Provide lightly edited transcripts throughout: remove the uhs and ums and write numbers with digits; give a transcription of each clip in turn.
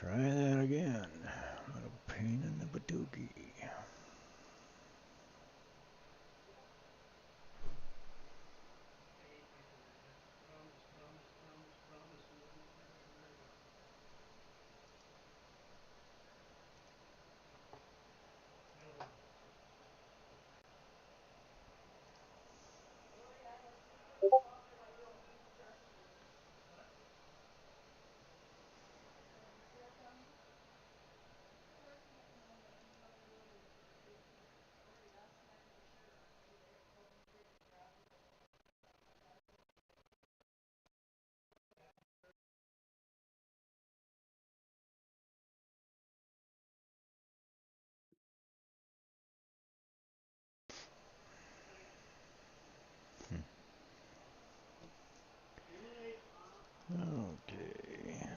Try that again. What a pain in the patookie. Okay.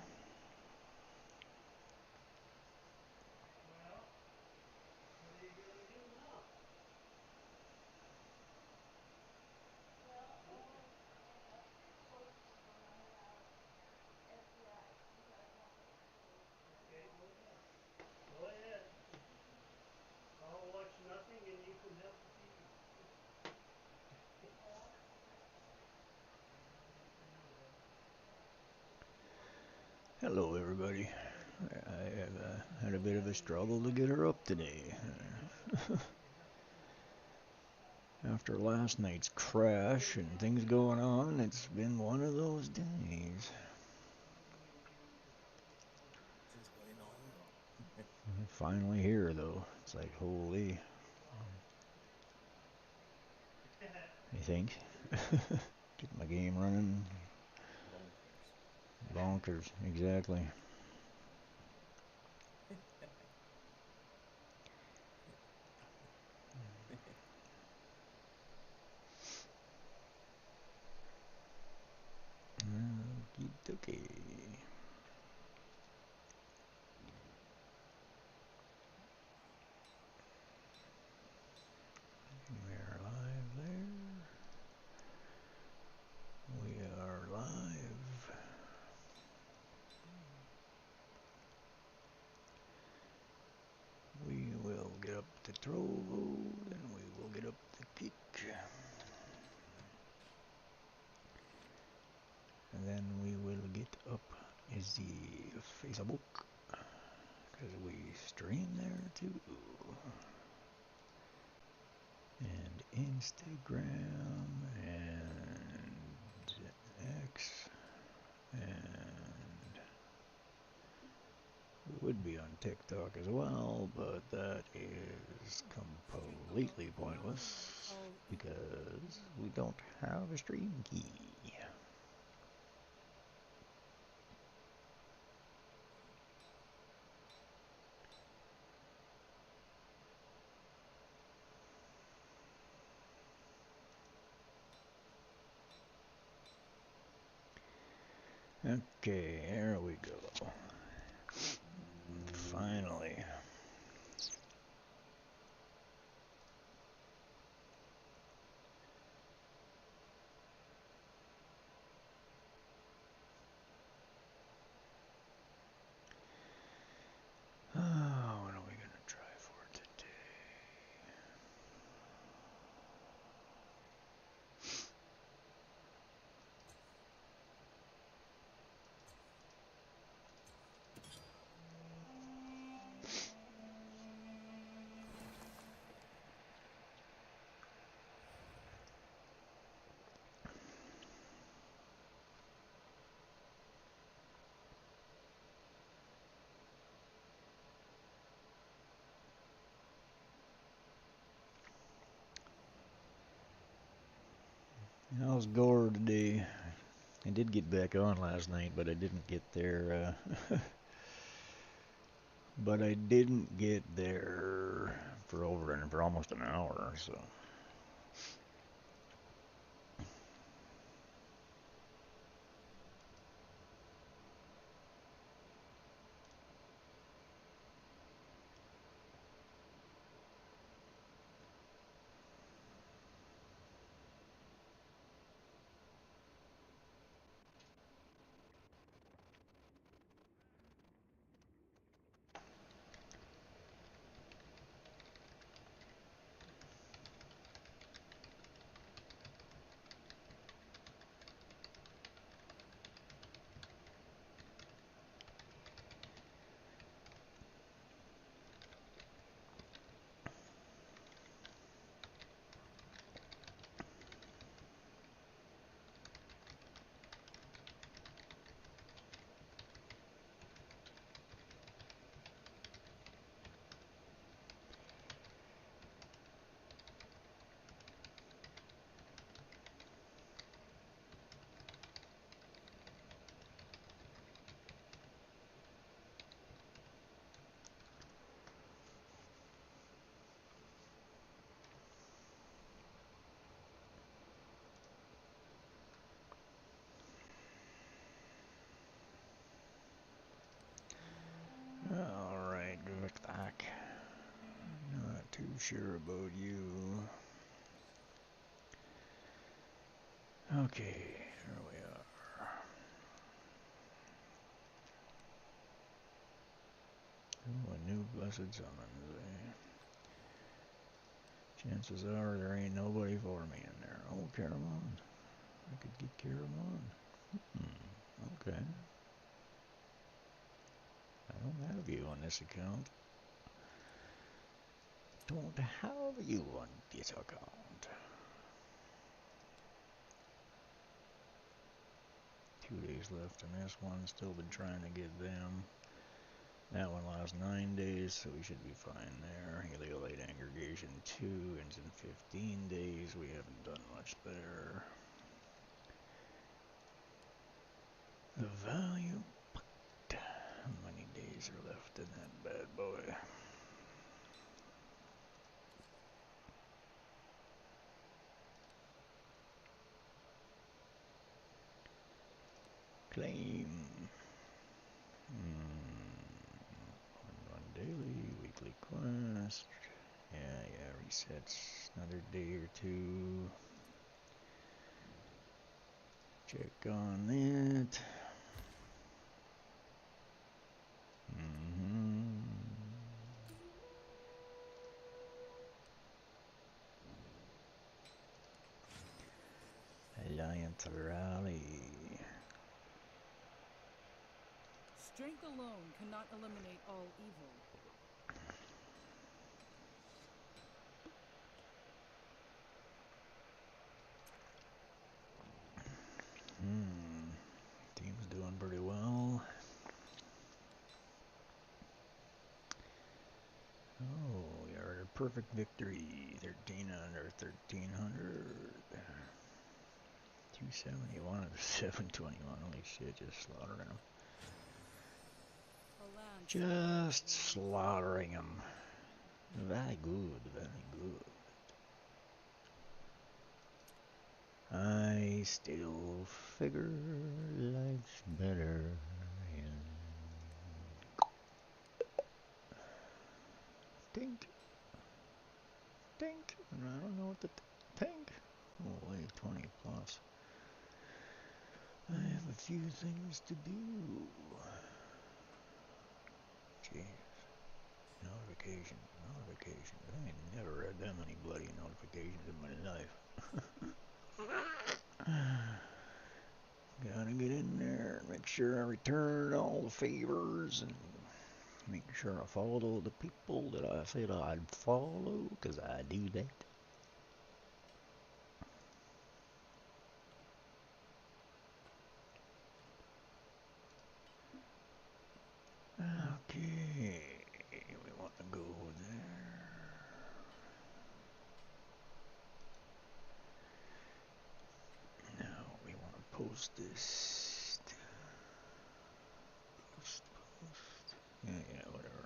Hello, everybody. I have had a bit of a struggle to get her up today. After last night's crash and things going on, it's been one of those days. What's going on? Finally here, though. It's like, holy. I think. Get my game running. Bonkers. Bonkers, exactly. Okie dokie. We're live there. We are live. We will get up the Trovo, and we will get up the peak. And then we will get up is the Facebook, because we stream there too. And Instagram, and X, and we would be on TikTok as well, but that is completely pointless because we don't have a stream key. Okay, here we go. Finally. Oh, what are we gonna try for today? How's Gore today? I did get back on last night, but I didn't get there. But I didn't get there for almost an hour. So sure about you. Okay, here we are. Oh, a new blessed summons, eh? Chances are there ain't nobody for me in there. Oh, Caramon. I could get Caramon. Okay. I don't have you on this account. Don't have you on this account. 2 days left on this one. Still been trying to get them. That one lasts 9 days, so we should be fine there. Heliolite aggregation 2 ends in 15 days. We haven't done much there. The value. How many days are left in that bad boy? Claim. Run daily, weekly quest. Yeah, resets another day or two. Check on it. Alliance Rally. Strength alone cannot eliminate all evil. Team's doing pretty well. Oh, we are a perfect victory. 13 under 1300. 271 of 721. Holy shit, just slaughtering them. Just slaughtering them. Very good, very good. I still figure life's better in Tink. Tink. I don't know what the Tink. Oh, wait, 20 plus. I have a few things to do. Jeez. Notifications. I ain't never had that many bloody notifications in my life. Gotta get in there and make sure I return all the favors and make sure I follow the people that I said I'd follow, because I do that. Okay, we want to go there. Now we want to post this. Post. Yeah, whatever.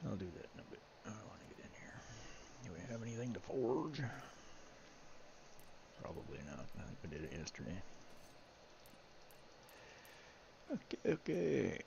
I'll do that in a bit. I want to get in here. Do we have anything to forge? Probably not. I think we did it yesterday. Okay.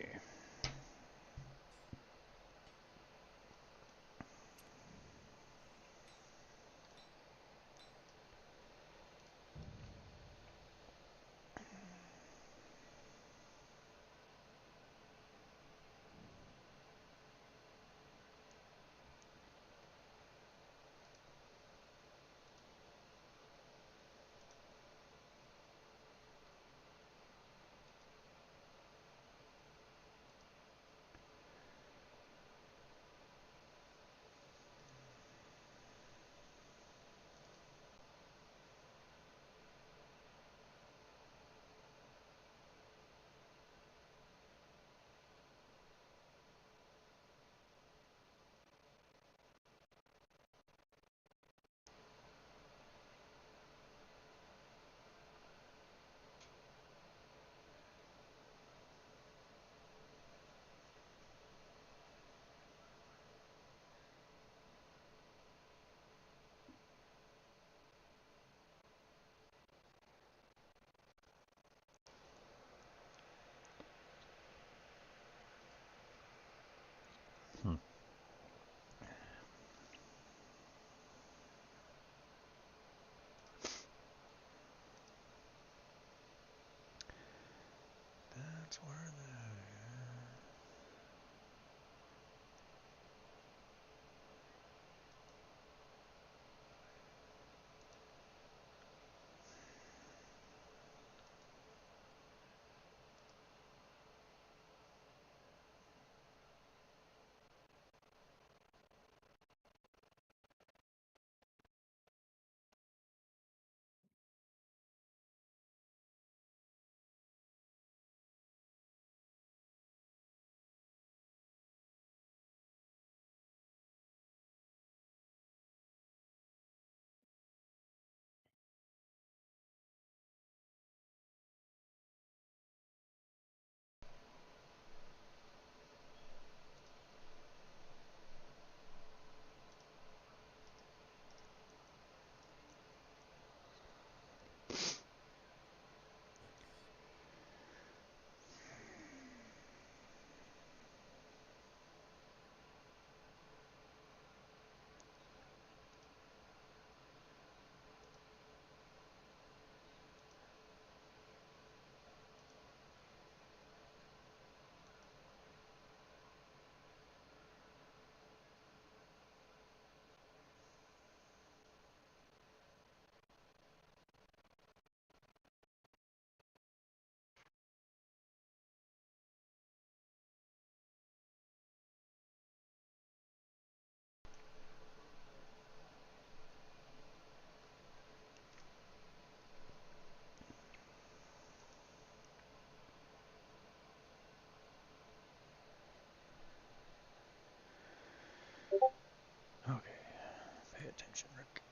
attention, Rick.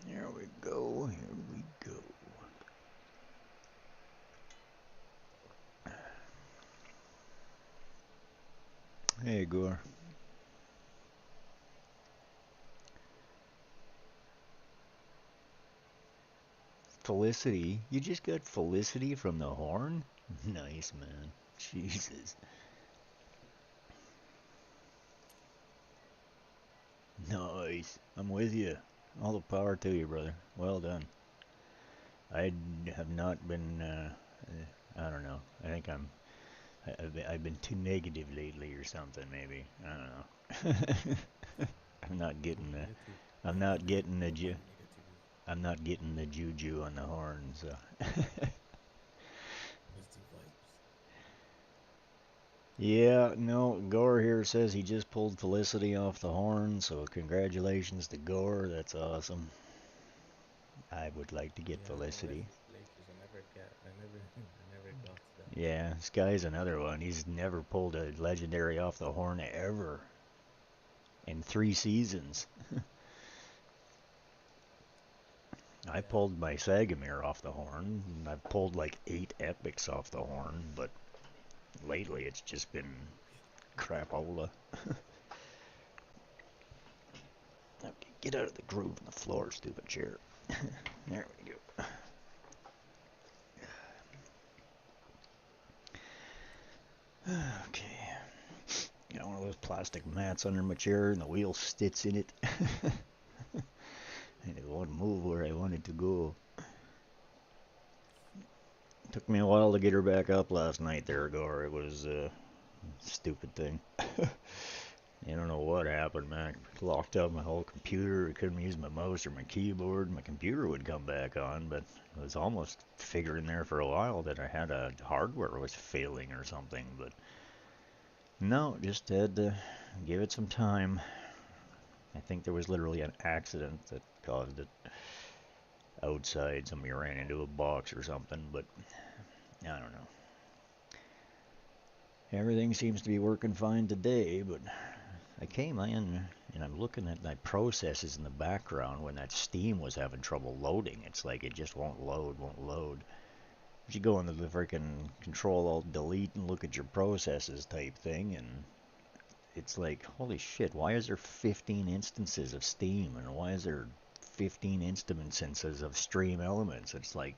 Here we go. Here we go. Hey, Gore. Felicity? You just got Felicity from the horn? Nice, man. Jesus. Nice. I'm with you. All the power to you, brother. Well done. I have not been, I don't know. I think I've been too negative lately or something, maybe. I don't know. I'm not getting the, Negative. I'm Yeah, not getting the, nobody negative. I'm not getting the juju on the horn, so. Positive vibes. Yeah, no, Gore here says he just pulled Felicity off the horn, so congratulations to Gore. That's awesome. I would like to get Yeah, Felicity. congratulations. I never got that. Yeah, this guy's another one. He's never pulled a legendary off the horn ever. In 3 seasons. I Yeah. pulled my Sagamir off the horn. And I've pulled like 8 epics off the horn, but lately it's just been crapola. Okay, get out of the groove on the floor, stupid chair. There we go. Okay. Got one of those plastic mats under my chair and the wheel sits in it. And it won't move where I want it to go. Took me a while to get her back up last night there, Gore. It was a stupid thing. I don't know what happened, man. I locked out my whole computer. I couldn't use my mouse or my keyboard. My computer would come back on, but I was almost figuring there for a while that I had a hardware was failing or something, but no, just had to give it some time. I think there was literally an accident that caused it outside. Somebody ran into a box or something, but I don't know. Everything seems to be working fine today, but I came in and I'm looking at my processes in the background when that Steam was having trouble loading. It's like it just won't load. You go into the freaking Control Alt Delete and look at your processes type thing, and it's like, holy shit, why is there 15 instances of Steam and why is there 15 instances of Stream Elements? It's like,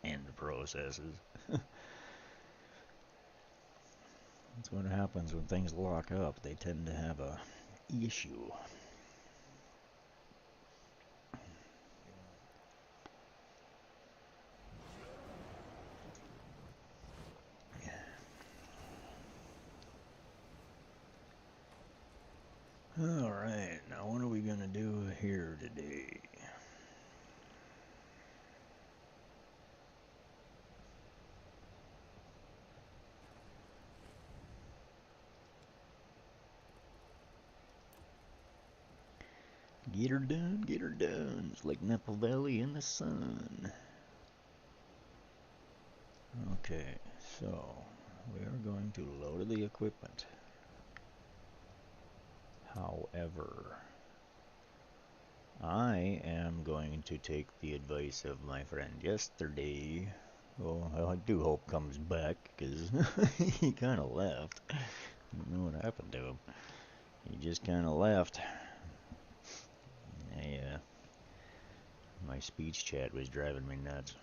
end processes. That's what happens when things lock up. They tend to have a issue. Alright, now what are we going to do here today? Get her done, get her done. It's like Napa Valley in the sun. Okay, so we are going to load the equipment. However, I am going to take the advice of my friend yesterday. Well, I do hope comes back, because he kind of left. I don't know what happened to him. He just kind of left. My speech chat was driving me nuts.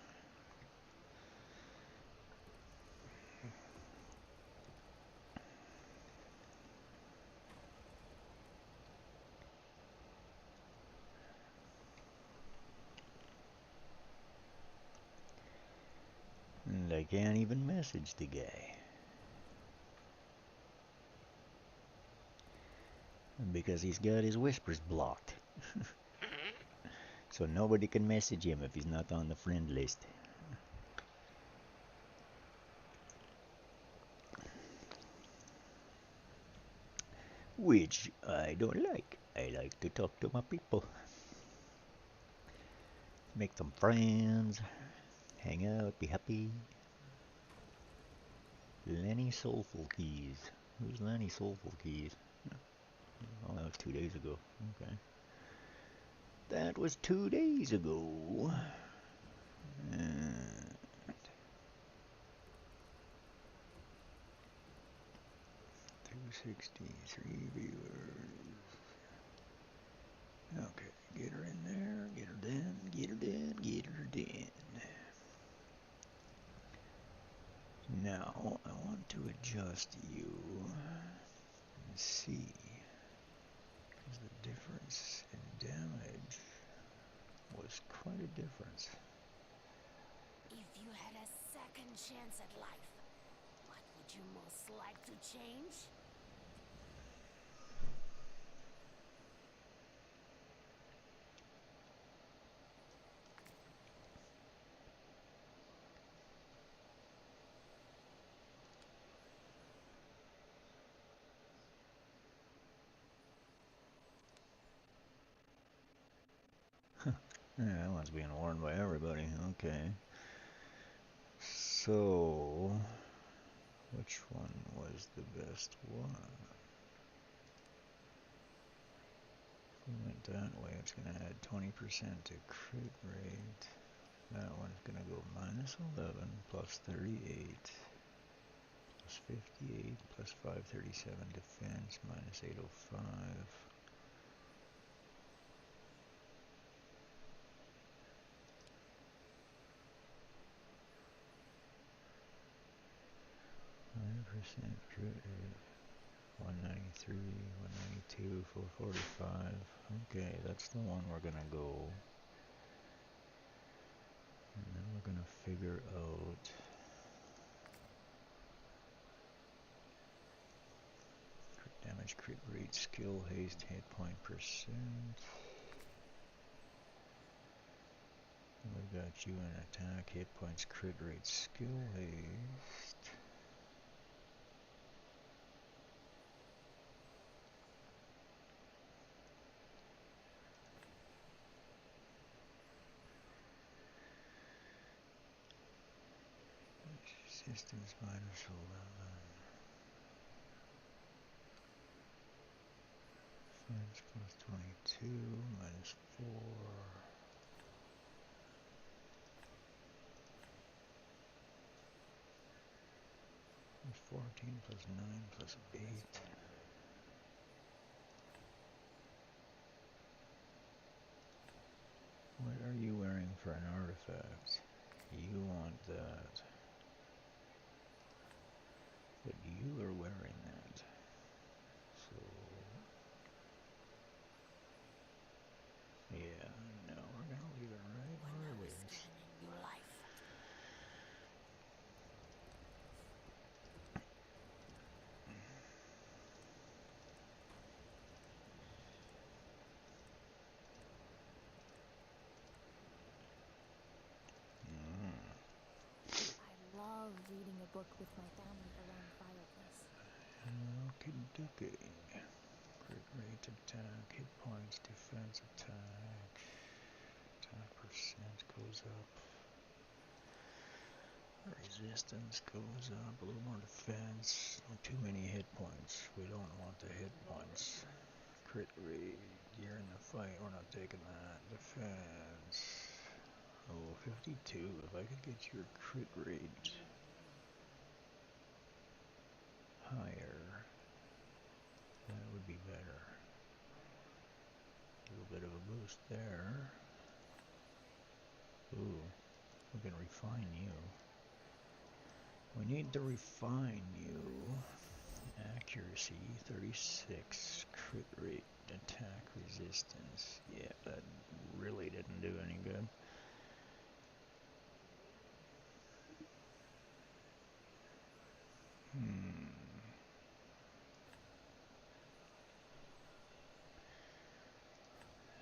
And I can't even message the guy. Because he's got his whispers blocked. So nobody can message him if he's not on the friend list. Which I don't like. I like to talk to my people. Make them friends. Hang out, be happy. Lenny Soulful Keys. Who's Lenny Soulful Keys? Oh, that was 2 days ago. Okay. That was 2 days ago. And 263 viewers. Okay, get her in there, get her done, get her done, get her done. Now, I want to adjust you and see, because the difference in damage was quite a difference. If you had a second chance at life, what would you most like to change? Yeah, that one's being worn by everybody. Okay. So, which one was the best one? If we went that way, it's going to add 20% to crit rate. That one's going to go minus 11 plus 38 plus 58 plus 537 defense minus 805. Percent crit rate, 193, 192, 445. Okay, that's the one we're gonna go. And then we're gonna figure out crit damage, crit rate, skill, haste, hit point percent. We've got you in attack, hit points, crit rate, skill, haste. Resistance minus 11. Defense plus 22 minus 4. Plus 14 plus 9 plus 8. What are you wearing for an artifact? You want that. But you are wearing that. So, yeah, no, we're gonna leave it right where it is. In your life. I love reading a book with my family around the fireplace. Okie dokie. Crit rate, attack, hit points, defense, attack. Attack percent goes up. Resistance goes up. A little more defense. Not too many hit points. We don't want the hit points. Crit rate. You're in the fight. We're not taking that. Defense. Oh, 52. If I could get your crit rate higher, that would be better. A little bit of a boost there. Ooh, we can refine you. We need to refine you. Accuracy, 36. Crit rate, attack resistance. Yeah, that really didn't do any good.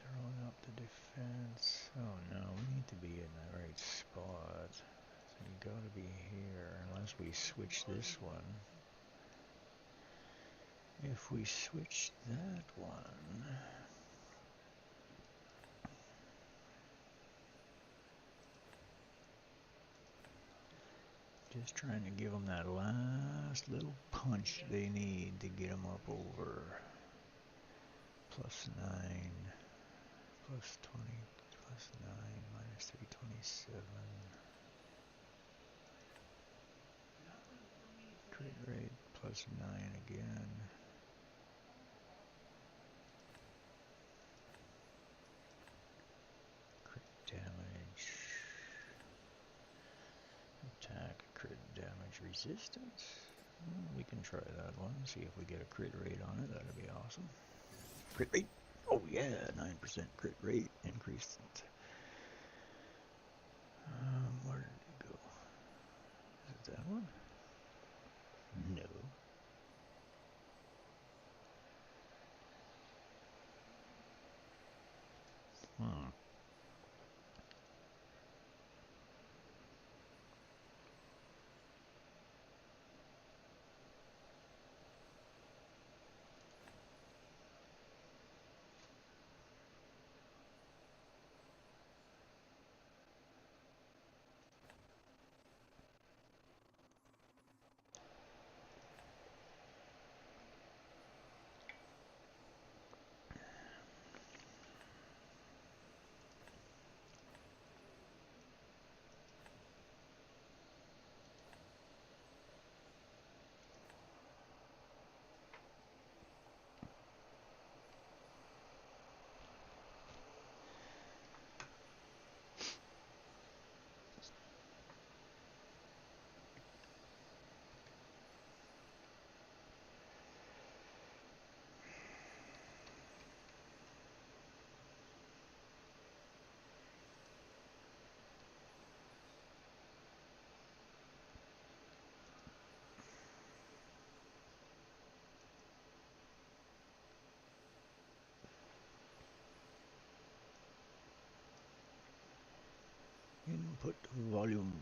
Throwing up the defense. Oh no, we need to be in the right spot. So you gotta be here, unless we switch this one. If we switch that one... Just trying to give them that last little punch they need to get them up over. +9, plus 20 plus 9 minus 327. Crit rate plus 9 again. Crit damage. Attack, crit damage resistance. We can try that one, see if we get a crit rate on it. That'd be awesome. Crit rate! Oh yeah, 9% crit rate increased. Where did it go? Is it that one? No. Hmm. Input volume.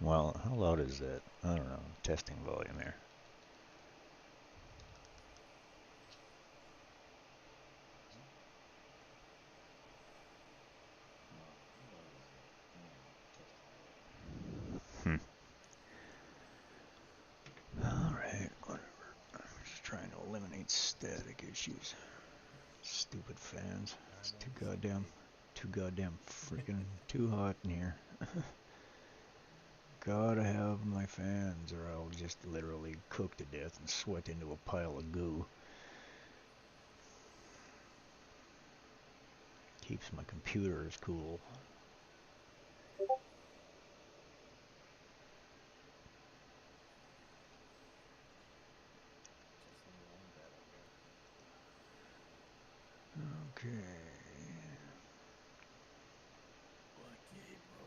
Well, how loud is that? I don't know. Testing volume here. Alright, whatever. I'm just trying to eliminate static issues. Stupid fans. It's too goddamn freaking too hot in here. Gotta have my fans or I'll just literally cook to death and sweat into a pile of goo. Keeps my computers cool. Okay. Lucky, bro.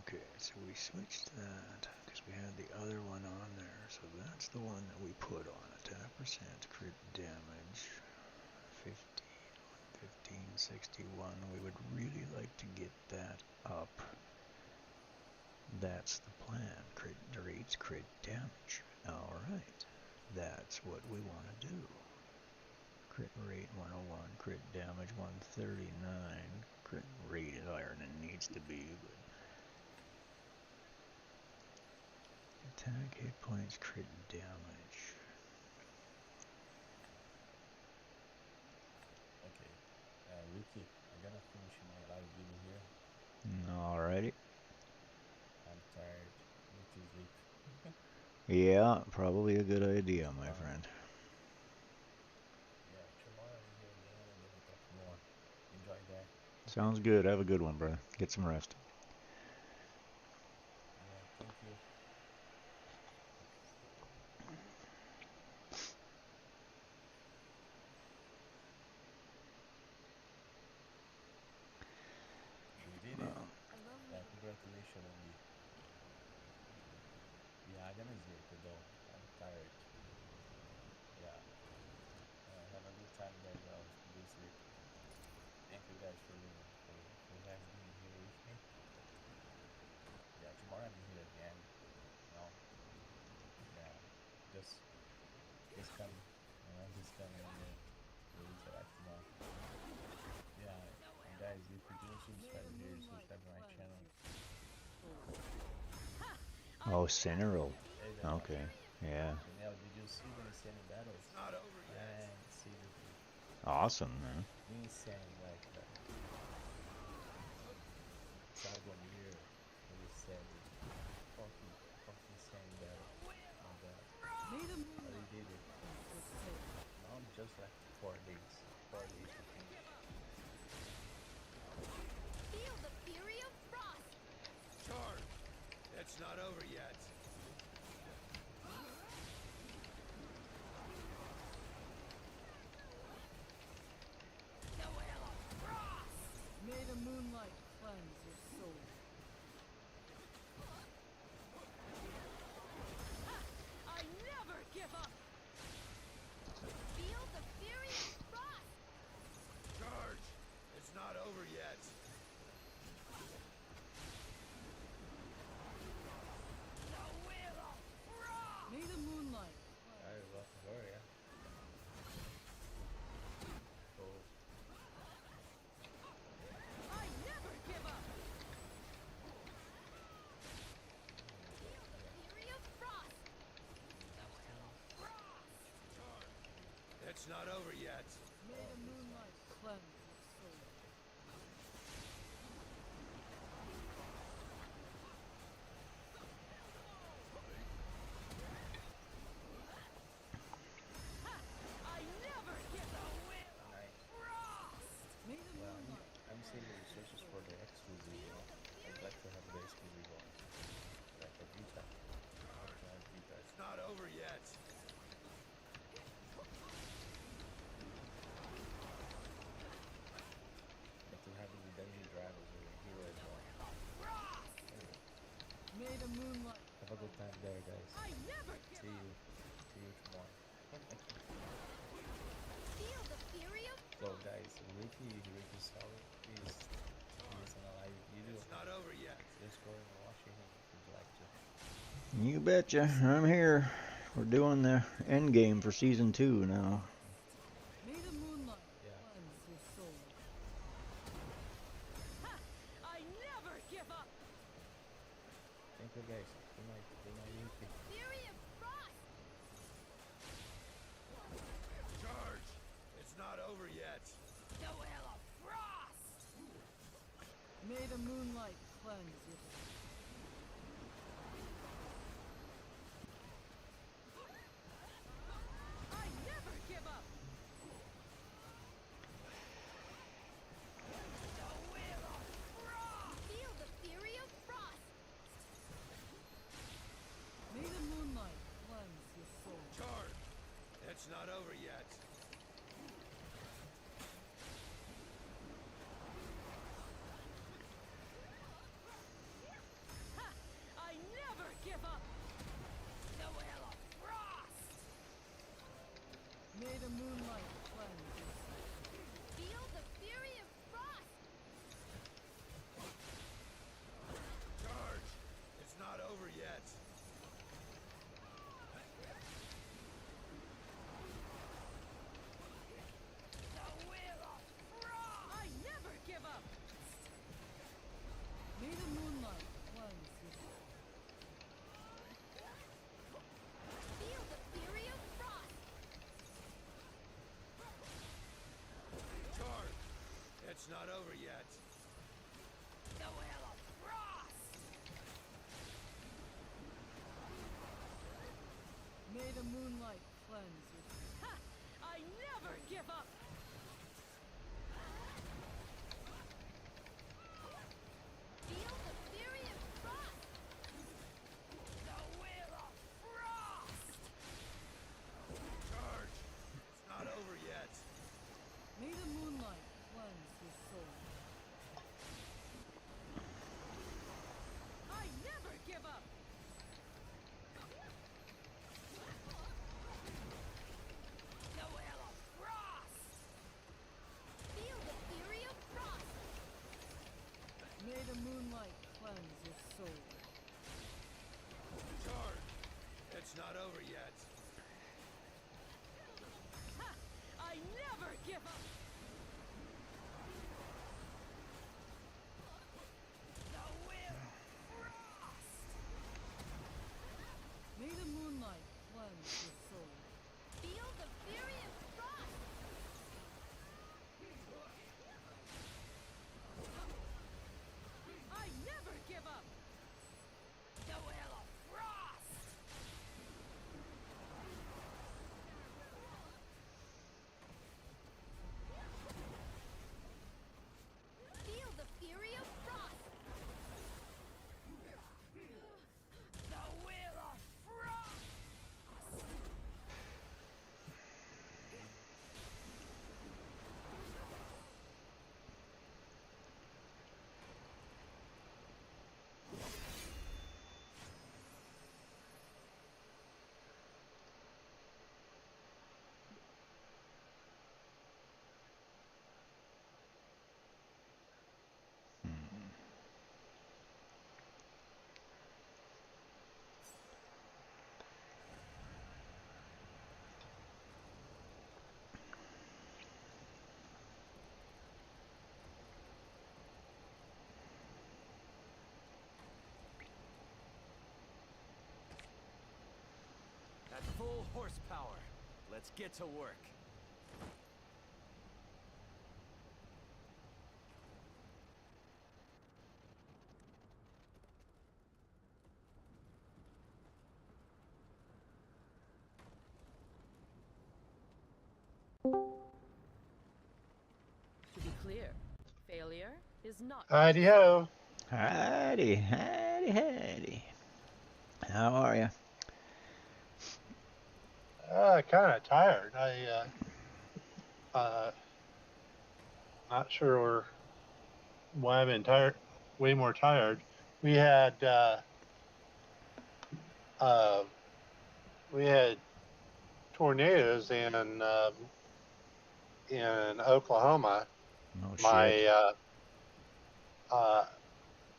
Okay, so we switched that because we had the other one on there. So that's the one that we put on. Attack percent, crit damage, 15, 1561. We would really like to get that up. That's the plan. Crit rates, crit damage. Alright. That's what we want to do. Crit rate 101, crit damage 139. Crit rate is higher than it needs to be, but attack, hit points, crit damage. Okay. Ricky, I gotta finish my live video here. Alrighty. I'm tired. Need to sleep. Yeah, probably a good idea, my friend. Yeah, tomorrow I'll be here again and then we talk more. Enjoy that. Sounds good. Have a good one, brother. Get some rest. Yeah, thank you. We did it. A lovely. Congratulations, Andy. Yeah, I'm gonna sleep though. I'm tired. Yeah. Have a good time, guys. I'll go sleep. Thank you guys for you guys being here with me. Yeah, tomorrow I'll be here again. No. Yeah. Just come. Just come in here. Guys, if you didn't subscribe here, subscribe to my channel. Oh, Cineral. There you go. Okay. Yeah. So now, did you see the insane battles? It's not over yet. Man, seriously. Awesome, man. Insane, like Dragon Year. Really said it. Fucking insane battle. Oh god. May the How they moonlight did it. cleanse your soul. Now just like 4 days. 4 days to finish. Feel the fury of frost. Charge! It's not over yet. The will of frost. May the moonlight cleanse your soul. I never give up. Feel the fury of frost. Charge! It's not over yet. The will of frost. May the moonlight Alright, well, Gloria. Oh, I never give up. Feel the fury of frost. The will of frost. It's not over yet. May the moonlight cleanse your soul. I never give the will of nice. frost. May the Well, moonlight I'm saving resources for the exclusive, you know. I'd like to have the exclusive one. Like a Vita. I want to have Vita. It's not over yet. Like to have the dungeon drivers or the hero as well. Anyway, May the moonlight have a good time there, guys. I never give See up. you. See you tomorrow. Feel the fury of So, guys, Ricky Solid is an alive video. It's not over yet. Discord and watching him if you'd like to. You betcha. I'm here. We're doing the end game for season 2 now. May the moonlight Yeah. cleanse your soul. I never give up. Thank you, guys. Good night. Good night, Ricky. Fury of frost. Charge! It's not over yet. The will of frost. May the moonlight cleanse your soul. I never give up. The will of frost. Feel the fury of frost. May the moonlight cleanse your soul. Charge! It's not over yet. I never give up. The will of frost. May the moonlight cleanse your soul. Feel the fury of frost. Charge! It's not over yet. The will of frost. I never give up. May the moonlight cleanse your soul. Feel the fury of frost. Full horsepower. Let's get to work. To be clear, failure is not. Heidi ho. Howdy, howdy, howdy. How are you? Kind of tired. Not sure why I've been tired, way more tired. We had tornadoes in Oklahoma. Oh shit.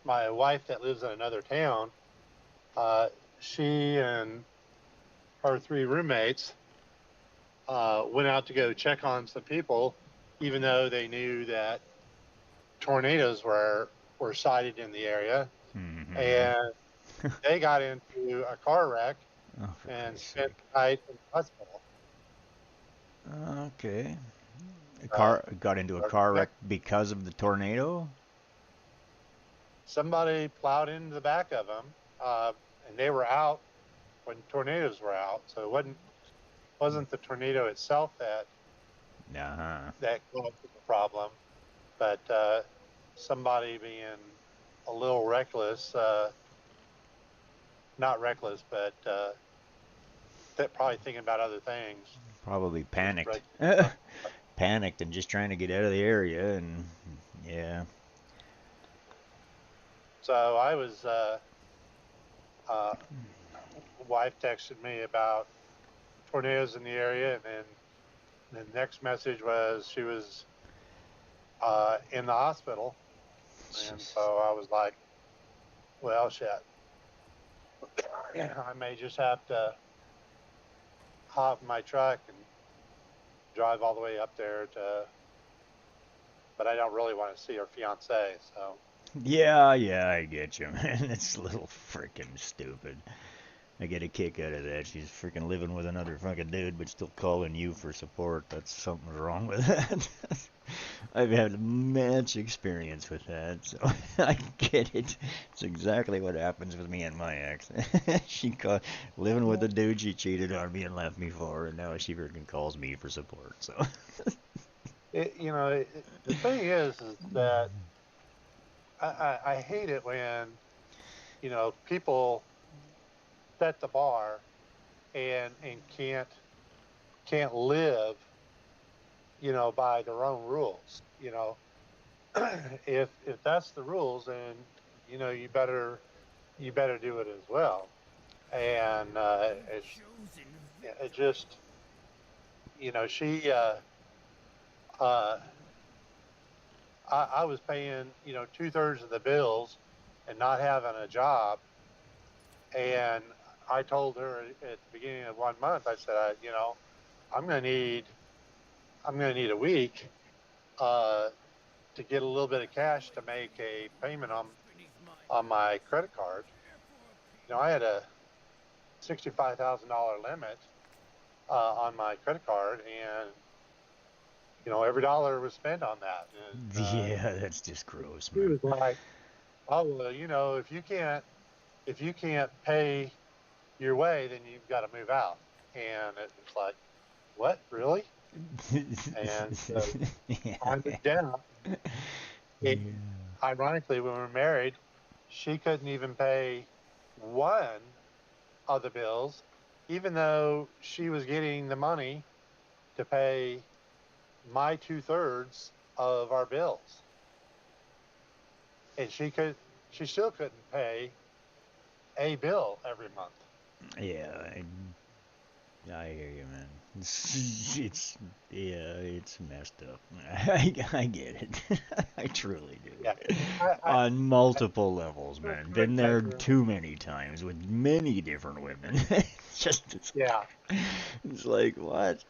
My wife that lives in another town, she and her 3 roommates went out to go check on some people, even though they knew that tornadoes were sighted in the area. Mhm. And they got into a car wreck Oh, for and Christ's spent sake. the night in the hospital. Okay. A car got into a car wreck because of the tornado? Somebody plowed into the back of them, and they were out when tornadoes were out. So it wasn't the tornado itself that Uh-huh. caused the problem, but somebody being a little reckless, not reckless, but probably thinking about other things. Probably Just panicked. right. Panicked and just trying to get out of the area, and yeah. So I was, wife texted me about tornadoes in the area, and then the next message was she was in the hospital, and so I was like, well, shit. I may just have to hop in my truck and drive all the way up there but I don't really want to see her fiance, so. Yeah, I get you, man. It's a little freaking stupid. I get a kick out of that. She's freaking living with another fucking dude, but still calling you for support. That's something wrong with that. I've had much experience with that, so I get it. It's exactly what happens with me and my ex. She living with a dude she cheated on me and left me for, and now she freaking calls me for support. So. The thing is that I hate it when, people set the bar and can't live, by their own rules. If that's the rules, then you better do it as well. And it just, she I was paying 2/3 of the bills and not having a job, and I told her at the beginning of 1 month, I said, I'm gonna need a week to get a little bit of cash to make a payment on my credit card. I had a $65,000 limit on my credit card, and every dollar was spent on that. And, Yeah, that's just gross, he man. was like, "Oh well, if you can't pay your way, then you've got to move out." And it was like, "What, really?" And so I moved down. Ironically, when we were married, she couldn't even pay one of the bills, even though she was getting the money to pay my 2/3 of our bills, and she still couldn't pay a bill every month. Yeah, I hear you, man. It's messed up. I get it. I truly do. Yeah, On multiple levels, man. Been there too many times with many different women. Yeah. It's like, what?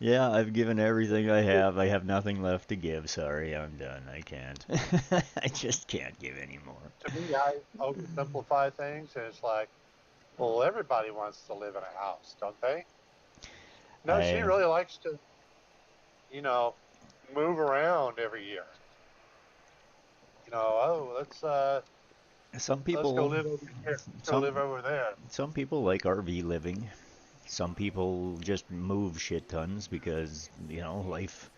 Yeah, I've given everything I have. I have nothing left to give. Sorry, I'm done. I can't. I just can't give anymore. To me, I oversimplify things, and it's like, Well, everybody wants to live in a house, don't they? No, she I, really likes to, you know, move around every year. Oh, some let's go people, live over here. Go some live over there. some people like RV living. Some people just move shit tons because, life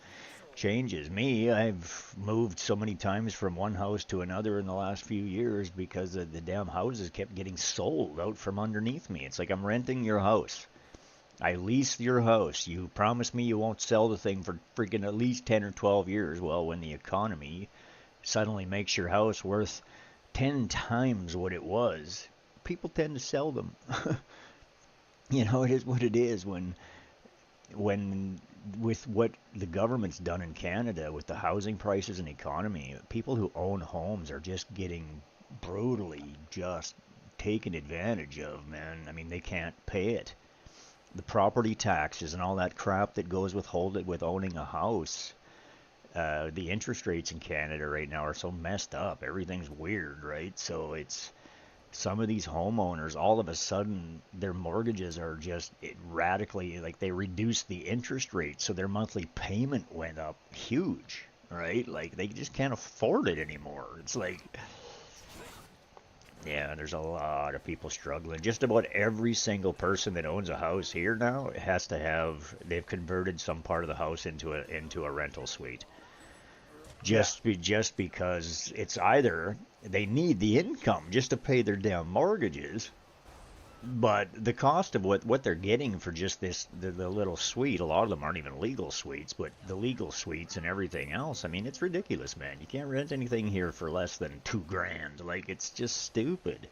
changes. Me, I've moved so many times from one house to another in the last few years because the damn houses kept getting sold out from underneath me. It's like I'm renting your house. I lease your house. You promise me you won't sell the thing for freaking at least 10 or 12 years. Well, when the economy suddenly makes your house worth 10 times what it was, people tend to sell them. It is what it is when with what the government's done in Canada with the housing prices and economy, people who own homes are just getting brutally just taken advantage of, man. I mean, they can't pay it. The property taxes and all that crap that goes with owning a house. The interest rates in Canada right now are so messed up. Everything's weird, right? So it's some of these homeowners, all of a sudden, their mortgages are just radically, like they reduced the interest rate, so their monthly payment went up huge, right? Like they just can't afford it anymore. It's like, yeah, there's a lot of people struggling. Just about every single person that owns a house here now has to have, they've converted some part of the house into a rental suite. Just because it's either they need the income just to pay their damn mortgages, but the cost of what they're getting for just the little suite, a lot of them aren't even legal suites, but the legal suites and everything else, I mean, it's ridiculous, man. You can't rent anything here for less than $2,000. Like, it's just stupid.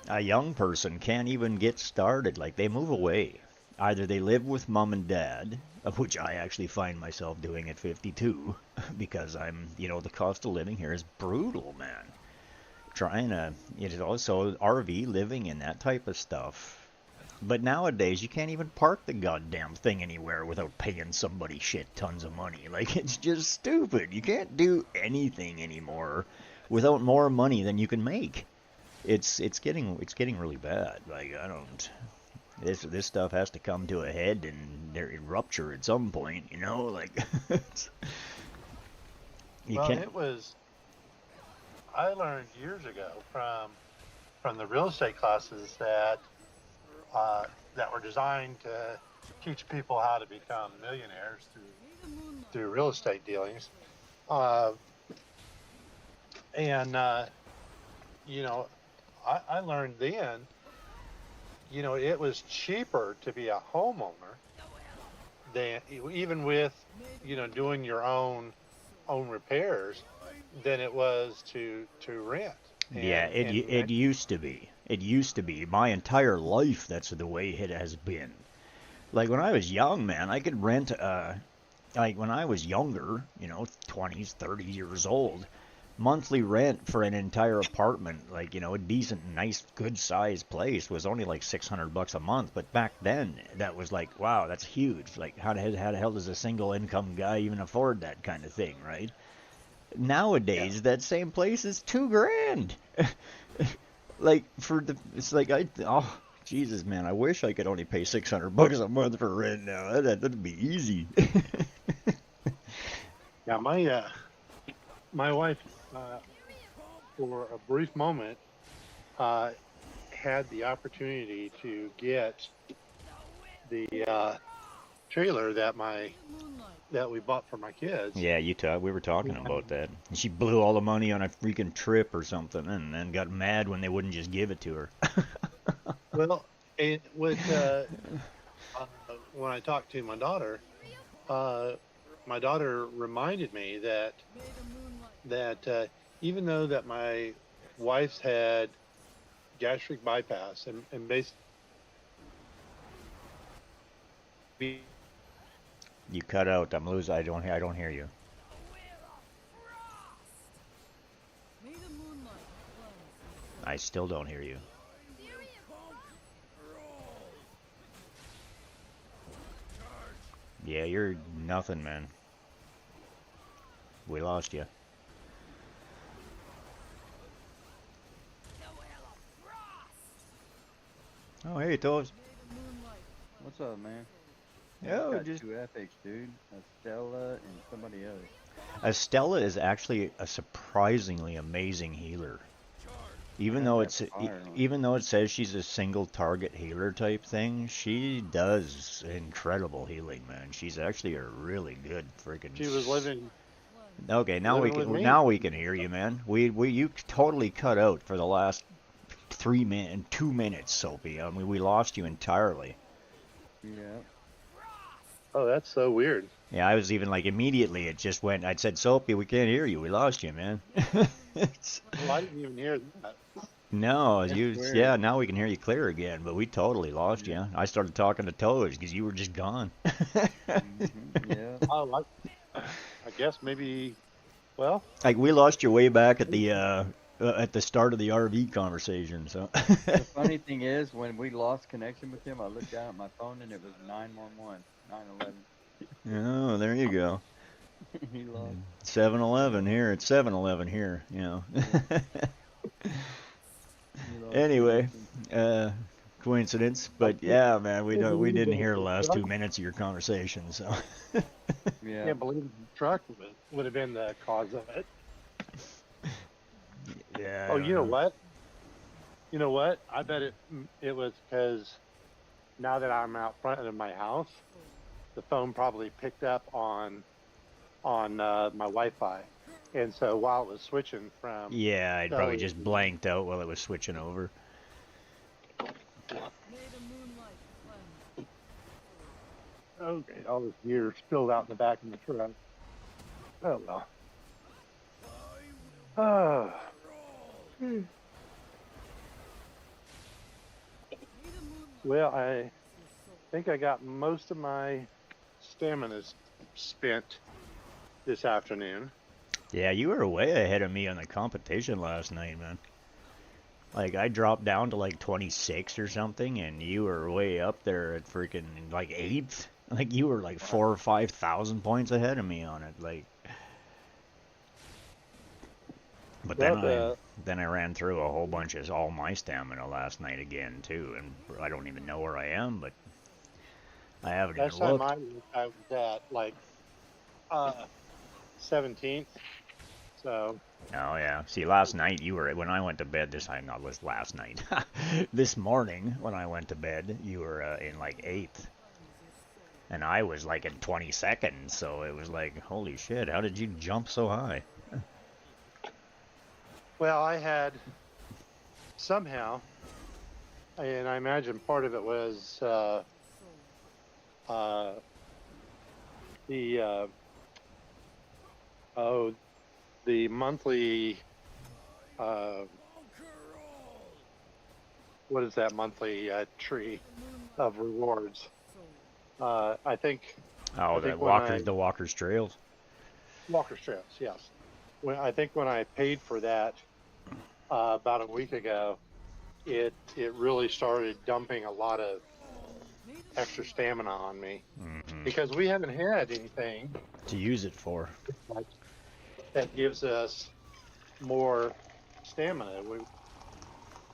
A young person can't even get started. Like, they move away. Either they live with mom and dad, of which I actually find myself doing at 52, because the cost of living here is brutal, man. Trying to, also RV living and that type of stuff. But nowadays, you can't even park the goddamn thing anywhere without paying somebody shit tons of money. Like, it's just stupid. You can't do anything anymore without more money than you can make. It's getting really bad. Like, I don't... This stuff has to come to a head and rupture at some point, like you Well, can't. I learned years ago from the real estate classes that were designed to teach people how to become millionaires through real estate dealings, and I learned then. It was cheaper to be a homeowner than even with, doing your own repairs than it was to rent. It used to be. It used to be. My entire life, that's the way it has been. Like when I was young, man, I could rent, like when I was younger, 20s, 30 years old, monthly rent for an entire apartment, like, a decent, nice, good-sized place was only like $600 a month. But back then, that was like, wow, that's huge. Like, how the hell does a single-income guy even afford that kind of thing, right? Nowadays, that same place is $2,000. Like, it's like, oh, Jesus, man, I wish I could only pay $600 a month for rent now. That'd be easy. Yeah, my wife, for a brief moment, had the opportunity to get the trailer that we bought for my kids. Yeah, we were talking about that. She blew all the money on a freaking trip or something, and then got mad when they wouldn't just give it to her. Well, when I talked to my daughter reminded me that even though that my wife's had gastric bypass and basically You cut out. I'm losing. I don't hear you. I still don't hear you. Yeah, you're nothing, man. We lost you. Oh, hey, Toes. May the moonlight What's up, man? Yeah, Got just two epics, dude. Estella and somebody else. Estella is actually a surprisingly amazing healer. Even Got though that fire on. even though it says she's a single target healer type thing, she does incredible healing, man. She's actually a really good freaking. She was living. Okay, now living with me. we can hear you, man. We you totally cut out for the last 2 minutes, Soapy. I mean, we lost you entirely. Yeah. Oh, that's so weird. Yeah, I was even like immediately it just went. I said, Soapy, we can't hear you. We lost you, man. Well, I didn't even hear that. No, That's you. weird. Yeah, now we can hear you clear again, but we totally lost you. I started talking to Toes because you were just gone. Yeah. Oh, I guess maybe. Well, Like we lost you way back at the start of the RV conversation. So. The funny thing is, when we lost connection with him, I looked down at my phone and it was 911, 911. Oh, there you go. He lost. 7-Eleven here. It's 7-Eleven here. You know. He lost Anyway, connection. coincidence, but yeah, man, we didn't hear the last 2 minutes of your conversation. So. Yeah. can't believe the truck would have been the cause of it. Yeah. Oh, you know what? You know what? I bet it was because now that I'm out front of my house, the phone probably picked up on my Wi-Fi, and so while it was switching from Yeah, I'd probably So- just blanked out while it was switching over. May the moonlight cleanse. okay, all this gear spilled out in the back of the truck. Oh well. Oh. Well, I think I got most of my stamina spent this afternoon. Yeah, you were way ahead of me on the competition last night, man. Like, I dropped down to like 26 or something, and you were way up there at freaking like 8th. Like, you were like 4,000 or 5,000 points ahead of me on it. Like, but then I ran through a whole bunch of all my stamina last night again too, and I don't even know where I am, but I haven't Last even time looked. I was at like 17th. So Oh yeah. See, last night you were when I went to bed. Not last night. This morning when I went to bed, you were in like 8th, and I was like in 22nd. So it was like, holy shit! How did you jump so high? well, I had somehow, and I imagine part of it was the monthly what is that monthly tree of rewards? I think Oh, I the think when Walker's Trails. Walker's Trails, yes. I think when I paid for that about a week ago, it really started dumping a lot of extra stamina on me because we haven't had anything To use it for. like that gives us more stamina.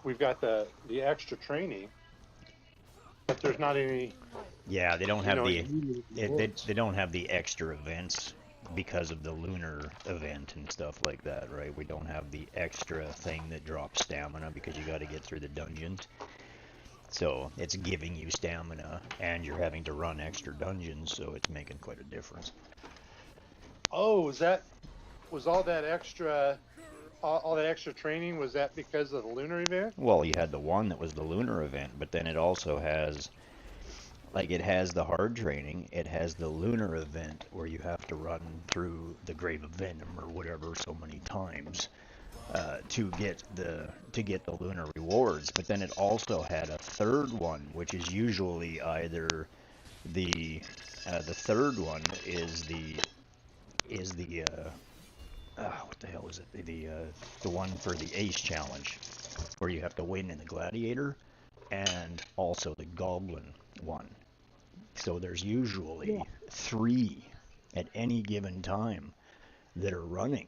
We've got the extra training, but there's not any. Yeah, they don't You have know, they don't have the extra events because of the lunar event and stuff like that, right? We don't have the extra thing that drops stamina because you got to get through the dungeons. So it's giving you stamina, and you're having to run extra dungeons, so it's making quite a difference. Oh, was all that extra training? Was that because of the lunar event? Well, you had the one that was the lunar event, but then it also has, like, it has the hard training. It has the lunar event where you have to run through the Grave of Venom or whatever so many times to get the lunar rewards. But then it also had a third one, which is usually either the third one is the what the hell is it? The one for the Ace Challenge, where you have to win in the Gladiator, and also the Goblin one. So there's usually 3 at any given time that are running,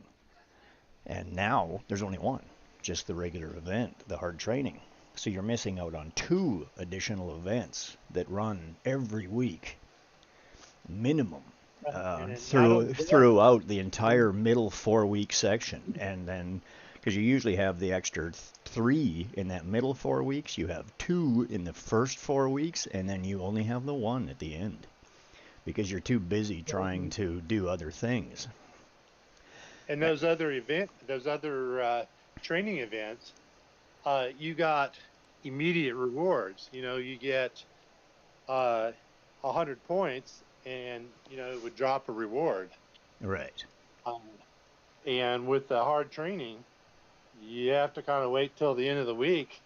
and now there's only one, just the regular event, the hard training. So you're missing out on 2 additional events that run every week, minimum, And I don't care. throughout the entire middle 4-week section. And then, because you usually have the extra 3 in that middle 4 weeks, you have 2 in the first 4 weeks, and then you only have the 1 at the end, because you're too busy trying to do other things. And those other training events, you got immediate rewards. You know, you get 100 points, and you know it would drop a reward. Right. And with the hard training, you have to kind of wait till the end of the week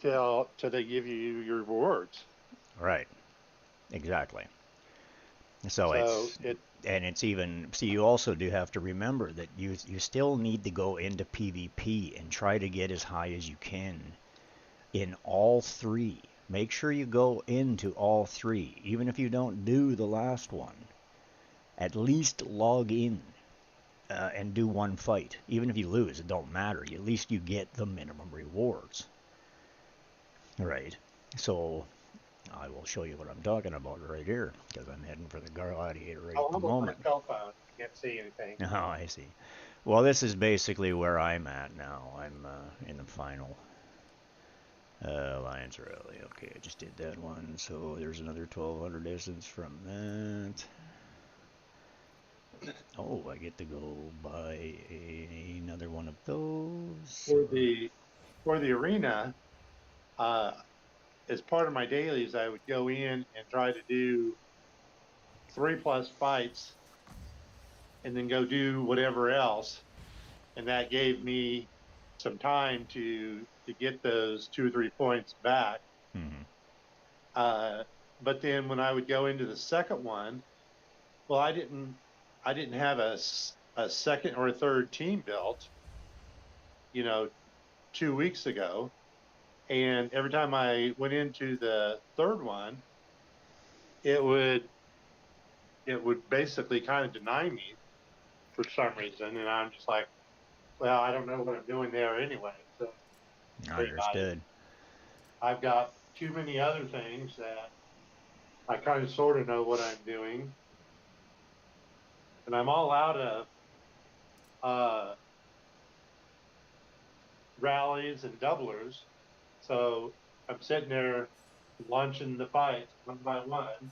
till they give you your rewards. Right. Exactly. So it's even, see, you also do have to remember that you still need to go into PvP and try to get as high as you can in all 3. Make sure you go into all 3, even if you don't do the last one. At least log in and do 1 fight. Even if you lose, it don't matter. At least you get the minimum rewards. Right. So I will show you what I'm talking about right here, because I'm heading for the Gladiator right at the moment. My cell phone. I can't see anything. Oh, I see. Well, this is basically where I'm at now. I'm in the final Alliance Rally. Okay, I just did that one, so there's another 1,200 essence from that. Oh, I get to go buy another one of those. For the arena, as part of my dailies, I would go in and try to do 3+ fights, and then go do whatever else, and that gave me some time to get those 2 or 3 points back. Mm-hmm. But then when I would go into the second one, well, I didn't have a second or a third team built, you know, 2 weeks ago. And every time I went into the third one, it would basically kind of deny me for some reason. And I'm just like, well, I don't know what I'm doing there anyway. So Understood. I've got too many other things that I kind of sort of know what I'm doing. And I'm all out of rallies and doublers. So I'm sitting there launching the fights one by one.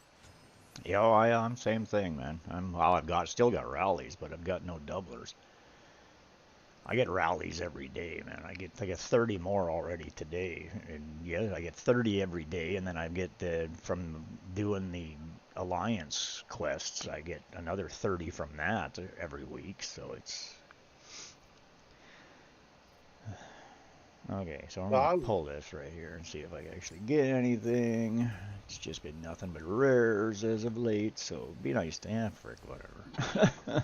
Yeah, I'm same thing, man. I've still got rallies, but I've got no doublers. I get rallies every day, man. I get 30 more already today, and yeah, I get 30 every day, and then I get from doing the Alliance quests, I get another 30 from that every week. So it's okay. So I'm gonna pull this right here and see if I can actually get anything. It's just been nothing but rares as of late, so it'd be nice to have, frick, whatever.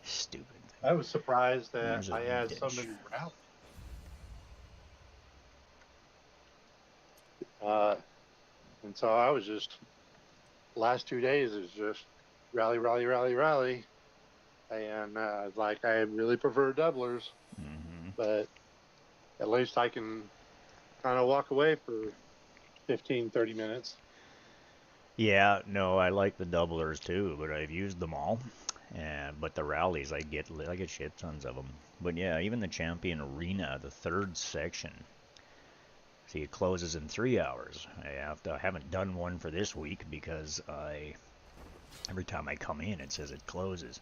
Stupid. I was surprised that I had so many rallies. And so I was just, last 2 days is just rally. And like, I really prefer doublers. Mm-hmm. But at least I can kind of walk away for 15-30 minutes. Yeah, no, I like the doublers too, but I've used them all. But the rallies, I get shit tons of them. But yeah, even the Champion Arena, the 3rd section, see, it closes in 3 hours. I haven't done one for this week because every time I come in, it says it closes.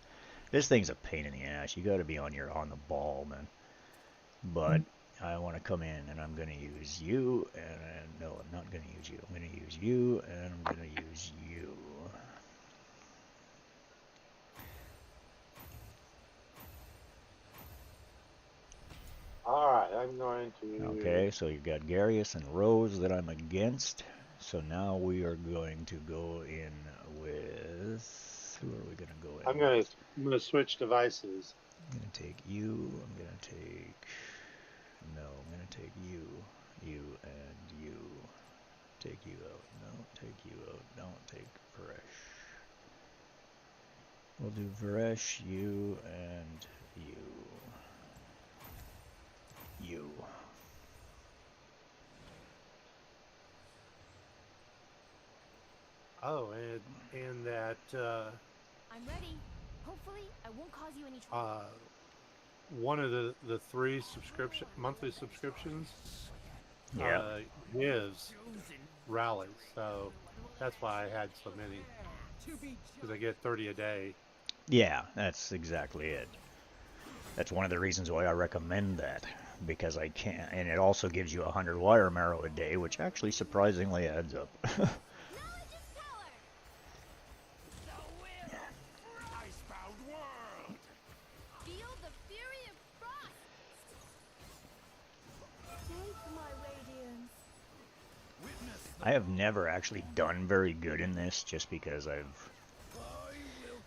This thing's a pain in the ass. You got to be on the ball, man. But I want to come in, and I'm going to use you, and no, I'm not going to use you. I'm going to use you, and I'm going to use you. All right, I'm going to... Okay, so you've got Garius and Rose that I'm against. So now we are going to go in with... Who are we going to go in I'm going to switch devices. I'm going to take you. I'm going to take... No, I'm going to take you. You and you. Take you out. No, take you out. Don't take Varesh. We'll do Varesh, you, and you. You. Oh, and that I'm ready. Hopefully, I won't cause you any trouble. one of the three monthly subscriptions Yeah. gives rallies, so that's why I had so many, because I get 30 a day. Yeah, that's exactly it. That's one of the reasons why I recommend that, because I can't, and it also gives you 100 wire marrow a day, which actually surprisingly adds up. Feel the fury of frost. Take my radiance. I have never actually done very good in this, just because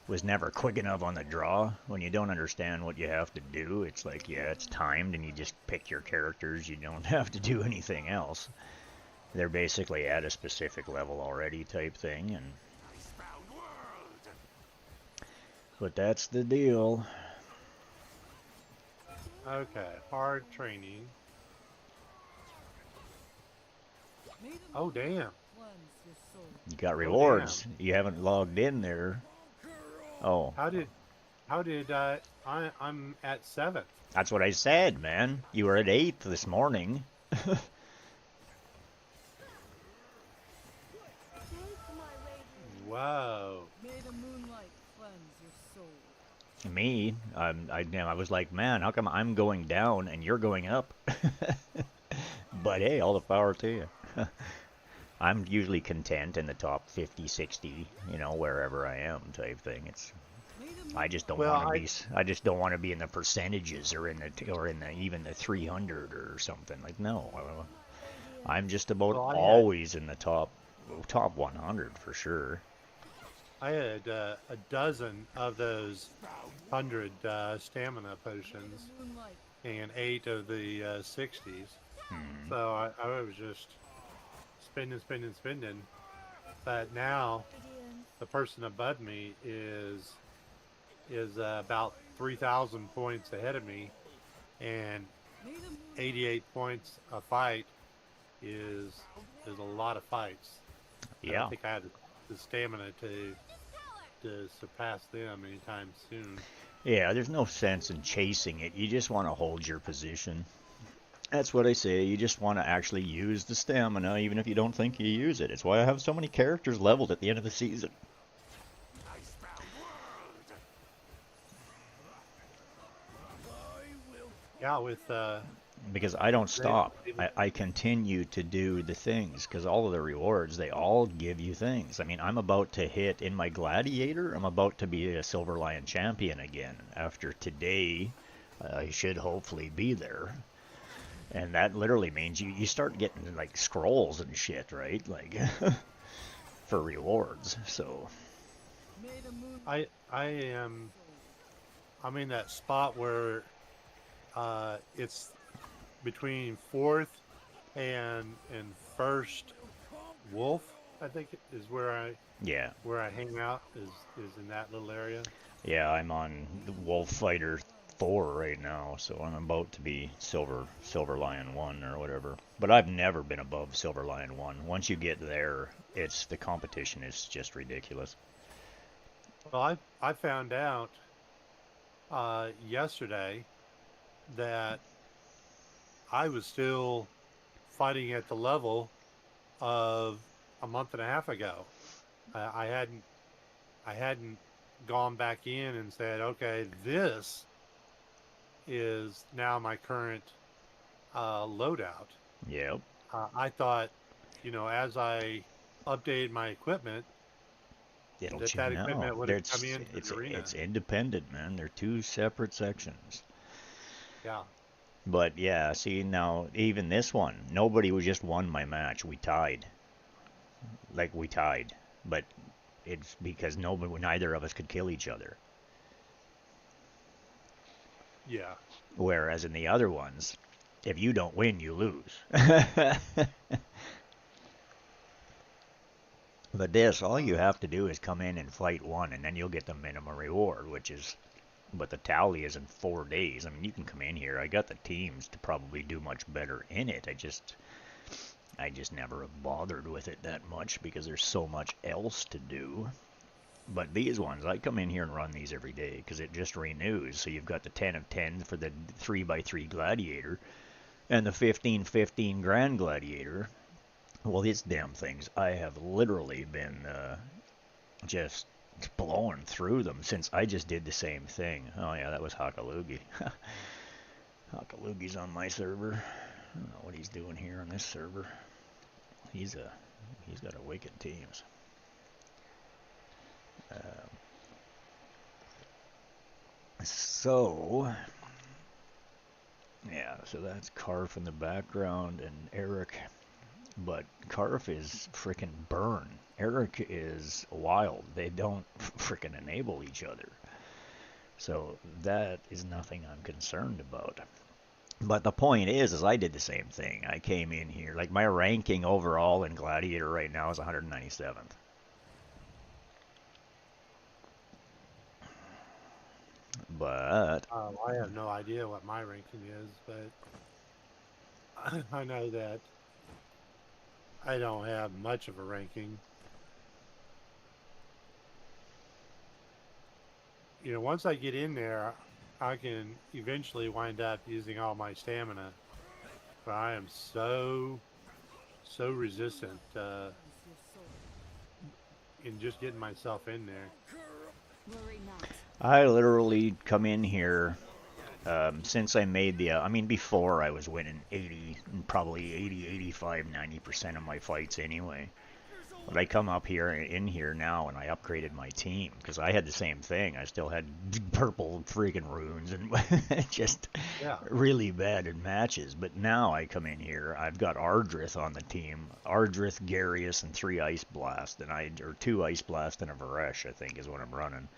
was never quick enough on the draw. When you don't understand what you have to do, it's like, yeah, it's timed, and you just pick your characters. You don't have to do anything else. They're basically at a specific level already type thing, and but that's the deal. Okay, hard training. Oh, damn. You got rewards. You haven't logged in there. Oh. How did I'm at 7th. That's what I said, man. You were at 8th this morning. Whoa. May the moonlight cleanse your soul. Me, I was like, man, how come I'm going down and you're going up? But hey, all the power to you. I'm usually content in the top 50, 60, you know, wherever I am type thing. I just don't want to be. I just don't want to be in the percentages or in the even the 300 or something. Like, no, I'm just about always in the top 100 for sure. I had a dozen of those 100 stamina potions and 8 of the 60s. So I was just spending. But now the person above me is about 3,000 points ahead of me, and 88 points a fight is a lot of fights. Yeah. I don't think I have the stamina to surpass them anytime soon. Yeah, there's no sense in chasing it. You just want to hold your position. That's what I say. You just want to actually use the stamina, even if you don't think you use it. It's why I have so many characters leveled at the end of the season. Yeah, because I don't stop. I continue to do the things, because all of the rewards, they all give you things. I mean, I'm about to hit, in my Gladiator, I'm about to be a Silver Lion champion again. After today, I should hopefully be there. And that literally means you start getting, like, scrolls and shit, right? Like, for rewards, so... I'm in that spot where it's between 4th and 1st Wolf, I think is where I hang out, is in that little area. Yeah, I'm on the Wolf Fighter 4 right now, so I'm about to be Silver Lion 1 or whatever. But I've never been above Silver Lion 1. Once you get there, the competition is just ridiculous. Well, I found out yesterday that I was still fighting at the level of a month and a half ago. I hadn't gone back in and said, okay, this is now my current loadout. Yep. I thought, as I updated my equipment, it'll that equipment would have come in the arena. It's independent, man. They're two separate sections. Yeah. But yeah, see, now even this one, nobody just won my match. We tied. But it's because neither of us could kill each other. Yeah. Whereas in the other ones, if you don't win, you lose. But this, all you have to do is come in and fight one, and then you'll get the minimum reward, but the tally is in 4 days. I mean, you can come in here. I got the teams to probably do much better in it. I just never have bothered with it that much because there's so much else to do. But these ones, I come in here and run these every day because it just renews. So you've got the 10 of 10 for the 3x3 Gladiator and the 15/15 Grand Gladiator. Well, these damn things, I have literally been just blowing through them since I just did the same thing. Oh yeah, that was Hakalugi. Hakalugi's on my server. I don't know what he's doing here on this server. He's got a wicked teams. So yeah, so that's Karf in the background and Eric. But Karf is frickin' burn. Eric is wild. They don't frickin' enable each other. So that is nothing I'm concerned about. But the point is I did the same thing. I came in here, like my ranking overall in Gladiator right now is 197th. But I have no idea what my ranking is, but I know that I don't have much of a ranking. You know, once I get in there, I can eventually wind up using all my stamina. But I am so resistant in just getting myself in there. Worry not. I literally come in here since I made the, I mean, before I was winning 80, probably 80, 85, 90% of my fights anyway. But I come up here in here now and I upgraded my team because I had the same thing. I still had purple freaking runes and just really bad in matches. But now I come in here, I've got Ardrith on the team. Ardrith, Garius, and 3 Ice Blast, or 2 Ice Blast and a Varesh, I think is what I'm running.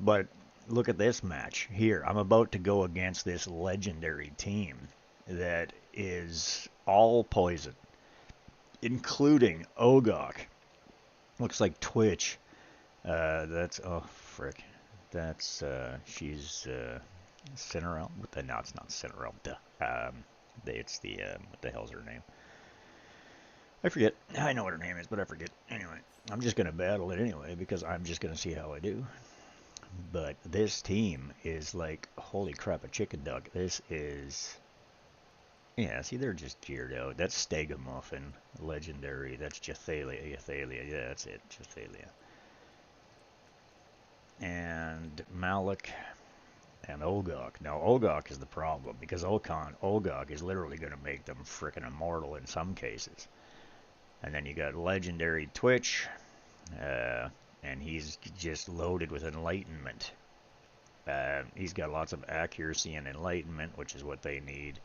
But look at this match here. I'm about to go against this legendary team that is all poison, including Ogok. Looks like Twitch. That's, oh, frick. That's, she's, Cinerel? No, it's not Cinerel. Duh. It's the, what the hell's her name? I forget. I know what her name is, but I forget. Anyway, I'm just going to battle it anyway because I'm just going to see how I do. But this team is like, holy crap, a chicken duck. This is, yeah, see, they're just geared out. That's Stegamuffin, legendary. That's Jethalia. Yeah, that's it, Jethalia. And Malik and Ogok. Now, Ogok is the problem because Ogok is literally going to make them frickin' immortal in some cases. And then you got legendary Twitch, and he's just loaded with enlightenment. He's got lots of accuracy and enlightenment, which is what they need.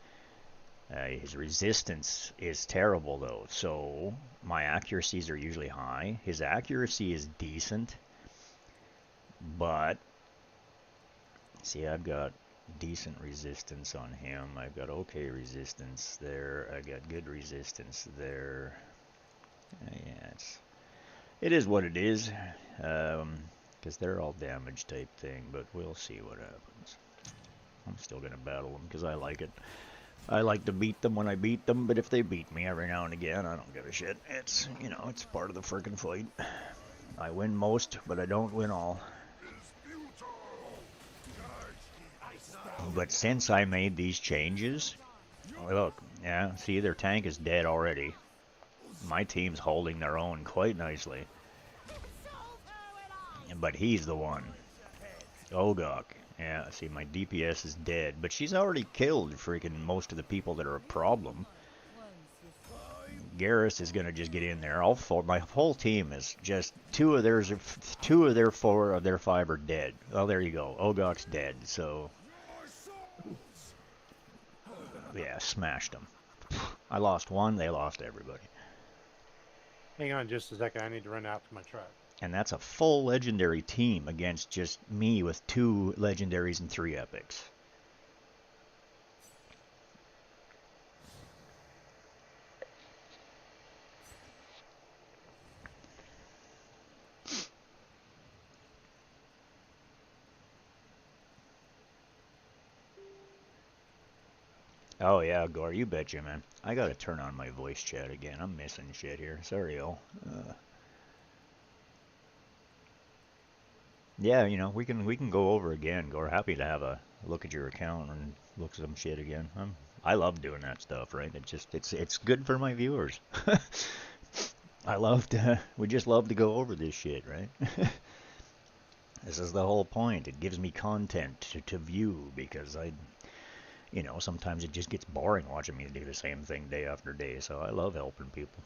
His resistance is terrible, though, so my accuracies are usually high. His accuracy is decent, but see, I've got decent resistance on him. I've got okay resistance there. I got good resistance there. Yeah, it is what it is, because they're all damage type thing, but we'll see what happens. I'm still going to battle them because I like it. I like to beat them when I beat them, but if they beat me every now and again, I don't give a shit. It's, you know, it's part of the frickin' fight. I win most, but I don't win all. But since I made these changes, look, yeah, see, their tank is dead already. My team's holding their own quite nicely. But he's the one. Ogok. Yeah, see, my DPS is dead. But she's already killed freaking most of the people that are a problem. Garrus is going to just get in there. My whole team is just, two of their 4 of their 5 are dead. Well, there you go. Ogok's dead, so... yeah, smashed them. I lost one, they lost everybody. Hang on just a second, I need to run out to my truck. And that's a full legendary team against just me with 2 legendaries and 3 epics. Oh yeah, Gore, you betcha, man. I gotta turn on my voice chat again. I'm missing shit here. Sorry, y'all. Yeah, you know, we can go over again. Gore, happy to have a look at your account and look at some shit again. I love doing that stuff, right? It's good for my viewers. We just love to go over this shit, right? This is the whole point. It gives me content to view because sometimes it just gets boring watching me do the same thing day after day. So I love helping people.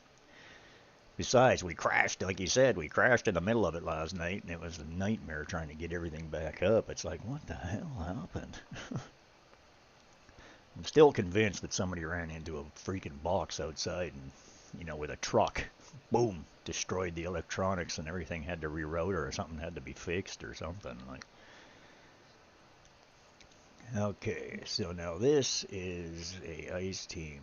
Besides, we crashed, like you said, we crashed in the middle of it last night, and it was a nightmare trying to get everything back up. It's like, what the hell happened? I'm still convinced that somebody ran into a freaking box outside and, with a truck. Boom. Destroyed the electronics and everything had to reroute or something had to be fixed or something. Okay, so now this is a ice team.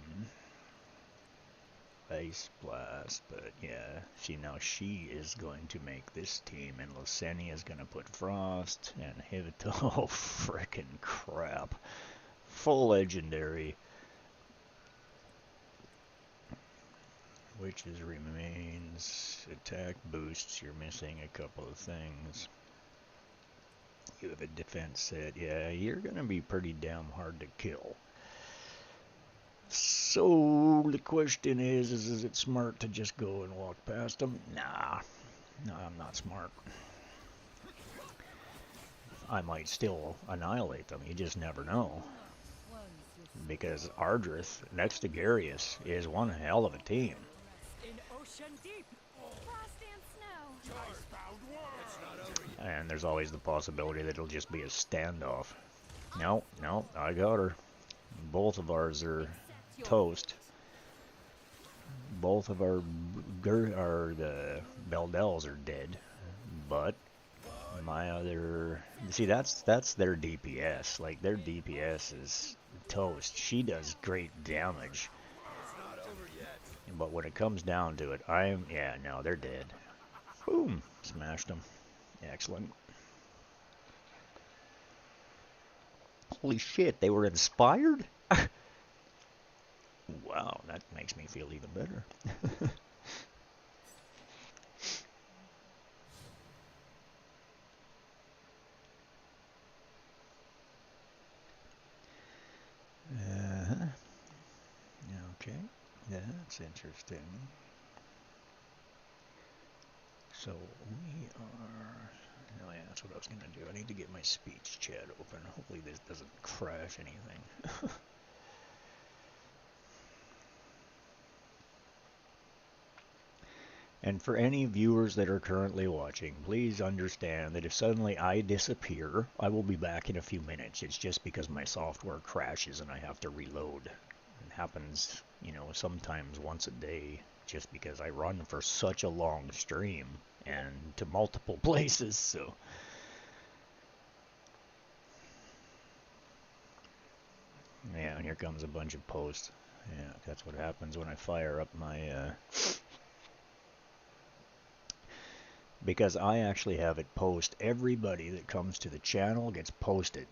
Ice Blast, but yeah, now she is going to make this team, and Lyseni is going to put Frost, and Hivito, oh frickin' crap, full legendary, Witches remains, attack boosts, you're missing a couple of things, you have a defense set, yeah, you're going to be pretty damn hard to kill. So the question is it smart to just go and walk past them? Nah, I'm not smart. I might still annihilate them, you just never know. Because Ardrith, next to Garius, is one hell of a team. And there's always the possibility that it'll just be a standoff. No, I got her. Both of ours are toast. Both of the Beldels are dead, but my other, see, that's their DPS. Like, their DPS is toast. She does great damage, but when it comes down to it, no, they're dead. Boom, smashed them. Excellent. Holy shit, they were inspired? Wow, that makes me feel even better. Okay, that's interesting. So we are... Oh yeah, that's what I was going to do. I need to get my speech chat open. Hopefully this doesn't crash anything. And for any viewers that are currently watching, please understand that if suddenly I disappear, I will be back in a few minutes. It's just because my software crashes and I have to reload. It happens, sometimes once a day, just because I run for such a long stream and to multiple places, so... Yeah, and here comes a bunch of posts. Yeah, that's what happens when I fire up my... Because I actually have it post. Everybody that comes to the channel gets posted.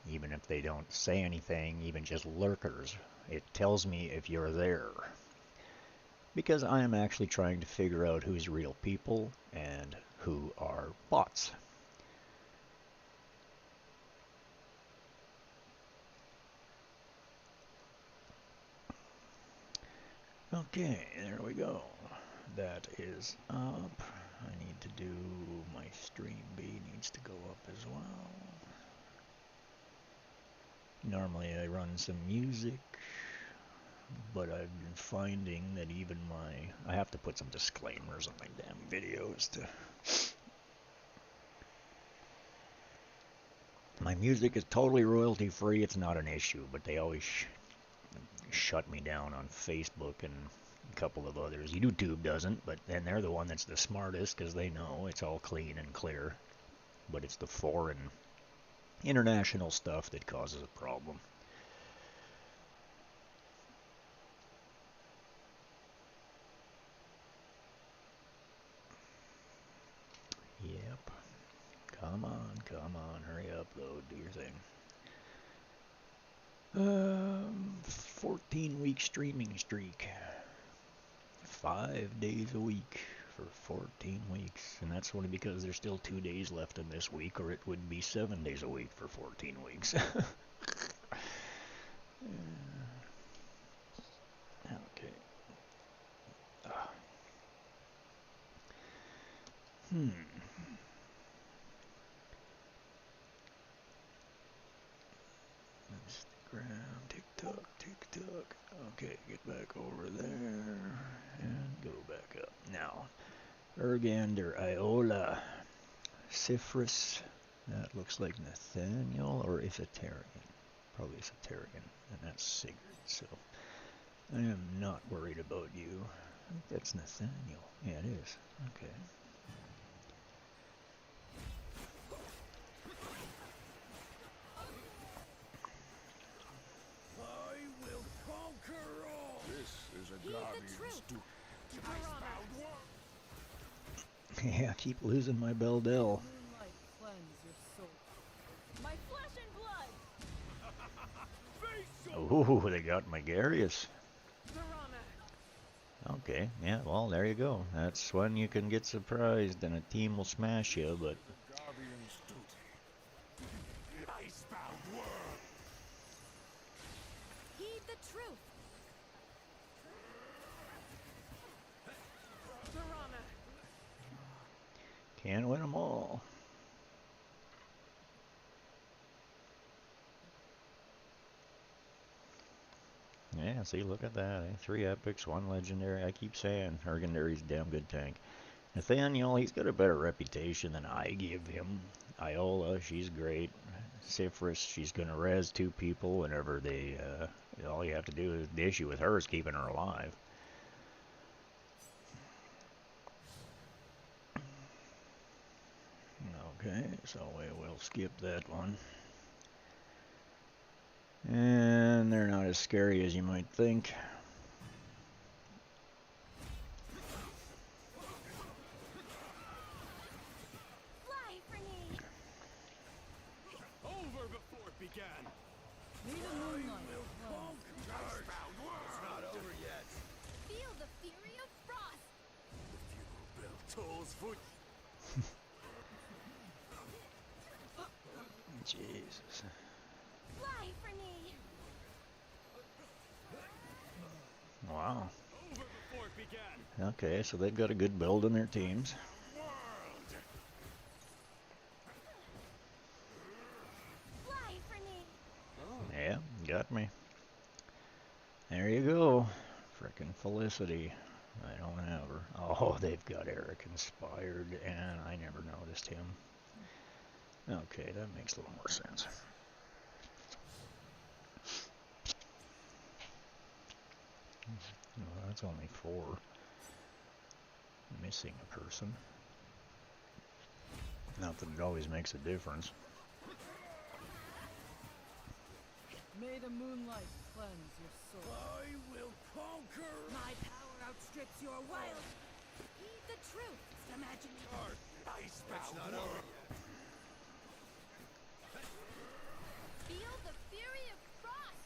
Even if they don't say anything, even just lurkers. It tells me if you're there. Because I am actually trying to figure out who's real people and who are bots. Okay, there we go. That is up. I need to do my stream B needs to go up as well. Normally I run some music, but I've been finding that even I have to put some disclaimers on my damn videos to... My music is totally royalty free, it's not an issue, but they always shut me down on Facebook and a couple of others. YouTube doesn't, but then they're the one that's the smartest because they know it's all clean and clear. But it's the foreign, international stuff that causes a problem. Yep. Come on, hurry up, load, do your thing. 14-week streaming streak. 5 days a week for 14 weeks. And that's only because there's still 2 days left in this week, or it would be 7 days a week for 14 weeks. Okay. Instagram, TikTok. Okay, get back over there and go back up. Now, Urgander, Iola, Cyphrus, that looks like Nathaniel or Iphiterian. Probably Iphiterian, and that's Sigurd, so I am not worried about you. I think that's Nathaniel. Yeah, it is. Okay. I will conquer all. This is a Guardian's duty. Yeah, keep losing my Beldel. Moonlight cleanse your soul. My flesh and blood! Oh, they got Megarius. Piranha! Okay, yeah, well, there you go. That's when you can get surprised and a team will smash you, but... Guardian's duty. Icebound world. Heed the truth. Piranha! Can't win them all. Yeah, see, look at that. 3 epics, 1 legendary. I keep saying Urgandary's a damn good tank. Nathaniel, he's got a better reputation than I give him. Iola, she's great. Cyphrus, she's going to res 2 people whenever they... all you have to do is... The issue with her is keeping her alive. Okay, so we will skip that one. And they're not as scary as you might think. Fly for me. Over before it began. May the moonlight cleanse. Icebound world. It's not over yet. Feel the fury of frost. Bell tolls for Jesus. Fly for me. Wow. over before it began. Okay, so they've got a good build in their teams. Fly for me. Yeah, got me. There you go. Frickin' Felicity. I don't have her. Oh, they've got Eric inspired, and I never noticed him. Okay, that makes a little more sense. Well, that's only 4. Missing a person. Not that it always makes a difference. May the moonlight cleanse your soul. I will conquer. My power outstrips your wild. Heed the truth. Imagine Icebound not over yet. Feel the fury of frost.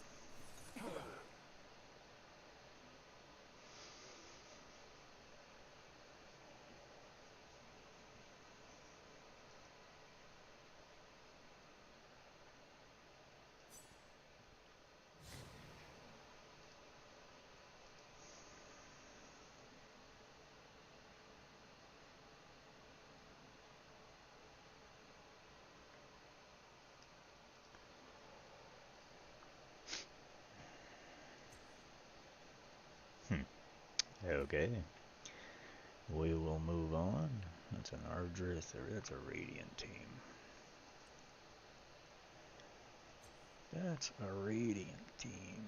Okay. We will move on. That's an Ardrith, or that's a Radiant team. That's a Radiant team.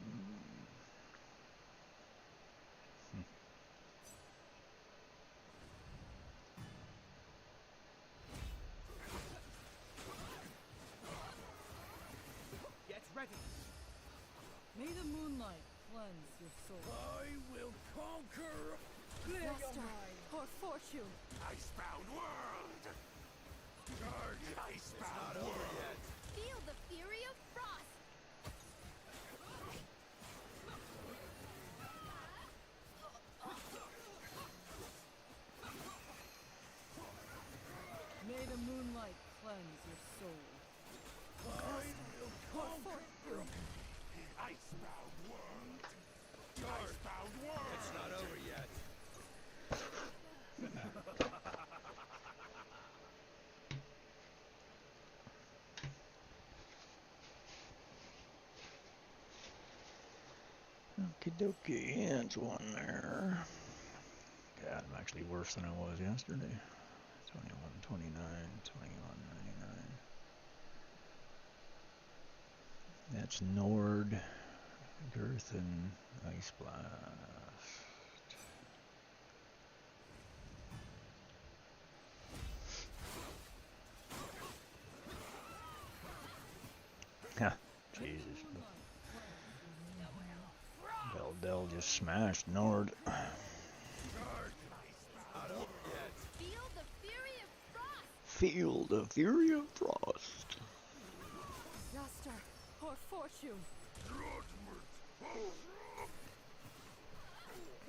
Get ready. May the moonlight cleanse your soul. I will conquer. Luster or fortune. Icebound world. Charge. Icebound not world. Over yet. Feel the fury of frost. cleanse your soul. Icebound world. Icebound world. It's not over yet. Okie dokie, that's one there. God, I'm actually worse than I was yesterday. 21, 29, 21, 99. That's Nord, Girthen, Ice Blast. Ha, Jesus. Del just smashed Nord. Feel the fury of frost. Feel the fury of frost. Yastar, or fortune.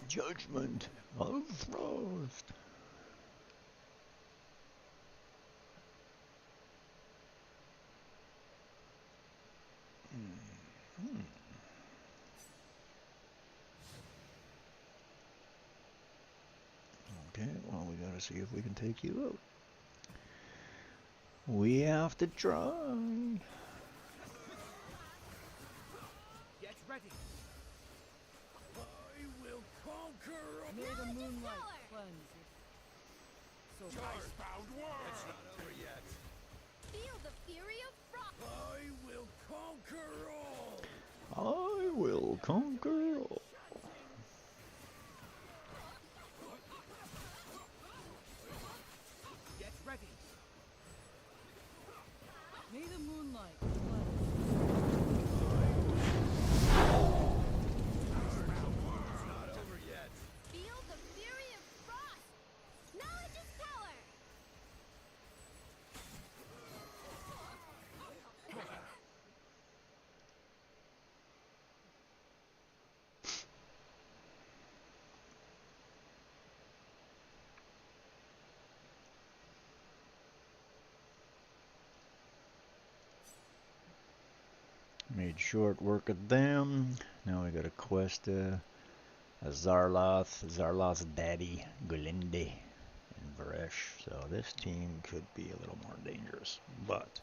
Judgment of frost. Okay, well, we gotta see if we can take you out. We have to try. Get ready. I will conquer all. May the moonlight cleanse your soul. Icebound world. It's not over yet. Feel the fury of frost. I will conquer all. I will conquer all. Get ready. May the moonlight cleanse. It's not over yet. Feel the fury of frost. Knowledge is power. Made short work of them. Now we got a quest, a Zarloth's daddy, Gulinde, and Varesh. So this team could be a little more dangerous, but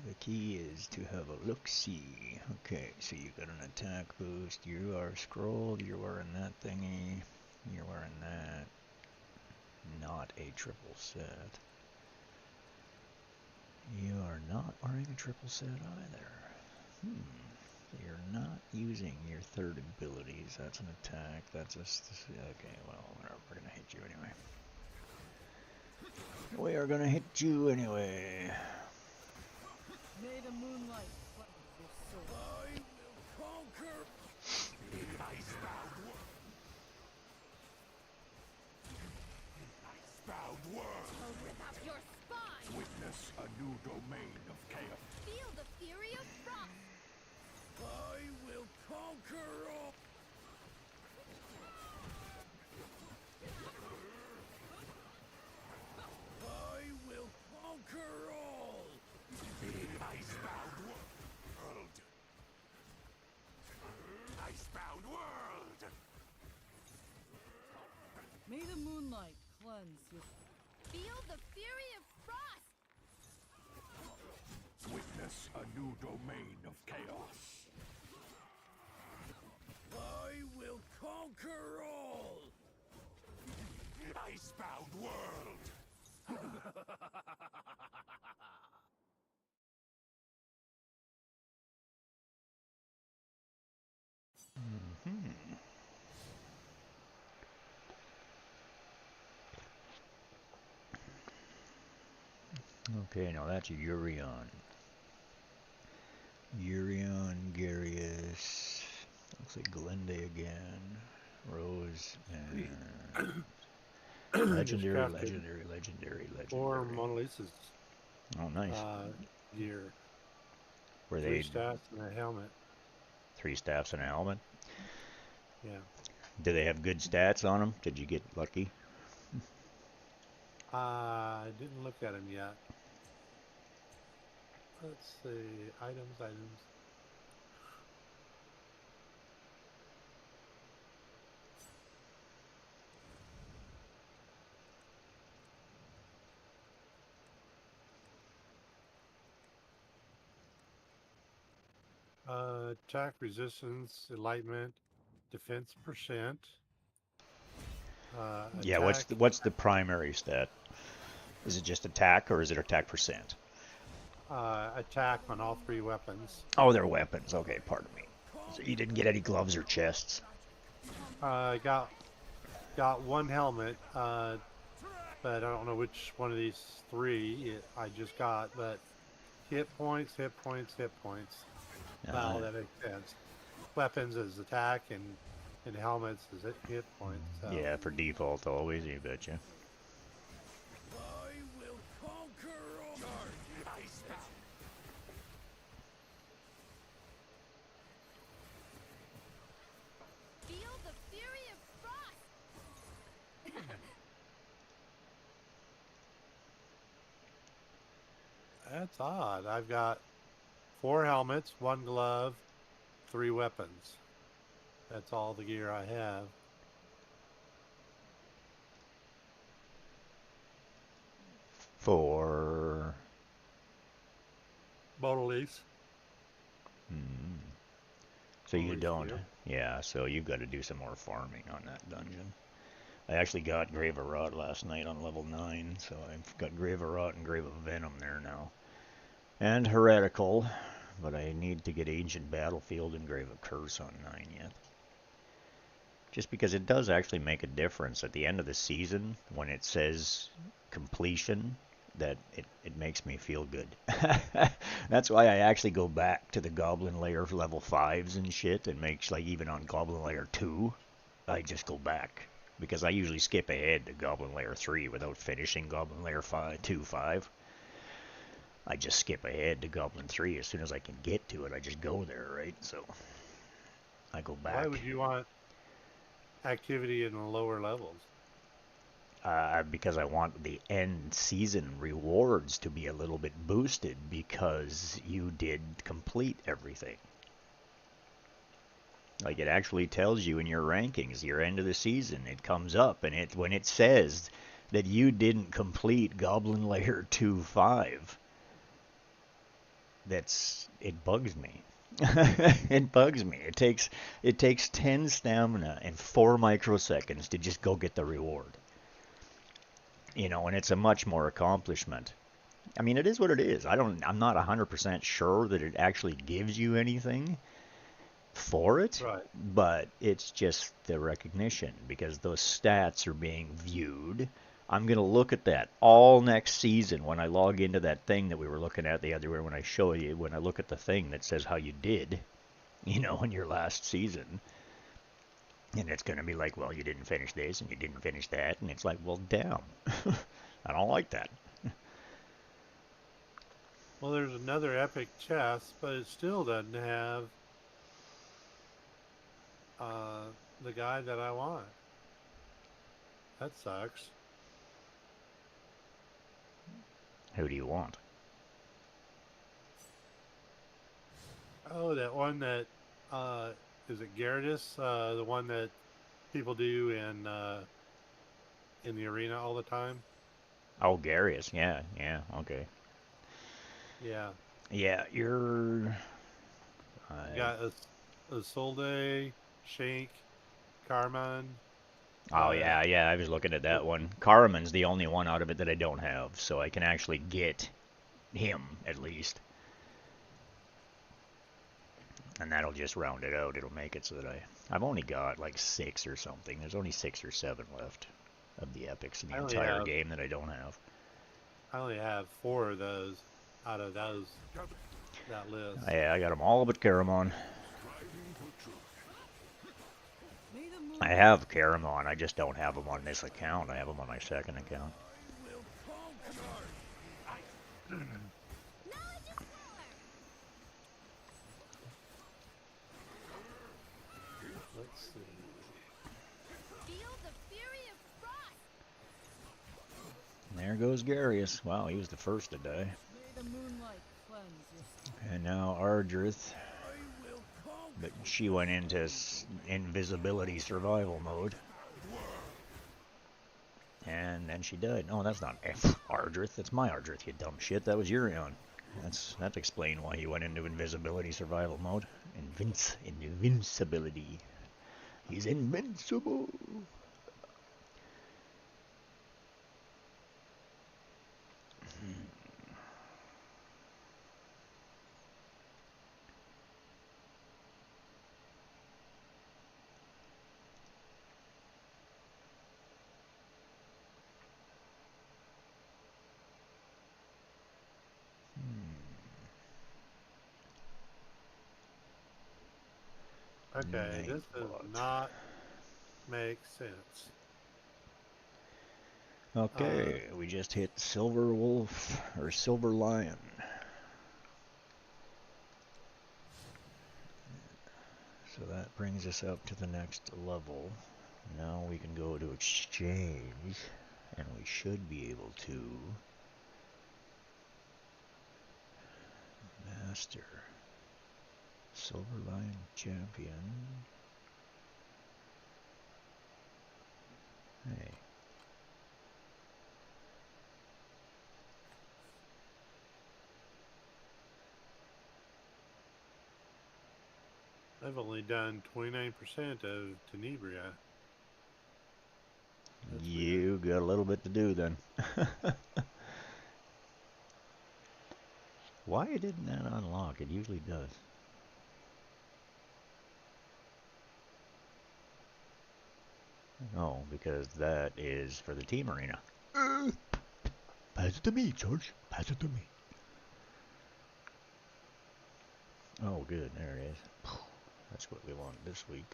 the key is to have a look-see. Okay, so you got an attack boost. You are scrolled. You're wearing that thingy. You're wearing that. Not a triple set. You are not wearing a triple set either. You're not using your third abilities. That's an attack. That's a... Okay, well, whatever. We're going to hit you anyway. We are going to hit you anyway. May the moonlight cleanse your soul. I will conquer. Icebound world. Icebound world. Rip out your spine. Witness a new domain of chaos. Feel the fury of frost. I will conquer all. I will conquer all. Icebound world. Icebound world. May the moonlight cleanse your Feel the fury of frost. Witness a new domain of chaos. I will conquer all. Icebound world. Okay, now that's Urion. Urion, Garius, looks like Glende again, Rose, and legendary. 4 Mona Lisas Oh, nice. year. Were 3 they stats and a helmet. 3 staffs and a helmet? Yeah. Do they have good stats on them? Did you get lucky? I didn't look at them yet. Let's see. Items. Attack resistance, enlightenment, defense percent. Yeah, Attack, what's the primary stat? Is it just attack or is it attack percent? attack on all 3 weapons. Oh, they're weapons. Okay, pardon me. So you didn't get any gloves or chests? Got 1 helmet, but I don't know which one of these 3 I just got. But hit points. Well, that makes sense. Weapons is attack and helmets is hit points. So. Yeah, for default always, you betcha. I will conquer all. Feel the fury of frost. That's odd. I've got 4 helmets, 1 glove, 3 weapons. That's all the gear I have. For... Bodilese. So you Always don't... do. Yeah, so you've got to do some more farming on that dungeon. I actually got Grave of Rot last night on level 9, so I've got Grave of Rot and Grave of Venom there now. And Heretical, but I need to get Ancient Battlefield and Grave of Curse on 9 yet. Just because it does actually make a difference at the end of the season when it says completion, that it makes me feel good. That's why I actually go back to the Goblin Lair level 5s and shit, and makes like even on Goblin Lair 2, I just go back. Because I usually skip ahead to Goblin Lair 3 without finishing Goblin Lair 2-5. I just skip ahead to Goblin 3 as soon as I can get to it. I just go there, right? So I go back. Why would you want activity in the lower levels? Because I want the end season rewards to be a little bit boosted because you did complete everything. Like it actually tells you in your rankings, your end of the season, it comes up, and when it says that you didn't complete Goblin Lair 2-5, it bugs me. It bugs me. It takes 10 stamina and 4 microseconds to just go get the reward. You know, and it's a much more accomplishment. I mean, it is what it is. I'm not 100% sure that it actually gives you anything for it, Right. but it's just the recognition because those stats are being viewed. I'm going to look at that all next season when I log into that thing that we were looking at the other way when I look at the thing that says how you did, you know, in your last season. And it's going to be like, well, you didn't finish this and you didn't finish that. And it's like, well, damn. I don't like that. Well, there's another epic chest, but it still doesn't have the guy that I want. That sucks. Who do you want? Oh, that one that is it Gyarados? The one that people do in the arena all the time. Oh, Gyarados. Yeah, okay. Yeah. Yeah, you're... You got Isolde, Shank, Carmine. Oh, yeah, I was looking at that one. Karaman's the only one out of it that I don't have, so I can actually get him, at least. And that'll just round it out. It'll make it so that I've only got like 6 or something. There's only 6 or 7 left of the epics in the entire game that I don't have. I only have 4 of those out of that list. Yeah, I got them all but Caramon. I have Caramon, I just don't have them on this account. I have them on my second account. goes Garius. Wow, he was the first to die. May the moonlight cleanse your soul. And now Ardrith. But she went into invisibility survival mode. And then she died. No, that's not Ardrith. That's my Ardrith, you dumb shit. That was Urion. That explains why he went into invisibility survival mode. Invincibility. He's invincible. Okay, this does not make sense. Okay, we just hit Silver Wolf or Silver Lion. So that brings us up to the next level. Now we can go to exchange, and we should be able to master Silver Lion champion. Hey. I've only done 29% of Tenebria. You got a little bit to do then. Why didn't that unlock? It usually does. Oh, because that is for the team arena. Pass it to me, George. Pass it to me. Oh, good. There it is. That's what we want this week.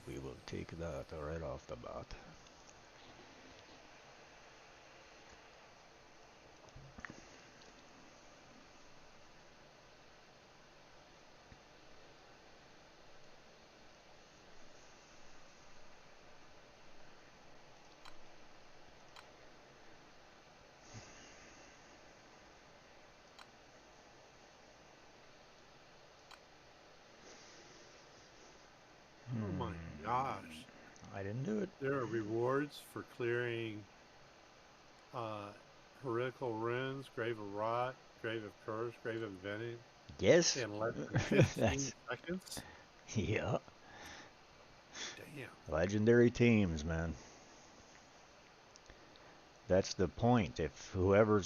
We will take that right off the bat. Oh my gosh. I didn't do it. There are rewards for clearing heretical runes, Grave of Rot, Grave of Curse, Grave of Venom. Yes. In less than 15 seconds. Yeah. Damn. Legendary teams, man. That's the point. If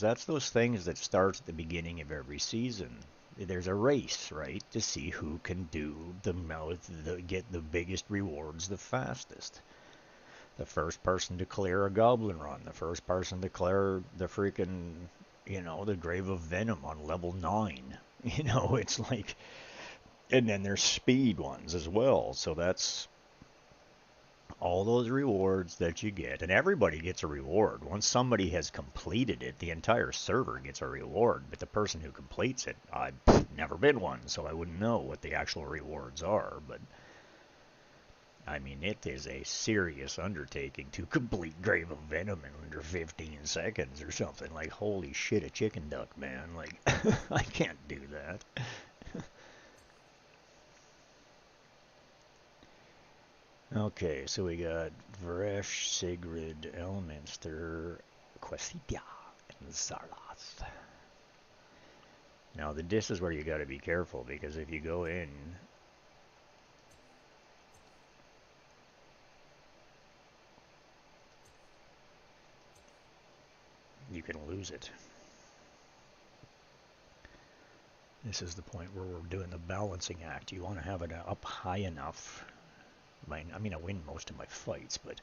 that's those things that start at the beginning of every season. There's a race, right, to see who can do get the biggest rewards the fastest. The first person to clear a goblin run, the first person to clear the freaking, the Grave of Venom on level 9. It's like, and then there's speed ones as well. So that's all those rewards that you get, and everybody gets a reward. Once somebody has completed it, the entire server gets a reward, but the person who completes it, I've never been one, so I wouldn't know what the actual rewards are, but I mean, it is a serious undertaking to complete Grave of Venom in under 15 seconds or something. Like, holy shit, a chicken duck, man. Like, I can't do that. Okay, so we got Vresh, Sigrid, Elminster, Quasitia, and Zarlath. Now, this is where you got to be careful, because if you go in, you can lose it. This is the point where we're doing the balancing act. You want to have it up high enough. I mean, I win most of my fights, but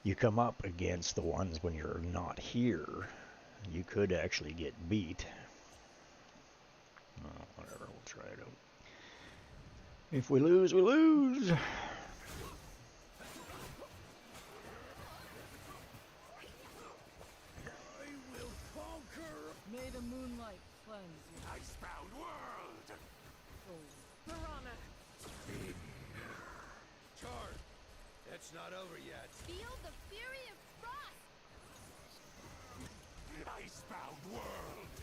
you come up against the ones when you're not here, you could actually get beat. Oh, whatever, we'll try it out. If we lose, we lose! I will conquer! May the moonlight cleanse you. Icebound world! Piranha! Charge! It's not over yet. Feel the fury of frost! Icebound world.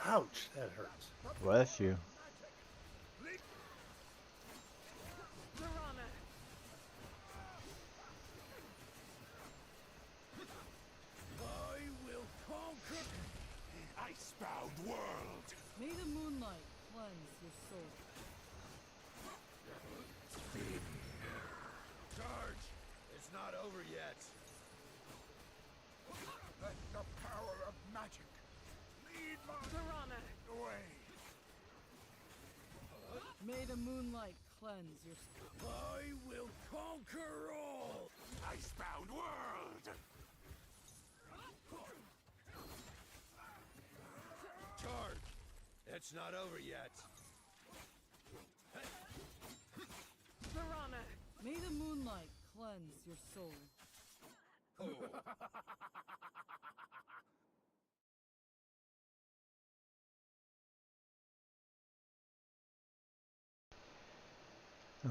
Ouch, that hurts. Bless you. Piranha. I will conquer. Icebound world. May the moonlight cleanse your soul. Charge! It's not over yet. Let the power of magic lead my Piranha. way. May the moonlight cleanse your soul. I will conquer all. Icebound world. Charge! It's not over yet. Piranha. May the moonlight cleanse your soul.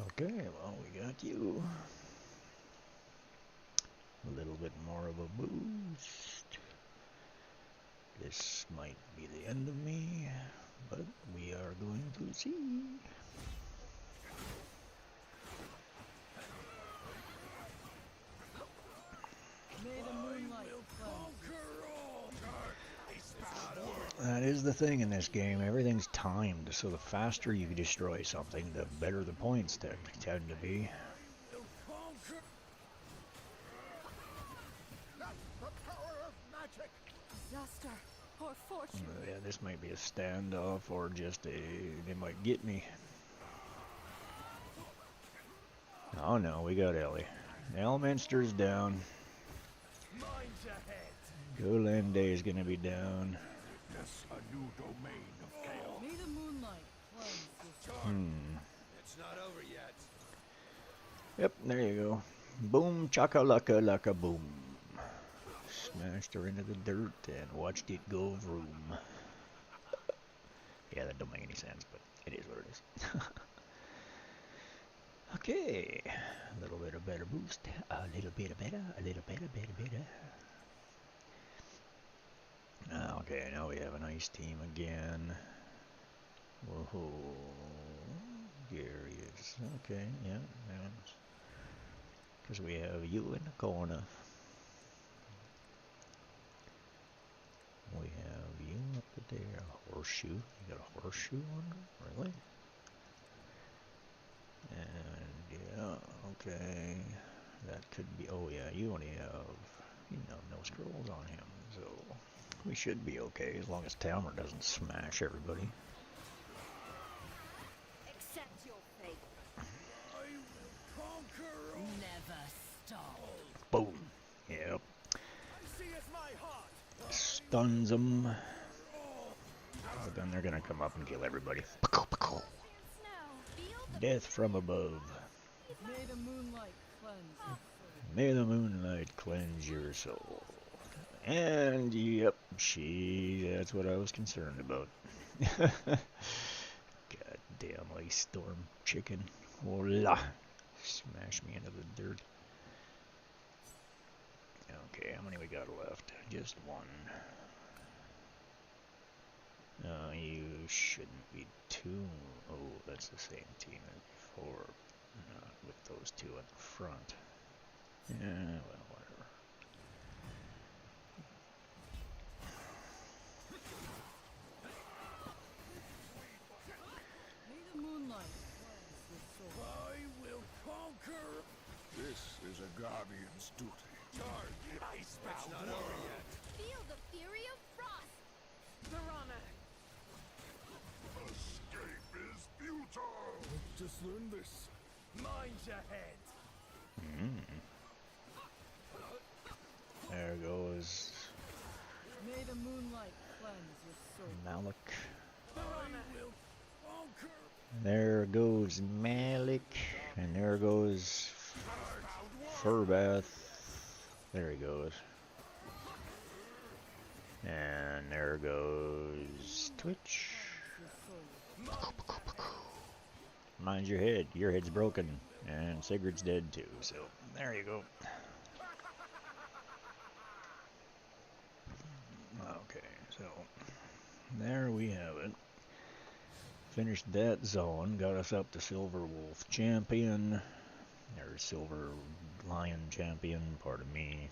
Okay, well, we got you. A little bit more of a boost. This might be the end of me, but we are going to see. May the moonlight cleanse your That is the thing in this game. Everything's timed, so the faster you destroy something, the better the points tend to be. The power of magic. Disaster or fortune. Yeah, this might be a standoff or just a... they might get me. Oh no, we got Ellie. Elminster's down. Mine's ahead. Golende is gonna be down. Yes, a new domain of chaos. May the moonlight cleanse your soul. It's not over yet. Yep, there you go. Boom, chaka-laka, laka, boom. Smashed her into the dirt and watched it go vroom. Yeah, that don't make any sense, but it is what it is. Okay, a little bit of better boost, a little bit of better, a little better. Okay, now we have a nice team again. Whoa, Gary is okay, yeah, because we have you in the corner. We have you up there, a horseshoe. You got a horseshoe on her? Really? And yeah, okay. That could be, oh yeah, you only have, no scrolls on him, so we should be okay as long as Talmer doesn't smash everybody. Accept your fate. I will conquer all. Never stop. Boom. Yep. See as my heart. Stuns them. But then they're gonna come up and kill everybody. Death from above. May the moonlight cleanse your soul. May the moonlight cleanse your soul. And yep, that's what I was concerned about. Goddamn ice storm chicken. Voila. Smash me into the dirt. Okay, how many we got left? Just one. You shouldn't be too... Oh, that's the same team as before. Not with those two in the front. Yeah, well, whatever. May the moonlight cleanse your soul. I will conquer. This is a guardian's duty. Charge. Icebound not over yet. Feel the fury of frost. Piranha. Escape is futile. Just learn this. Mine's ahead. There goes May the moonlight cleanse your soul. Malik. I will conquer. There goes Malik. And there goes Furbath. There he goes. And there goes Twitch. Your soul. Mind your head. Your head's broken. And Sigurd's dead too. So there you go. So, there we have it. Finished that zone, got us up to Silver Wolf Champion, or Silver Lion Champion, pardon me.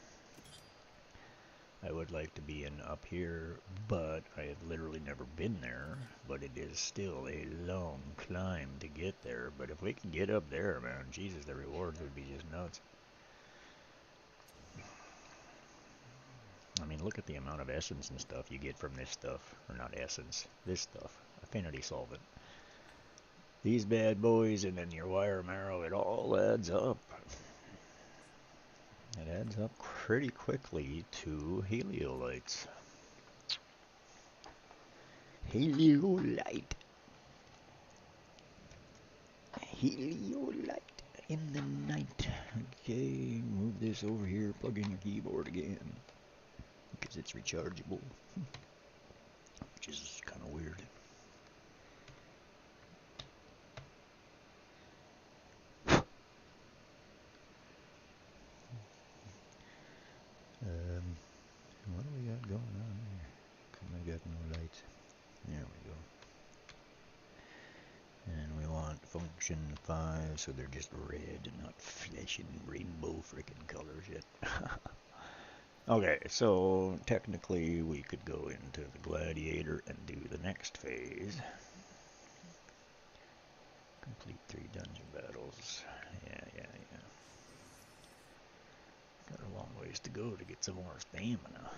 I would like to be in up here, but I have literally never been there, but it is still a long climb to get there. But if we can get up there, man, Jesus, the rewards would be just nuts. I mean, look at the amount of essence and stuff you get from this stuff. Or not essence, this stuff. Affinity solvent. These bad boys and then your wire marrow, it all adds up. It adds up pretty quickly to heliolites. Heliolite. Heliolite in the night. Okay, move this over here, plug in your keyboard again. Because it's rechargeable. Which is kind of weird. What do we got going on here? We got no lights. There we go. And we want function 5, so they're just red and not flashing rainbow frickin' colors yet. Okay, so technically we could go into the Gladiator and do the next phase. Complete 3 dungeon battles. Yeah. Got a long ways to go to get some more stamina.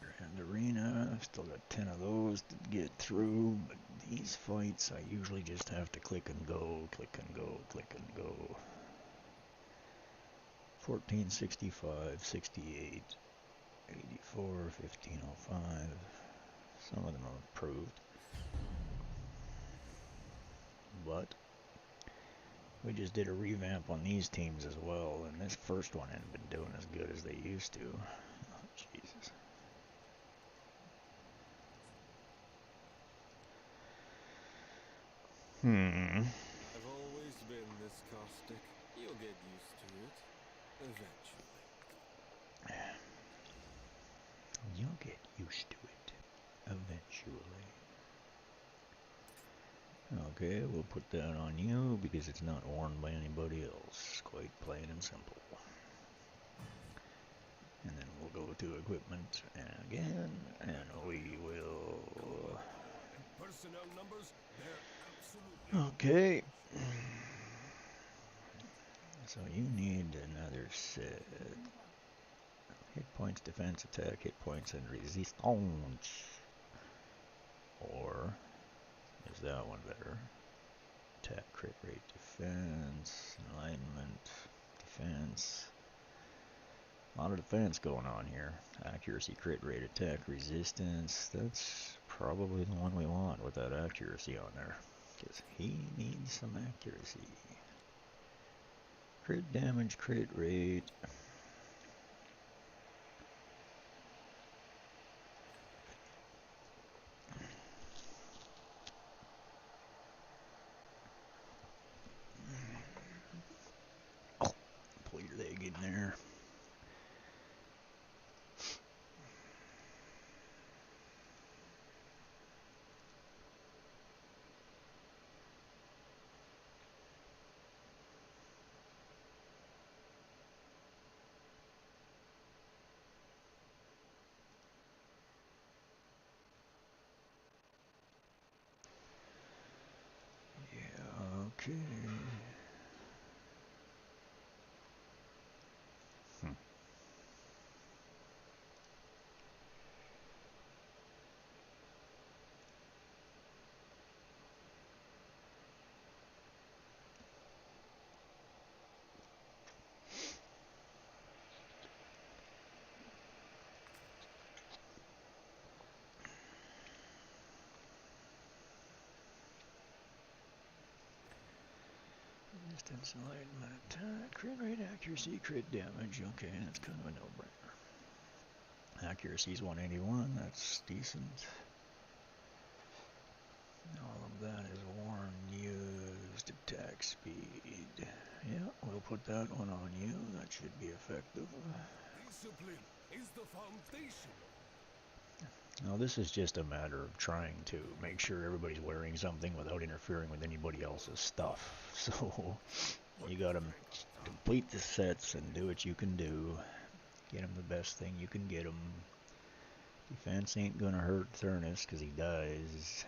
Grand Arena, still got 10 of those to get through, but these fights I usually just have to click and go, click and go, click and go. 1465, 68, 84, 1505. Some of them are approved. But we just did a revamp on these teams as well, and this first one hadn't been doing as good as they used to. Oh, Jesus. I've always been this caustic. You'll get used to it. Eventually. You'll get used to it. Eventually. Okay, we'll put that on you because it's not worn by anybody else. Quite plain and simple. And then we'll go to equipment again, and we will... Personnel numbers, they're absolutely... Okay. So you need another set. Hit points, defense, attack, hit points, and resistance. Or is that one better? Attack, crit rate, defense, alignment, defense. A lot of defense going on here. Accuracy, crit rate, attack, resistance. That's probably the one we want with that accuracy on there. Because he needs some accuracy. Crit damage, crit rate. Oh, pull your leg in there. Okay. Distance, alignment, attack, crit rate, accuracy, crit damage. Okay, that's kind of a no-brainer. Accuracy is 181. That's decent. All of that is worn, used, attack speed. Yeah, we'll put that one on you. That should be effective. Discipline is the foundation. Now this is just a matter of trying to make sure everybody's wearing something without interfering with anybody else's stuff. So you gotta complete the sets and do what you can do. Get him the best thing you can get him. Defense ain't gonna hurt Thurnus because he dies.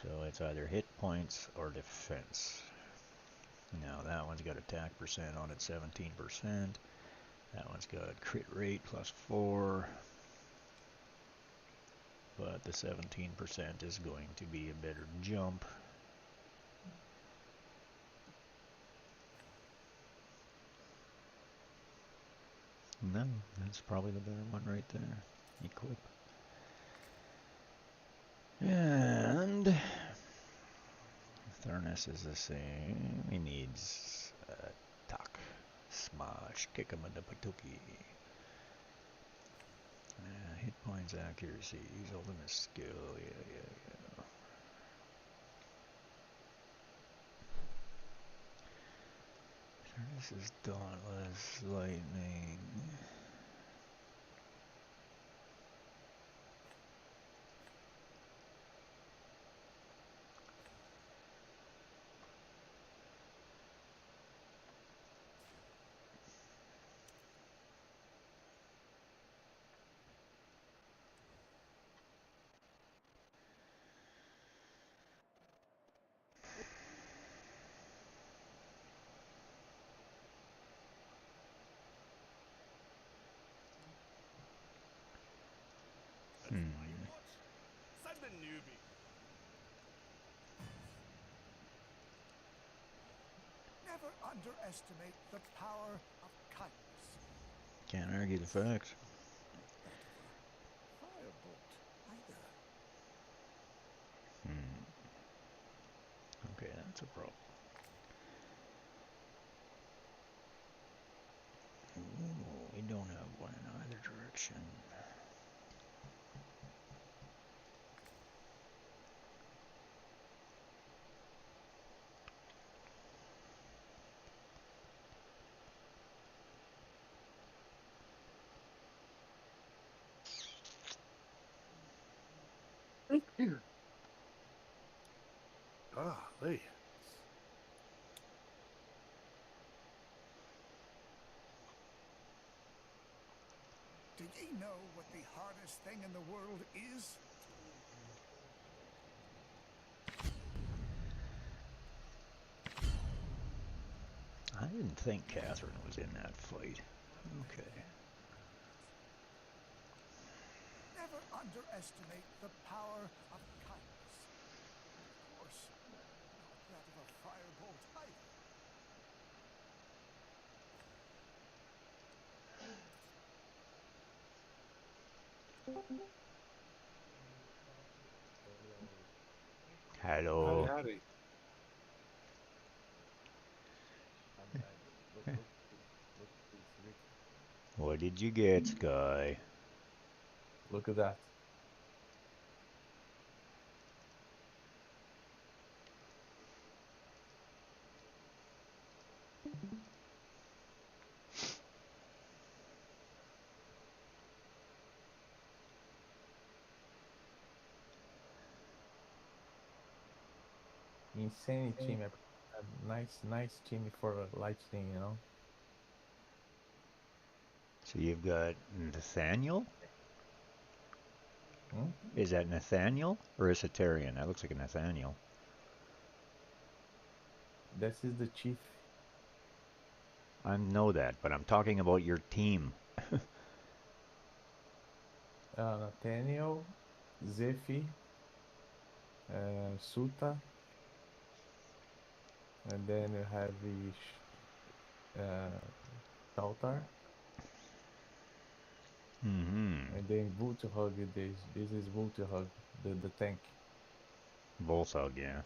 So it's either hit points or defense. Now that one's got attack percent on it, 17%. That one's got crit rate +4. But the 17% is going to be a better jump. No, that's probably the better one right there. Equip. And Thurnus is the same. He needs attack, smash, kick him in the patuki. Hit points, accuracy, ultimate skill. Yeah. Thurnus is dauntless, lightning. Send the newbie. Never underestimate the power of kindness. Can't argue the facts. Firebolt, either. Okay, that's a problem. Ooh, we don't have one in either direction. Lee. Do ye know what the hardest thing in the world is? I didn't think Catherine was in that fight. Okay. Never underestimate the power of kindness. Of course, not that of a firebolt either. Hello. Howdy. Look, please, Rick. What did you get, Sky? Look at that. Insane team. A nice team for lightning, you know. So you've got Nathaniel? Hmm? Is that Nathaniel or is it Tyrion? That looks like a Nathaniel. This is the chief. I know that, but I'm talking about your team. Nathaniel, Zephy, Suta, and then you have the Tautar, and then Vultuhug. This is Vultuhug, the tank. Volsug, yeah.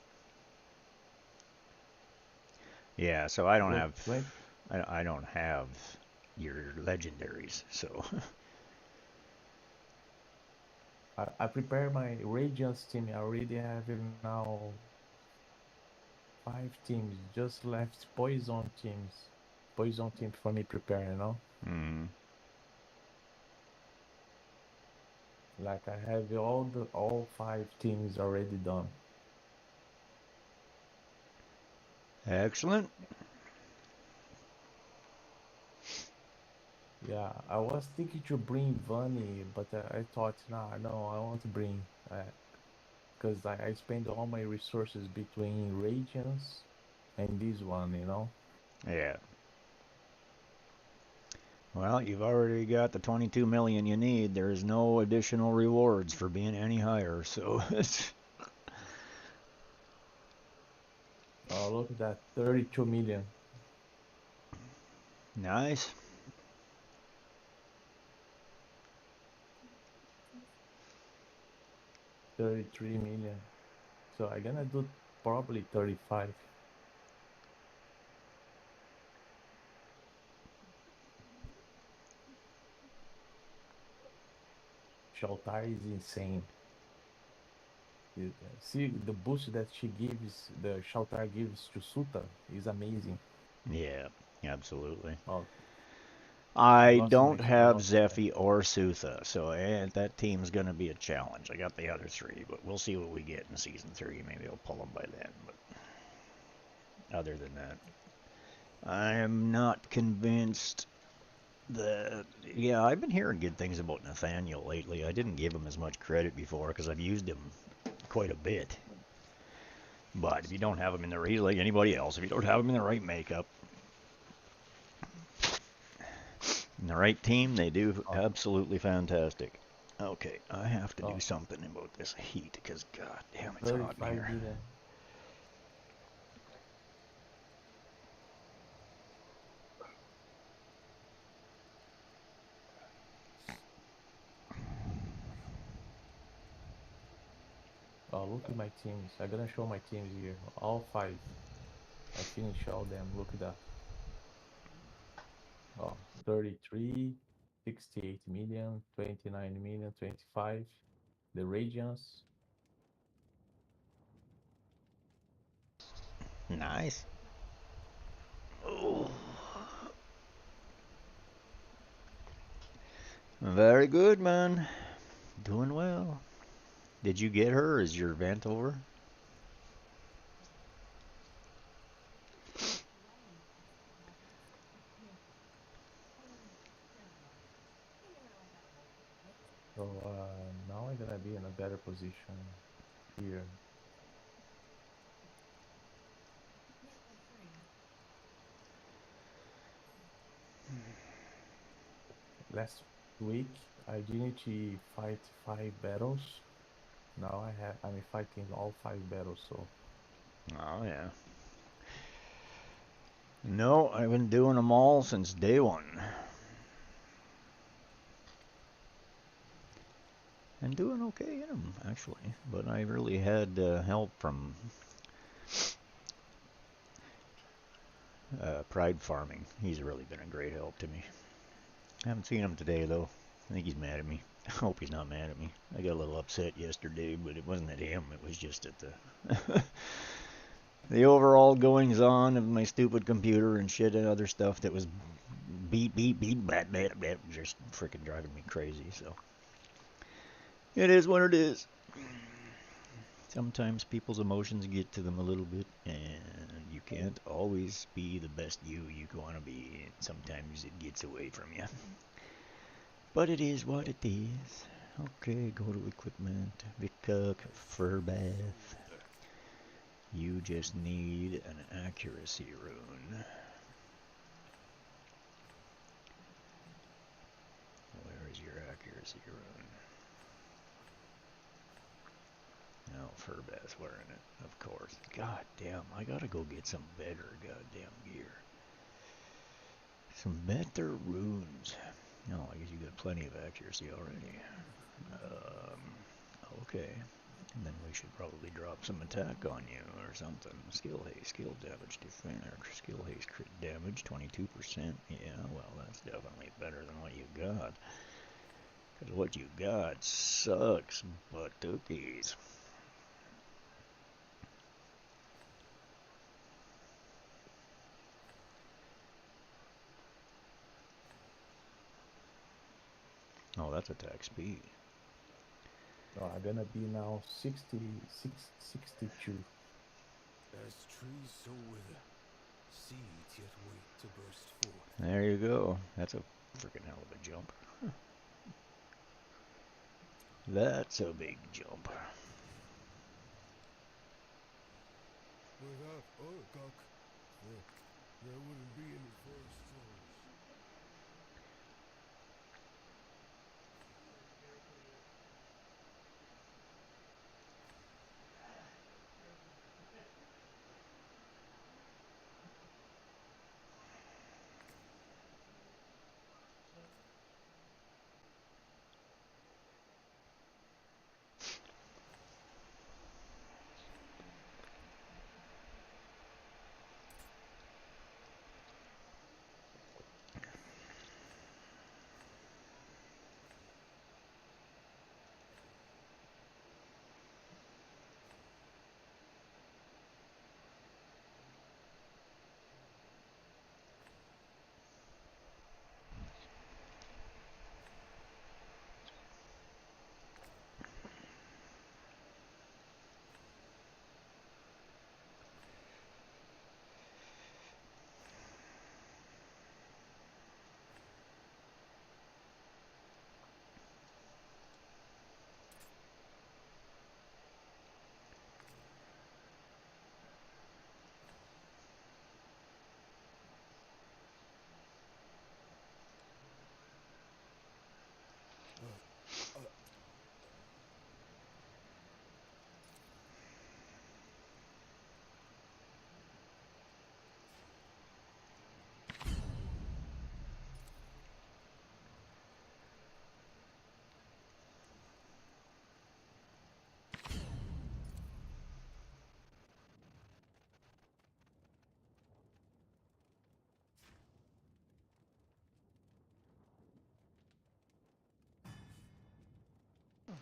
Yeah, so I don't have I don't have your legendaries, so I prepare my Radiance team. I already have now 5 teams. Just left Poison teams. poison team for me prepare, you know? Hmm. Like I have all 5 teams already done. Excellent. Yeah, I was thinking to bring Vani, but I thought, nah, no, I want to bring, because I spend all my resources between Radiance and this one, you know? Yeah. Well, you've already got the 22 million you need. There's no additional rewards for being any higher, so it's Oh, look at that, 32 million, nice. 33 million. So I'm gonna do probably 35. Shaltai is insane. See the boost that she gives, the Shaltai gives to Suta is amazing. Yeah, absolutely. Oh, I I lost my don't have slot. Zephy or Sutha, so that team's going to be a challenge. I got the other 3, but we'll see what we get in Season 3. Maybe I'll pull them by then, but other than that, I am not convinced that... Yeah, I've been hearing good things about Nathaniel lately. I didn't give him as much credit before because I've used him quite a bit. But if you don't have him in the... He's like anybody else. If you don't have him in the right makeup, in the right team, they do absolutely fantastic. Okay, I have to do something about this heat because god damn, it's hot in here. Million. Oh, look at my teams. I'm gonna show my teams here. All 5. I finished all them. Look at that. Oh, 33, 68 million, 29 million, 25. The Radiance. Nice. Oh. Very good, man. Doing well. Did you get her? Is your event over? So now I'm gonna be in a better position here. Last week I didn't fight 5 battles. Now I'm fighting all 5 battles. So. Oh yeah. No, I've been doing them all since day 1. And doing okay in them, actually. But I really had help from Pride Farming. He's really been a great help to me. I haven't seen him today, though. I think he's mad at me. I hope he's not mad at me. I got a little upset yesterday, but it wasn't at him. It was just at the the overall goings on of my stupid computer and shit and other stuff that was beep, blah, blah, blah, just freaking driving me crazy. So it is what it is. Sometimes people's emotions get to them a little bit, and you can't always be the best you want to be. Sometimes it gets away from you. But it is what it is. Okay, go to equipment. Vikuk, fur bath. You just need an accuracy rune. Where is your accuracy rune? No, fur bath's wearing it, of course. God damn, I gotta go get some better goddamn gear. Some better runes. No, I guess you got plenty of accuracy already. Okay. And then we should probably drop some attack on you or something. Skill haste, skill damage, defense, skill haste, crit damage, 22%. Yeah, well, that's definitely better than what you got. Because what you got sucks, but cookies. Oh, that's attack speed. Oh, I'm gonna be now 62. As trees so wither, seeds yet wait to burst forth. There you go. That's a freaking hell of a jump. That's a big jump. Without Urgok, there wouldn't be any forest souls.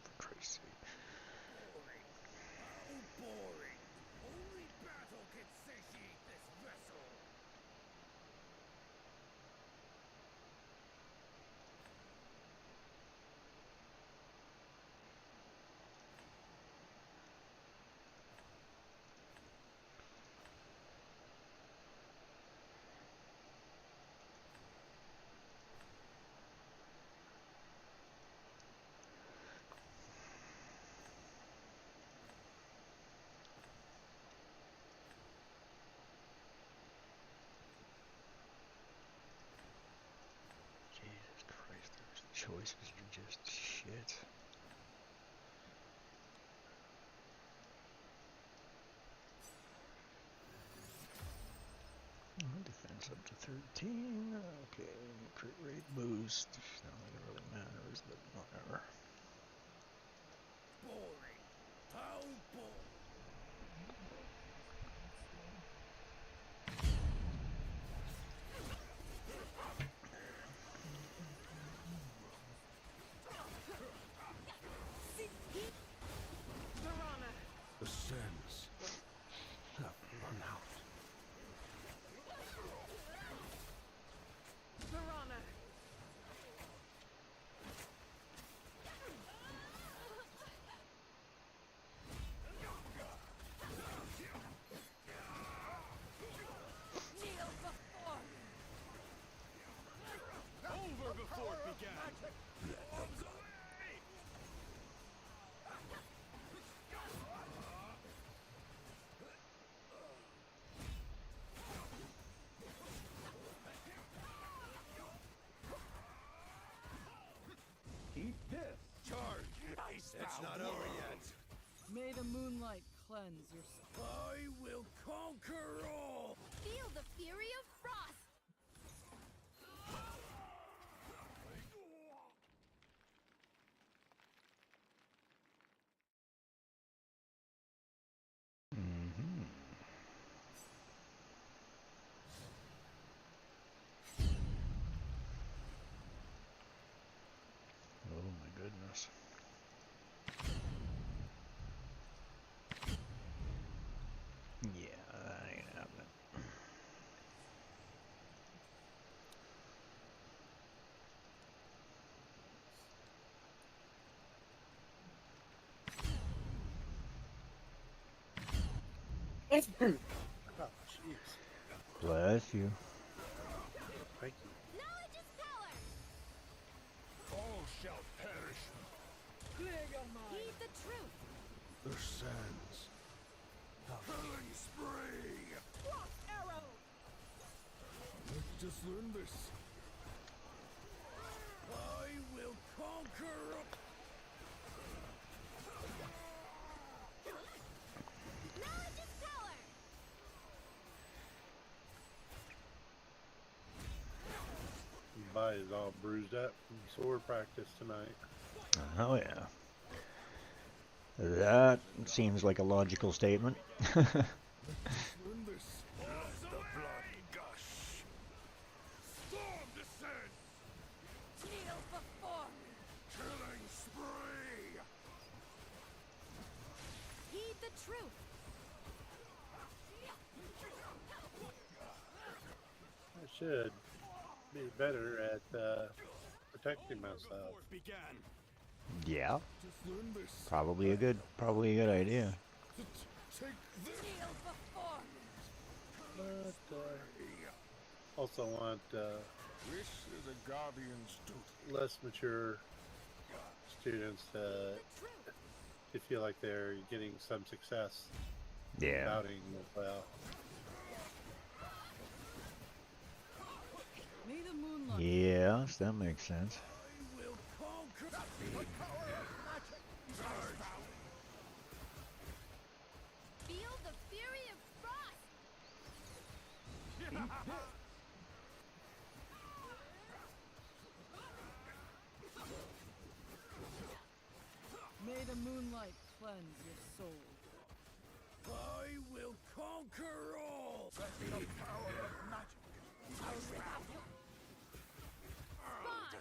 For Christ's sake. Boring. How boring. Only battle can satiate this vessel. Jesus Christ, those choices are just shit. Defense up to 13. Okay, crit rate boost. Not like it really matters, but whatever. Boring. How boring. Piranha! The sands have run out. Piranha! Kneel before Over before it began! Eat this. Charge! It's not over yet. May the moonlight cleanse your soul. I will conquer all. feel the fury of frost. Mm-hmm. Oh my goodness. Yeah, that ain't happening. Oh, jeez. Bless you. Thank you. Knowledge is power! All shall perish. Clear your mind. Heed the truth! The sands. Killing spree. Cross arrow. Let's just learn this. I will conquer. Knowledge is power! Body is all bruised up from sword practice tonight. Oh yeah. That seems like a logical statement. Learn this. Let the blood gush. Storm descends. Kneel before me! Killing spree. Heed the truth! I should be better at protecting myself. Began. Yeah, Just learn this. probably a good idea. Take this. Kneel before me! But also want This is a guardian's duty. less mature students The truth! to feel like they're getting some success Yeah. outing well. May the moonlight. Yes, that makes sense. I will conquer. Feel the fury of frost! May the moonlight cleanse your soul. I will conquer all. The power of magic. Spy!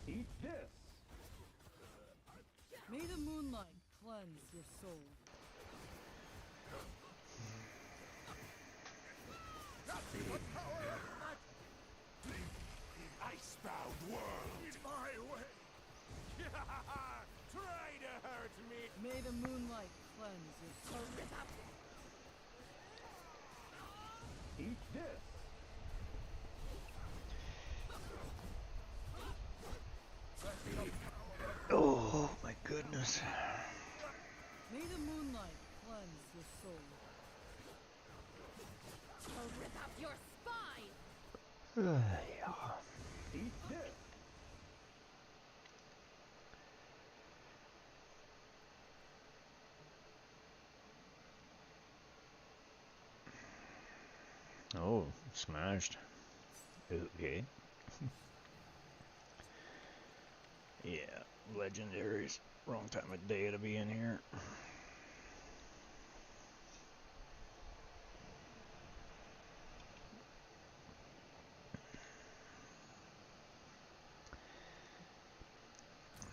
Eat this. May the moonlight cleanse your soul. Icebound world. My way. Try to hurt me. May the moonlight cleanse your soul. Eat this. Oh my goodness. May the moonlight cleanse your soul. I'll rip out your spine! Yeah. Eat this. Oh, smashed. Okay. Yeah, legendaries. Wrong time of day to be in here.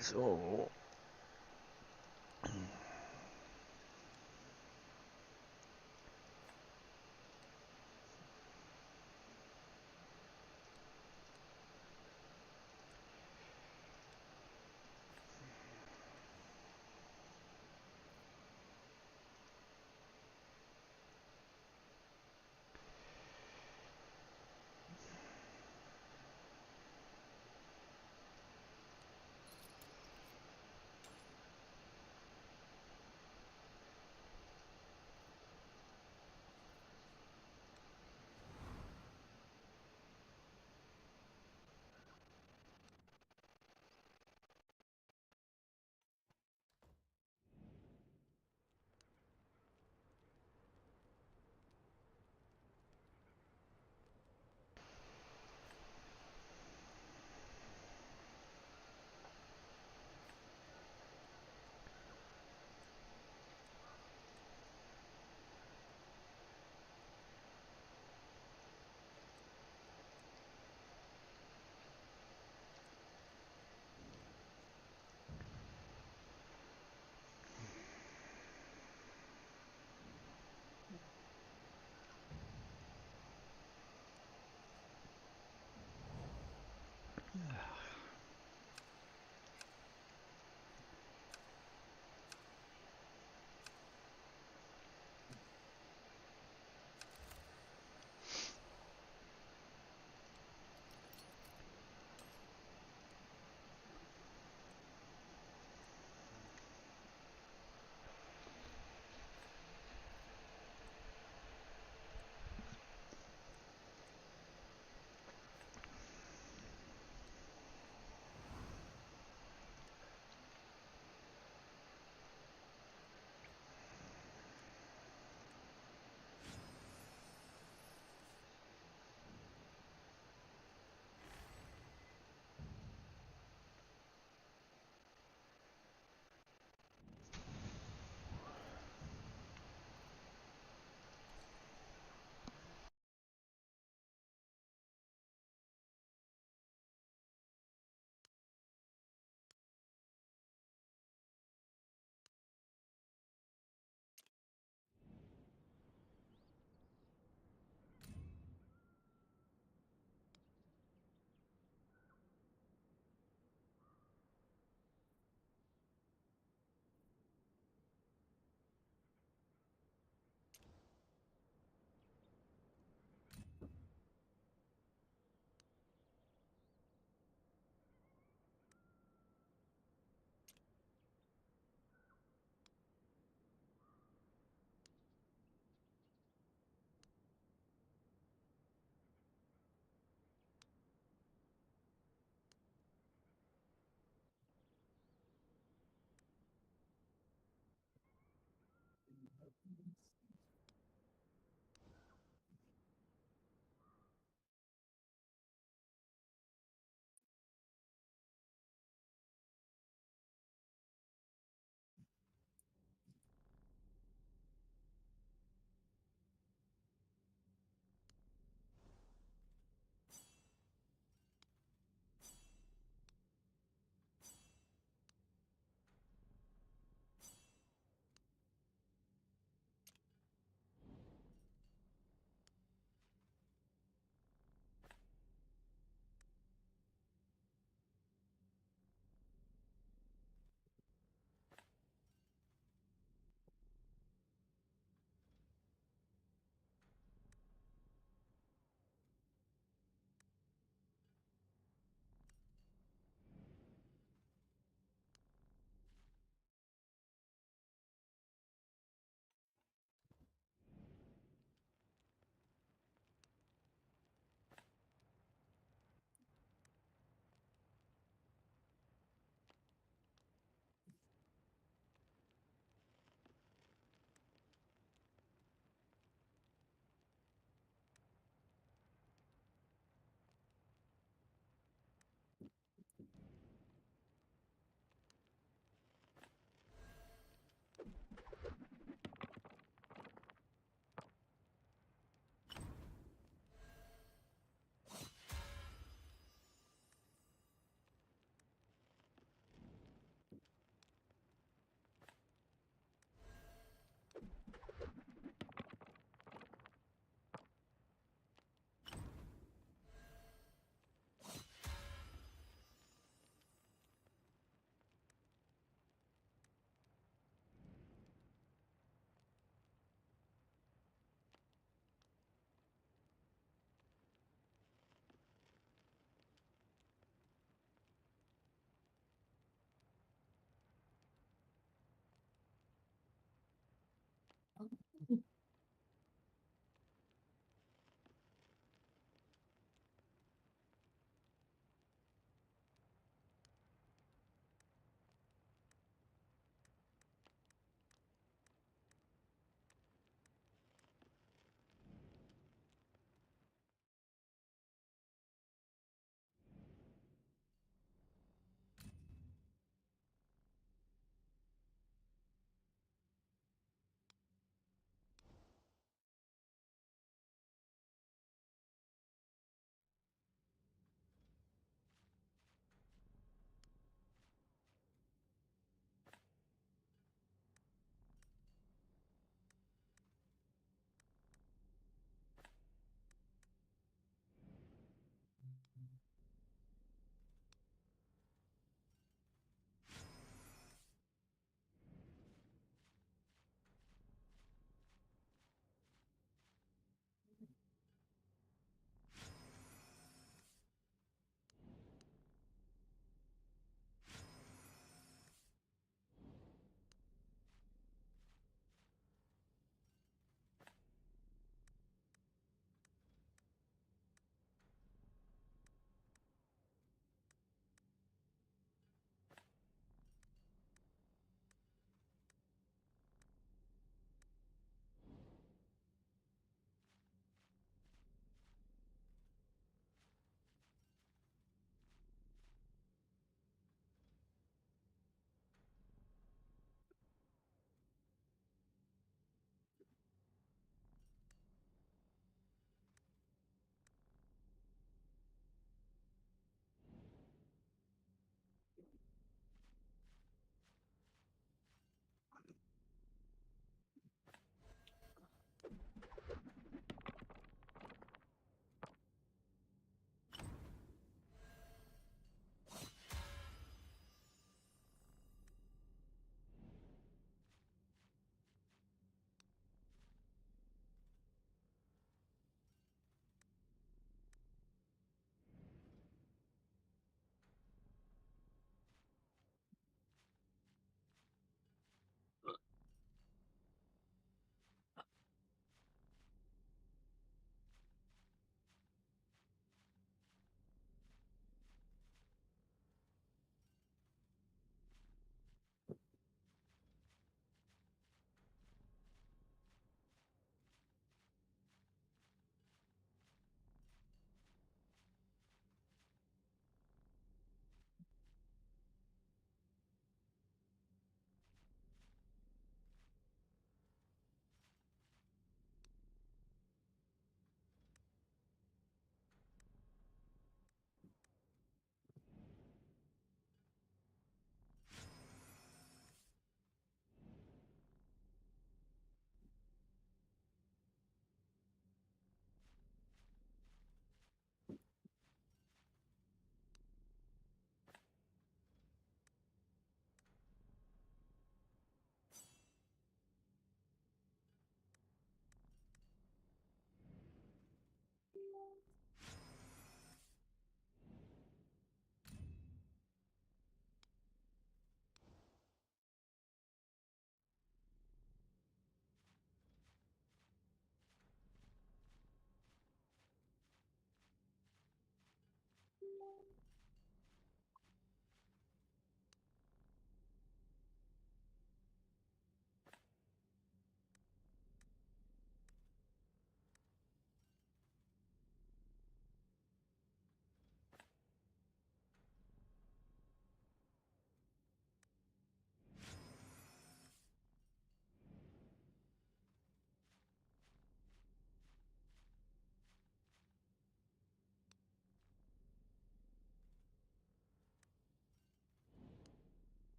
So,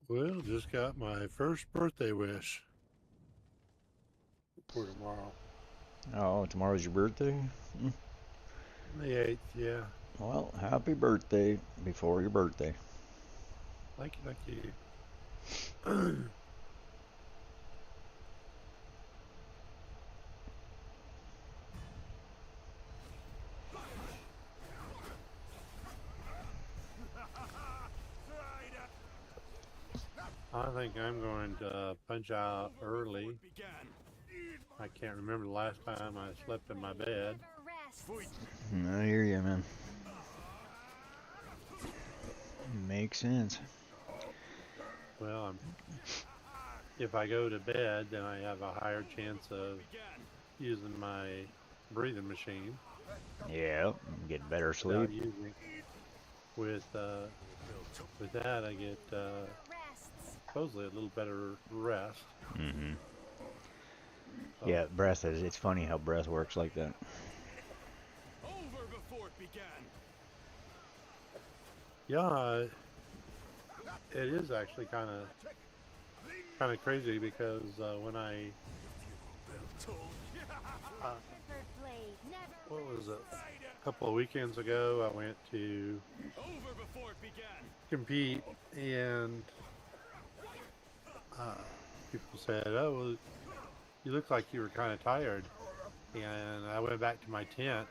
Well, just got my first birthday wish for tomorrow. Oh, tomorrow's your birthday? The 8th, yeah. Well, happy birthday before your birthday. Thank you. I think I'm going to punch out early. I can't remember the last time I slept in my bed. I hear you, man. Makes sense. Well, if I go to bed, then I have a higher chance of using my breathing machine. Yeah, get better sleep. With that, I get supposedly a little better rest. Mm-hmm. Yeah, breath is. It's funny how breath works like that. Over before it began. Yeah, it is actually kind of crazy because when I what was it? A couple of weekends ago, I went to compete, and people said, "Oh, well, you look like you were kind of tired." And I went back to my tent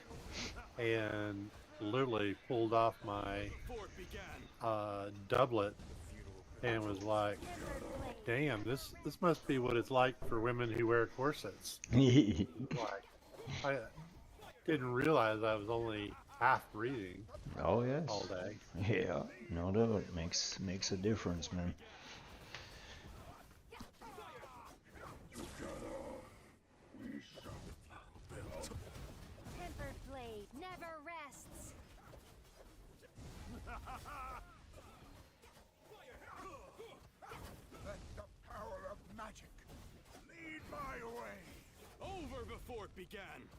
and literally pulled off my doublet and was like, "Damn, this must be what it's like for women who wear corsets." I didn't realize I was only half breathing. Oh yes. All day. Yeah, no doubt. Makes a difference, man. Tempered blade never rests. Let the power of magic lead my way. Over before it began.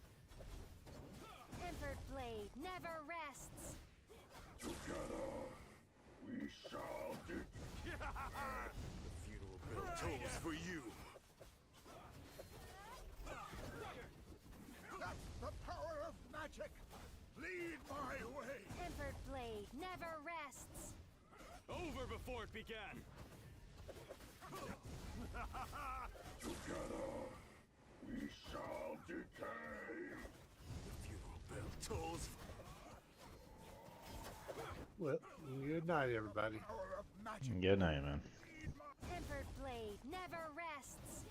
Tempered blade never rests. Together, we shall do. The funeral bell tolls for you. Let the power of magic lead my way. Tempered blade never rests. Over before it began. Together, we shall decay. The funeral bell tolls. Well, good night, everybody. Power of magic. Good night, man. Tempered blade never rests.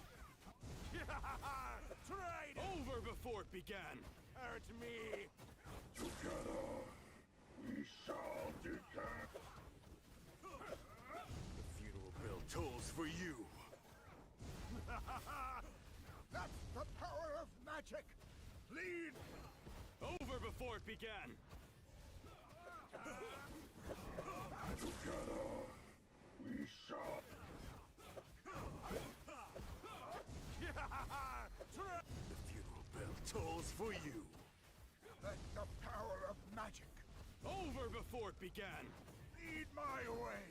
Tried. Over before it began. Hurt me. Together, we shall decay. The funeral bell tolls for you. Let the power of magic lead. Over before it began. Together, we shall. The funeral bell tolls for you. Let the power of magic Over before it began. lead my way.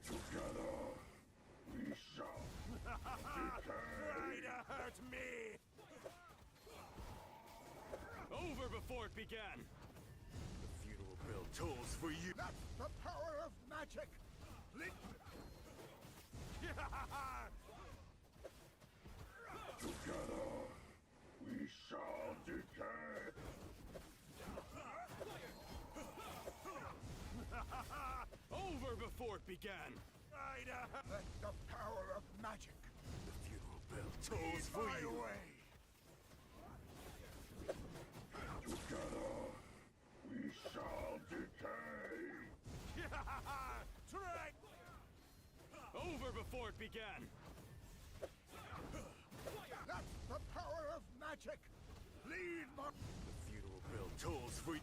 Together, we shall. Try to hurt me. Over before it began. The funeral bell tolls for you. Let the power of magic lead. Together, we shall decay. Over before it began. Let the power of magic The funeral bell tolls lead for my you. way. Together, we shall decay. Try. Over before it began. Let the power of magic lead my. The funeral bell tolls for you.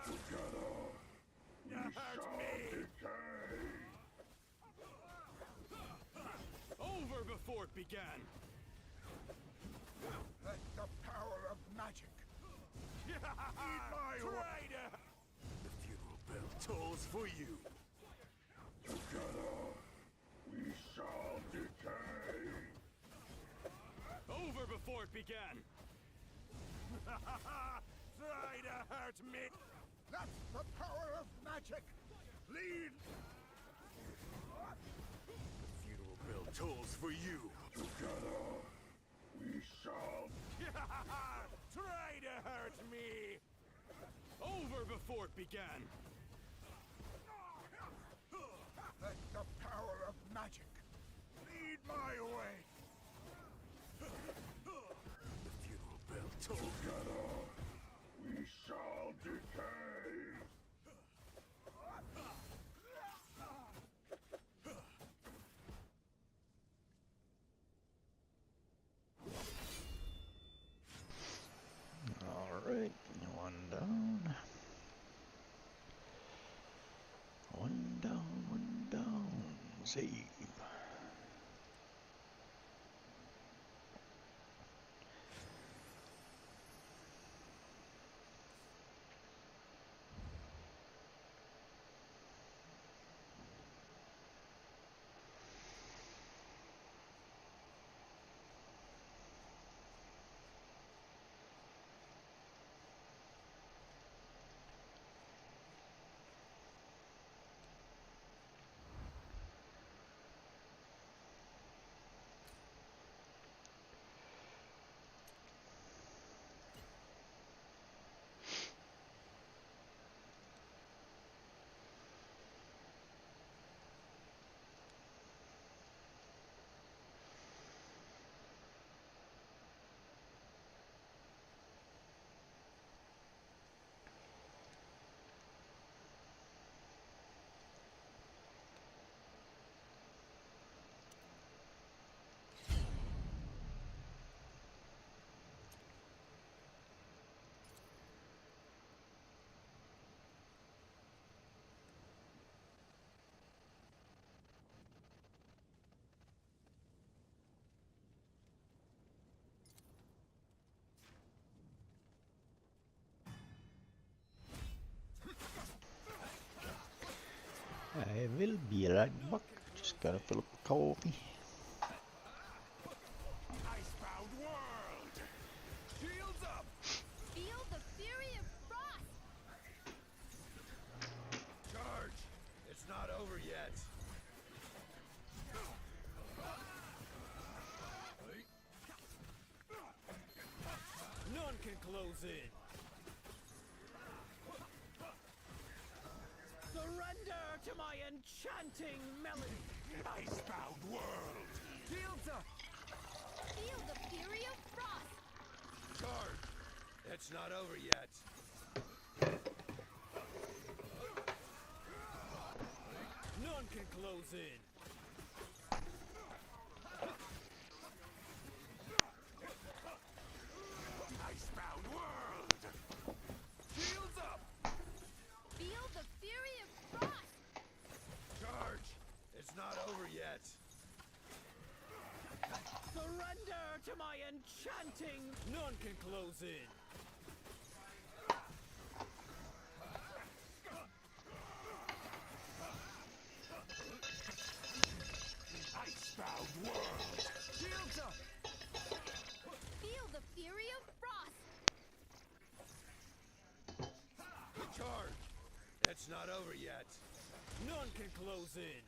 Together, we shall decay. Over before it began. Let the power of magic lead my way. tolls for you. Together, we shall decay. Over before it began. Try to hurt me. That's the power of magic. Lead. The funeral bell tolls for you. Together, we shall. Try to hurt me. Over before it began. Let the power of magic lead my way. The funeral bell tolls. Together, we shall decay. Alright, one down. One down, one down. Save. I will be right back. Just gotta fill up the coffee. Icebound world! Shields up! Feel the fury of frost! Charge! It's not over yet. None can close in. Surrender to my enchanting melody. Icebound world! Shields up! Feel the fury of frost! Charge! It's not over yet. None can close in. Icebound world! Shields up! Feel the fury of frost! Charge! It's not over yet. Surrender to my enchanting. None can close in. Icebound world! Shields up! Feel the fury of frost! Charge! It's not over yet. None can close in.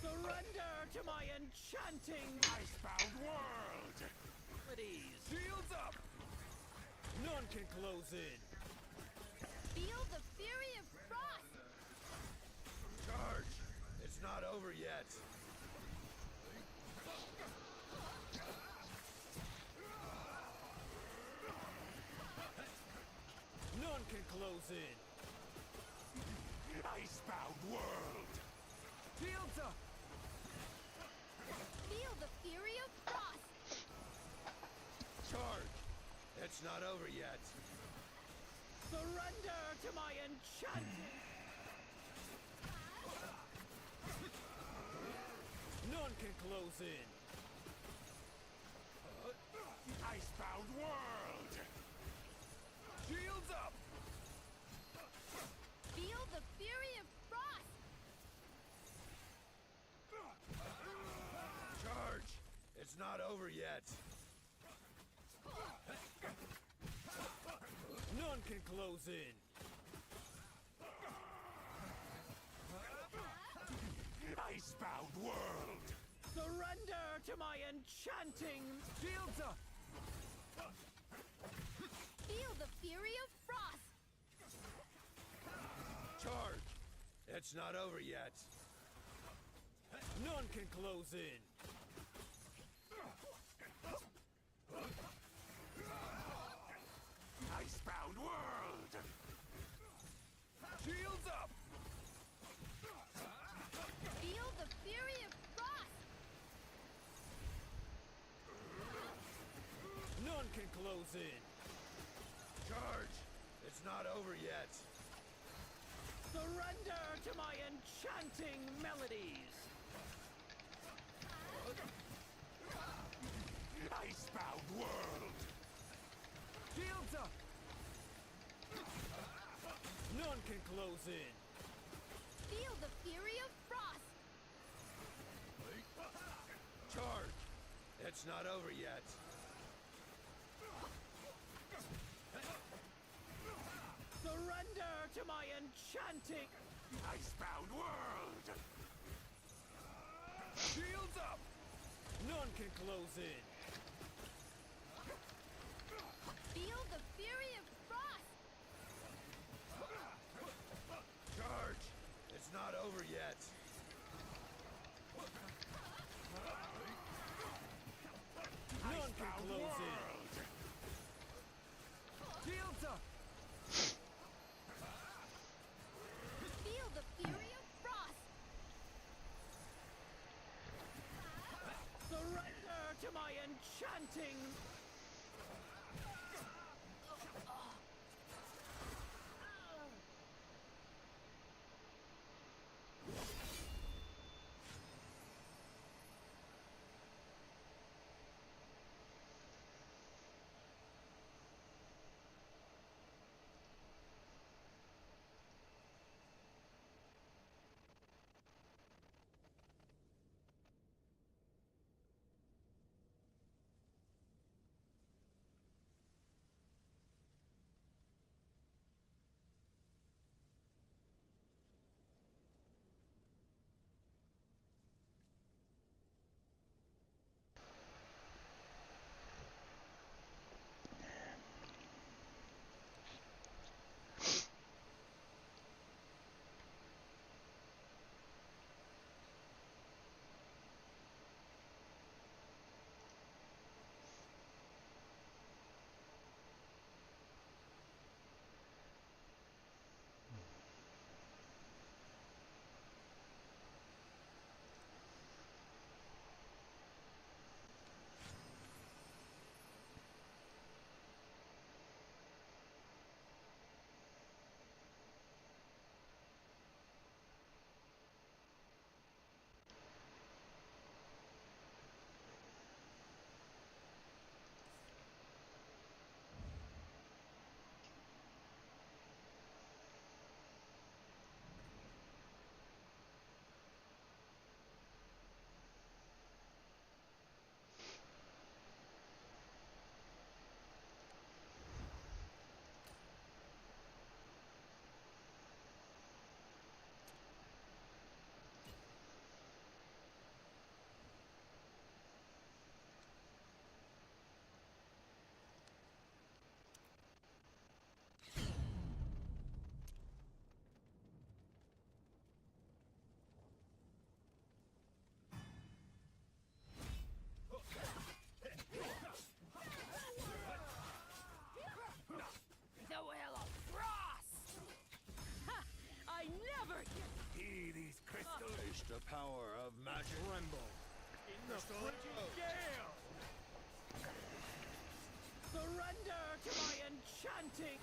Surrender to my enchanting icebound world! Please, shields up! None can close in. Feel the fury of frost! Charge! It's not over yet. None can close in. Icebound world! Shields up! Feel the fury of frost! Charge! It's not over yet. Surrender to my enchanting. None can close in. Icebound world! Shields up! Feel the fury of frost! Charge! It's not over yet. None can close in. Icebound world! Surrender to my enchanting Shields up! Feel the fury of frost! Charge! It's not over yet. None can close in. Icebound world! Shields up! Feel the fury of frost! None can close in. Charge! It's not over yet. surrender to my enchanting melodies! Icebound world! Shields up! None can close in. Feel the fury of frost! Charge! It's not over yet. Surrender to my enchanting... Icebound world! Shields up! None can close in. Feel the fury of frost! Charge! It's not over yet. None can close in. Shields up! Feel the fury of frost! Surrender to my enchanting... The will of frost! Ha! I never get... Heed these crystals. Taste the power of magic. Tremble in the frigid gale! Surrender to my enchanting...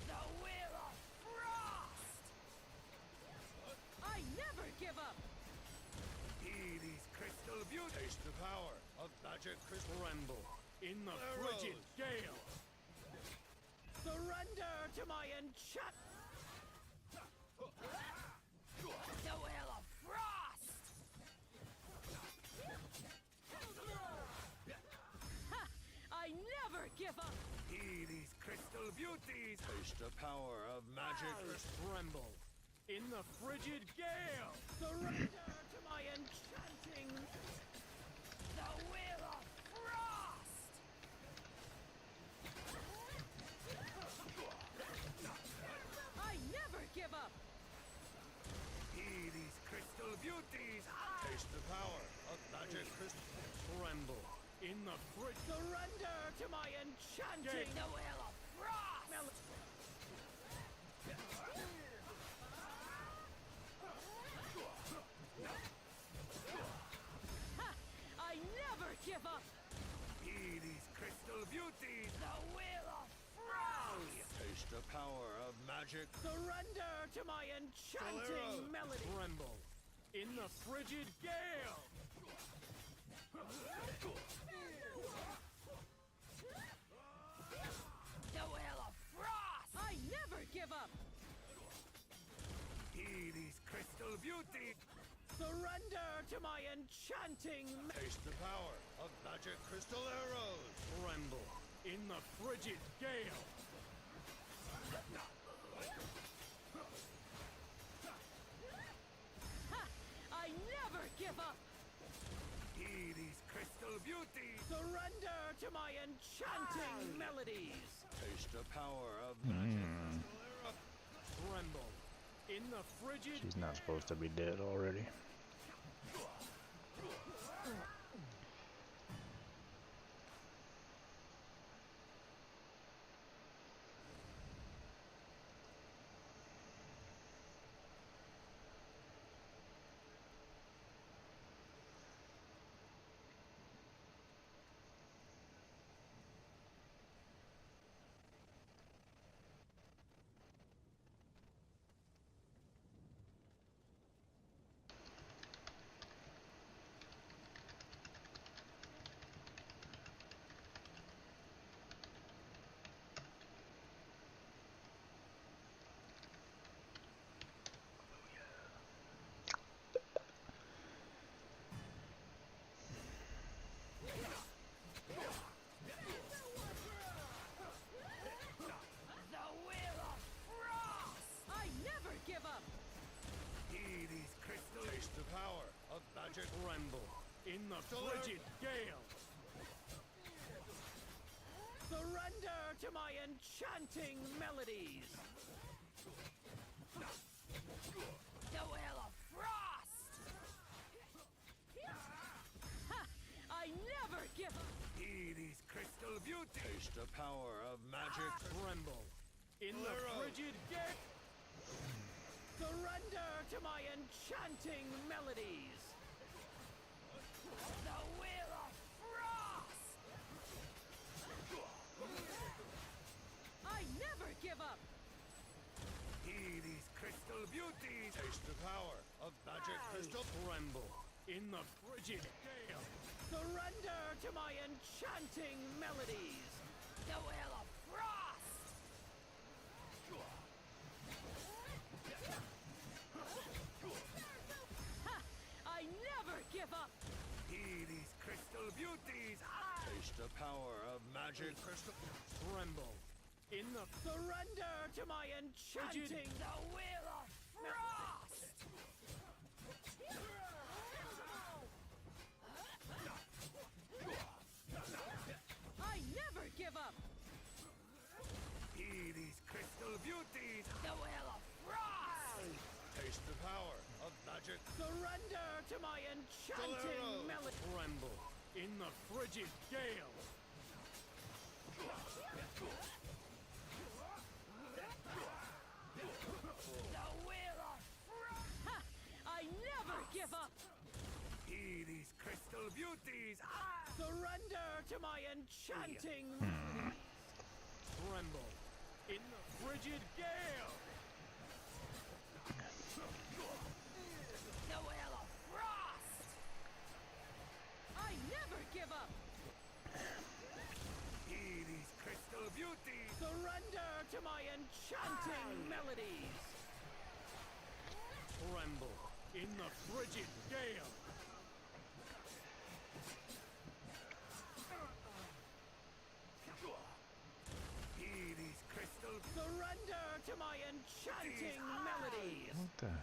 The will of frost! I never give up! Heed these crystals. Taste the power of magic crystal. Tremble in the frigid gale. Surrender to my enchant. The Will of Frost! Ha! I never give up! See these crystal beauties. Taste the power of magic crystal. Tremble in the frigid gale! Surrender to my enchanting. The Will of Frost! I never give up! See these crystal beauties. Taste the power of magic crystal. Tremble in the frigid. Surrender to my enchanting. The Will of Frost! Ha! I never give up! See these crystal beauties. The Will of Frost! Taste the power of magic. Surrender to my enchanting Solero. melody. Tremble in the frigid gale. The Will of Frost! I never give up. See these crystal beauties. Surrender to my enchanting. Taste the power of magic crystal arrows. Tremble in the frigid gale. Ha! I never give up. See these crystal beauties. Surrender to my enchanting melodies. Taste the power of magic crystal arrows. Tremble in the frigid. She's not supposed to be dead already. The Will of Frost! I never give up. See these crystal. Taste the power of magic. Tremble in the frigid gale. Surrender to my enchanting melodies. The Will of Frost! Ha! I never give up. See these crystal beauties. Taste the power of magic. Tremble in the Solero. frigid gale. Surrender to my enchanting melodies. The Will of Frost! I never give up. See these crystal beauties. Taste the power of magic crystal. Tremble in the frigid gale. Surrender to my enchanting melodies. The Will of Frost! Ha! I never give up. See these crystal beauties. Taste the power of magic crystal. Tremble in the surrender to my enchanting. The Will of Frost! I never give up. See these crystal beauties. The Will of Frost! Taste the power of magic. Surrender to my enchanting Solero. melody. Tremble in the frigid gale. The Will of Frost! Ha! I never give up. See these crystal beauties. Surrender to my enchanting. Tremble in the frigid gale. The Will of Frost! enchanting melodies. What the hell?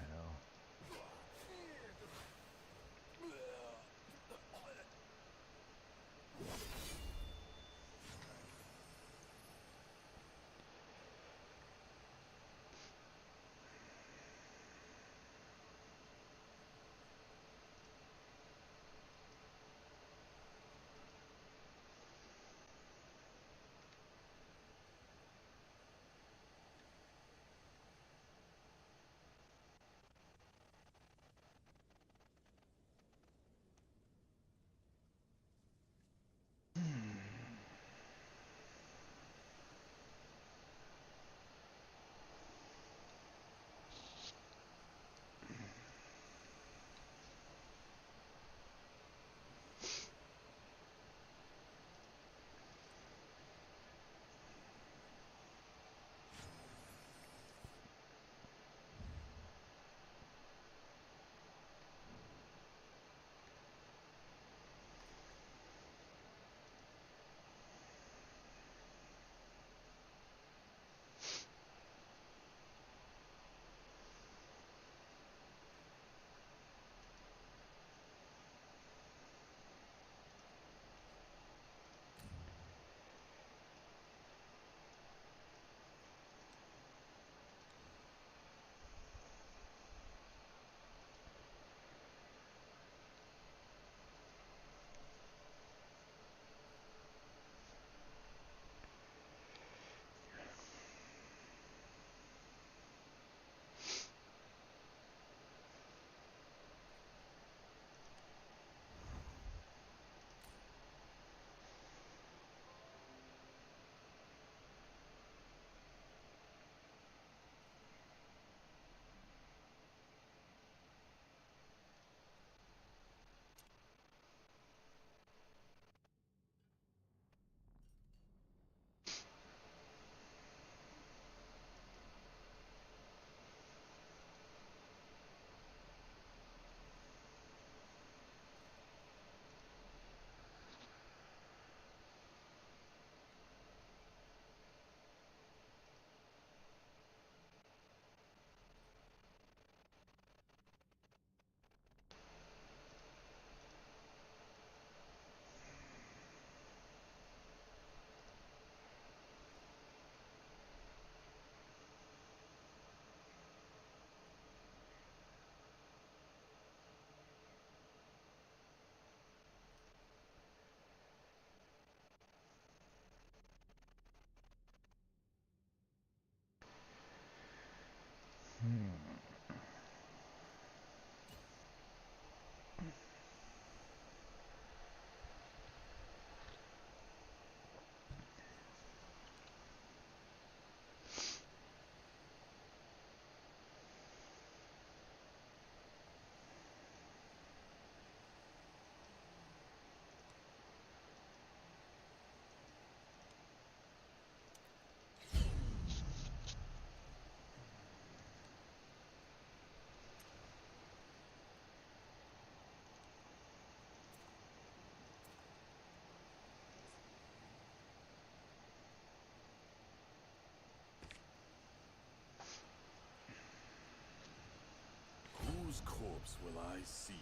Whose corpse will I see?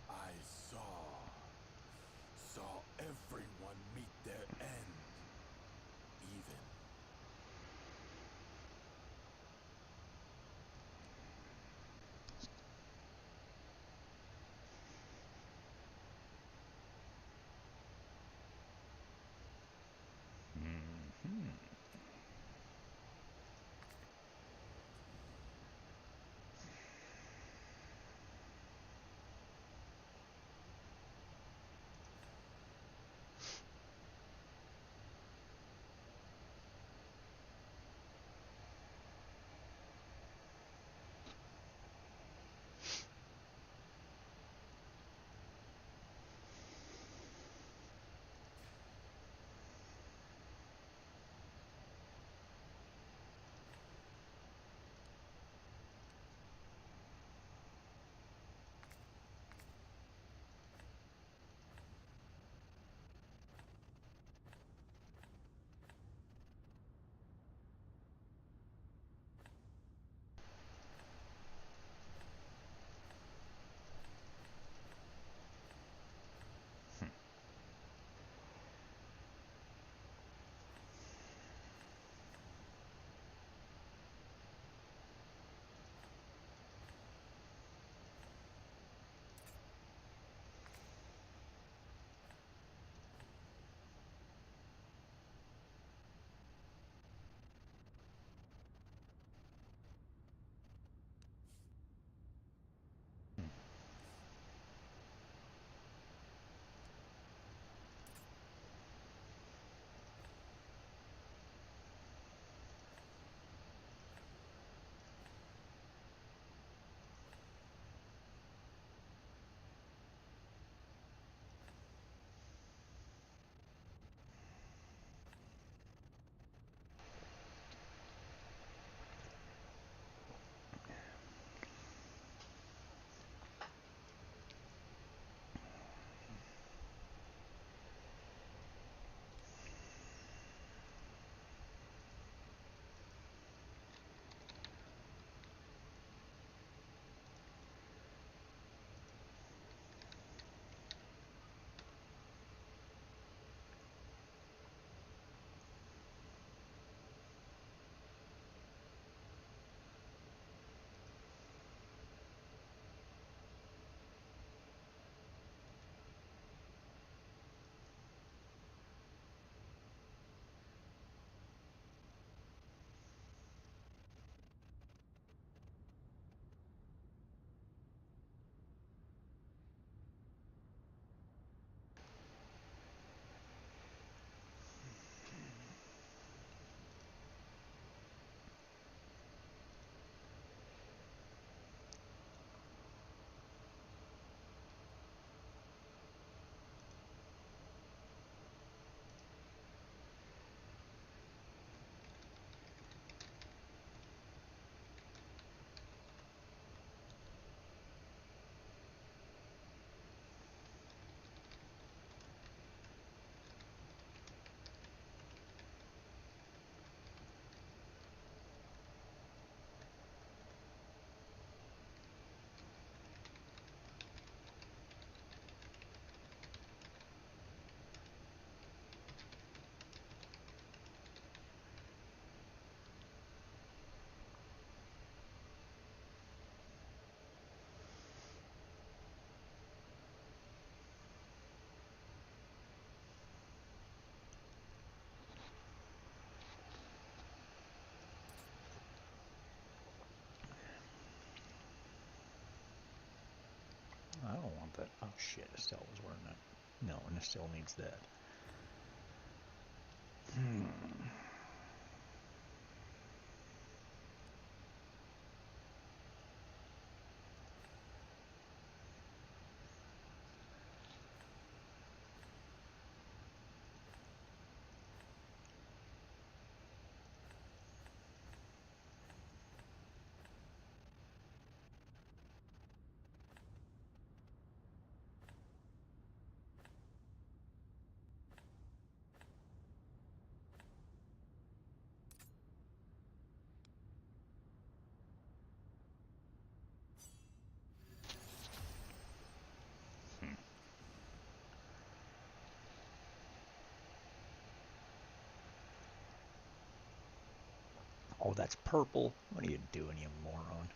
I saw everyone meet their end. Even shit, Estelle was wearing that. No, and Estelle needs that. Oh, that's purple. What are you doing, you moron?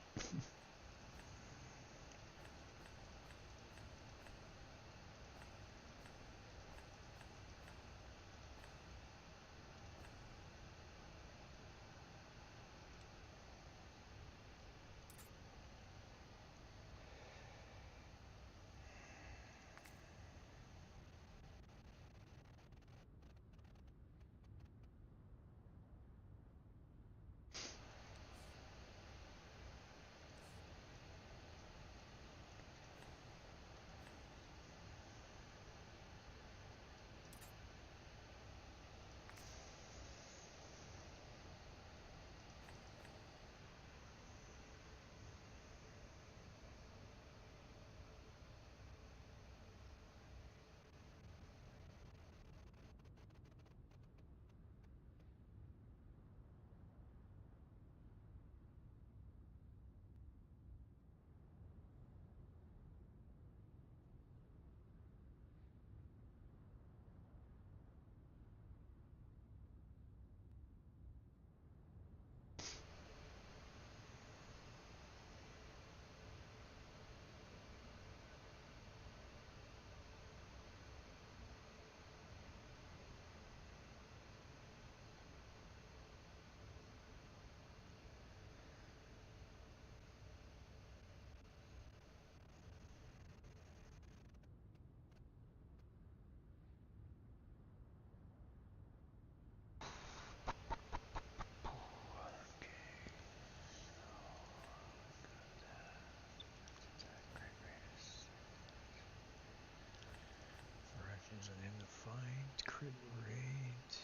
Fractions and in the fight, crit rate,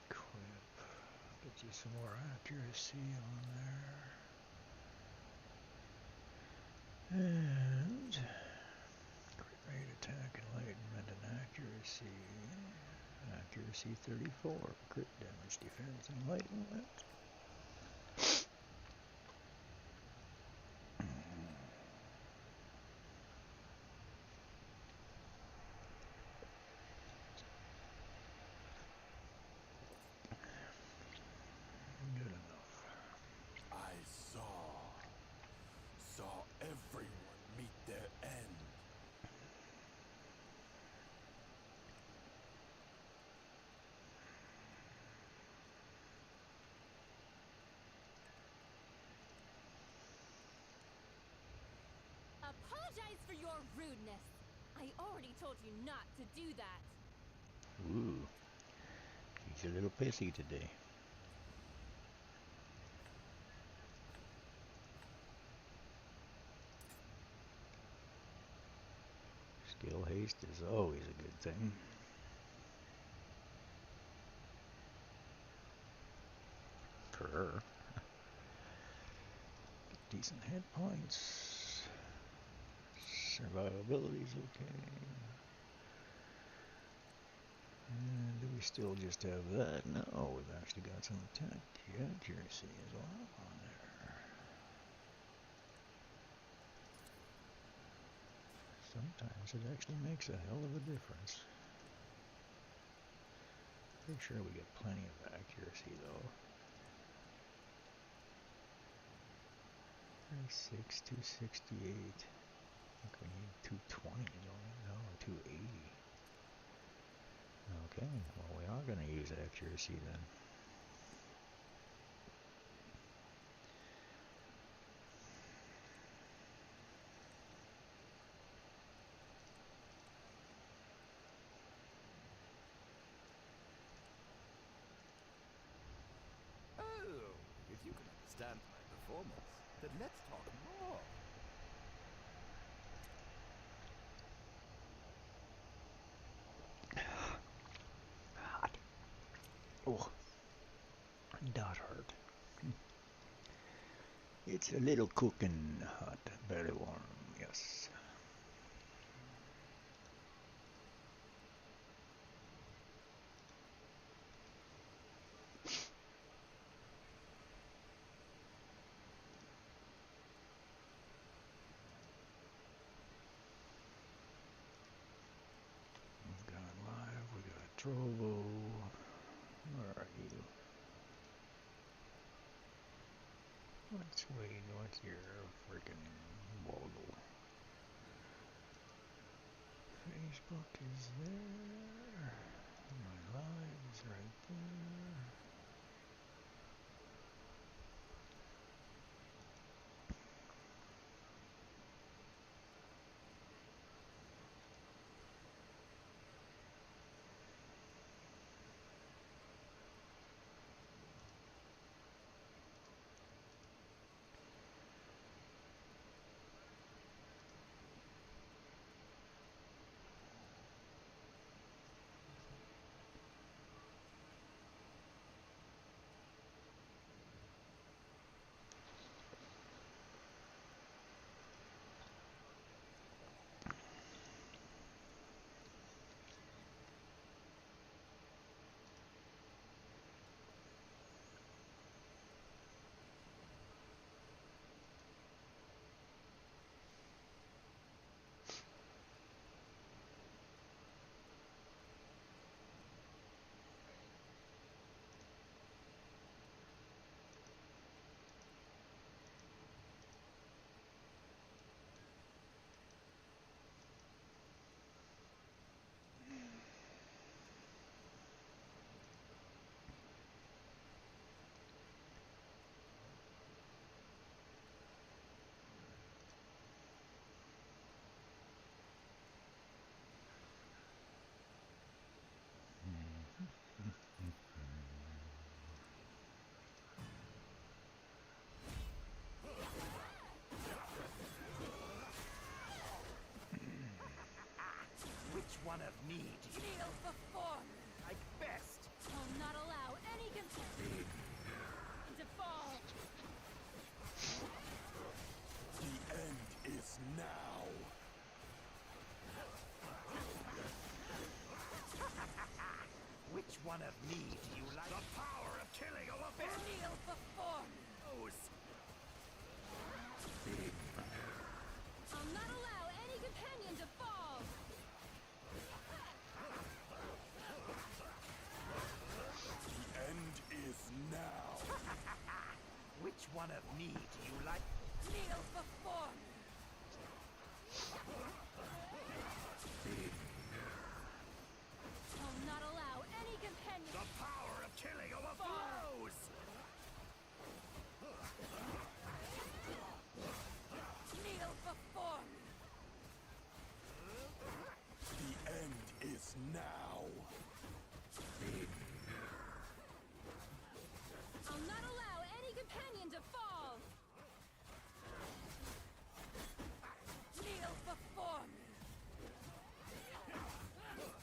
equip. Get you some more accuracy on there. And crit rate, attack, enlightenment, and accuracy. Accuracy 34, crit damage, defense, enlightenment. Good enough. I saw everyone meet their end. Apologize for your rudeness. I already told you not to do that. Ooh. He's a little pissy today. Skill haste is always a good thing. For her. Decent hit points. Survivability's okay. And do we still just have that? No, we've actually got some attack accuracy as well on there. Sometimes it actually makes a hell of a difference. Pretty sure we get plenty of accuracy though. 36, 268. I think we need 220, don't we? No, 280. Okay, well we are going to use accuracy then. foremost, then let's talk more. Hot. Oh, that hurt. It's a little cooking hot, very warm, yes. We've got live, we got Trovo. Where are you? What's your freaking boggle? Facebook is there. My live is right there. Which one of me do you Kneel before me. like best? Will not allow any companion to fall. The end is now. Which one of me do you like? The power of killing a best. Kneel before me. I'll not allow any companion to fall. The end is now. Which one of me do you like? Kneel before me. I'll not allow any companion. The power of killing overflows. Kneel before me. The end is now. I'll not allow any companion to fall. Kneel before me.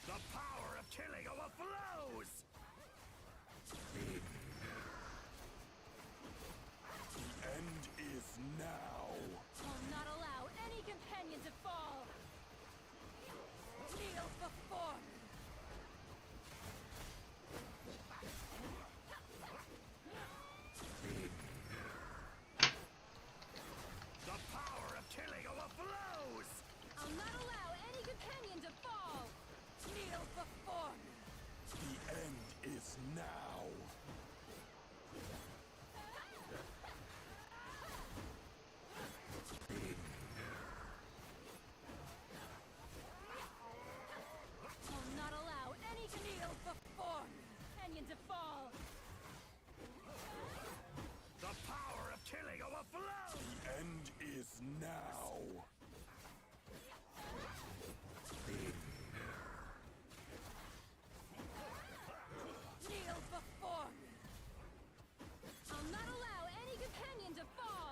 The power of killing overflows. The end is now. I'll not allow any companion to fall. Kneel before me. The power of killing overflows. I'll not allow any companion to fall. Kneel before me. The end is now. I'll not allow any kneel before me. Companion to fall. The power of killing overflows. The end is now. Kneel before me. I'll not allow any companion to fall.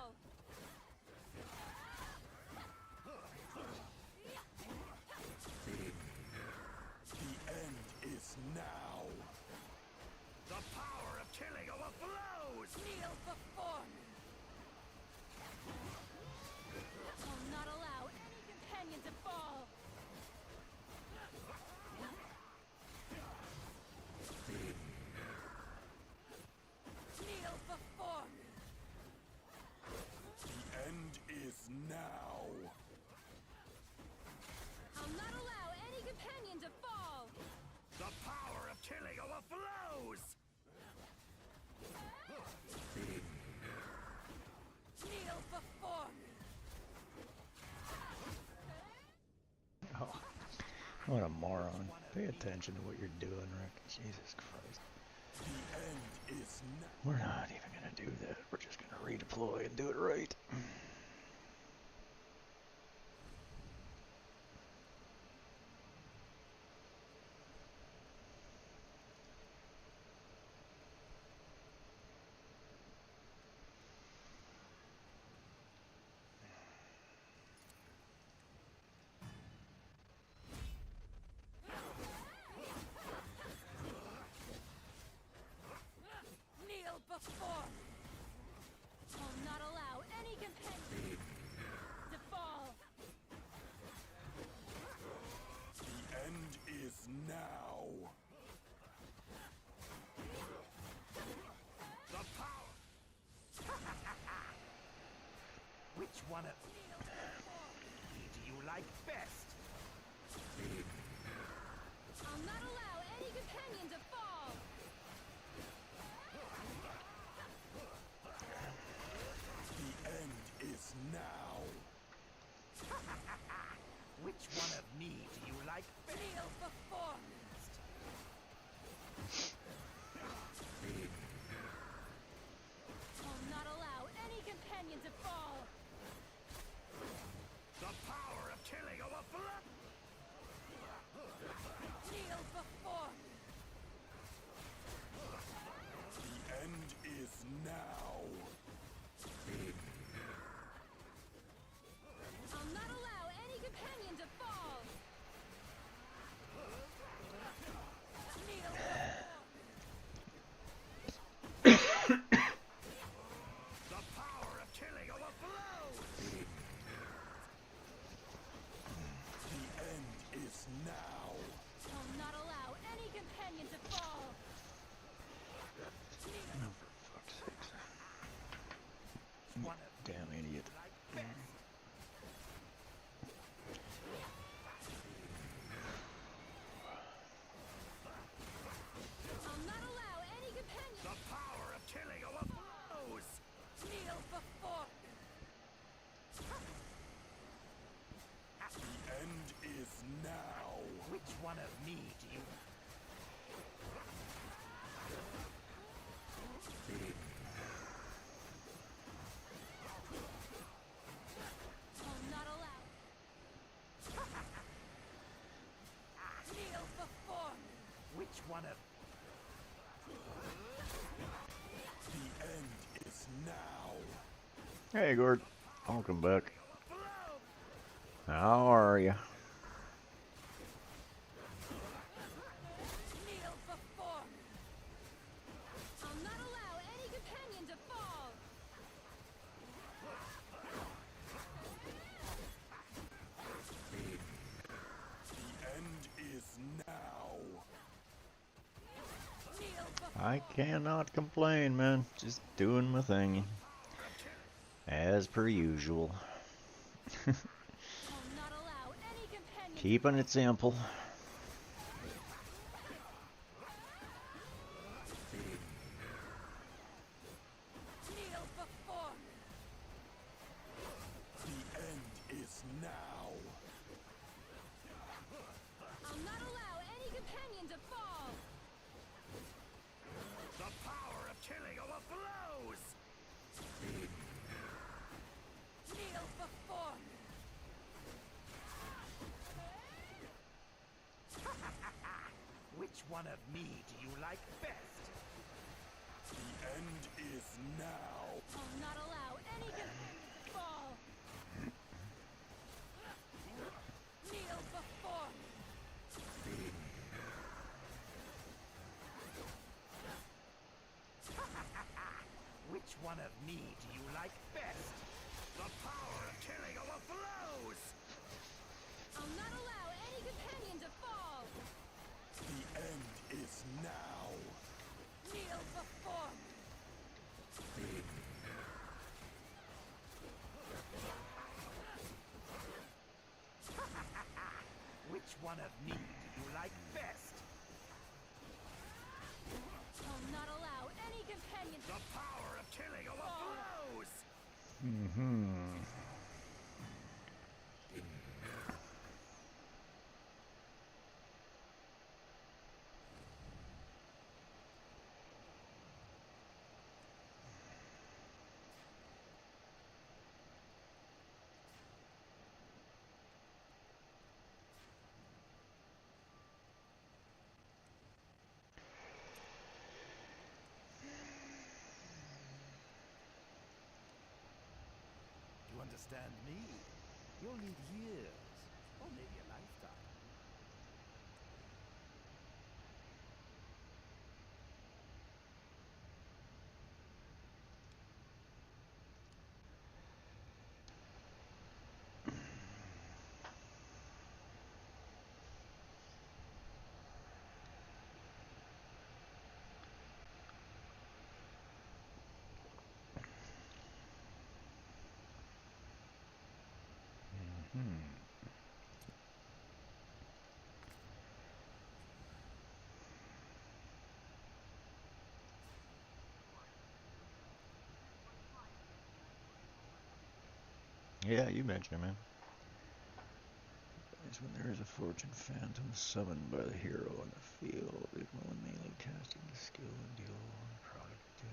What a moron. Pay attention to what you're doing, Rick. Jesus Christ. We're not even going to do that. We're just going to redeploy and do it right. Kneel before. Will not allow any companion to fall. The end is now. The power. Which one of do you like best? I'll not allow any companion to fall. The end is now. Which one of me do you like best? Kneel before. Will not allow any companion to fall. The power of killing over blood. Kneel before. The end is now. I'll not allow any companion to fall. Kneel The power of killing overflows. The end is now. Will not allow any companion to fall. Oh, for fuck's sakes. Damn idiot. I'll not allow any companion. The power of killing overflows. Kneel before. The end is now. Which one of me do you? Will not allow. Kneel before. Which one of? The end is now. Hey, Gord. Welcome back. How are you? Kneel before. I'll not allow any companion to fall. The end is now. Kneel before. I cannot complain, man. Just doing my thing. As per usual. Will not allow any companion. Keeping it simple. Kneel before. The end is now. I'll not allow any companion to fall. The power of killing overflows. Kneel before. Which one of me do you like best? The end is now. I'll not allow any companion to fall. Kneel before. Which one of me do you like best? The power of killing overflows. I'll not allow any companion to fall. The end is now. Kneel before. Which one of me do you like best? I'll not allow any companion to The power of killing overflows. understand me. You'll need years, or maybe a lifetime. Yeah, you mentioned it, man. Is when there is a fortune phantom summoned by the hero in the field, it will immediately casting the skill and deal one product damage.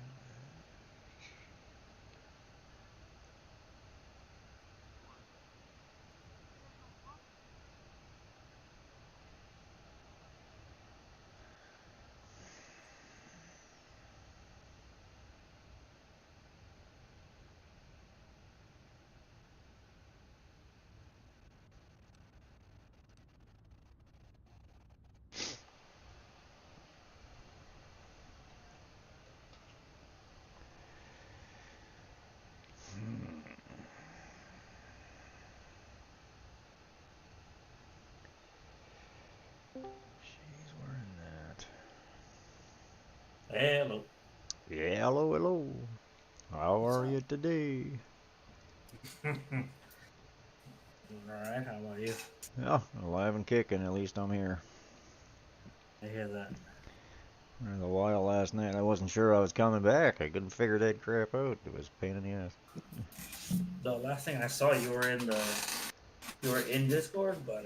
She's wearing that. Hello. Yeah, hello, hello. How are you today? Alright, how about you? Yeah, alive and kicking, at least I'm here. I hear that. There was a while last night, I wasn't sure I was coming back. I couldn't figure that crap out. It was a pain in the ass. The last thing I saw, you were in Discord, but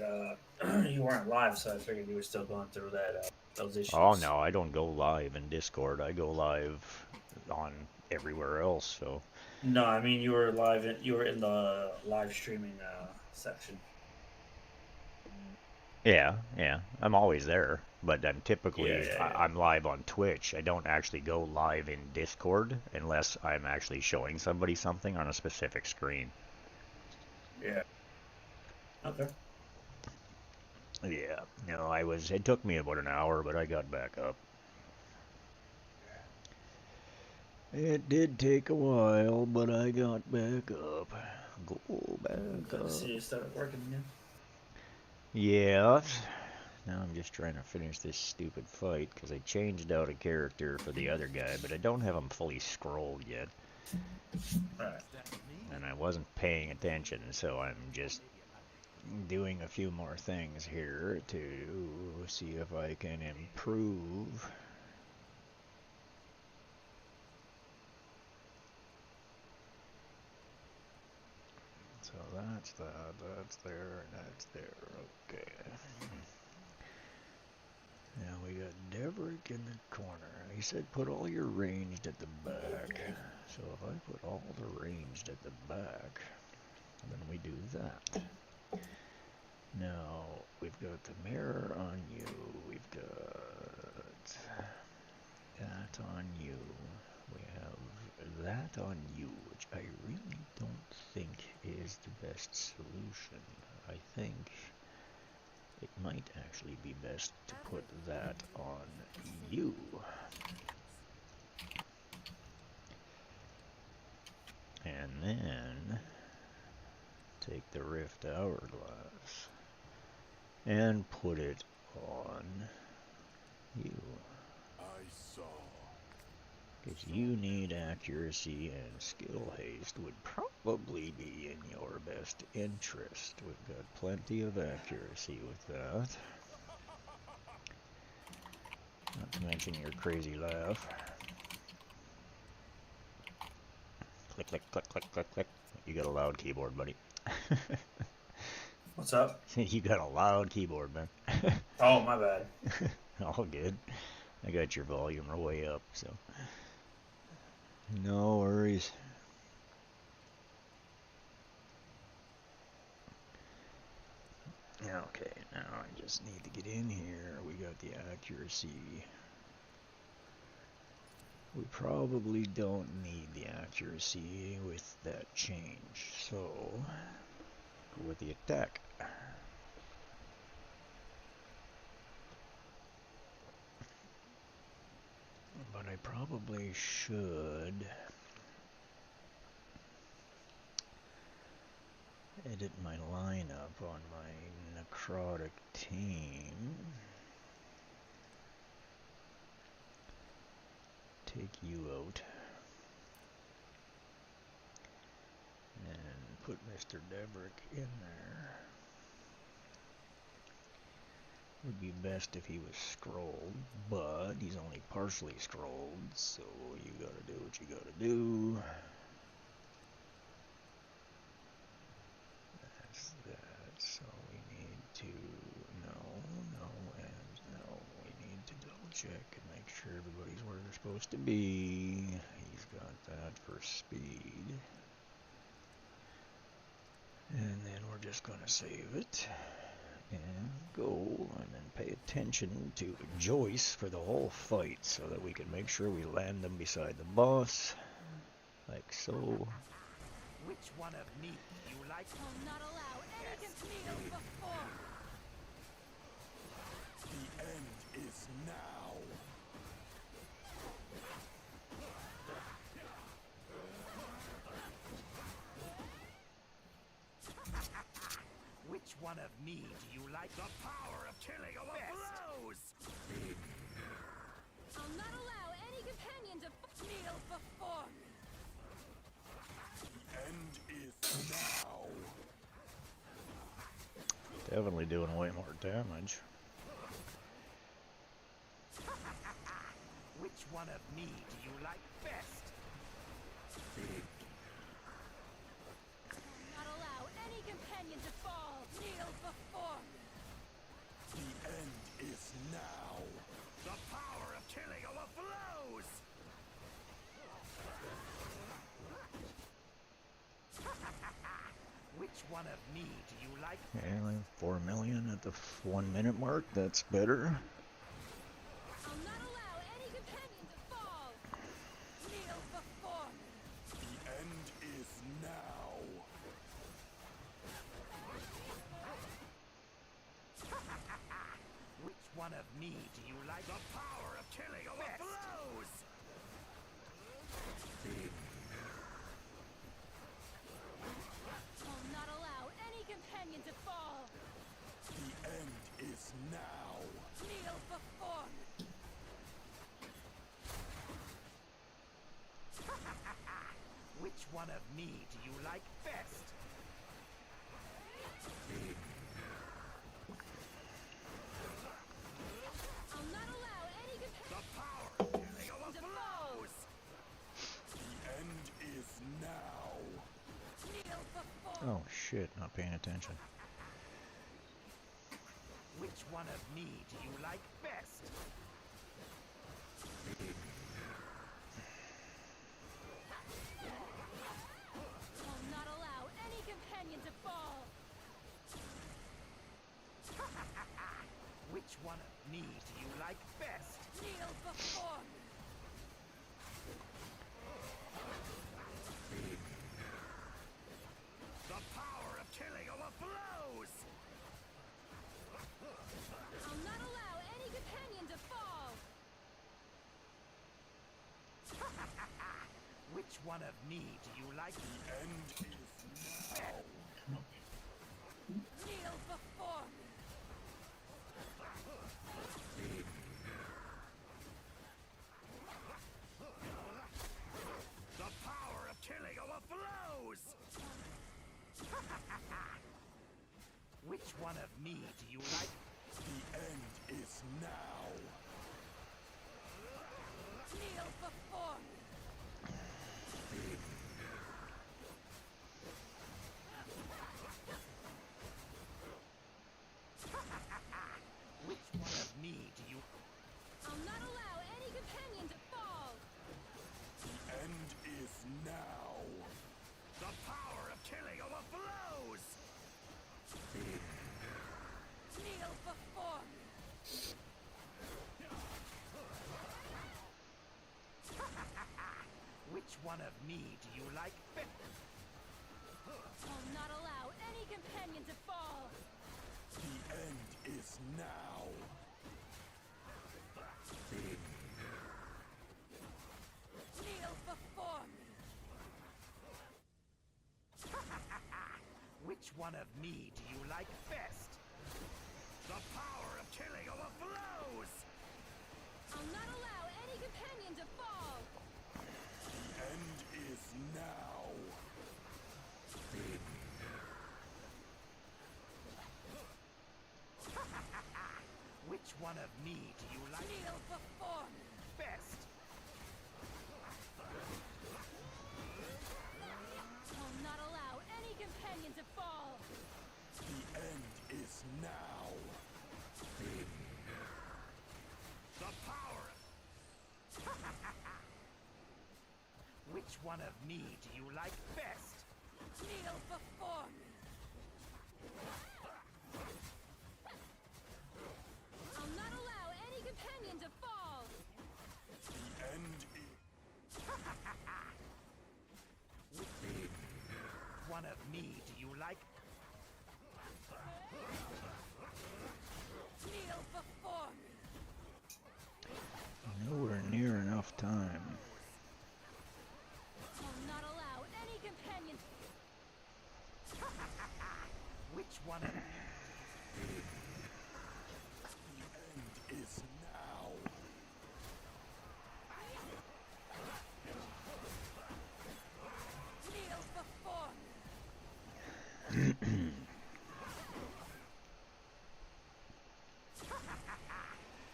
you weren't live, so I figured you were still going through that those issues. Oh no, I don't go live in Discord. I go live on everywhere else. So. No, I mean you were live. You were in the live streaming section. Yeah, I'm always there, but I'm typically Yeah. I'm live on Twitch. I don't actually go live in Discord unless I'm actually showing somebody something on a specific screen. Yeah. Okay. Yeah, no, it took me about an hour, but I got back up. It did take a while, but I got back up. Go back Good up. to see you started working again. Yeah. Now I'm just trying to finish this stupid fight, because I changed out a character for the other guy, but I don't have him fully scrolled yet. Right. And I wasn't paying attention, so I'm just doing a few more things here to see if I can improve. So that's that, that's there, and that's there, okay. Now we got Deverick in the corner. He said put all your ranged at the back. So if I put all the ranged at the back, then we do that. Now we've got the mirror on you. We've got that on you. We have that on you, which I really don't think is the best solution. I think it might actually be best to put that on you. And then take the Rift Hourglass and put it on you. I saw. Because you need accuracy, and skill haste would probably be in your best interest. We've got plenty of accuracy with that. Not to mention your crazy laugh. Click, click, click, click, click, click. You got a loud keyboard, buddy. What's up? You got a loud keyboard, man. Oh, my bad. All good. I got your volume way up, so. No worries. Okay, now I just need to get in here. We got the accuracy. We probably don't need the accuracy with that change, so go with the attack. But I probably should edit my lineup on my necrotic team. Take you out. And put Mr. Debrick in there. Would be best if he was scrolled, but he's only partially scrolled, so you gotta do what you gotta do. That's that, so we need to, no, we need to double check and make sure everybody's where they're supposed to be. He's got that for speed. And then we're just gonna save it. And go, and then pay attention to Joyce for the whole fight, so that we can make sure we land them beside the boss, like so. Which one of me you like? Will not allow any concealed before. The end is now. Which one of me do you like? The power of killing our blows! I'll not allow any companion to kneel before me. The end is now. Definitely doing way more damage. Which one of me do you like best? I'll not allow any companion to fall. Kneel before me. The end is now. The power of killing our blows! Which one of me do you like? Okay, like 4 million at the 1 minute mark, that's better. I'll not allow any companion to fall. Kneel before me. The end is now. Which one of me do you like? The power of killing our blows! I'll not allow any companion to fall. The end is now. Kneel before me. Which one of me do you like best? I'll not allow any companion The power of killing our to blows! The end is now. kneel before me. Oh shit, not paying attention. Which one of me do you like best? I'll not allow any companion to fall. Which one of me do you like best? Kneel before me. The power of killing our blows! I'll not allow any companion to fall. Which one of me do you like? The end is now. Kneel before me. The power of killing our blows! Which one of me do you like? The end is now. Kneel before me. Which one of me do you... I'll not allow any companion to fall. The end is now. The power of killing our blows! Kneel before me. one of me do you like better? I'll not allow any companion to fall. The end is now. Kneel before me. Which one of me do you like best? The power of killing overflows! I'll not allow any companion to fall. The end is now. Which one of me do you like Kneel before me. best? I'll not allow any companion to fall. The end is now. The power of... Which one of me do you like best? Kneel before me. I'll not allow any companion to fall. The end is... One of me do you like? Kneel before me. Nowhere near enough time. I'll not allow any companion. Which one of The end is now. Kneel before me.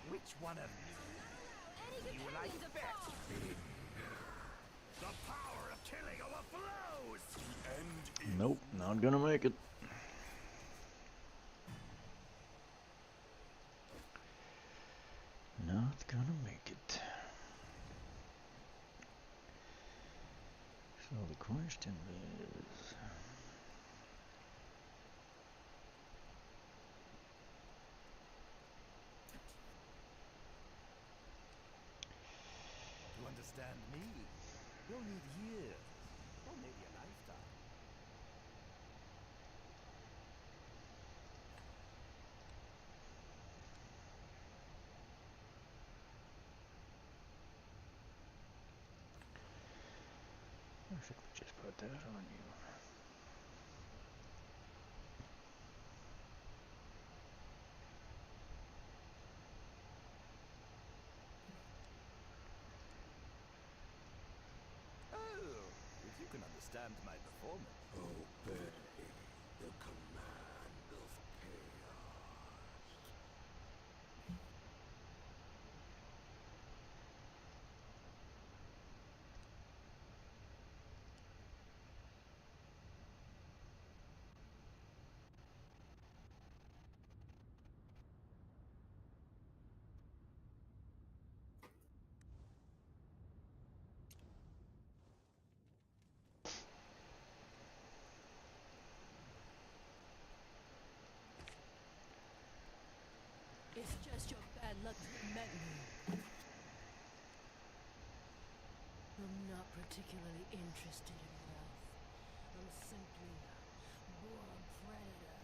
Which one of me Any do you like companion to best? fall. The power of killing overflows! The end is... Nope, not gonna make it. Not gonna make it. So the question is... To understand me, you'll need years, or maybe a lifetime. Or should we just put that on you? Oh, if you can understand my performance. Obey the command of chaos. It's just your bad luck that met me. I'm not particularly interested in wealth. I'm simply a born predator.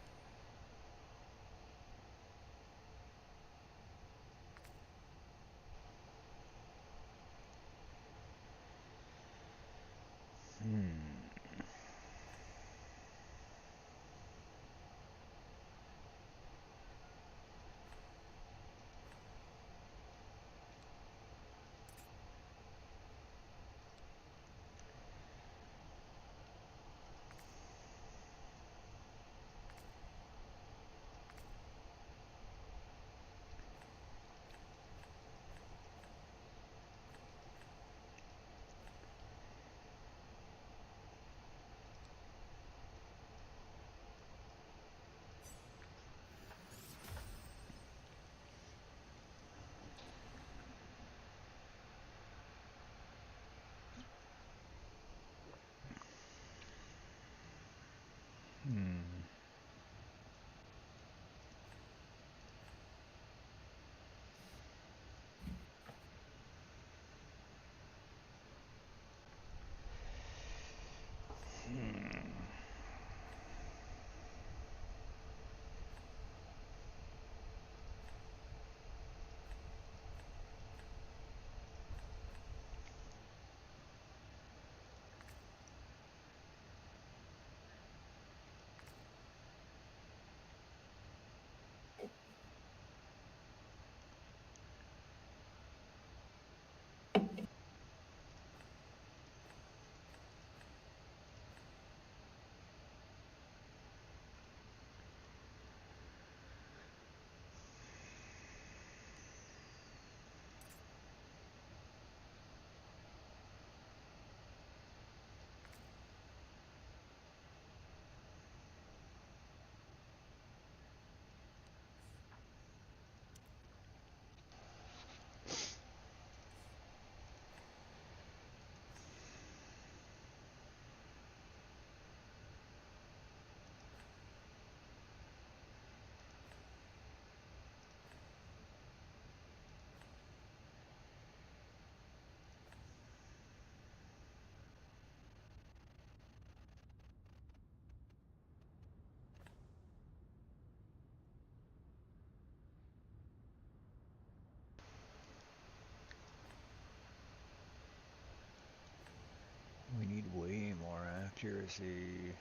see.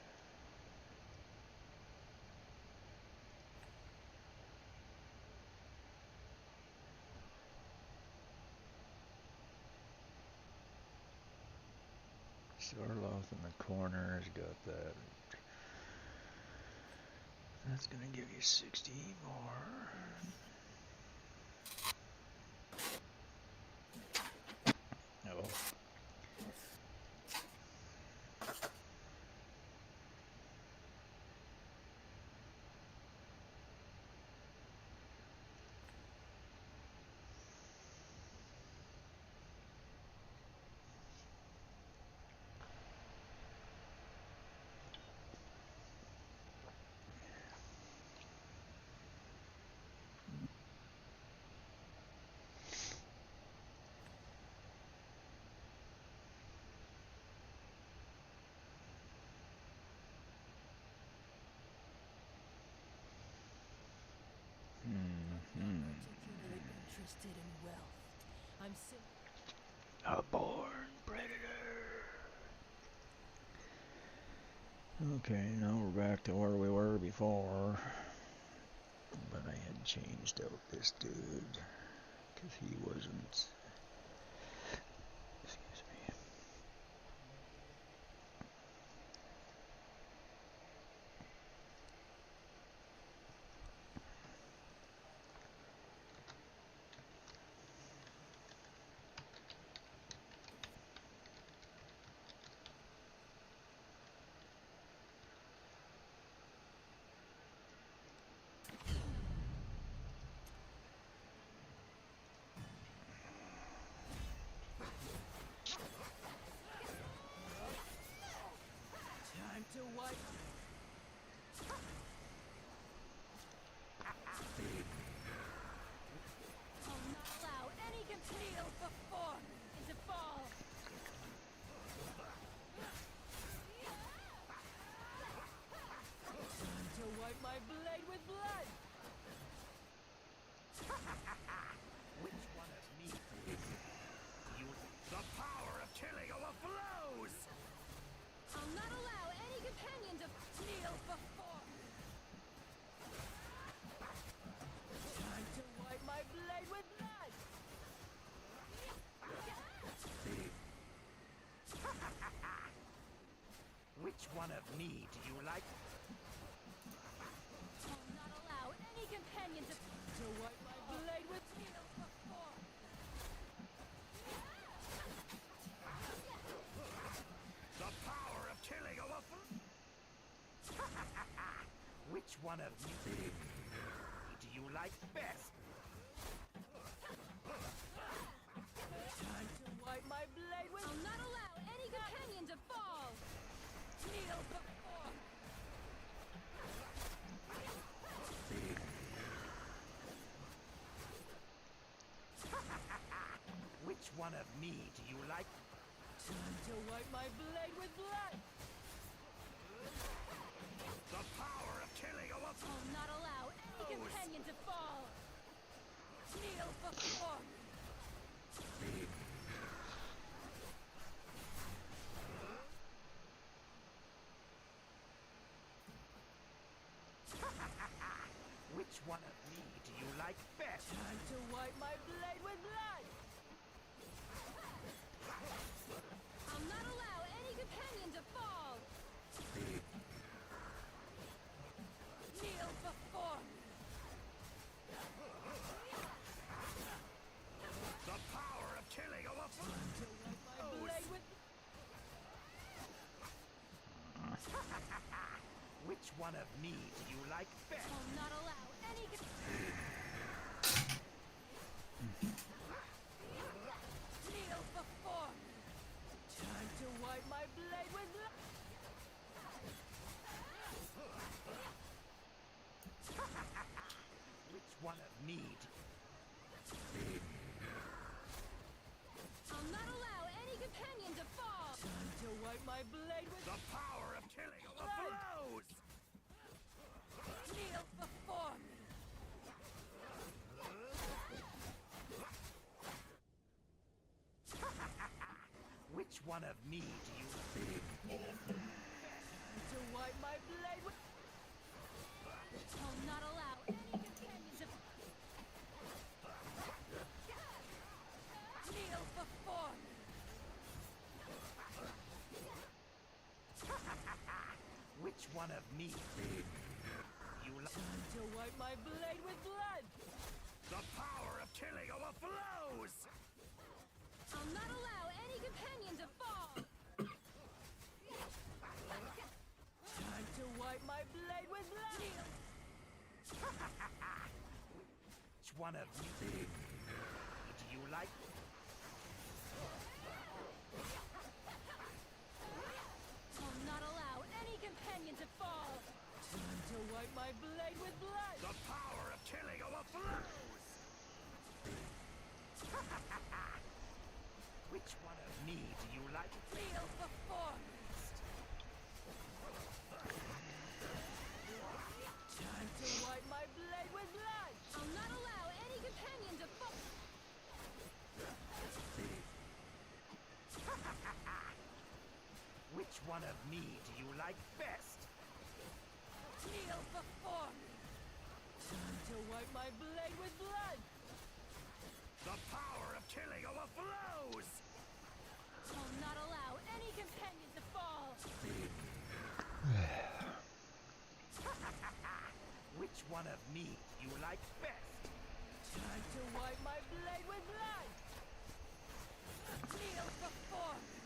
Sarloth in the corner has got that. That's gonna give you 60 more. Oh. Particularly interested in wealth. I'm A born predator. Okay, now we're back to where we were before. But I had changed out this dude. Because he wasn't. Excuse me. time to wipe. I'll not allow any kneel before me and to fall. Time to wipe my blade with blood. Which one of me is you? The power of killing overflows! I'll not allow any companion to kneel before me. Time to wipe my blade with blood. Which one of me do you like? I'll not allow any companion to wipe my blade with kneel before me. The power of killing overflows! Which one of me do you like best? Time to wipe my blade with. I'll not allow any companion to fall. Kneel before me. Which one of me do you like? Time to wipe my blade with blood. The power of killing overflows! I'll not allow any companion to fall. Kneel before me. Which one of me do you like best? Time to wipe my blade with blood. I'll not allow any companion to fall. Kneel before me. The power of killing overflows! To wipe my blade with. Which one of me do you like best? I'll not allow any kneel before me. Time to wipe my blade with blood. Which one of me I'll not allow any companion to fall. Time to wipe my blade with. The power of killing overflows! Kneel before me. Which one of me do you like? I'll not allow any companions of kneel before me. Which one of me? You Time to wipe my blade with blood. The power of killing overflows! I'll not allow any companion to fall. Time to wipe my blade with blood. Which one of me? Do you like? I'll not allow any companion to fall. Time to wipe my blade with blood. The power of killing overflows! Which one of me do you like? Kneel before me. Time to wipe my blade with blood. I'll not allow any companion to fall. Which one of me do you like best? Kneel before me. Time to wipe my blade with blood. The power of killing overflows! I'll not allow any companion to fall. Which one of me do you like best? Time to wipe my blade with blood. Kneel before me.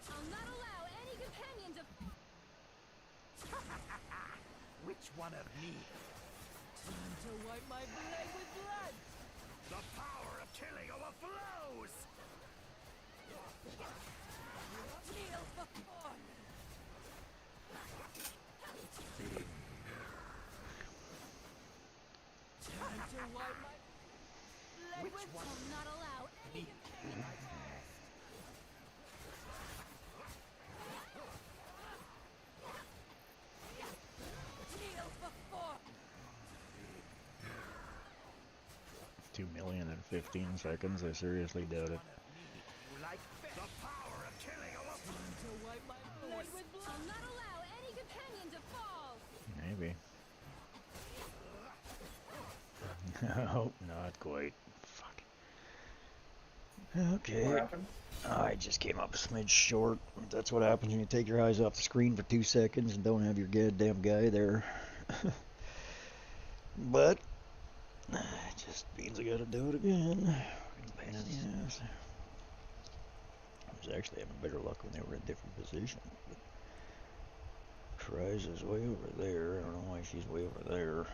I'll not allow any companion to. Which one of me? Time to wipe my blade with blood. The power of killing overflows! Kneel before me. Time to wipe my blade Which with one? I'll not allow any Me. kneel before me. 2,015,000 seconds. I seriously doubt it. You like best? The power of killing overflows! Time to wipe my blade with blood. I'll not allow any companion to fall. Maybe. Oh, not quite. Fuck. Okay. What happened? I just came up a smidge short. That's what happens when you take your eyes off the screen for 2 seconds and don't have your goddamn guy there. But it just means I gotta do it again. Pain in the ass. I was actually having better luck when they were in different positions. But Kryze is way over there. I don't know why she's way over there.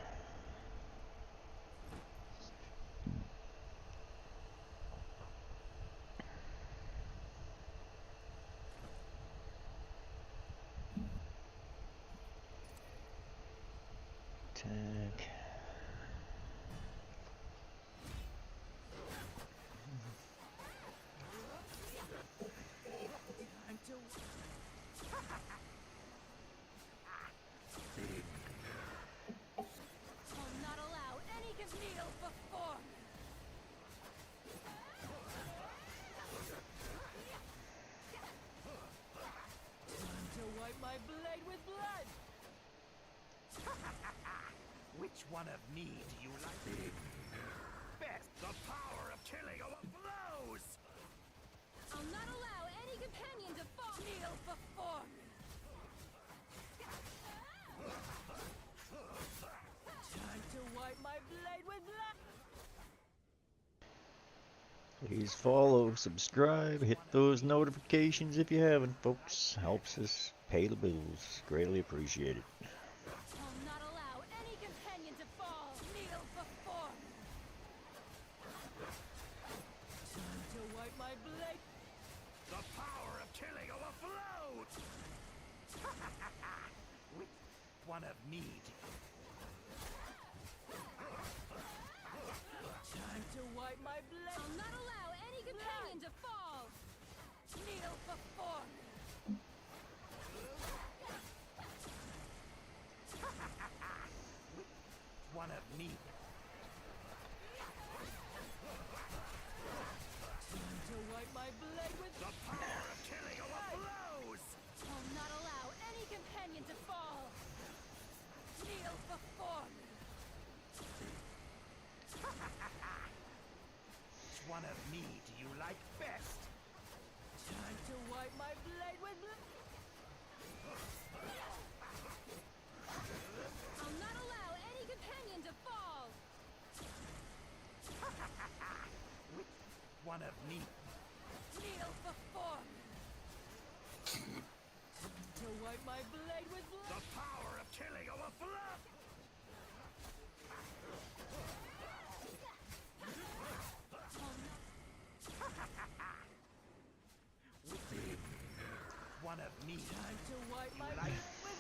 Attack. Time to I'll not allow any kneel before me. time to wipe my blade with blood. Which one of me do you like best? The power of killing overflows! I'll not allow any companion to fall. Kneel before me. Time to wipe my blade with blood. Please follow, subscribe, hit those notifications if you haven't, folks. Helps us pay the bills. Greatly appreciated. I'll not allow any companion to fall. Kneel before me. Time to wipe my blade. The power of killing overflows! Which one of me do Time to wipe my blade. I'll not allow any companion to fall. Kneel before me. one of me? Time to wipe my blade with The power of killing overflows! companion to fall. Kneel before me. Which one of me do you like best? Time to wipe my blade with blood. I'll not allow any companion to fall. Which one of me? Kneel before me. To wipe my blade with blood. The power of killing overflow! One of me. Time to wipe my like- blade with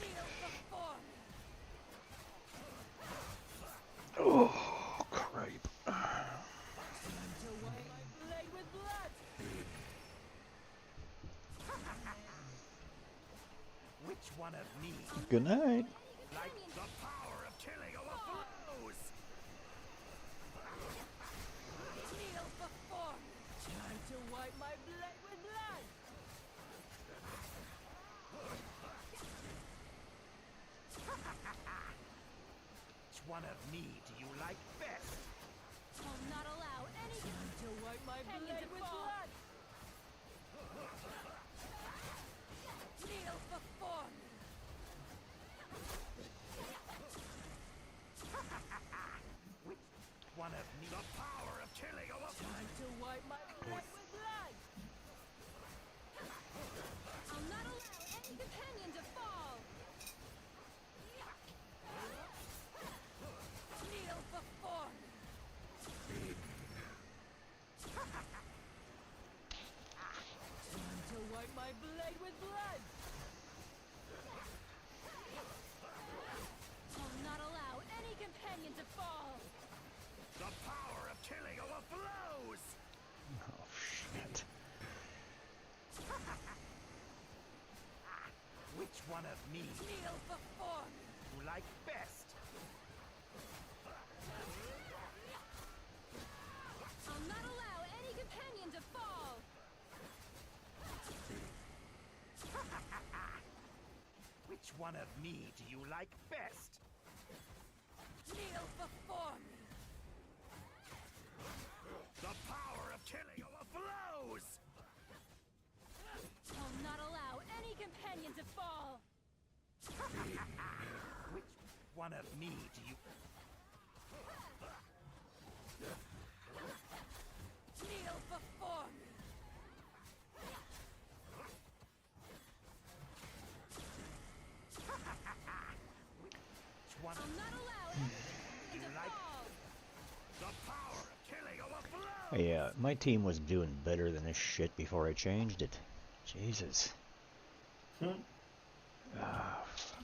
Kneel before me. Oh, cripe. Time to wipe my blade with blood. Which one of me? Good night. Like the power of killing overflows! Kneel before me. Time to wipe my blade with blood. Which one of me do you like best? I'll not allow any Time to wipe my companion blade to with fall. blood. Kneel before me. Which one of me? The power of killing overflows! Time to wipe my blade with blood. I'll not allow any companion to fall. Kneel before me. Time to wipe my blade with blood. I'll not allow any companion to fall. The power of killing overflows! Oh, shit. Which one of me Kneel before me. you like best? I'll not allow any companion to fall. Which one of me do you like best? Kneel before me. The power of killing overflows! I'll not allow any companion to fall. Which one of me do you... Kneel before me. Which one I'll of not allow any companion to like- fall. the power of killing overflows? Yeah, my team was doing better than this shit before I changed it. Jesus. Ah, fuck.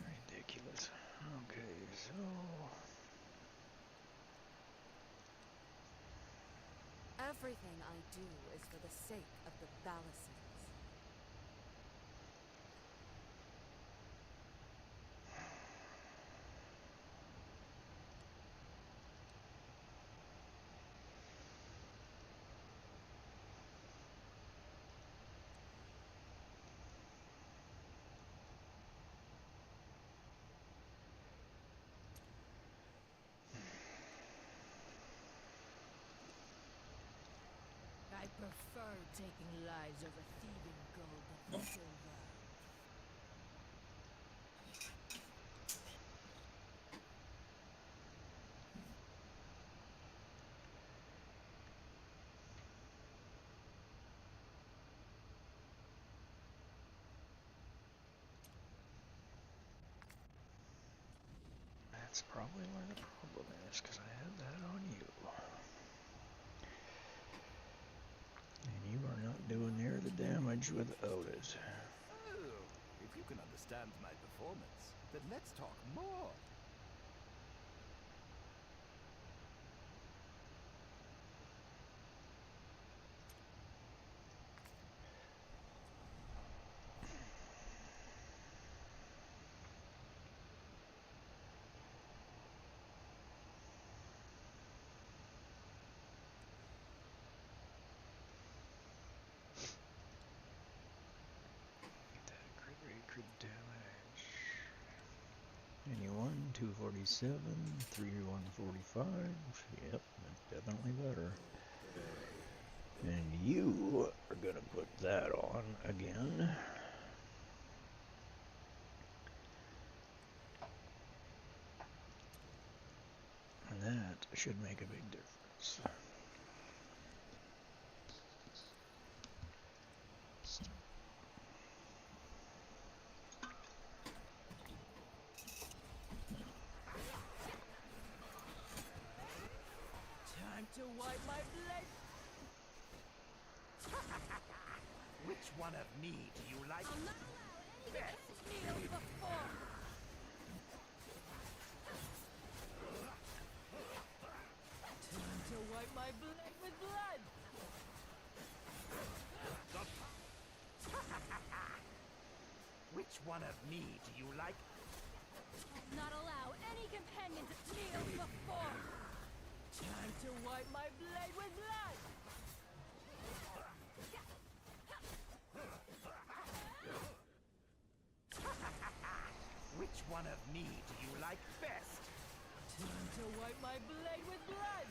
Ridiculous. Okay, so... Everything I do is for the sake of the Balasins. I prefer taking lives over thieving gold and silver. That's probably where the problem is, because I had that on you. And you are not doing near the damage without it. Oh, if you can understand my performance, then let's talk more. Anyone? 247, 3145. Yep, that's definitely better. And you are gonna put that on again. And that should make a big difference. Time to wipe my blade. Which one of me do you like? I'll not allow any kneel before. Time to wipe my blade with blood. Which one of me do you like? I'll not allow any companion to kneel before. Time to wipe my blade with blood. Which one of me do you like best? Time to wipe my blade with blood.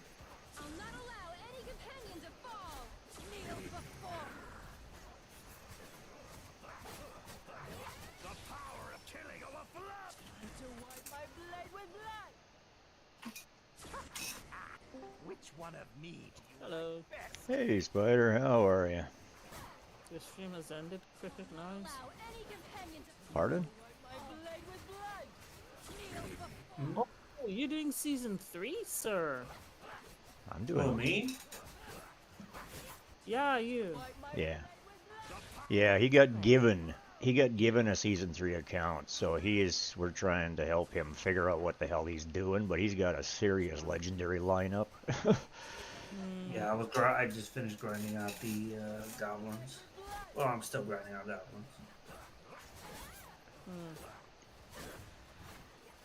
I'll not allow any companion to fall. Kneel before. The power of killing overflows! Time to wipe my blade with blood. Which one of me do you Hello. like best? Hey, Spider, how are you? Your stream has ended. Cricket Knives. Allow any companion to Pardon? My blade with blood. kneel before. Oh, you're doing season 3, sir. I'm doing Oh, me? Yeah, you. Yeah. Yeah, he got given a season 3 account, so we're trying to help him figure out what the hell he's doing, but he's got a serious legendary lineup. Yeah, I just finished grinding out the goblins. Well, I'm still grinding out goblins.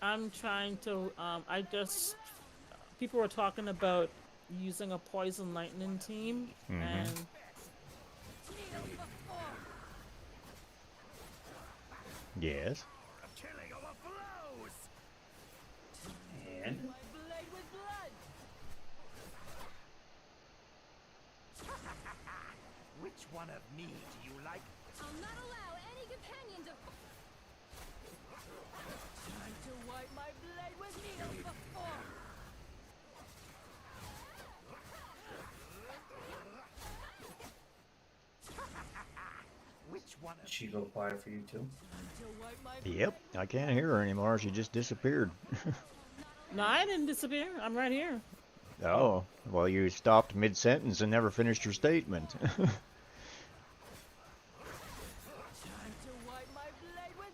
I'm trying to, people were talking about using a Poison Lightning team, and Yes. Killing overflows! And? My blade with blood. Which one of me do you like? I'll not allow any companion to Time to wipe my blade with kneel before. Which one of She go quiet for you too? Time to wipe my Yep, I can't hear her anymore. She just disappeared. no, I didn't disappear. I'm right here. Oh, well, you stopped mid-sentence and never finished your statement. Time to wipe my blade with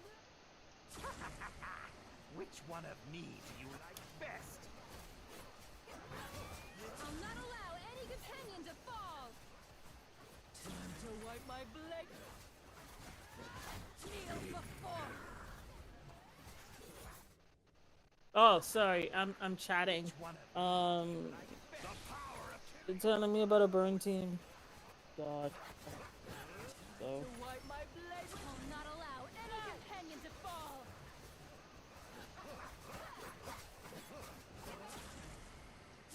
Which one of me do you like best? I'll not allow any companion to fall. Time to wipe my blade. Kneel before. Oh, sorry. I'm chatting. They're telling me about a burn team. God. So. Wipe my blade. I'll not allow any companion to fall.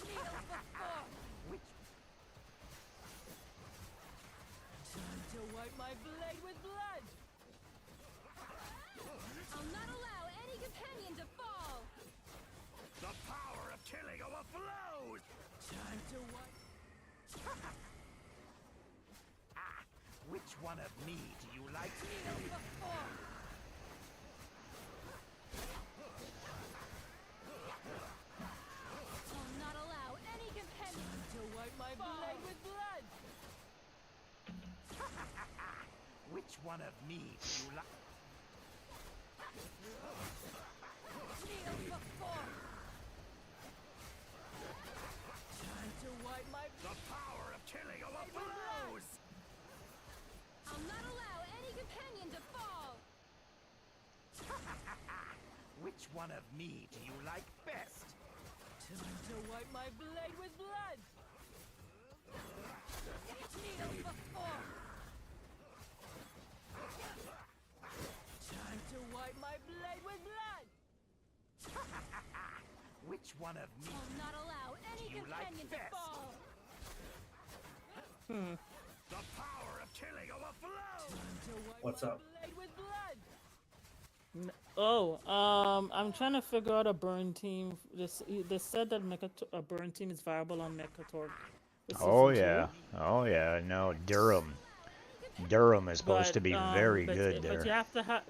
Kneel before. Time to wipe my blade with blood. I'll not allow any companion to fall. The power of killing overflows! Time to wipe. Which one of me do you like? Kneel before. I'll not allow any companion Time to wipe my blade with blood. Which one of me do you like? kneel before. Time to wipe my The power of killing overflows! I'll not allow any companion to fall. Which one of me do you like best? Time to wipe my blade with blood. Kneel before. Time to wipe my blade with blood. Which one of me? I'll not allow any You like companion to best? fall. The power of killing overflows. What's up? Blade with blood. I'm trying to figure out a burn team. They said that a burn team is viable on Mechatorg. Oh yeah, oh yeah. No, Durham. Durham is supposed to be very good there. But you have to have.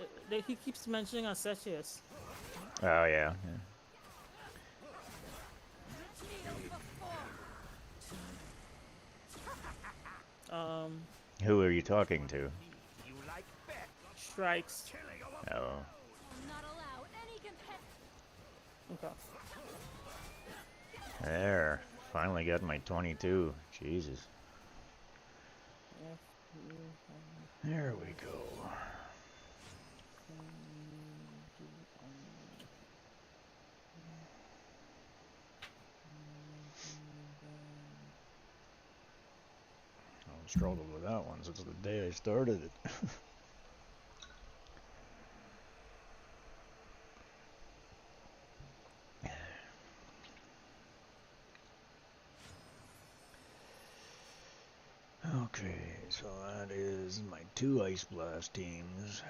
He keeps mentioning Arcetius. Oh yeah. Who are you talking to? You like bet? Strikes. Oh. I'll not allow any companion. Okay. There. Finally got my 22. Jesus. There we go. I struggled with that one since the day I started it. Okay, so that is my 2 Ice Blast teams.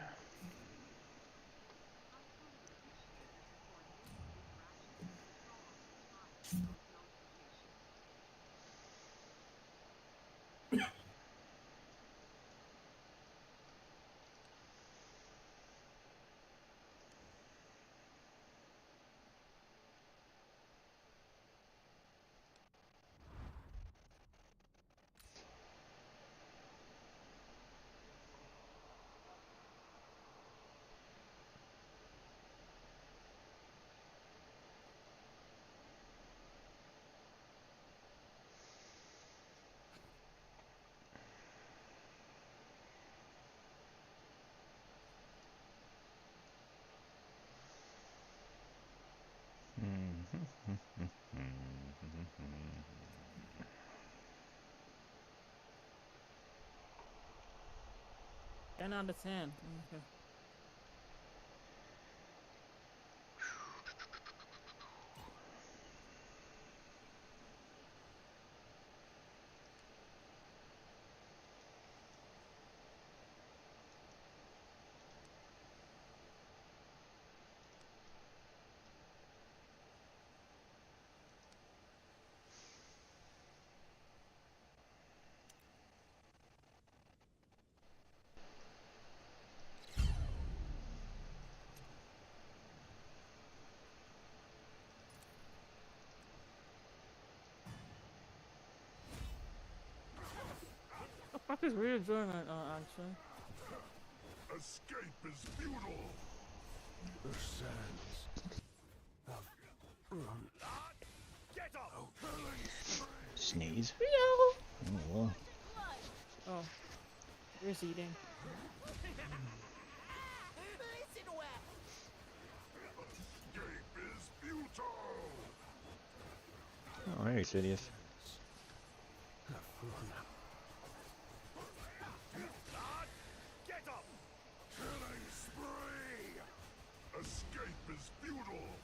Ten out of 10. Okay. What the fuck is Rita doing right now, actually? Escape is futile. The sands have run. Get up! Sneeze. Rio! Oh, well. Oh. You're eating. Listen well. Escape is futile. Oh, hey, Sidious. Have run. Get up! Killing spree. Escape is futile.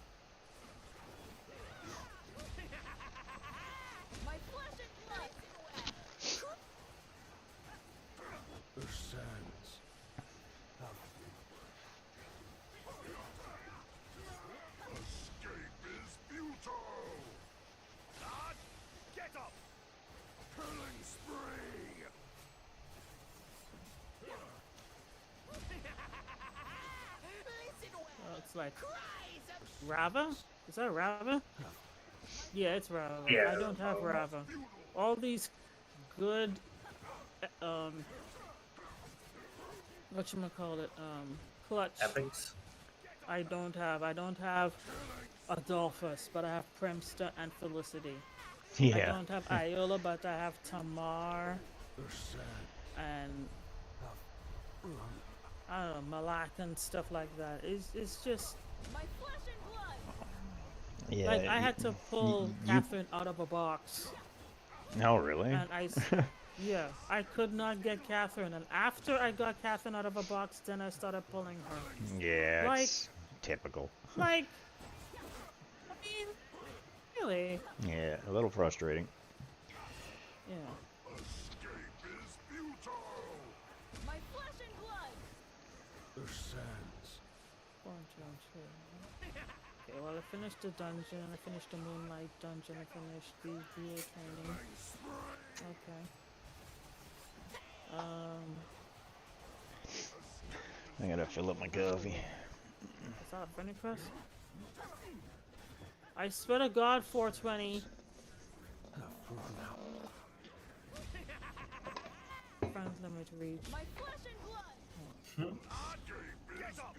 My flesh and blood. The sands have. Escape is futile. Get up! Killing spree. Listen well. It's like Cries of Rava? Is that Rava? Yeah, it's Rava. Yeah. I don't have Rava. All these good, whatchamacallit, clutch. Epics. I don't have Adolphus, but I have Premsta and Felicity. I Yeah. don't have Iola, but I have Tamar The sands and have run. I don't know, Malak and stuff like that. It's just My flesh and blood. Yeah. like I had to pull Catherine out of a box, Oh, really? and yeah, I could not get Catherine, and after I got Catherine out of a box, then I started pulling her. Yeah, Like- it's typical. Like, I mean, Really? Yeah, a little frustrating. Yeah. Escape is futile. My flesh and blood. The sands. Okay, well, I finished the dungeon, I finished the Moonlight dungeon, I finished the VA training. Okay. I gotta fill up my coffee. Is that a friendly quest? I swear to God, 420. Friends limit reach. My flesh and blood. Get up.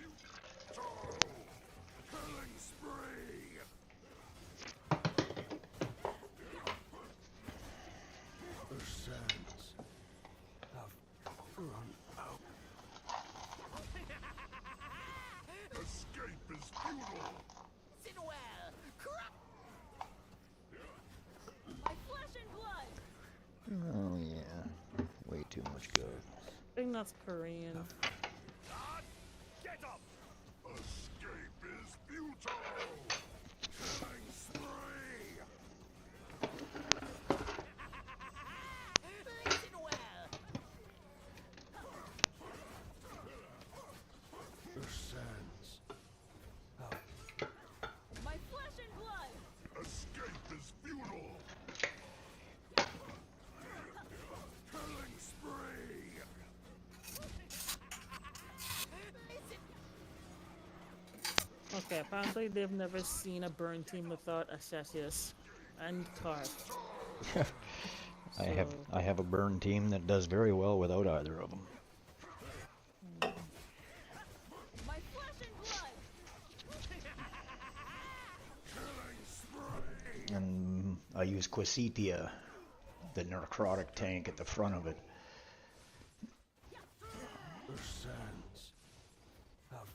Killing spree. The sands have run out. Escape is futile. Sit well. My flesh and blood. Oh yeah, way too much go. I think that's Korean. Get up. Escape is futile. Killing spree. Listen well. The sands have. My flesh and blood. Escape is futile. Killing spree. Okay, apparently they've never seen a burn team without Ascetius and Karth. I have a burn team that does very well without either of them. My flesh and blood. And I use Quasitia, the necrotic tank at the front of it. The sands have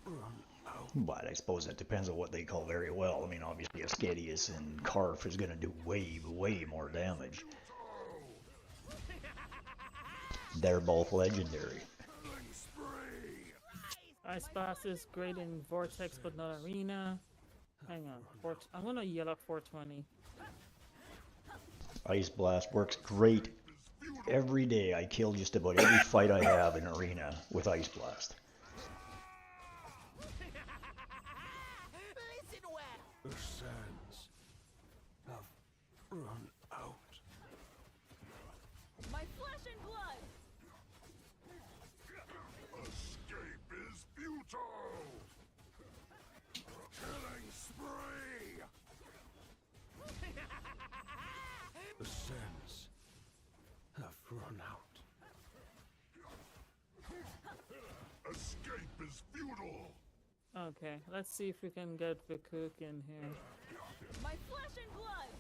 run out. But I suppose it depends on what they call very well. I mean, obviously Ascetius and Karf is going to do way more damage. They're both legendary. Ice Blast is great in Vortex, but not Arena. Hang on, I'm gonna yell at 420. Ice Blast works great every day. I kill just about every fight I have in Arena with Ice Blast. Listen well. The sands have run out. My flesh and blood. Escape is futile. Killing spree. The sands have run out. Escape is futile. Okay, let's see if we can get Vikuk in here. My flesh and blood.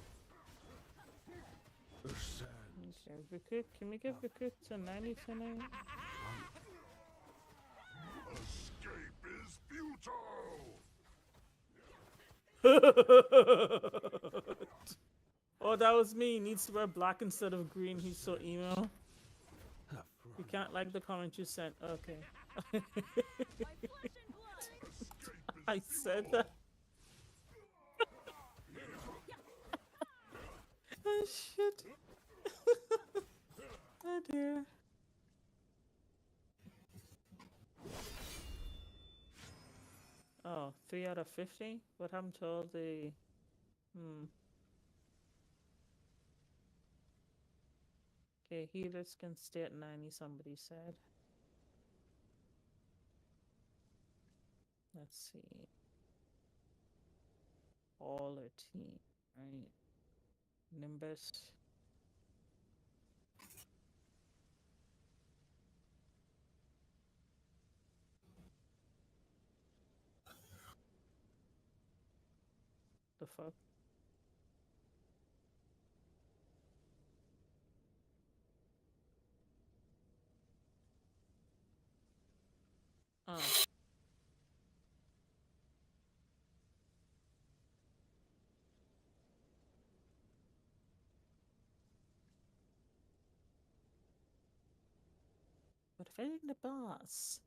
The sands. Okay, Vikuk, can we get Vikuk to 90 tonight? Escape is futile. Oh, that was me. He needs to wear black instead of green. He's so emo. You can't like the comment you sent. Okay. I said that. Oh shit. Oh dear. Oh, 3 out of 50? What happened to all the... Okay, healers can stay at 90, somebody said. Let's see. All our team, right? Nimbus. The fuck? Oh. But fighting the boss,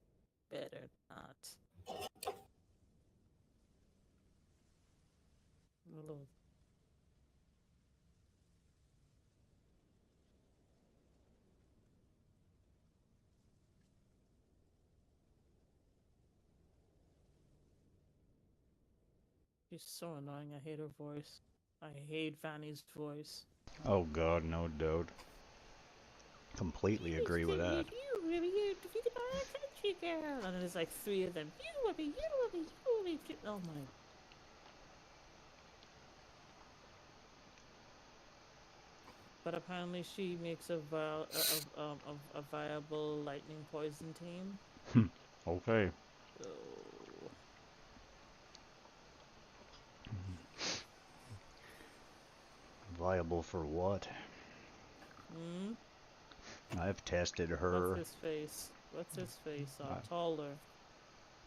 better not. Little She's so annoying. I hate her voice. I hate Vanny's voice. Oh god, no doubt. Completely agree with that. And then there's like 3 of them. Oh my. But apparently she makes a viable lightning poison team. Okay. So... Viable for what? Hmm? I've tested her. What's his face? What's his face? Taller.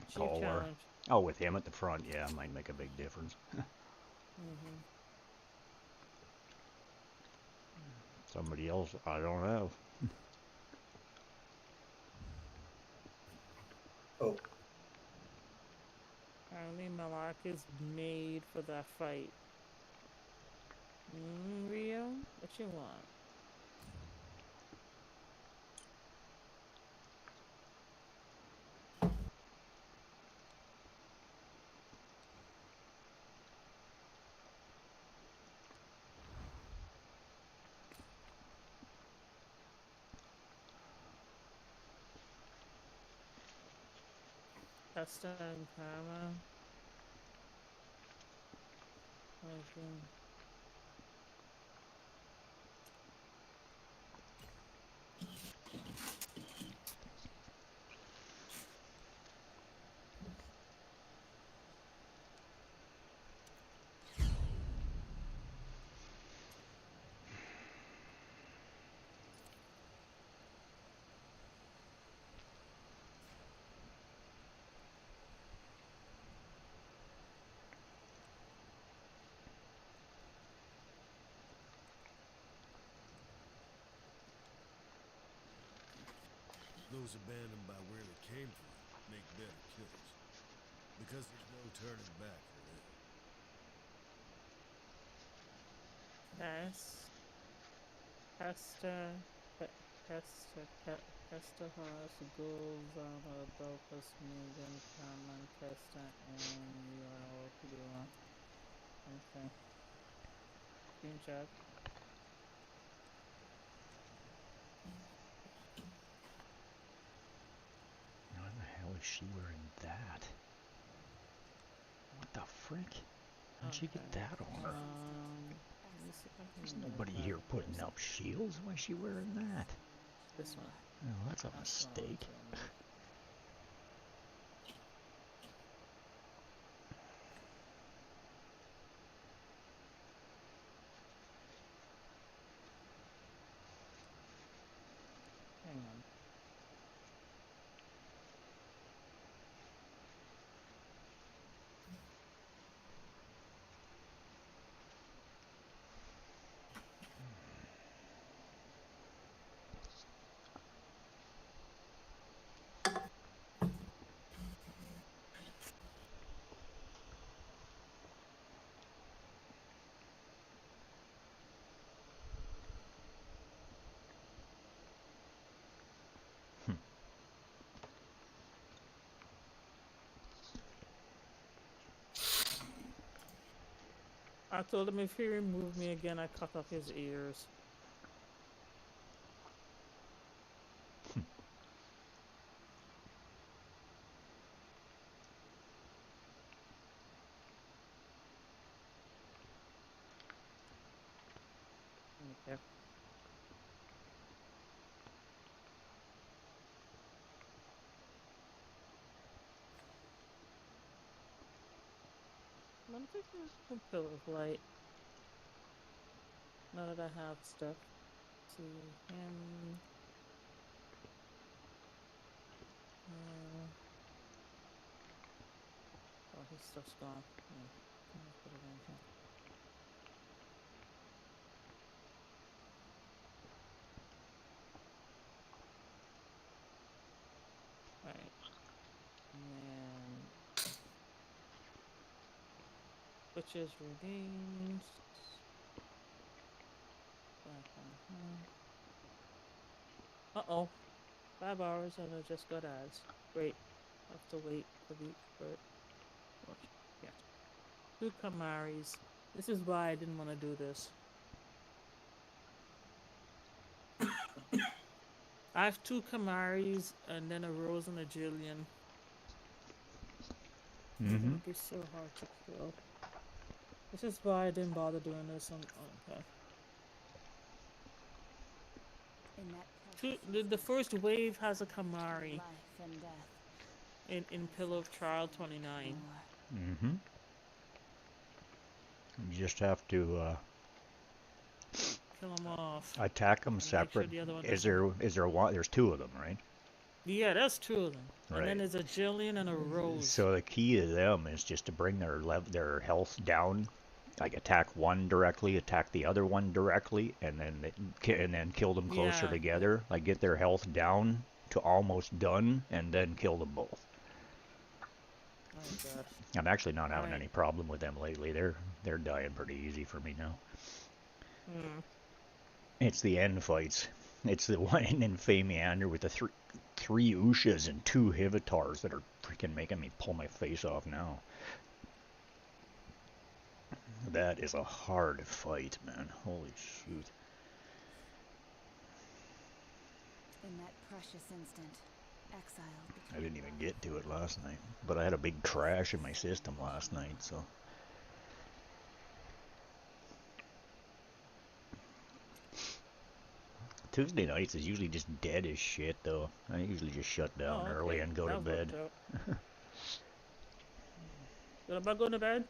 Chief Taller. challenge. Oh, with him at the front, yeah, might make a big difference. Somebody else, I don't know. Oh. Apparently Malark is made for that fight. Rio? What you want? Testa and Karma. Okay. Those abandoned by where they came from make better killers. Because there's no turning back for them. Nice. Hester Horace, Ghouls, Armor, Dolphus, Megan, Carmen, Kester, and Yaro Kudura. Okay. Screenshot. Why the hell is she wearing that? What the frick? How'd she get that on? Let me see if I can There's remove nobody that. here putting up shields. Why is she wearing that? This one. Oh, that's a mistake. Hang on. I told him if he removed me again, I cut off his ears. Okay. I'm taking a pill of light. Now that I have stuff. See him. Oh, his stuff's gone. Yeah. Put it in here. Alright. And which is redeemed. Uh-oh. 5 hours and I just got ads. Great. I have to wait a week for it. Yeah. 2 Kamaris. This is why I didn't want to do this. I have 2 Kamaris and then a Rose and a Jillian. Mm-hmm. It'd be so hard to kill. This is why I didn't bother doing this on okay. The first wave has a Kamari in Pillar of Trial 29. Mm-hmm. You just have to Kill them off. attack them separate. the other one Is there one? There's 2 of them, right? Yeah, that's 2 of them. Right. And then there's a Jillian and a Rose. So the key to them is just to bring their health down. Like attack one directly, attack the other one directly, and then kill them closer Yeah. together. Like get their health down to almost done, and then kill them both. Oh gosh. I'm actually not having Right. any problem with them lately. They're dying pretty easy for me now. Hmm. It's the end fights. It's the one in Famiander with the three Ushas and 2 Hivitars that are freaking making me pull my face off now. That is a hard fight, man. Holy shoot. In that precious instant, exiled. I didn't even get to it last night. But I had a big crash in my system last night, so... Tuesday nights is usually just dead as shit, though. I usually just shut down early and go to bed. What about going to bed?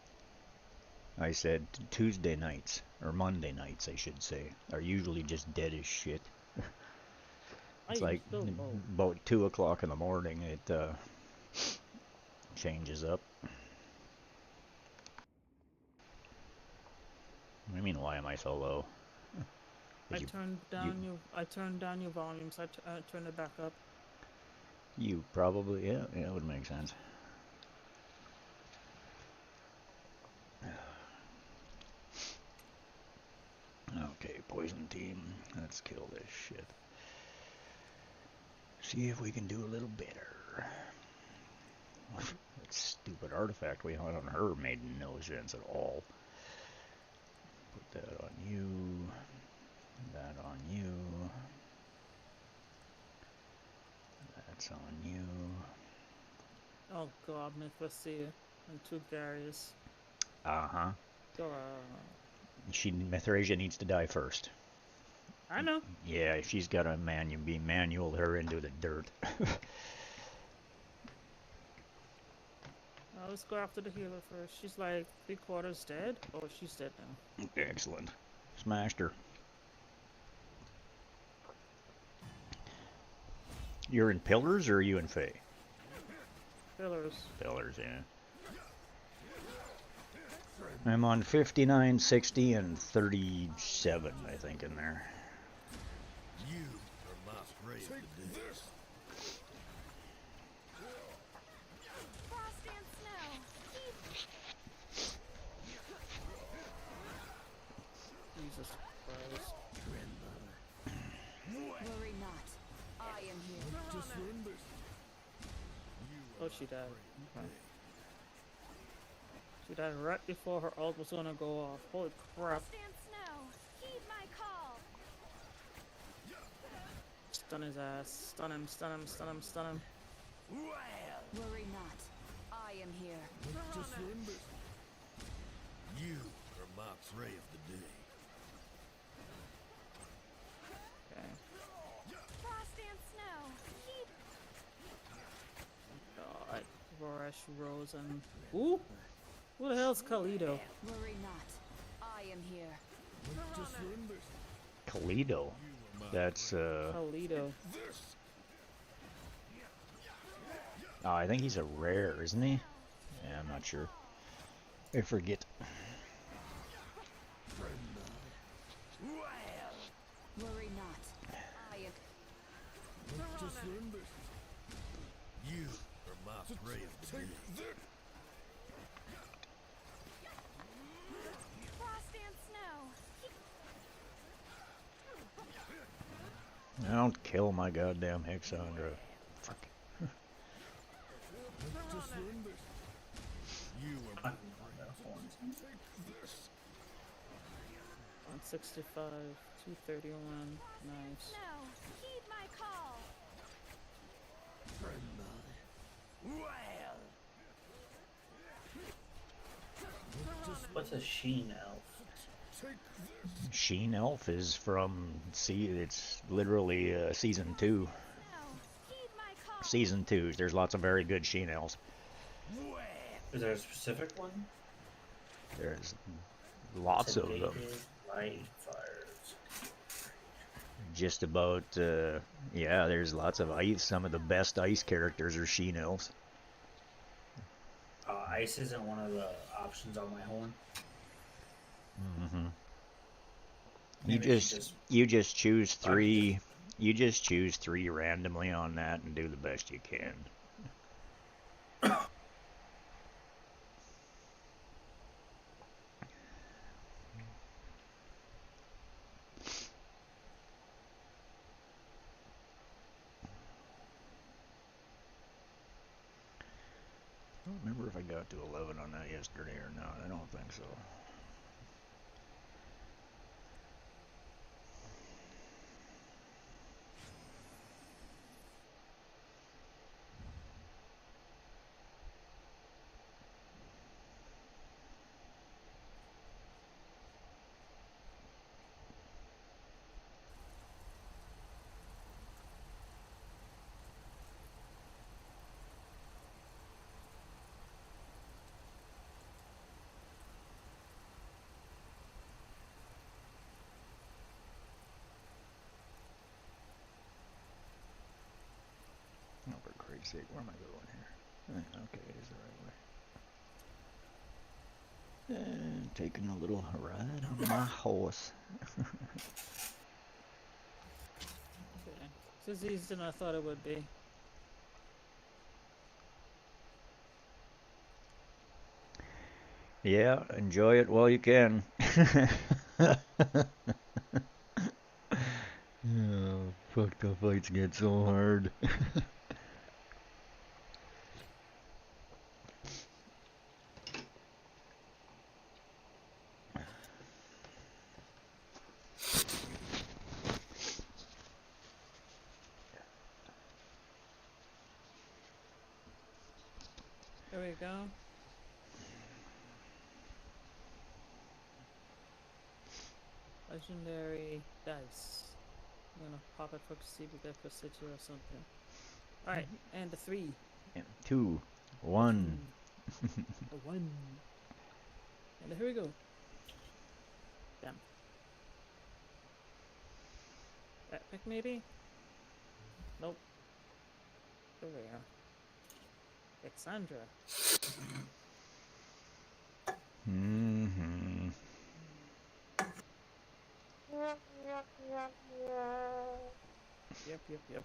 I said Tuesday nights, or Monday nights, I should say, are usually just dead as shit. It's like about 2 o'clock in the morning, it changes up. I mean, why am I so low? I turned down your volumes. I turned it back up. You probably, yeah, it would make sense. Okay, poison team, let's kill this shit. See if we can do a little better. That stupid artifact we had on her made no sense at all. Put that on you. That on you. That's on you. Oh god, Mythracia and 2 Darius. Uh-huh. God. Mithrasia needs to die first. I know. Yeah, she's got to manual her into the dirt. Let's go after the healer first. She's like 3/4 dead. Oh, she's dead now. Excellent. Smashed her. You're in Pillars, or are you in Fae? Pillars. Pillars, yeah. I'm on 59, 60, and 37, I think, in there. You are my prey of the day. Frost and snow. Jesus Christ. Worry not. I am here. Oh, she died. Okay. She died right before her ult was gonna go off. Holy crap. Frost and snow. Heed my call. Stun his ass. Stun him, stun him, stun him, stun him. Worry not. I am here. You are my prey of the day. Okay. Frost and snow. Heed. God. Vorash, Rose, and... Ooh! Who the hell's Kalido? Worry not. I am here. Kalido. That's, Kalido. Oh, I think he's a rare, isn't he? Yeah, I'm not sure. I forget. Worry not. I am. You are my prey of the day. Frost and snow. Don't kill my goddamn Hexandra. Fuck. You are my 65, 231. Nice. Now, heed my call. What's a sheen elf? Sheen Elf is from it's literally season 2. Season 2. There's lots of very good Sheen Elves. Is there a specific one? There's lots of them. Light fires. Just about, yeah, there's lots of ice. Some of the best ice characters are Sheen Elves. Ice isn't one of the options on my horn. Mm-hmm. You just choose 3. You just choose 3 randomly on that and do the best you can. I don't remember if I got to 11 on that yesterday or not. I don't think so. Oh, for Christ's sake, where am I going here? Okay, it is the right way. And taking a little ride on my horse. Okay. It's easier than I thought it would be. Yeah, enjoy it while you can. Oh, fuck, the fights get so hard. There we go. Legendary dice. I'm gonna pop it for to see if we get for City or something. Alright, and the 3. And 2, 1. A 1. And here we go. Damn. Epic maybe? Nope. Here we are. Alexandra. Mm-hmm. Yep.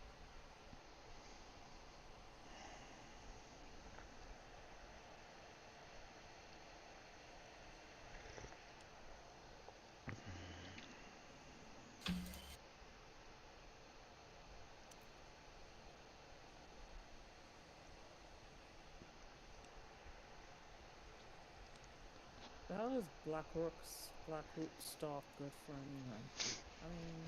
How is Blackroot Stalk good for anyone? I mean,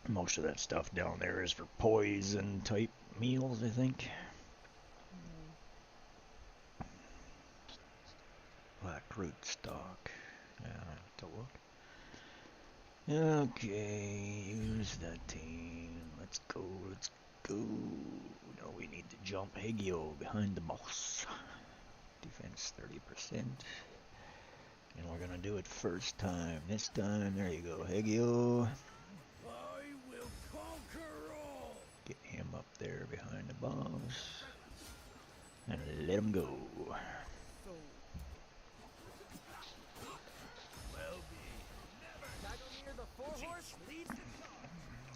Most of that stuff down there is for poison type meals, I think. Blackroot stock. Yeah, I have to look. Okay, use that team. Let's go. No, we need to jump Hegio behind the boss. Defense 30%. And we're gonna do it first time. This time, there you go, Hegio. I will conquer all. Get him up there behind the boss. And let him go.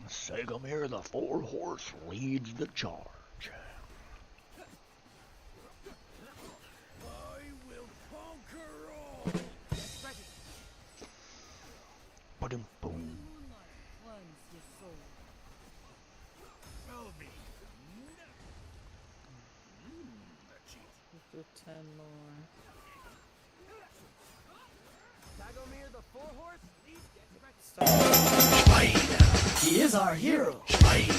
Sagomir the 4-horse leads the charge. I will conquer all. Boom, boom. 10 more. Dagomir the Four-Horse leads Spider. He is our hero. Spider.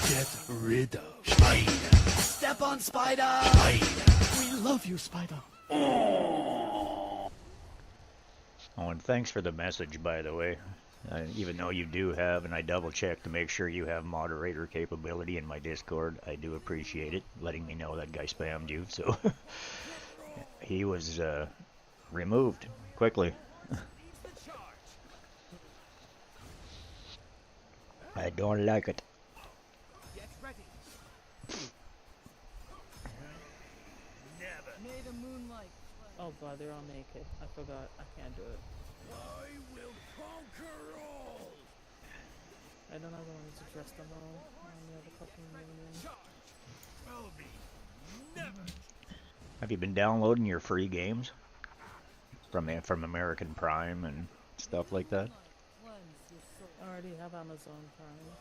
Get rid of Spider. Step on Spider. Spider. We love you, Spider. Oh, and thanks for the message, by the way. Even though you do have, and I double checked to make sure you have moderator capability in my Discord, I do appreciate it, letting me know that guy spammed you, so he was removed quickly. I don't like it. May the moonlight. Oh god, they're all naked. I forgot. I can't do it. I will conquer all. I don't have the money to dress them all. I only have a couple million. Will be never. Have you been downloading your free games from American Prime and stuff like that? I already have Amazon Prime.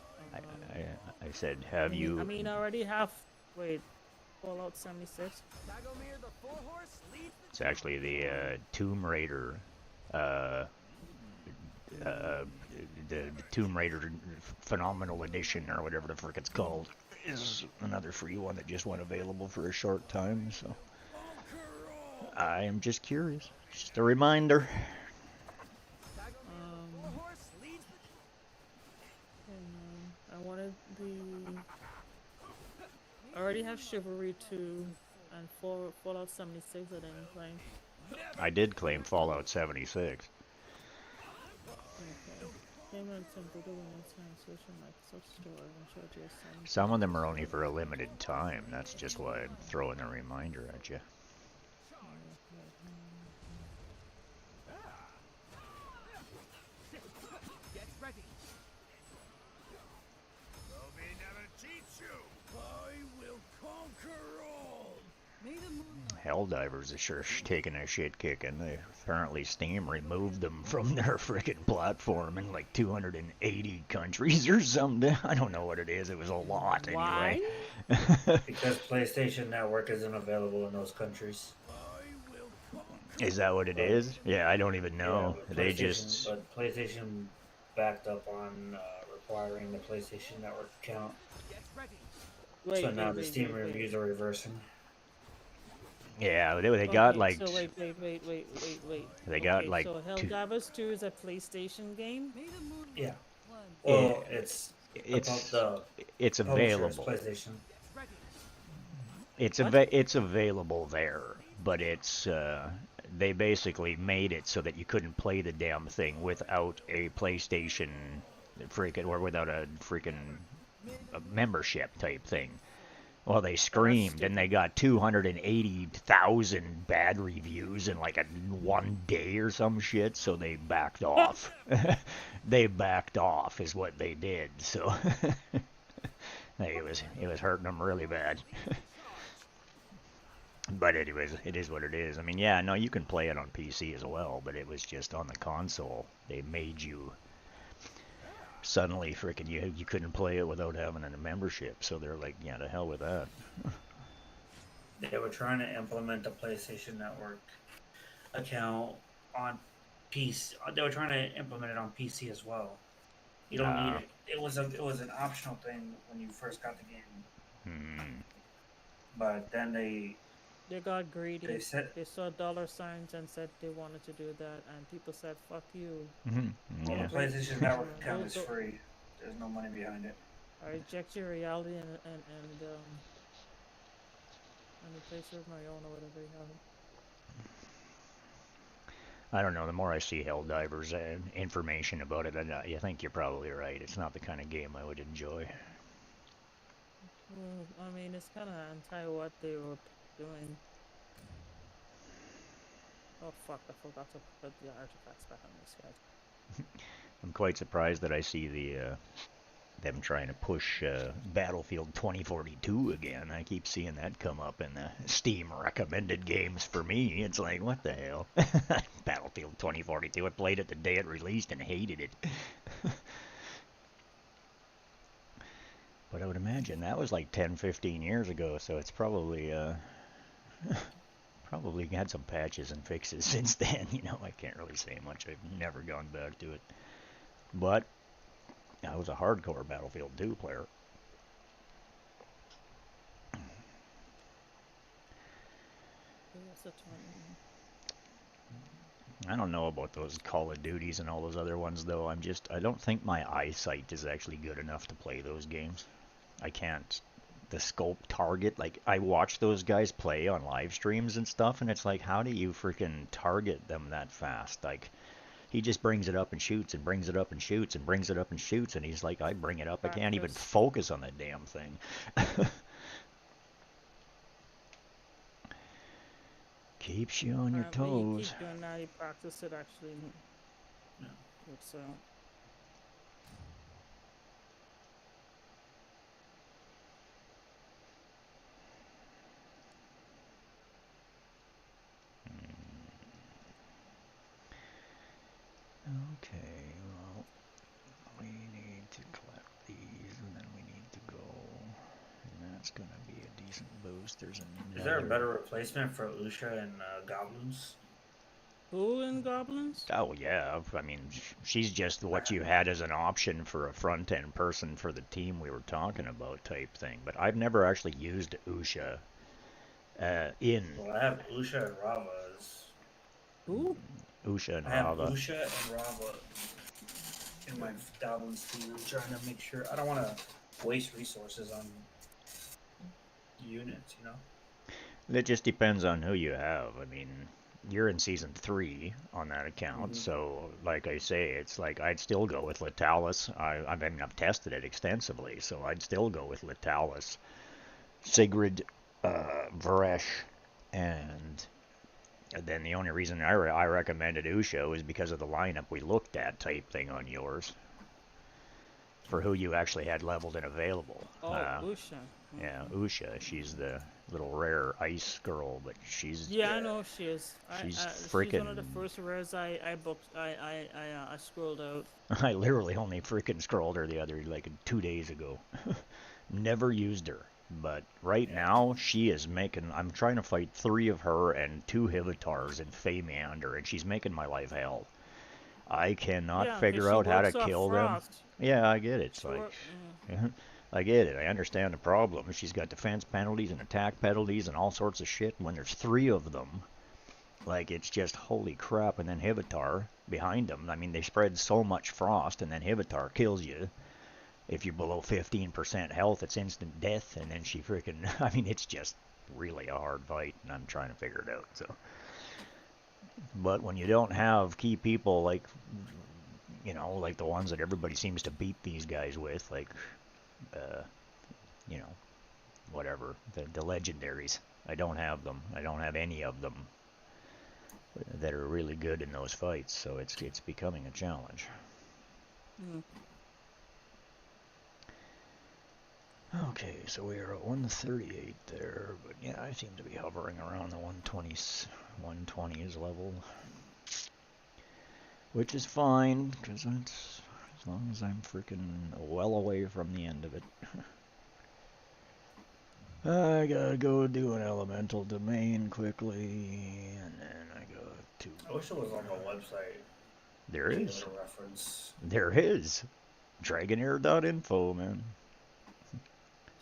I said, have you? I mean, I already have. Wait, Fallout 76. Dagomir the Four-Horse leads It's actually the Tomb Raider, the Tomb Raider Phenomenal Edition, or whatever the frick it's called, is another free one that just went available for a short time. So I am just curious, just a reminder. I wanted the. I already have Chivalry 2 and Fallout 76 that I didn't claim. I did claim Fallout 76. Okay. Payment simple to Switch and Microsoft Store and charge you a Some of them are only for a limited time. That's just why I'm throwing a reminder at you. Get ready. Will be never teach you. I will conquer all. May the moonlight. Helldivers are sure taking a shit kicking. They apparently Steam removed them from their frickin' platform in like 280 countries or something. I don't know what it is. It was a lot anyway. Because PlayStation Network isn't available in those countries. Is that what it is? Yeah, I don't even know. Yeah, They just But PlayStation backed up on requiring the PlayStation Network account. So now the Steam reviews are reversing. yeah, they got Okay, like So wait. they got Okay, like so two, Helldivers 2 is a PlayStation game? Yeah. Yeah, Well, it's it's about it's the publisher's available. PlayStation. It's available there, but it's they basically made it so that you couldn't play the damn thing without a PlayStation or without a membership type thing. Well, they screamed and they got 280,000 bad reviews in like one day or some shit, so they backed off. They backed off is what they did. So it was hurting them really bad. But anyways, it is what it is. I mean, yeah, no, you can play it on PC as well, but it was just on the console. They made you suddenly freaking you couldn't play it without having a membership. So they're like, yeah, to hell with that. They were trying to implement a PlayStation Network account on PC. They were trying to implement it on PC as well. You don't need it. It was an optional thing when you first got the game. But then they got greedy. They said- They saw dollar signs and said they wanted to do that, and people said, "Fuck you." Mm-hmm. Well, Yeah. the PlayStation Network account is free. There's no money behind it. I reject your reality and replace it with my own or whatever you have. I don't know. The more I see Helldivers information about it, I think you're probably right. It's not the kind of game I would enjoy. Well, I mean, it's kind of anti what they were doing. Oh fuck! I forgot to put the artifacts back on this guy. I'm quite surprised that I see them trying to push Battlefield 2042 again. I keep seeing that come up in the Steam recommended games for me. It's like, what the hell? Battlefield 2042. I played it the day it released and hated it. But I would imagine that was like 10, 15 years ago, so it's probably Probably had some patches and fixes since then. You know, I can't really say much. I've never gone back to it. But I was a hardcore Battlefield 2 player. I don't know about those Call of Duties and all those other ones, though. I don't think my eyesight is actually good enough to play those games. I can't. The scope target, like, I watch those guys play on live streams and stuff, and it's like, how do you freaking target them that fast? Like, he just brings it up and shoots and brings it up and shoots and brings it up and shoots, and he's like, I bring it up, I can't even focus on that damn thing. Keeps you on your toes. You keep doing that, you practice it actually. Works out. Okay, well, we need to collect these, and then we need to go, and that's going to be a decent boost. There's another... Is there a better replacement for Usha and Goblins? Who in Goblins? Oh, yeah. I mean, she's just what you had as an option for a front-end person for the team we were talking about type thing. But I've never actually used Usha in... Well, I have Usha and Rava. Who? Usha and I have Rava. Usha and Rava in my Goblins team. I'm trying to make sure... I don't want to waste resources on units, you know? It just depends on who you have. I mean... You're in Season 3 on that account, so like I say, it's like I'd still go with Litalis. I mean, I've tested it extensively, so I'd still go with Litalis, Sigrid, Varesh, and then the only reason I recommended Usha was because of the lineup we looked at type thing on yours, for who you actually had leveled and available. Oh, Usha. Yeah, Usha. She's the little rare ice girl, but she's... Yeah, I know she is. She's freaking... She's one of the first rares I booked. I scrolled out. I literally only freaking scrolled her the other, like, 2 days ago. Never used her. But right now, she is making... I'm trying to fight 3 of her and 2 Hivitars in Fey Meander, and she's making my life hell. I cannot figure out how to kill them. Yeah, I get it. It's like... I get it. I understand the problem. She's got defense penalties and attack penalties and all sorts of shit. When there's 3 of them, like, it's just holy crap. And then Hivitar behind them. I mean, they spread so much frost, and then Hivitar kills you. If you're below 15% health, it's instant death. And then she freaking... I mean, it's just really a hard fight, and I'm trying to figure it out. So, but when you don't have key people like, you know, like the ones that everybody seems to beat these guys with, like... you know, whatever, the legendaries. I don't have them. I don't have any of them that are really good in those fights, so it's becoming a challenge. Okay, so we are at 138 there, but yeah, I seem to be hovering around the 120s level, which is fine, because that's... as long as I'm freaking well away from the end of it. I gotta go do an elemental domain quickly, and then I go to... I wish it was on the website. There is. A reference. There is. Dragonair.info, man.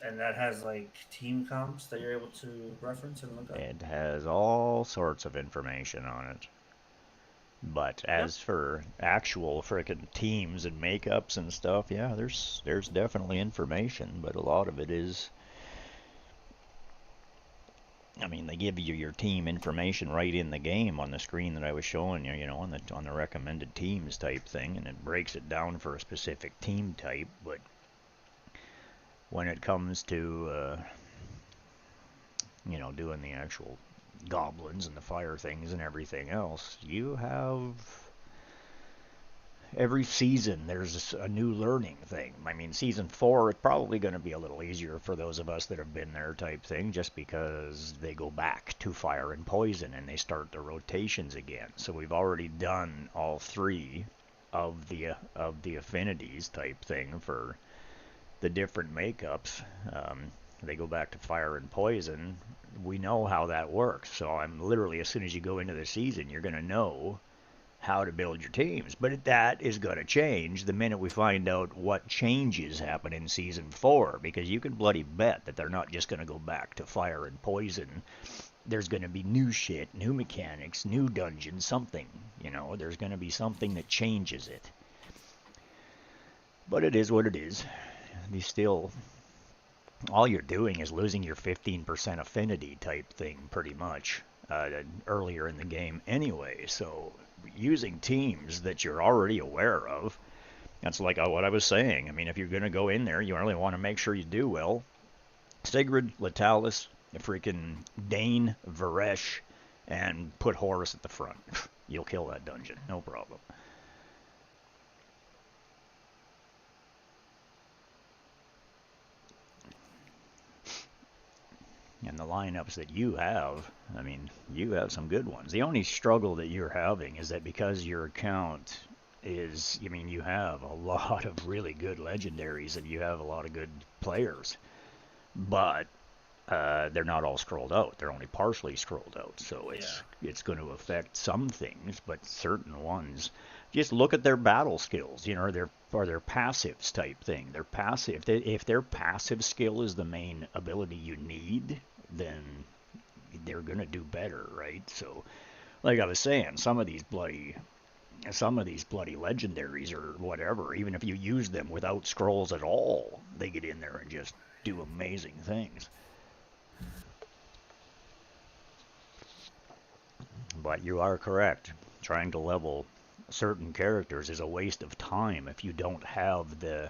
And that has, like, team comps that you're able to reference and look up? It has all sorts of information on it. But as for actual frickin' teams and makeups and stuff, yeah, there's definitely information, but a lot of it is... I mean, they give you your team information right in the game on the screen that I was showing you, you know, on the recommended teams type thing, and it breaks it down for a specific team type, but when it comes to, you know, doing the actual goblins and the fire things and everything else, you have... every season there's a new learning thing. I mean, Season 4, it's probably going to be a little easier for those of us that have been there type thing, just because they go back to fire and poison and they start the rotations again. So we've already done all 3 of the affinities type thing for the different makeups. they go back to fire and poison. We know how that works. So I'm literally, as soon as you go into the season, you're going to know how to build your teams. But that is going to change the minute we find out what changes happen in Season 4, because you can bloody bet that they're not just going to go back to fire and poison. There's going to be new shit, new mechanics, new dungeons, something. You know, there's going to be something that changes it. But it is what it is. You still, all you're doing is losing your 15% affinity type thing, pretty much, earlier in the game anyway. So using teams that you're already aware of, that's like what I was saying. I mean, if you're going to go in there, you really want to make sure you do well. Sigrid, Letalis, freaking Dane, Varesh, and put Horus at the front. You'll kill that dungeon, no problem. And the lineups that you have, I mean, you have some good ones. The only struggle that you're having is that because your account is, I mean, you have a lot of really good legendaries and you have a lot of good players, but they're not all scrolled out. They're only partially scrolled out, so it's going to affect some things, but certain ones. Just look at their battle skills, you know, their passives type thing. Their passive, if their passive skill is the main ability you need, then they're going to do better, right? So, like I was saying, some of these bloody legendaries or whatever, even if you use them without scrolls at all, they get in there and just do amazing things. But you are correct. Trying to level certain characters is a waste of time if you don't have the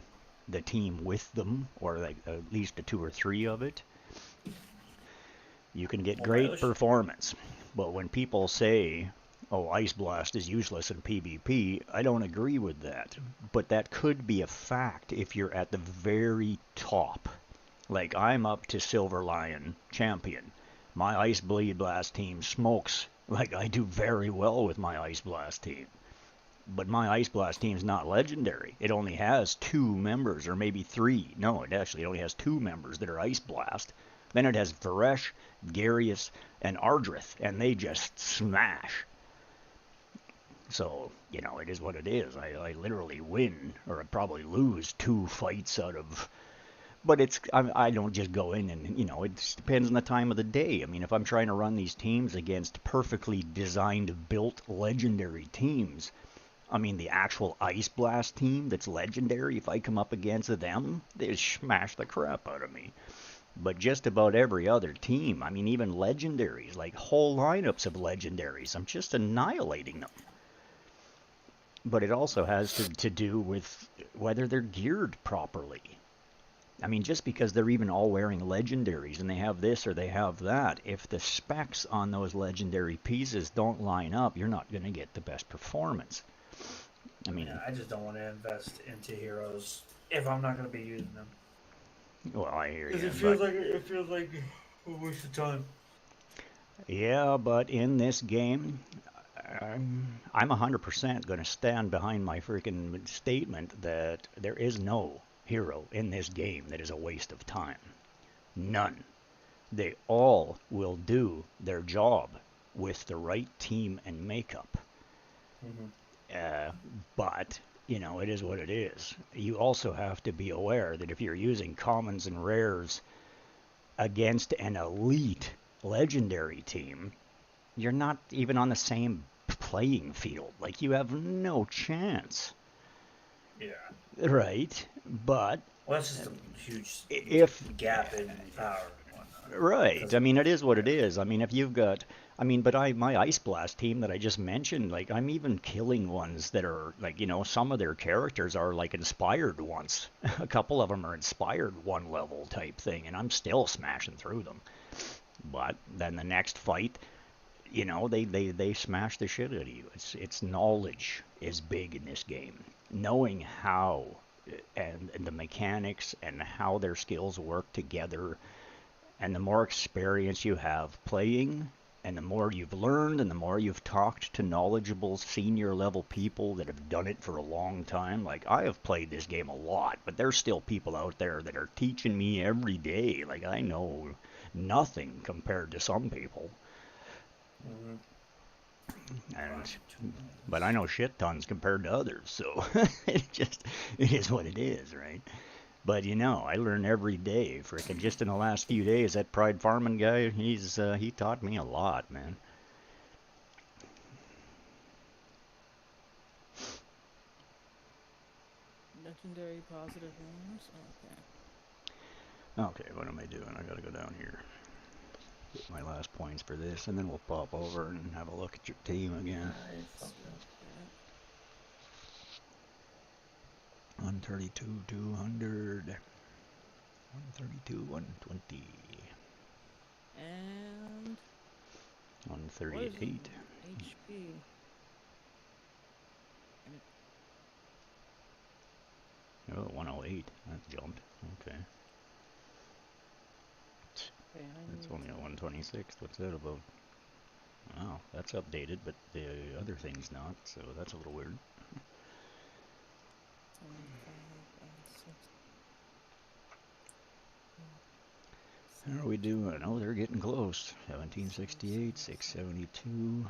team with them, or like at least 2 or 3 of it. You can get great performance, but when people say, oh, Ice Blast is useless in PvP, I don't agree with that. But that could be a fact if you're at the very top. Like, I'm up to Silver Lion Champion. My Ice Blast team smokes. Like, I do very well with my Ice Blast team. But my Ice Blast team's not legendary. It only has 2 members, or maybe 3. No, it only has 2 members that are Ice Blast. Then it has Varesh, Garius, and Ardrith, and they just smash. So, you know, it is what it is. I literally win, or I probably lose 2 fights out of... But I don't just go in and, you know, it depends on the time of the day. I mean, if I'm trying to run these teams against perfectly designed, built, legendary teams, I mean, the actual Ice Blast team that's legendary, if I come up against them, they smash the crap out of me. But just about every other team, I mean, even legendaries, like whole lineups of legendaries, I'm just annihilating them. But it also has to do with whether they're geared properly. I mean, just because they're even all wearing legendaries and they have this or they have that, if the specs on those legendary pieces don't line up, you're not going to get the best performance. I mean, I just don't want to invest into heroes if I'm not going to be using them. Well, I hear you. Because it feels like a waste of time. Yeah, but in this game, I'm 100% going to stand behind my freaking statement that there is no hero in this game that is a waste of time. None. They all will do their job with the right team and makeup. But, you know, it is what it is. You also have to be aware that if you're using commons and rares against an elite legendary team, you're not even on the same playing field. Like, you have no chance. Yeah. Right, but... Well, that's just a huge gap in power and whatnot. Right, I mean, it is what it is. I mean, if you've got... I mean, but my Ice Blast team that I just mentioned, like, I'm even killing ones that are, like, you know, some of their characters are, like, inspired once. A couple of them are inspired 1 level type thing, and I'm still smashing through them. But then the next fight, you know, they smash the shit out of you. It's knowledge is big in this game. Knowing how and the mechanics and how their skills work together, and the more experience you have playing, And the more you've learned and the more you've talked to knowledgeable senior level people that have done it for a long time, like I have played this game a lot, but there's still people out there that are teaching me every day. Like I know nothing compared to some people. But I know shit tons compared to others, so it is what it is, right? But you know, I learn every day. Frickin' just in the last few days, that Pride Farming guy, he taught me a lot, man. Legendary positive ones. Okay. Okay, what am I doing? I gotta go down here. Get my last points for this, and then we'll pop over and have a look at your team again. 132, 200. 132, 120. And 138. HP. Oh, 108. That jumped. Okay. That's only a 126. What's that about? Wow, that's updated, but the other thing's not, so that's a little weird. How are we doing? Oh, they're getting close. 1768, 672.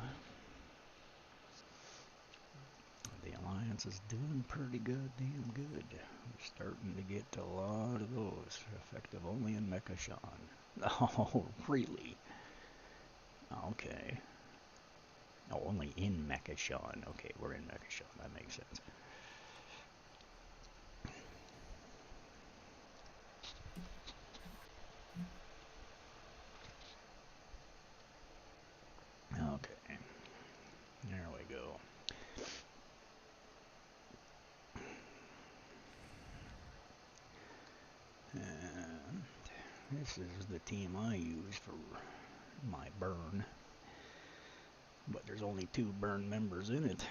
The Alliance is doing pretty good, damn good. We're starting to get a lot of those. Effective only in Mekashan. Oh, really? Okay. Oh, only in Mekashan. Okay, we're in Mekashan. That makes sense. Okay. There we go. And this is the team I use for my burn. But there's only 2 burn members in it.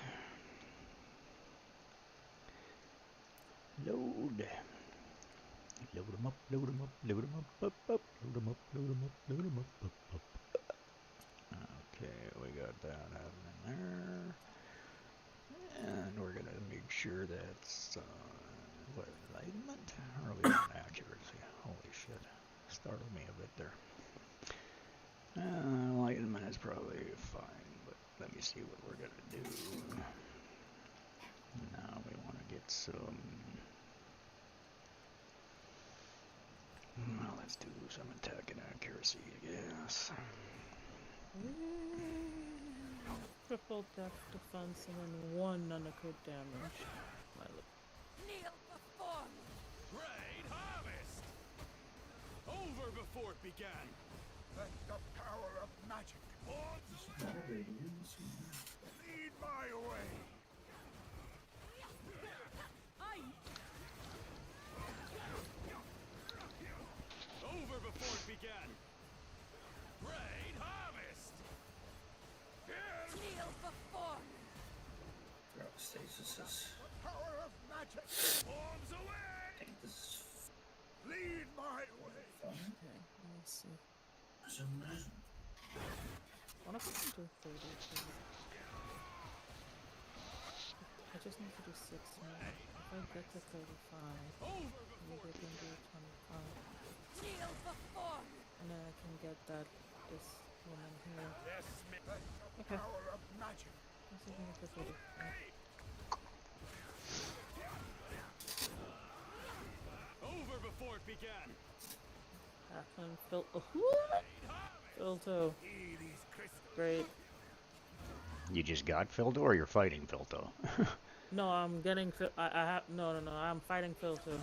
Load. Load them up, load them up, load them up, up, load them up, load them up, load them up, up. Okay, we got that happening there. And we're gonna make sure that's, what, enlightenment? Or are we on accuracy? Holy shit. Startled me a bit there. Enlightenment is probably fine, but let me see what we're gonna do. Now we want to get some... Well, let's do some attack and accuracy, I guess. Triple depth defense and then 1 non-crit damage. Kneel before me. Great harvest. Over before it began. Let the power of magic lead my way. Over before it began. Great harvest. Kneel before me. Stasis. Power of magic. Bombs away. Lead my way. Okay, let's see. What if I can do 30? I just need to do 6 more. If I get to 35, maybe I can do 25. Kneel before me. And then I can get this woman here. Okay. Power of magic. Let's see if I can get 35. Over before it began. Halfling Filto. Great. You just got Filto or you're fighting Filto? No, I'm getting I have no, I'm fighting Filto.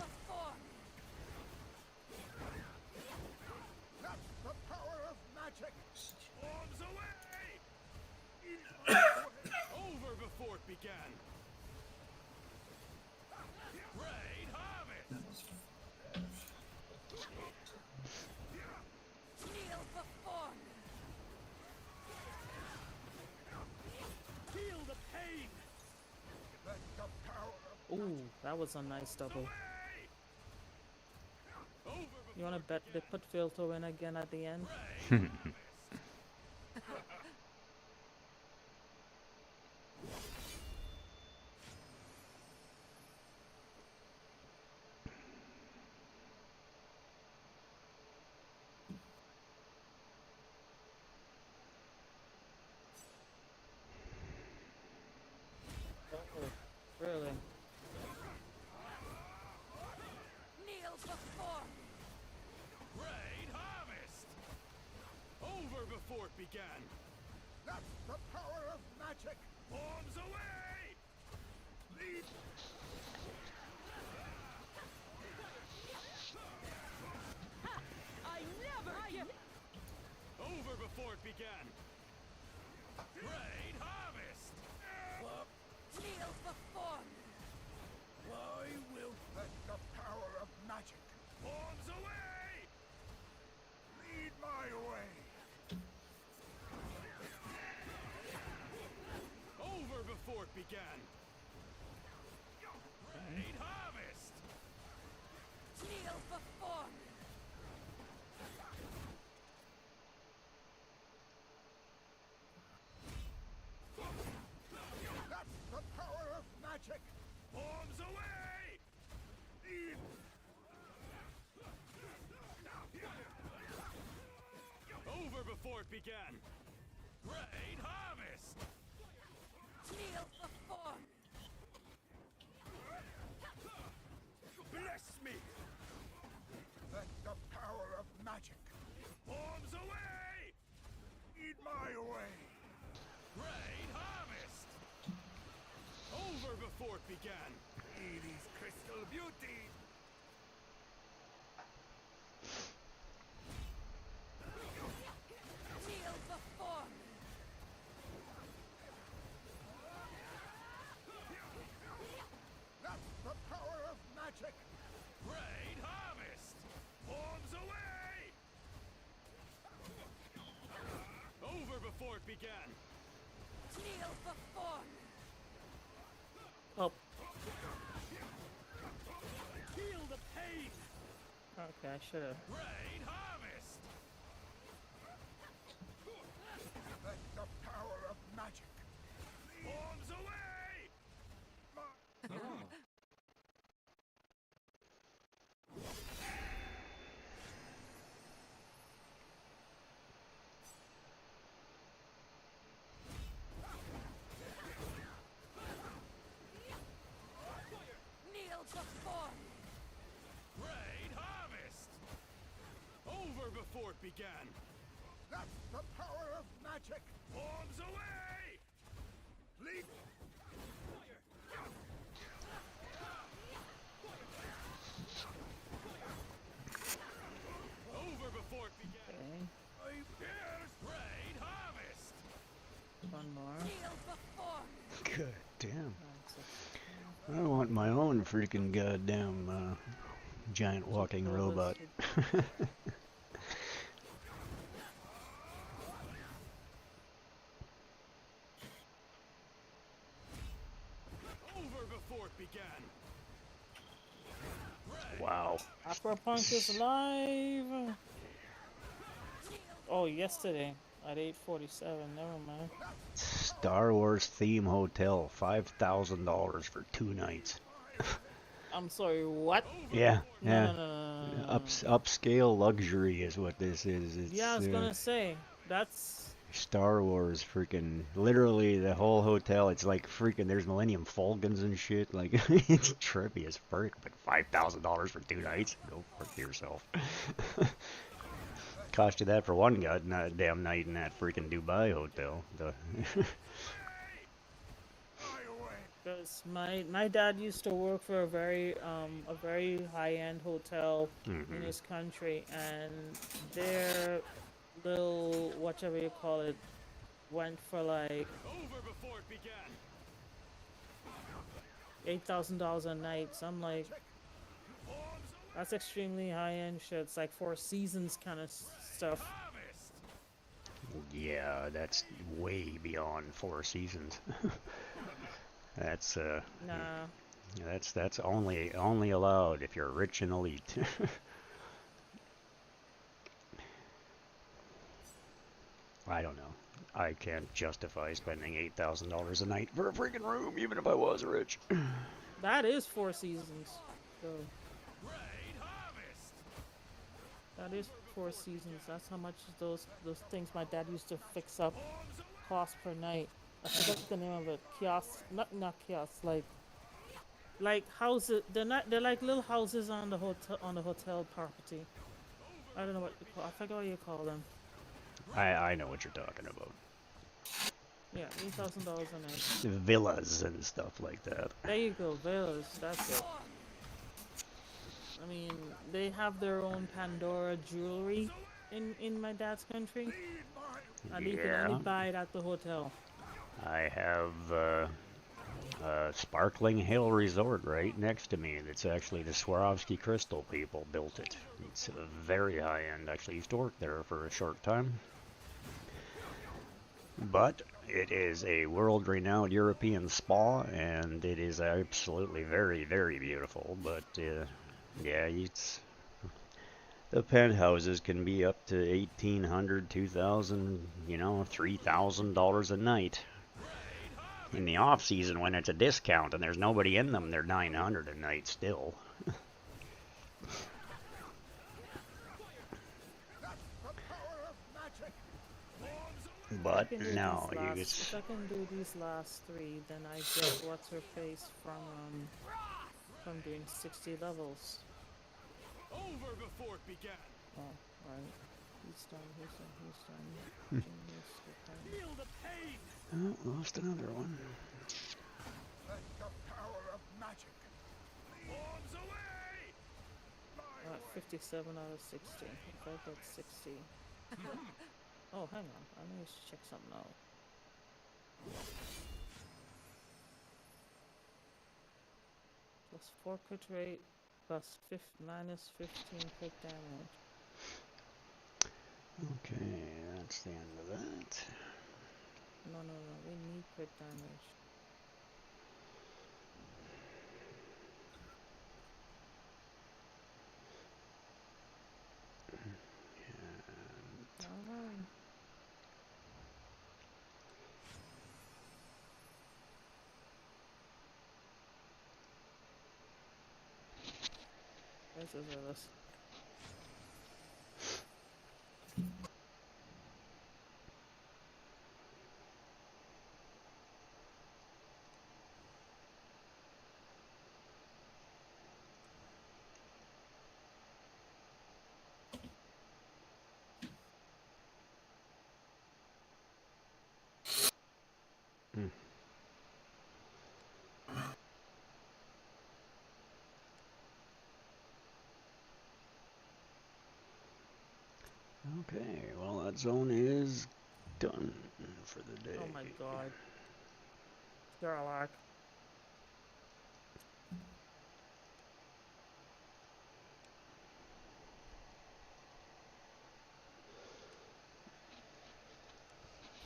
That's the power of magic. Bombs away. Over before it began. Great harvest. Kneel before me. Feel the pain. Let the power of Ooh, that was a nice double. You wanna bet they put Filto in again at the end? before it began. That's the power of magic. Bombs away! Lead. I never give. Over before it began. Great harvest. Kneel before me. I will let the power of magic. Bombs away! Lead my way. Over before it began. Great harvest. Kneel before me. That's the power of magic. Bombs away! Lead. Over before it began. Great harvest. Kneel before me. Bless me. Let the power of magic. Bombs away! Lead my way. Great harvest. Over before it began. Edie's crystal beauty. Kneel before me. That's the power of magic. Great harvest. Bombs away! Over before it began. Kneel before me. Oh, Feel the pain. okay, I should have. Great harvest. Let the power of magic. Bombs away! Kneel before me. Great harvest. Over before it began. That's the power of magic. Bombs away! Lead. Over before it began. Okay, Here's great harvest. one more. Kneel before me. God damn. I want my own freaking goddamn giant walking robot. Over before it began. Wow. Afropunk is live. Oh, yesterday at 8:47. Never mind. Star Wars theme hotel, $5,000 for 2 nights. I'm sorry. What? Yeah, No, yeah. no, no, no, no, no, no. Upscale luxury is what this is. It's, Yeah, I was gonna say that's. Star Wars, freaking, literally the whole hotel. It's like freaking. There's Millennium Falcons and shit. Like it's trippy as frick. But $5,000 for 2 nights? Go fuck yourself. Cost you that for one goddamn night in that freaking Dubai hotel. Because my dad used to work for a very high-end hotel in his country, and their little whatever you call it went for like Over before it began. $8,000 a night. So I'm like, that's extremely high-end shit. It's like Four Seasons kind of stuff. Yeah, that's way beyond Four Seasons. That's Nah. that's only allowed if you're rich and elite. I don't know. I can't justify spending $8,000 a night for a freaking room, even if I was rich. That is Four Seasons. So that is Four Seasons. That's how much those things my dad used to fix up cost per night. I forgot the name of it. Kiosk, not kiosks, like houses. They're like little houses on the hotel property. I don't know what you call. I forgot what you call them. I know what you're talking about. Yeah, $8,000 a night. Villas and stuff like that. There you go, villas. That's it. I mean, they have their own Pandora jewelry in my dad's country, and you can only buy it at the hotel. I have Sparkling Hill Resort right next to me. That's actually the Swarovski Crystal people built it. It's very high end. Actually used to work there for a short time. But it is a world-renowned European spa, and it is absolutely very, very beautiful. But yeah, it's the penthouses can be up to $1,800, $2,000, you know, $3,000 a night. In the off season, when it's a discount and there's nobody in them, they're $900 a night still. But no, you just. If I can do these last three, then I get what's her face from doing 60 levels. Over before it began. Oh, right. He's done. Feel the pain. Oh, lost another one. Let the power of magic. Bombs away! 57 out of 60. If I get 60. Oh, hang on. I need to check something out. Plus 4 crit rate, plus minus 15 crit damage. Okay, that's the end of that. No, we need crit damage. Alright. This is this. Okay, well that zone is done for the day. Oh my god. Sherlock.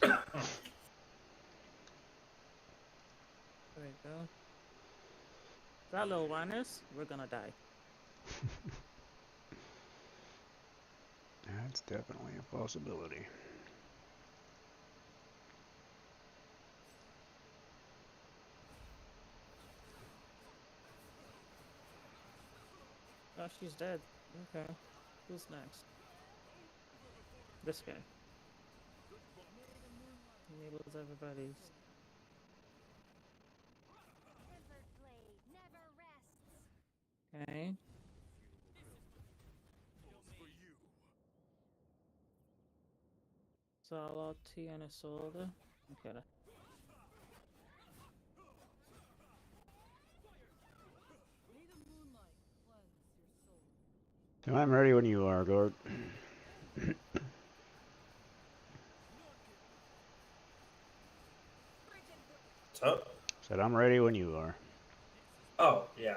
There we go. That little Linus, we're gonna die. That's definitely a possibility. Oh, she's dead. Okay. Who's next? This guy. Enables everybody's. Okay. Zala, T, and Isolde. Okay. So I'm ready when you are, Gord. So? Said I'm ready when you are. Oh, yeah.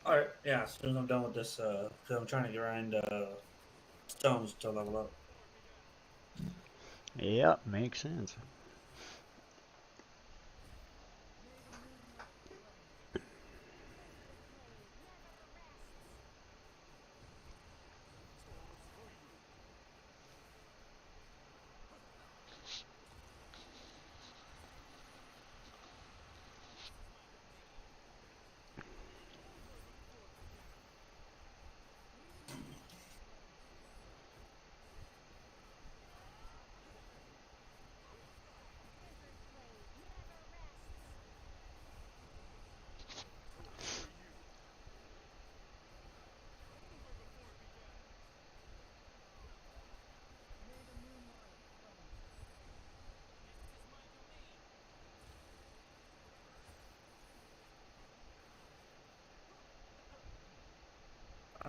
Alright, yeah, as soon as I'm done with this, because I'm trying to grind stones to level up. Yep, makes sense.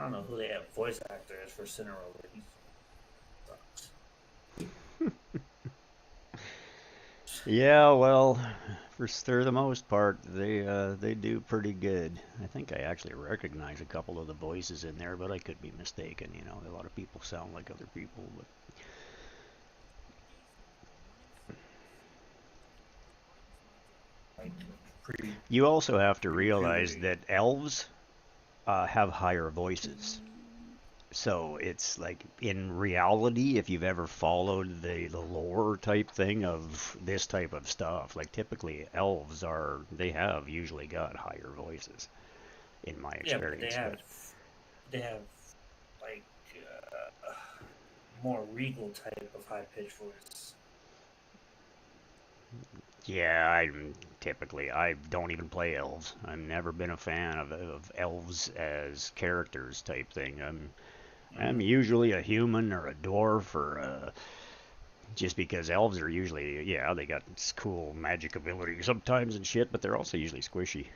don't know who they have voice actor is for Cinderella. He sucks. Yeah, well, for the most part, they do pretty good. I think I actually recognize a couple of the voices in there, but I could be mistaken. You know, a lot of people sound like other people. But you also have to realize that elves have higher voices. So it's like, in reality, if you've ever followed the lore type thing of this type of stuff, like typically elves they have usually got higher voices, in my experience. Yeah, but they have like more regal type of high pitched voice. Yeah, I don't even play elves. I've never been a fan of elves as characters type thing. I'm usually a human or a dwarf or just because elves are usually, yeah, they got this cool magic ability sometimes and shit, but they're also usually squishy.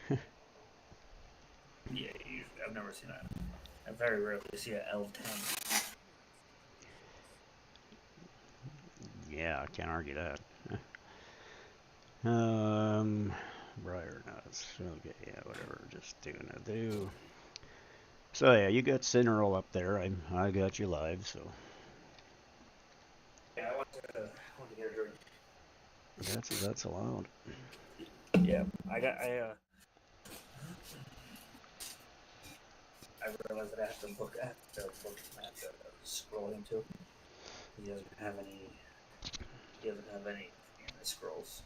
Yeah, I've never seen that. I very rarely see an elf tank. Yeah, I can't argue that. Briar nuts. Okay, yeah, whatever. Just doing a do. So yeah, you got Cinderella up there. I got you live. So Yeah, I want to get a drink. that's allowed. Yeah, I realized that I have to scroll into. He doesn't have any in the scrolls.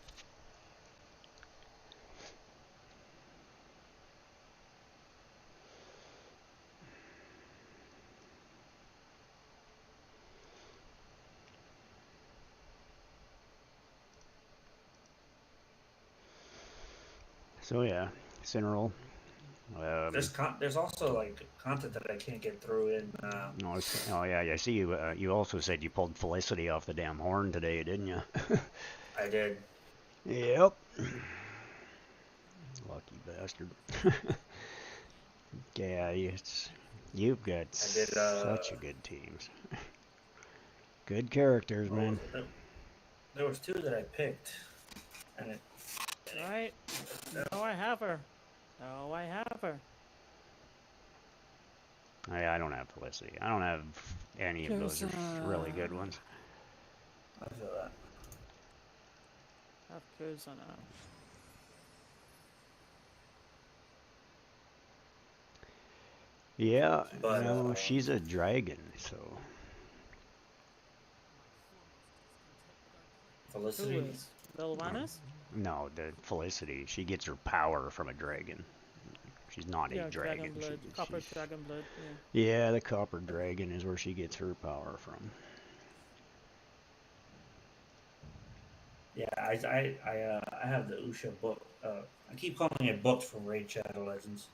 So yeah, Cinderella. There's also like content that I can't get through in. Oh yeah, I see you. You also said you pulled Felicity off the damn horn today, didn't you? I did. Yep. Lucky bastard. Yeah, you've got such a good teams. Good characters, man. There was two that I picked, and Right. No, I have her. No, I have her. I don't have Felicity. I don't have any of those really good ones. I feel that. Have Kuzana. Yeah, but, she's a dragon, so. Felicity? Who is? Lilvanis? No, the Felicity. She gets her power from a dragon. She's not a dragon. Blood. Copper dragon blood. Yeah, the copper dragon is where she gets her power from. Yeah, I have the Usha book. I keep calling it booked from Raid Shadow Legends.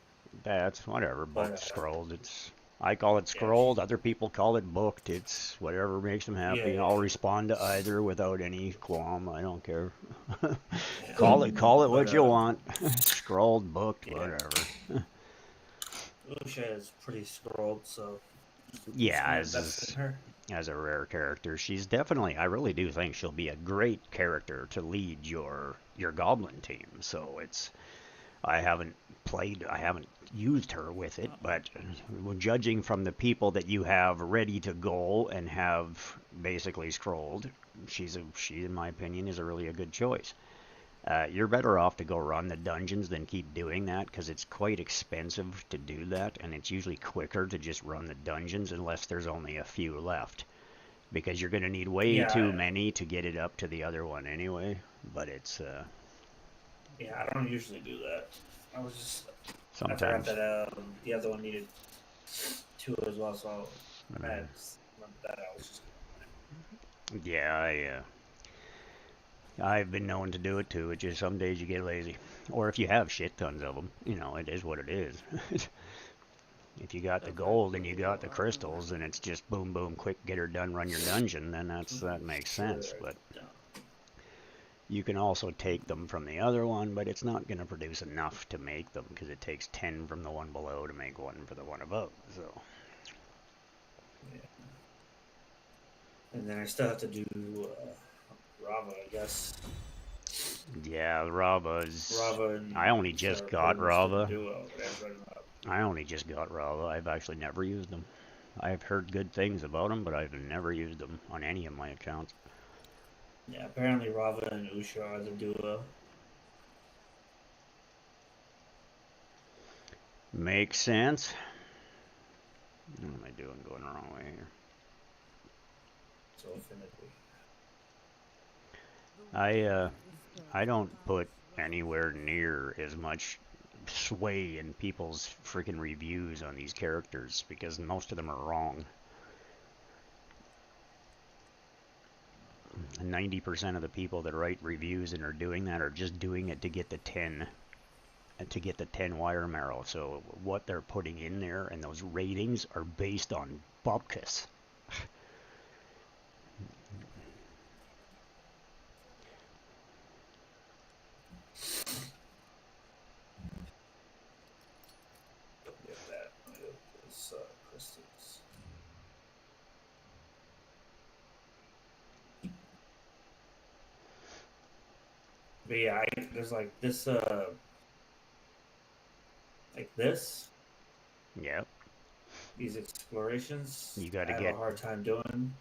That's whatever. Booked, scrolled. I call it scrolled. Other people call it booked. It's whatever makes them happy. Yeah. I'll respond to either without any qualm. I don't care. Call it what you want. Scrolled, booked, whatever. Usha is pretty scrolled, so. Yeah, as a rare character, she's definitely. I really do think she'll be a great character to lead your goblin team. So I haven't used her with it, but judging from the people that you have ready to go and have basically scrolled, she in my opinion is really a good choice. You're better off to go run the dungeons than keep doing that, because it's quite expensive to do that, and it's usually quicker to just run the dungeons unless there's only a few left, because you're going to need way too many to get it up to the other one anyway. But it's yeah, I don't usually do that. I was just sometimes I forgot that the other one needed 2 as well, so I had that. I was just yeah, I've been known to do it too. It's just some days you get lazy, or if you have shit tons of them, it is what it is. If you got the gold and you got the crystals, and it's just boom, boom, quick, get her done, run your dungeon, then that makes sense. But you can also take them from the other one, but it's not going to produce enough to make them, because it takes 10 from the one below to make 1 for the one above. So And then I still have to do Rava, I guess. Yeah, Rava's. Rava and I only just got Purge Rava. duo, whatever. I only just got Rava. I've actually never used them. I've heard good things about them, but I've never used them on any of my accounts. Yeah, apparently Rava and Usha are the duo. Makes sense. What am I doing going the wrong way here? So infinitely. I don't put anywhere near as much sway in people's freaking reviews on these characters because most of them are wrong. 90% of the people that write reviews and are doing that are just doing it to get the 10 wire marrow. So what they're putting in there and those ratings are based on bupkis. Crystals. But yeah, there's like this, like this. Yep. These explorations. You got to I get have a hard time doing.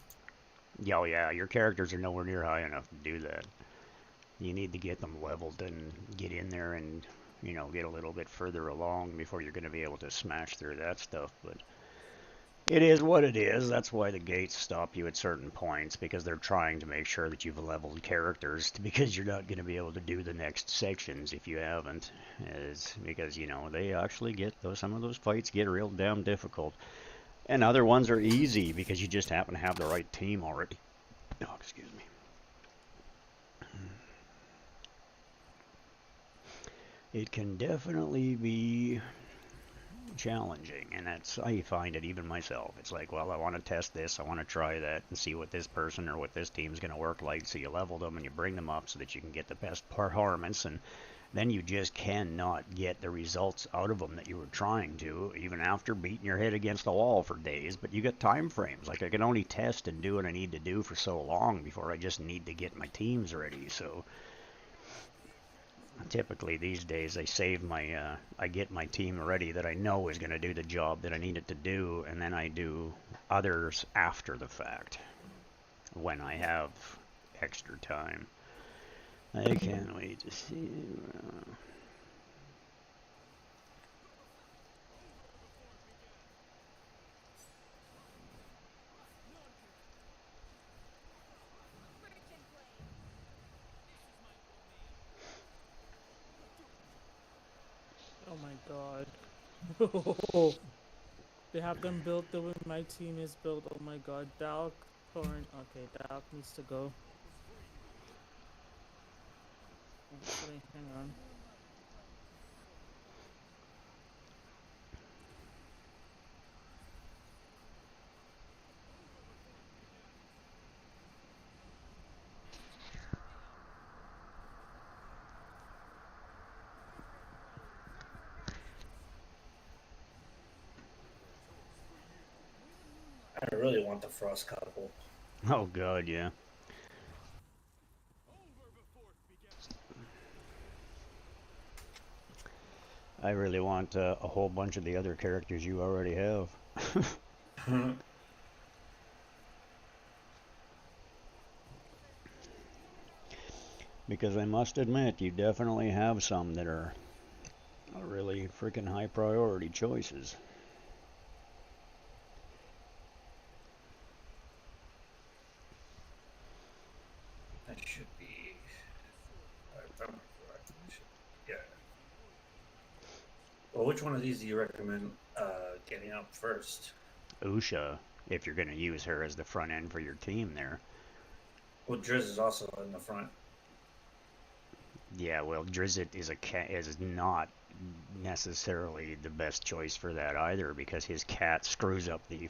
Oh yeah, your characters are nowhere near high enough to do that. You need to get them leveled and get in there and, you know, get a little bit further along before you're going to be able to smash through that stuff. But it is what it is. That's why the gates stop you at certain points, because they're trying to make sure that you've leveled characters, because you're not going to be able to do the next sections if you haven't. Is because, you know, they actually get those, some of those fights get real damn difficult. And other ones are easy because you just happen to have the right team already. Oh, excuse me. It can definitely be challenging, and that's I find it even myself. It's like, well, I want to test this, I want to try that and see what this person or what this team's going to work like. So you level them and you bring them up so that you can get the best performance, and then you just cannot get the results out of them that you were trying to, even after beating your head against the wall for days. But you got time frames. Like, I can only test and do what I need to do for so long before I just need to get my teams ready. So typically these days I save my I get my team ready that I know is going to do the job that I need it to do, and then I do others after the fact when I have extra time. I can't wait to see. Oh my god. They have them built the way my team is built. Oh my god. Dalk, Torrent. Okay, Dalk needs to go. Actually, hang on. I really want the Frost couple. Oh god, yeah. I really want a whole bunch of the other characters you already have. Because I must admit, you definitely have some that are really freaking high priority choices. That should be. Yeah. Well, which one of these do you recommend getting up first? Usha, if you're going to use her as the front end for your team there. Well, Driz is also in the front. Yeah, well, Drizzt is not necessarily the best choice for that either, because his cat screws up the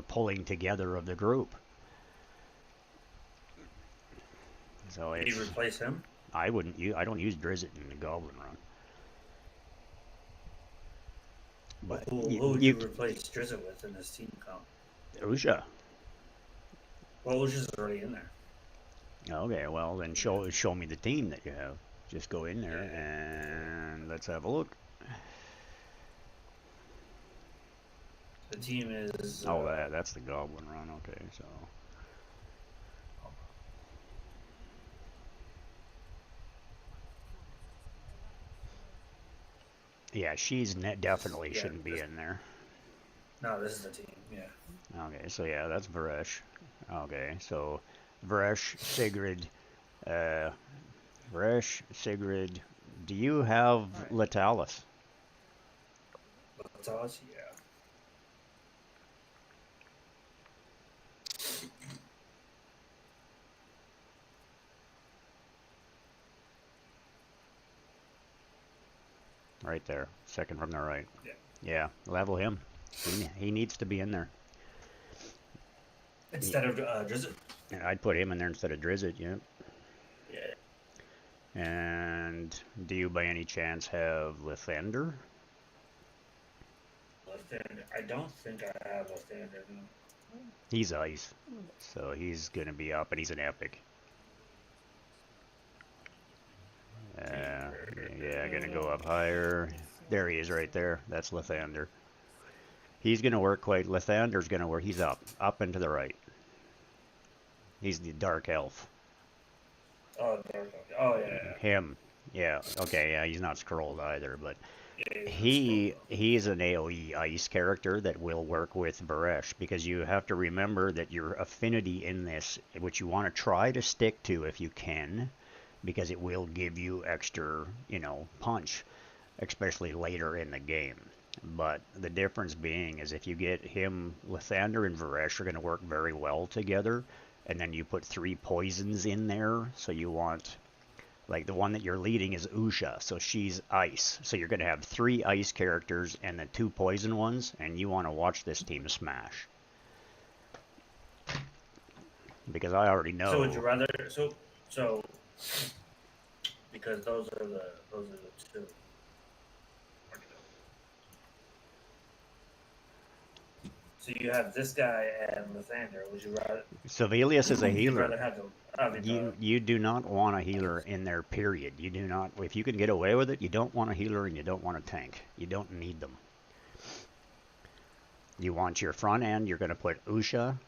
pulling together of the group. So Did you replace him? I don't use Drizzt in the Goblin run. But who would you replace Drizzt with in this team comp? Usha. Well, Lucius is already in there. Okay, well then show me the team that you have. Just go in there and let's have a look. The team is. Oh, that's the Goblin Run. Okay, so. Yeah, she's definitely shouldn't be in there. No, this is the team. Yeah. Okay, so yeah, that's Varesh. Okay, so Varesh, Sigrid, Varesh, Sigrid. Do you have Latalis? Latalis, yeah. Right there, second from the right. Yeah. Yeah, level him. He needs to be in there. Instead of Drizzt. I'd put him in there instead of Drizzt, yeah. Yeah. And do you by any chance have Lathander? Lathander. I don't think I have Lathander. No. He's ice, so he's gonna be up, and he's an epic. Yeah, gonna go up higher. There he is, right there. That's Lathander. He's gonna work quite. Lathander's gonna work. He's up and to the right. He's the dark elf. Oh, dark elf. Oh yeah. Him. Yeah. Okay. Yeah. He's not scrolled either, but he's an AOE ice character that will work with Varesh, because you have to remember that your affinity in this, which you want to try to stick to if you can, because it will give you extra, punch, especially later in the game. But the difference being is if you get him, Lathander and Varesh are going to work very well together, and then you put 3 poisons in there, so you want, like the one that you're leading is Usha, so she's ice. So you're going to have 3 ice characters and the 2 poison ones, and you want to watch this team smash. Because I already know. So would you rather, so because those are the 2. So you have this guy and Lathander. Would you rather? Sevelius is a healer. Would you rather have You do not want a healer in there, period. You do not. If you can get away with it, you don't want a healer and you don't want a tank. You don't need them. You want your front end, you're going to put Usha.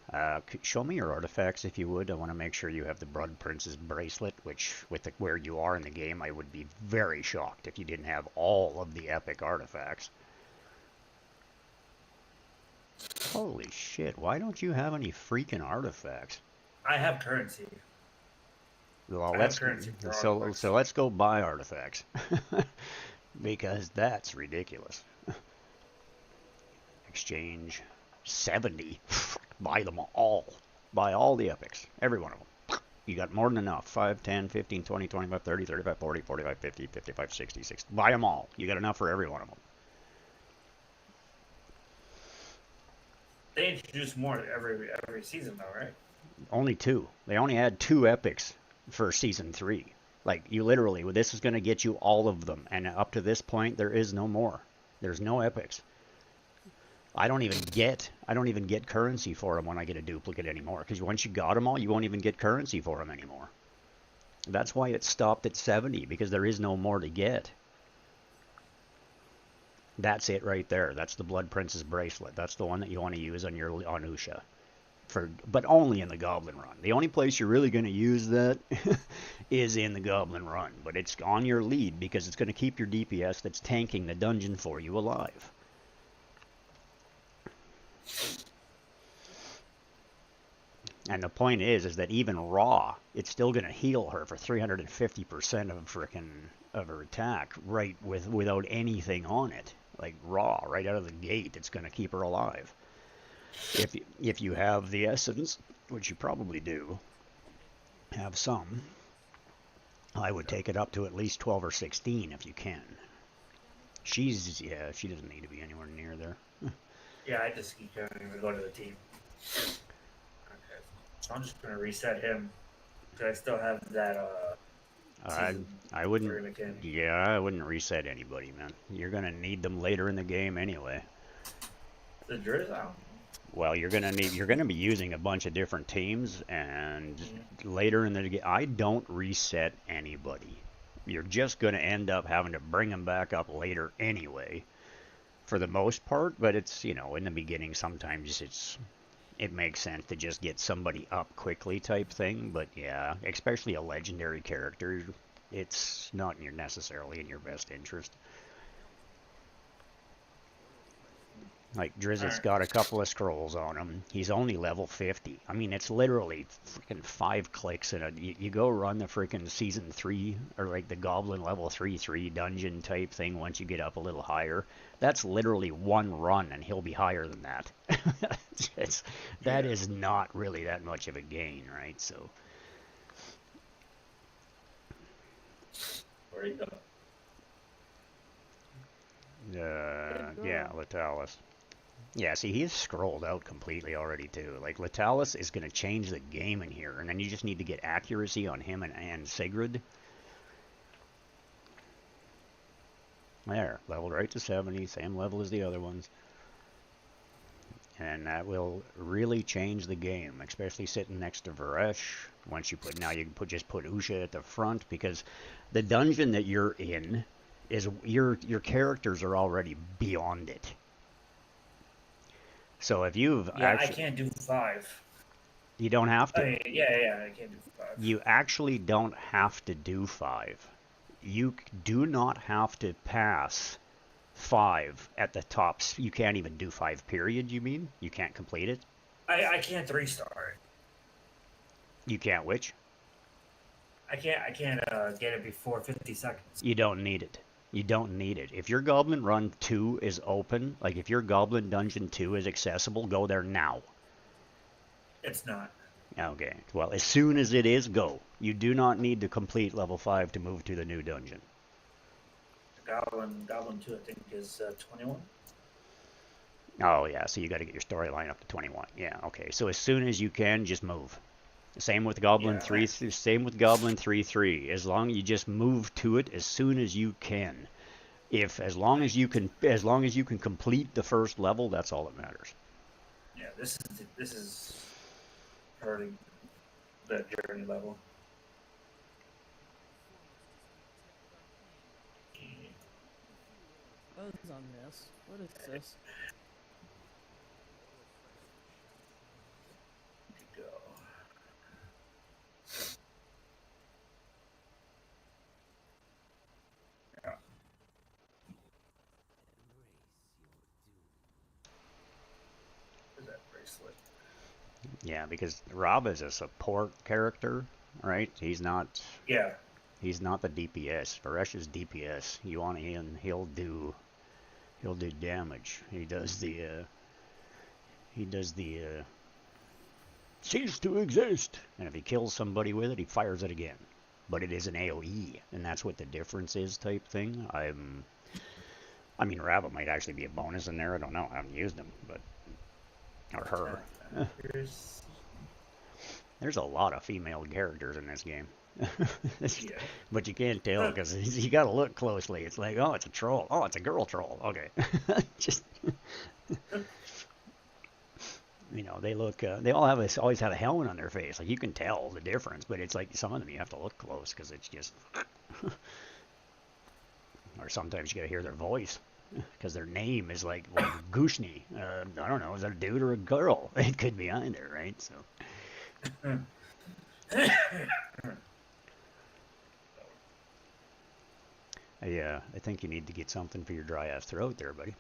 Show me your artifacts if you would. I want to make sure you have the Blood Prince's bracelet, which, with where you are in the game, I would be very shocked if you didn't have all of the epic artifacts. Holy shit, why don't you have any freaking artifacts? I have currency. Well, so let's go buy artifacts. Because that's ridiculous. Exchange 70. Buy them all. Buy all the epics. Every one of them. You got more than enough. 5, 10, 15, 20, 25, 30, 35, 40, 45, 50, 55, 60, 60. Buy them all. You got enough for every one of them. They introduce more every season, though, right? Only 2. They only had 2 epics for season 3. Like, you literally, this is going to get you all of them. And up to this point, there is no more. There's no epics. I don't even get currency for them when I get a duplicate anymore. Because once you got them all, you won't even get currency for them anymore. That's why it stopped at 70, because there is no more to get. That's it right there. That's the Blood Prince's bracelet. That's the one that you want to use on Usha. But only in the Goblin Run. The only place you're really going to use that is in the Goblin Run. But it's on your lead because it's going to keep your DPS that's tanking the dungeon for you alive. And the point is that even raw, it's still going to heal her for 350% of her attack without anything on it. Like raw, right out of the gate, it's going to keep her alive. If you have the essence, which you probably do, have some, I would take it up to at least 12 or 16 if you can. She doesn't need to be anywhere near there. Yeah, I just keep going to go to the team. Okay, so I'm just gonna reset him because I still have that. I wouldn't. Yeah, I wouldn't reset anybody, man. You're gonna need them later in the game anyway. The Drizzt, Well, you're gonna be using a bunch of different teams, and later in the game, I don't reset anybody. You're just gonna end up having to bring them back up later anyway, for the most part. But it's, you know, in the beginning sometimes it makes sense to just get somebody up quickly type thing. But yeah, especially a legendary character, it's not necessarily in your best interest. Like, Drizzt's got a couple of scrolls on him. He's only level 50. I mean, it's literally freaking 5 clicks and you go run the freaking season 3, or like the Goblin level 3 dungeon type thing once you get up a little higher. That's literally 1 run and he'll be higher than that. That is not really that much of a gain, right? So. Where you go? Yeah, Latalis. Yeah, see, he's scrolled out completely already, too. Like, Latalis is going to change the game in here, and then you just need to get accuracy on him and Sigrid. There, leveled right to 70, same level as the other ones. And that will really change the game, especially sitting next to Varesh. Once you put, now you can just put Usha at the front, because the dungeon that you're in is, your characters are already beyond it. So if you've I can't do 5. You don't have to. I can't do 5. You actually don't have to do 5. You do not have to pass 5 at the tops. You can't even do 5, period, you mean? You can't complete it? I can't 3-star it. You can't which? I can't get it before 50 seconds. You don't need it. You don't need it. If your Goblin Run 2 is open, like if your Goblin Dungeon 2 is accessible, go there now. It's not. Okay. Well, as soon as it is, go. You do not need to complete level 5 to move to the new dungeon. Goblin 2, I think, is 21. Oh, yeah. So you got to get your storyline up to 21. Yeah, okay. So as soon as you can, just move. Same with Goblin 3. Same with Goblin 3. As long as you just move to it as soon as you can. As long as you can complete the first level, that's all that matters. Yeah, this is early, the journey level. What is on this? What is this? Yeah, because Rob is a support character, right? He's not. Yeah. He's not the DPS. Varesh is DPS. You want him, he'll do damage. He does the cease to exist, and if he kills somebody with it, he fires it again. But it is an AOE, and that's what the difference is, type thing. I mean, Rabbit might actually be a bonus in there. I don't know. I haven't used him, but or her. There's a lot of female characters in this game. But you can't tell because you got to look closely. It's like, oh, it's a troll. Oh, it's a girl troll. Okay. Just, you know, they look, they all always have a helmet on their face. Like, you can tell the difference, but it's like some of them you have to look close because it's just, or sometimes you got to hear their voice. Because their name is like Gushni. I don't know, is that a dude or a girl? It could be either, right? So. Yeah, I think you need to get something for your dry ass throat there, buddy.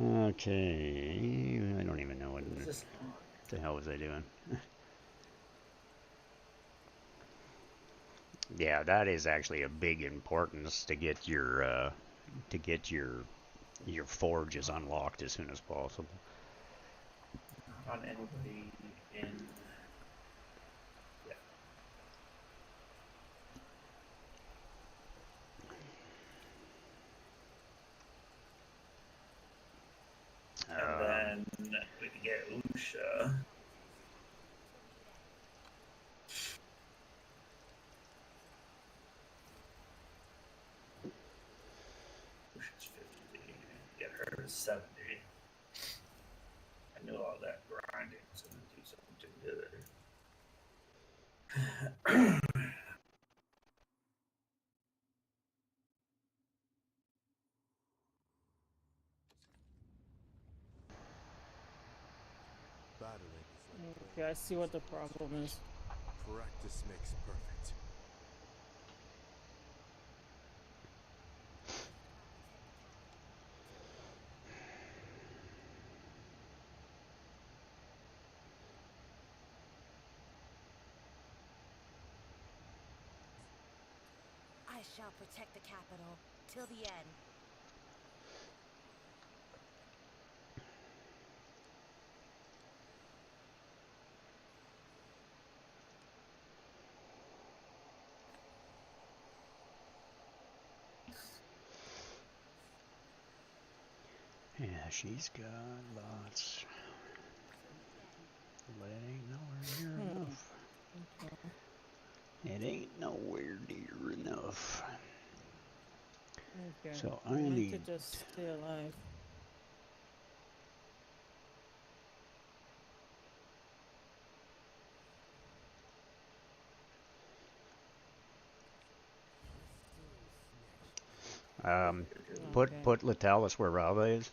Okay, I don't even know what the hell was I doing. Yeah, that is actually a big importance to get your forge is unlocked as soon as possible. On anybody in. And then we can get Usha. 70. I knew all that grinding was going to do something to it. Battling is like Okay, I see what the problem is. practice makes perfect. I shall protect the capital till the end. Yeah, she's got lots. But it ain't nowhere near enough. It ain't nowhere near enough. Okay. So I need need to just stay alive. Put Latalis where Rava is.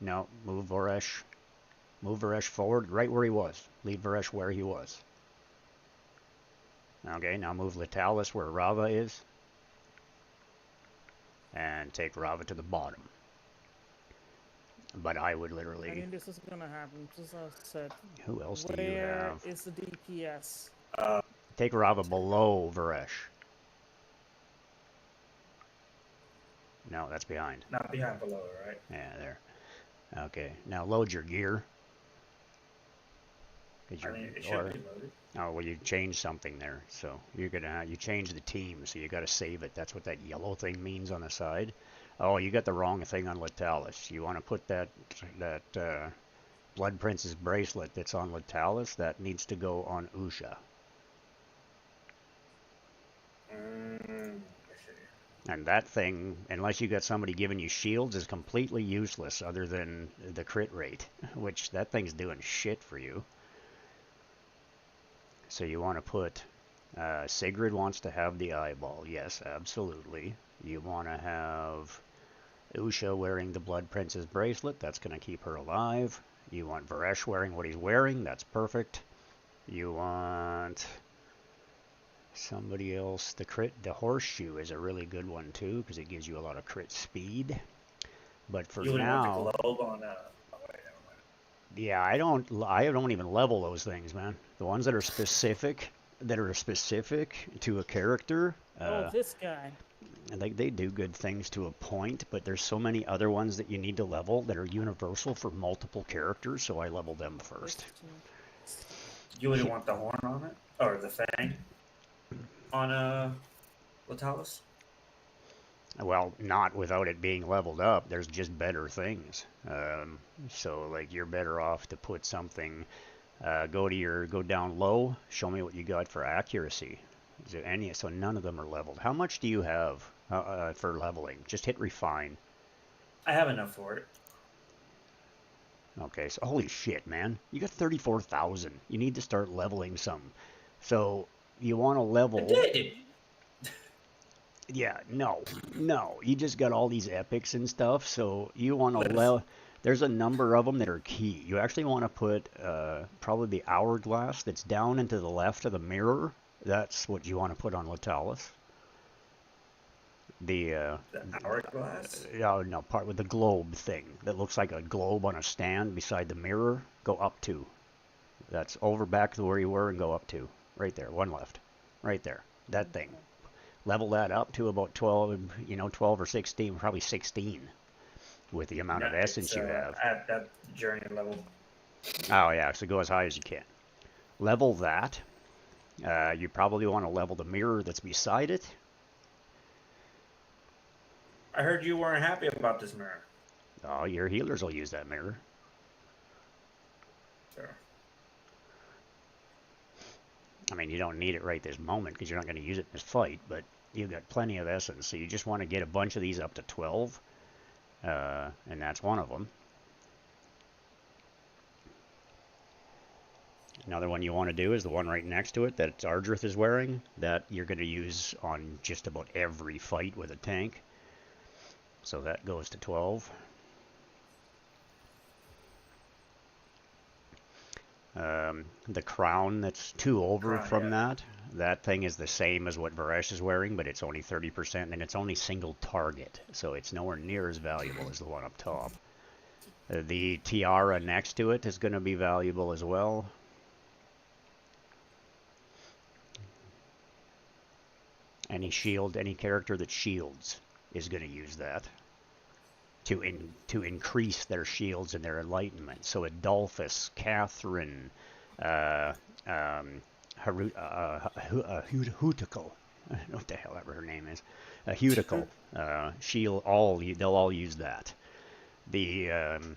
No, move Varesh. Move Varesh forward, right where he was. Leave Varesh where he was. Okay, now move Latalis where Rava is. And take Rava to the bottom. But I would literally... I mean, this is gonna happen, just as I said. Who else do you Where have? is the DPS? Take Rava below Varesh. No, that's behind. Not behind, below, right? Yeah, there. Okay, now load your gear. I mean, it should be loaded. Oh, well, you changed something there. So you're gonna you changed the team, so you got to save it. That's what that yellow thing means on the side. Oh, you got the wrong thing on Latalis. You want to put that Blood Prince's bracelet that's on Latalis. That needs to go on Usha. And that thing, unless you got somebody giving you shields, is completely useless other than the crit rate, which that thing's doing shit for you. So you want to put, Sigrid wants to have the eyeball. Yes, absolutely. You want to have Usha wearing the Blood Prince's bracelet. That's going to keep her alive. You want Varesh wearing what he's wearing. That's perfect. You want... somebody else, the horseshoe is a really good one too, because it gives you a lot of crit speed. But for now, want the globe on, yeah, I don't even level those things, man. The ones that are specific to a character. This guy. They do good things to a point, but there's so many other ones that you need to level that are universal for multiple characters, so I level them first. You wouldn't want the horn on it? Or the fang? On Latalis? Well, not without it being leveled up. There's just better things. So like you're better off to put something. Go down low. Show me what you got for accuracy. Is there any? So none of them are leveled. How much do you have for leveling? Just hit refine. I have enough for it. Okay. So holy shit, man! You got 34,000. You need to start leveling some. So you want to level. I did. Yeah, no. You just got all these epics and stuff, so you want to level. There's a number of them that are key. You actually want to put probably the hourglass that's down and to the left of the mirror. That's what you want to put on Latalis. The hourglass? No, part with the globe thing that looks like a globe on a stand beside the mirror. Go up to. That's over back to where you were and go up to. Right there, one left. Right there. That thing. Level that up to about 12, 12 or 16, probably 16 with the amount of essence you have. At that journey level. Oh, yeah, so go as high as you can. Level that. You probably want to level the mirror that's beside it. I heard you weren't happy about this mirror. Oh, your healers will use that mirror. Sure. I mean, you don't need it right this moment because you're not going to use it in this fight, but you've got plenty of essence, so you just want to get a bunch of these up to 12. and that's one of them. Another one you want to do is the one right next to it that Ardrith is wearing, that you're going to use on just about every fight with a tank. So that goes to 12. The crown that's 2 over from that thing is the same as what Varesh is wearing, but it's only 30%, and it's only single target, so it's nowhere near as valuable as the one up top. The tiara next to it is going to be valuable as well. Any character that shields is going to use that to increase their shields and their enlightenment. So Adolphus, Catherine, Hutical, I don't know what the hell ever her name is, Hutical, shield, they'll all use that. I'm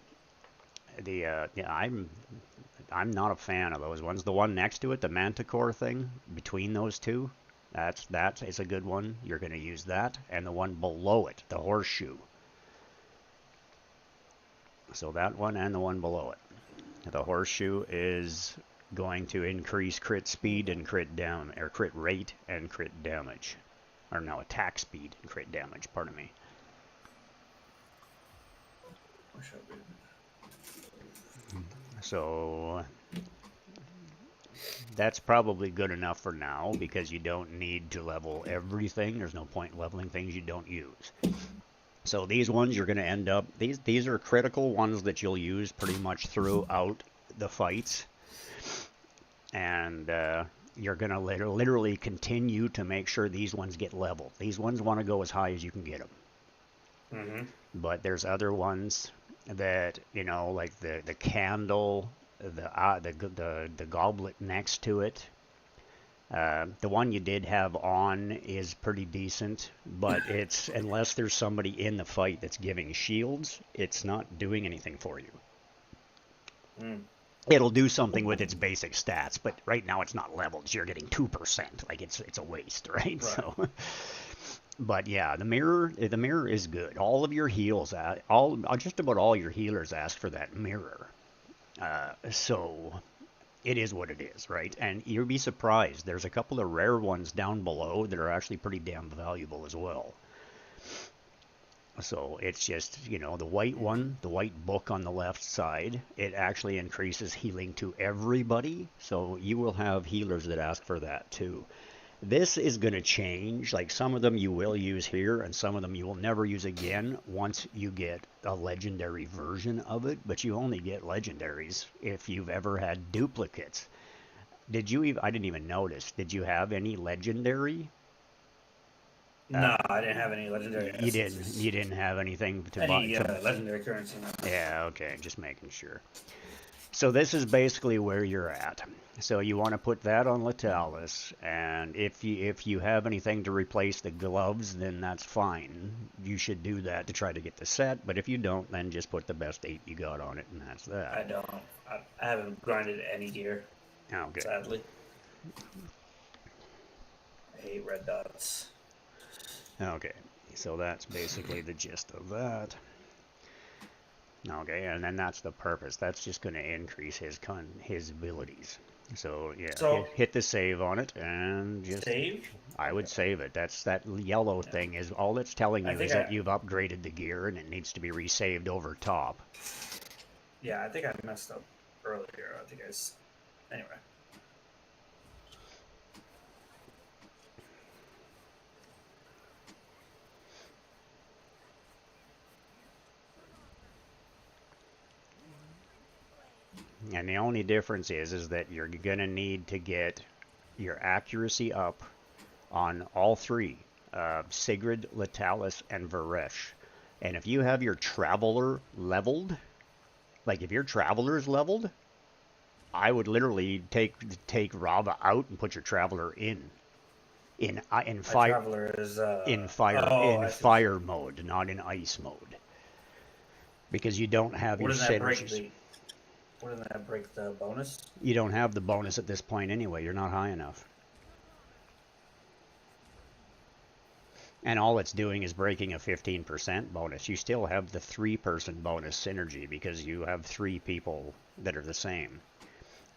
not a fan of those ones. The one next to it, the Manticore thing, between those two, that is a good one. You're going to use that, and the one below it, the horseshoe. So that one and the one below it. The horseshoe is going to increase crit speed and crit rate and crit damage. Or no, attack speed and crit damage, pardon me. So that's probably good enough for now, because you don't need to level everything. There's no point in leveling things you don't use. So these ones you're going to end up, these are critical ones that you'll use pretty much throughout the fights. And you're going to literally continue to make sure these ones get leveled. These ones want to go as high as you can get them. Mm-hmm. But there's other ones that, you know, like the candle, the goblet next to it. The one you did have on is pretty decent, but it's, unless there's somebody in the fight that's giving shields, it's not doing anything for you. Mm. It'll do something with its basic stats, but right now it's not leveled, so you're getting 2%. Like, it's a waste, right? So, but yeah, the mirror is good. All of your heals, just about all your healers ask for that mirror. So it is what it is, right? And you'll be surprised. There's a couple of rare ones down below that are actually pretty damn valuable as well. So it's just, you know, the white one, the white book on the left side, it actually increases healing to everybody. So you will have healers that ask for that too. This is going to change. Like, some of them you will use here, and some of them you will never use again once you get a legendary version of it. But you only get legendaries if you've ever had duplicates. Did you even? I didn't even notice. Did you have any legendary? No, I didn't have any legendary. You didn't have anything to buy. Legendary currency. No. Yeah. Okay. Just making sure. So this is basically where you're at. So you want to put that on Letalis, and if you have anything to replace the gloves, then that's fine. You should do that to try to get the set, but if you don't, then just put the best 8 you got on it, and that's that. I don't. I haven't grinded any gear. Okay. Sadly. I hate red dots. Okay, so that's basically the gist of that. Okay, and then that's the purpose. That's just going to increase his abilities. So yeah, so, hit the save on it and just save. I would save it. That yellow thing is all it's telling you is that you've upgraded the gear and it needs to be resaved over top. Yeah, I think I messed up earlier. Anyway. And the only difference is that you're going to need to get your accuracy up on all three, Sigrid, Letalis, and Varesh. And if you have your Traveler leveled, like if your Traveler's leveled, I would literally take Rava out and put your Traveler in fire. Traveler is, in fire mode, not in ice mode, because you don't have your synergies. Wouldn't that break the bonus? You don't have the bonus at this point anyway. You're not high enough. And all it's doing is breaking a 15% bonus. You still have the 3-person bonus synergy because you have 3 people that are the same.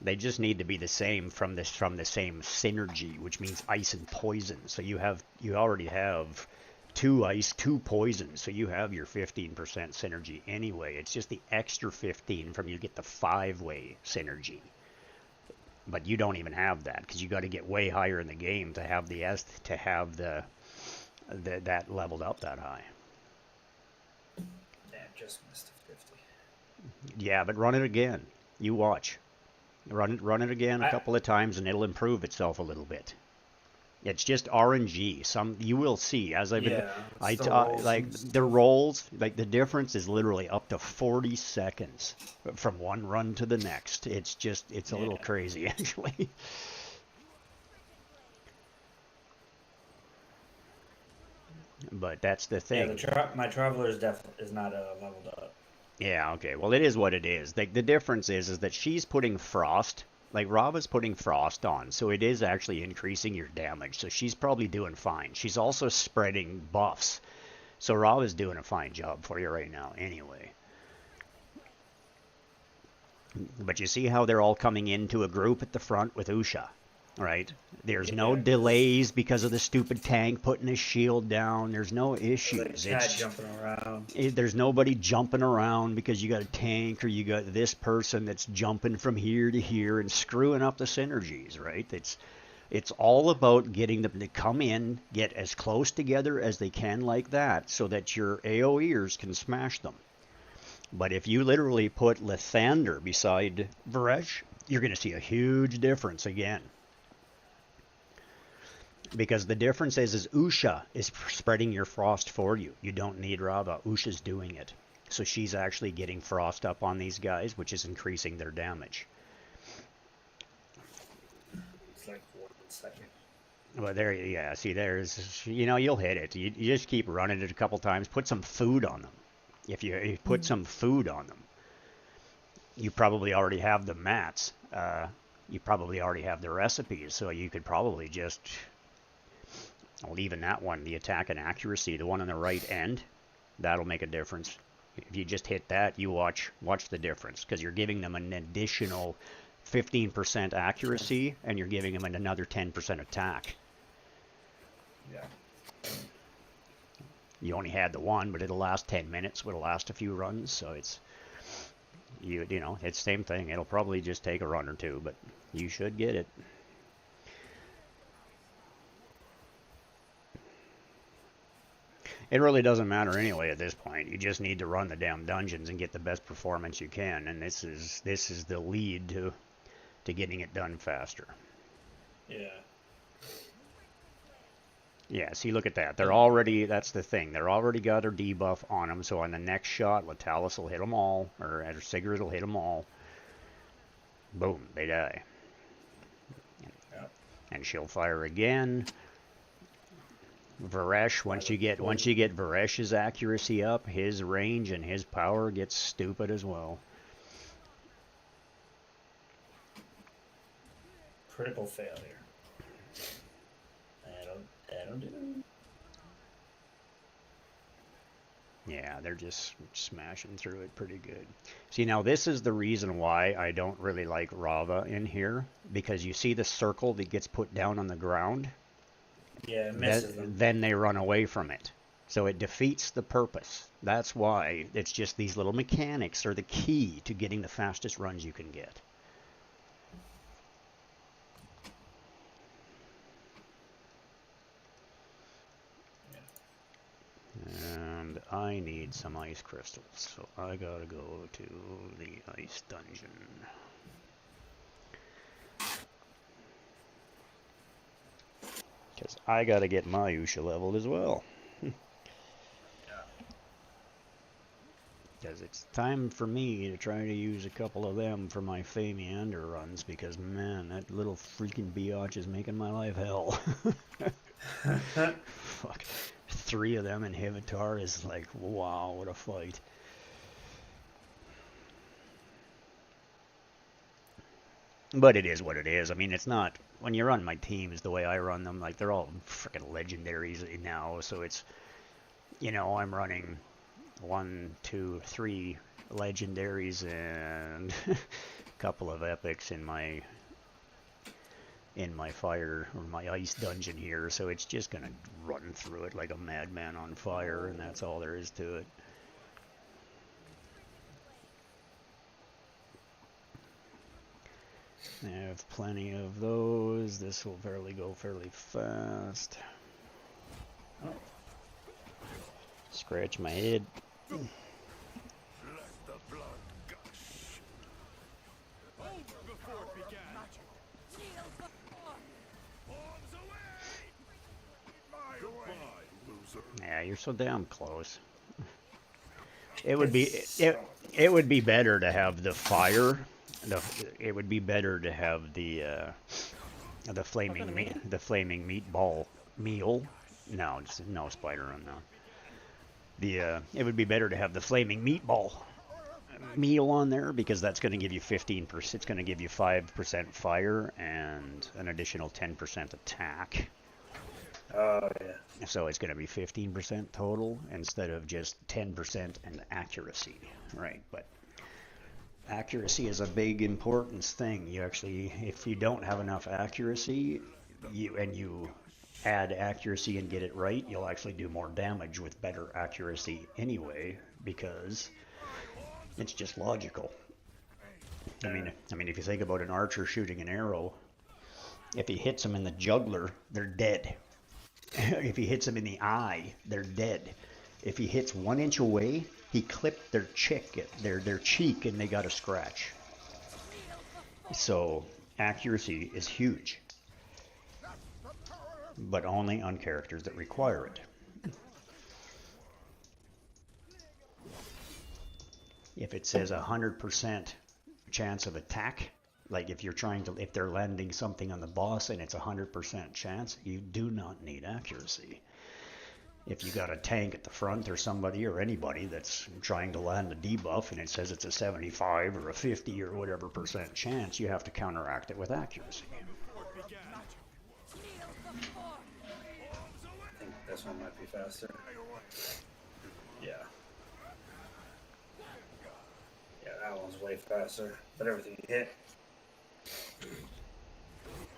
They just need to be the same from the same synergy, which means ice and poison. So you already have 2 ice, 2 poison, so you have your 15% synergy anyway. It's just the extra 15 from you get the 5-way synergy. But you don't even have that because you got to get way higher in the game to have that leveled up that high. Damn, just missed a 50. Yeah, but run it again. You watch. Run it again a couple of times and it'll improve itself a little bit. It's just RNG. You will see as I've been. Like the rolls. Like the difference is literally up to 40 seconds from one run to the next. It's a little crazy actually. But that's the thing. Yeah, my Traveler is not leveled up. Yeah, okay. Well, it is what it is. The difference is that she's putting frost. Like, Rava's putting frost on, so it is actually increasing your damage. So she's probably doing fine. She's also spreading buffs. So Rava's doing a fine job for you right now anyway. But you see how they're all coming into a group at the front with Usha, right? There's no delays because of the stupid tank putting his shield down. There's no issues. It's jumping around. There's nobody jumping around because you got a tank or you got this person that's jumping from here to here and screwing up the synergies, right? It's all about getting them to come in, get as close together as they can like that so that your AoEers can smash them. But if you literally put Lathander beside Varesh, you're going to see a huge difference again. Because the difference is Usha is spreading your frost for you. You don't need Rava. Usha's doing it. So she's actually getting frost up on these guys, which is increasing their damage. It's like 1 second. Well, you'll hit it. You just keep running it a couple times. Put some food on them. If you put some food on them, you probably already have the mats. You probably already have the recipes, so you could probably just... Well, even that one, the attack and accuracy, the one on the right end, that'll make a difference. If you just hit that, you watch the difference, because you're giving them an additional 15% accuracy, and you're giving them another 10% attack. Yeah. You only had the one, but it'll last 10 minutes. It'll last a few runs, so it's it's the same thing. It'll probably just take a run or two, but you should get it. It really doesn't matter anyway at this point. You just need to run the damn dungeons and get the best performance you can, and this is the lead to getting it done faster. Yeah. Yeah, see, look at that. That's the thing. They're already got their debuff on them, so on the next shot, Latalis will hit them all, or Sigurd will hit them all. Boom, they die. Yep. And she'll fire again. Varesh, once you get Varesh's accuracy up, his range and his power gets stupid as well. Critical failure. That'll do. Yeah, they're just smashing through it pretty good. See, now this is the reason why I don't really like Rava in here, because you see the circle that gets put down on the ground? Yeah, it misses them. Then they run away from it. So it defeats the purpose. That's why it's just these little mechanics are the key to getting the fastest runs you can get. And I need some ice crystals, so I gotta go to the ice dungeon. Because I gotta get my Usha leveled as well. Because it's time for me to try to use a couple of them for my Fae Meander runs, because man, that little freaking biatch is making my life hell. Fuck. 3 of them in Hivitar is like, wow, what a fight. But it is what it is. I mean, it's not, when you run my teams the way I run them, like, they're all freaking legendaries now, so it's, you know, I'm running 1, 2, 3 legendaries and a couple of epics in my fire or my ice dungeon here, so it's just gonna run through it like a madman on fire, and that's all there is to it. I have plenty of those. This will go fairly fast. Oh. Scratch my head. Let the blood gush. Over before it began. Arms away. Goodbye, loser. Yeah, you're so damn close. It would be better to have the fire. It would be better to have the flaming meatball meal. No, just no spider on that. It would be better to have the flaming meatball meal on there, because that's going to give you 15%. It's going to give you 5% fire and an additional 10% attack. Oh yeah. So it's going to be 15% total instead of just 10% and accuracy, right? But accuracy is a big importance thing. You actually, if you don't have enough accuracy, you add accuracy and get it right, you'll actually do more damage with better accuracy anyway, because it's just logical. I mean, if you think about an archer shooting an arrow, if he hits them in the jugular, they're dead. If he hits them in the eye, they're dead. If he hits 1 inch away, he clipped their cheek, and they got a scratch. So accuracy is huge, but only on characters that require it. If it says 100% chance of attack, like if they're landing something on the boss and it's 100% chance, you do not need accuracy. If you got a tank at the front or somebody or anybody that's trying to land a debuff and it says it's a 75 or a 50 or whatever percent chance, you have to counteract it with accuracy. I think this one might be faster. Yeah. Yeah, that one's way faster. But everything you hit,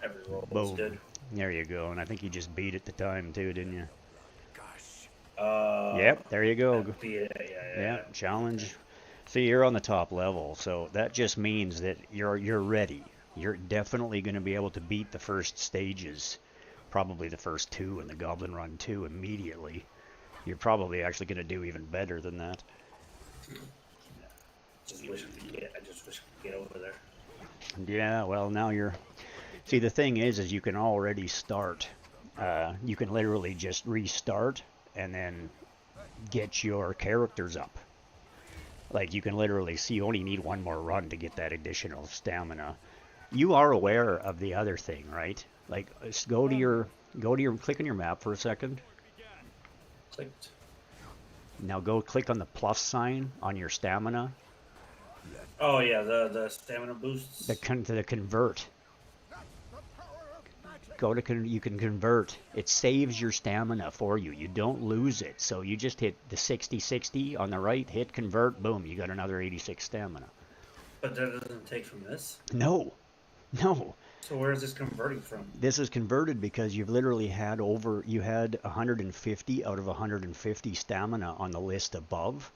every roll was good. There you go. And I think you just beat it the time too, didn't you? Yep, there you go. Yeah, challenge. See, you're on the top level, so that just means that you're ready. You're definitely going to be able to beat the first stages, probably the first 2 in the Goblin Run 2 immediately. You're probably actually going to do even better than that. I just wish we could get over there. Yeah, well, now you're... See, the thing is you can already start. You can literally just restart and then get your characters up. Like, you can literally see you only need 1 more run to get that additional stamina. You are aware of the other thing, right? Like, go to your click on your map for a second. Clicked. Now go click on the plus sign on your stamina. Oh yeah, the stamina boosts. The convert. You can convert. It saves your stamina for you. You don't lose it. So you just hit the 60-60 on the right, hit convert, boom, you got another 86 stamina. But that doesn't take from this? No. So where is this converting from? This is converted because you've literally had 150 out of 150 stamina on the list above.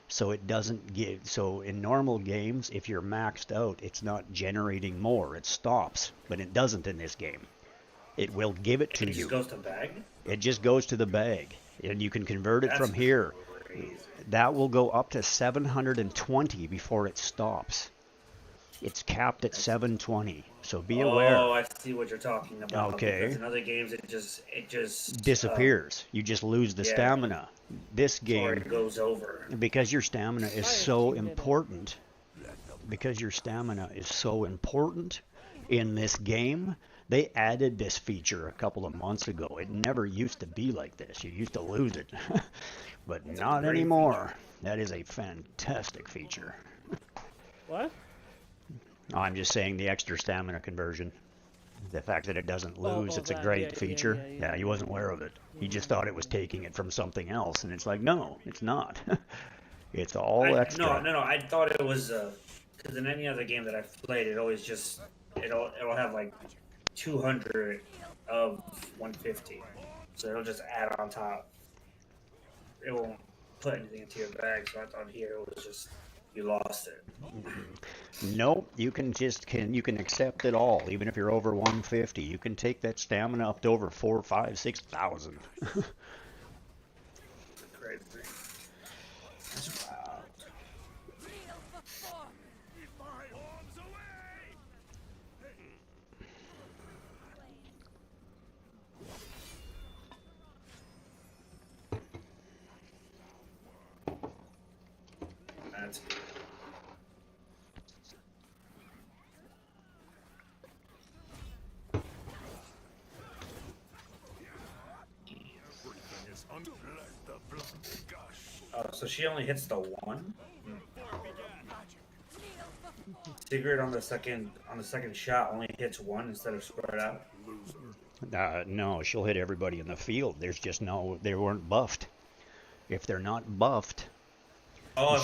So it doesn't give, so in normal games, if you're maxed out, it's not generating more, it stops. But it doesn't in this game. It will give it to you. It just goes to bag? It just goes to the bag. And you can convert it from here. Crazy. That will go up to 720 before it stops. It's capped at 720. So be aware. Oh, I see what you're talking about. Okay. Because in other games, it just disappears. You just lose the stamina. This game, or it goes over. Because your stamina is so important. Because your stamina is so important in this game. They added this feature a couple of months ago. It never used to be like this. You used to lose it. But not anymore. That is a fantastic feature. What? I'm just saying the extra stamina conversion. The fact that it doesn't lose, oh, it's a that, great yeah, feature. yeah. He wasn't aware of it. He just thought it was taking it from something else, and it's like, no, it's not. It's all extra. No. I thought it was because in any other game that I've played, it always just it'll have like 200 of 150, so it'll just add on top. It won't put anything into your bag. So I thought here it was just you lost it. Nope, you can accept it all, even if you're over 150. You can take that stamina up to over 4, 5, 6,000. Great. That's wild. That's good. Oh, so she only hits the one? Sigrid on the second shot only hits one instead of spread out? No, she'll hit everybody in the field. There's just they weren't buffed. If they're not buffed,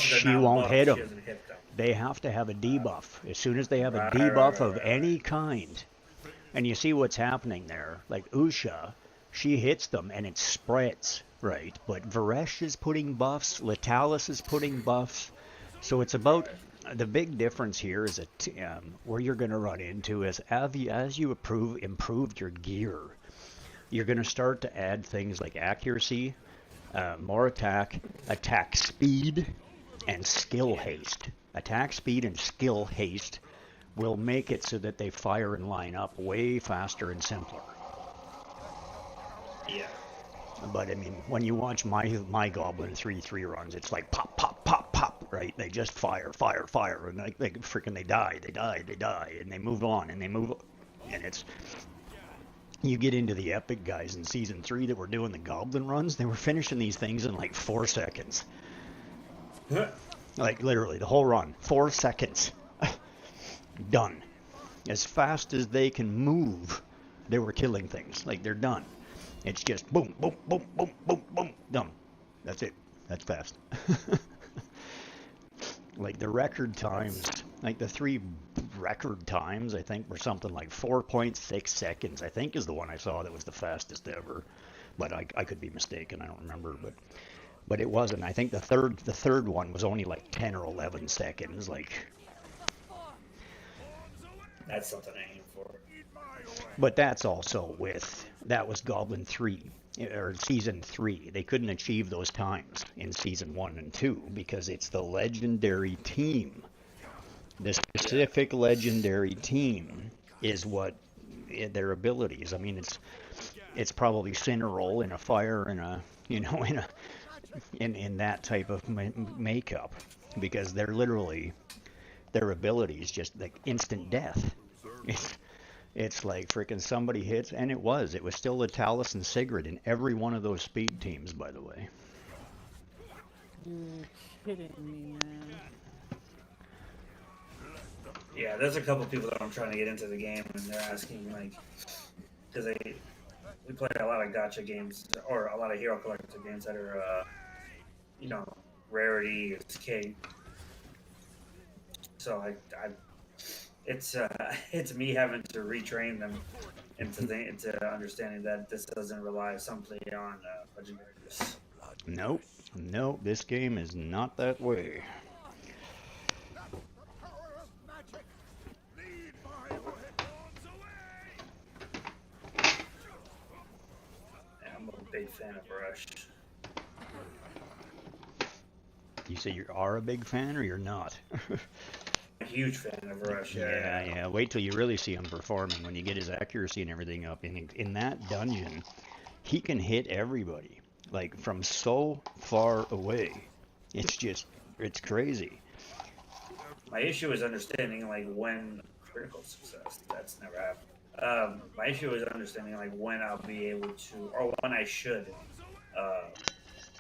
she won't hit them. They have to have a debuff. As soon as they have a debuff of any kind, and you see what's happening there, like Usha, she hits them and it spreads, right? But Varesh is putting buffs, Litalis is putting buffs, so it's about the big difference here is where you're going to run into is as you improved your gear, you're going to start to add things like accuracy, more attack speed, and skill haste. Attack speed and skill haste will make it so that they fire and line up way faster and simpler. Yeah. But I mean, when you watch my Goblin 3 runs, it's like pop, pop, pop, pop, right? They just fire, and they freaking they die, and they move on, and it's. You get into the epic guys in Season 3 that were doing the Goblin runs, they were finishing these things in like 4 seconds. Like literally, the whole run, 4 seconds. Done. As fast as they can move, they were killing things. Like, they're done. It's just boom, boom, boom, boom, boom, boom, done. That's it. That's fast. Like the record times, like the 3 record times, I think were something like 4.6 seconds, I think is the one I saw that was the fastest ever. But I could be mistaken, I don't remember, but it wasn't. I think the third one was only like 10 or 11 seconds, like. That's something I aim for. But that's also that was Goblin 3, or Season 3. They couldn't achieve those times in Season 1 and 2 because it's the legendary team. The specific legendary team is what their abilities. I mean, it's probably Cinnarol in a fire and in that type of makeup, because they're literally their abilities just like instant death. It's like freaking somebody hits, and it was still Litalis and Sigrid in every one of those speed teams, by the way. You're kidding me, man. Yeah, there's a couple people that I'm trying to get into the game, and they're asking, like, because we play a lot of gacha games, or a lot of Hero Collector games that are, rarity is king. So it's me having to retrain them into understanding that this doesn't rely simply on legendaries. Nope, this game is not that way. I'm a big fan of Rush. You say you are a big fan, or you're not? A huge fan of Rush. Yeah. Wait till you really see him performing when you get his accuracy and everything up. In that dungeon, he can hit everybody, like from so far away. It's crazy. My issue is understanding like when critical success. That's never happened. My issue is understanding like when I'll be able to, or when I should,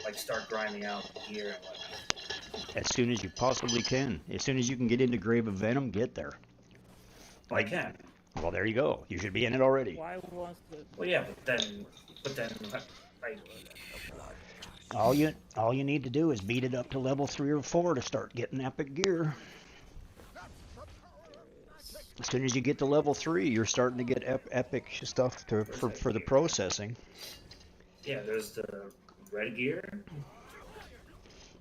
like start grinding out gear and whatnot. As soon as you possibly can. As soon as you can get into Grave of Venom, get there. Well, I can. Well, there you go. You should be in it already. Why wants to? Well, yeah, but then, like, All you need to do is beat it up to level 3 or 4 to start getting epic gear. As soon as you get to level 3, you're starting to get epic stuff for the processing. yeah, there's the red gear.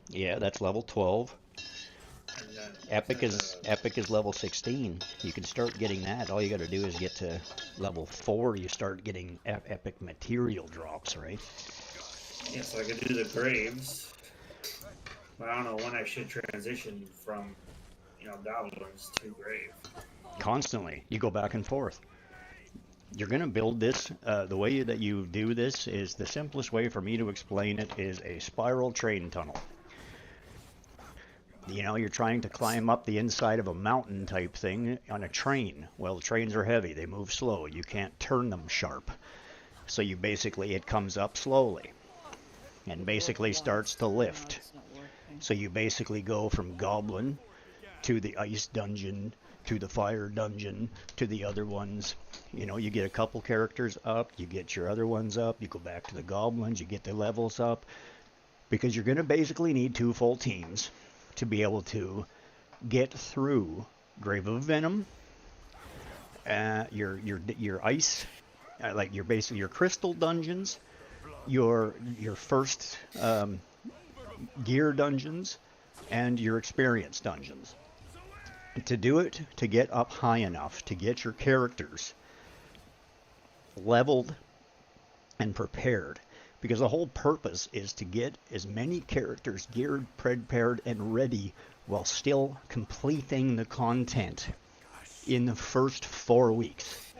Yeah, that's level 12. And then, Epic is level 16. You can start getting that. All you got to do is get to level 4. You start getting epic material drops, right? yeah, so I could do the graves. But I don't know when I should transition from, goblins to grave. Constantly. You go back and forth. You're going to build this. The way that you do this is the simplest way for me to explain it is a spiral train tunnel. You're trying to climb up the inside of a mountain type thing on a train. Well, the trains are heavy. They move slow. You can't turn them sharp. So it comes up slowly and basically starts to lift. So you basically go from goblin to the ice dungeon to the fire dungeon to the other ones. You get a couple characters up, you get your other ones up, you go back to the goblins, you get the levels up, because you're going to basically need 2 full teams to be able to get through Grave of Venom, your ice, your crystal dungeons, your first gear dungeons, and your experience dungeons. To do it, to get up high enough to get your characters leveled and prepared, because the whole purpose is to get as many characters geared, prepared, and ready while still completing the content in the first 4 weeks.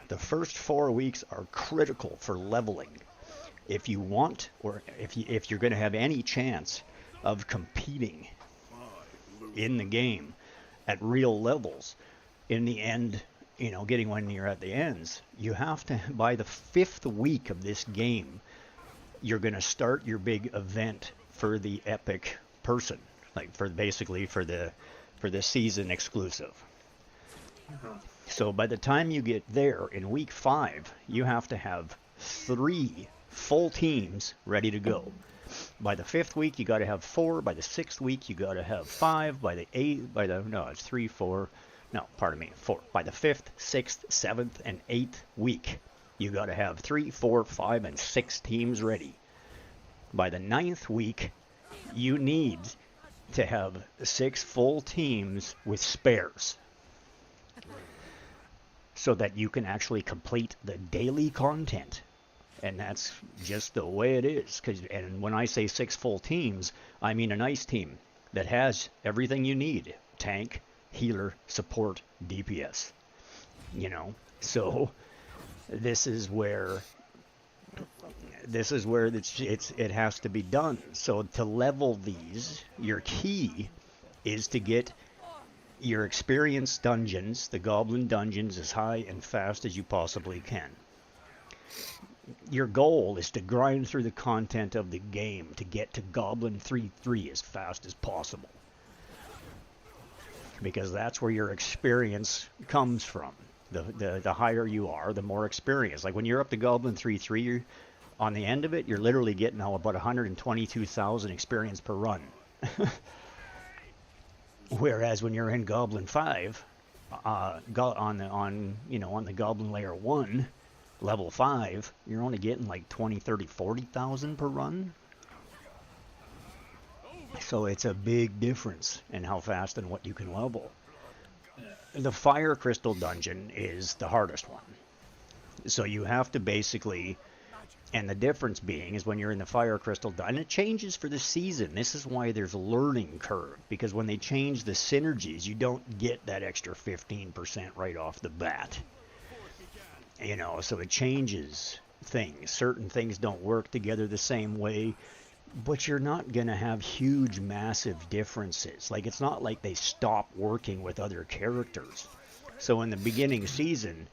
The first 4 weeks are critical for leveling. If you want, or if you're going to have any chance of competing in the game at real levels, in the end, getting when you're at the ends, you have to, by the 5th week of this game, you're going to start your big event for the epic person, for the season exclusive. So by the time you get there in week 5, you have to have 3 full teams ready to go. By the 5th week, you got to have 4. By the 6th week, you got to have 5. By the 4. By the 5th, 6th, 7th, and 8th week, you got to have 3, 4, 5, and 6 teams ready. By the 9th week, you need to have 6 full teams with spares, so that you can actually complete the daily content. And that's just the way it is. And when I say 6 full teams, I mean a nice team that has everything you need: tank, healer, support, DPS. So this is where it has to be done. So to level these, your key is to get your experience dungeons, the goblin dungeons, as high and fast as you possibly can. Your goal is to grind through the content of the game to get to Goblin 3-3 as fast as possible, because that's where your experience comes from. The higher you are, the more experience. Like when you're up to Goblin 3-3, on the end of it, you're literally getting about 122,000 experience per run. Whereas when you're in Goblin 5, on the Goblin Layer 1, level 5, you're only getting 20, 30, 40,000 per run. So it's a big difference in how fast and what you can level. The Fire Crystal Dungeon is the hardest one. So you have to basically, and the difference being is when you're in the Fire Crystal Dungeon, and it changes for the season. This is why there's a learning curve, because when they change the synergies, you don't get that extra 15% right off the bat. So it changes things. Certain things don't work together the same way, but you're not going to have huge, massive differences. It's not like they stop working with other characters. So in the beginning season,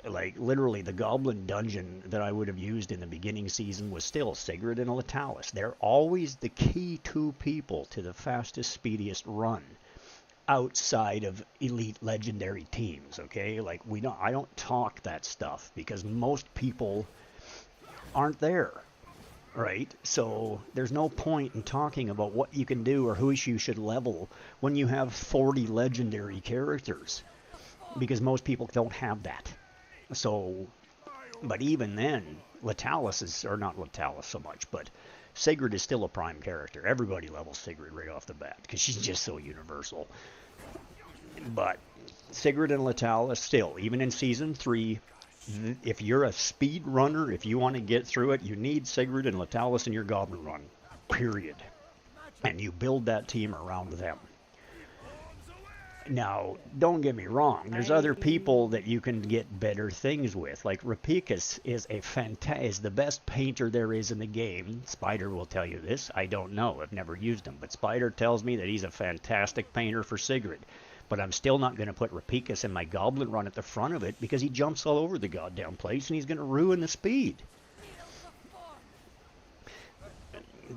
literally the Goblin Dungeon that I would have used in the beginning season was still Sigrid and Latalis. They're always the key 2 people to the fastest, speediest run. outside of elite legendary teams, okay? Like I don't talk that stuff because most people aren't there, right? So there's no point in talking about what you can do or who you should level when you have 40 legendary characters, because most people don't have that. So, but even then, Latalis is, or not Latalis so much, but Sigrid is still a prime character. Everybody levels Sigrid right off the bat because she's just so universal. But Sigrid and Latalis still, even in Season 3, if you're a speed runner, if you want to get through it, you need Sigrid and Latalis in your Goblin run, period. And you build that team around them. Now, don't get me wrong, there's other people that you can get better things with. Like Rapikas is is the best painter there is in the game. Spider will tell you this. I don't know. I've never used him. But Spider tells me that he's a fantastic painter for Sigrid. But I'm still not going to put Rapikas in my Goblin run at the front of it because he jumps all over the goddamn place and he's going to ruin the speed.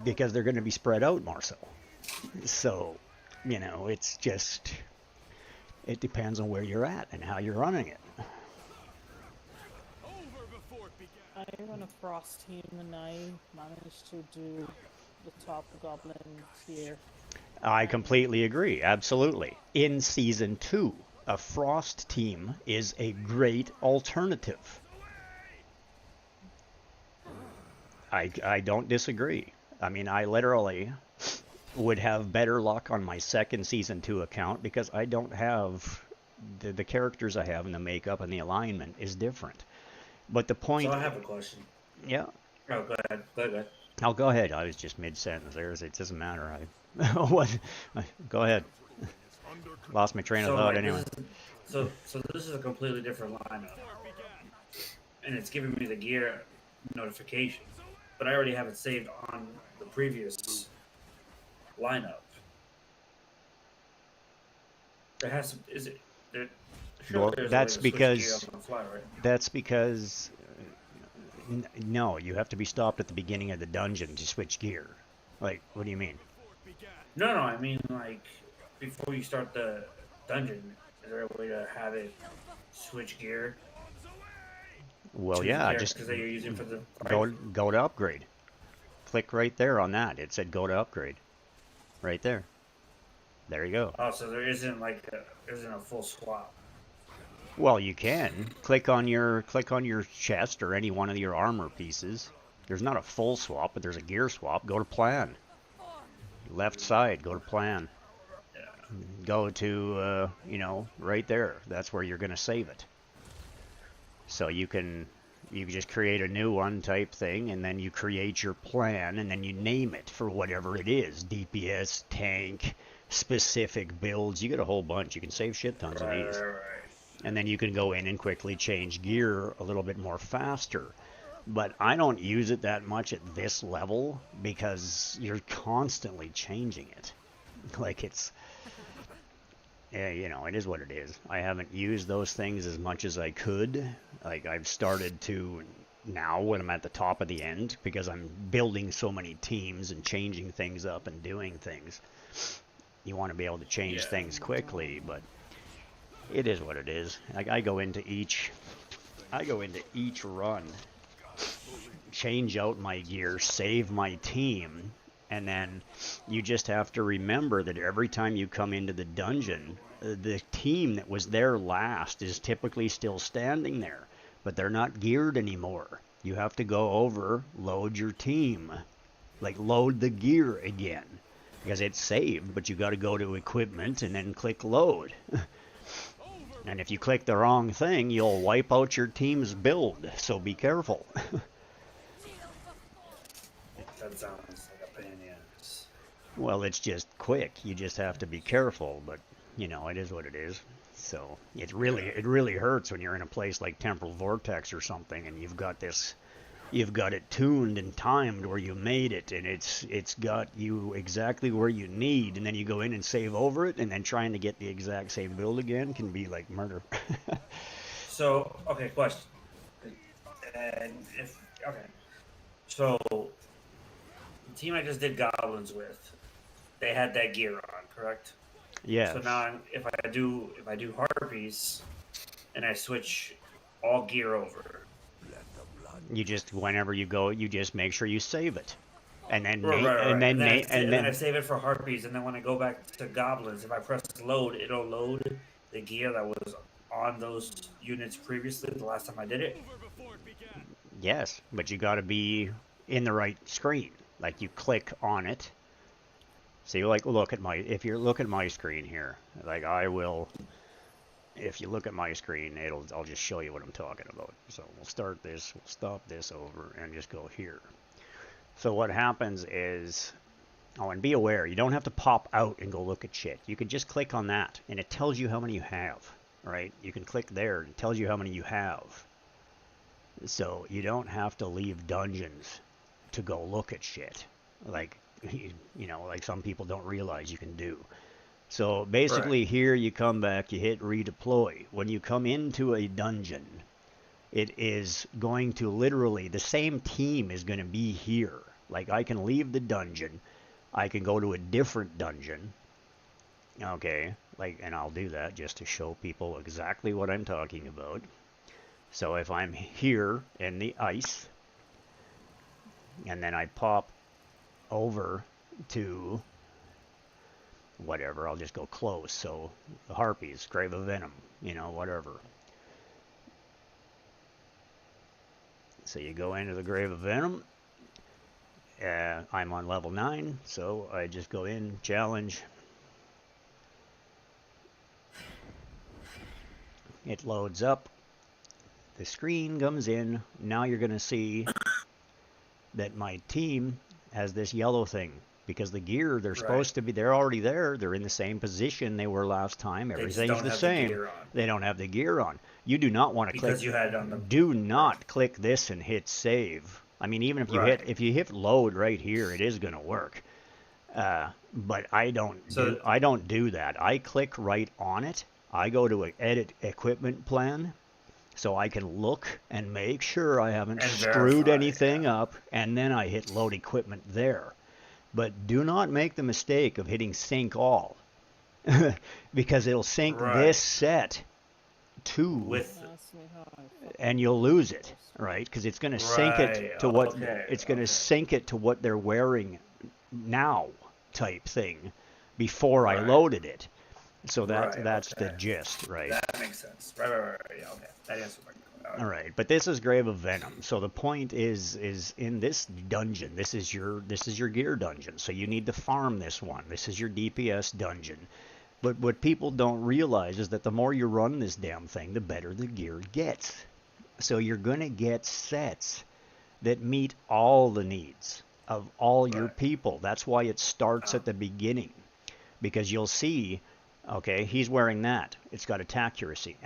Because they're going to be spread out more so. So, you know, it's just... It depends on where you're at and how you're running it. I run a Frost team and I managed to do the top Goblin tier. I completely agree, absolutely. In Season 2, a Frost team is a great alternative. I don't disagree. I mean, I literally would have better luck on my second Season 2 account because I don't have the characters I have and the makeup and the alignment is different. But the point... So I have a question. Yeah. Oh, go ahead. Go ahead. Oh, go ahead. I was just mid-sentence there. It doesn't matter. What? Go ahead. Lost my train of thought anyway. So this is a completely different lineup. And it's giving me the gear notification. But I already have it saved on the previous lineup. There has to, is it there, sure Well, that's because fly, right? That's because no, you have to be stopped at the beginning of the dungeon to switch gear. Like, what do you mean? No, I mean like before you start the dungeon, is there a way to have it switch gear? Well, yeah, just that you're using for the go to upgrade. Click right there on that. It said go to upgrade. Right there. There you go. Oh, so there isn't a full swap. Well, you can click on your chest or any one of your armor pieces. There's not a full swap, but there's a gear swap. Go to plan. Left side, go to plan. Go to right there. That's where you're going to save it. So you can just create a new one type thing, and then you create your plan, and then you name it for whatever it is. DPS, tank, specific builds. You get a whole bunch. You can save shit tons of these. Right. And then you can go in and quickly change gear a little bit more faster. But I don't use it that much at this level because you're constantly changing it. Like it's... Yeah, it is what it is. I haven't used those things as much as I could. Like, I've started to now when I'm at the top of the end because I'm building so many teams and changing things up and doing things. You want to be able to change things quickly, but it is what it is. Like, I go into each run, change out my gear, save my team, and then you just have to remember that every time you come into the dungeon, the team that was there last is typically still standing there, but they're not geared anymore. You have to go over, load your team, like load the gear again, because it's saved, but you got to go to equipment and then click load. And if you click the wrong thing, you'll wipe out your team's build, so be careful. That sounds like a pain in the ass. Well, it's just quick. You just have to be careful, but it is what it is. So it really hurts when you're in a place like Temporal Vortex or something, and you've got it tuned and timed where you made it, and it's got you exactly where you need, and then you go in and save over it, and then trying to get the exact same build again can be like murder. So, okay, question. So the team I just did goblins with, they had that gear on, correct? Yes. So now if I do harpies, and I switch all gear over. You just whenever you go, you just make sure you save it, and then And then I save it for harpies, and then when I go back to goblins, if I press load, it'll load the gear that was on those units previously the last time I did it. Yes, but you got to be in the right screen. Like you click on it. So you like look at if you look at my screen here, like I will. If you look at my screen, I'll just show you what I'm talking about. So we'll start this, we'll stop this over, and just go here. So what happens is, and be aware, you don't have to pop out and go look at shit. You can just click on that, and it tells you how many you have, right? You can click there, and it tells you how many you have. So you don't have to leave dungeons to go look at shit, like like some people don't realize you can do. So basically here you come back, you hit redeploy. When you come into a dungeon, it is going to literally, the same team is going to be here. Like I can leave the dungeon, I can go to a different dungeon, okay, and I'll do that just to show people exactly what I'm talking about. So if I'm here in the ice, and then I pop over to whatever, I'll just go close. So the harpies, Grave of Venom, whatever. So you go into the Grave of Venom. I'm on level 9, so I just go in, challenge. It loads up. The screen comes in. Now you're going to see that my team has this yellow thing. Because the gear, they're supposed to be, they're already there. They're in the same position they were last time. Everything's the same. They don't have the gear on. You do not want to click. Because you had on the. Do not click this and hit save. I mean, even if you hit load right here, it is going to work. But I don't do that. I click right on it. I go to edit equipment plan, so I can look and make sure I haven't screwed anything up, and then I hit load equipment there. But do not make the mistake of hitting sync all, because it'll sync this set to, and you'll lose it, right? Because it's going to sync it to what it's going to sync it to what they're wearing now, type thing, before I loaded it. So that's the gist, right? That makes sense. Right. Yeah, okay. That answers my question. All right, but this is Grave of Venom. So the point is in this dungeon, this is your gear dungeon. So you need to farm this one. This is your DPS dungeon. But what people don't realize is that the more you run this damn thing, the better the gear gets. So you're going to get sets that meet all the needs of all your people. That's why it starts at the beginning. Because you'll see, okay, he's wearing that. It's got accuracy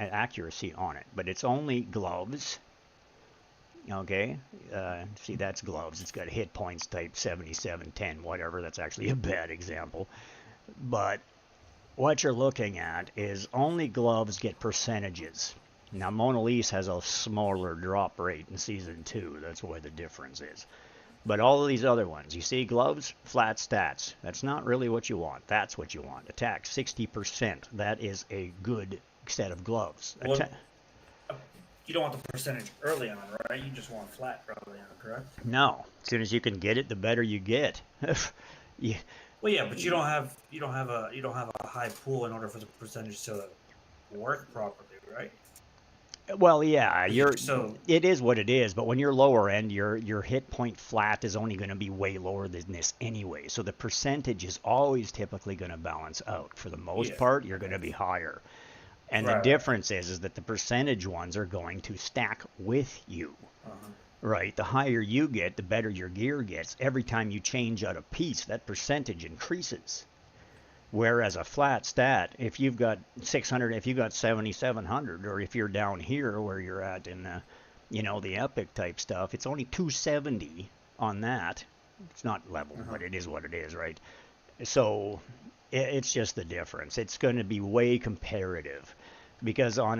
on it, but it's only gloves. Okay, see, that's gloves. It's got hit points type 77, 10, whatever. That's actually a bad example. But what you're looking at is only gloves get percentages. Now, Mona Lisa has a smaller drop rate in Season 2. That's why the difference is. But all of these other ones, you see gloves, flat stats. That's not really what you want. That's what you want. Attack 60%. That is a good set of gloves. Well, you don't want the percentage early on, right? You just want flat early on, correct? No. As soon as you can get it, the better you get. Yeah. Well, yeah, but you don't have a high pool in order for the percentage to work properly, right? Well, yeah, it is what it is, but when you're lower end, your hit point flat is only going to be way lower than this anyway. So the percentage is always typically going to balance out. For the most part, you're going to be higher. And the difference is that the percentage ones are going to stack with you. Right? The higher you get, the better your gear gets. Every time you change out a piece, that percentage increases. Whereas a flat stat, if you've got 600, if you've got 7,700, or if you're down here where you're at in the, the epic type stuff, it's only 270 on that. It's not level, but it is what it is, right? So it's just the difference. It's going to be way comparative, because on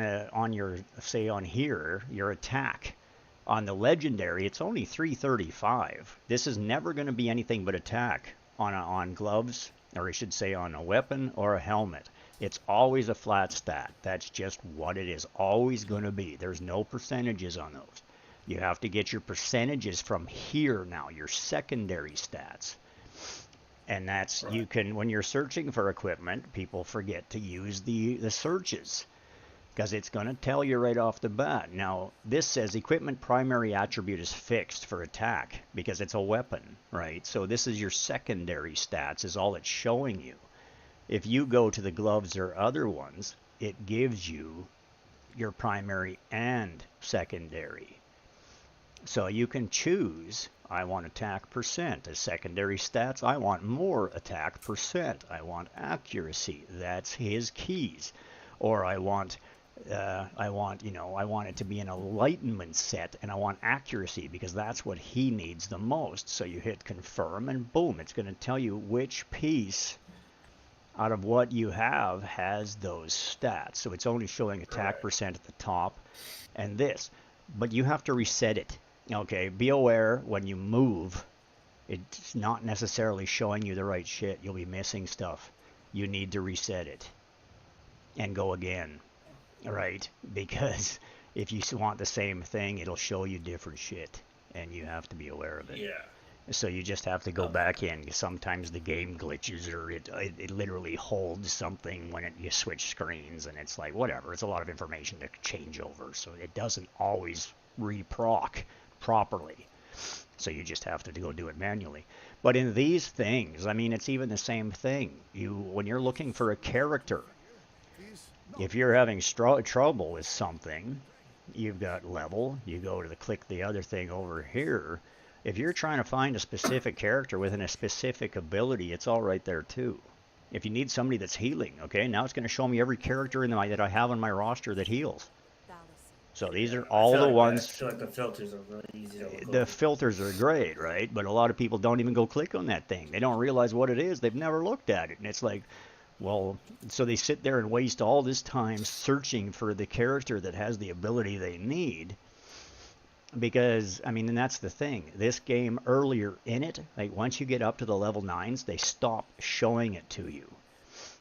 your your attack on the legendary, it's only 335. This is never going to be anything but attack on gloves or I should say on a weapon or a helmet. It's always a flat stat. That's just what it is. Always going to be. There's no percentages on those. You have to get your percentages from here now, your secondary stats. And that's, right. You can, when you're searching for equipment, people forget to use the searches, because it's going to tell you right off the bat. Now, this says equipment primary attribute is fixed for attack, because it's a weapon, right? So this is your secondary stats, is all it's showing you. If you go to the gloves or other ones, it gives you your primary and secondary. So you can choose, I want attack percent. As secondary stats, I want more attack percent. I want accuracy. That's his keys. Or I want it to be an enlightenment set, and I want accuracy because that's what he needs the most. So you hit confirm, and boom, it's going to tell you which piece out of what you have has those stats. So it's only showing attack percent at the top and this. But you have to reset it. Okay, be aware when you move, it's not necessarily showing you the right shit. You'll be missing stuff. You need to reset it and go again, right? Because if you want the same thing, it'll show you different shit, and you have to be aware of it. Yeah. So you just have to go back in. Sometimes the game glitches, or it literally holds something when you switch screens, and it's like, whatever. It's a lot of information to change over, so it doesn't always reproc properly. So you just have to go do it manually. But in these things, I mean, it's even the same thing. When you're looking for a character, if you're having trouble with something, you've got level, you go to click the other thing over here. If you're trying to find a specific character within a specific ability, it's all right there too. If you need somebody that's healing, okay, now it's going to show me every character that I have on my roster that heals. So these are all the ones. I feel like the filters are really easy to look The filters are great, right? But a lot of people don't even go click on that thing. They don't realize what it is. They've never looked at it. And it's like, well, so they sit there and waste all this time searching for the character that has the ability they need. Because, I mean, and that's the thing. This game, earlier in it, like once you get up to the level 9s, they stop showing it to you.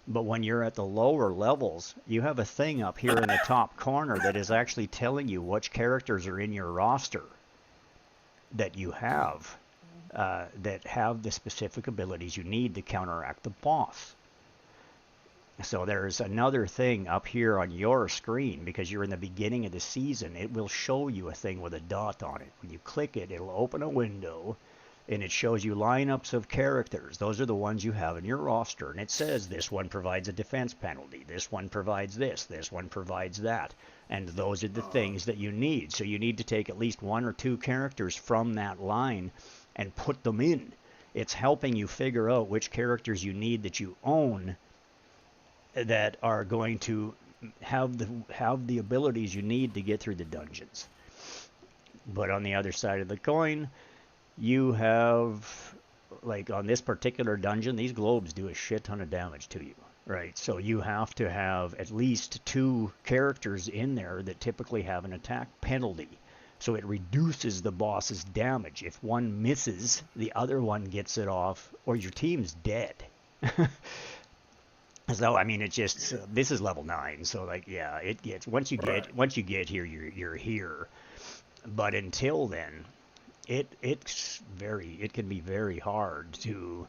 But when you're at the lower levels, you have a thing up here in the top corner that is actually telling you which characters are in your roster that you have, that have the specific abilities you need to counteract the boss. So there's another thing up here on your screen, because you're in the beginning of the season. It will show you a thing with a dot on it. When you click it, it'll open a window, and it shows you lineups of characters. Those are the ones you have in your roster. And it says this one provides a defense penalty. This one provides this. This one provides that. And those are the things that you need. So you need to take at least 1 or 2 characters from that line and put them in. It's helping you figure out which characters you need that you own that are going to have the abilities you need to get through the dungeons. But on the other side of the coin, you have, like on this particular dungeon, these globes do a shit ton of damage to you, right? So you have to have at least 2 characters in there that typically have an attack penalty. So it reduces the boss's damage. If one misses, the other one gets it off, or your team's dead. So I mean, it just this is level 9, so like yeah, it gets once you get here, you're here. But until then, it can be very hard to.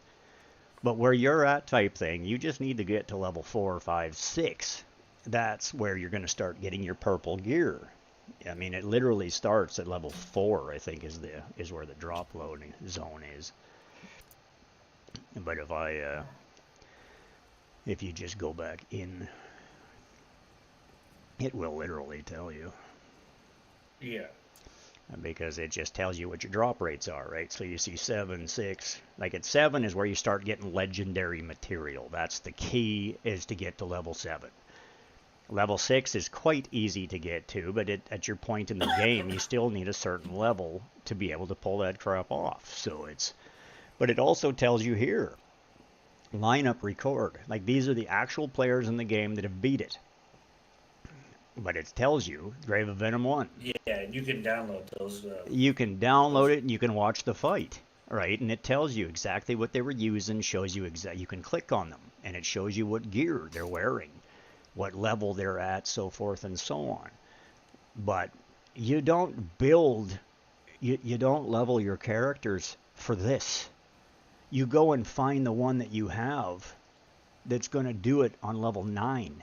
But where you're at type thing, you just need to get to level 4, 5, 6. That's where you're going to start getting your purple gear. I mean, it literally starts at level 4. I think is where the drop loading zone is. But if you just go back in, it will literally tell you. Yeah. Because it just tells you what your drop rates are, right? So you see 7, 6. Like at 7 is where you start getting legendary material. That's the key, is to get to level 7. Level 6 is quite easy to get to, but at your point in the game, you still need a certain level to be able to pull that crap off. So but it also tells you here, lineup record. Like these are the actual players in the game that have beat it. But it tells you Grave of Venom 1. Yeah, and you can download those. You can download it and you can watch the fight. right? And it tells you exactly what they were using, shows you you can click on them, and it shows you what gear they're wearing, what level they're at, so forth and so on. But you don't build, you don't level your characters for this. You go and find the one that you have that's going to do it on level 9.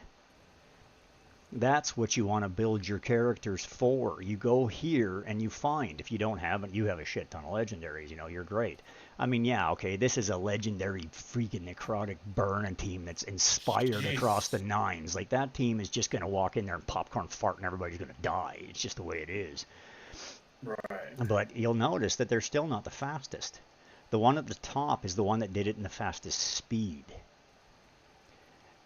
That's what you want to build your characters for. You go here and you find, if you don't have it, you have a shit ton of legendaries, you know, you're great. I mean, yeah, okay, this is a legendary freaking necrotic burn team that's inspired across the 9s. Like, that team is just going to walk in there and popcorn fart and everybody's going to die. It's just the way it is. Right. But you'll notice that they're still not the fastest. The one at the top is the one that did it in the fastest speed.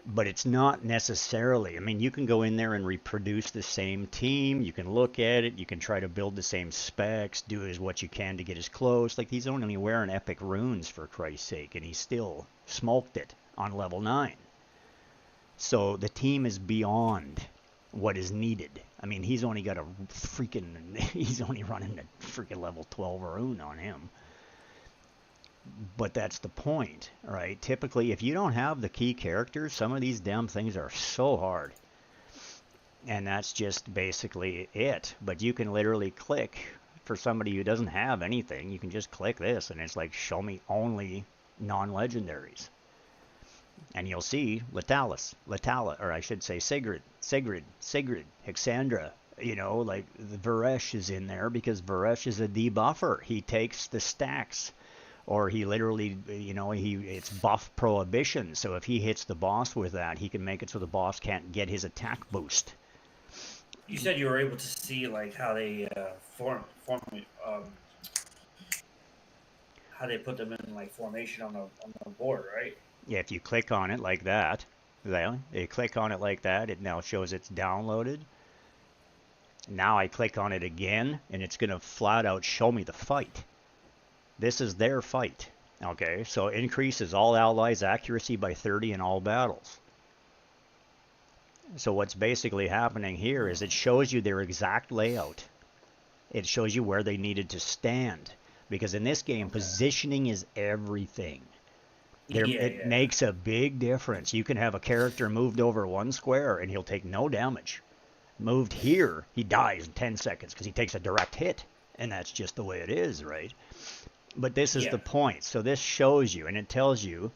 But it's not necessarily, I mean, you can go in there and reproduce the same team. You can look at it. You can try to build the same specs, do as what you can to get as close. Like, he's only wearing epic runes, for Christ's sake, and he still smoked it on level 9. So the team is beyond what is needed. I mean, he's only got he's only running a freaking level 12 rune on him. But that's the point, right? Typically, if you don't have the key characters, some of these damn things are so hard. And that's just basically it. But you can literally click, for somebody who doesn't have anything, you can just click this, and it's like, show me only non-legendaries. And you'll see Latala, or I should say Sigrid, Hexandra. You know, like, the Varesh is in there because Varesh is a debuffer. He takes the stacks. Or he literally, you know, it's buff prohibition. So if he hits the boss with that, he can make it so the boss can't get his attack boost. You said you were able to see, like, how they how they put them in, like, formation on the board, right? Yeah, if you click on it like that, you click on it like that, it now shows it's downloaded. Now I click on it again, and it's going to flat out show me the fight. This is their fight, okay? So it increases all allies' accuracy by 30 in all battles. So what's basically happening here is it shows you their exact layout. It shows you where they needed to stand. Because in this game, positioning is everything. It makes a big difference. You can have a character moved over one square and he'll take no damage. Moved here, he dies in 10 seconds because he takes a direct hit. And that's just the way it is, right? But this is the point. So this shows you, and it tells you,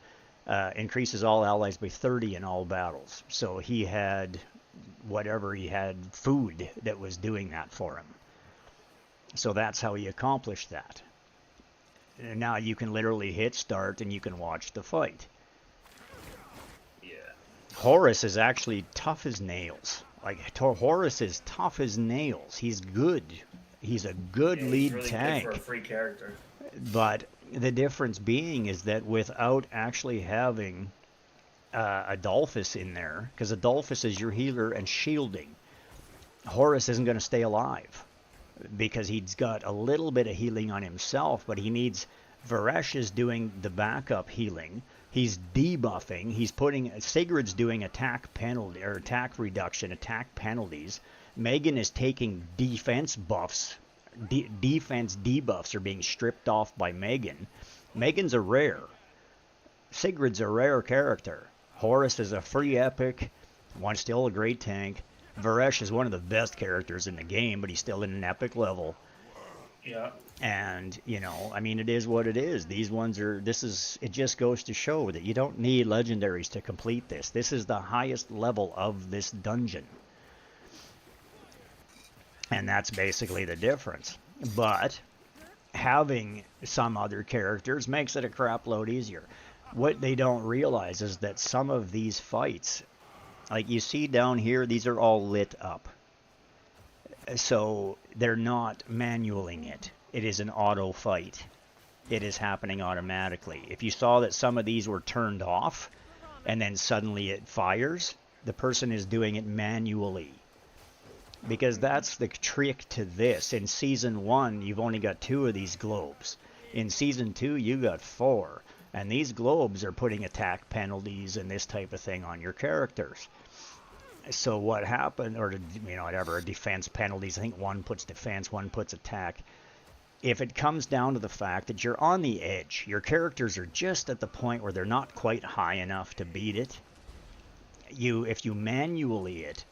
increases all allies by 30 in all battles. So he had whatever, he had food that was doing that for him. So that's how he accomplished that. And now you can literally hit start and you can watch the fight. Yeah. Horus is actually tough as nails. Like, Horus is tough as nails. He's good. He's a good lead really tank. Good for a free character. But the difference being is that without actually having Adolphus in there, because Adolphus is your healer and shielding, Horus isn't going to stay alive because he's got a little bit of healing on himself, but he needs Varesh is doing the backup healing. He's debuffing. He's putting Sigurd's doing attack penalty or attack reduction, attack penalties. Megan is taking defense buffs. Defense debuffs are being stripped off by Megan. Megan's a rare. Sigurd's a rare character. Horus is a free epic. One's still a great tank. Varesh is one of the best characters in the game, but he's still in an epic level. Yeah. And, you know, I mean, it is what it is. These ones are, it just goes to show that you don't need legendaries to complete this. This is the highest level of this dungeon. And that's basically the difference. But having some other characters makes it a crap load easier. What they don't realize is that some of these fights, like you see down here, these are all lit up. So they're not manualing it. It is an auto fight. It is happening automatically. If you saw that some of these were turned off and then suddenly it fires, the person is doing it manually. Because that's the trick to this. In Season 1, you've only got 2 of these globes. In Season 2, you got 4. And these globes are putting attack penalties and this type of thing on your characters. So what happened, or, you know, whatever, defense penalties. I think one puts defense, one puts attack. if it comes down to the fact that you're on the edge, your characters are just at the point where they're not quite high enough to beat it, if you manually it,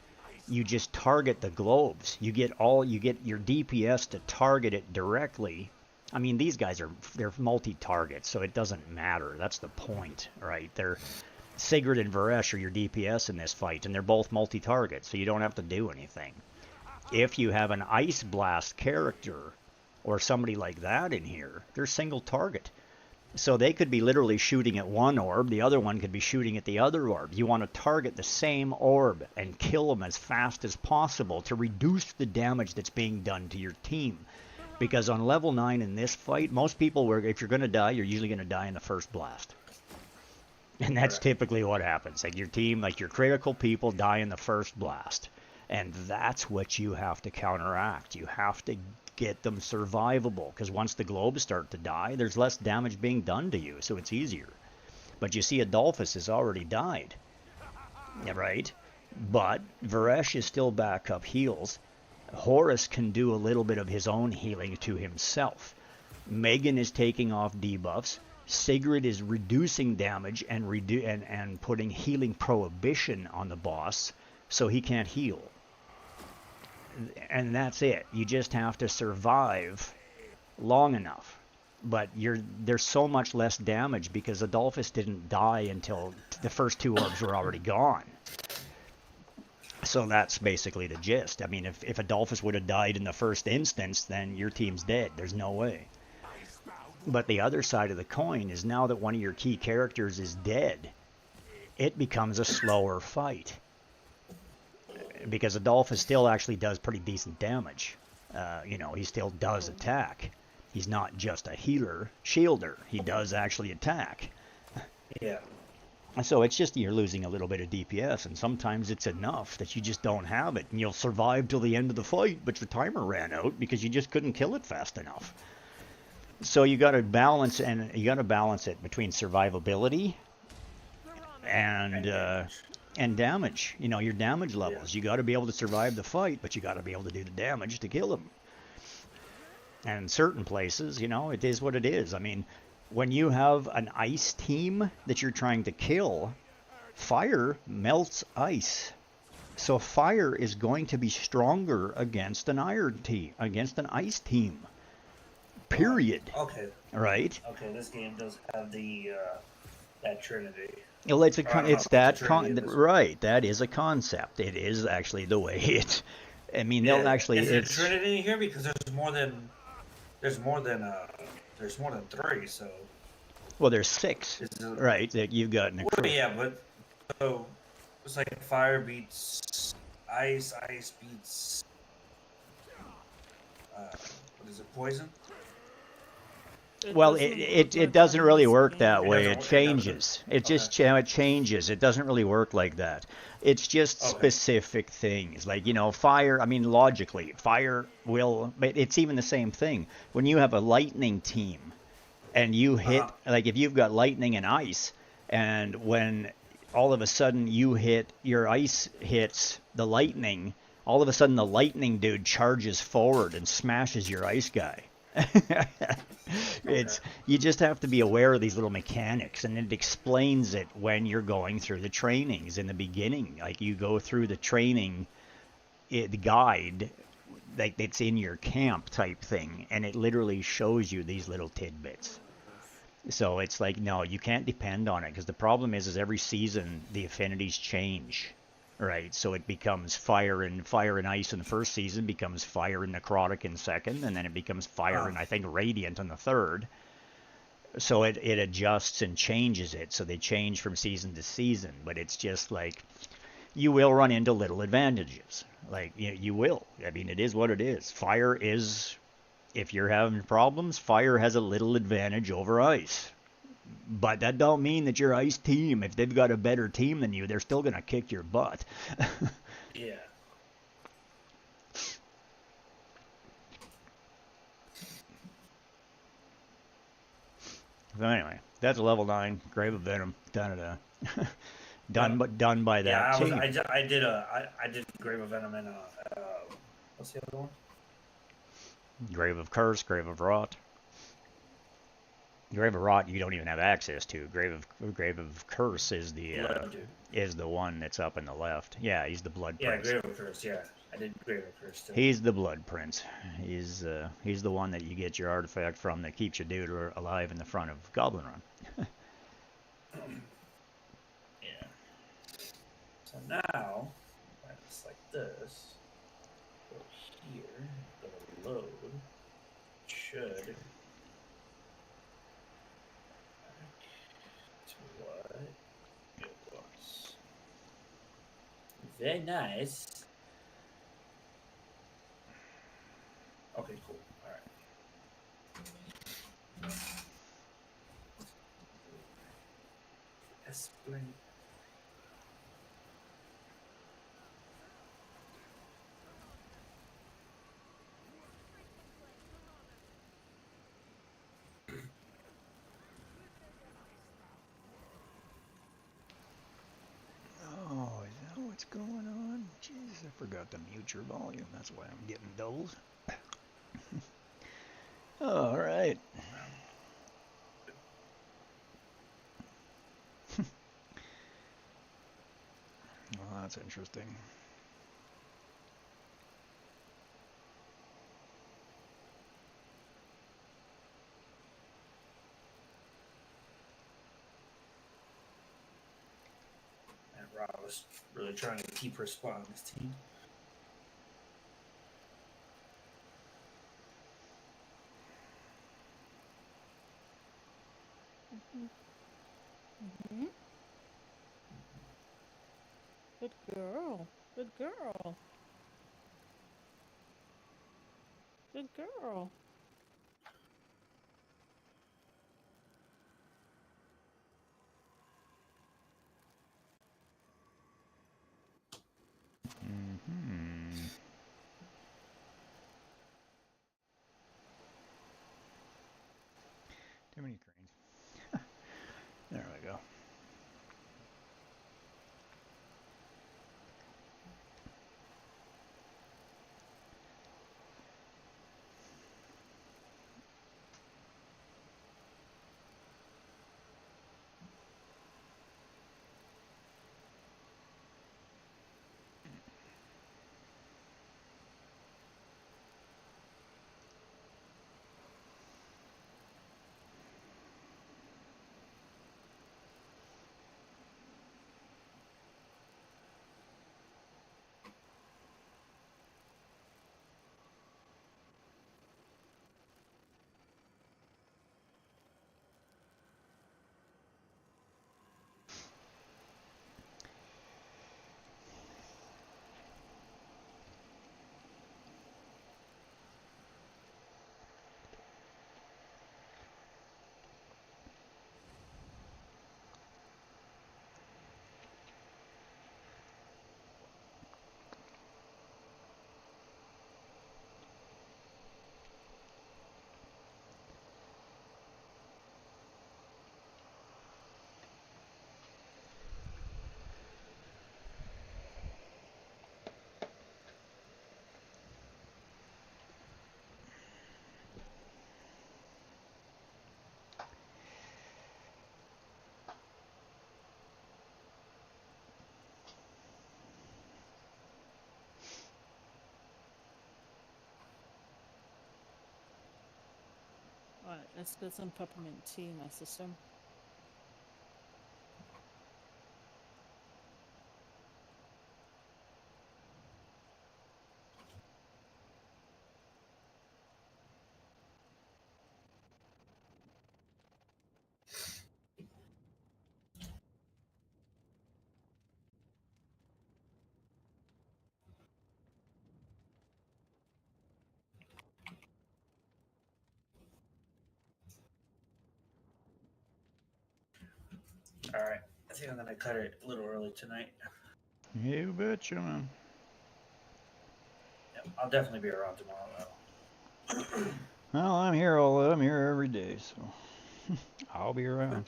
you just target the globes. You get your DPS to target it directly. I mean, these guys they're multi-target, so it doesn't matter. That's the point, right? Sigrid and Varesh are your DPS in this fight, and they're both multi-target, so you don't have to do anything. If you have an Ice Blast character or somebody like that in here, they're single target. So they could be literally shooting at one orb, the other one could be shooting at the other orb. You want to target the same orb and kill them as fast as possible to reduce the damage that's being done to your team. Because on level 9 in this fight, most people, if you're going to die, you're usually going to die in the first blast. And that's typically what happens. Like your team, like your critical people die in the first blast. And that's what you have to counteract. You have to get them survivable, because once the globes start to die, there's less damage being done to you, so it's easier. But you see, Adolphus has already died, right? But Varesh is still back up heals. Horus can do a little bit of his own healing to himself. Megan is taking off debuffs. Sigrid is reducing damage and putting healing prohibition on the boss, so he can't heal. And that's it. You just have to survive long enough. But there's so much less damage because Adolphus didn't die until the first 2 orbs were already gone. So that's basically the gist. I mean, if Adolphus would have died in the first instance, then your team's dead. There's no way. But the other side of the coin is now that one of your key characters is dead, it becomes a slower fight. Because Adolphus still actually does pretty decent damage. He still does attack. He's not just a healer, shielder. He does actually attack. Yeah. So it's just you're losing a little bit of DPS, and sometimes it's enough that you just don't have it, and you'll survive till the end of the fight, but your timer ran out because you just couldn't kill it fast enough. So you got to balance, and you got to balance it between survivability and damage. Your damage levels. You got to be able to survive the fight, but you got to be able to do the damage to kill them. And in certain places, it is what it is. I mean, when you have an ice team that you're trying to kill, fire melts ice. So fire is going to be stronger against an against an ice team. Period. Okay. Right? Okay, this game does have that trinity. Well, right. That is a concept. It is actually the way it. I mean, they'll actually. Is it a trinity here because there's more than 3. So. Well, there's 6, right? That you've got in the crew. Well, yeah, but so it's like fire beats ice, ice beats. What is it? Poison. Well, it doesn't really work that way. It changes. It changes. It doesn't really work like that. It's just specific things. Like, fire, I mean, logically, fire will, but it's even the same thing. When you have a lightning team and you hit, like if you've got lightning and ice, and when all of a sudden your ice hits the lightning, all of a sudden the lightning dude charges forward and smashes your ice guy. You just have to be aware of these little mechanics, and it explains it when you're going through the trainings in the beginning. Like you go through the training, the guide, like it's in your camp type thing, and it literally shows you these little tidbits. So it's like, no, you can't depend on it, because the problem is every season the affinities change. Right, so it becomes fire and ice in the first season, becomes fire and necrotic in second, and then it becomes fire and I think radiant in the third. So it adjusts and changes it, so they change from season to season. But it's just like you will run into little advantages. Like you will. I mean, it is what it is. Fire is, if you're having problems, fire has a little advantage over ice. But that don't mean that your ice team, if they've got a better team than you, they're still going to kick your butt. Yeah. So anyway, that's level 9, Grave of Venom. Done by that team. I did Grave of Venom and what's the other one? Grave of Curse, Grave of Rot. Grave of Rot you don't even have access to. Grave of Curse is the one that's up in the left. Yeah, he's the Blood Yeah, Prince. Grave of Curse. Yeah, I did Grave of Curse too. He's the Blood Prince. He's the one that you get your artifact from that keeps your dude alive in the front of Goblin Run. Yeah. So now, it's like this. Go here. Go to load. Should. To what it was. Very nice. Okay, cool. Alright. Explain. Oh, is that what's going on? Jeez, I forgot to mute your volume. That's why I'm getting those. All right. Well, that's interesting. And Rob was really trying to keep her spot on this team. Mm-hmm. Good girl. Good girl. Good girl. Mm-hmm. Too many cranes. There we go. Alright, let's get some peppermint tea, my sister. Alright. I think I'm gonna cut it a little early tonight. You betcha, man. Yep, I'll definitely be around tomorrow though. Well, I'm here every day, so I'll be around.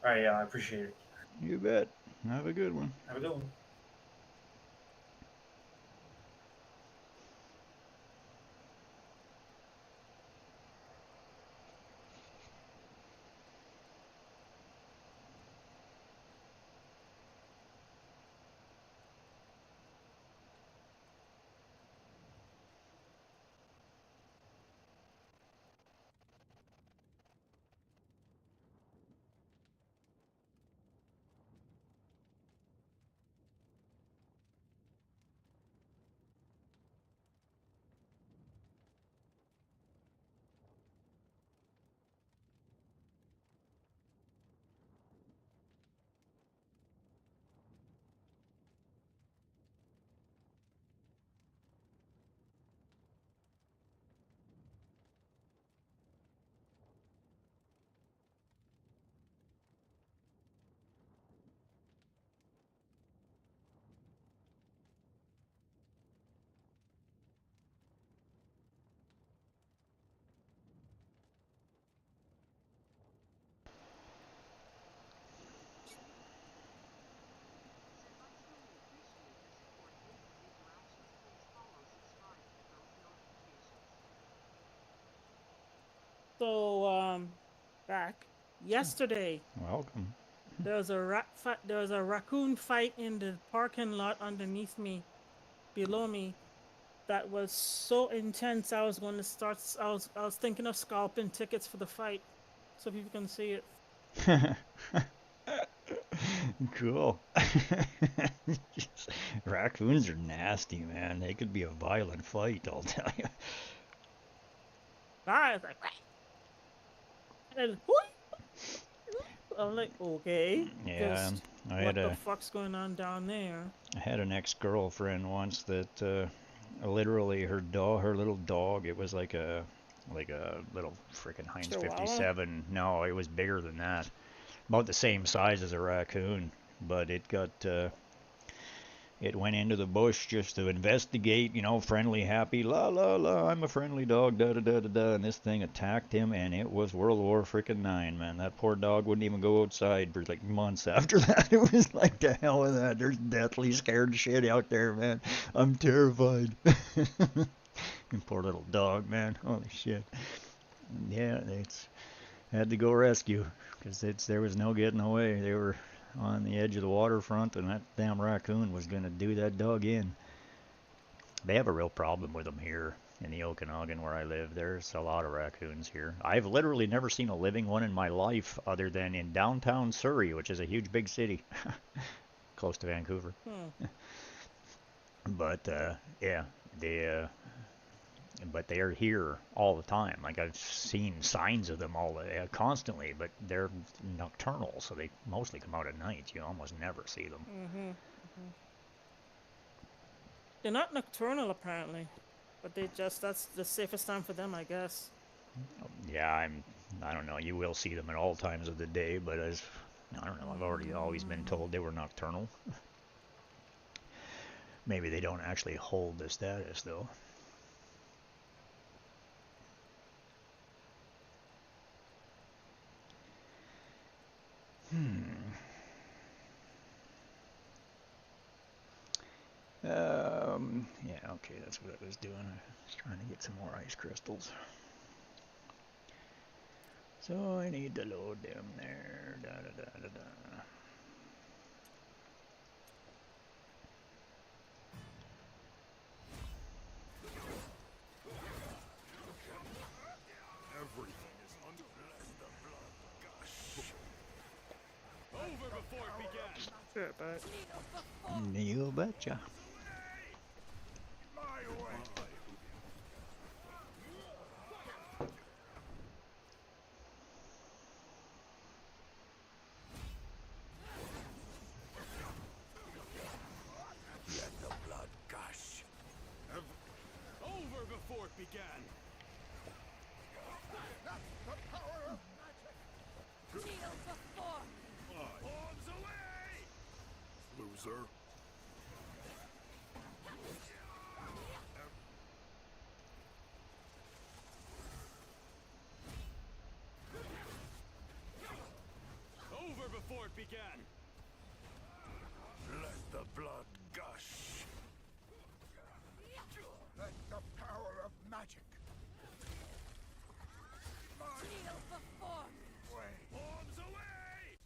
Alright, yeah, I appreciate it. You bet. Have a good one. Have a good one. So, back yesterday, Welcome. there was a raccoon fight in the parking lot underneath me, below me. That was so intense. I was going to start. I was thinking of scalping tickets for the fight, so people can see it. Cool. Raccoons are nasty, man. They could be a violent fight, I'll tell you. I was like, and whoop. I'm like, okay. Yeah, I What had the fuck's going on down there? I had an ex-girlfriend once that literally her little dog, it was like a little freaking Heinz Chihuahua? 57. No, it was bigger than that. About the same size as a raccoon, but it went into the bush just to investigate, you know, friendly, happy, la la la, I'm a friendly dog, da da da da da, and this thing attacked him, and it was World War freaking 9, man. That poor dog wouldn't even go outside for like months after that. It was like, the hell with that. There's deathly scared shit out there, man. I'm terrified. Poor little dog, man. Holy shit. Yeah, it's had to go rescue because there was no getting away. They were on the edge of the waterfront, and that damn raccoon was going to do that dog in. They have a real problem with them here in the Okanagan where I live. There's a lot of raccoons here. I've literally never seen a living one in my life other than in downtown Surrey, which is a huge big city close to Vancouver. But yeah, but they are here all the time. Like, I've seen signs of them constantly, but they're nocturnal, so they mostly come out at night. You almost never see them. They're not nocturnal apparently, but that's the safest time for them, I guess. Yeah, I don't know. You will see them at all times of the day, but I don't know. I've always been told they were nocturnal. Maybe they don't actually hold the status though. Yeah, okay, that's what I was doing. I was trying to get some more ice crystals. So I need to load them there. Da da da da da. Everything is under the blood gush. Over before it began. Sure, but You betcha. My way. Let the blood gush. Over before it began. The power of magic. Kneel before Arms away! Loser. Over before it began. Let the blood gush. Let the power of magic. kneel before Arms away!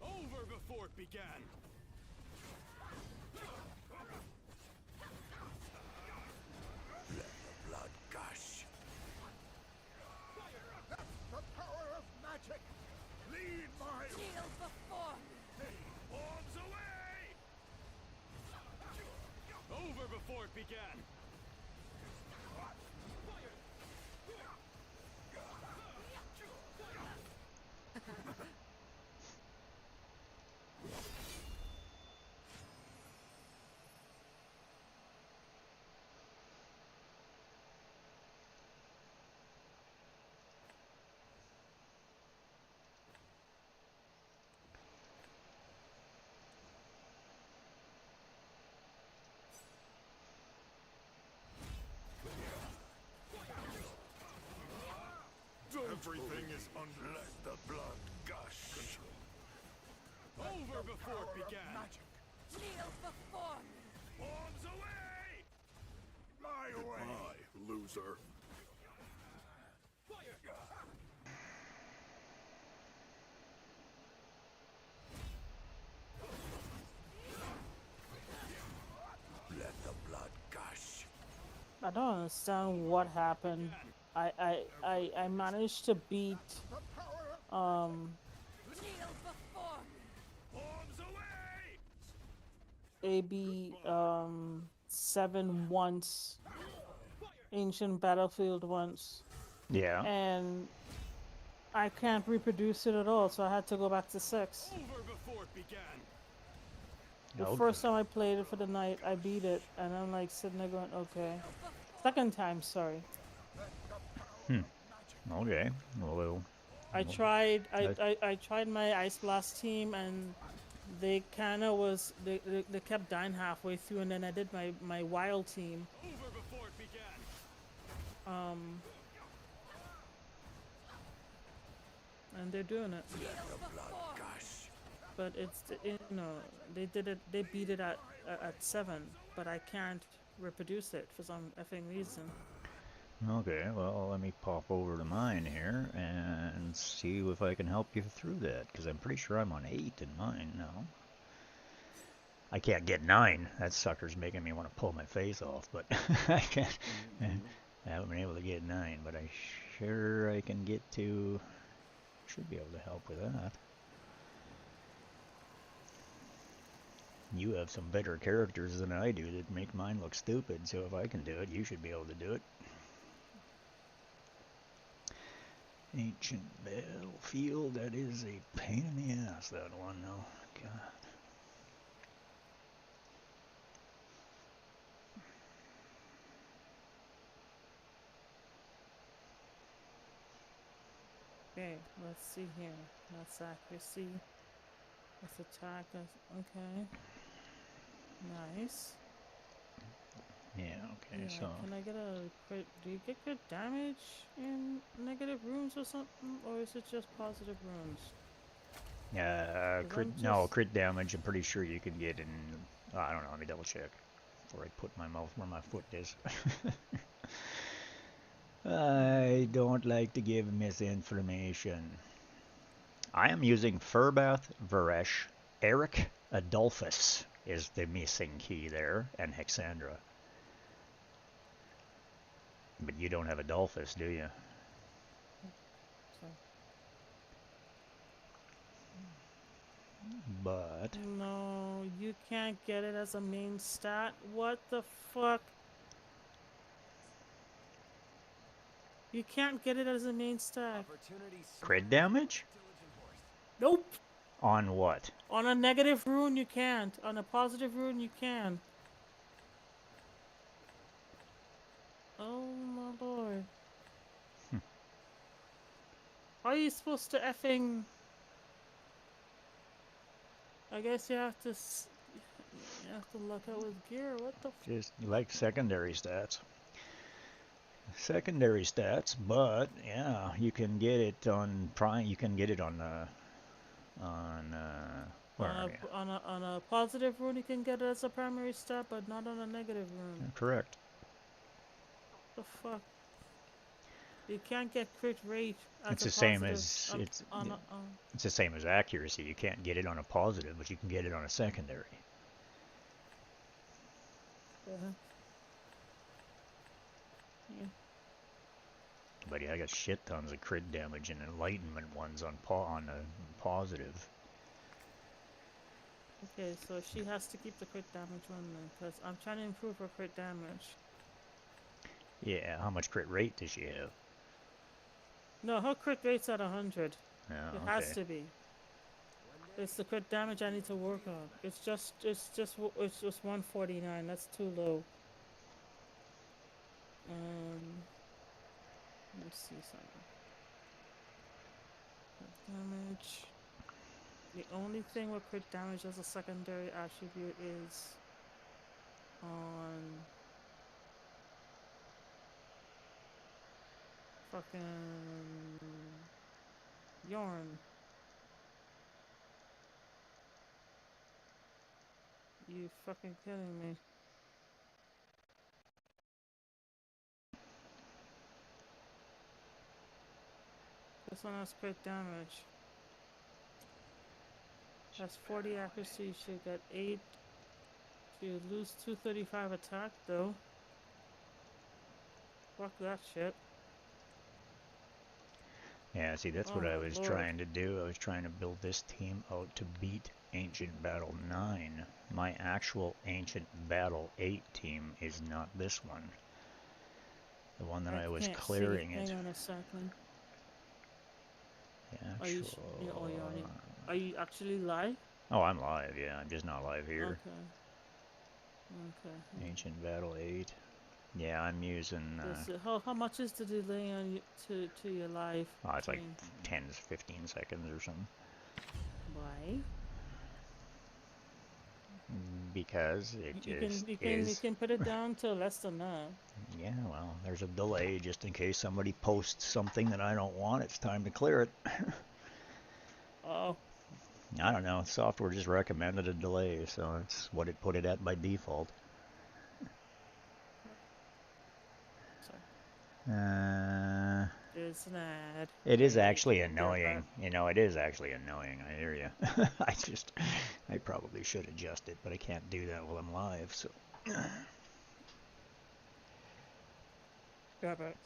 Over before it began. Let the blood gush. The power of magic. Lead my kneel before Arms away! Over before it began. Everything is under. Let the blood gush. Over before it began. kneel before Arms away! my way. sir. Let the blood gush. I don't understand what happened. I managed to beat AB 7 once, Ancient Battlefield once. Yeah. And I can't reproduce it at all, so I had to go back to 6. The first time I played it for the night, I beat it, and I'm like sitting there going, okay. Second time, sorry. Okay. Well, I tried my Ice Blast team, and they kinda was they kept dying halfway through, and then I did my Wild team. And they're doing it. But it's, you know, they beat it at 7, but I can't reproduce it for some effing reason. okay, well, let me pop over to mine here and see if I can help you through that, because I'm pretty sure I'm on 8 in mine now. I can't get 9. That sucker's making me want to pull my face off, but I can't. I haven't been able to get 9, but I can get to. Should be able to help with that. You have some better characters than I do that make mine look stupid, so if I can do it, you should be able to do it. Ancient Battlefield, that is a pain in the ass, that one, though. God. Okay, let's see here. That's accuracy. That's attack. Okay. Nice. Yeah, okay, Yeah, so. can I get a crit? Do you get crit damage in negative runes or something? Or is it just positive runes? Crit damage, I'm pretty sure you can get in. I don't know, let me double check before I put my mouth where my foot is. I don't like to give misinformation. I am using Furbath Varesh. Eric Adolphus is the missing key there, and Hexandra. But you don't have Adolphus, do you? But no, you can't get it as a main stat. What the fuck? You can't get it as a main stat. Crit damage? Nope. On what? On a negative rune you can't. On a positive rune you can. Oh my lord. How are you supposed to effing... I guess you have to look at with gear. What the Just like secondary stats. Secondary stats, but yeah, you can get it on Prime. You can get it on where are you? on a positive rune you can get it as a primary stat, but not on a negative rune. Correct. What the fuck? You can't get crit rate as It's a the same positive as on it's the same as accuracy. You can't get it on a positive, but you can get it on a secondary. Yeah. But yeah, I got shit tons of crit damage and enlightenment ones on positive. Okay, so she has to keep the crit damage one then, because I'm trying to improve her crit damage. Yeah, how much crit rate does she have? No, her crit rate's at 100. Oh, It has to be. It's the crit damage I need to work on. It's just 149. That's too low. Let's see something. Crit damage. The only thing with crit damage as a secondary attribute is on fucking Yarn. You fucking kidding me? This one has crit damage. Has 40 accuracy. You should get 8. You lose 235 attack though. Fuck that shit. Yeah, see, that's Oh what I my was lord. trying to do. I was trying to build this team out to beat Ancient Battle 9. My actual Ancient Battle 8 team is not this one. The one that I was can't clearing see. it. Hang on a second. The Are you, actual... are you actually live? Oh, I'm live, yeah. I'm just not live here. Okay. Okay. Ancient Battle 8. Yeah, I'm using... how much is the delay on to your live? oh, it's like thing? 10 to 15 seconds or something. Why? Because it just You is... can put it down to less than that. Yeah, well, there's a delay just in case somebody posts something that I don't want. It's time to clear it. Oh. I don't know. Software just recommended a delay, so it's what it put it at by default. It's an ad. It is actually annoying. You know, it is actually annoying. I hear you. I probably should adjust it, but I can't do that while I'm live, so. Got it.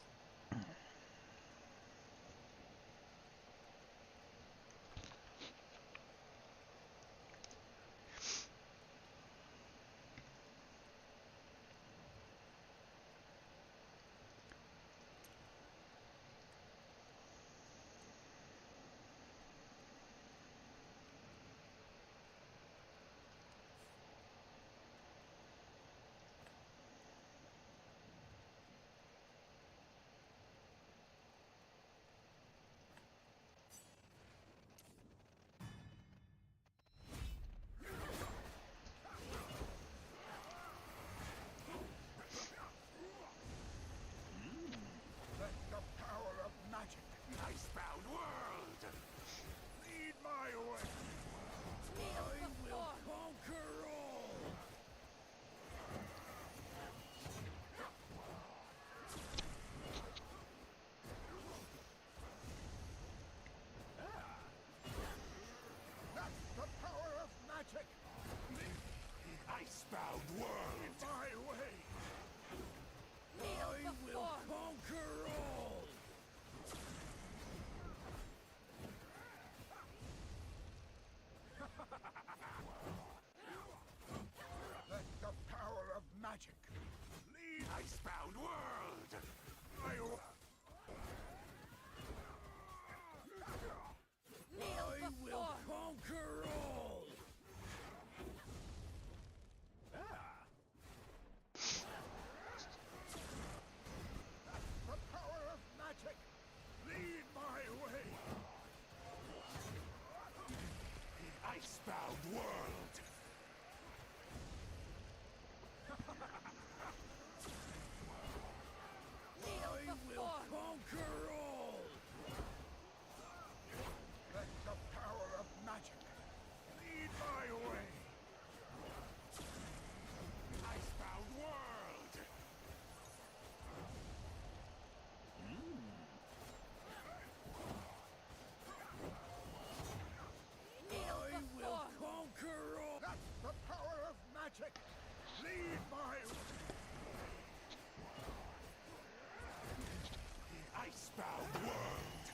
Let the power of magic, icebound world, lead my way. I will conquer all. That's the power of magic. Lead the icebound world my way. I will conquer all! Let the power of magic lead icebound world! I will conquer all! The power of magic, lead my way! The icebound world! I will conquer all! Let the power of magic lead my way! Icebound world! I will conquer all! That's the power of magic! Lead my way! The icebound world!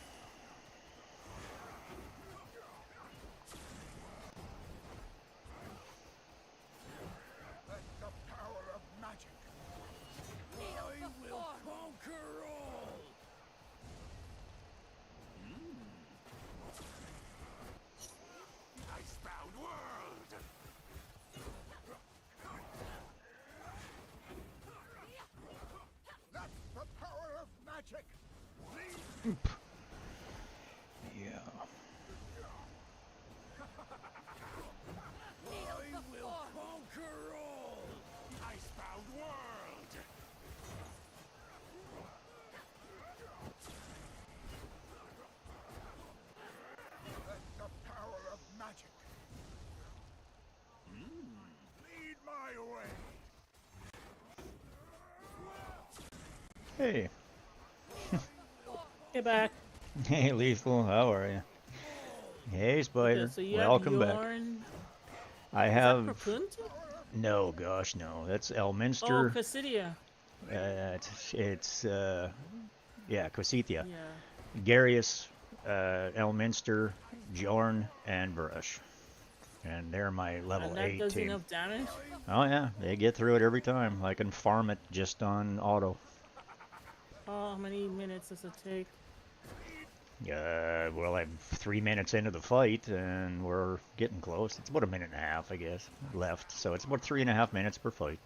Let the power of magic! I will conquer all! Icebound world! That's the power of magic! Lead! Yeah. I will conquer all! Icebound world! Let the power of magic lead my way! Hey. Get back. Hey, Lethal, how are you? Hey, Spider, Okay, so you welcome have back. Yorn. I Is that have Krakunta? no, gosh, no. That's Oh, Elminster. Cressidia. Yeah, Cosithia. Yeah. Garius, Elminster, Bjorn, and Brush. And they're my level And that 8 does team. enough damage? Oh yeah, they get through it every time. I can farm it just on auto. Oh, how many minutes does it take? Well, I'm 3 minutes into the fight, and we're getting close. It's about a minute and a half, I guess, left. So it's about 3.5 minutes per fight.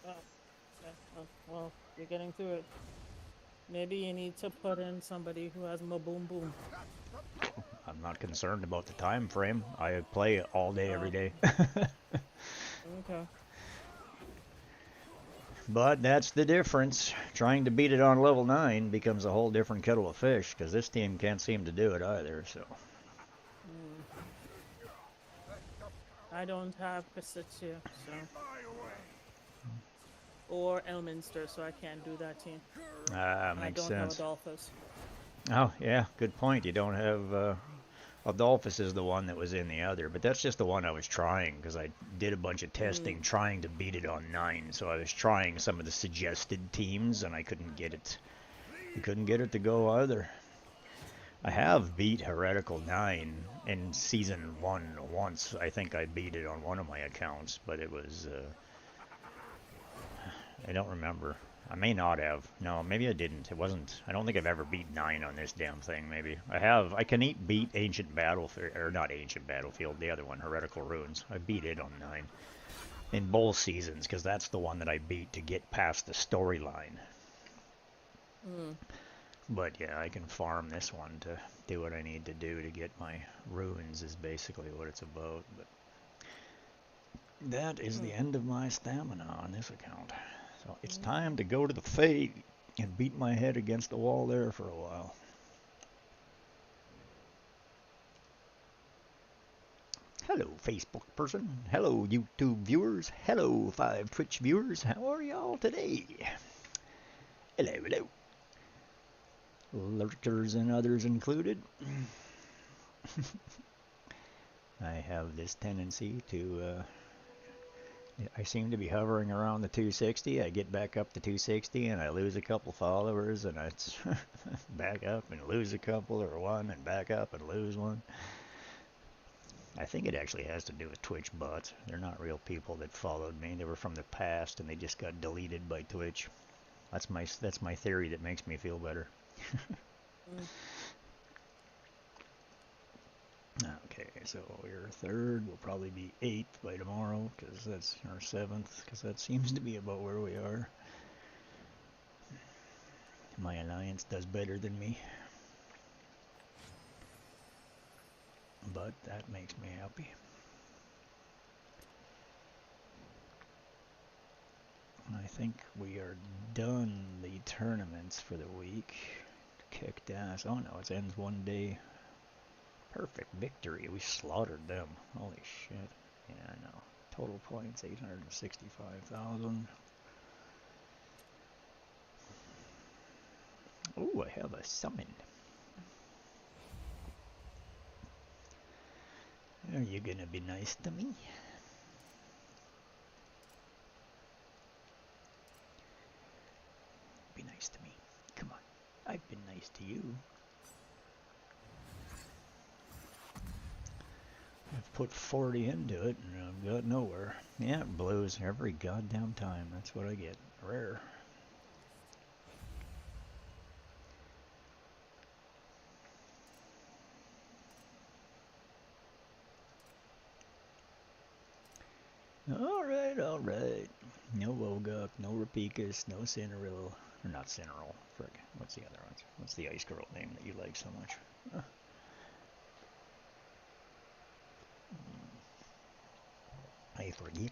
Oh, okay. Well, you're getting through it. Maybe you need to put in somebody who has more boom boom. I'm not concerned about the time frame. I play all day, every day. Okay. But that's the difference. Trying to beat it on level 9 becomes a whole different kettle of fish, because this team can't seem to do it either, so... I don't have Cressidia, so... Or Elminster, so I can't do that team. Makes I don't sense. have Adolphus. Oh, yeah, good point. You don't have... Adolphus is the one that was in the other, but that's just the one I was trying, because I did a bunch of testing trying to beat it on 9, so I was trying some of the suggested teams, and I couldn't get it. I couldn't get it to go either. I have beat Heretical 9 in Season 1 once. I think I beat it on one of my accounts, but it was... I don't remember. I may not have. No, maybe I didn't. It wasn't. I don't think I've ever beat 9 on this damn thing, maybe. I have. I can beat Ancient Battlefield, or not Ancient Battlefield, the other one, Heretical Ruins. I beat it on 9. In both seasons, because that's the one that I beat to get past the storyline. But yeah, I can farm this one to do what I need to do to get my ruins is basically what it's about. But that is the end of my stamina on this account. So it's time to go to the Fade and beat my head against the wall there for a while. Hello, Facebook person. Hello, YouTube viewers. Hello, 5 Twitch viewers. How are y'all today? Hello, hello. Lurkers and others included. I have this tendency to... I seem to be hovering around the 260. I get back up to 260 and I lose a couple followers, and it's back up and lose a couple, or one, and back up and lose one. I think it actually has to do with Twitch bots. They're not real people that followed me. They were from the past and they just got deleted by Twitch. That's my theory that makes me feel better. Okay, so we're 3rd. We'll probably be 8th by tomorrow, because that's our 7th, because that seems to be about where we are. My alliance does better than me. But that makes me happy. I think we are done the tournaments for the week. Kicked ass. Oh no, it ends one day. Perfect victory. We slaughtered them. Holy shit. Yeah, I know. Total points 865,000. Ooh, I have a summon. Are you gonna be nice to me? Be nice to me. Come on. I've been nice to you. I've put 40 into it and I've got nowhere. Yeah, it blows every goddamn time. That's what I get. Rare. Alright. No Wogok, no Rapikas, no Cineral. Or not Cineral. Frick. What's the other ones? What's the ice girl name that you like so much? I forget.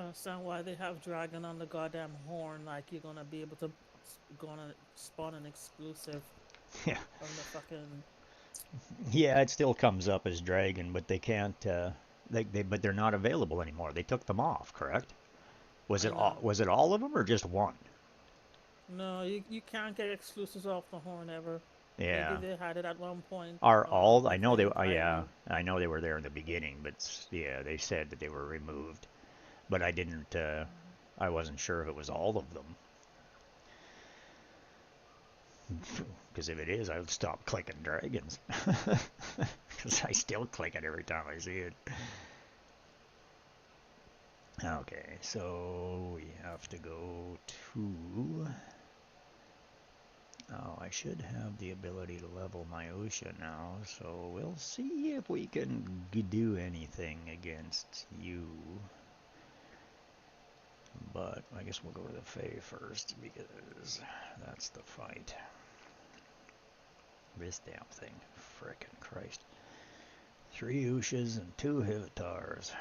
understand why they have dragon on the goddamn horn. Like you're gonna be able to gonna spawn an exclusive Yeah. from the fucking. Yeah, it still comes up as dragon, but they can't. But they're not available anymore. They took them off, correct? Was I it all? know. Was it all of them or just one? No, you can't get exclusives off the horn ever. Yeah. Maybe they had it at one point. Are all? I with know they. the Yeah, Ivy. I know they were there in the beginning, but yeah, they said that they were removed. But I didn't. I wasn't sure if it was all of them. Because if it is, I would stop clicking dragons. Because I still click it every time I see it. Okay, so we have to go to... Oh, I should have the ability to level my ocean now, so we'll see if we can do anything against you. But I guess we'll go to the Fae first, because that's the fight. This damn thing. Frickin' Christ. 3 Ushas and 2 Hivitars.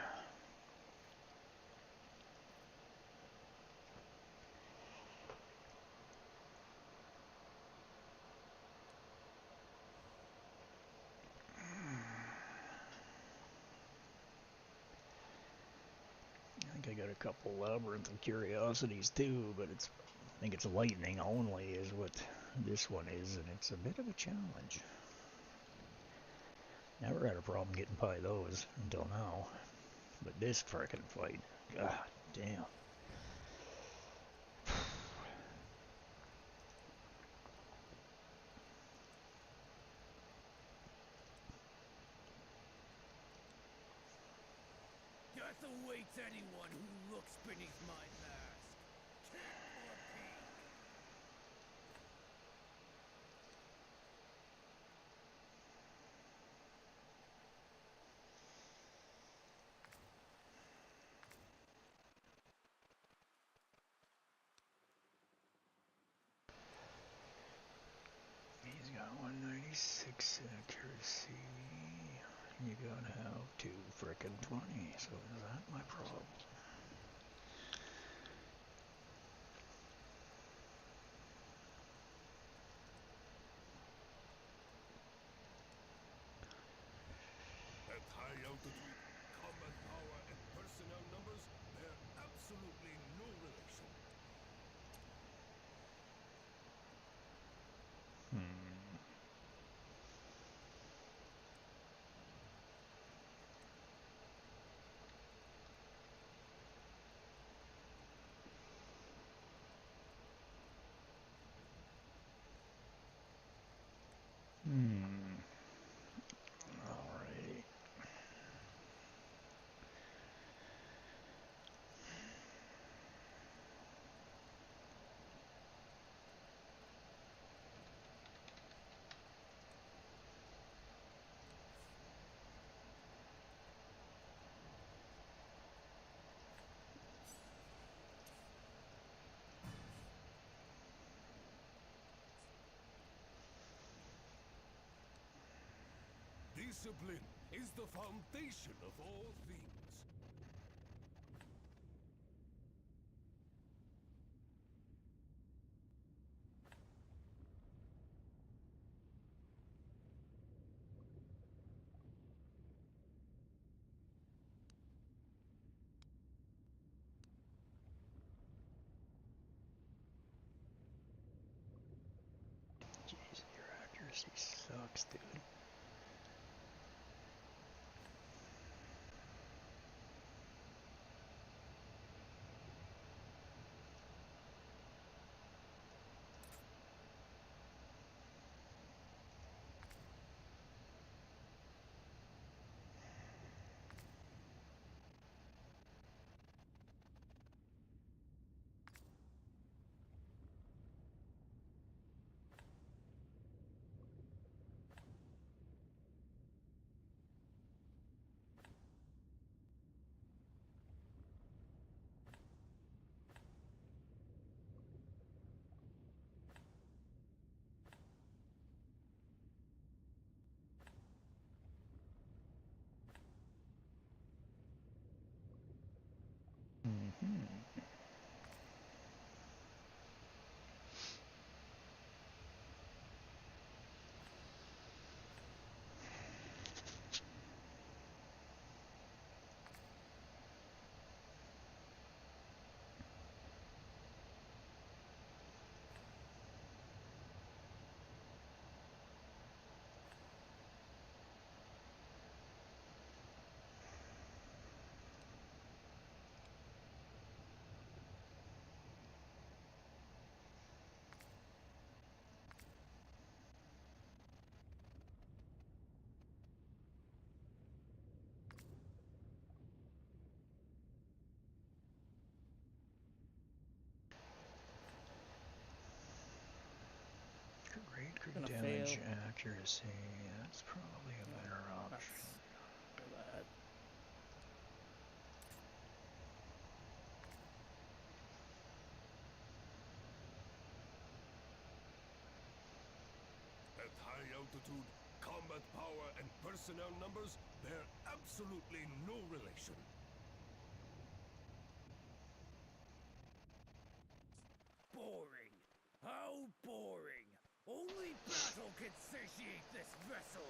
I think I got a couple Labyrinth of Curiosities too, but I think it's lightning only is what this one is, and it's a bit of a challenge. Never had a problem getting by those until now. But this frickin' fight, god damn. Death awaits anyone who looks beneath my mask. Tit or pink. He's got 196 accuracy. You gotta have 2 frickin' 20, so is that my problem? At high altitude, combat power and personnel numbers bear absolutely no relation. Alrighty. Discipline is the foundation of all things. Jeez, your accuracy sucks, dude. Great Gonna damage fail. accuracy. That's probably a better option. Bad. At high altitude, combat power and personnel numbers bear absolutely no relation. Boring. How boring. Only battle can satiate this vessel.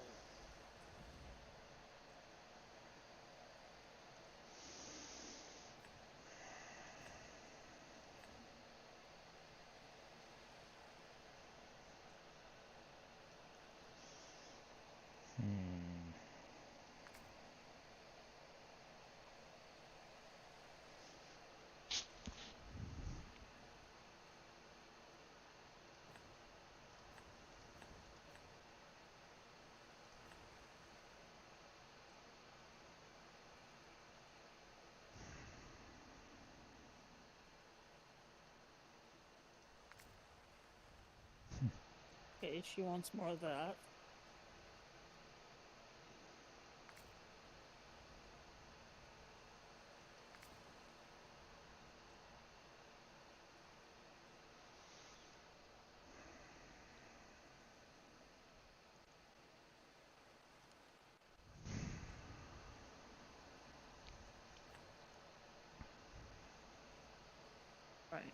Okay, she wants more of that. Right.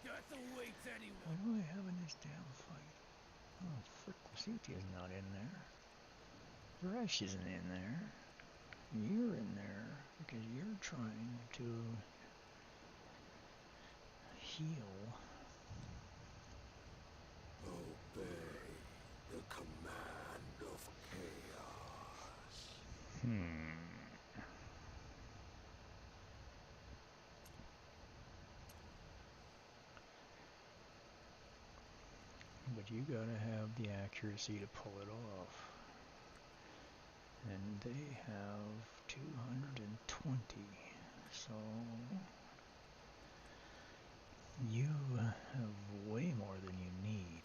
Death awaits anyone. Why do I have in this damn fight? Oh, frick, Lasutia's not in there. Resh isn't in there. You're in there because you're trying to heal. Obey the command of chaos. But you gotta have the accuracy to pull it off. And they have 220. So you have way more than you need.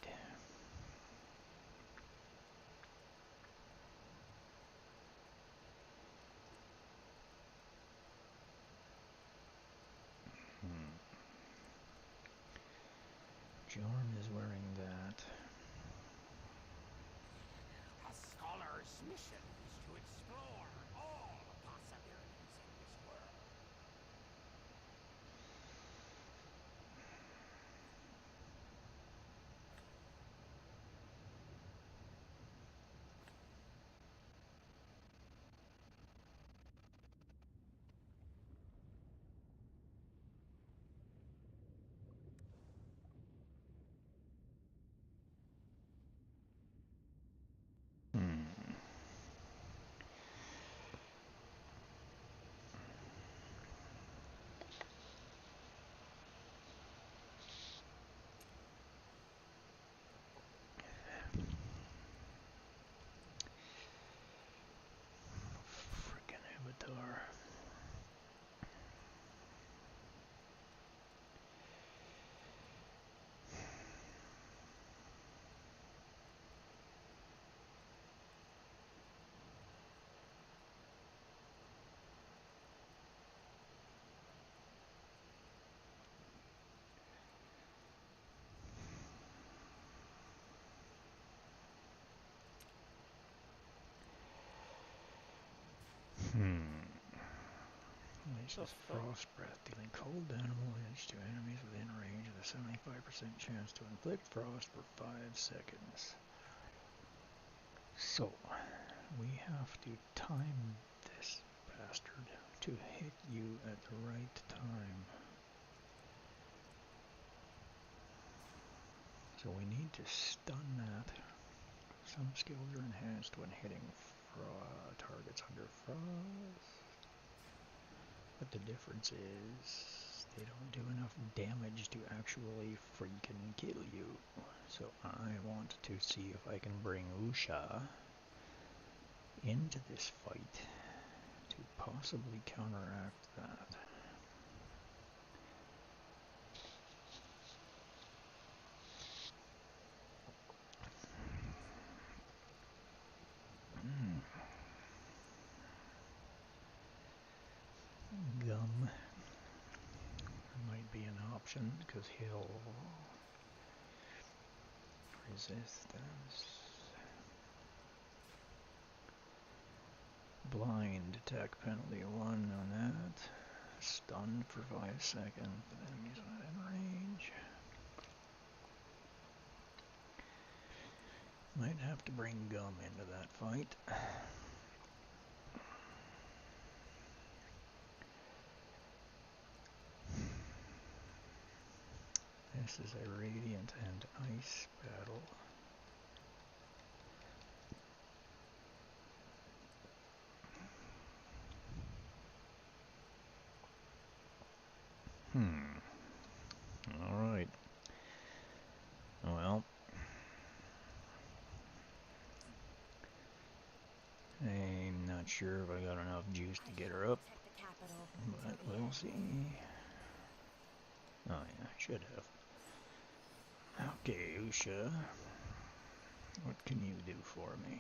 Jorn is wearing that. A scholar's mission is to explore all possibilities in this world. Unleashes Frost Breath, dealing cold animal damage to enemies within range with a 75% chance to inflict frost for 5 seconds. So, we have to time this bastard to hit you at the right time. So we need to stun that. Some skills are enhanced when hitting targets under frost. But the difference is they don't do enough damage to actually freaking kill you. So I want to see if I can bring Usha into this fight to possibly counteract that. Gum might be an option because he'll resistance. Blind attack penalty 1 on that. Stunned for 5 seconds, but enemies within range. Might have to bring Gum into that fight. This is a Radiant and Ice battle. Alright. Well. I'm not sure if I got enough juice to get her up. But we'll see. Oh yeah, I should have. Okay, Usha. What can you do for me?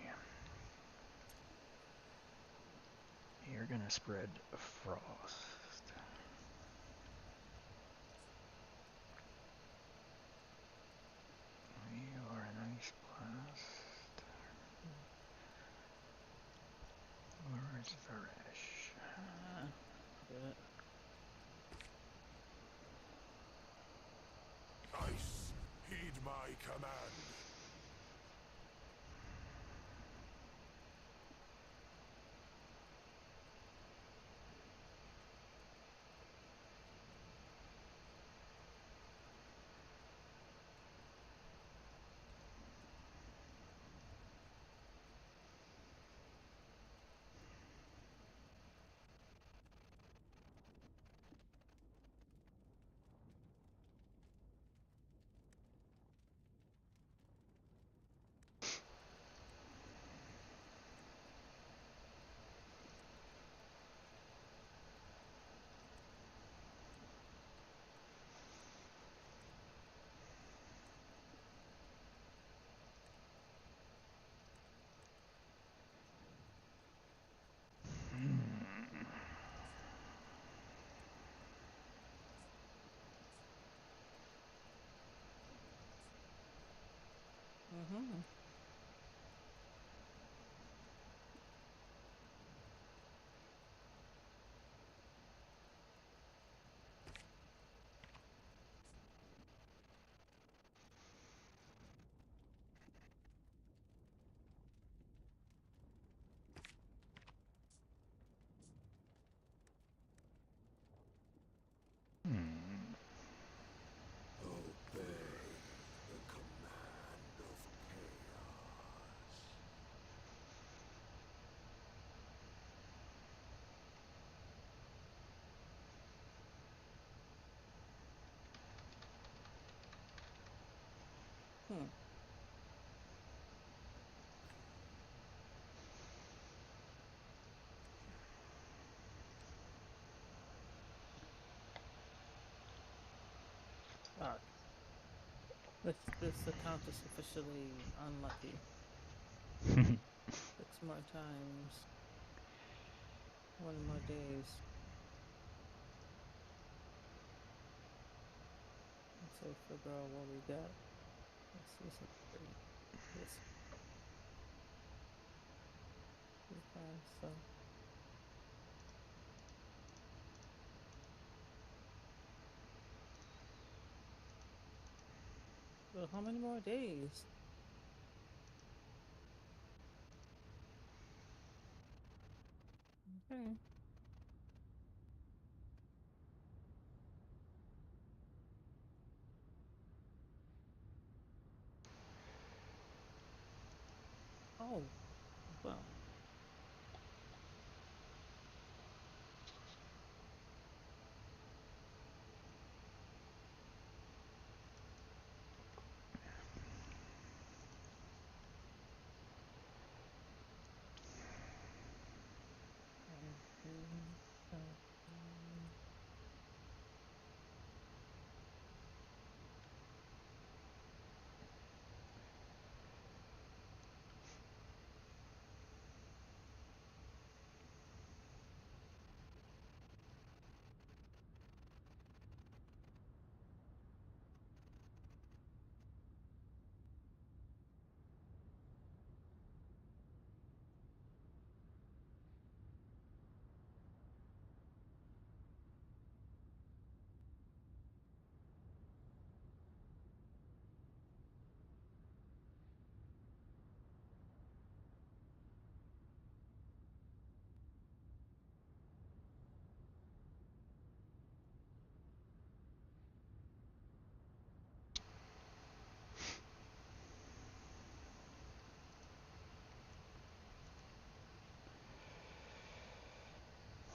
You're gonna spread frost. You are an ice blast. Where is Varesh? Ice, heed my command. This account is officially unlucky. 6 more times. 1 more days. Let's say figure out what we got. Let's see something. This. Okay, so. So how many more days? Okay. Oh, well.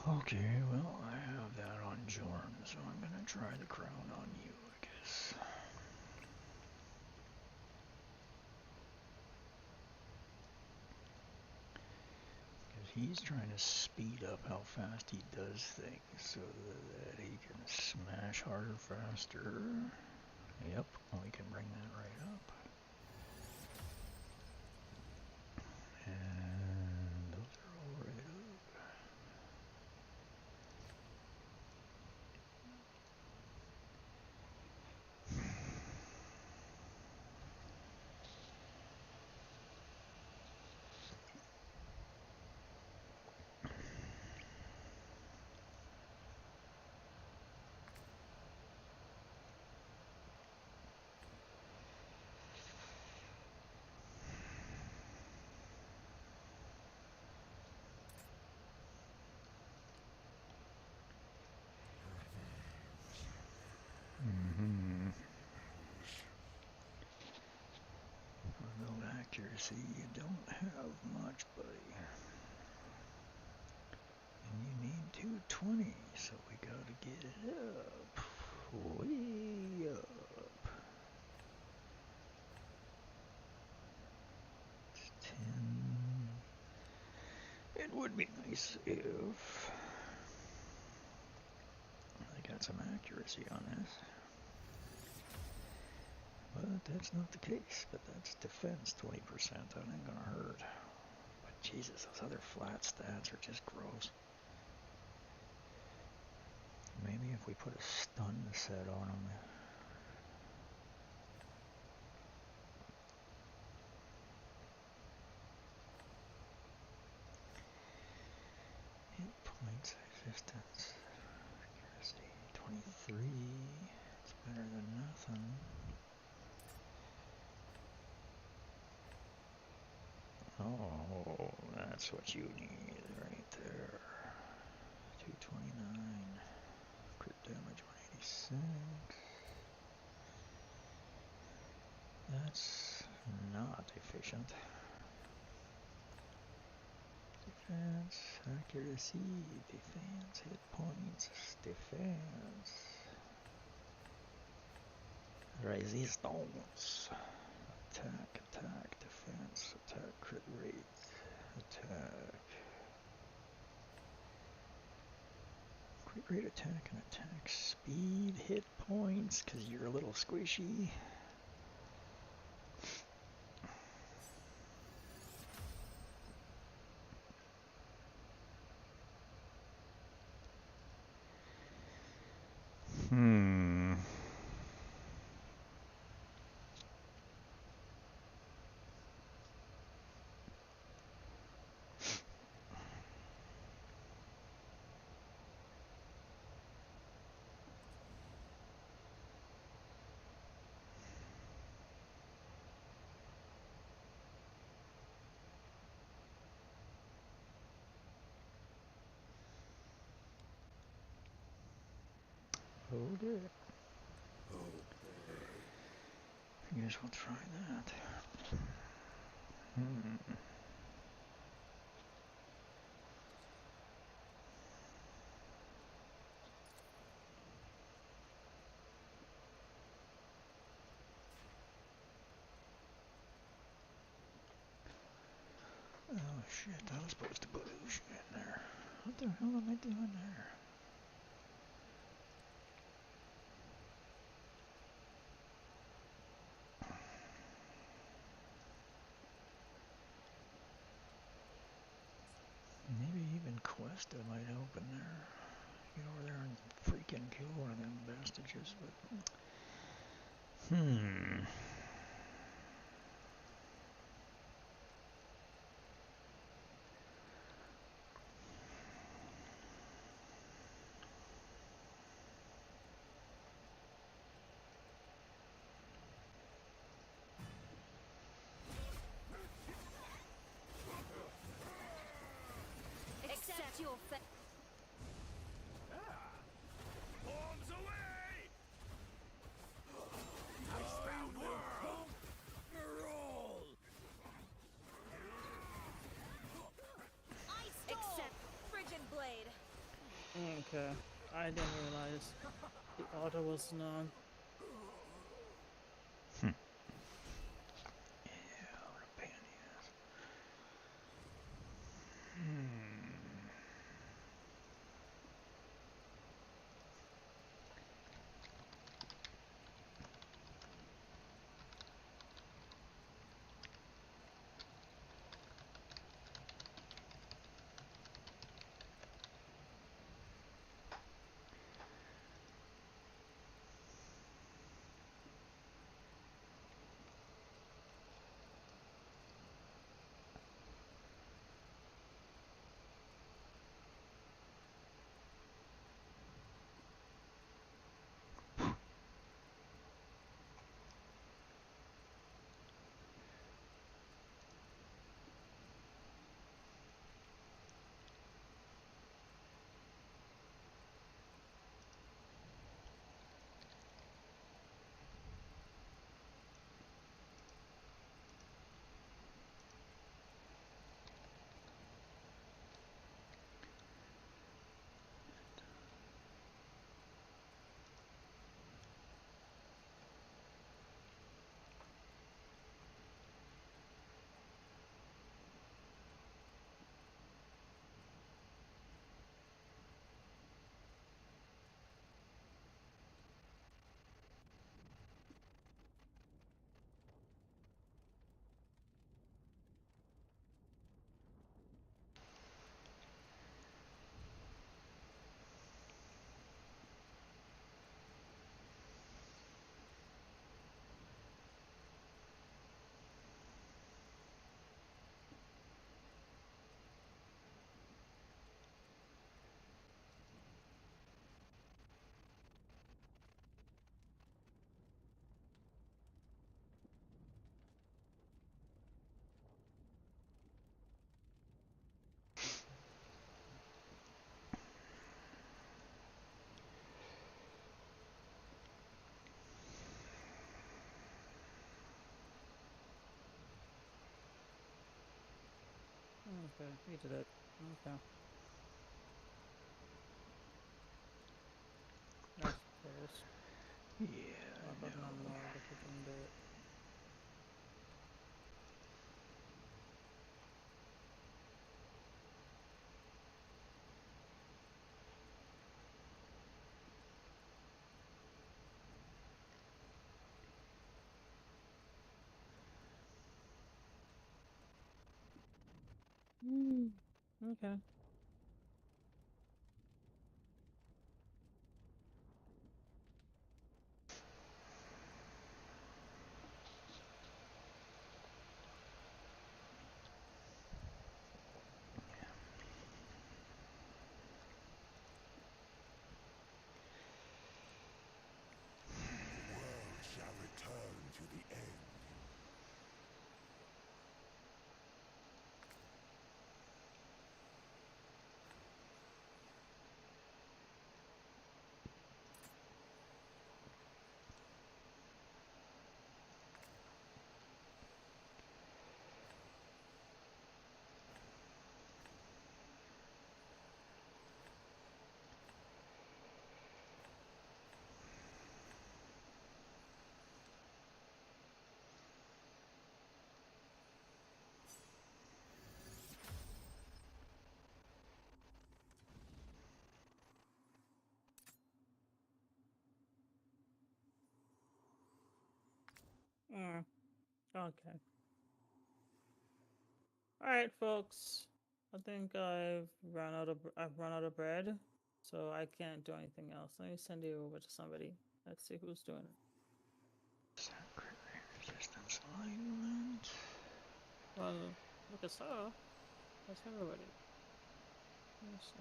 Okay, well, I have that on Jorn, so I'm gonna try the crown on you, I guess. Because he's trying to speed up how fast he does things so that he can smash harder faster. Yep, we can bring that right up. And those are all right up. Remote accuracy, you don't have much, buddy. And you need 220, so we gotta get it up. Way up. It's 10. It would be nice if they got some accuracy on this. But that's not the case. But that's defense 20%. That ain't gonna hurt. But Jesus, those other flat stats are just gross. Maybe if we put a stun set on them. Hit points, resistance, accuracy 23. It's better than nothing. Oh, that's what you need right there. 229. Crit damage 186. That's not efficient. Defense, accuracy, defense, hit points, defense. Resistance. Attack, defense, attack, crit rate, attack. Crit rate, attack, and attack speed, hit points, because you're a little squishy. Okay. Oh boy. I guess we'll try that. Oh shit, I was supposed to put Lucia in there. What the hell am I doing there? Maybe even Questa might open there. Get over there and freaking kill one of them bastages, but... Accept your fate. Bombs away! Nice found world! Roll! Accept Frigid Blade. Okay. I didn't realize the auto was non. Yeah, what a pain in the ass. Okay, he did it. Okay. I suppose. Yeah, I don't know if he can do it. Okay. The world shall return to the end. Okay. All right, folks. I think I've run out of bread, so I can't do anything else. Let me send you over to somebody. Let's see who's doing it. Resistance alignment. Well, look at Sarah. That's everybody. Yes,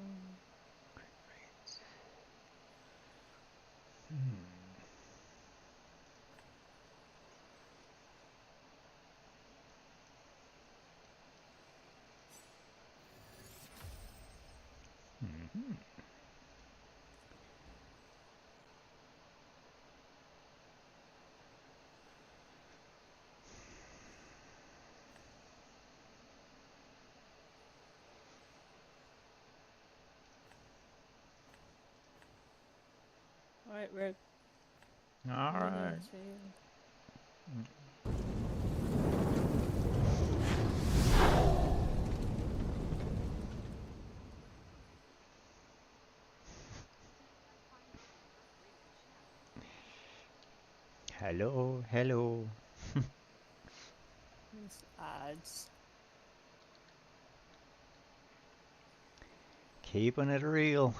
Mm-hmm. All right, Rick. All What are you right. gonna say? Hello, hello. These ads. Keeping it real.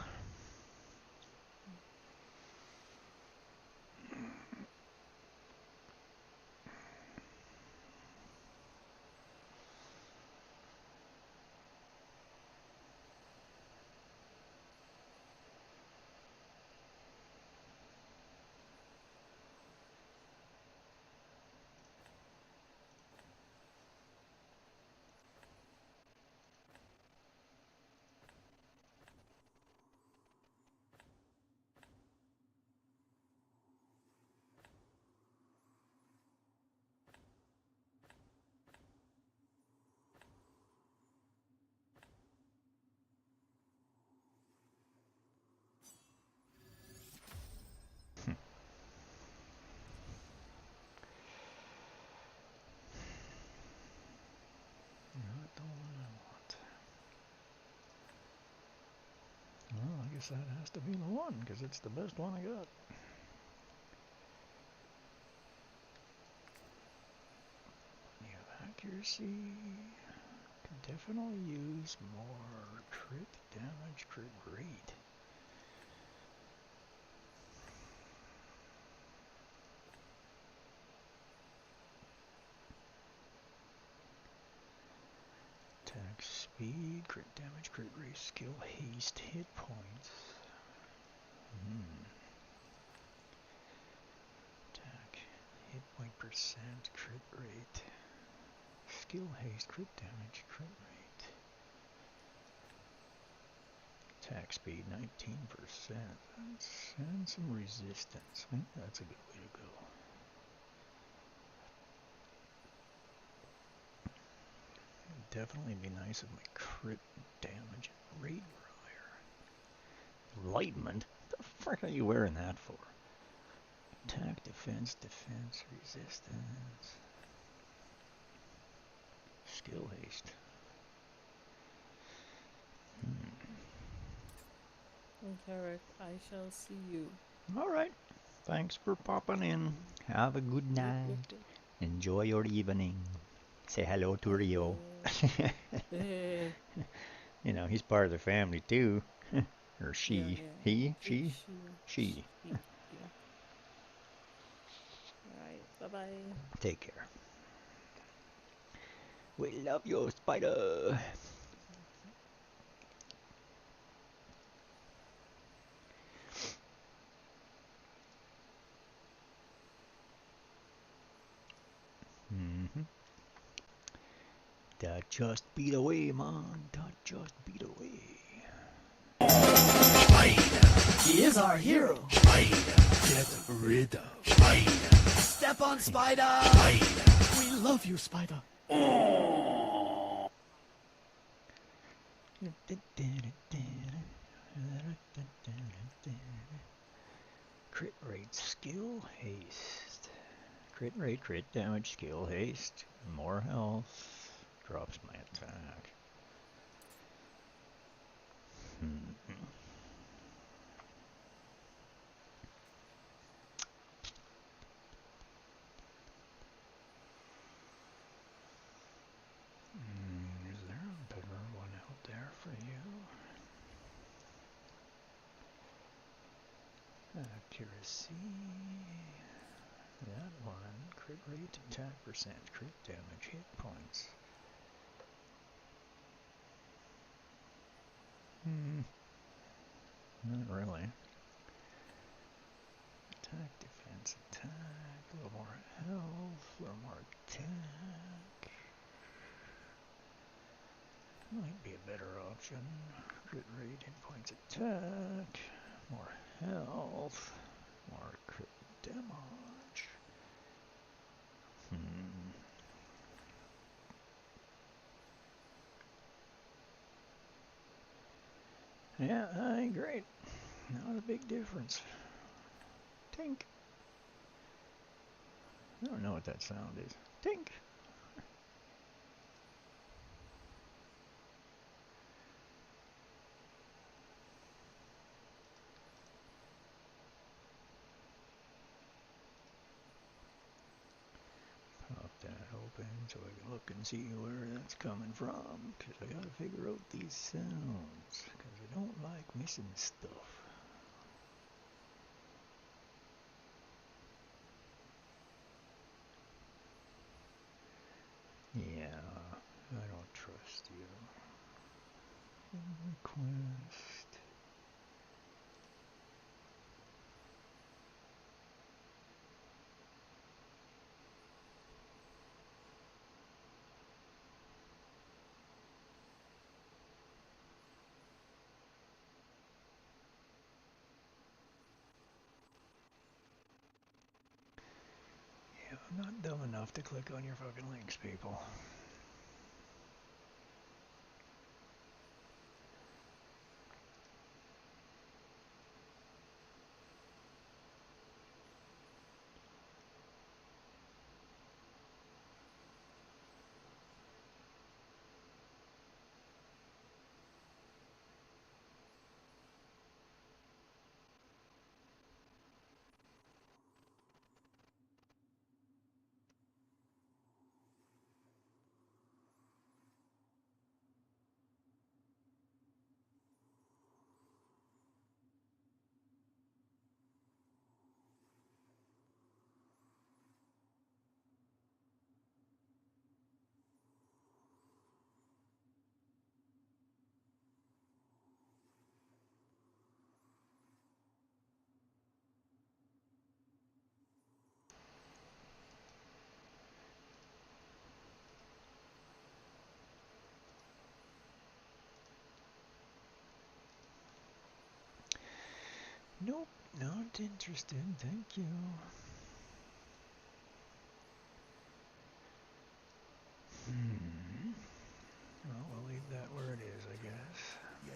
Not the one I want. Well, I guess that has to be the one, because it's the best one I got. You have accuracy. Can definitely use more crit damage, crit rate. Attack speed, crit damage, crit rate, skill haste, hit points. Attack, hit point percent, crit rate. Skill haste, crit damage, crit rate. Attack speed 19%. And some resistance. I think that's a good way to go. It'd definitely be nice if my crit damage and rate were higher. Enlightenment? What the frick are you wearing that for? Attack, defense, resistance. Skill haste. Okay, Rick. I shall see you. Alright. Thanks for popping in. Have a good night. Enjoy your evening. Say hello to Rio. You know, he's part of the family too. Or she. Yeah, yeah. He? She? She. Yeah. Alright, bye-bye. Take care. We love you, Spider. That just beat away, man. That just beat away. Spider. He is our hero. Spider. Get rid of Spider. Step on Spider. Spider. We love you, Spider. Crit rate, skill haste. Crit rate, crit damage, skill haste. More health. Drops my attack. Accuracy. That one. Crit rate, attack percent, crit damage, hit points. Not really. Attack, defense, attack, a little more health, a little more attack. Might be a better option. Crit rate, hit points, attack, more health, more crit damage. Yeah, I agree. Not a big difference. Tink. I don't know what that sound is. Tink. Pop that open so I can look and see where that's coming from, because I gotta figure out these sounds, because I don't like missing stuff. Yeah, I don't trust you. Request. Yeah, I'm not dumb enough to click on your fucking links, people. Nope, not interested, thank you. Well, we'll leave that where it is, I guess. Okay.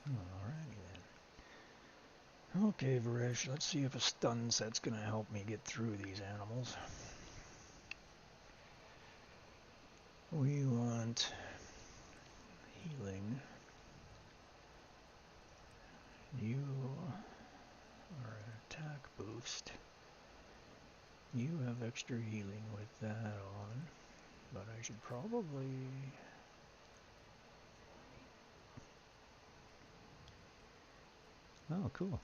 Alrighty then. Okay, Varesh, let's see if a stun set's gonna help me get through these animals. We want healing. You are an attack boost. You have extra healing with that on, but I should probably... Oh, cool.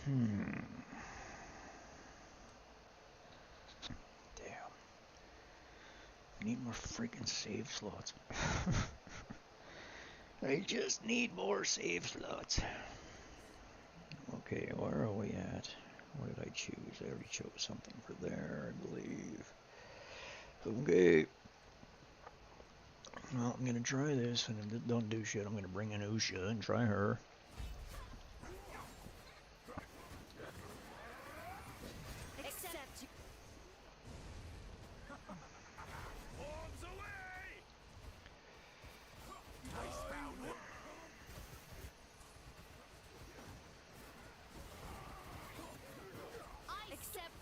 Damn. I need more freaking save slots. I just need more save slots. Okay, where are we at? What did I choose? I already chose something for there, I believe. Okay. Well, I'm gonna try this, and if it don't do shit, I'm gonna bring in Usha and try her. Accept you. Bombs away! Accept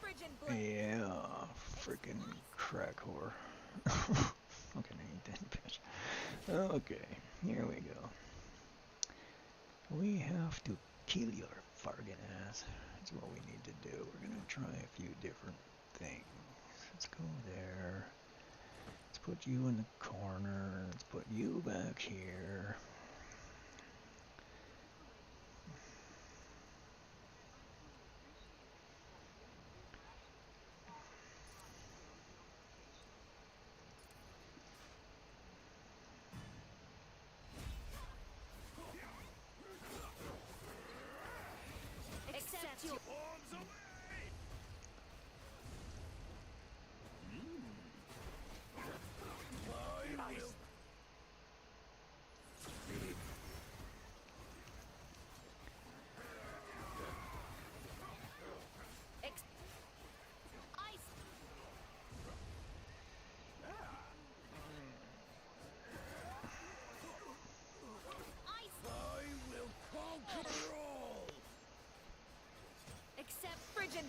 Frigid Blade. Yeah, freaking crack whore. Fucking hate that bitch. Okay, here we go. We have to kill your farting ass. That's what we need to do. We're gonna try a few different things. Let's go there. Let's put you in the corner. Let's put you back here. Accept you. Bombs away! I will. Ice. Ice. I will conquer all! Accept Frigid.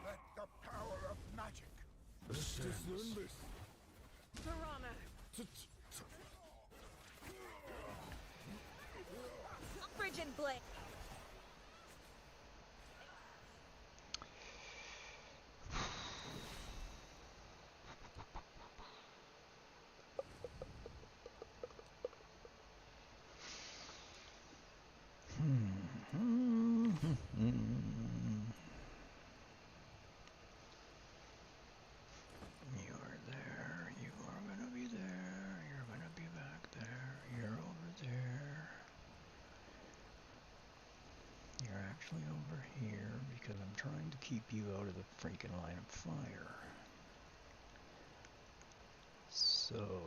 Let the power of magic. Piranha. Frigid Blade. You are there. You are gonna be there. You're gonna be back there. You're over there. You're actually over here because I'm trying to keep you out of the freaking line of fire. So,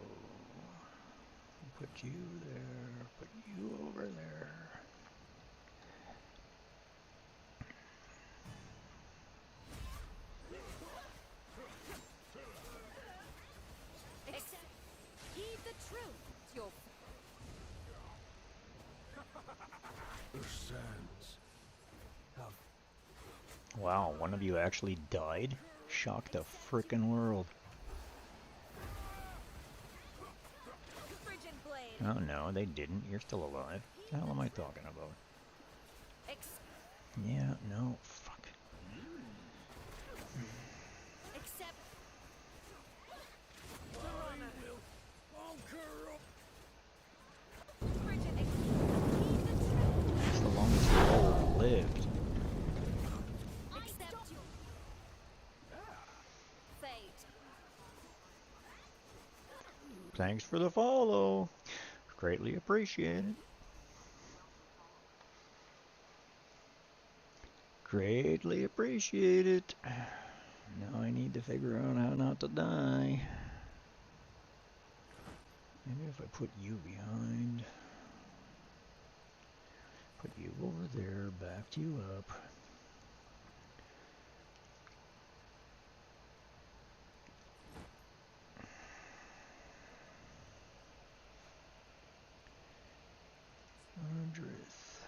put you there, put you over there. Accept. Heed the truth. It's your. The sands have Wow, one of you actually died? Shocked the frickin' world. Frigid Blade. Oh no, they didn't. You're still alive. Heed The hell am I talking about? Ex Yeah, no, fuck. Except It's the longest we've all lived. accept your fate. Thanks for the follow. Greatly appreciated. Greatly appreciated. Now I need to figure out how not to die. Maybe if I put you behind. Put you over there, backed you up. Andrith.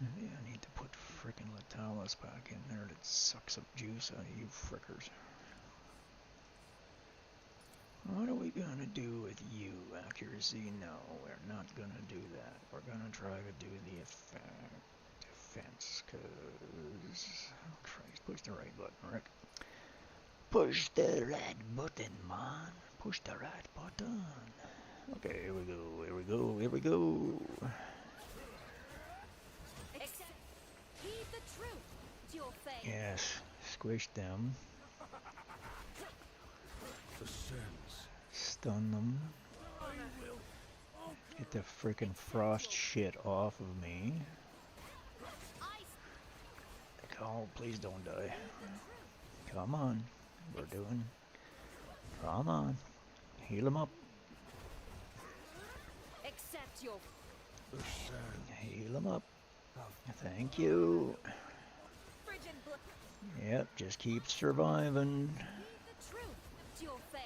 Maybe I need to put frickin' Latalis back in there that sucks up juice out of you frickers. What are we gonna do with you? Accuracy? No, we're not gonna do that. We're gonna try to do the defense, cause... Oh Christ, push the right button, Rick. Push the right button, man. Push the right button. Okay, here we go, here we go, here we go. Except heed the truth. It's your fate. Yes, squish them. The sense. Stun them. Get the frickin' frost shit off of me. Oh, please don't die. Come on. We're doing... Come on. Heal him up. Accept your Heal him up. Thank you. frigid blood. Yep, just keep surviving. The truth. It's your fate.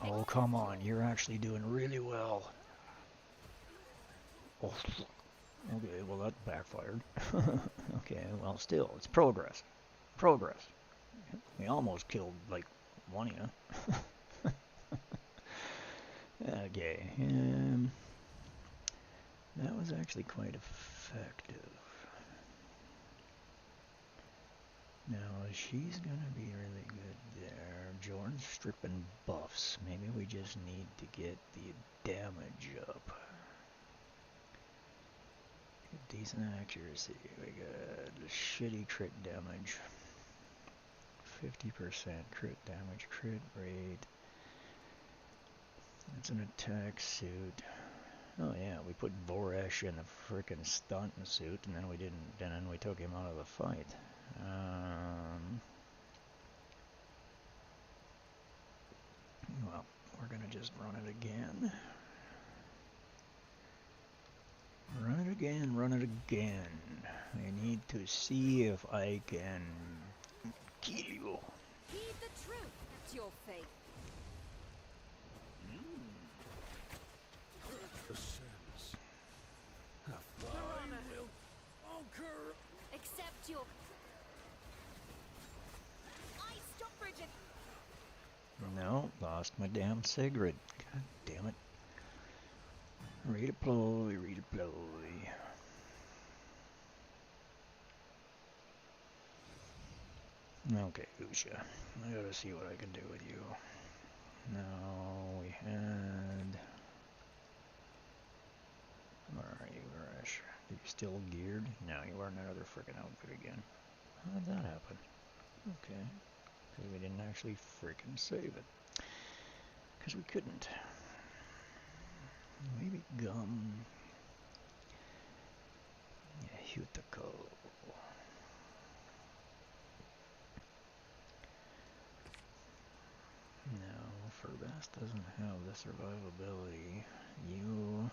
Oh, come on. You're actually doing really well. Oh, okay, well that backfired. Okay, well still, it's progress. Progress. We almost killed, like, one of you. Okay, that was actually quite effective. Now, she's gonna be really good there. Jordan's stripping buffs. Maybe we just need to get the damage up. Decent accuracy. We got shitty crit damage. 50% crit damage, crit rate. It's an attack suit. Oh yeah, we put Voresh in a frickin' stunt suit, and then we didn't. And then we took him out of the fight. Well, we're gonna just run it again. Run it again, run it again. I need to see if I can kill you. Heed the truth. It's your fate. The sense. Accept your ice. Stop, Bridget. No, lost my damn Sigrid. God damn it. Redeploy, redeploy. Okay, Usha. I gotta see what I can do with you. Now we had... Where are you, Rash? Are you still geared? No, you are in another frickin' outfit again. How did that happen? Okay. Because we didn't actually frickin' save it. Because we couldn't. Maybe gum. Yeah, Hutako. No, Furbast doesn't have the survivability. You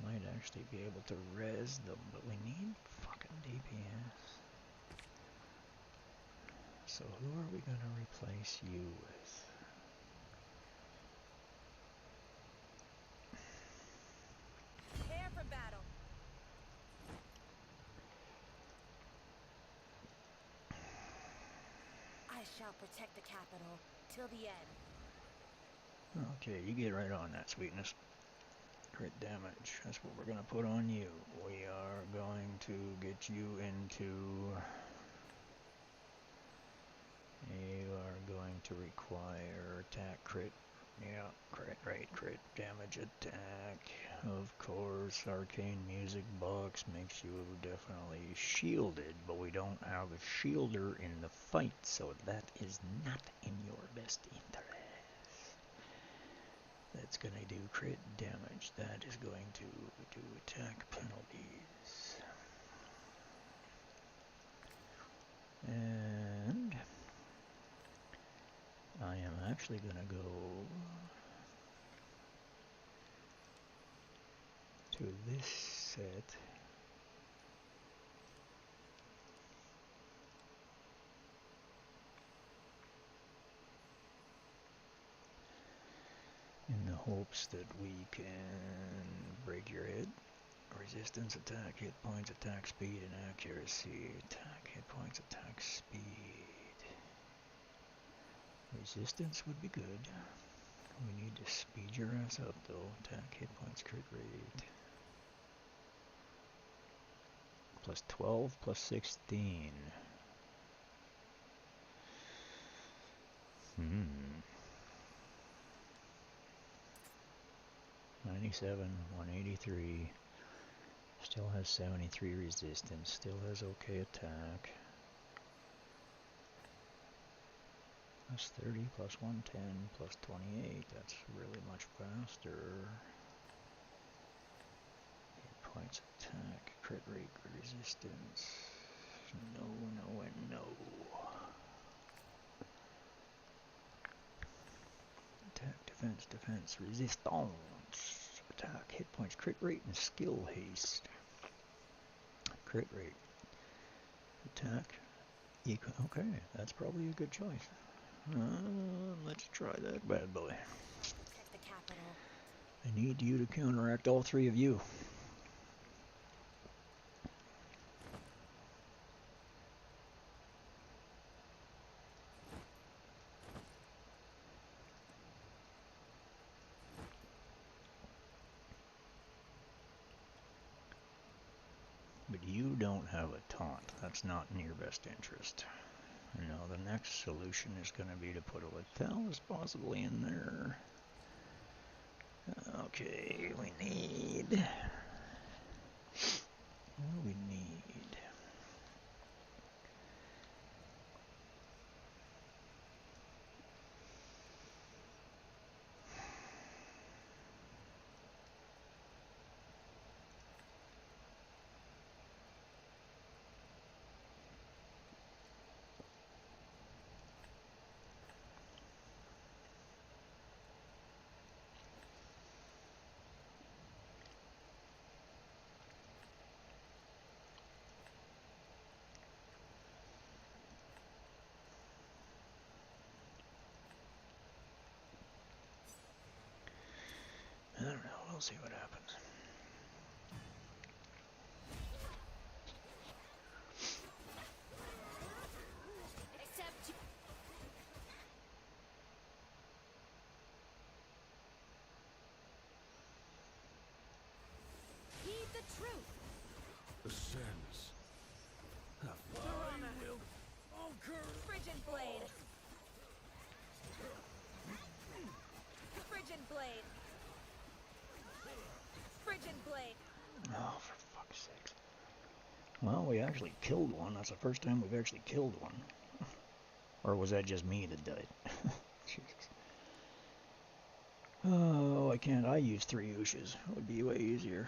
might actually be able to res them, but we need fucking DPS. So who are we gonna replace you with? I shall protect the capital till the end. Okay, you get right on that, Sweetness. Crit damage. That's what we're gonna put on you. We are going to get you into... You are going to require attack crit. Yeah, crit rate, crit damage attack. Of course, arcane music box makes you definitely shielded, but we don't have a shielder in the fight, so that is not in your best interest. That's gonna do crit damage. That is going to do attack penalties. And I am actually gonna go to this set. In the hopes that we can break your head. Resistance, attack, hit points, attack speed, and accuracy. Attack, hit points, attack speed. Resistance would be good. We need to speed your ass up though. Attack, hit points, crit rate. Plus 12, plus 16. 97, 183. Still has 73 resistance. Still has okay attack. Plus 30, plus 110, plus 28. That's really much faster. Hit points, attack, crit rate, resistance. No, no, and no. Attack, defense, defense, resistance. Attack, hit points, crit rate, and skill haste. Crit rate. Attack. Okay, that's probably a good choice. Let's try that bad boy. Protect the capital. I need you to counteract all three of you. But you don't have a taunt. That's not in your best interest. No, the next solution is going to be to put a Letalis possibly in there. Okay, we need... What do we need? I don't know, we'll see what happens. Except heed the truth. Ascends. I will conquer. Frigid blade. Frigid blade. Frigid blade. Oh, for fuck's sake. Well, we actually killed one. That's the first time we've actually killed one. Or was that just me that died? Jesus. Oh, why can't I use 3 Ushas? It would be way easier.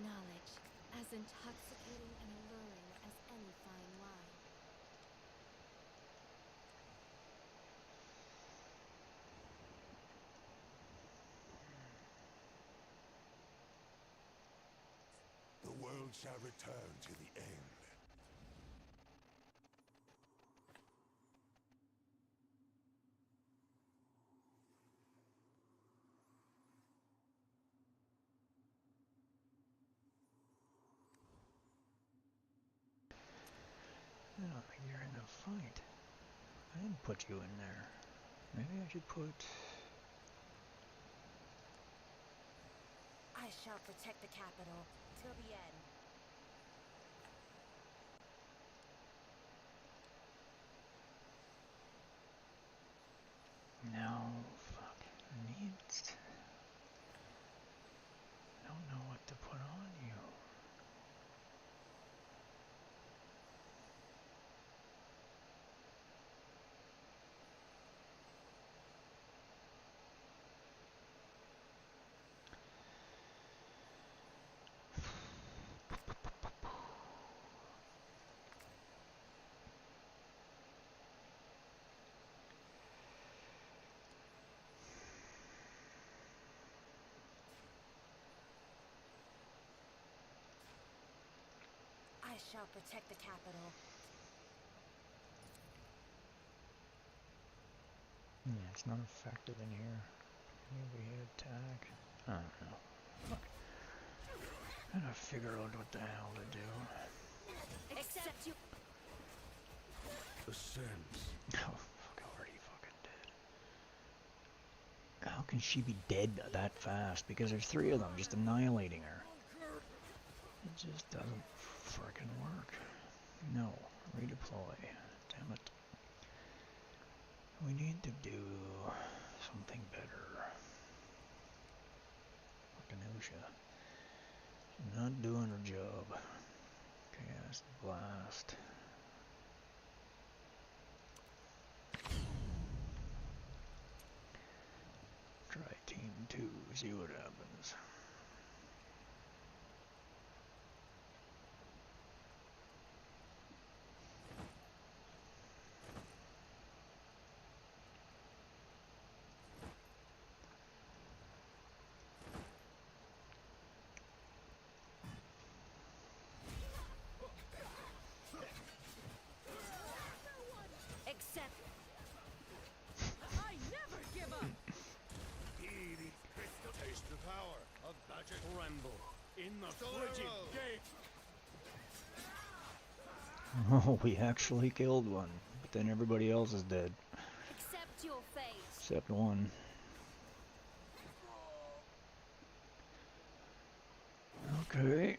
Knowledge, as intoxicating and alluring as any fine wine. The world shall return to the end. I don't think you're in a fight. I didn't put you in there. Maybe I should put... I shall protect the capital till the end. No, fuck. Needs... I don't know what to put on you. I shall protect the capital. Yeah, it's not effective in here. Maybe attack. I don't know. Fuck. I gotta figure out what the hell to do. Except you. The sense. Oh, fuck, already fucking dead. How can she be dead that fast? Because there's 3 of them just annihilating her. It just doesn't frickin' work. No. Redeploy. Damn it. We need to do something better. Fucking Usha. She's not doing her job. Chaos Blast. Try Team 2, see what happens. Except. I never give up! He needs crystal. Taste the power of magic. Tremble in the Storm. frigid gale. Oh, we actually killed one, but then everybody else is dead. Accept your fate. Except one. Okay.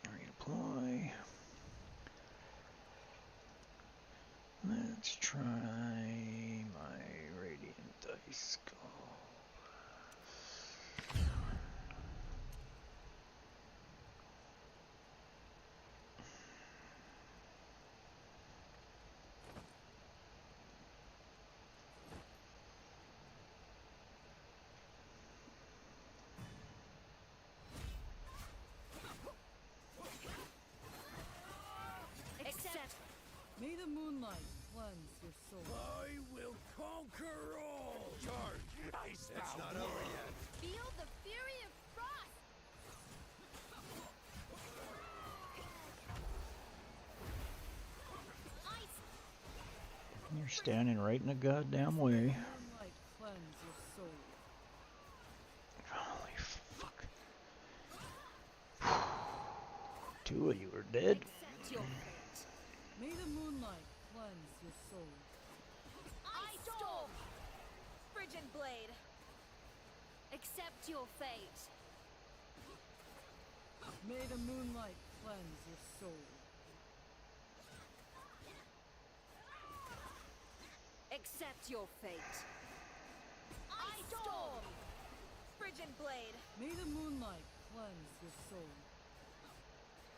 Redeploy. Let's try my Radiant Ice Skull. Except. May the moonlight cleanse your soul. I will conquer all! Charge! Ice It's not over yet. Feel the fury of frost! Ice! You're standing right in the goddamn way. Moonlight cleanse your soul. Holy fuck. 2 of you are dead. Accept your fate. May the moonlight cleanse your soul. Ice storm. Frigid blade. Accept your fate. May the moonlight cleanse your soul. Accept your fate. Ice storm. Frigid blade. May the moonlight cleanse your soul.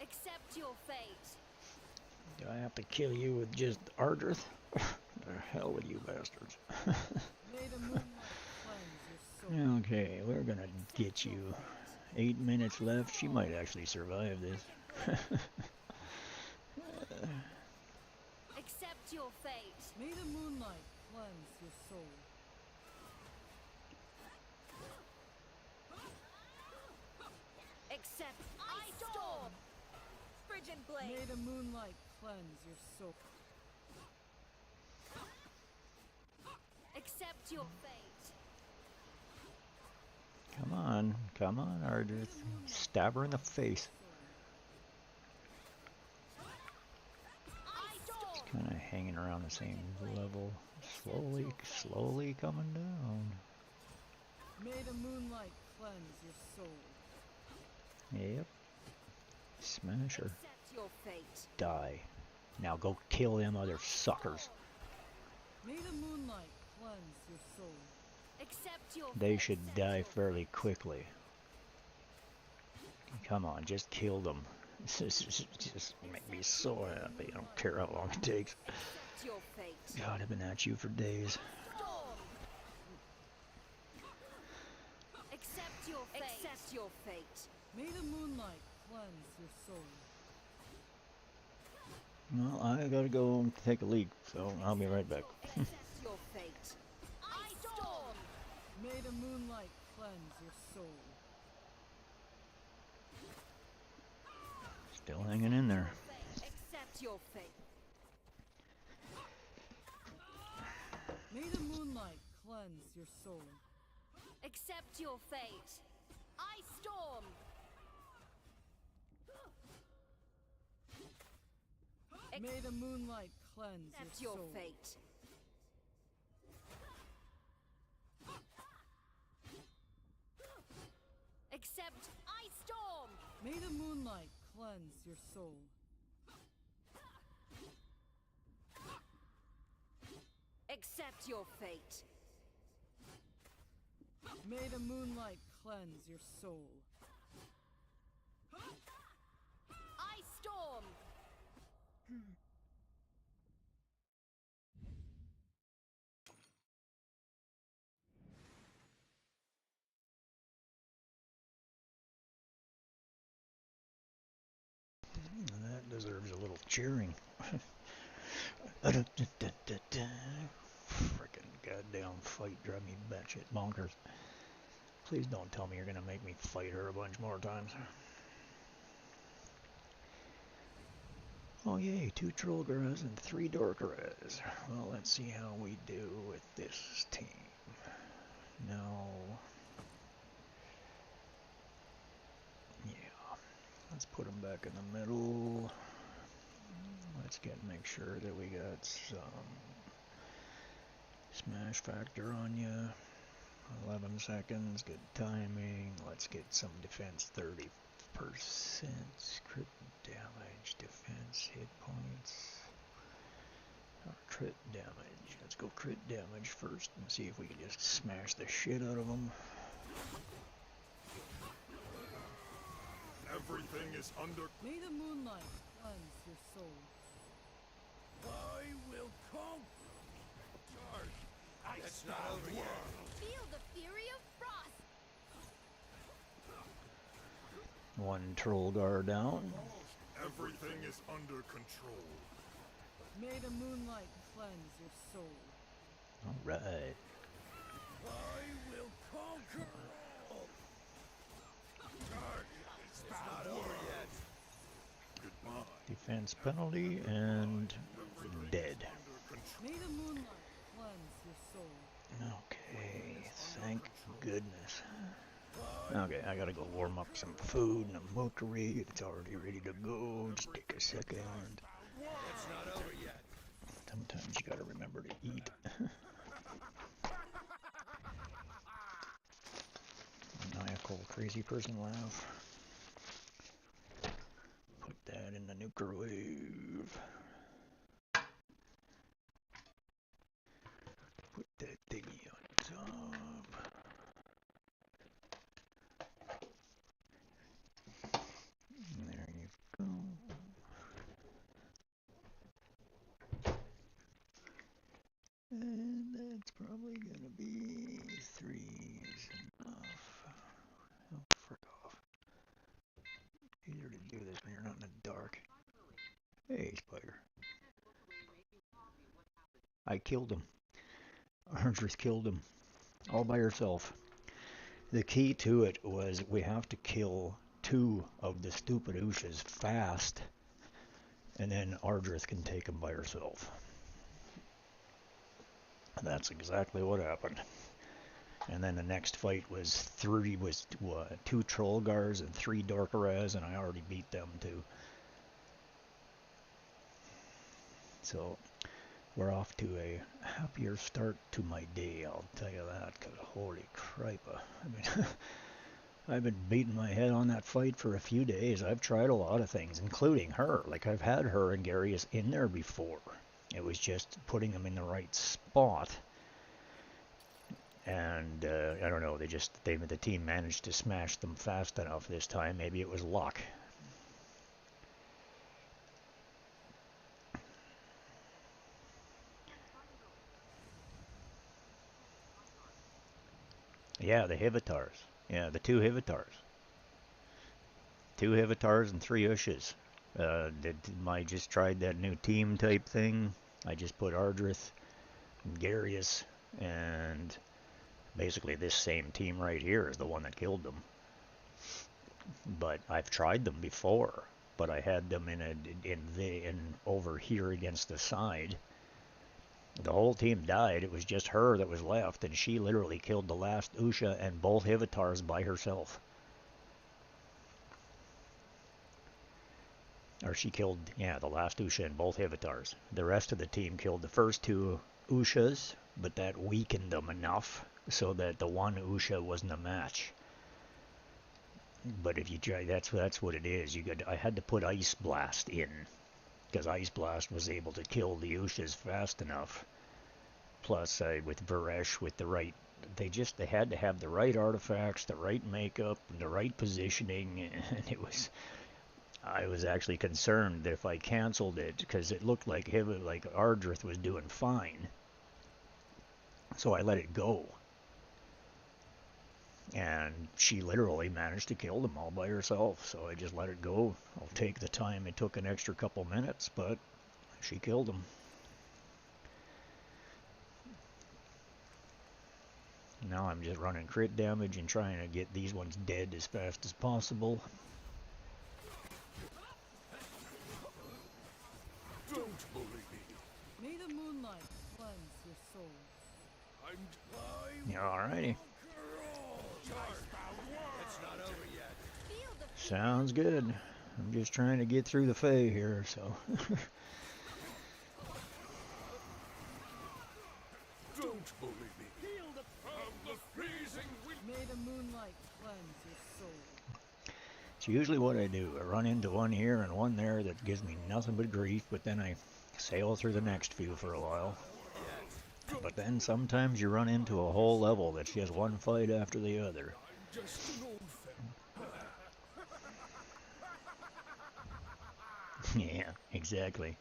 Accept your fate. Do I have to kill you with just Ardrith? The hell with you bastards. May the moonlight cleanse your soul. Okay, we're gonna get you. 8 minutes left. She might actually survive this. Accept your fate. May the moonlight cleanse your soul. Accept Ice Storm. Frigid Blade. May the moonlight cleanse your soul. Accept your fate. Come on, Ardith. Stab her in the face. It's kind of hanging around the same level. Slowly coming down. May the moonlight cleanse your soul. Yep. Smash her. Accept your fate. Die. Now go kill them other suckers. May the moonlight cleanse your soul. Accept your They fate. should die fairly quickly. Come on, just kill them. Just make me so happy. I don't care how long it takes. Accept your fate. God, I've been at you for days. Storm. Accept your fate. Accept your fate. May the moonlight cleanse your soul. Well, I gotta go and take a leak, so I'll be right back. Accept your fate. Ice Storm. May the moonlight cleanse your soul. Still hanging in there. Accept your fate. May the moonlight cleanse your soul. Accept your fate. Ice Storm. May the moonlight cleanse Accept your your soul. fate. Accept Ice Storm. May the moonlight cleanse your soul. Accept your fate. May the moonlight cleanse your soul. Ice Storm. That deserves a little cheering. Frickin' goddamn fight drive me batshit bonkers. Please don't tell me you're gonna make me fight her a bunch more times. Oh yay, 2 Trollgarras and 3 Dorkaras. Well, let's see how we do with this team. No. Yeah. Let's put them back in the middle. Let's make sure that we got some smash factor on you. 11 seconds, good timing. Let's get some defense, 30%. Crit damage, defense, hit points. Or crit damage. Let's go crit damage first and see if we can just smash the shit out of them. Everything is under. May the moonlight cleanse your soul. I will conquer. It's not over yet. Feel the fury of frost. 1 Trollgar down. Everything is under control. May the moonlight cleanse your soul. Alright. I will conquer all. It's not over yet. Goodbye. Defense penalty and dead. May the moonlight cleanse your soul. Okay, thank goodness. Okay, I gotta go warm up some food in the Valkyrie. It's already ready to go. Just take a second. It's not over yet. Sometimes you gotta remember to eat. Maniacal crazy person laugh. Put that in the microwave. Put that thingy on top. There you go. And that's probably gonna be 3s. Hey, Spider. I killed him. Ardrith killed him. All by herself. The key to it was we have to kill 2 of the stupid Ushas fast, and then Ardrith can take them by herself. And that's exactly what happened. And then the next fight was 2 Trollgars and 3 Dorkaraz, and I already beat them too. So we're off to a happier start to my day, I'll tell you that, because holy cripe. I mean, I've been beating my head on that fight for a few days. I've tried a lot of things, including her. Like, I've had her and Garius in there before. It was just putting them in the right spot. And I don't know, the team managed to smash them fast enough this time. Maybe it was luck. Yeah, the Hivitars. Yeah, the 2 Hivitars. 2 Hivitars and 3 Ushas. I just tried that new team type thing. I just put Ardrith and Garius, and basically this same team right here is the one that killed them. But I've tried them before, but I had them in over here against the side. The whole team died. It was just her that was left, and she literally killed the last Usha and both Hivitars by herself. Or she killed, yeah, the last Usha and both Hivitars. The rest of the team killed the first 2 Ushas, but that weakened them enough so that the 1 Usha wasn't a match. But if you try, that's what it is. I had to put Ice Blast in, because Ice Blast was able to kill the Ushas fast enough. Plus, with Varesh, with the right, they had to have the right artifacts, the right makeup, the right positioning, and I was actually concerned that if I canceled it, because it looked like Ardrith was doing fine, so I let it go. And she literally managed to kill them all by herself, so I just let it go. I'll take the time. It took an extra couple minutes, but she killed them. Now I'm just running crit damage and trying to get these ones dead as fast as possible. Don't bully me. May the moonlight cleanse your soul. I'm Yeah, alrighty. It's not over yet. Sounds good. I'm just trying to get through the Fae here, so. Don't bully me. From the freezing wind. May the moonlight cleanse your soul. It's usually what I do. I run into one here and one there that gives me nothing but grief, but then I sail through the next few for a while. But then sometimes you run into a whole level that's just one fight after the other. Just an old Yeah, exactly.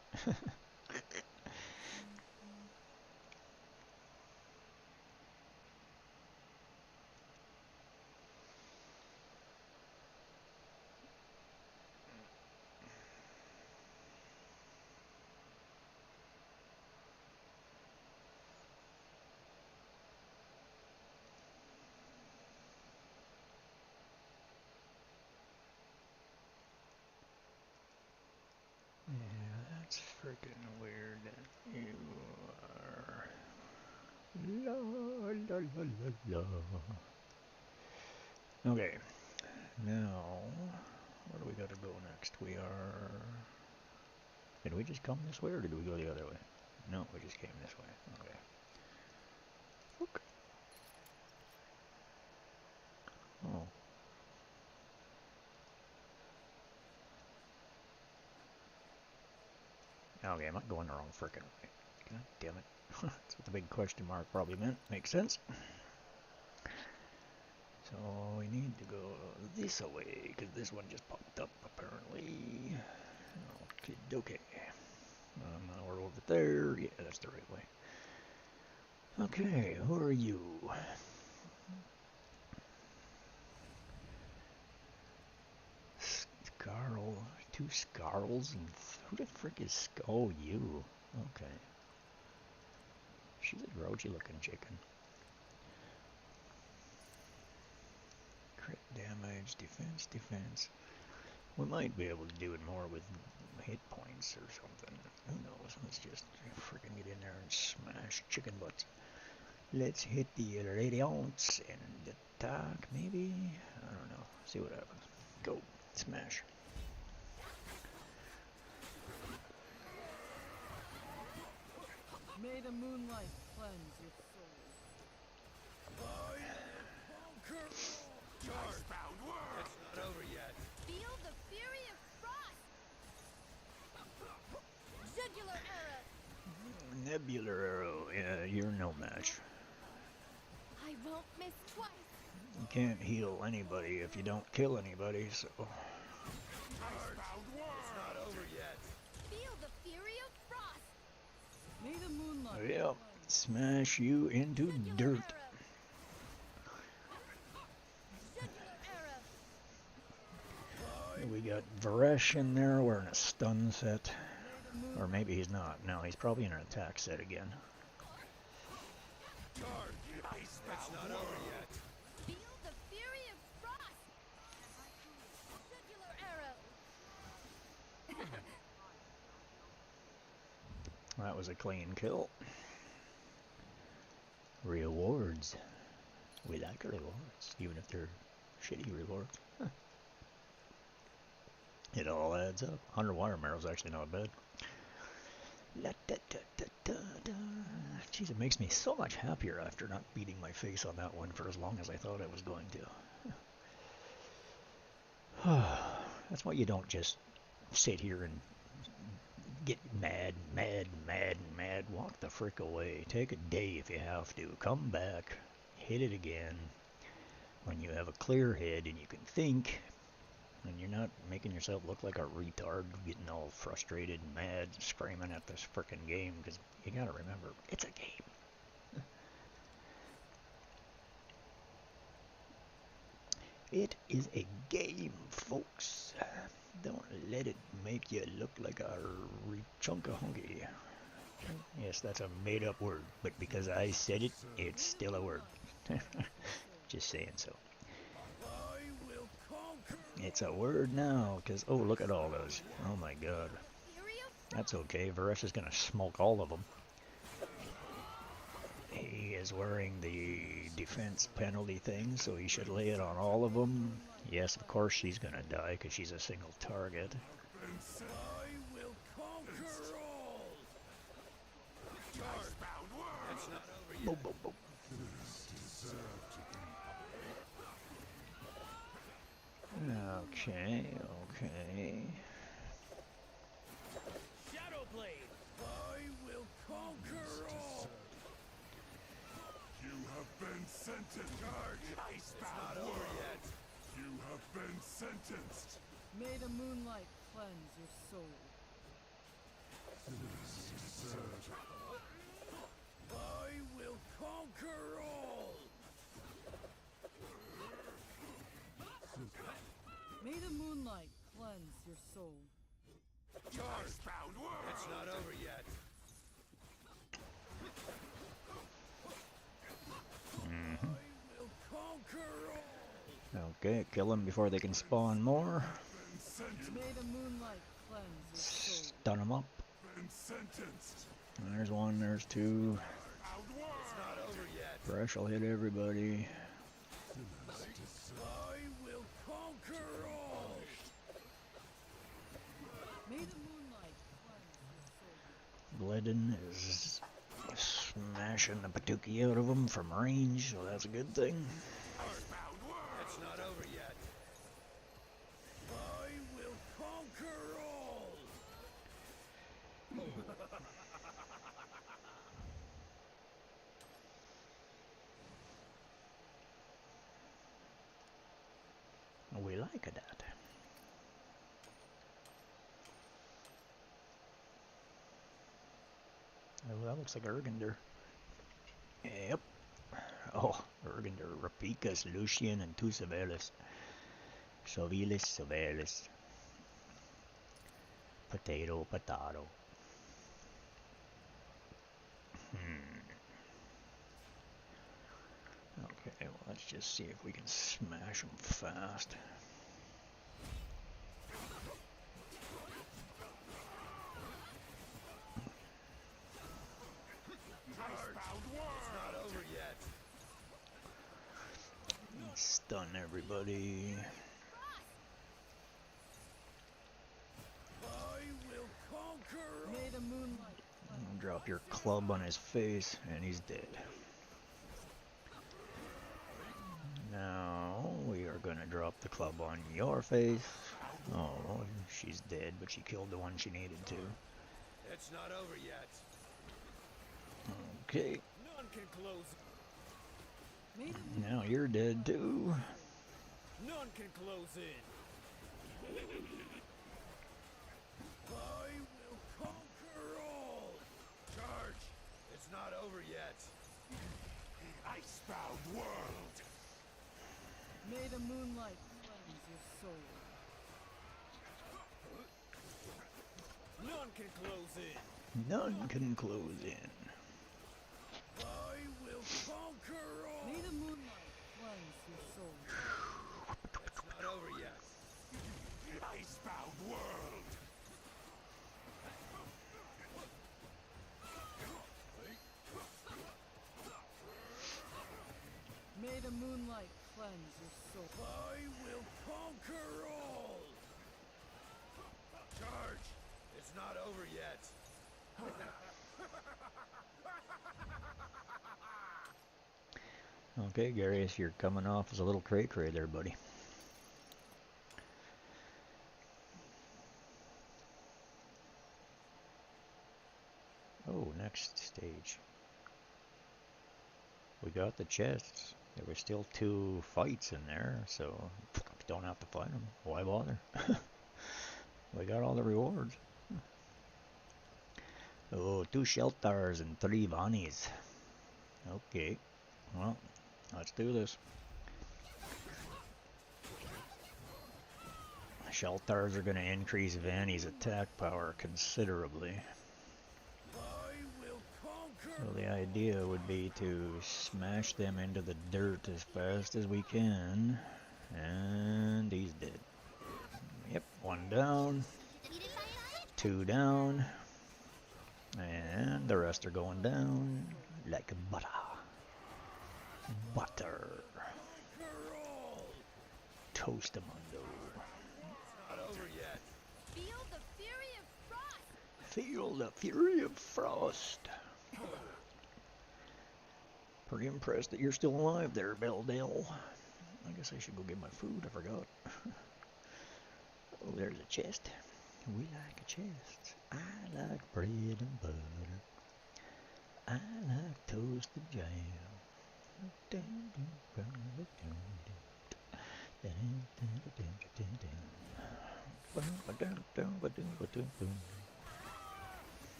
Yeah, that's freaking weird that you are. La la la la la. Okay, now where do we gotta go next? We are. Did we just come this way or did we go the other way? No, we just came this way. Okay. Okay. Oh. Okay, I'm not going the wrong frickin' way. God damn it. That's what the big question mark probably meant. Makes sense. So we need to go this way, because this one just popped up, apparently. Okay. Now we're over there. Yeah, that's the right way. Okay, who are you? Scarl. 2 Scarls and Who the frick is Skull? You? Okay. She's a grouchy looking chicken. Crit damage, defense, defense. We might be able to do it more with hit points or something. Who knows? Let's just freaking get in there and smash chicken butts. Let's hit the radiance and attack, maybe? I don't know. See what happens. Go. Smash. May the moonlight cleanse your soul. Chargebound work! It's not over yet. Feel the fury of frost! Jugular arrow! Nebular arrow. Yeah, you're no match. I won't miss twice! You can't heal anybody if you don't kill anybody, so... Chargebound work! It's not over yet. Feel the fury of frost! May the moonlight Yep. Smash you into dirt. We got Varesh in there wearing a stun set. Or maybe he's not. No, he's probably in an attack set again. It's not over yet. Feel the fury of frost! Jugular arrow! That was a clean kill. Rewards. We like rewards, even if they're shitty rewards. It all adds up. 100 water marrows actually not bad. La, da, da, da, da, da. Jeez, it makes me so much happier after not beating my face on that one for as long as I thought I was going to. That's why you don't just sit here and get mad. Walk the frick away. Take a day if you have to. Come back. Hit it again. When you have a clear head and you can think, and you're not making yourself look like a retard, getting all frustrated and mad, screaming at this frickin' game, because you gotta remember, it's a game. It is a game, folks. Don't let it make you look like a chunka-hunky. Yes, that's a made-up word, but because I said it, it's still a word. Just saying so. It's a word now, because, oh, look at all those. Oh my god. That's okay, Varesh is gonna smoke all of them. He is wearing the defense penalty thing, so he should lay it on all of them. Yes, of course she's gonna die, because she's a single target. I will conquer all! Chargebound work! It's not over yet. Boom, boom, boom. Okay. Shadowblade! I will conquer all! You have been sentenced. It's not over yet. You have been sentenced. May the moonlight cleanse your soul. I will conquer all! May the moonlight cleanse your soul. Chargebound work! It's not over yet. I will conquer all! Okay, kill them before they can spawn more. May the moonlight cleanse your soul. Stun them up. Been sentenced. There's one, there's two. It's not over yet. Fresh will hit everybody. I will conquer all! May the moonlight cleanse your soul. Bledden is smashing the patookie out of them from range, so that's a good thing. It's not over yet. I will conquer all! We like that. Oh, that looks like Urgander. Yep. Oh, Urgander, Rapicus, Lucian, and 2 Sylvelis. Sylvelis. Potato, potato. Okay, well, let's just see if we can smash them fast. Stun everybody. I will conquer. May the moonlight. Drop your club on his face, and he's dead. Now we are gonna drop the club on your face. Oh, she's dead, but she killed the one she needed to. It's not over yet. Okay. None can close. Now you're dead too. None can close in. I will conquer all. Charge. It's not over yet. The icebound world. May the moonlight cleanse your soul. None can close in. None can close in. I will conquer all. May the moonlight cleanse your soul. It's not over yet. The icebound world. May the moonlight cleanse your soul. I will conquer all. Charge. It's not over yet. Okay, Garius, you're coming off as a little cray-cray there, buddy. Oh, next stage. We got the chests. There were still 2 fights in there, so don't have to fight them. Why bother? We got all the rewards. Oh, 2 shelters and 3 Vannies. Okay, well, let's do this. Shelters are going to increase Vanny's attack power considerably. So the idea would be to smash them into the dirt as fast as we can. And he's dead. Yep, 1 down. 2 down. And the rest are going down like butter. Butter. Toastamundo. Not over yet. Feel the fury of frost. Feel the fury of frost. Pretty impressed that you're still alive there, Beldale. I guess I should go get my food, I forgot. Oh, there's a chest. We like a chest. I like bread and butter. I like toasted jam.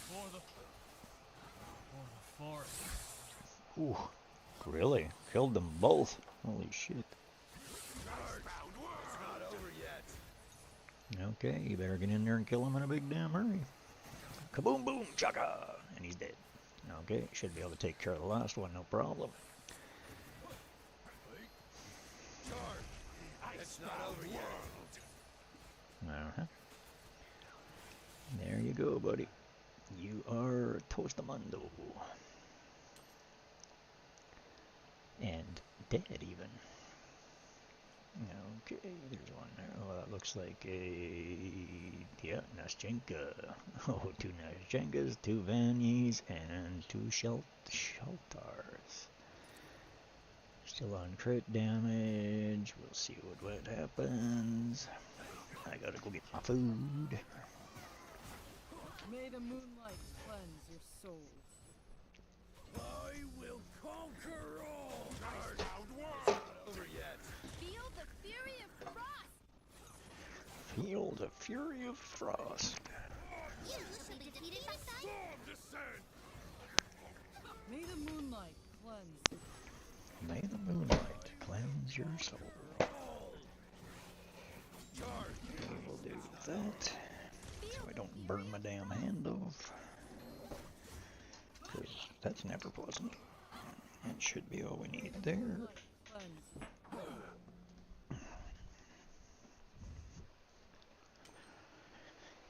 For the forest. Ooh, really? Killed them both. Holy shit. It's not over yet. Okay, you better get in there and kill him in a big damn hurry. Kaboom boom chaka! And he's dead. Okay, should be able to take care of the last one, no problem. It's not over yet. Uh-huh. There you go, buddy. You are Toastamundo. And dead, even. Okay, there's one there. Oh, that looks like a... yeah, Naschenka. Oh, 2 Naschenkas, 2 Vannies, and 2 Sheltars. Still on crit damage. We'll see what happens. I gotta go get my food. May the moonlight cleanse your soul. I will conquer all. Not over yet. Feel the fury of frost. Feel the fury of frost. May the moonlight cleanse. May the moonlight cleanse your soul. We'll do that, so I don't burn my damn hand off, because that's never pleasant. That should be all we need there.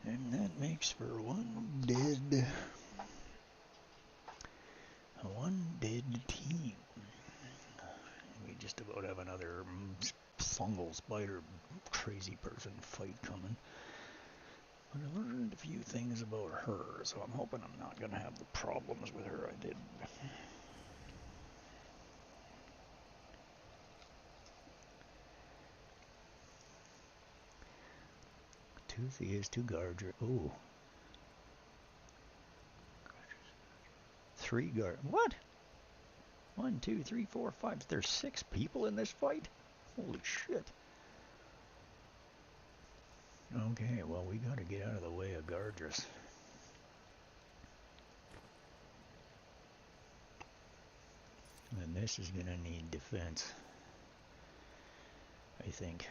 And that makes for one dead team. We just about have another fungal spider crazy person fight coming. But I learned a few things about her, so I'm hoping I'm not going to have the problems with her I did. Toothy is to Gardra. Ooh. 3 guard. What? 1, 2, 3, 4, 5. There's 6 people in this fight? Holy shit. Okay, well, we gotta get out of the way of Gardras. And this is gonna need defense, I think.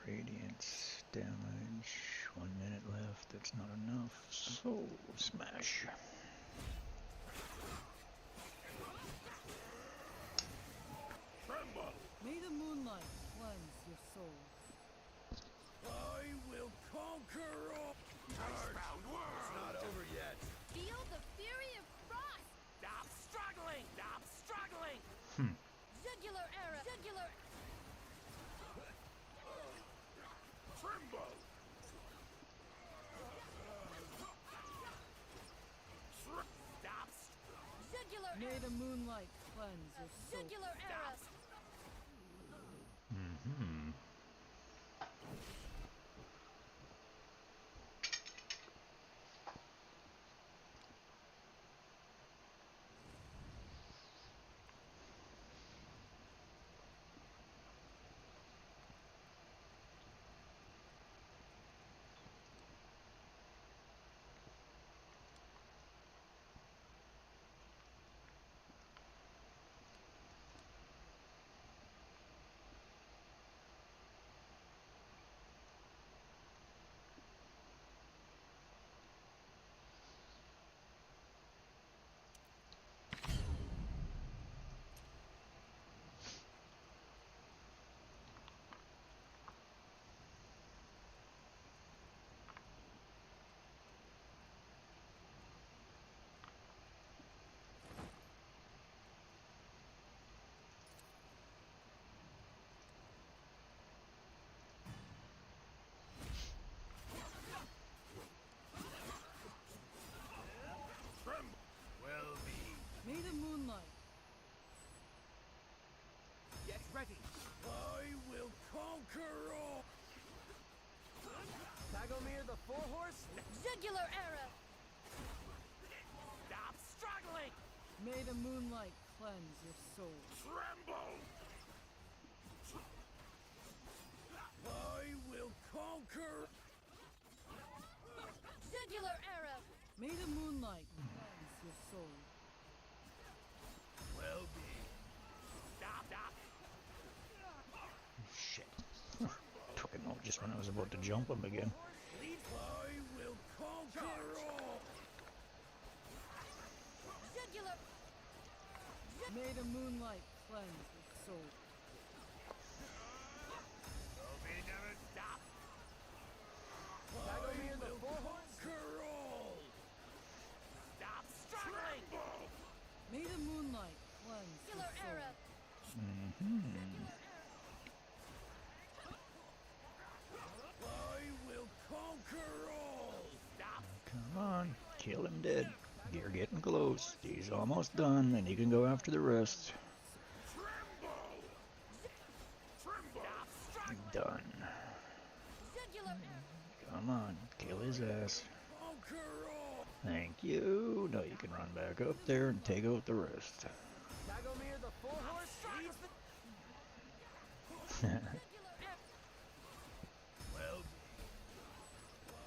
Radiance damage, 1 minute left, that's not enough, so smash. May the moonlight cleanse your soul. I will conquer all. It's not over yet. Feel the fury of frost! Stop struggling! Stop struggling! Jugular arrow! Jugular... Tremble! Stop! Jugular May the moonlight cleanse your soul. Jugular arrow! May the moonlight. Get ready. I will conquer all. Tagomir the Four-Horse. Jugular arrow! Stop struggling. May the moonlight cleanse your soul. Tremble. I will conquer. Jugular arrow! May the moonlight cleanse your soul. Well-being. Stop. Shit. Took a note just when I was about to jump him again. I will conquer all. Jugular... May the moonlight cleanse your soul. Stop. Tagomir the Four-Horse. Conquer all. Stop struggling. May the moonlight cleanse your Jugular soul. arrow! I will conquer all. Stop. Come on, kill him dead. You're getting close. He's almost done, and you can go after the rest. Done. Jugular... Come on, kill his ass. Conquer all. Thank you. Now you can run back up there and take out the rest. Dagomir the four-horse leads the... well,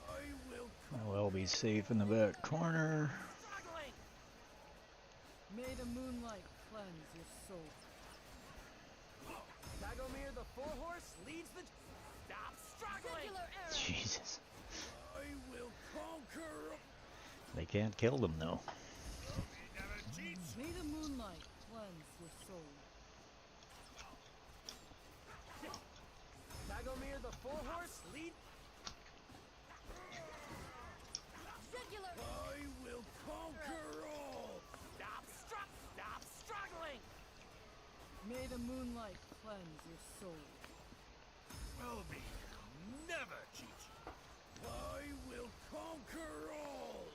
I will... I'll be safe in the back corner. Struggling. May the moonlight cleanse your soul. Dagomir the four-horse leads the... Stop struggling! Jesus. I will conquer... They can't kill them though. May the moonlight cleanse your soul. Dagomir the four-horse lead... I will conquer all! Stop struggling! May the moonlight cleanse your soul. Will be never cheat you. I will conquer all!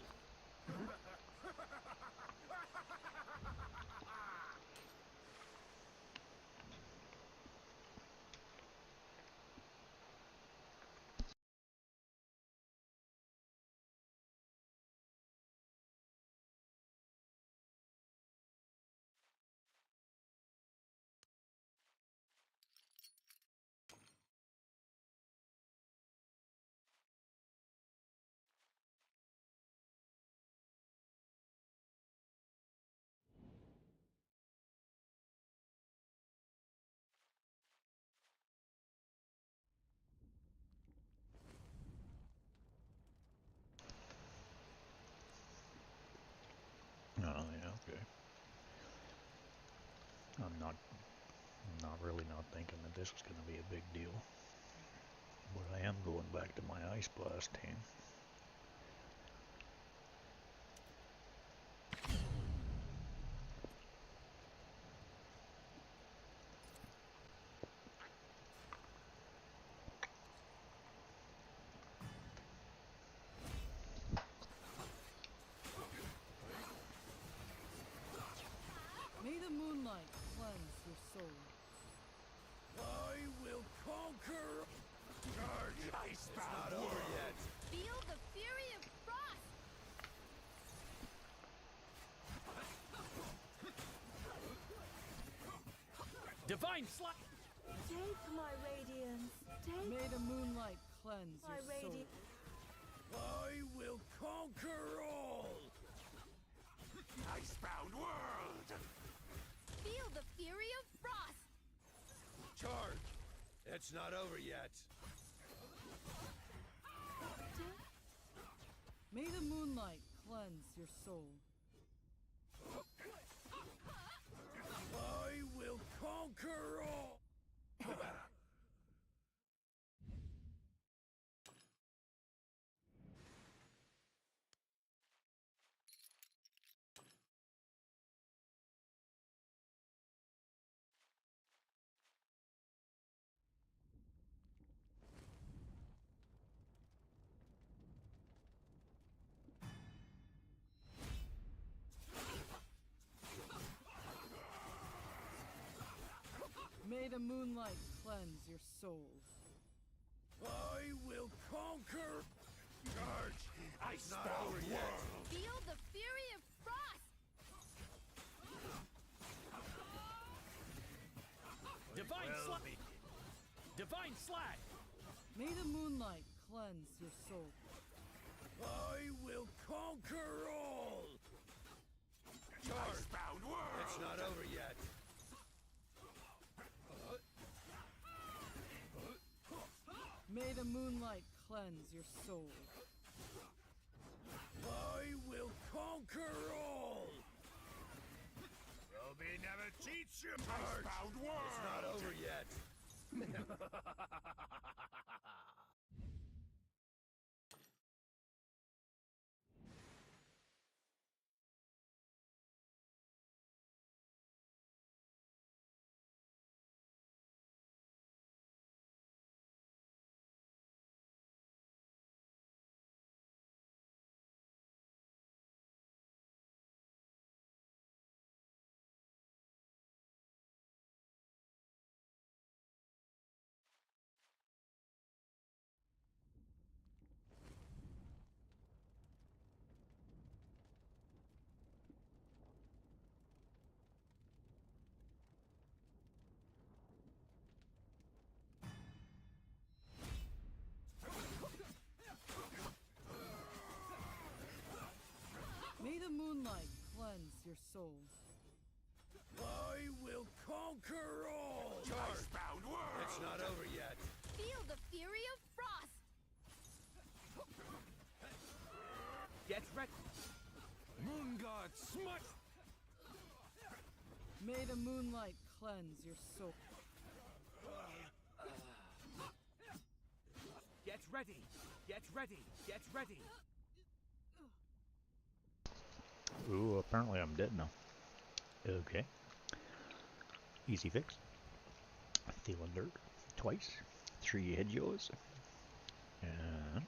Oh yeah, okay. I'm not really not thinking that this was going to be a big deal. But I am going back to my Ice Blast team. May the moonlight cleanse your soul. I will conquer... Charge! Icebound world! Yet. Feel the fury of frost! Divine Slap! Take my radiance. Take May the moonlight cleanse my your soul. radiance. I will conquer all! Icebound world! Feel the fury of frost! Charge! It's not over yet. May the moonlight cleanse your soul. I will conquer all! May the moonlight cleanse your soul. I will conquer... Charge! Icebound world! Feel the fury of frost! Divine Slap! Divine Slag! May the moonlight cleanse your soul. I will conquer all! Charge! Icebound world! It's not over yet. May the moonlight cleanse your soul. I will conquer all! Ruby never cheats you! Icebound world! It's not over yet. moonlight cleanse your soul. I will conquer all! Chargebound world! It's not over yet. Feel the fury of frost! Get ready! Moon God, smite! May the moonlight cleanse your soul. Get ready! Get ready! Get ready! Ooh, apparently I'm dead now. Okay. Easy fix. Feeling dirt twice. 3 head yaws. And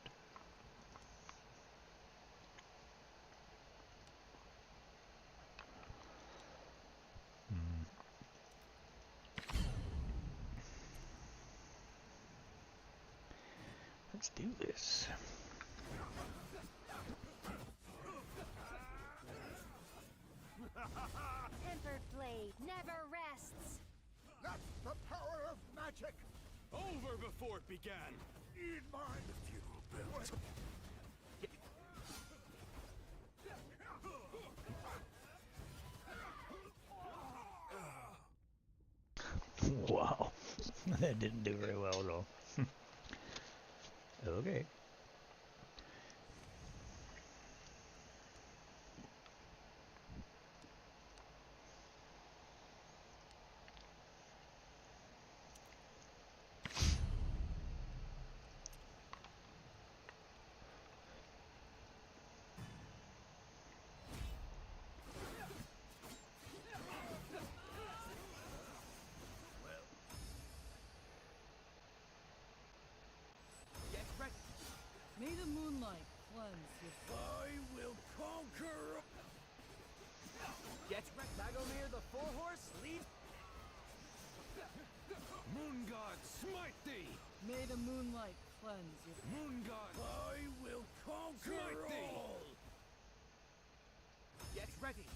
let's do this. Tempered blade never rests. That's the power of magic. Over before it began! In mind, futile build. Wow. That didn't do very well at all. Okay. Get ready! May the moonlight cleanse your soul. I will conquer. Get ready. Dagomir the Four-Horse, lead. Moon God, smite thee! May the moonlight cleanse your soul. Moon God, I will conquer smite thee! All. Get ready.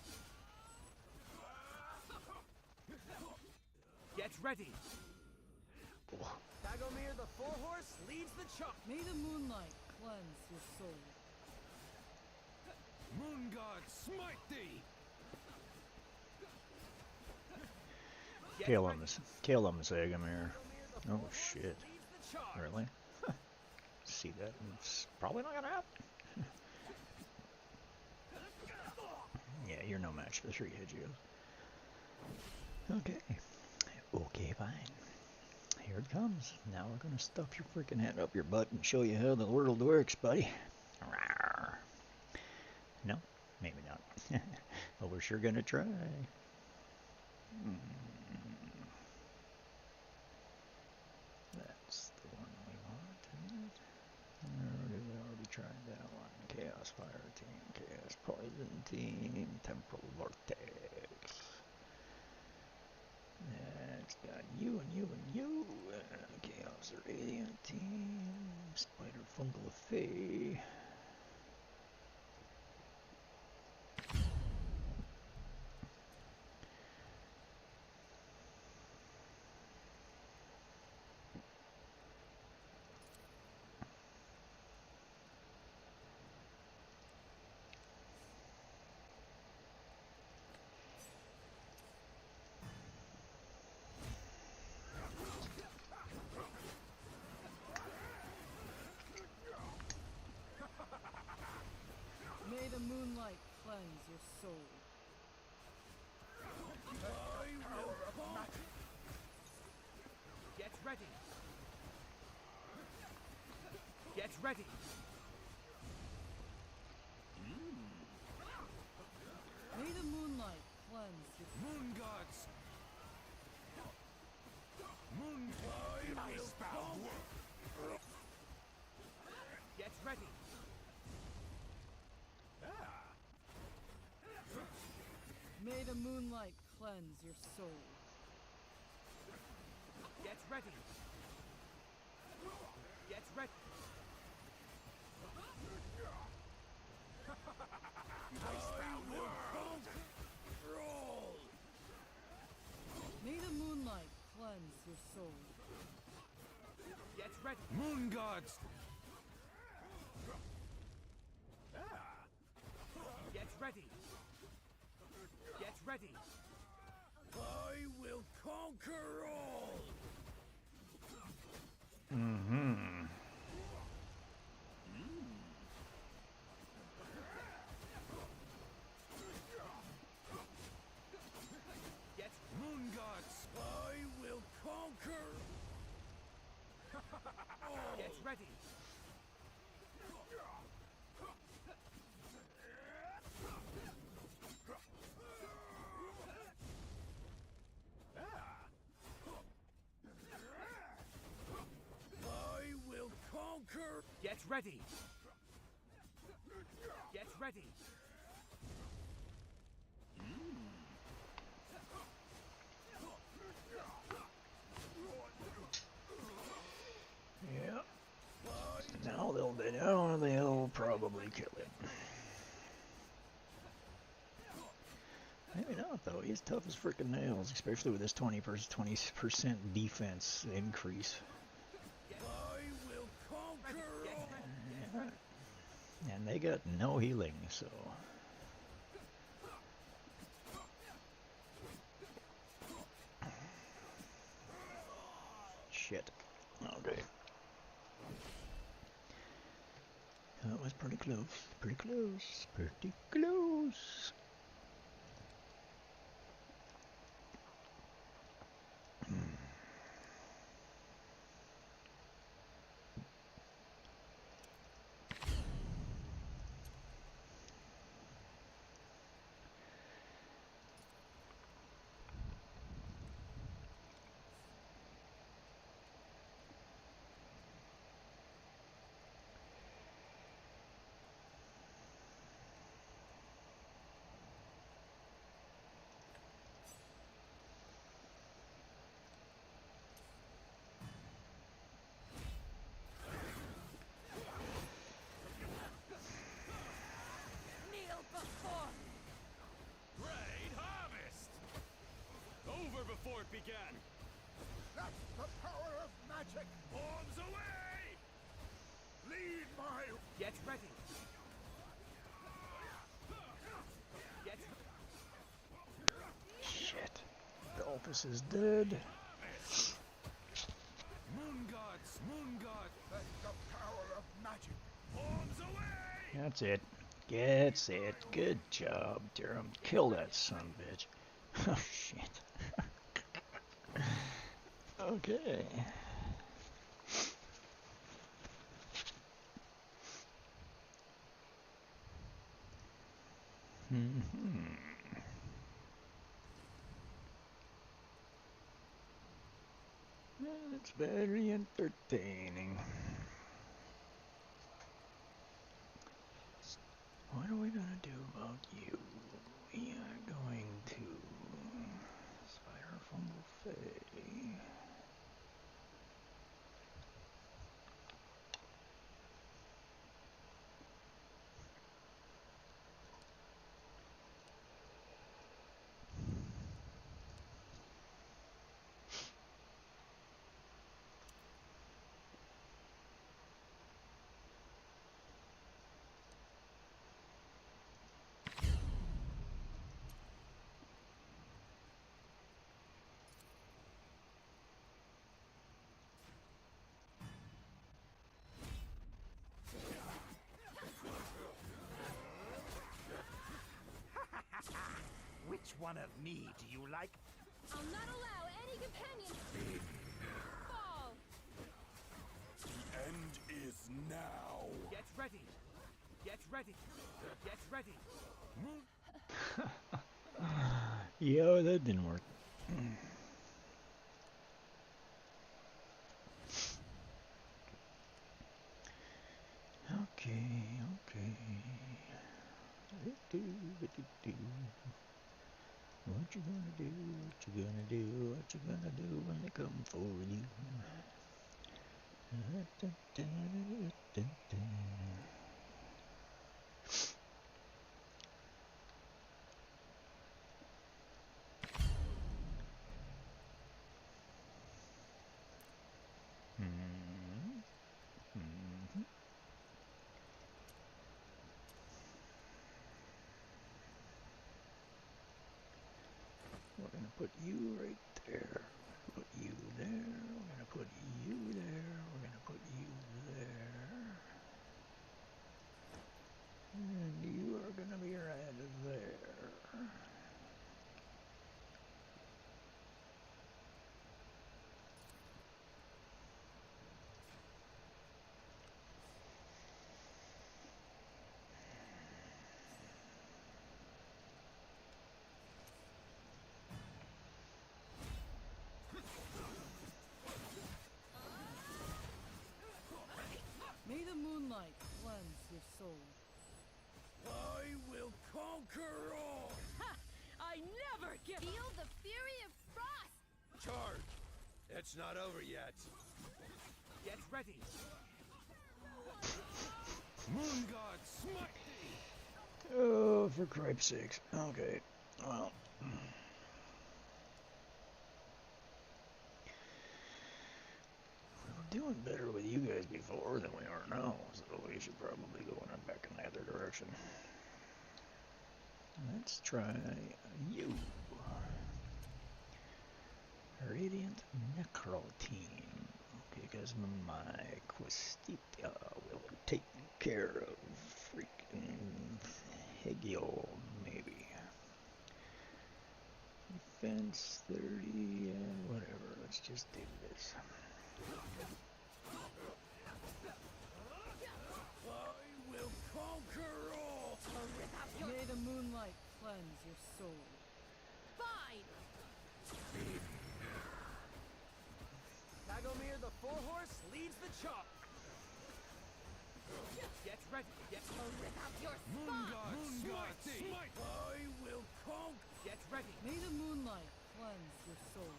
Get ready. Dagomir the Four-Horse leads the charge. May the moonlight cleanse your soul. Moon God, smite thee! Kill him, Sagamir. Oh shit. Really? See that? It's probably not gonna happen. Yeah, you're no match for 3 Hedgehogs. Okay. Okay, fine. Here it comes. Now we're gonna stuff your freaking head up your butt and show you how the world works, buddy. Rawr. No, maybe not. But we're sure gonna try. That's the one we want, isn't it? We already tried that one. Chaos Fire Team, Chaos Poison Team, Temporal Vortex. That's got you and you and you. Chaos Radiant Team, Spider Fungal Fae. May the moonlight cleanse your soul. I will conquer. Get ready. Get ready. May the moonlight cleanse your Moon gods. Moon I will conquer. Get ready. May the moonlight cleanse your soul. Get ready. Get ready. I will conquer all. May the moonlight cleanse your soul. Get ready. Moon gods. Get ready. ready. Get ready. I will conquer all. Mm-hmm. Get moon gods. I will conquer. Get ready. I will conquer. Get ready. Get ready. Yeah. Now they'll probably kill him. Maybe not though. He's tough as freaking nails, especially with this 20% defense increase. I will conquer. Yeah. And they got no healing, so. Shit. Okay. That was pretty close. Pretty close. Pretty close. Kneel before me. Great harvest! Over before it began. That's the power of magic. Bombs away! Lead my... Get ready. Get... Shit. Dolphus is dead. Moon gods! Moon gods! That's the power of magic. Bombs away! That's it. Gets it. Good job, Durham. Kill that son of a bitch. Oh, shit. Okay. It's very entertaining. What are we gonna do about you? We are going to Spider Fumble Fay. Which one of me do you like? I'll not allow any companion fall. The end is now. Get ready. Get ready. Get ready. Yeah, that didn't work. Okay. What you gonna do? What you gonna do? What you gonna do when they come for you? We're gonna put you right there. We're gonna put you there. We're gonna put you there. We're gonna put you there. And you are gonna be right there. May the moonlight cleanse your soul. I will conquer all! Ha! I never give Feel the fury of frost! Charge! It's not over yet. Get ready. Moon God, smite! Oh, for cripe's sakes. Okay. Well. We were doing better with you guys before than we are now, so we should probably go back in the other direction. Let's try you. Radiant Necro Team. Okay, because my Questita will take care of freaking Hegio, maybe. Defense 30 and whatever. Let's just do this. I will conquer all! May the moonlight cleanse your soul. Fine! Tagomir the Four-Horse leads the charge. Get ready. Get Rip out your Moon spine! God, smite! I will conquer. Get ready. May the moonlight cleanse your soul.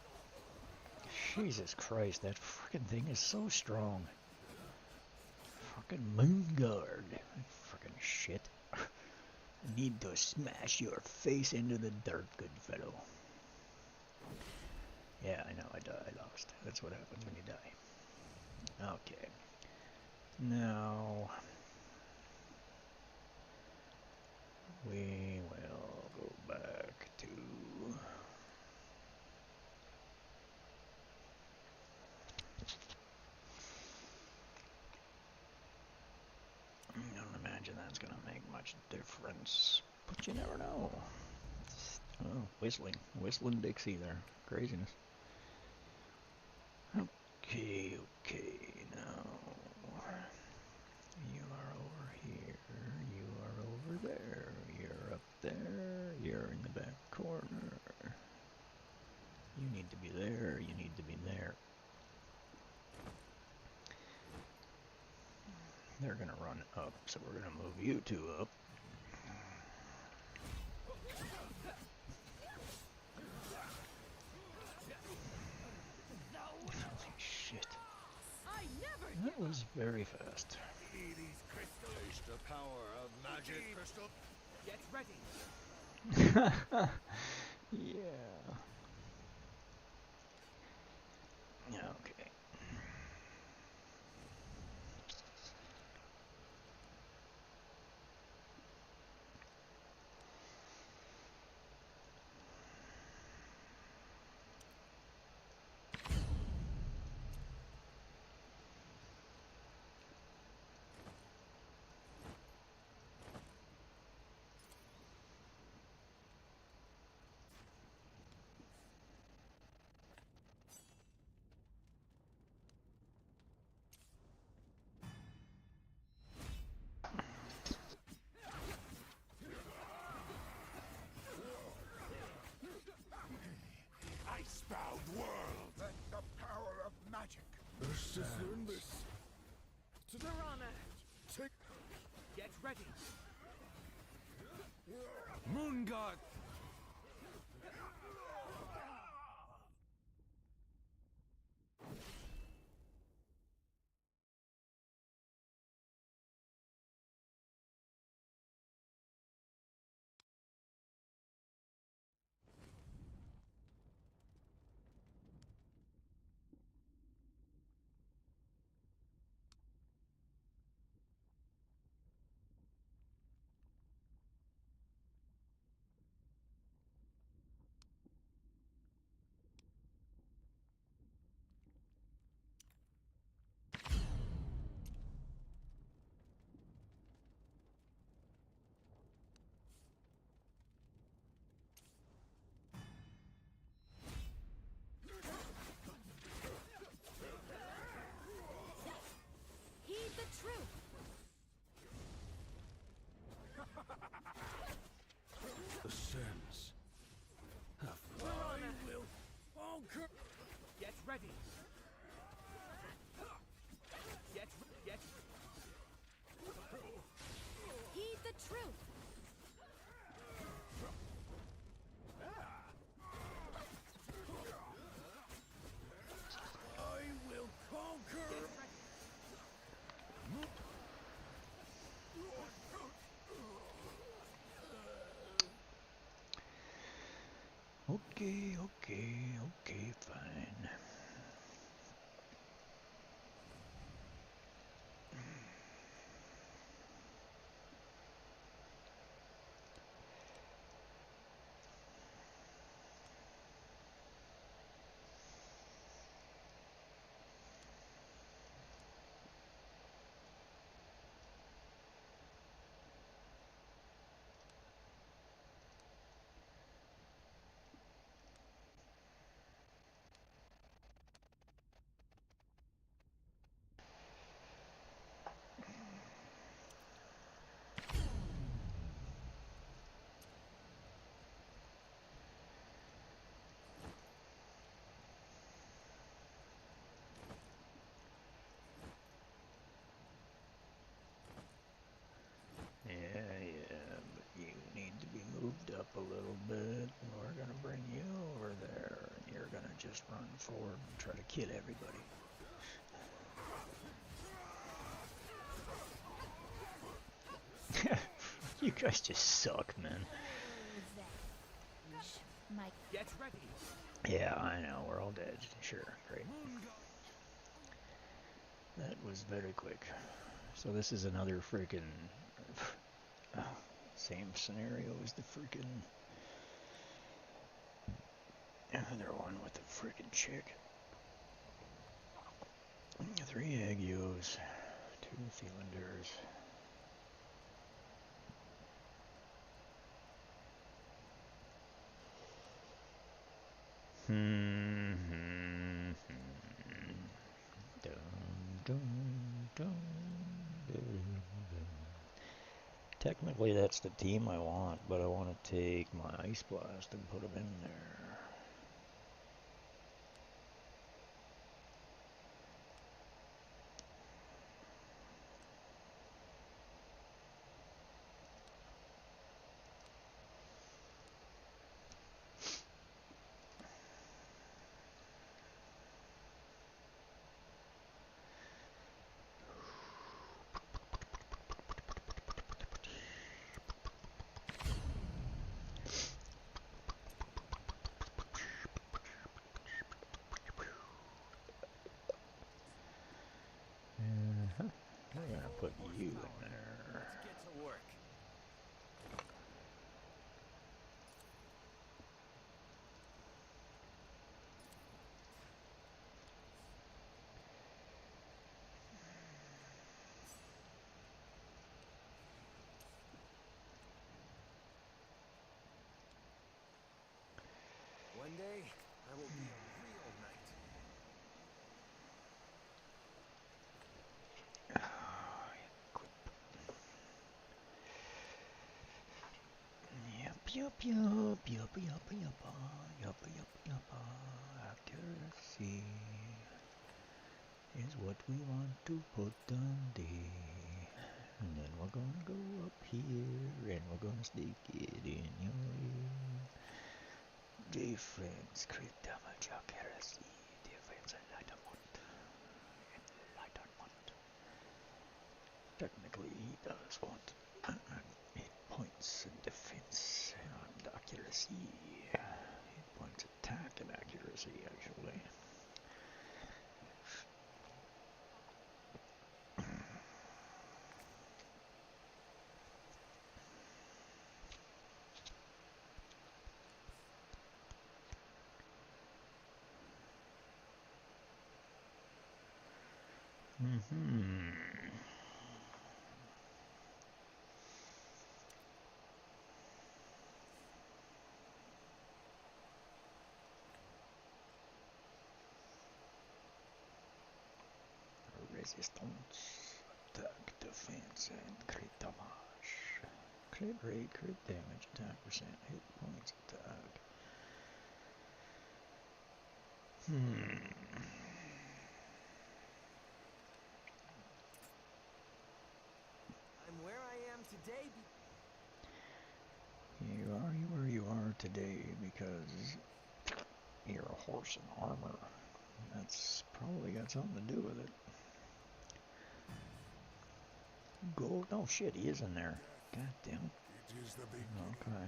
Jesus Christ, that frickin' thing is so strong. Frickin' Moonguard. Frickin' shit. I need to smash your face into the dirt, good fellow. Yeah, I know, I lost. That's what happens when you die. Okay. Now, we will go back to... I don't imagine that's going to make much difference, but you never know. Oh, whistling Dixie there. Craziness. Okay, now you are over here, you are over there, you're up there, you're in the back corner. You need to be there, you need to be there. They're gonna run up, so we're gonna move you two up. Holy shit. That was very fast. These crystals, the power of magic crystal. Get ready. Yeah. Okay. Icebound world. Let the power of magic. Let's just learn this. Piranha! Take. Get ready. Moon God. Okay, fine. Yeah, but you need to be moved up a little bit, and we're gonna bring you over there, and you're gonna just run forward and try to kill everybody. You guys just suck, man. Get ready. Yeah, I know, we're all dead. Sure, great. That was very quick. So this is another freaking same scenario as the freaking other one with the freaking chick. 3 egg yolks, 2 cylinders. Technically that's the team I want, but I want to take my Ice Blast and put them in there. I'm gonna put you in there. Let's get to work. One day, I will be a real knight. Yup. Accuracy is what we want to put on there. And then we're gonna go up here and we're gonna stick it in your ear. Defense, crit damage, accuracy, defense, enlightenment. Technically, he does want hit points and defense and accuracy. Hit points, attack, and accuracy, actually. Resistance, attack, defense, and crit damage. Crit rate, crit damage, attack percent, hit points, attack. I'm where I am today. You are where you are today because you're a horse in armor. That's probably got something to do with it. Gold? Oh shit, he is in there. God damn it. It is the beginning. Okay.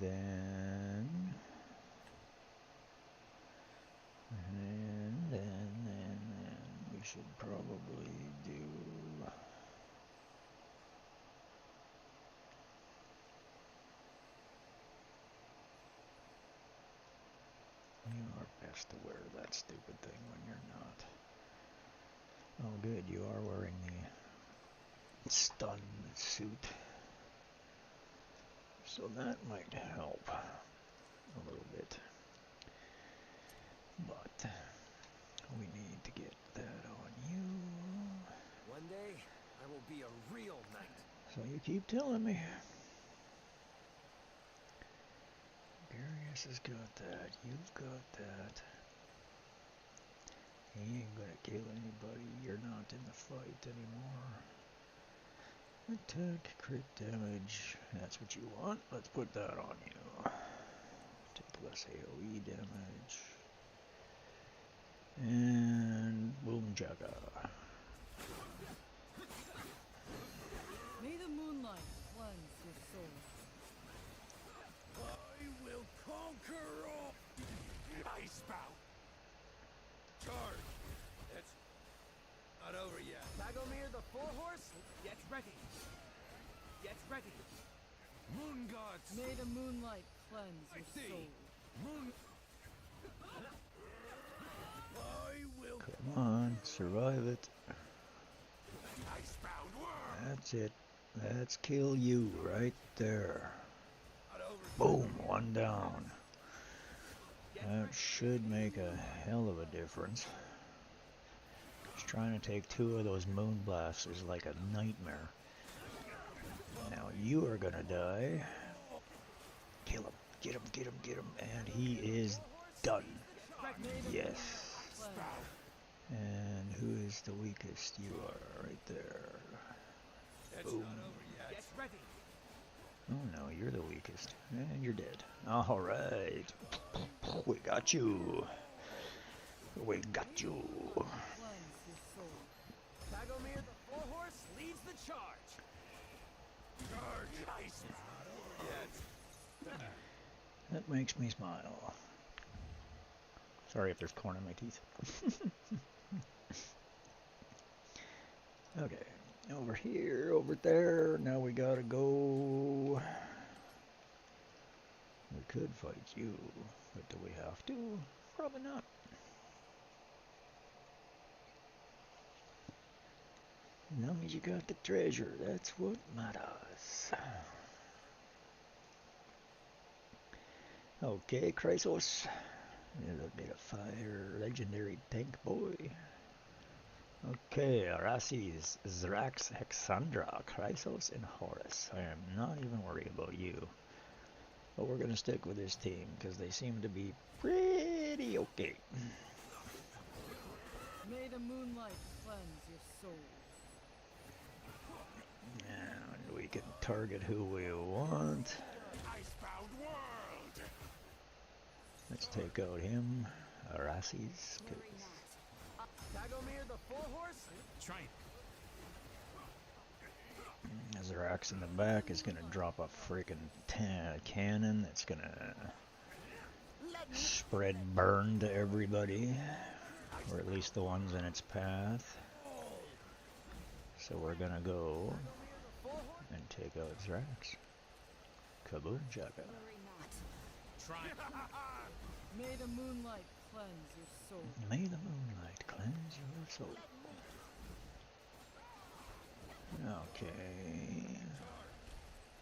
Then probably do. You are best to wear that stupid thing when you're not. Oh good, you are wearing the stun suit. So that might help a little bit. But we need to get that on you. One day, I will be a real knight. So you keep telling me. Darius has got that. You've got that. He ain't gonna kill anybody. You're not in the fight anymore. Attack, crit damage. That's what you want. Let's put that on you. Take less AoE damage. And boom jaga. May the moonlight cleanse your soul. I will conquer all. Icebound. Charge. It's not over yet. Tagomir the Four-Horse gets ready. Gets ready. Moon gods. May the moonlight cleanse your soul. Moon. I will. Come on, survive it. Icebound world. That's it. Let's kill you right there. Boom, one down. That should make a hell of a difference. Just trying to take 2 of those moon blasts is like a nightmare. Now you are gonna die. Kill him. Get him, get him, get him. And he is done. Yes. And who is the weakest? You are right there. Boom. Oh no, you're the weakest. And you're dead. Alright. We got you. We got you. Tagomir the Four-Horse leads the charge. Charge. Ice. Yet. That makes me smile. Sorry if there's corn in my teeth. Okay. Over here, over there. Now we gotta go. We could fight you, but do we have to? Probably not. As long as you got the treasure, that's what matters. Okay, Chrysos. A little bit of fire, legendary tank boy. Okay, Arasis, Zrax, Hexandra, Chrysos, and Horus. I am not even worried about you. But we're going to stick with this team, because they seem to be pretty okay. May the moonlight cleanse your soul. And we can target who we want. Icebound world. Let's take out him, Arasis. Tagomir the Four-Horse. Try it. Zrax in the back is going to drop a freaking cannon that's going to spread burn to everybody, or at least the ones in its path. So we're going to go and take out Zrax. Kaboom Jaga. May the moonlight cleanse your soul. May the moonlight cleanse your soul. Okay.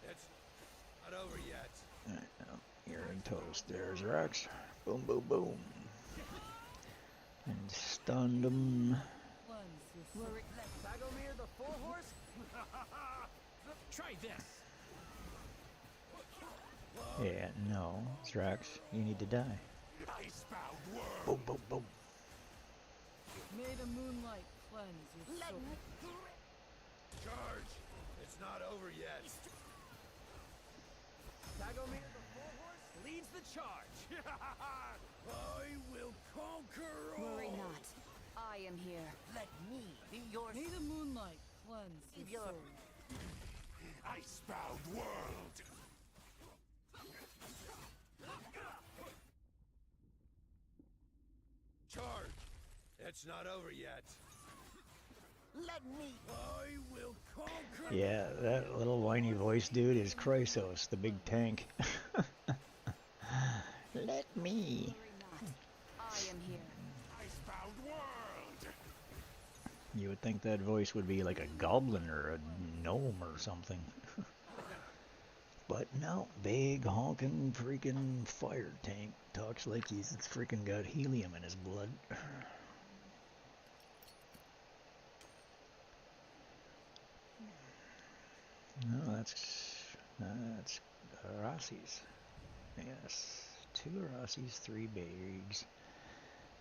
It's not over yet. Alright, now you're in toast. There's Rex. Boom, boom, boom. And stunned him. Tagomir the Four-Horse. Try this. Yeah, no, Zrax, you need to die. Icebound world. Boom, boom, boom. May the moonlight cleanse your soul. Charge! It's not over yet. Tagomir the Four-Horse leads the charge. I will conquer all. Worry not. I am here. Let me be your. May the moonlight cleanse your soul. Icebound world. Charge! It's not over yet. Let me. I will conquer. Yeah, that little whiny voice dude is Chrysos, the big tank. Let me. I am here. Icebound world. You would think that voice would be like a goblin or a gnome or something. But no, big honking freaking fire tank talks like he's freaking got helium in his blood. No, that's Rossies. Yes, 2 Rossies, 3 Biggs.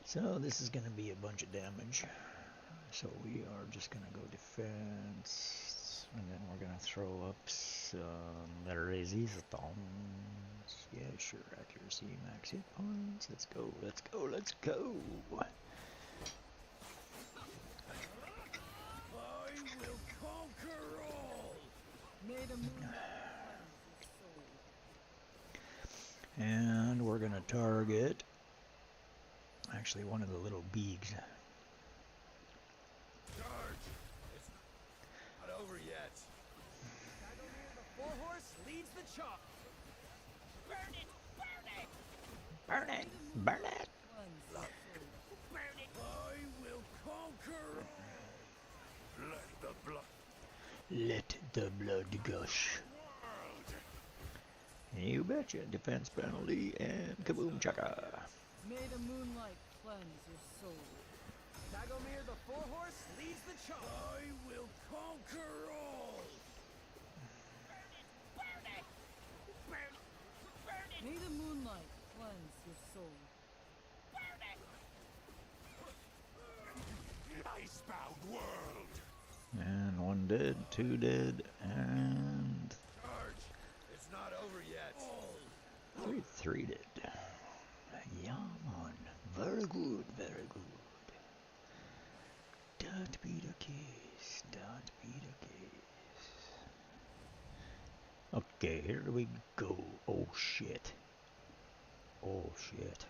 So this is gonna be a bunch of damage. So we are just gonna go defense, and then we're gonna throw up some resistance. Yeah, sure, accuracy, max hit points. Let's go, let's go, let's go. I will conquer all. May the moon And we're gonna target actually one of the little beaks. Charge. It's not over yet. Daggomir the Warhorse leads the charge. Burn it! Burn it! Burn it! Burn it! Burn it! I will conquer. Let the blood. Let the blood gush. You betcha. Defense penalty and kaboom chaka. May the moonlight cleanse your soul. Daggomir the Warhorse leads the charge. I will conquer all. Burn it! Burn it! Burn it! May the moonlight cleanse your soul. Burn it! Icebound world. And 1 dead, 2 dead, and Charge. It's not over yet. 3 dead. Yeah, man. Very good, very good. Don't be the case. Don't be the case. Okay, here we go. Oh shit. Oh shit.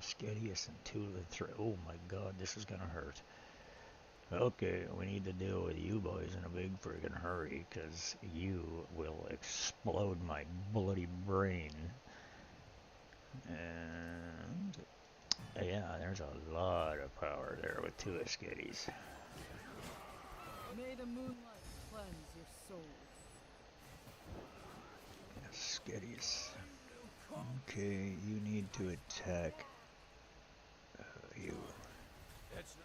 Skedius and 2 and 3. Oh my god, this is gonna hurt. Okay, we need to deal with you boys in a big friggin' hurry, cause you will explode my bloody brain. And yeah, there's a lot of power there with 2 Skedies. May the moonlight cleanse your soul. Skedius. Okay, you need to attack you. It's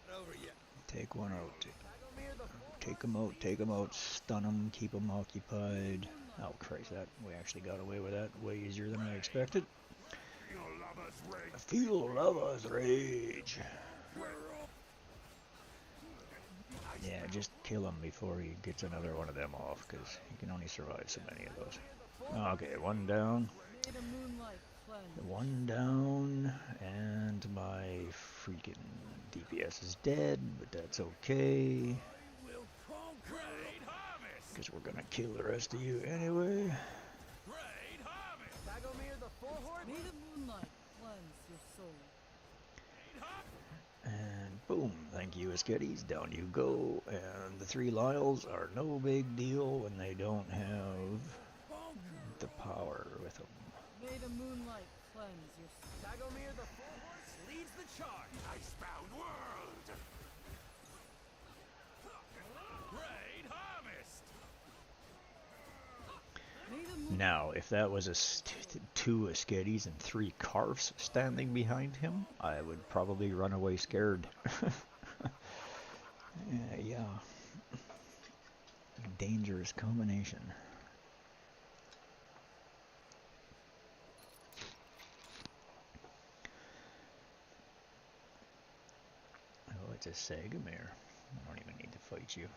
not over yet. Take one out. Take him out, take him out, stun him, keep him occupied. Oh Christ, that we actually got away with that way easier than I expected. Feel lava's rage. Yeah, just kill him before he gets another one of them off, because he can only survive so many of those. Okay, 1 down. May the moonlight cleanse. 1 down, and my freaking DPS is dead, but that's okay. Because we're gonna kill the rest of you anyway. Daggomir the Warhorse. May the moonlight cleanse your soul. And boom, thank you, Skedies. Down you go. And the 3 Lyles are no big deal when they don't have the power with them. May the moonlight cleanse your soul. Daggomir the Warhorse leads the charge. Icebound world. Great harvest. May the moon Now, if that was 2 Skedies and 3 Karfs standing behind him, I would probably run away scared. Yeah. Dangerous combination. Oh, it's a Sagamir. I don't even need to fight you.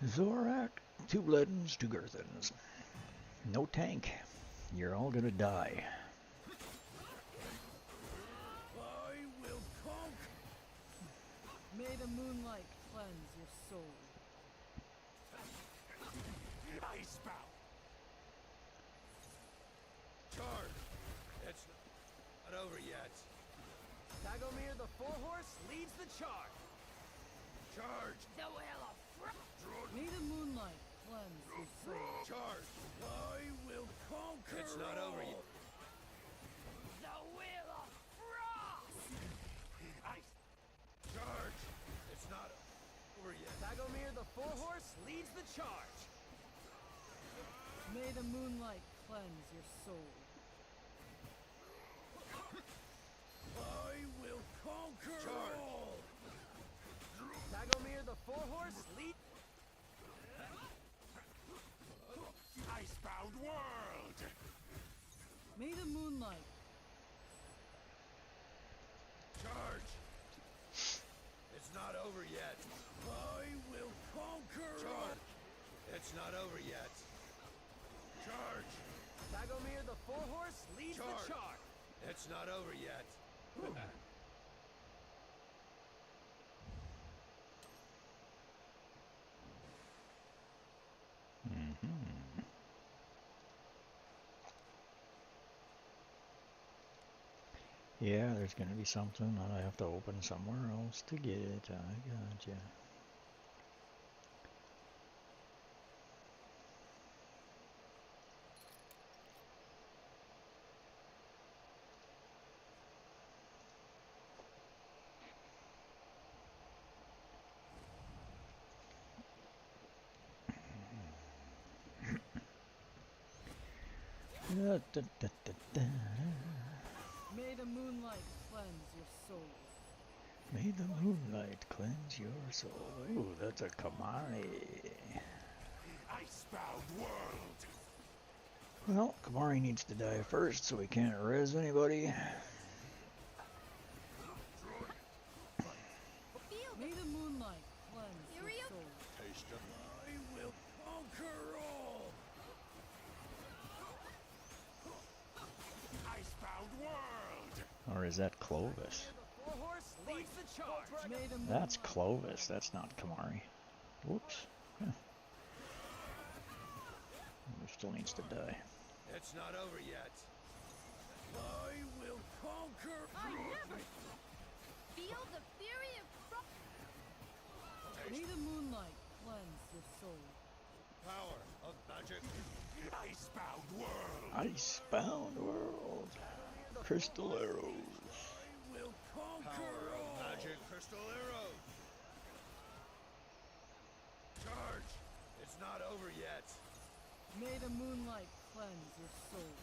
Zorak, 2 Bleddens, 2 Girthens. No tank. You're all gonna die. I will conquer. May the moonlight cleanse your soul. Icebound. Charge. It's not over yet. Dagomir the Four-Horse leads the charge. Charge. The will of May the moonlight cleanse your soul. Charge. I will conquer. It's not over yet. the will of frost. Ice. Charge. It's not over yet. Dagomir the Four-Horse leads the charge. May the moonlight cleanse your soul. I will conquer Charge. all. Dagomir the Four-Horse lead. Icebound world. May the moonlight. Charge. It's not over yet. I will conquer all. Charge. It's not over yet. Charge. Dagomir the Four-Horse leads Charge. the charge. It's not over yet. Yeah, there's gonna be something that I have to open somewhere else to get it. I gotcha. Da, da, da, da, da. May the moonlight cleanse your soul. May the moonlight cleanse your soul. Ooh, that's a Kamari. Icebound world. Well, Kamari needs to die first, so we can't res anybody. May the moonlight cleanse your soul. Taste of I will conquer all. Icebound world. Or is that Clovis? Four-Horse leads the charge. May the That's Clovis, that's not Kamari. Whoops. Huh. He still needs to die. It's not over yet. I will conquer. I never feel the fury of frost. May the moonlight cleanse your soul. Power of magic. Icebound world. Icebound world. Crystal arrows. I will conquer Power of all. magic crystal arrows. Charge. It's not over yet. May the moonlight cleanse your soul.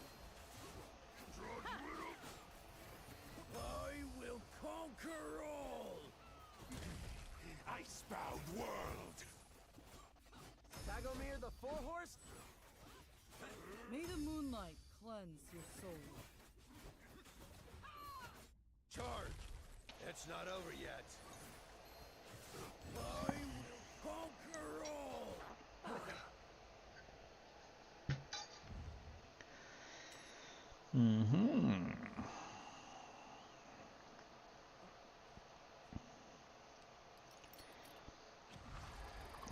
I will conquer all. Icebound world. Dagomir the Four-Horse. May the moonlight cleanse your soul. Charge. It's not over yet. I will conquer all. Mm-hmm.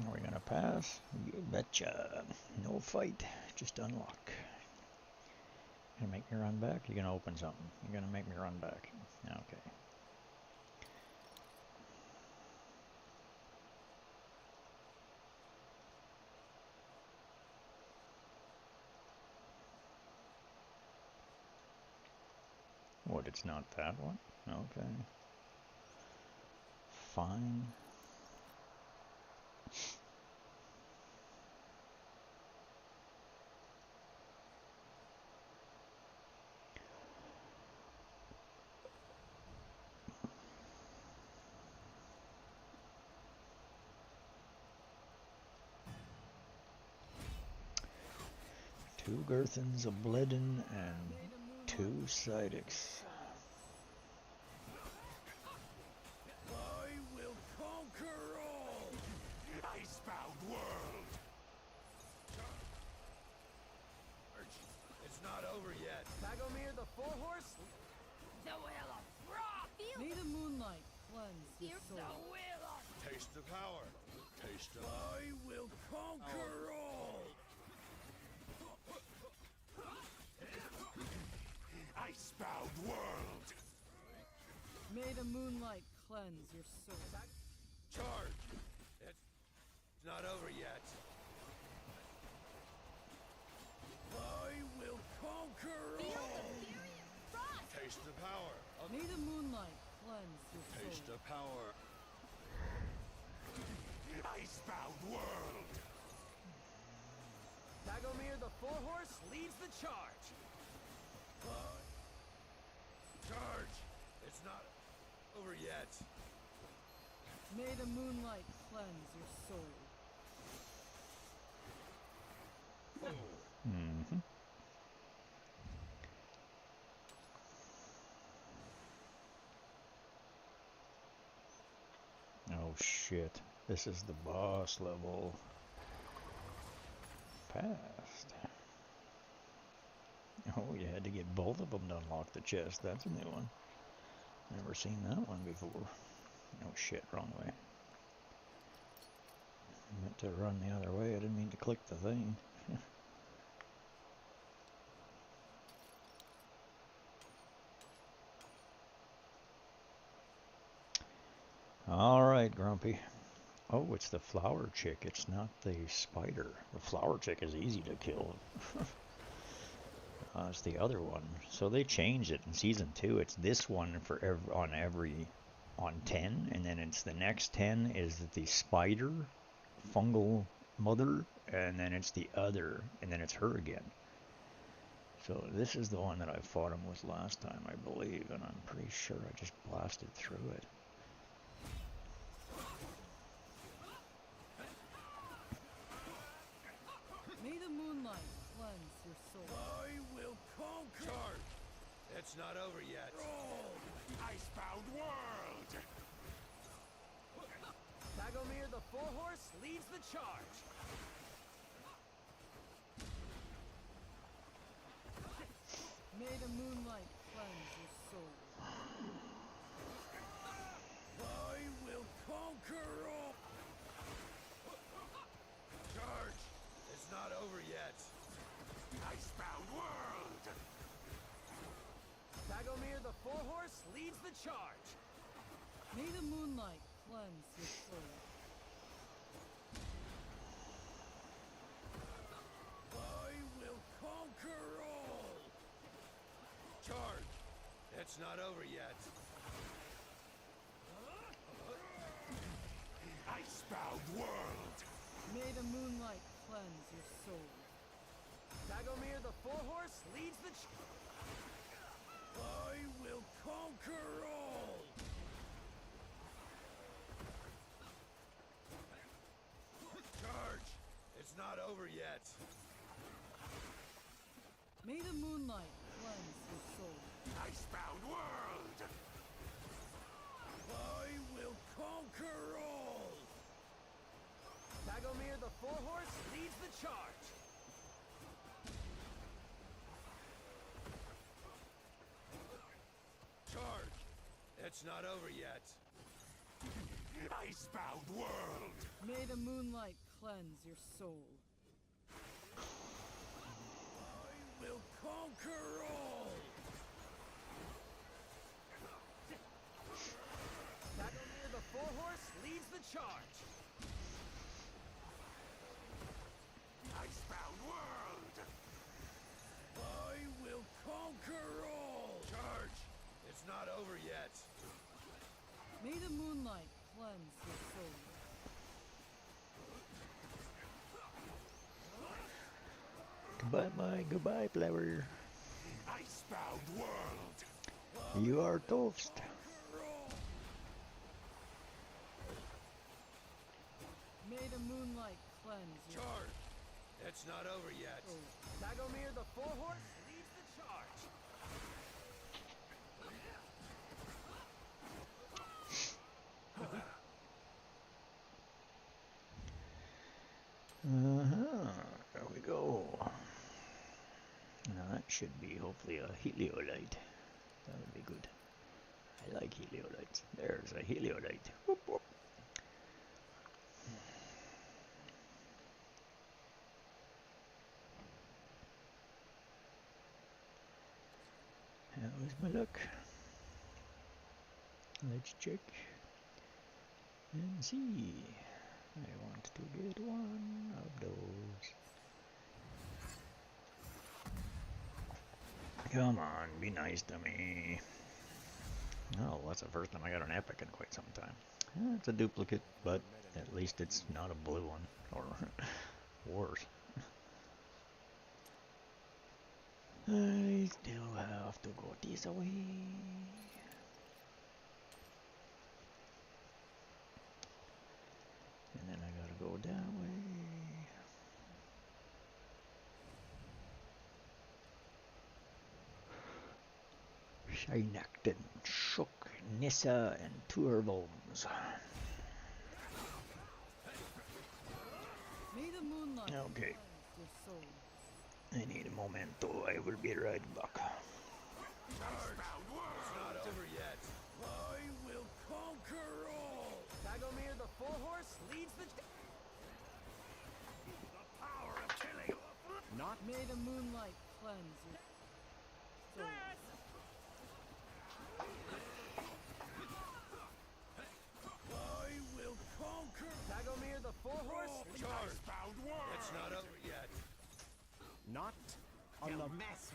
Are we gonna pass? You betcha. No fight, just unlock. Gonna make me run back? You're gonna open something. You're gonna make me run back. Okay. What, it's not that one? Okay. Fine. Two Girthens, a Bledden, and two Cydics. I will conquer all. Icebound world. Charge. It's not over yet. Dagomir the Four-Horse. The will of frost. May the moonlight cleanse your The soul. will Taste the power. Taste the... I will conquer all. Icebound world. May the moonlight cleanse your soul. Charge. It's not over yet. I will conquer all. Taste the power. May the moonlight cleanse your soul. Taste the power. Icebound world. Dagomir the Four-Horse leads the charge. Charge. It's not over yet. May the moonlight cleanse your soul. Mm-hmm. Oh shit. This is the boss level. Passed. Oh, you had to get both of them to unlock the chest. That's a new one. Never seen that one before. Oh shit, wrong way. I meant to run the other way. I didn't mean to click the thing. Alright, Grumpy. Oh, it's the flower chick. It's not the spider. The flower chick is easy to kill. It's the other one. So they changed it in season 2. It's this one for on 10, and then it's the next 10 is the spider, fungal mother, and then it's the other, and then it's her again. So this is the one that I fought him with last time, I believe, and I'm pretty sure I just blasted through it. May the moonlight cleanse your soul. I will conquer. Charge. It's not over yet. Icebound world. Dagomir the Four-Horse leads the charge. May the moonlight cleanse your soul. I will conquer all. Charge. It's not over yet. Icebound world. Dagomir the Four-Horse leads the charge. May the moonlight cleanse your soul. I will conquer all. Charge. It's not over yet. Icebound world. May the moonlight cleanse your soul. Dagomir the Four-Horse leads the I will conquer all. Charge. It's not over yet. May the moonlight cleanse your soul. Icebound world. I will conquer all. Dagomir the Four-Horse leads the charge. Charge. It's not over yet. Icebound world. May the moonlight cleanse your soul. I will conquer all. Dagomir the Four-Horse leads the charge. Icebound world. I will conquer all. Charge. It's not over yet. May the moonlight cleanse your soul. Goodbye, flower. Icebound world. You are toast. May the moonlight cleanse your Charge. It's not over yet. soul. Dagomir the Four-Horse leads the charge. There we go. Now that should be hopefully a heliolite. That would be good. I like heliolites. There's a heliolite. Whoop, whoop. How is my luck? Let's check and see. I want to get one of those. Come on, be nice to me. Oh, that's the first time I got an epic in quite some time. It's a duplicate, but at least it's not a blue one, or worse. I still have to go this way. And then I gotta go that way. Shinacton, Shook, Nissa, and Turbones. May the moonlight Okay. your soul. I need a momento. I will be right back. It's not over yet. I will conquer all. Tagomir the Four Horse leads the power of killing. Not May the moonlight cleanse your soul. I will conquer. Tagomir the Four Horse. Charge. It's not over yet. Not on the mess.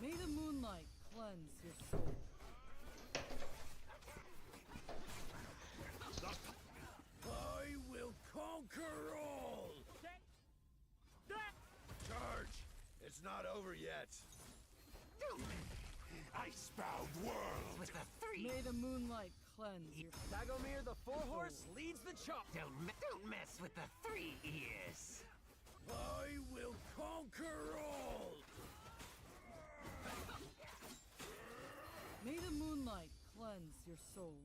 May the moonlight cleanse your soul. I will conquer all. Charge. It's not over yet. Icebound world. With the three. May the moonlight cleanse your Tagomir the Four Horse leads the charge. Don't mess with the 3 ears. I will conquer all. May the moonlight cleanse your soul.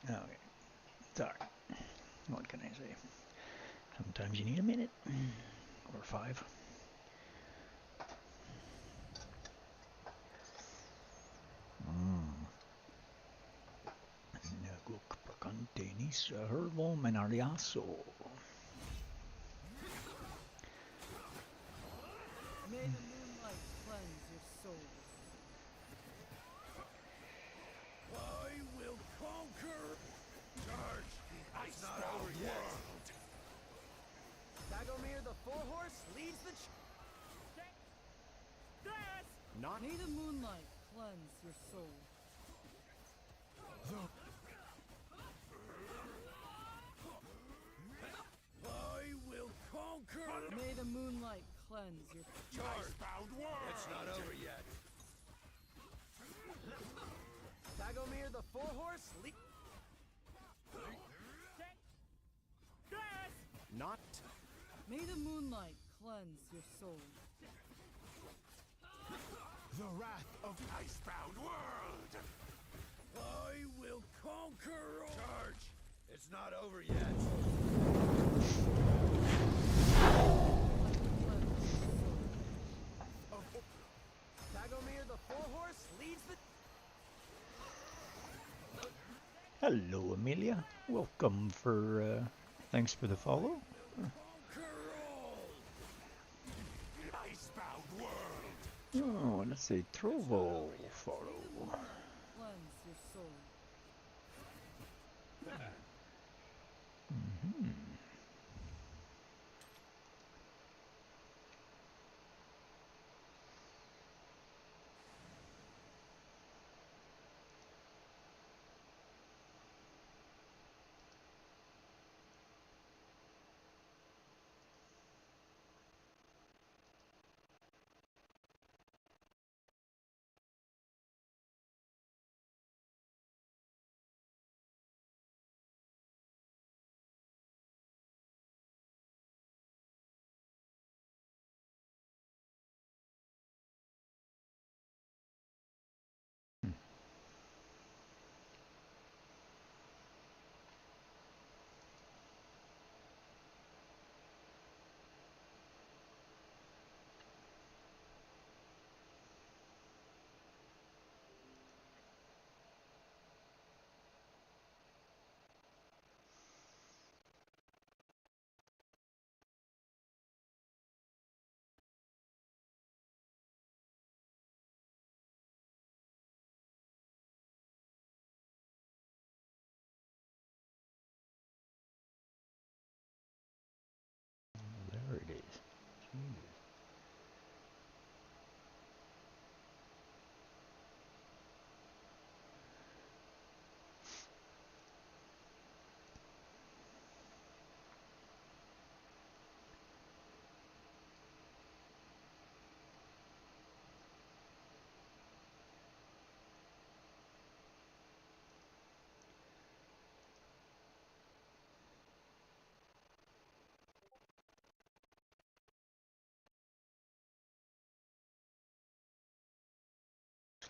Okay. Sorry. What can I say? Sometimes you need a minute. Or 5. Naguk pakantenis herbo menariaso. May the moonlight cleanse your soul. I will conquer. Charge the Icebound world. Dagomir the Four-Horse leads the. Not. May the moonlight cleanse your soul. I will conquer. May the moonlight cleanse your Icebound world. It's not over yet. Dagomir the Four-Horse lead. Not. May the moonlight cleanse your soul. The wrath of Icebound world. I will conquer. Charge. It's not over yet. Dagomir the Four-Horse leads the. Hello, Amelia. Welcome for, thanks for the follow. Icebound world. Oh, let's say Trovo follow. Cleanse your soul. There it is. Jesus.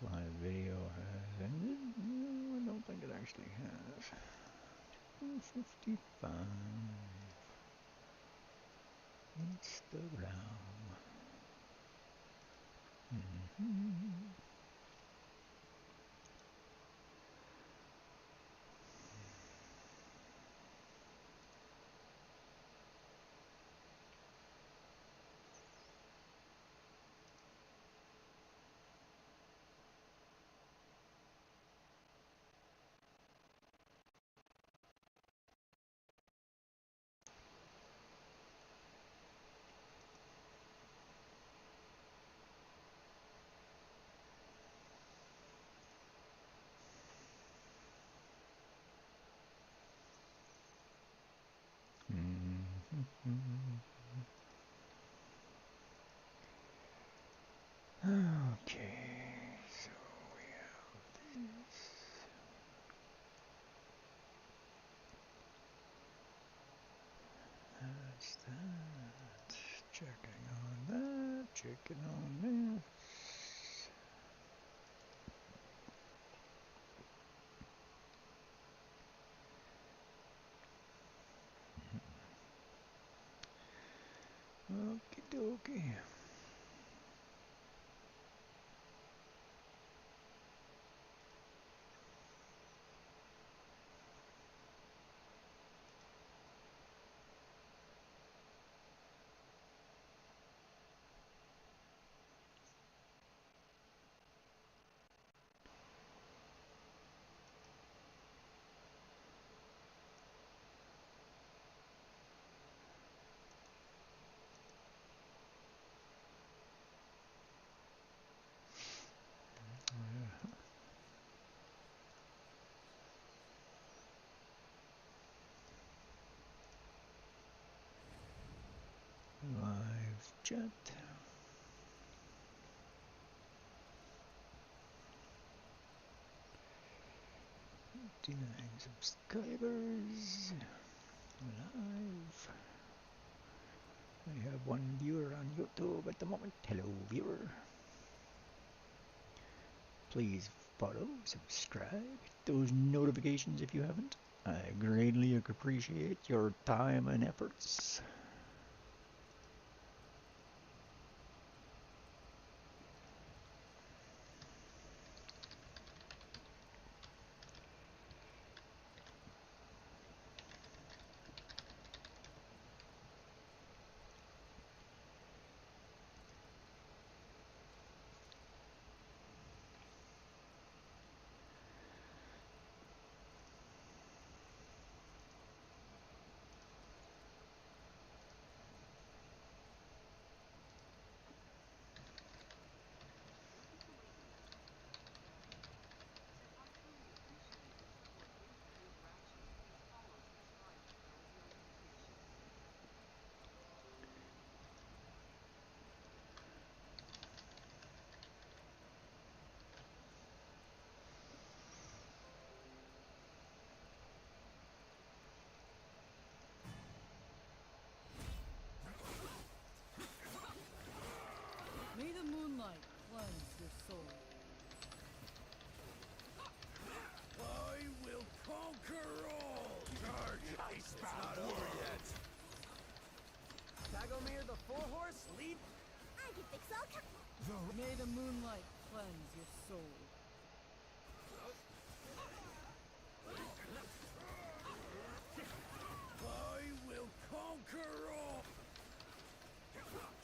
Live video has ended? No, I don't think it actually has. 255. Instagram. Okay, so we have this. That's that. Checking on that. Checking on this. dokie. Live chat. 59 subscribers. Live. I have one viewer on YouTube at the moment. Hello, viewer. Please follow, subscribe, hit those notifications if you haven't. I greatly appreciate your time and efforts. May the moonlight cleanse your soul. I will conquer all! Charge! It's not over yet! Tagomir the Four-Horse, lead! I can fix all kinds. May the moonlight cleanse your soul. I will conquer all!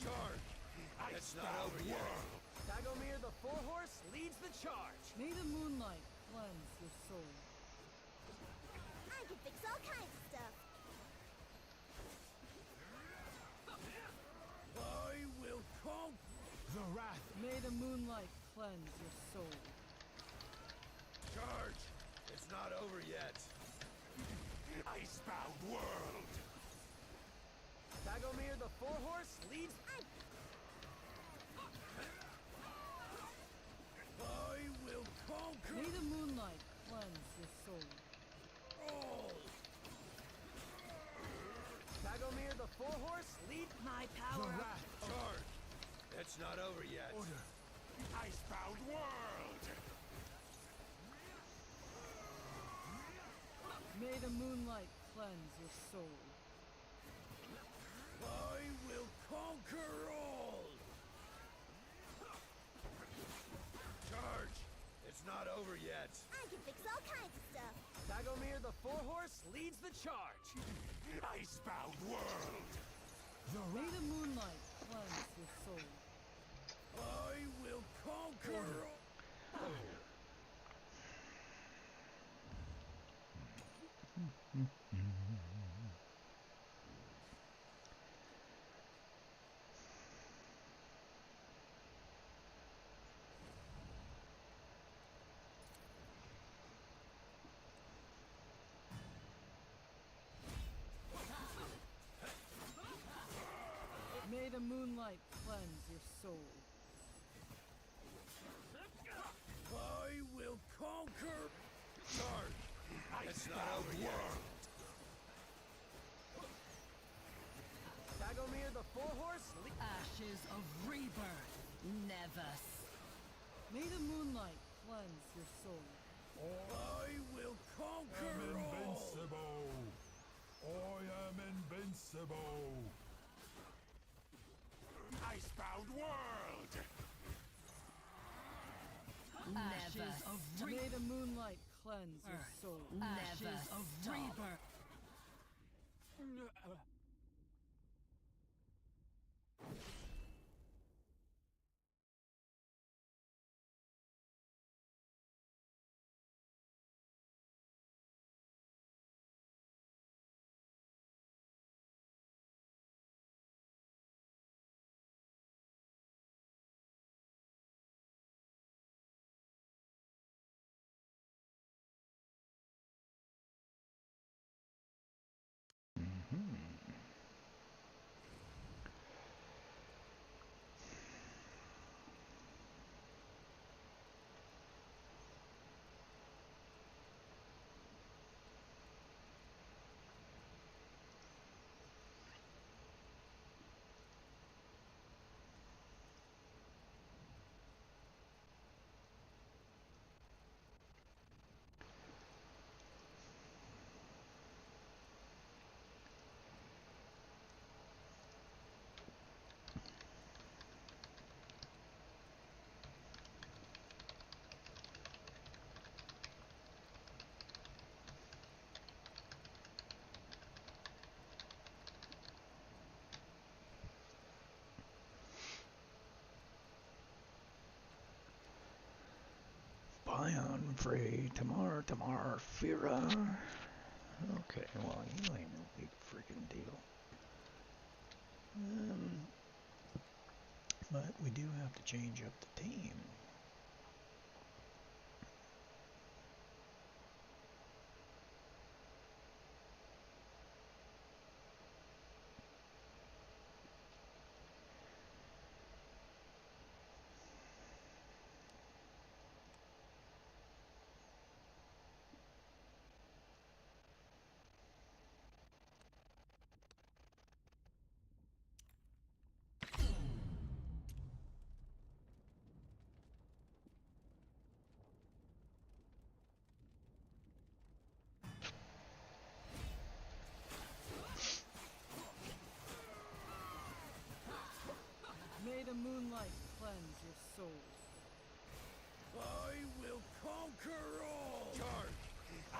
Charge! It's not over yet! Tagomir the Four-Horse leads the charge! May the moonlight cleanse your soul. I can fix all kinds of stuff. I will conquer the wrath! May the moonlight cleanse your soul. Charge! It's not over yet! Icebound world! Tagomir the Four-Horse leads... I will conquer... May the moonlight cleanse your soul. All! Tagomir the Four-Horse lead... My power... The wrath! Charge! It's not over yet! Order! Icebound world! May the moonlight cleanse your soul. I will conquer all! Charge! It's not over yet! I can fix all kinds of stuff. Tagomir the Four-Horse leads the charge! Icebound world! May the moonlight cleanse your soul. I will conquer all! May the moonlight cleanse your soul. I will conquer... Charge! It's not over yet! Tagomir the Four-Horse... Ashes of rebirth. Nevus. May the moonlight cleanse your soul. I will conquer Invincible! I am invincible! icebound world. Ashes of May the moonlight cleanse your soul. Ashes of rebirth. Bion Frey, Tamar, Fira. Okay, well, you ain't no big freaking deal. But we do have to change up the team. May the moonlight cleanse your soul. I will conquer all. Charge!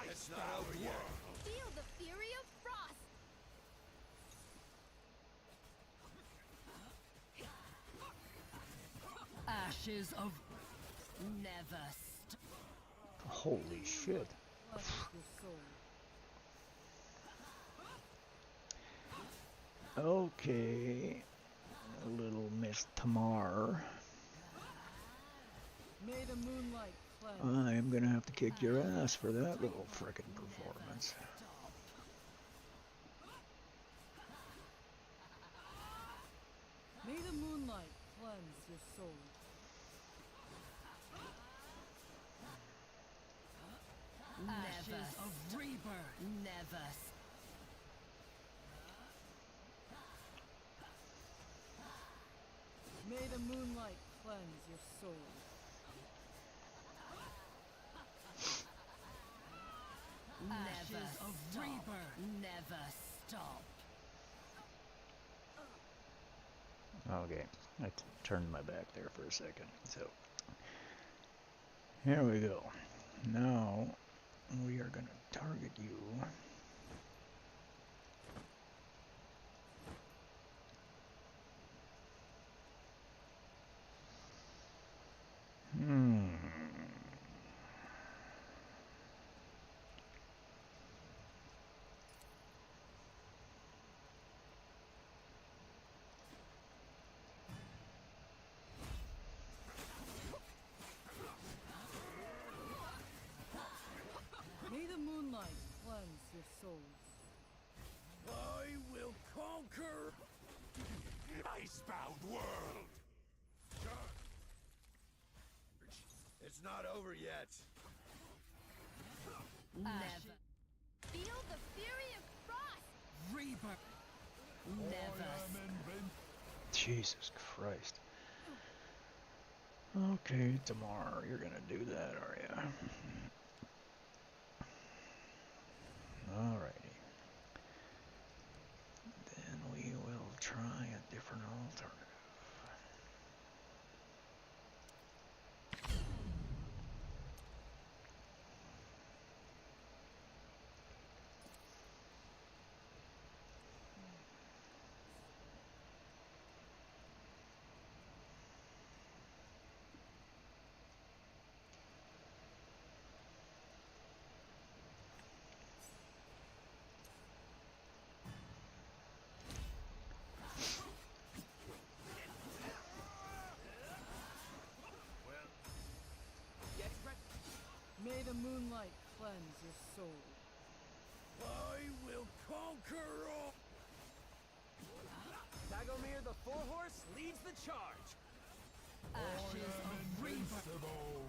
It's not over yet. Feel the fury of frost. Ashes of Nevest. Holy shit. Cleanse your soul. Okay. Little Miss Tamar. May the moonlight cleanse. I am gonna have to kick your ass for that little frickin' performance. May the moonlight cleanse your soul. Ashes of rebirth. Nevest. May the moonlight cleanse your soul. Ashes of rebirth. Never stop. Okay, I turned my back there for a second. So, here we go. Now, we are going to target you. May the moonlight cleanse your soul. I will conquer icebound world. Charge! It's not over yet. Never. Feel the fury of frost. Rebirth. Never. Jesus Christ. Okay, Tamar, you're gonna do that, are ya? Alrighty. Then we will try a different alternative. May the moonlight cleanse your soul. I will conquer all. Dagomir the Four-Horse leads the charge. Ashes of Invincible.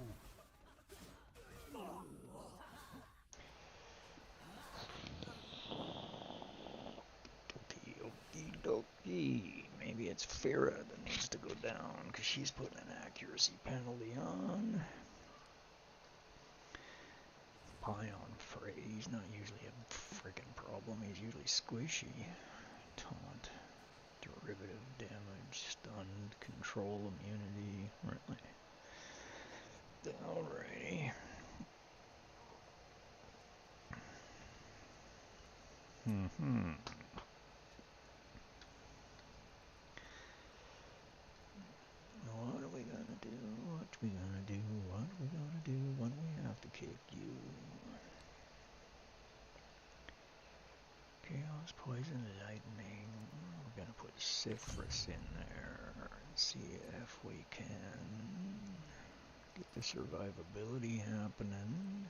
Okie dokie. Maybe it's Farah that needs to go down because she's putting an accuracy penalty on. Pion Frey, he's not usually a freaking problem. He's usually squishy. Taunt, derivative damage, stunned, control, immunity. Really? Alrighty. What are we gonna do? What we gonna do? What we gonna do when we have to kick you? Chaos, poison, lightning. We're gonna put Cyphrus in there and see if we can get the survivability happening.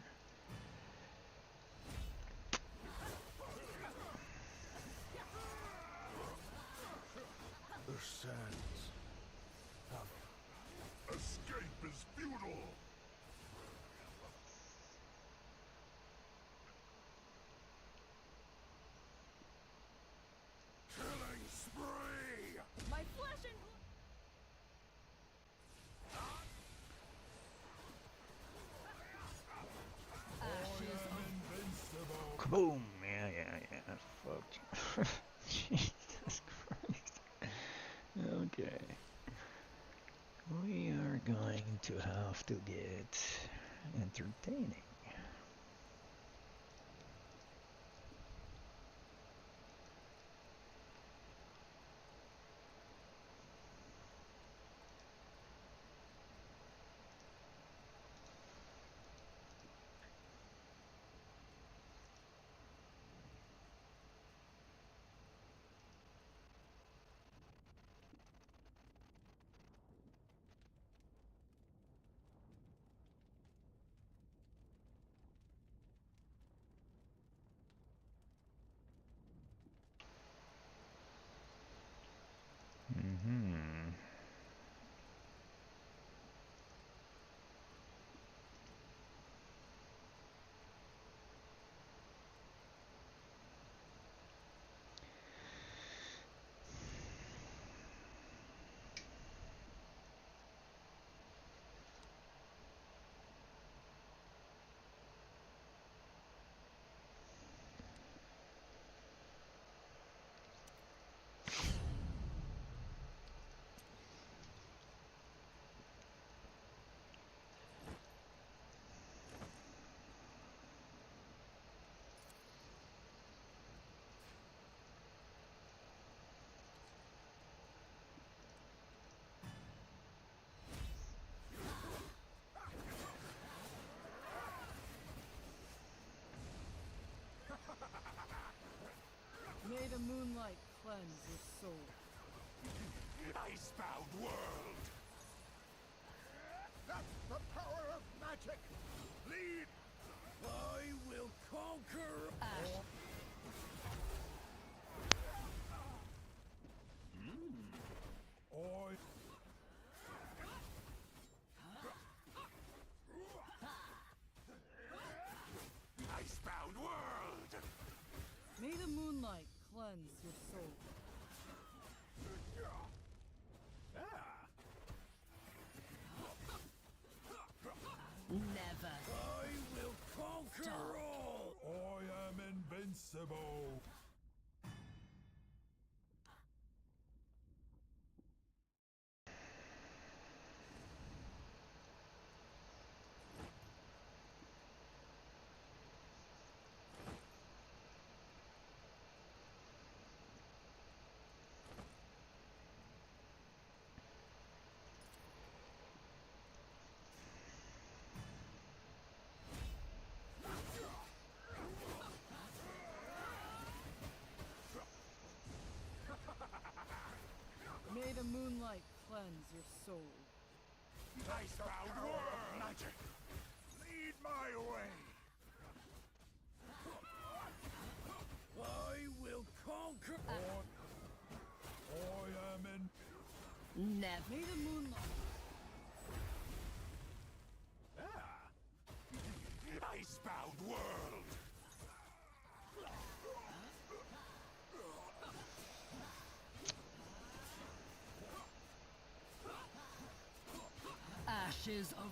The sands. Escape is futile. Killing spree. My flesh and Kaboom! Yeah. Fuck. Jesus Christ. Okay. We are going to have to get entertaining. May the moonlight cleanse your soul. Icebound world. That's the power of magic. Lead. I will conquer all. Oi. Icebound world. May the moonlight cleanse your soul. never. I will conquer all. I am invincible. May the moonlight cleanse your soul. Icebound world. Magic. Lead my May the moonlight. Icebound world! Ashes of.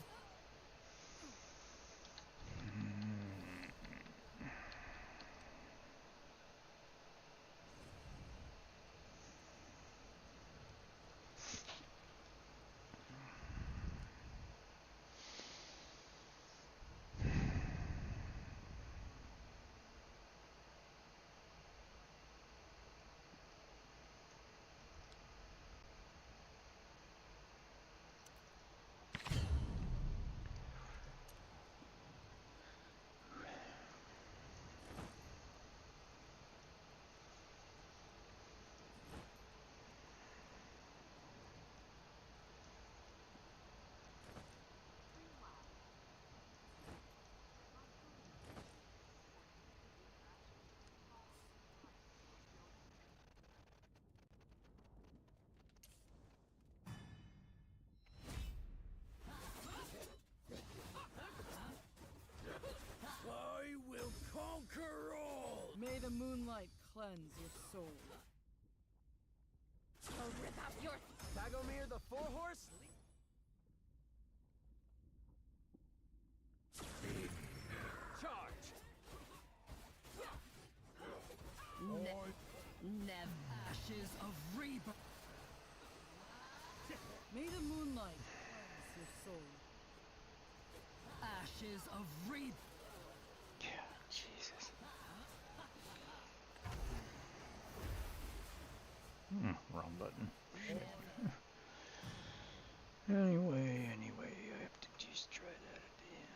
I will conquer all! May the moonlight cleanse your soul. I'll rip out your... Tagomir the Four-Horse? Charge! Nev ashes of rebirth. May the moonlight cleanse your soul. Ashes of rebirth. Yeah, Jesus. Wrong button. Shit. Anyway, I have to just try that again.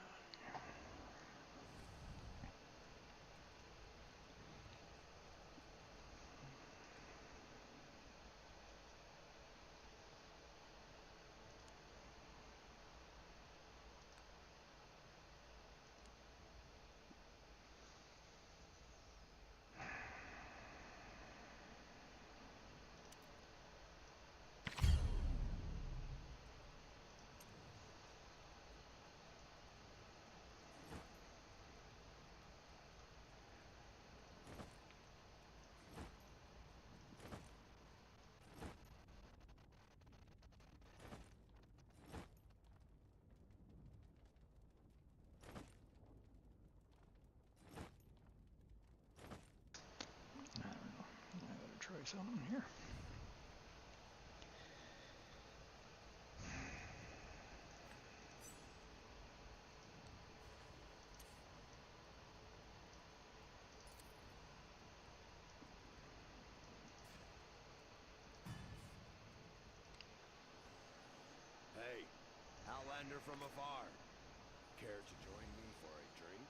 I don't know. I gotta try something here. Hey, Outlander from afar. Care to join me for a drink?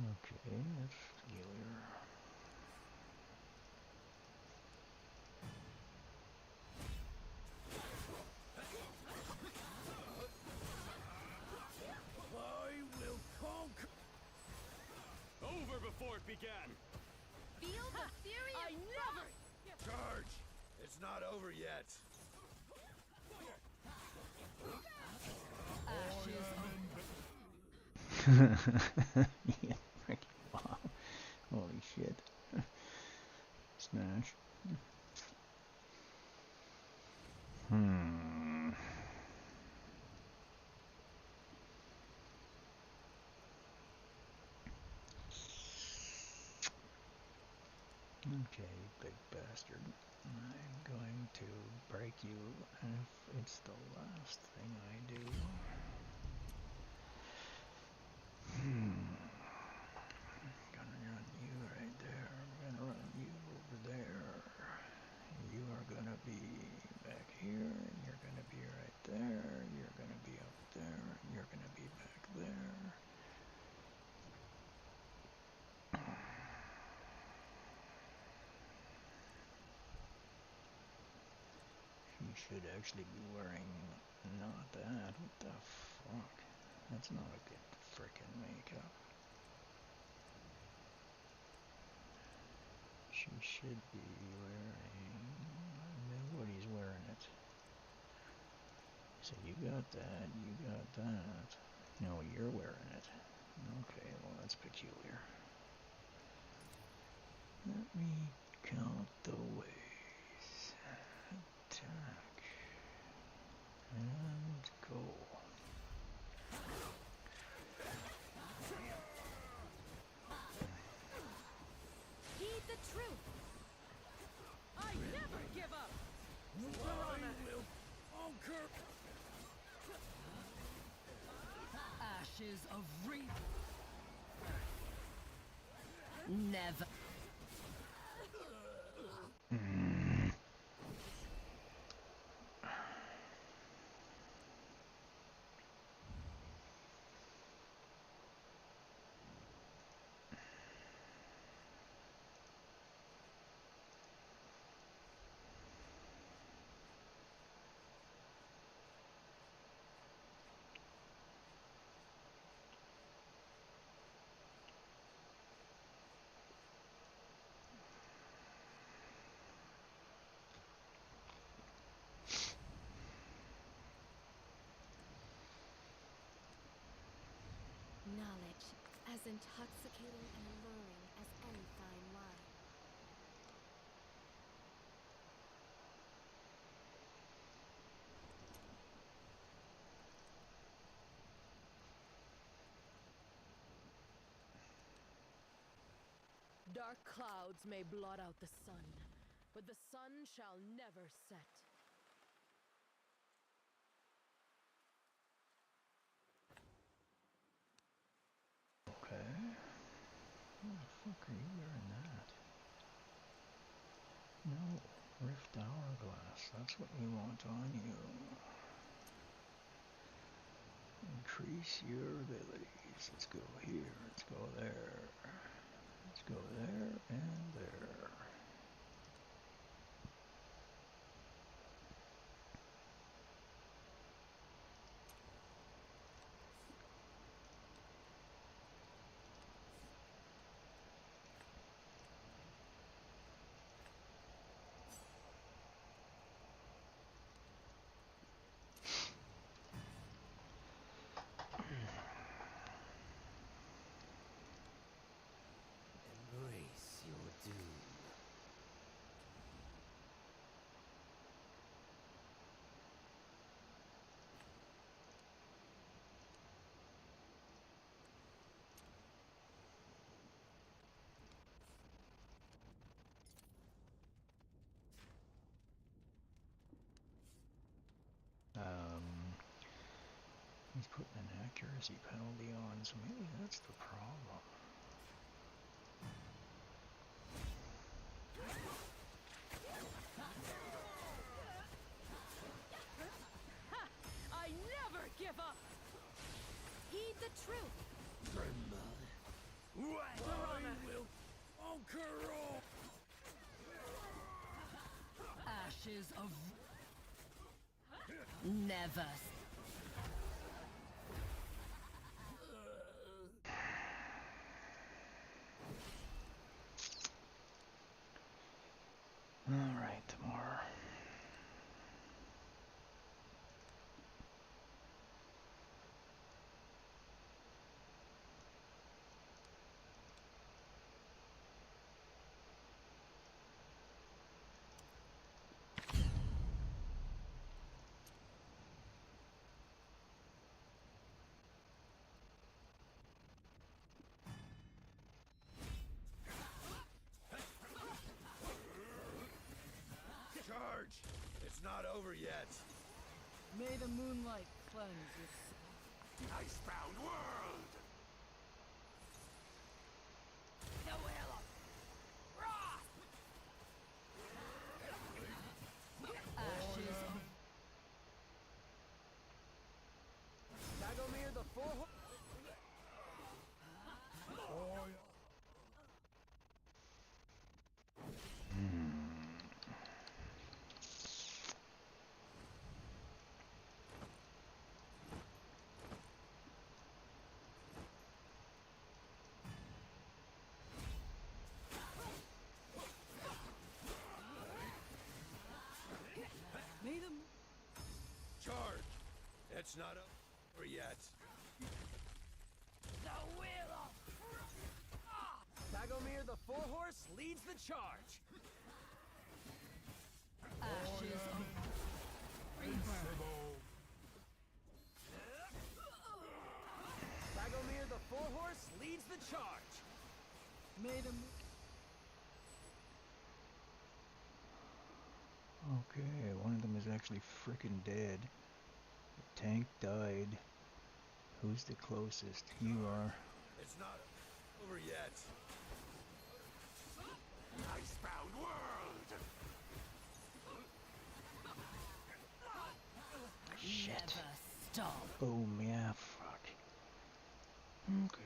Okay, that's familiar. I will conquer. Over before it began. Feel the fury of never. Charge! It's not over yet. Yeah, freaking wow. Holy shit. Smash. Okay, big bastard. I'm going to break you if it's the last thing I do. Gonna run you right there. I'm gonna run you over there. You are gonna be back here, and you're gonna be right there. You're gonna be up there, and you're gonna be back should actually be wearing not that. What the fuck? That's not a good frickin' makeup. She should be wearing... Nobody's wearing it. So you got that, you got that. No, you're wearing it. Okay, well that's peculiar. Let me count the ways. Attack. And go. Heed the truth. I never give up. I will conquer. Ashes of Reap. Never. Knowledge, as intoxicating and alluring as any fine wine. Dark clouds may blot out the sun, but the sun shall never set. Okay. Why the fuck are you wearing that? No, Rift Hourglass, that's what we want on you. Increase your abilities. Let's go here, let's go there. Let's go there and there. Embrace your doom. He's putting an accuracy penalty on, so maybe that's the problem. I never give up! Heed the truth. I will conquer all. Ashes of... Never. Alright, Tamar. Charge! It's not over yet. May the moonlight cleanse your soul. Icebound world! Ashes of... Dagomir the Four... It's not over yet. The wheel of... Tagomir the Four-Horse leads the charge. Ashes of Tagomir the Four-Horse leads the charge. May the... Okay, one of them is actually frickin' dead. The tank died. Who's the closest? You are. It's not over yet. Icebound world. Shit. Never stop. Boom, yeah, fuck. Okay.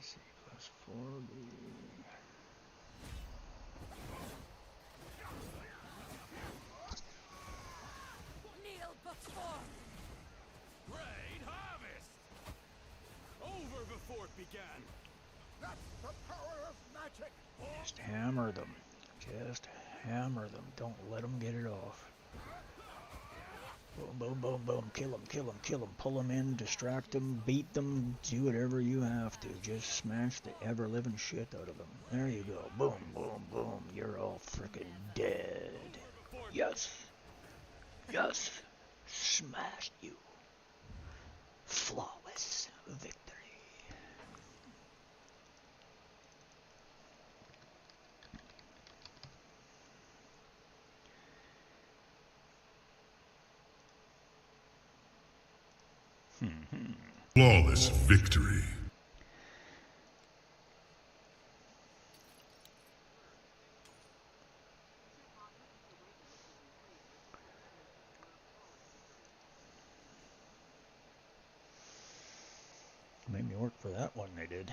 C plus 4B. Kneel before... Great harvest! Over before it began. That's the power of magic. Just hammer them. Just hammer them. Don't let them get it off. Boom, boom, boom, boom. Kill them, kill them, kill them. Pull them in, distract them, beat them, do whatever you have to. Just smash the ever-living shit out of them. There you go. Boom, boom, boom. You're all frickin' dead. Yes. Yes. Smashed you. Flawless victory. Flawless victory. Made me work for that one, they did.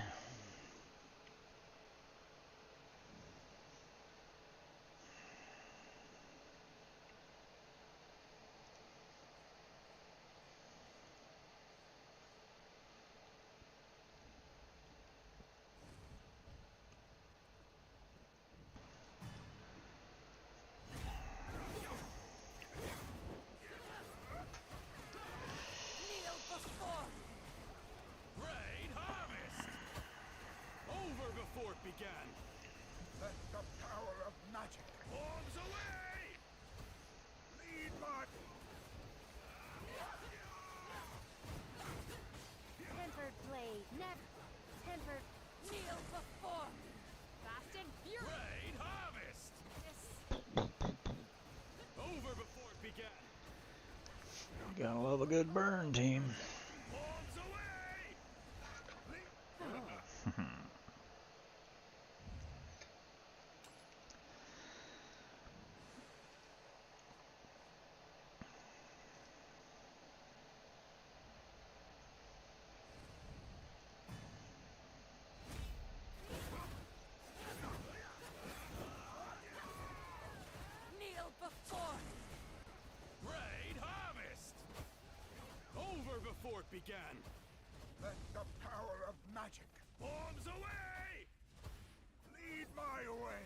Kneel before... Great harvest! Over before it began. Let the power of magic. Bombs away! Lead my... Tempered blade, never. Tempered. Kneel before... Fast and furious. Great harvest! Over before it began. Gotta love a good burn, team. Bombs away! Kneel before... Great harvest! Over before it began. Let the power of magic. Bombs away! Lead my way.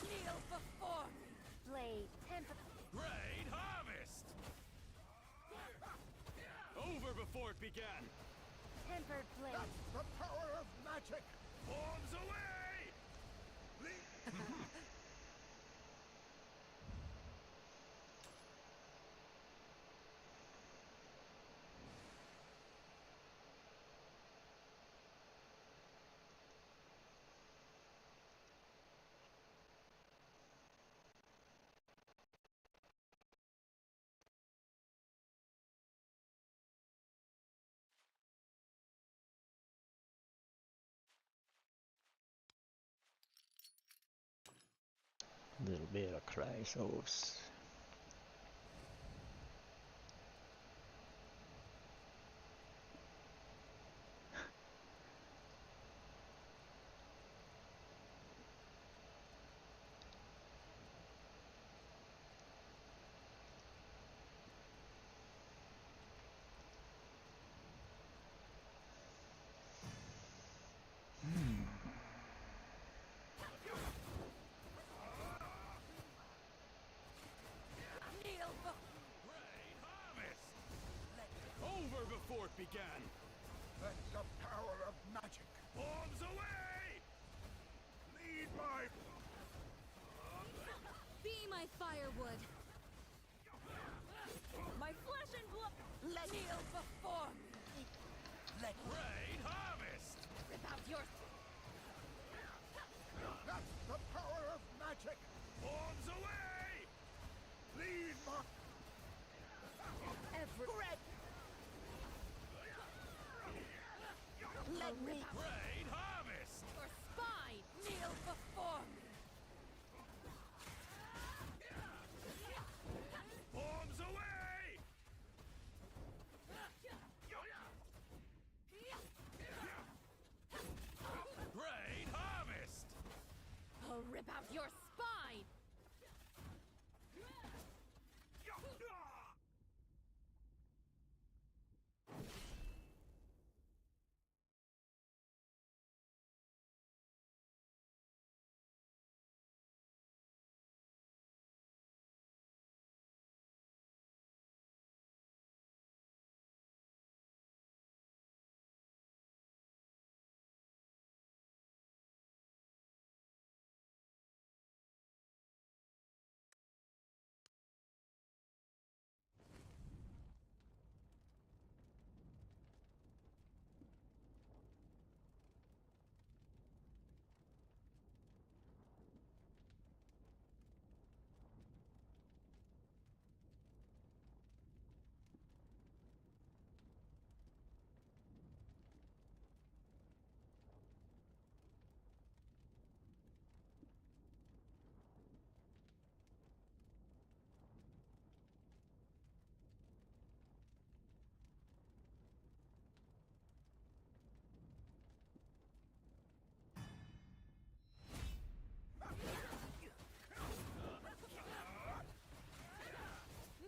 Kneel before... Blade, tempered. Great harvest! Over before it began. Tempered blade. That's the power of magic. Bombs away! little bit of Chrysos. Over before it began. Let the power of magic. Bombs away! Lead my... Be my firewood. My flesh and blood. Let kneel before me. Let rain harvest. Rip out your... That's the power of magic. Bombs away! Lead my... Every... Red. Let me... Rain harvest. Your spine. Kneel before me. Bombs away! Great harvest! I'll rip out your spine.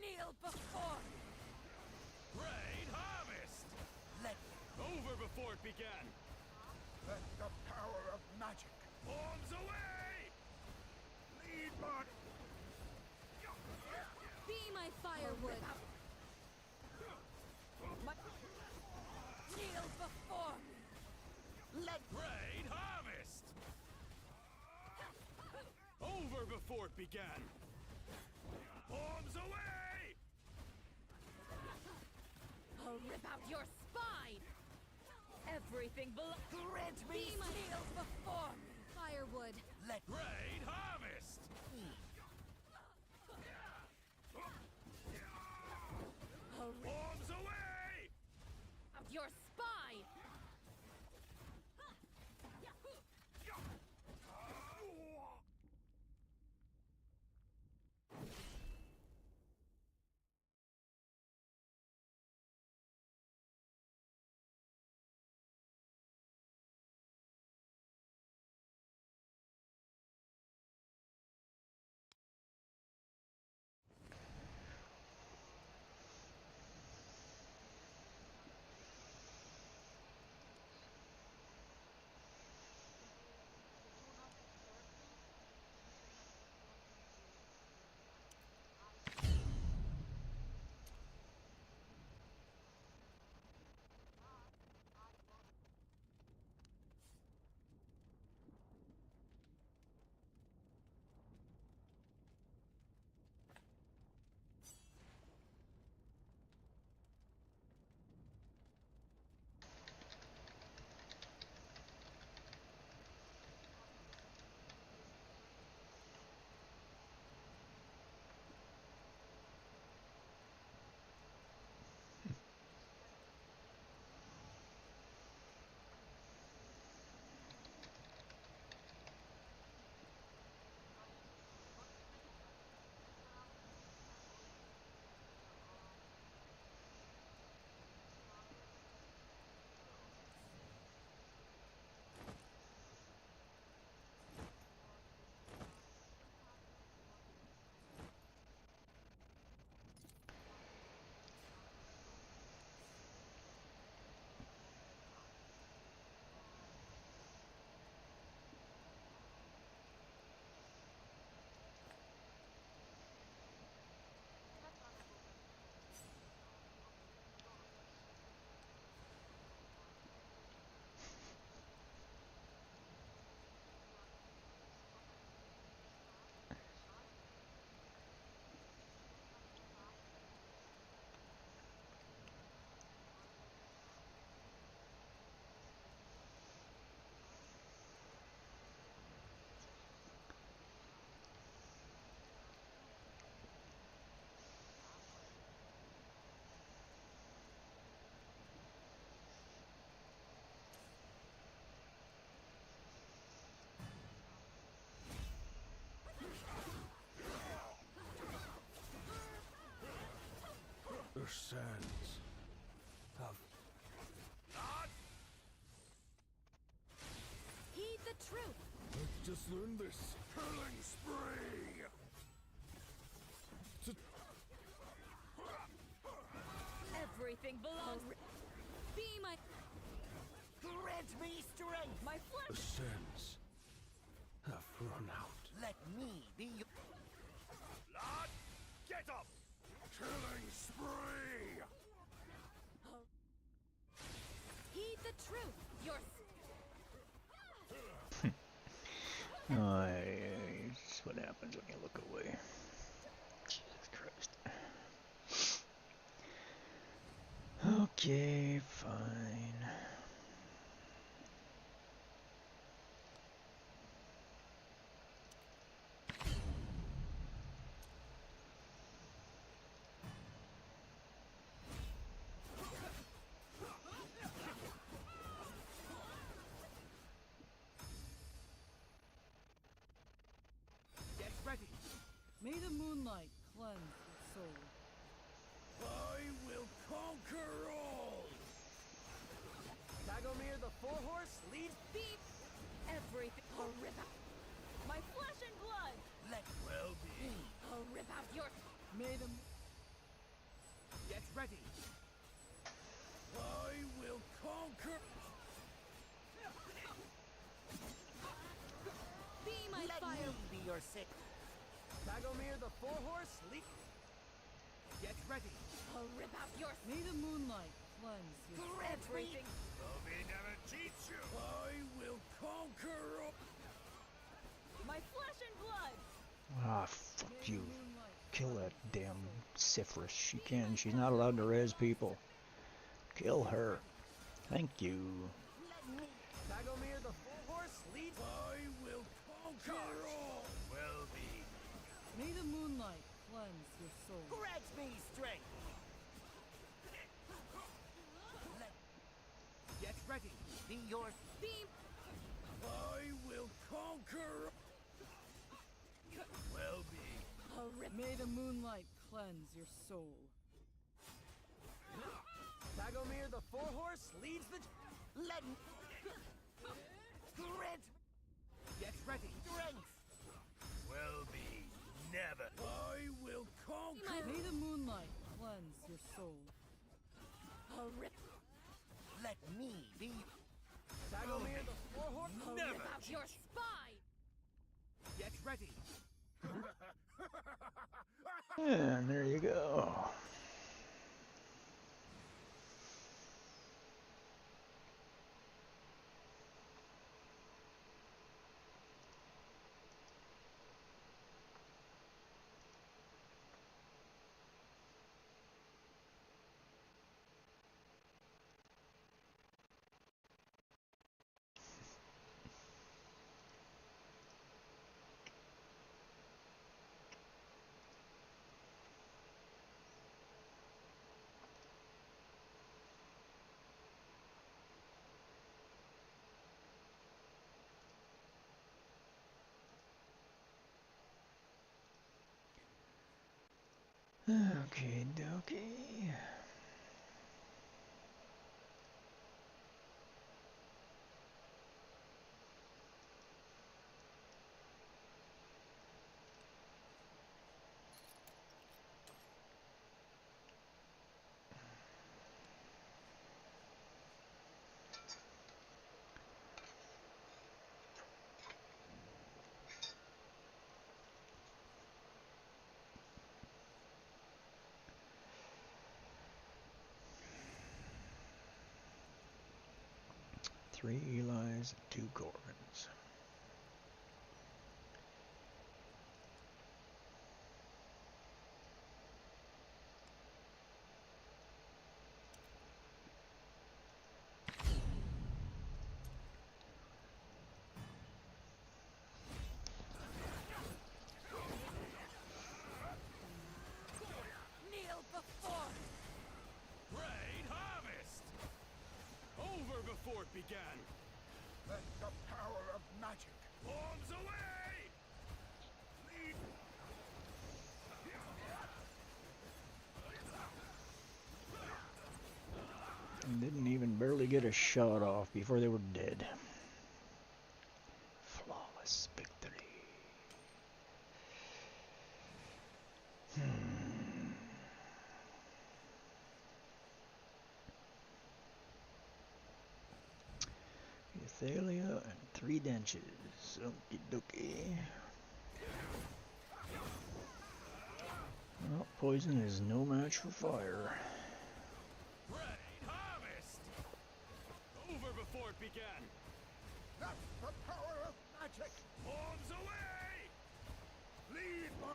Kneel before me. Great harvest! Let... Over before it began. Let the power of magic. Bombs away! Lead my... Be my firewood. Kneel before me. Let... Great harvest! Over before it began. Bombs away! I'll rip out your spine. Everything below... Grant me Be my... kneel before me. Firewood. Let... Great harvest! I'll rip Bombs away! out your spine. your sands of Heed the truth. Let's just learn this. Curling spree! Everything belongs. Be my. Grant me strength. My The flesh. sands have run out. Let me be your... Lad, get up! Killing spree! Heed the truth. Your. It's what happens when you look away. Jesus Christ. Okay, fine. Get ready. May the moonlight cleanse your soul. I will conquer all. Dagomir the Four-Horse leads. Beep. Everything. I'll rip out. My flesh and blood. Let well be. I'll rip out your. May the... Get ready. I will conquer. Be my Let fire. me be your sick. Dagomir the Four-Horse lead. Get ready. I'll rip out your. May the moonlight cleanse your soul. Everything. Obi never cheats you! I will conquer all. My flesh and blood. Ah, fuck you. Kill that damn Sifris. She can. She's not allowed to res people. Kill her. Thank you. Dagomir the Four-Horse leads. I will conquer all. Well be. May the moonlight cleanse your soul. Grant me strength. Get ready. Be your Beam. I will conquer. Well be. I'll rip. May the moonlight cleanse your soul. Dagomir the Four-Horse leads the. Let. Grant. Get ready. Strength. Well be. Never. I will conquer. May the moonlight cleanse your soul. I'll rip. Let me be. Dagomir the Four-Horse. I'll rip out your spine. Get ready. And there you go. Okay, dokie. Three Elis, 2 Gorgons. Kneel before. Great harvest! Over before it began! Let the power of to get a shot off before they were dead. Flawless victory. Thalia and 3 dentures. Okie dokie. Well, poison is no match for fire. Raid harvest! Over before it began! That's the power of magic! Bombs away! Lead my...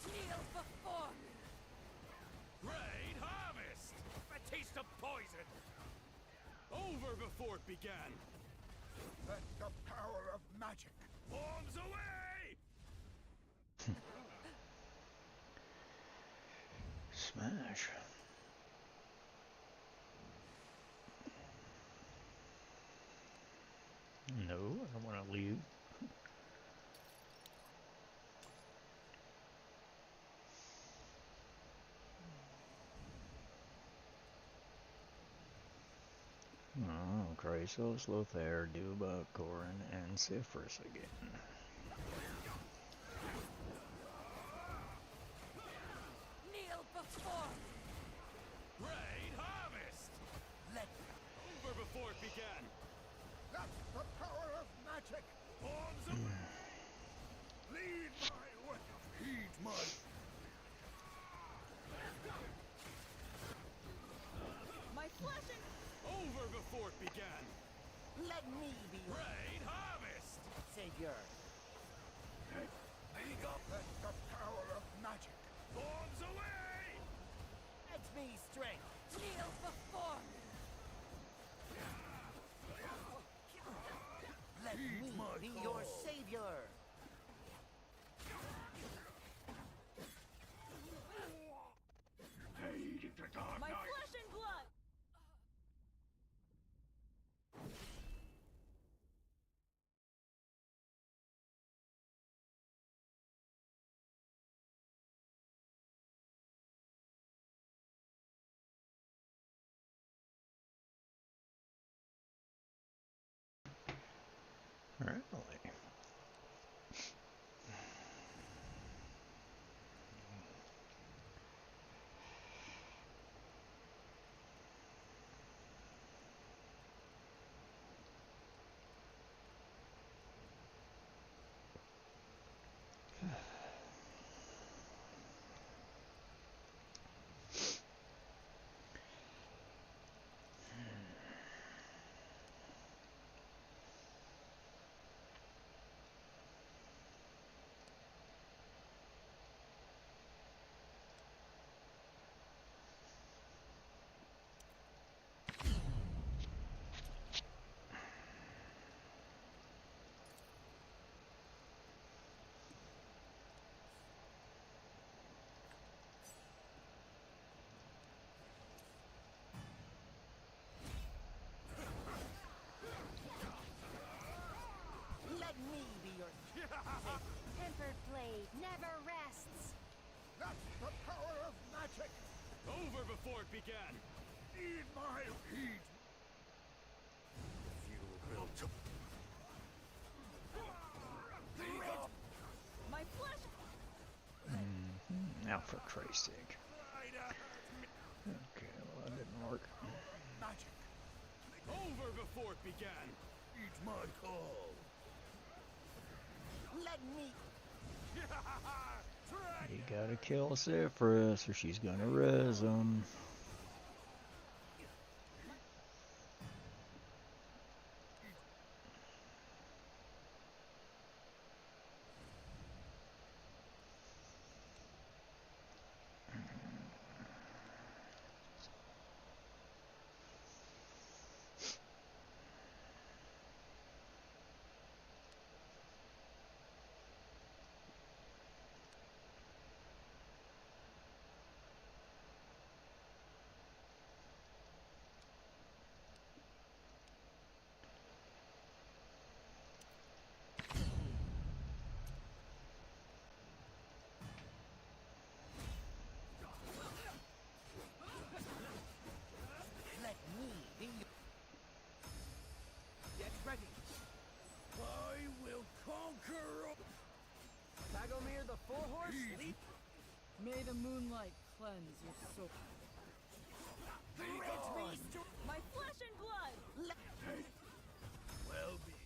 Kneel before me! Raid harvest! A taste of poison! Over before it began! Let the power of magic... Bombs away! Smash. No, I don't want to leave. Oh, Chrysos, Lothair, Duba, Corin, and Cypherus again. Kneel before me! Raid harvest! Let... Over before it began! That's the power of magic! Bombs away! Lead my way! Heed my... My flesh and... Over before it began! Let me be Raid harvest! savior. League up! Let the power of magic... Bombs away! Let me strength. Kneel before me! Let Heed me my be call. your savior. Fade into dark My night! flesh and blood! Alright. Let me be your Tempered blade never rests. That's the power of magic! Over before it began! Heed my... Heed... You will League up! My flesh... Now for Christ's sake. Okay, well that didn't work. Magic! Over before it began! Heed my call! let me You gotta kill Cypherus or she's gonna res him. lead. May the moonlight cleanse your soul. My flesh and blood! Well be.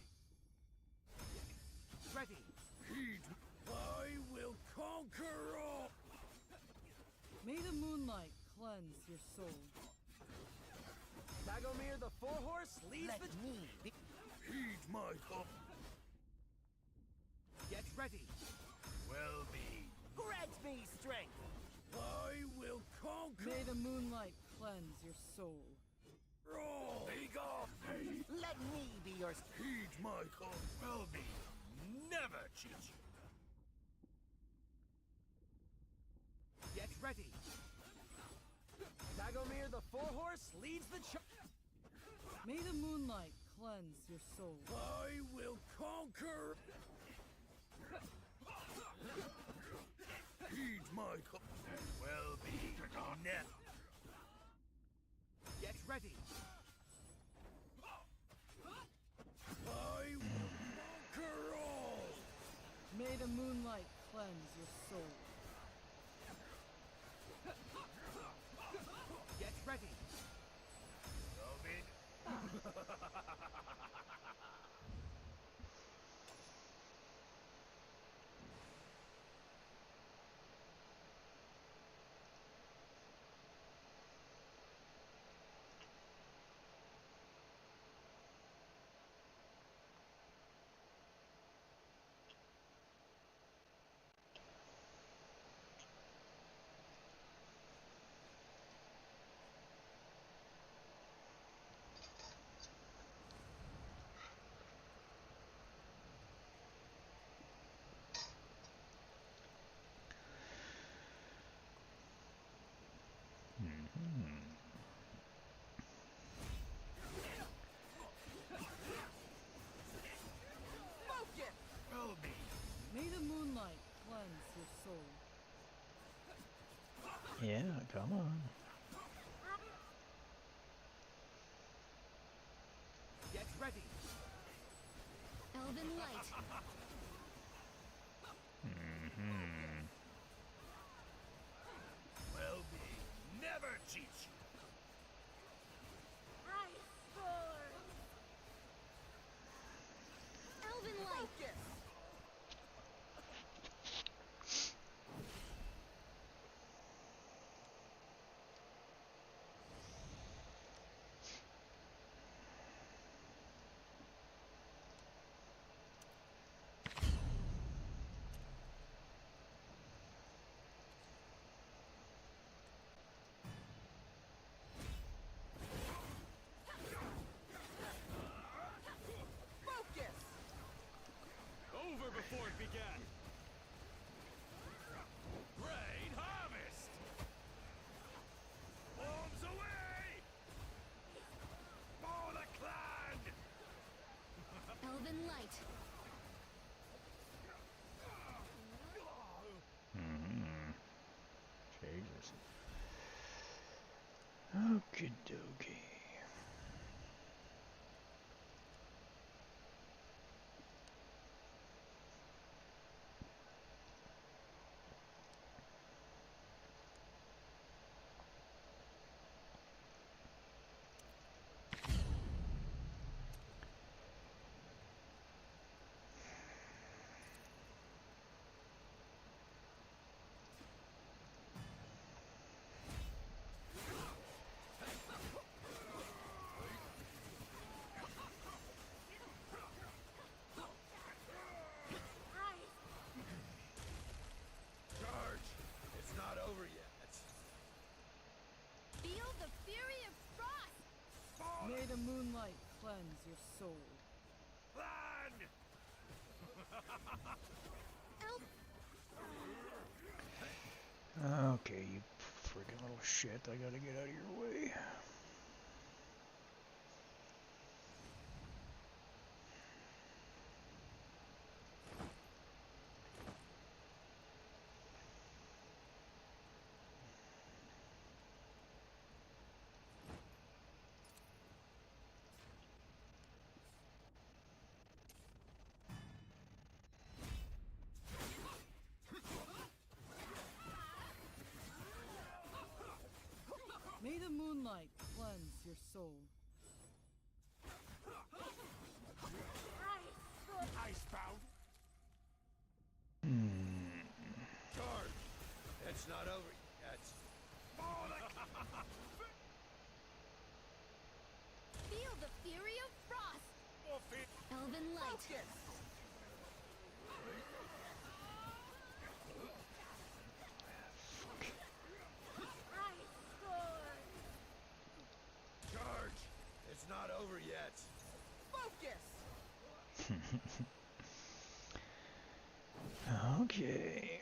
Ready. Heed. I will conquer all. May the moonlight cleanse your soul. Dagomir the Four-Horse leads the me. Heed my call. Get ready. Well be. Grant me strength. I will conquer. May the moonlight cleanse your soul. Roll. Be gone. Let me be yours. Heed my call. Well be. Never cheat you. Get ready. Dagomir the Four-Horse leads the charge. May the moonlight cleanse your soul. I will conquer. Heed my call. Well be. Never. Get ready. I will conquer all. May the moonlight cleanse your soul. Get ready. Robin. Focus! May the moonlight cleanse your soul. Yeah, come on. Get ready. Elven light. Well be. Never cheat you. Ice sword. Elven light. Focus. Focus. Over before it began. Great harvest. Arms away. For the clan. Elven light. Jesus. Okie dokie. Charge. It's not over yet. Feel the fury of frost. May the moonlight cleanse your soul. Plan. Okay, you freaking little shit. I gotta get out of your way. your soul. Icebound. Charge. It's not over yet. Feel the fury of frost. Elven light. Charge. It's not over yet. Focus. Okay.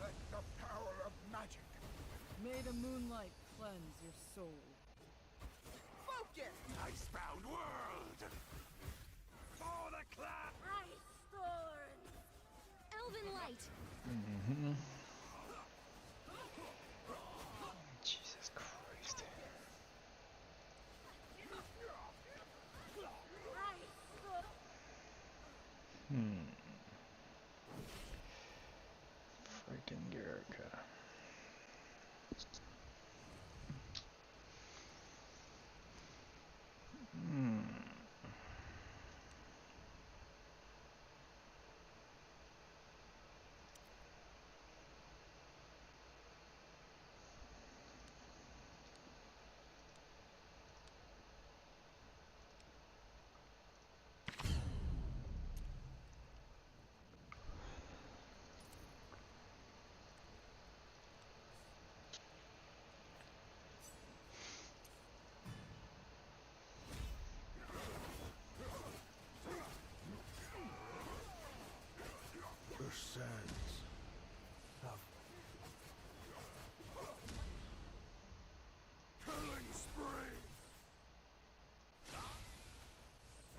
Let the power of magic. May the moonlight cleanse your soul. Focus. Icebound world. For the clap. Ice thorns. Elven light. Mm-hmm. Jesus Christ. Freaking Garrica. The sands of killing spree.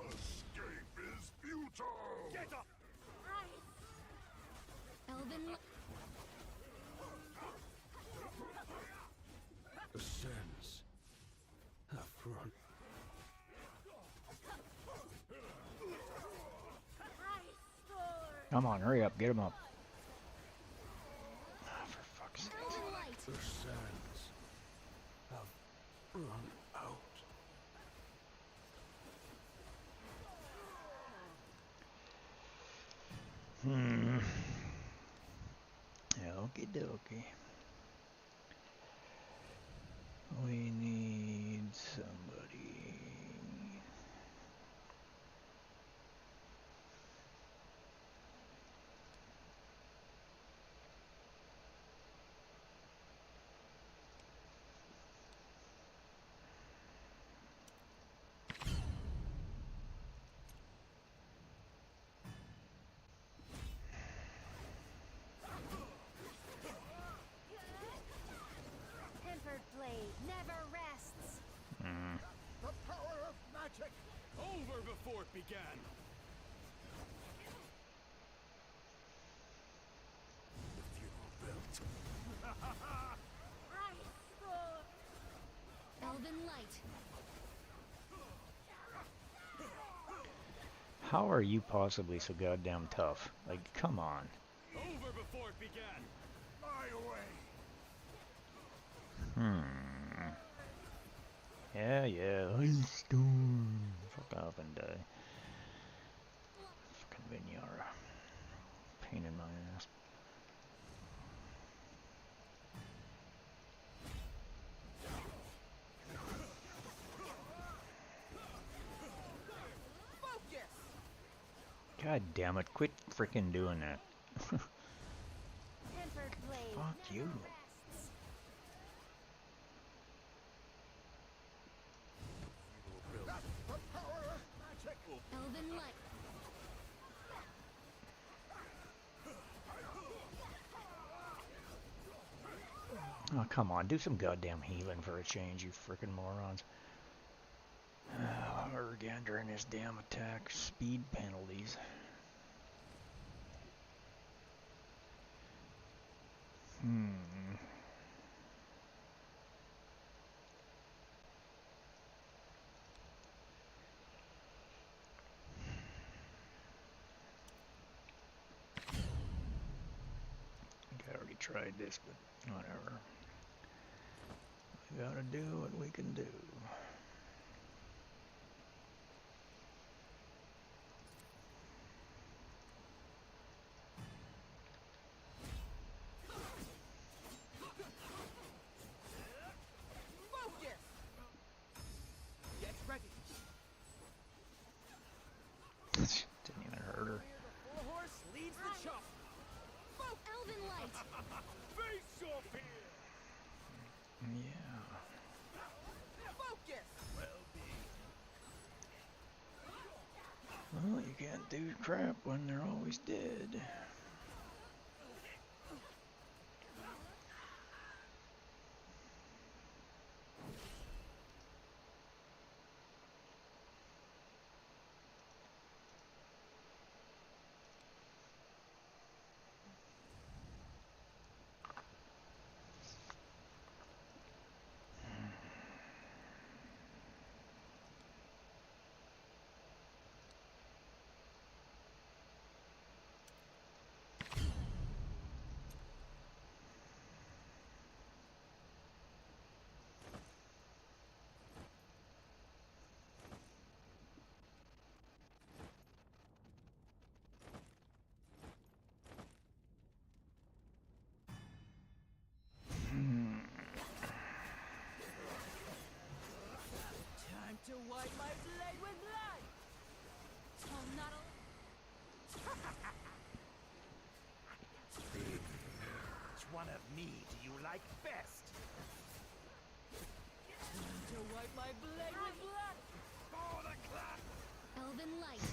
Escape is futile. Get up. Elven light. The sands have run. Come on, hurry up, get him up. Oh, for fuck's sake. The sands have run out. Okie dokie. We need somebody. Tempered blade never rests. The power of magic. Over before it began. The funeral belt. Elven light. How are you possibly so goddamn tough? Like, come on. Over before it began. My way. Yeah, Ice Storm. Fuck off and die. Fucking Vinyara. Pain in my ass. God damn it, quit frickin' doing that. Tempered blade Fuck never you. rests. The power of magic. Elven light. Oh, come on, do some goddamn healing for a change, you frickin' morons. Urgander and his damn attack speed penalties. I think I already tried this, but whatever. We gotta do what we can do. Focus. Get ready. Didn't even hurt her. The horse leads the chop. Elven light. Face off here. Yeah. Focus. Well, you can't do crap when they're always dead. Time to wipe my blade with blood. Oh, not a... Which one of me do you like best? Time to wipe my blade with blood. For the clap. Elven light.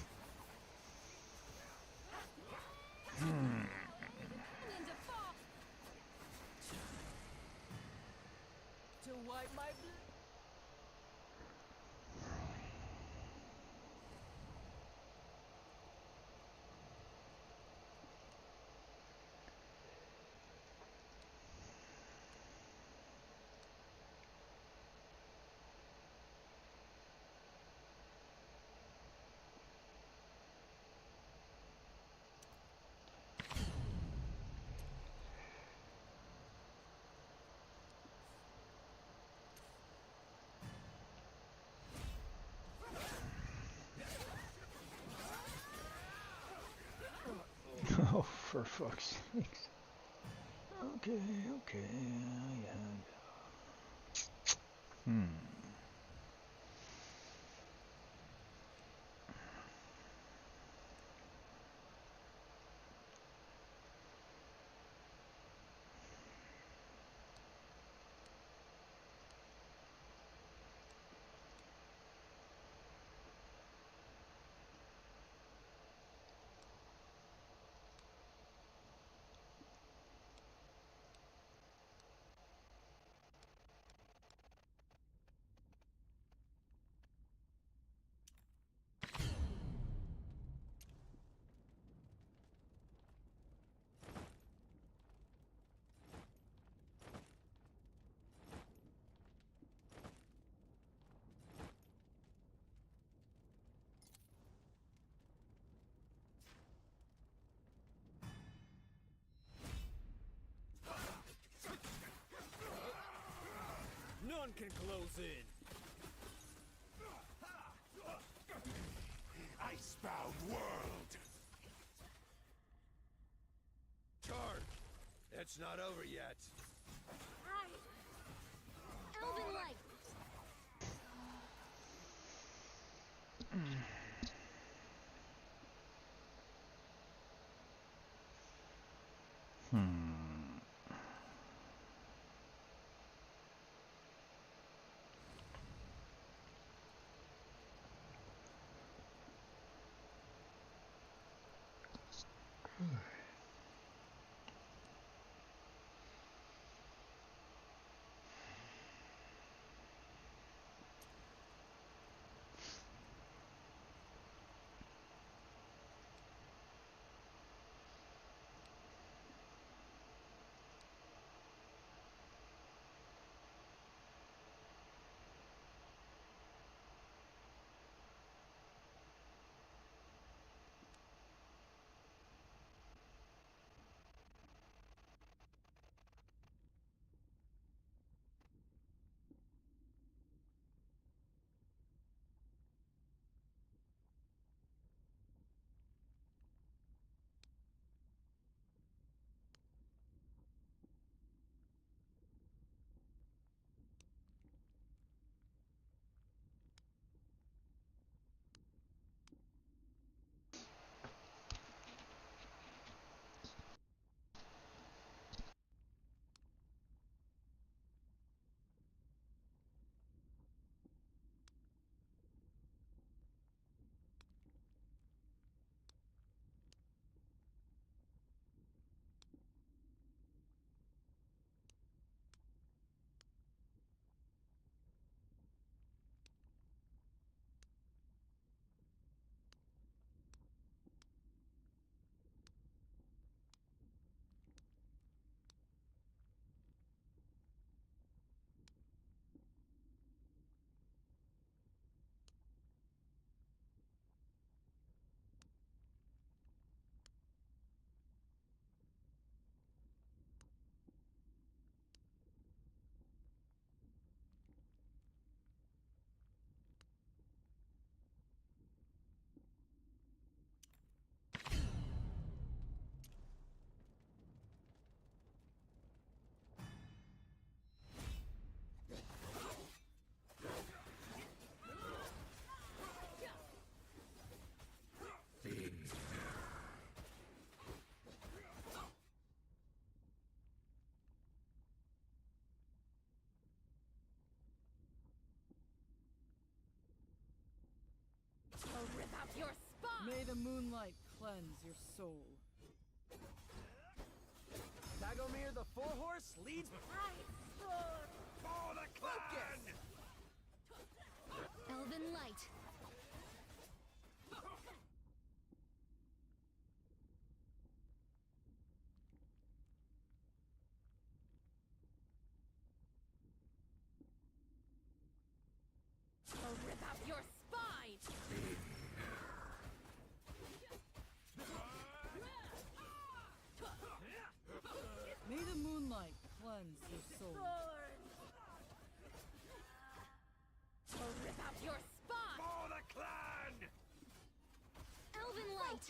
Into fall. To wipe my blade. Oh, for fuck's sakes. Okay, okay, yeah. None can close in. Icebound world. Charge. It's not over yet. Elven light. May the moonlight cleanse your soul. Dagomir the Four Horse leads. For the clan! Elven light. I'll rip out your spine! May the moonlight cleanse your soul. I'll rip out your spine! For the clan! Elven light!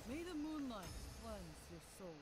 May the moonlight cleanse your soul.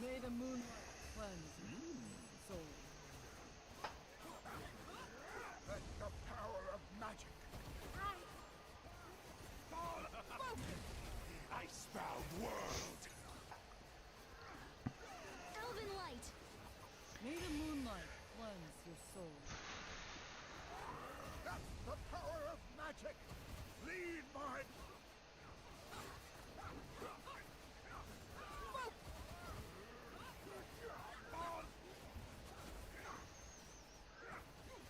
May the moonlight cleanse your soul. Let the power of magic. Icebound world. Elven light. May the moonlight cleanse your soul. That's the power of magic. Lead my.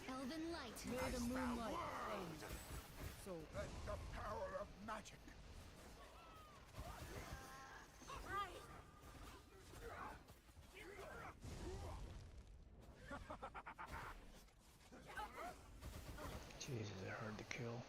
Elven light. May the moonlight cleanse your soul. Let the power of magic. kill.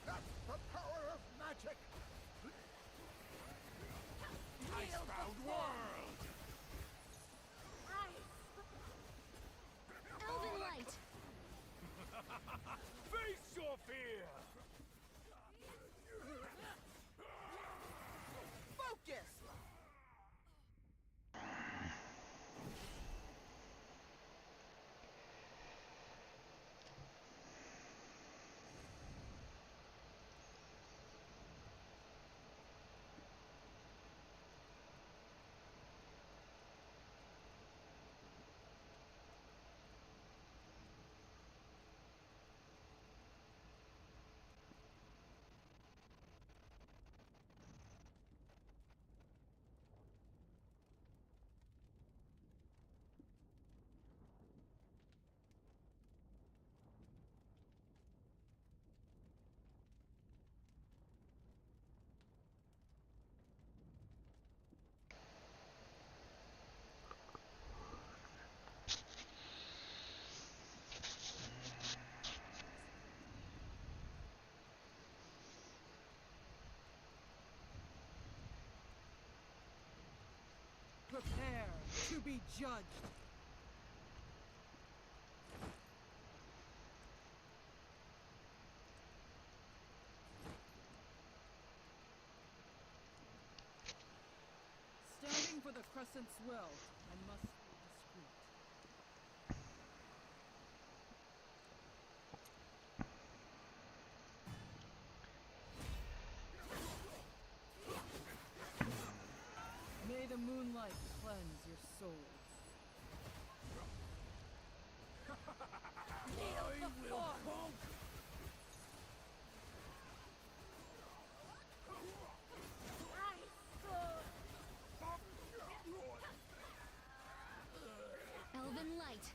That's the power of magic! Icebound world! Elven light! Face your fear! Focus! Prepare to be judged. Standing for the Crescent's will, I must be discreet. May the moonlight cleanse your soul. I will conquer! Elven light.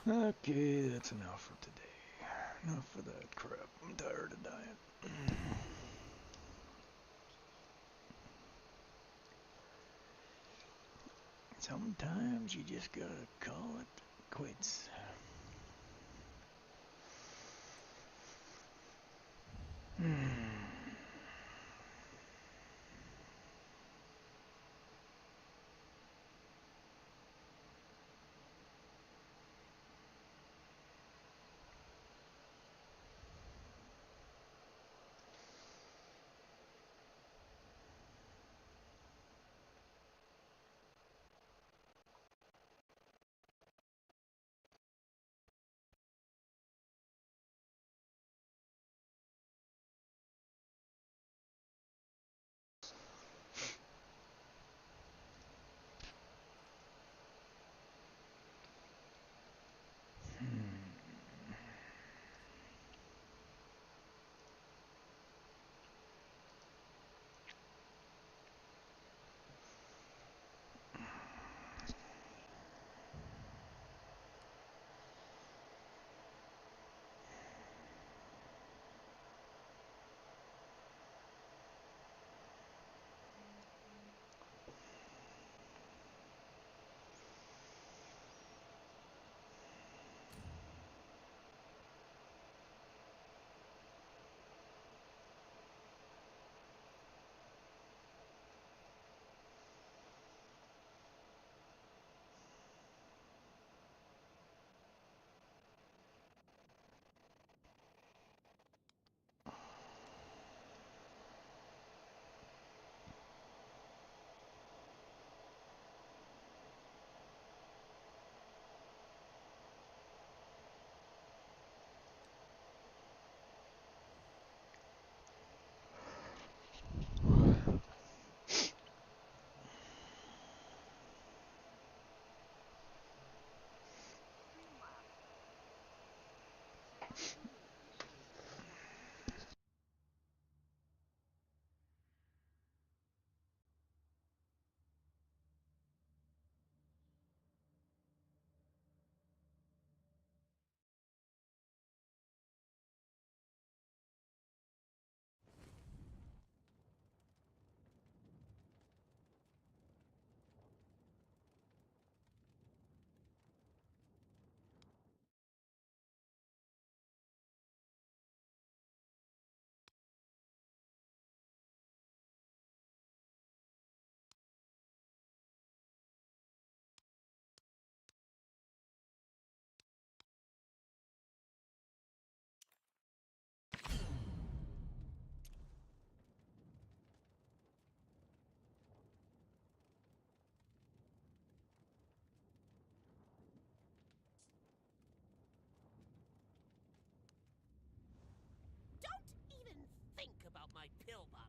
Okay, that's enough for today. Enough for that crap. I'm tired of dying. Sometimes you just gotta call it quits. my pill bottle.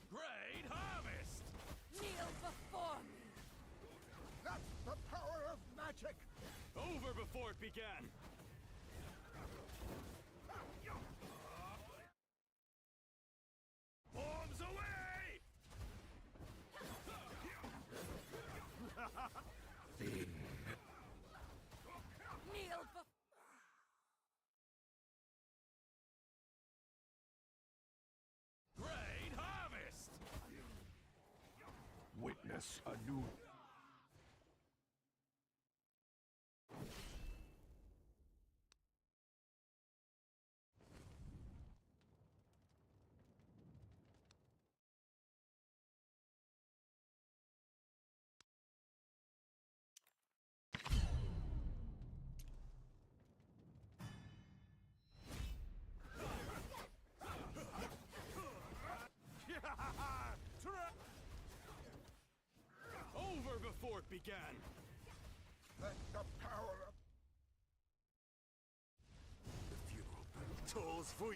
Great harvest! Kneel before me! That's the power of magic! Over before it began! Bombs away! Kneel before... Great harvest! Witness a new... Over before it began! Let the power of... The funeral bell tolls for...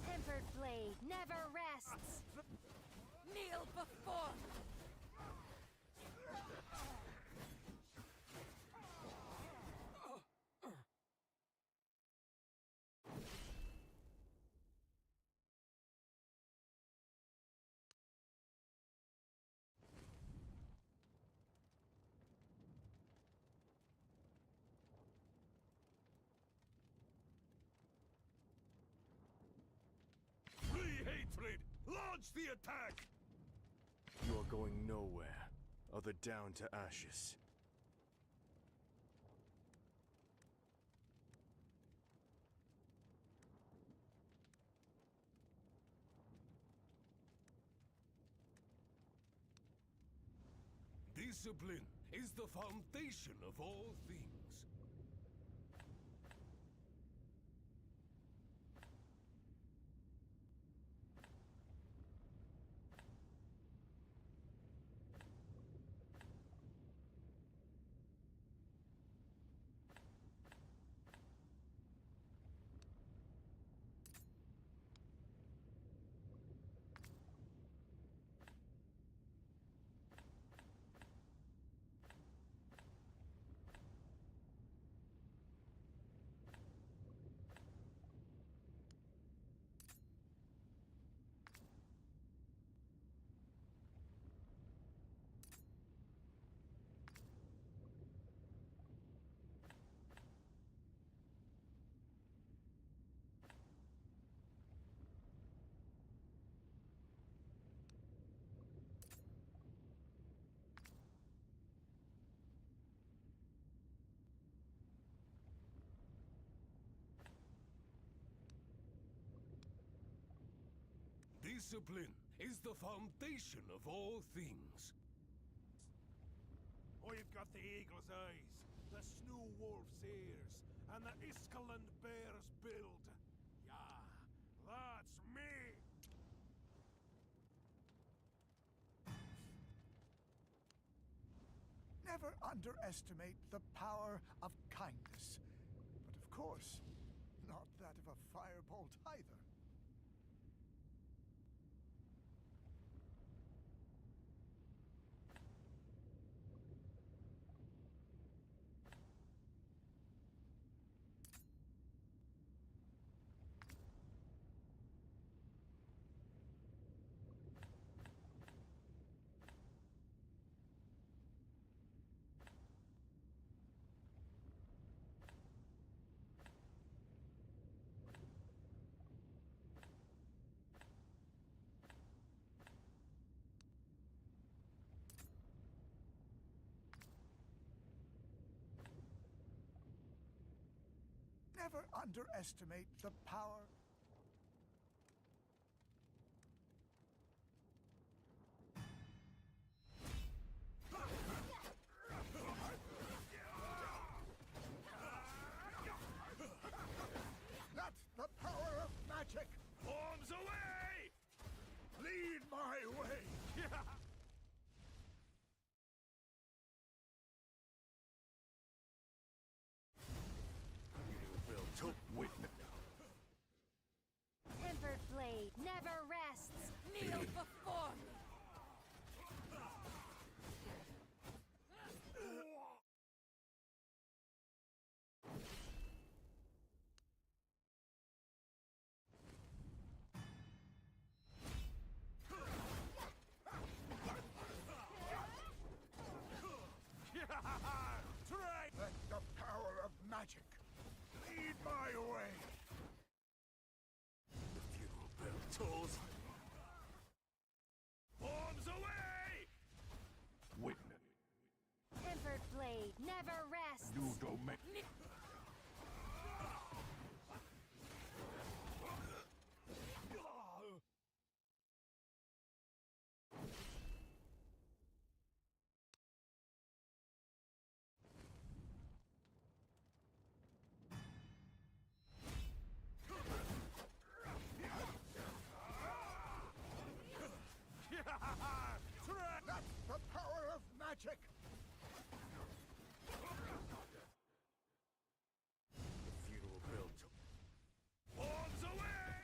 Tempered blade never rests. Kneel before me! Flee hatred! Launch the attack! You are going nowhere, other down to ashes. Discipline is the foundation of all things. Discipline is the foundation of all things. I've got the eagle's eyes, the snow wolf's ears, and the Iskaland bear's build. Yeah, that's me! Never underestimate the power of kindness. But of course, not that of a firebolt either. Never underestimate the power. That's the power of magic. Arms away! Lead my way. You will to witness. Tempered blade never rests. Kneel before me. Let the power of magic lead my way. The funeral bell tolls. Arms away! Witness. Tempered blade never rests. You don't make. That's the power of magic. The funeral bell tolls. Arms away!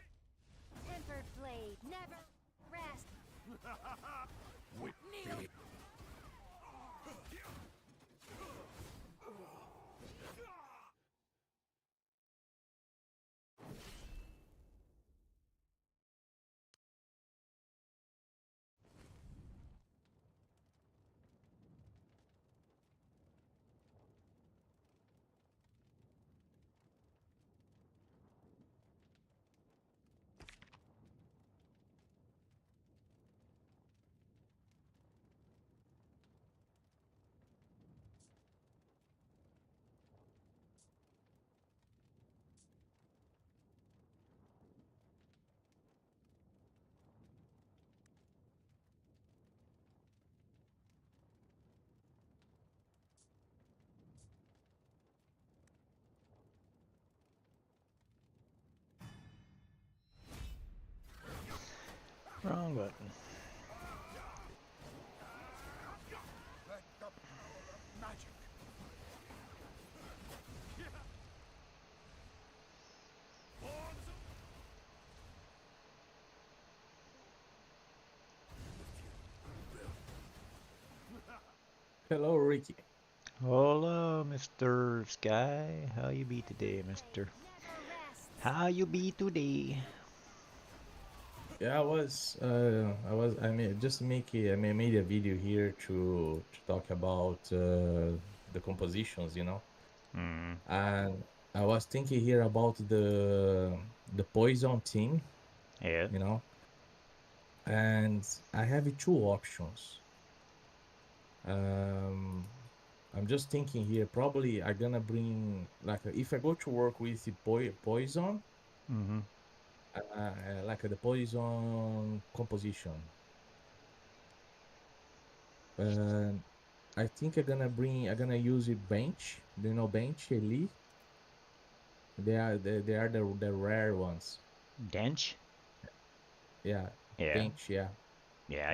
Tempered blade never rests. Witness. Wrong button. Let the power of magic. Hello, Ricky. Hello, Mr. Sky. How you be today, Mister? How you be today? Yeah, I mean, just I made a video here to talk about the compositions, you know. Mm. And I was thinking here about the Poison team. Yeah. You know. And I have two options. I'm just thinking here. Probably I'm gonna bring like if I go to work with the Poison. Mm-hmm. Like the Poison composition. I think I'm gonna use it bench. Do you know bench, Elite? They are the rare ones. Dench? Yeah. Yeah. Bench, yeah. Yeah.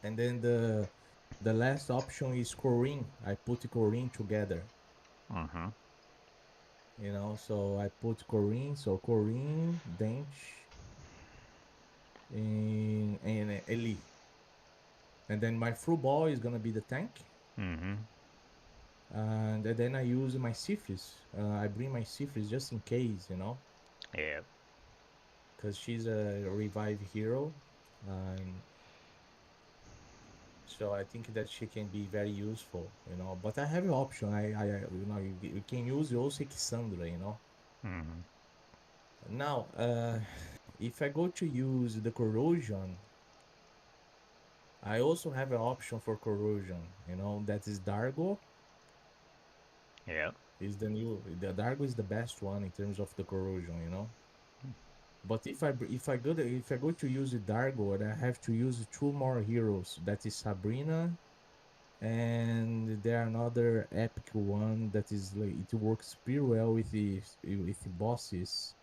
And then the last option is Corinne. I put Corinne together. Mm-hmm. You know, so I put Corinne, bench, and Elite. And then my full ball is gonna be the tank. Mm-hmm. And then I use my Syphis. I bring my Syphis just in case, you know. Yeah. Because she's a revive hero, and so I think that she can be very useful, you know. But I have an option. You can use also Cassandra, you know. Mm-hmm. Now, if I go to use the corrosion, I also have an option for corrosion, you know. That is Dargo. Yeah. Is the new the Dargo is the best one in terms of the corrosion, you know. But if I go to use the Dargo, and I have to use two more heroes. That is Sabrina, and there are another epic one that is like it works pretty well with the bosses.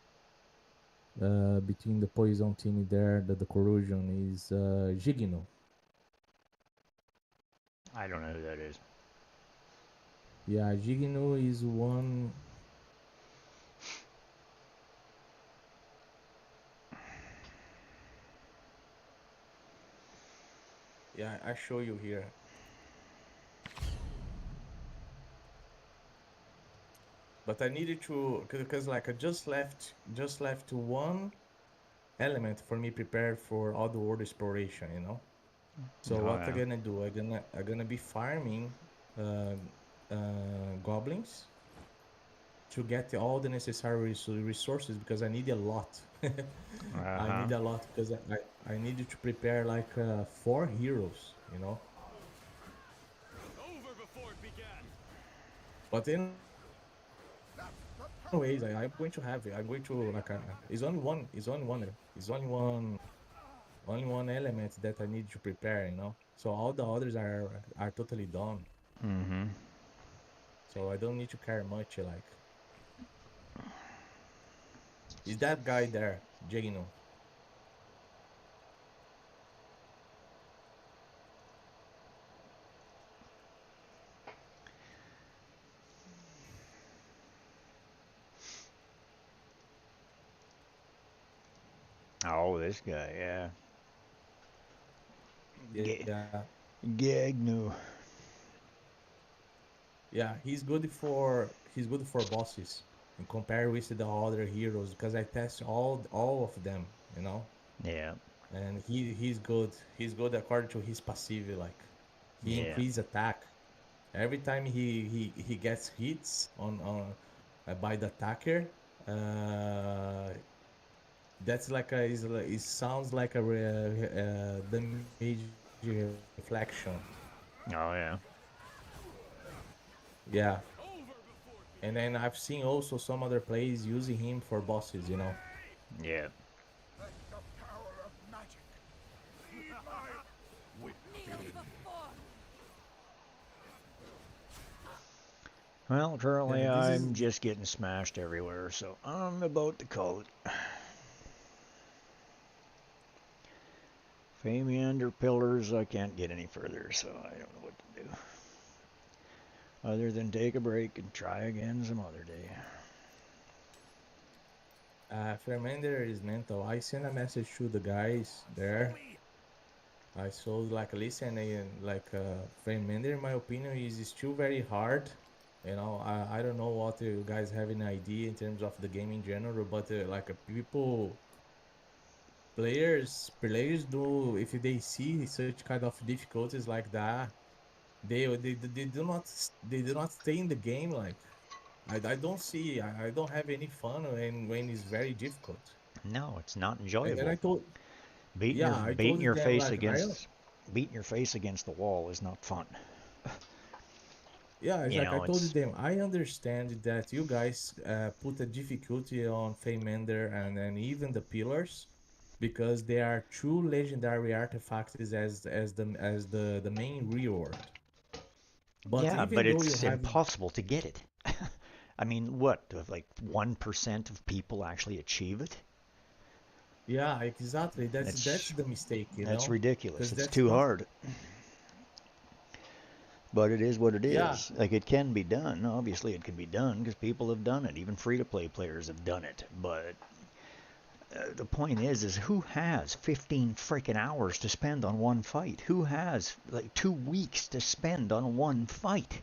Between the poison team there, the corrosion is Gigino. I don't know who that is. Yeah, Gigino is one. Yeah, I show you here. But I needed to, because like I just left one element for me prepared for all the world exploration, you know. So Oh, what yeah. I'm gonna do? I'm gonna be farming goblins to get all the necessary resources because I need a lot. I need a lot because I needed to prepare like 4 heroes, you know. Over before it began. But anyways, I'm going to have it. I'm going to like it's only one. Only one element that I need to prepare, you know. So all the others are totally done. Mm-hmm. So I don't need to care much. Like, is that guy there, Jagino? Oh, this guy, yeah. Yeah. Gagno. Yeah, he's good for bosses in compare with the other heroes because I test all of them, you know. Yeah. And he's good. He's good according to his passive. Like, he Yeah. increase attack every time he gets hits on by the attacker. That's like it sounds like a damage reflection. Oh, yeah. Yeah. And then I've seen also some other plays using him for bosses, you know. Yeah. Well, currently Yeah, this I'm just getting smashed everywhere, so I'm about to call it. Famiander pillars, I can't get any further, so I don't know what to do. Other than take a break and try again some other day. Fermender is mental. I sent a message to the guys there. I saw like listen and like Fermender, in my opinion, is still very hard. You know, I don't know what you guys have an idea in terms of the game in general, but like players do, if they see such kind of difficulties like that, they do not stay in the game. Like, I don't see, I don't have any fun when it's very difficult. No, it's not And enjoyable. I told, I beating told your them face like beating your face against the wall is not fun. yeah, it's You like I know, told it's them, I understand that you guys put a difficulty on Feymender and even the pillars because they are two legendary artifacts as the main reward. But yeah, even but though you it's have, impossible to get it. I mean, what? Like 1% of people actually achieve it? yeah, exactly. That's the mistake, you That's know, ridiculous. because It's that's too not. hard. But it is what it Yeah, is. Like, it can be done. Obviously, it can be done because people have done it. Even free-to-play players have done it. But the point is who has 15 freaking hours to spend on one fight? Who has like 2 weeks to spend on one fight?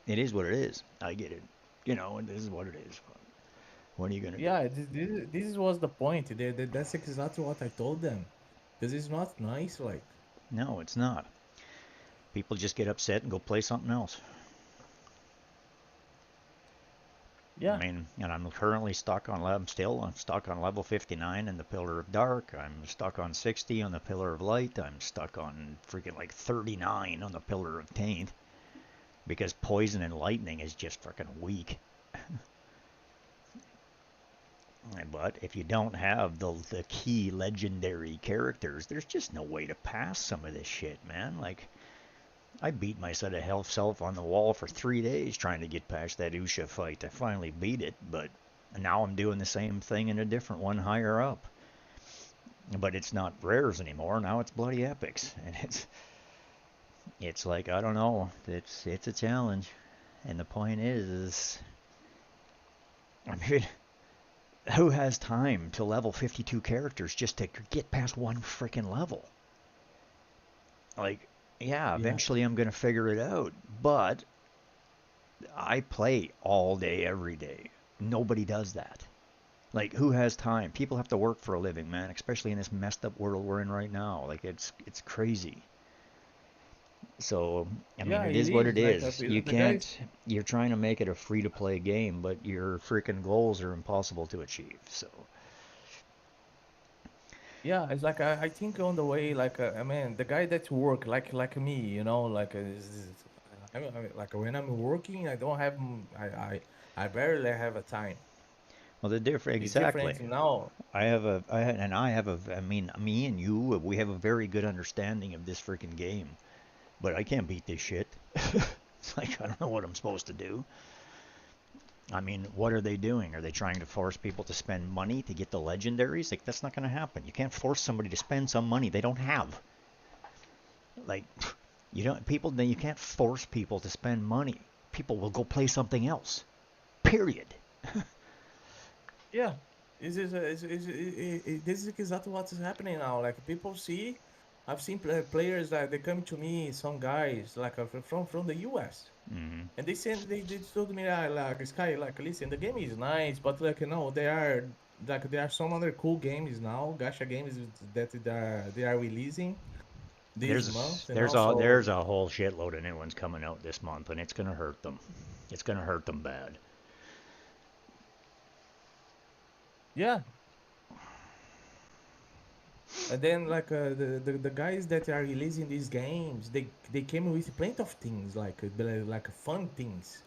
It is what it is. I get it. You know, and this is what it is. What are you gonna do? yeah. This was the point. That's exactly what I told them. Because it's not nice, like. No, it's not. People just get upset and go play something else. Yeah. I mean, and I'm currently stuck on I'm stuck on level 59 in the Pillar of Dark. I'm stuck on 60 on the Pillar of Light. I'm stuck on freaking like 39 on the Pillar of Taint. because poison and lightning is just fucking weak. But if you don't have the key legendary characters, there's just no way to pass some of this shit, man. Like, I beat my set of health self on the wall for 3 days trying to get past that Usha fight. I finally beat it, but now I'm doing the same thing in a different one higher up. But it's not rares anymore. Now it's bloody epics, and it's like, I don't know. It's a challenge, and the point is I mean, who has time to level 52 characters just to get past one freaking level? Like, yeah, eventually I'm going to figure it out, but I play all day, every day. Nobody does that. Like, who has time? People have to work for a living, man, especially in this messed up world we're in right now. Like, it's crazy. So, I mean, it is what it is. You can't, you're trying to make it a free-to-play game, but your freaking goals are impossible to achieve, so. Yeah, it's like I think on the way, like I mean, the guy that work like me, you know, like like when I'm working, I don't have I barely have a time. Well, the different exactly. It's different now. I mean, me and you, we have a very good understanding of this freaking game, but I can't beat this shit. It's like, I don't know what I'm supposed to do. I mean, what are they doing? Are they trying to force people to spend money to get the legendaries? Like, that's not going to happen. You can't force somebody to spend some money they don't have. Like, you can't force people to spend money. People will go play something else. Period. Yeah, this is exactly what is happening now. Like, people see, I've seen players that they come to me, some guys like from the US. Mm-hmm. And they told me like, Sky, like, listen, the game is nice, but like, you know, there are some other cool games now, gacha games that they are releasing this month. There's a whole shitload of new ones coming out this month, and it's gonna hurt them. It's gonna hurt them bad. Yeah. And then like the guys that are releasing these games, they came with plenty of things like fun things,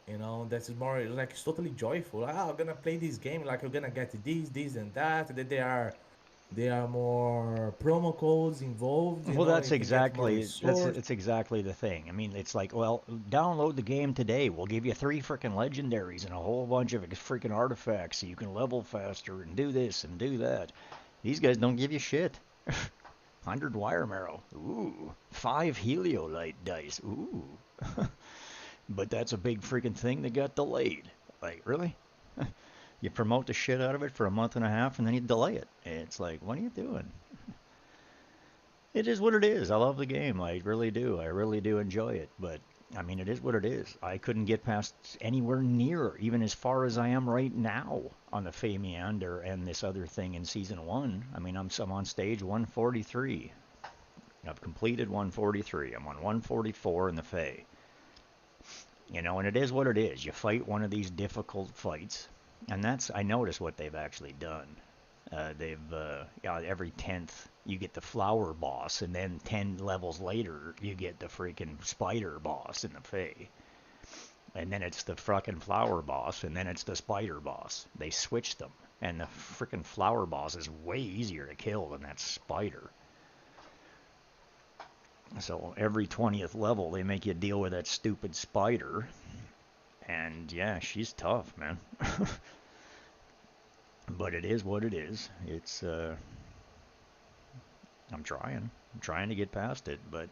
you know, that's more like it's totally joyful. I'm gonna play this game, like you're gonna get this and that. That there are more promo codes involved. Well, that's exactly the thing. I mean, it's like, well, download the game today. We'll give you 3 freaking legendaries and a whole bunch of freaking artifacts so you can level faster and do this and do that. These guys don't give you shit. 100 wire marrow. Ooh. 5 heliolite dice. Ooh. But that's a big freaking thing that got delayed. Like, really? You promote the shit out of it for a month and a half and then you delay it. It's like, what are you doing? It is what it is. I love the game. I really do. I really do enjoy it. But, I mean, it is what it is. I couldn't get past anywhere near, even as far as I am right now, on the Fae Meander and this other thing in Season 1. I mean, I'm on stage 143. I've completed 143. I'm on 144 in the Fae. You know, and it is what it is. You fight one of these difficult fights. And I notice what they've actually done. Every 10th you get the flower boss, and then 10 levels later you get the freaking spider boss in the Fae. And then it's the fucking flower boss, and then it's the spider boss. They switched them, and the freaking flower boss is way easier to kill than that spider. So every 20th level they make you deal with that stupid spider. And yeah, she's tough, man. But it is what it is. It's I'm trying to get past it, but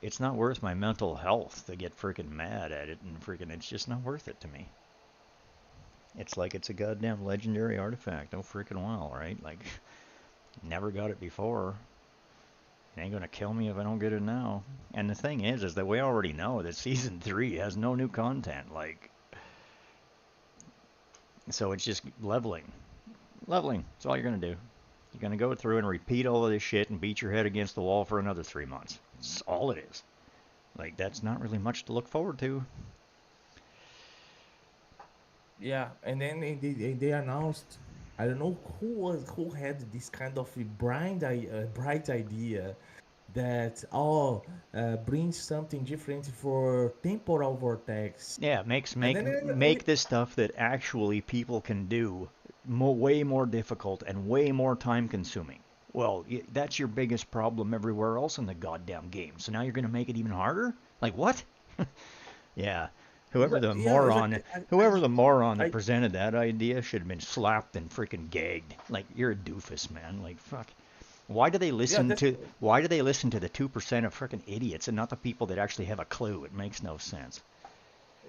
it's not worth my mental health to get freaking mad at it, and it's just not worth it to me. It's like it's a goddamn legendary artifact. No freaking well, right? Like, never got it before. It ain't gonna kill me if I don't get it now. And the thing is that we already know that Season 3 has no new content. Like, so it's just leveling. Leveling. That's all you're gonna do. You're gonna go through and repeat all of this shit and beat your head against the wall for another 3 months. That's all it is. Like, that's not really much to look forward to. Yeah, and then they announced, I don't know who had this kind of bright idea, that brings something different for temporal vortex. Yeah, And then make this stuff that actually people can do way more difficult and way more time consuming. Well, that's your biggest problem everywhere else in the goddamn game. So now you're going to make it even harder? Like what? Yeah. Whoever the moron that presented that idea should have been slapped and freaking gagged. Like, you're a doofus, man. Like, fuck. Why do they listen to the 2% of freaking idiots and not the people that actually have a clue? It makes no sense.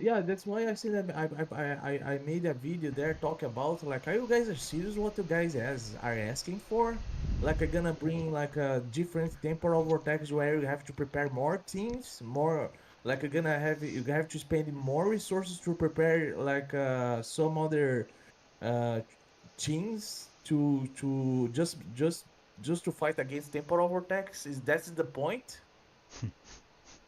Yeah, that's why I said that I made a video there talking about like, are you guys serious what you guys are asking for? Like, I'm gonna bring like a different temporal vortex where you have to prepare more teams, more like you have to spend more resources to prepare like some other teams to just to fight against temporal vortex. That's the point?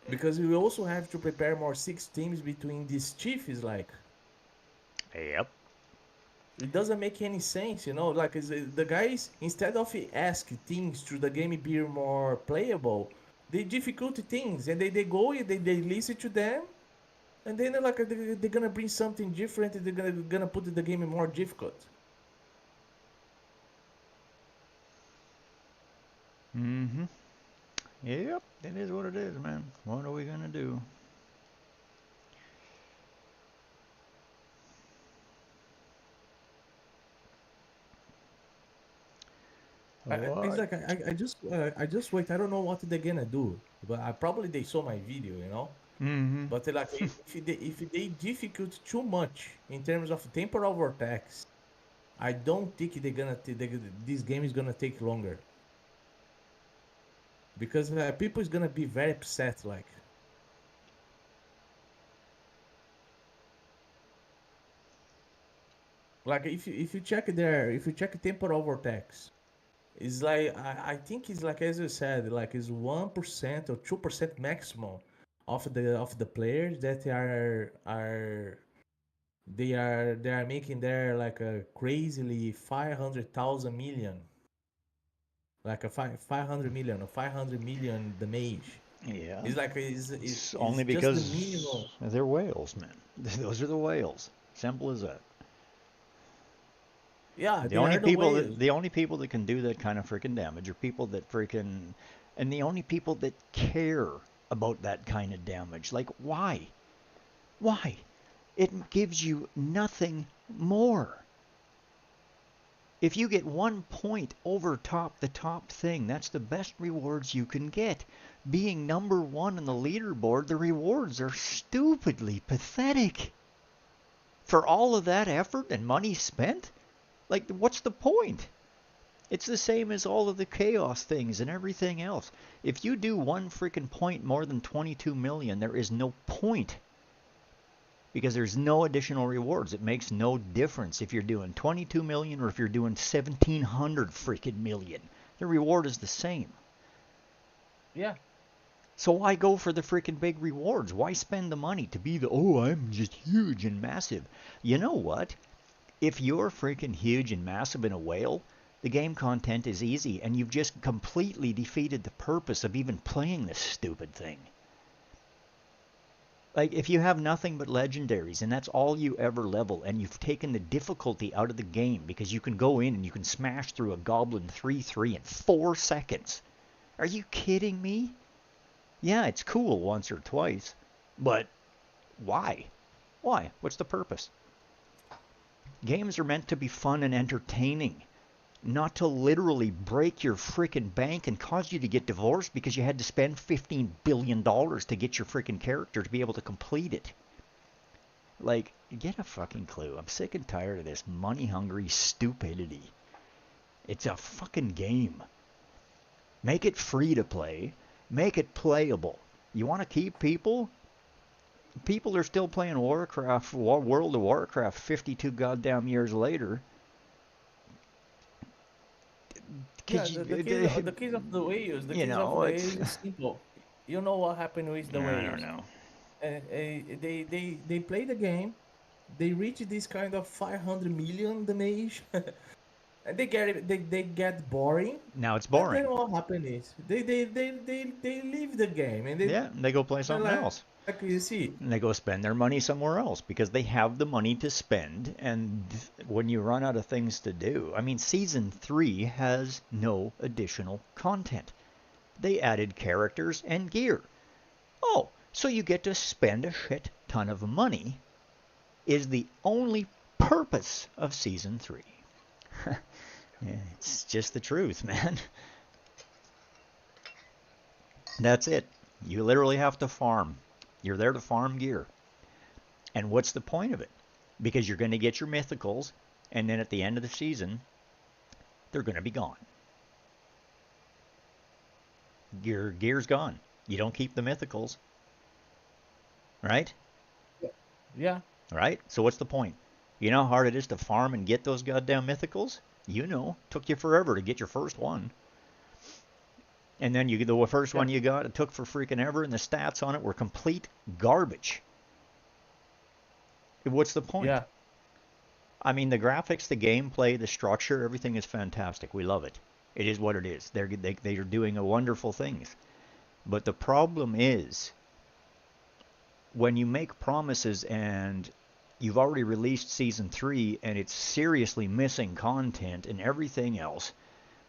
Because we also have to prepare more 6 teams between these chiefs, like. Yep. It doesn't make any sense, you know. Like, the guys, instead of ask things to the game be more playable, they difficult things, and they go, they listen to them, and then like they're gonna bring something different, and they're gonna put the game more difficult. Mm-hmm. Yep, it is what it is, man. What are we gonna do? It's like I just wait. I don't know what they're gonna do, but probably they saw my video, you know. Mm-hmm. But like if they difficult too much in terms of temporal vortex, I don't think this game is gonna take longer. Because people is gonna be very upset, like. Like if you check temporal vortex, it's like I think it's like, as you said, like it's 1% or 2% maximum of the players that they are making there like a crazily 500,000 million. Like a 500 million or 500 million damage. Yeah. It's like it's only just because the minimum. they're whales, man. Those are the whales. Simple as that. Yeah, the only people that can do that kind of freaking damage are people that freaking, and the only people that care about that kind of damage. Like, why? Why? It gives you nothing more. If you get 1 point over the top thing, that's the best rewards you can get. Being number 1 on the leaderboard, the rewards are stupidly pathetic. For all of that effort and money spent, like, what's the point? It's the same as all of the chaos things and everything else. If you do 1 freaking point more than 22 million, there is no point. Because there's no additional rewards. It makes no difference if you're doing 22 million or if you're doing 1,700 freaking million. The reward is the same. Yeah. So why go for the freaking big rewards? Why spend the money to be I'm just huge and massive? You know what? If you're freaking huge and massive in a whale, the game content is easy, and you've just completely defeated the purpose of even playing this stupid thing. Like, if you have nothing but legendaries, and that's all you ever level, and you've taken the difficulty out of the game because you can go in and you can smash through a Goblin 3-3 in 4 seconds. Are you kidding me? Yeah, it's cool once or twice, but why? Why? What's the purpose? Games are meant to be fun and entertaining, not to literally break your freaking bank and cause you to get divorced because you had to spend $15 billion to get your freaking character to be able to complete it. Like, get a fucking clue. I'm sick and tired of this money-hungry stupidity. It's a fucking game. Make it free to play. Make it playable. You want to keep people? People are still playing Warcraft, World of Warcraft 52 goddamn years later. Yeah, the case of the whales, is simple. You know what happened with the whales? I don't know. They play the game, they reach this kind of 500 million damage, and they get boring. Now it's And boring. then what happens is they leave the game and They go play they're something else. like you see. And they go spend their money somewhere else because they have the money to spend. And when you run out of things to do, I mean, Season 3 has no additional content. They added characters and gear. Oh, so you get to spend a shit ton of money is the only purpose of Season 3. It's just the truth, man. That's it. You literally have to farm. You're there to farm gear. And what's the point of it? Because you're going to get your mythicals, and then at the end of the season, they're going to be gone. Your gear's gone. You don't keep the mythicals. Right? Yeah. Right? So what's the point? You know how hard it is to farm and get those goddamn mythicals? You know. Took you forever to get your first one. And then the first one you got, it took for freaking ever, and the stats on it were complete garbage. What's the point? Yeah. I mean, the graphics, the gameplay, the structure, everything is fantastic. We love it. It is what it is. They are doing wonderful things. But the problem is, when you make promises and you've already released Season 3 and it's seriously missing content and everything else,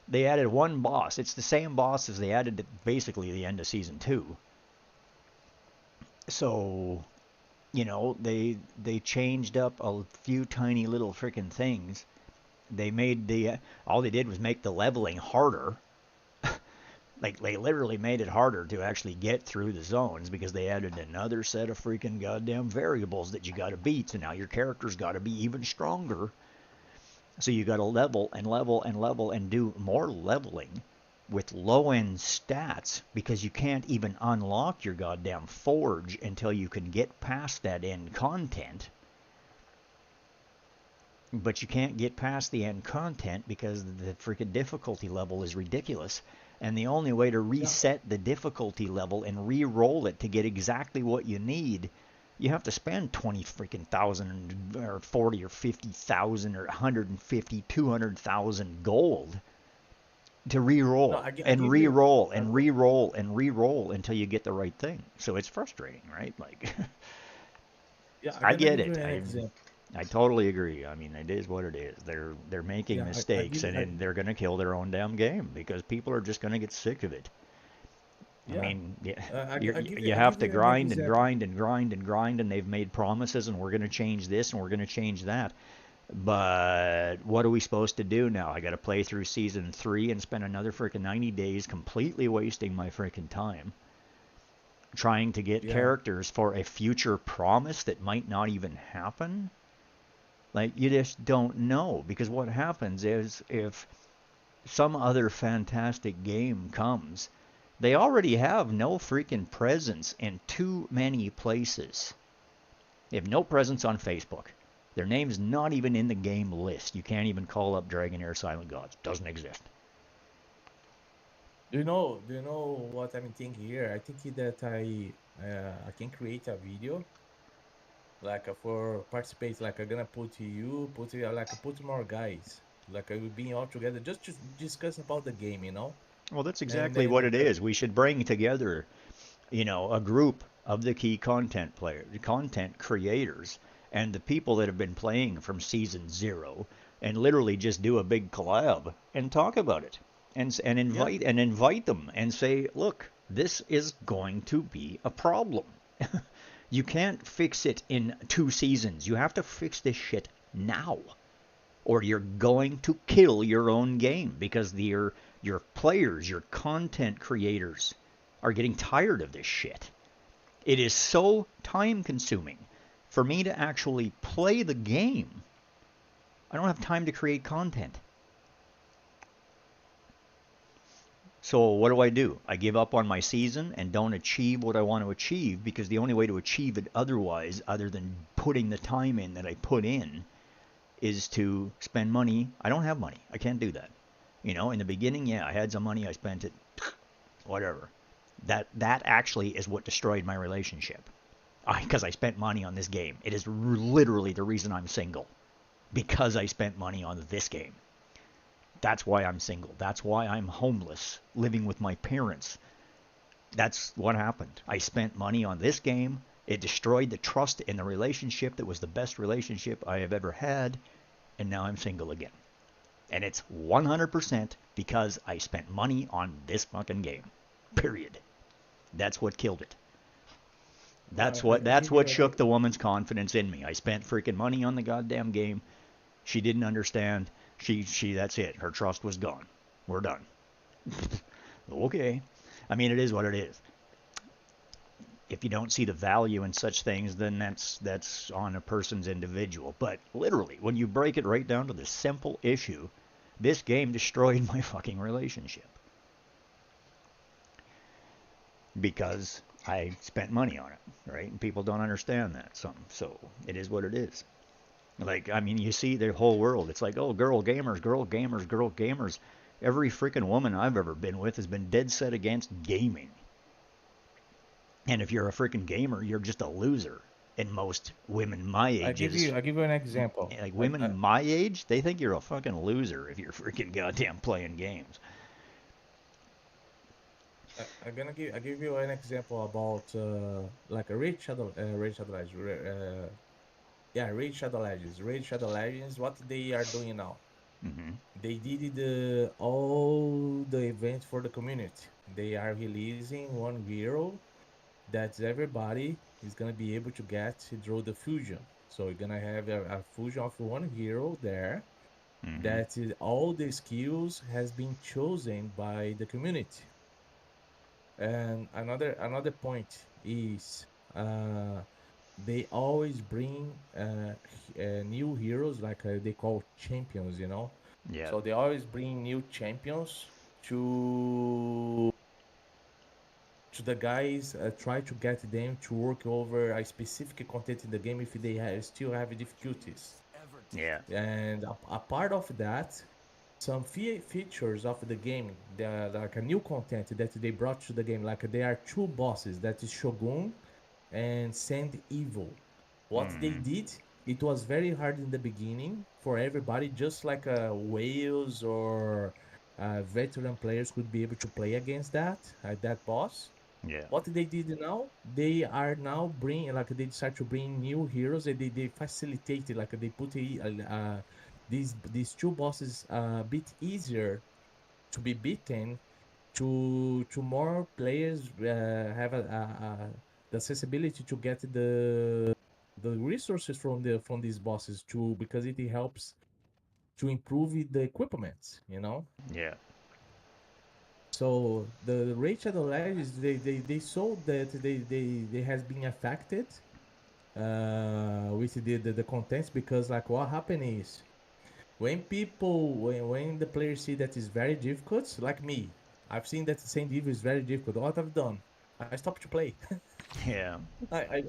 they added one boss. It's the same boss as they added at basically the end of Season 2. So, you know, they changed up a few tiny little freaking things. They made all they did was make the leveling harder. Like, they literally made it harder to actually get through the zones because they added another set of freaking goddamn variables that you got to beat. So now your character's got to be even stronger. So you got to level and level and level and do more leveling with low-end stats because you can't even unlock your goddamn forge until you can get past that end content. But you can't get past the end content because the freaking difficulty level is ridiculous. And the only way to reset the difficulty level and re-roll it to get exactly what you need, you have to spend 20 freaking thousand or 40 or 50,000 or 150, 200,000 gold to re-roll and re-roll and re-roll and re-roll until you get the right thing. So it's frustrating, right? Like, I get it. I totally agree. I mean, it is what it is. They're making mistakes, and they're going to kill their own damn game because people are just going to get sick of it. I mean, you have to grind and grind and grind and grind, and they've made promises, and we're going to change this, and we're going to change that. But what are we supposed to do now? I got to play through Season 3 and spend another freaking 90 days completely wasting my freaking time trying to get characters for a future promise that might not even happen? Like, you just don't know, because what happens is if some other fantastic game comes, they already have no freaking presence in too many places. They have no presence on Facebook. Their name's not even in the game list. You can't even call up Dragonair Silent Gods. Doesn't exist. Do you know what I'm thinking here? I think that I can create a video like for participate, like I'm gonna put more guys, like we'll be all together just to discuss about the game, you know. Well, that's exactly what it is. We should bring together, you know, a group of the key content creators, and the people that have been playing from Season 0, and literally just do a big collab and talk about it, and invite them and say, look, this is going to be a problem. You can't fix it in 2 seasons. You have to fix this shit now, or you're going to kill your own game because your players, your content creators are getting tired of this shit. It is so time consuming for me to actually play the game. I don't have time to create content. So what do? I give up on my season and don't achieve what I want to achieve, because the only way to achieve it otherwise, other than putting the time in that I put in, is to spend money. I don't have money. I can't do that. You know, in the beginning, yeah, I had some money. I spent it. Whatever. That actually is what destroyed my relationship. Because I spent money on this game. It is literally the reason I'm single. Because I spent money on this game. That's why I'm single. That's why I'm homeless, living with my parents. That's what happened. I spent money on this game. It destroyed the trust in the relationship that was the best relationship I have ever had, and now I'm single again. And it's 100% because I spent money on this fucking game. Period. That's what killed it. That's what shook the woman's confidence in me. I spent freaking money on the goddamn game. She didn't understand. She that's it. Her trust was gone. We're done. Okay. I mean, it is what it is. If you don't see the value in such things, then that's on a person's individual. But literally, when you break it right down to the simple issue, this game destroyed my fucking relationship. Because I spent money on it, right? And people don't understand that. So it is what it is. Like, I mean, you see the whole world. It's like, oh, girl gamers, girl gamers, girl gamers. Every freaking woman I've ever been with has been dead set against gaming. And if you're a freaking gamer, you're just a loser. And most women my age I'll give you an example. Like women my age, they think you're a fucking loser if you're freaking goddamn playing games. I'll give you an example about like a Raid Shadow Legends. Raid Shadow Legends. What they are doing now? Mm-hmm. They did all the events for the community. They are releasing one hero that everybody is gonna be able to get through the fusion. So you're gonna have a fusion of one hero there. Mm-hmm. That is, all the skills has been chosen by the community. And another point is they always bring new heroes, like they call champions, you know. Yeah. So they always bring new champions to the guys, try to get them to work over a specific content in the game if they still have difficulties. Yeah. And a part of that, some features of the game, like a new content that they brought to the game, like there are two bosses, that is Shogun and Sand Evil. What they did, it was very hard in the beginning for everybody, just like whales or veteran players could be able to play against that boss. Yeah. What they did now, they are now bringing, like they decide to bring new heroes, and they facilitate it, like they put these two bosses a bit easier to be beaten, to more players have the accessibility to get the resources from these bosses too, because it helps to improve the equipment, you know. Yeah. So the Raid Shadow Legends, they saw that they has been affected with the contents, because like what happened is, when the players see that is very difficult, like me, I've seen that Sand Evil is very difficult. What I've done, I stopped to play. Yeah. I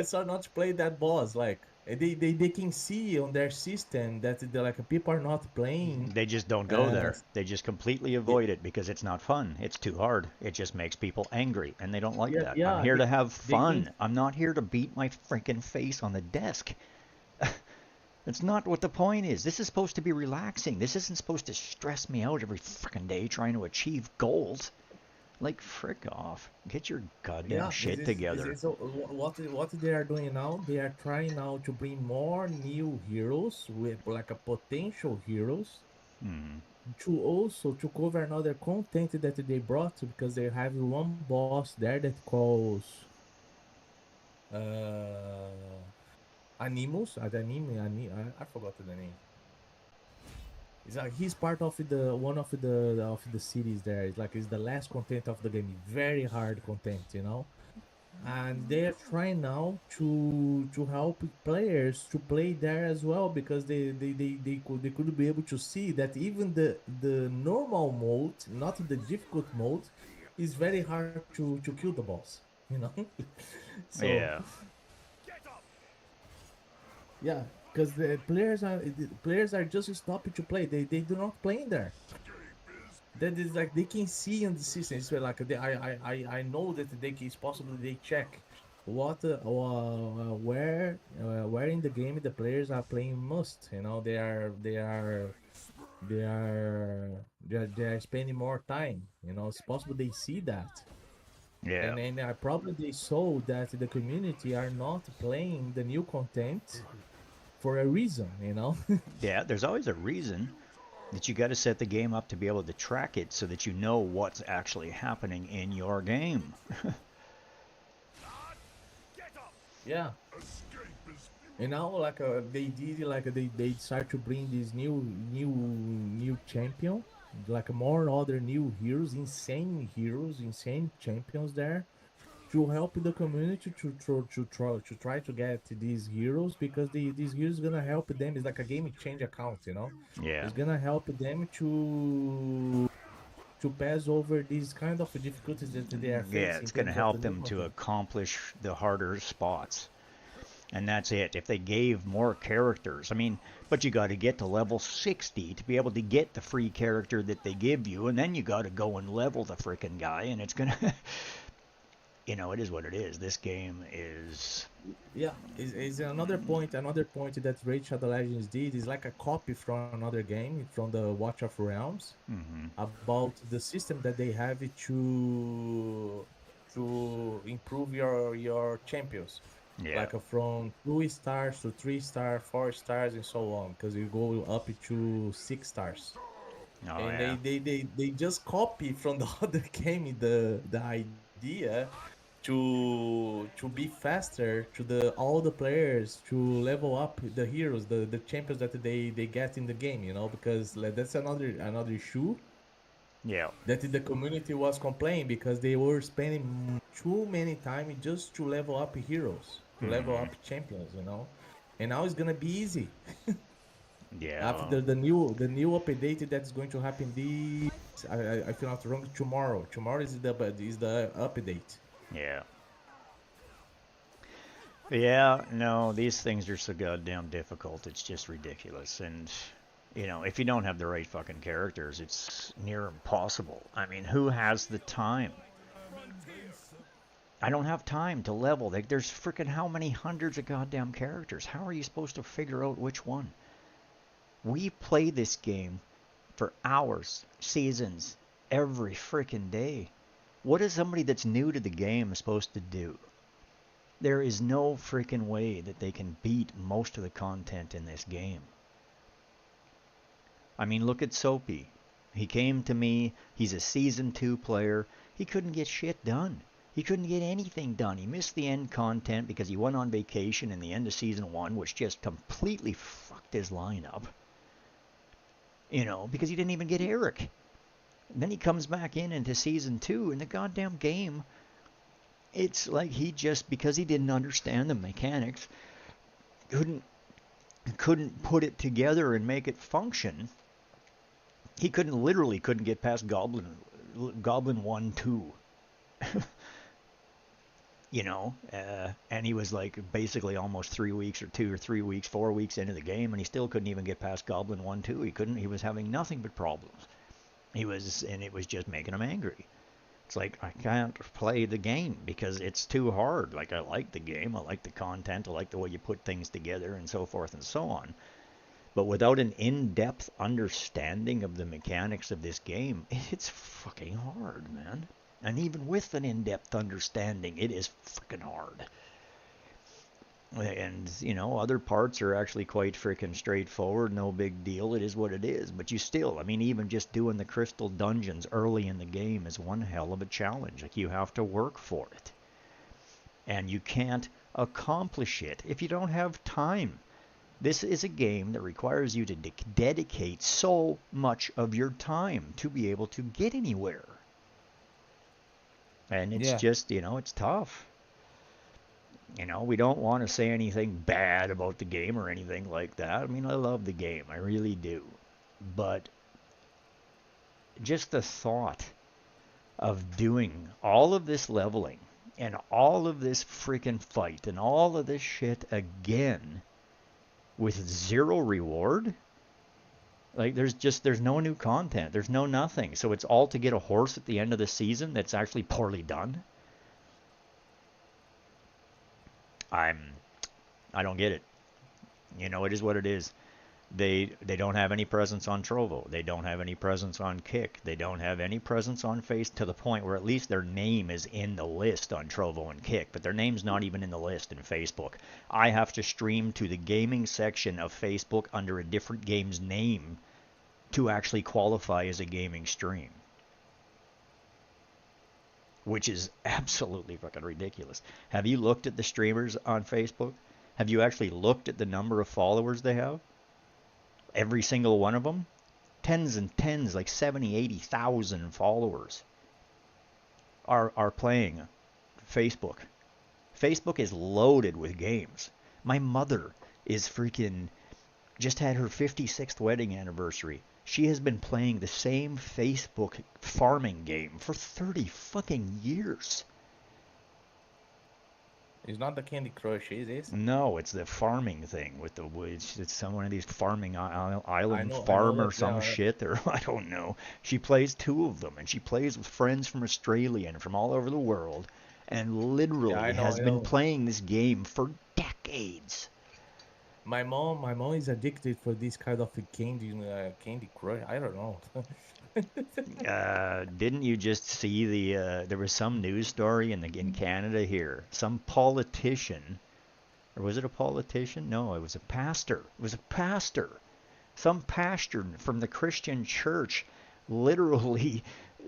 started not to play that boss. Like they can see on their system that like people are not playing. They just don't go there. They just completely avoid it because it's not fun. It's too hard. It just makes people angry, and they don't like that. I'm here to have fun. I'm not here to beat my freaking face on the desk. That's not what the point is. This is supposed to be relaxing. This isn't supposed to stress me out every freaking day trying to achieve goals. Like, frick off. Get your goddamn shit together. What they are doing now, they are trying now to bring more new heroes, with like a potential heroes, to also to cover another content that they brought, because they have one boss there that calls Animus. I forgot the name. It's like he's part of one of the cities there. It's like it's the last content of the game. Very hard content, you know. And they are trying now to help players to play there as well, because they could be able to see that even the normal mode, not the difficult mode, is very hard to kill the boss, you know. So, yeah. Because the players are just stopping to play. They do not play in there. That is like they can see on the system. It's like I know that it's possible they check what where in the game the players are playing most. You know, they are they are spending more time. You know, it's possible they see that. Yeah. And probably they saw that the community are not playing the new content for a reason, you know? Yeah, there's always a reason that you got to set the game up to be able to track it so that you know what's actually happening in your game. Yeah. And now, like, they did, like, they start to bring this new champion, like more other new heroes, insane champions there, to help the community to try to get these heroes, because these heroes gonna help them. It's like a game change account, you know. Yeah. It's gonna help them to pass over these kind of difficulties that they are facing. Yeah, it's going to help them to accomplish the harder spots. And that's it. If they gave more characters, I mean, but you got to get to level 60 to be able to get the free character that they give you, and then you got to go and level the frickin' guy, and it's going to, you know, it is what it is. This game is... Yeah, is another point that Raid Shadow Legends did is like a copy from another game, from the Watch of Realms, about the system that they have to improve your champions. Yeah. Like from 2 stars to 3 stars, 4 stars, and so on, because you go up to 6 stars. Oh, And yeah. they just copy from the other game the idea to be faster, to all the players to level up the heroes, the champions that they get in the game, you know, because like, that's another issue. Yeah. That the community was complaining because they were spending too many time just to level up heroes, to level up champions, you know. And now it's gonna be easy. Yeah. After the new update that's going to happen I feel not wrong, tomorrow. Tomorrow is the update. Yeah. Yeah, no, these things are so goddamn difficult. It's just ridiculous. And, you know, if you don't have the right fucking characters, it's near impossible. I mean, who has the time? I don't have time to level. There's freaking how many hundreds of goddamn characters? How are you supposed to figure out which one? We play this game for hours, seasons, every freaking day. What is somebody that's new to the game supposed to do? There is no freaking way that they can beat most of the content in this game. I mean, look at Soapy. He came to me. He's a Season 2 player. He couldn't get shit done. He couldn't get anything done. He missed the end content because he went on vacation in the end of Season 1, which just completely fucked his lineup. You know, because he didn't even get Eric. And then he comes back into Season 2, and the goddamn game, it's like he just, because he didn't understand the mechanics, couldn't put it together and make it function. He literally couldn't get past Goblin 1-2. You know, and he was like basically almost 3 weeks or 2 or 3 weeks, 4 weeks into the game, and he still couldn't even get past Goblin 1-2. He was having nothing but problems. And it was just making him angry. It's like, I can't play the game because it's too hard. Like, I like the game, I like the content, I like the way you put things together, and so forth and so on. But without an in-depth understanding of the mechanics of this game, it's fucking hard, man. And even with an in-depth understanding, it is fucking hard. And, you know, other parts are actually quite freaking straightforward, no big deal, it is what it is. But you still, I mean, even just doing the crystal dungeons early in the game is one hell of a challenge. Like, you have to work for it. And you can't accomplish it if you don't have time. This is a game that requires you to dedicate so much of your time to be able to get anywhere. And it's just, you know, it's tough. You know, we don't want to say anything bad about the game or anything like that. I mean, I love the game. I really do. But just the thought of doing all of this leveling and all of this freaking fight and all of this shit again with zero reward? Like, there's no new content. There's no nothing. So it's all to get a horse at the end of the season that's actually poorly done? I don't get it. You know, it is what it is. They don't have any presence on Trovo. They don't have any presence on Kick. They don't have any presence on Face, to the point where at least their name is in the list on Trovo and Kick, but their name's not even in the list in Facebook. I have to stream to the gaming section of Facebook under a different game's name to actually qualify as a gaming stream, which is absolutely fucking ridiculous. Have you looked at the streamers on Facebook? Have you actually looked at the number of followers they have? Every single one of them? Tens and tens, like 70, 80,000 followers are playing Facebook. Facebook is loaded with games. My mother is freaking, just had her 56th wedding anniversary. She has been playing the same Facebook farming game for 30 fucking years. It's not the Candy Crush, is it? No, it's the farming thing with the woods. It's some one of these farming island I farm know or that some they are. shit, or I don't know. She plays 2 of them, and she plays with friends from Australia and from all over the world, and literally I has been know. playing this game for decades. My mom is addicted for this kind of Candy Crush. I don't know. Didn't you just see there was some news story in Canada here? Some politician, or was it a politician? No, it was a pastor. It was a pastor. Some pastor from the Christian church literally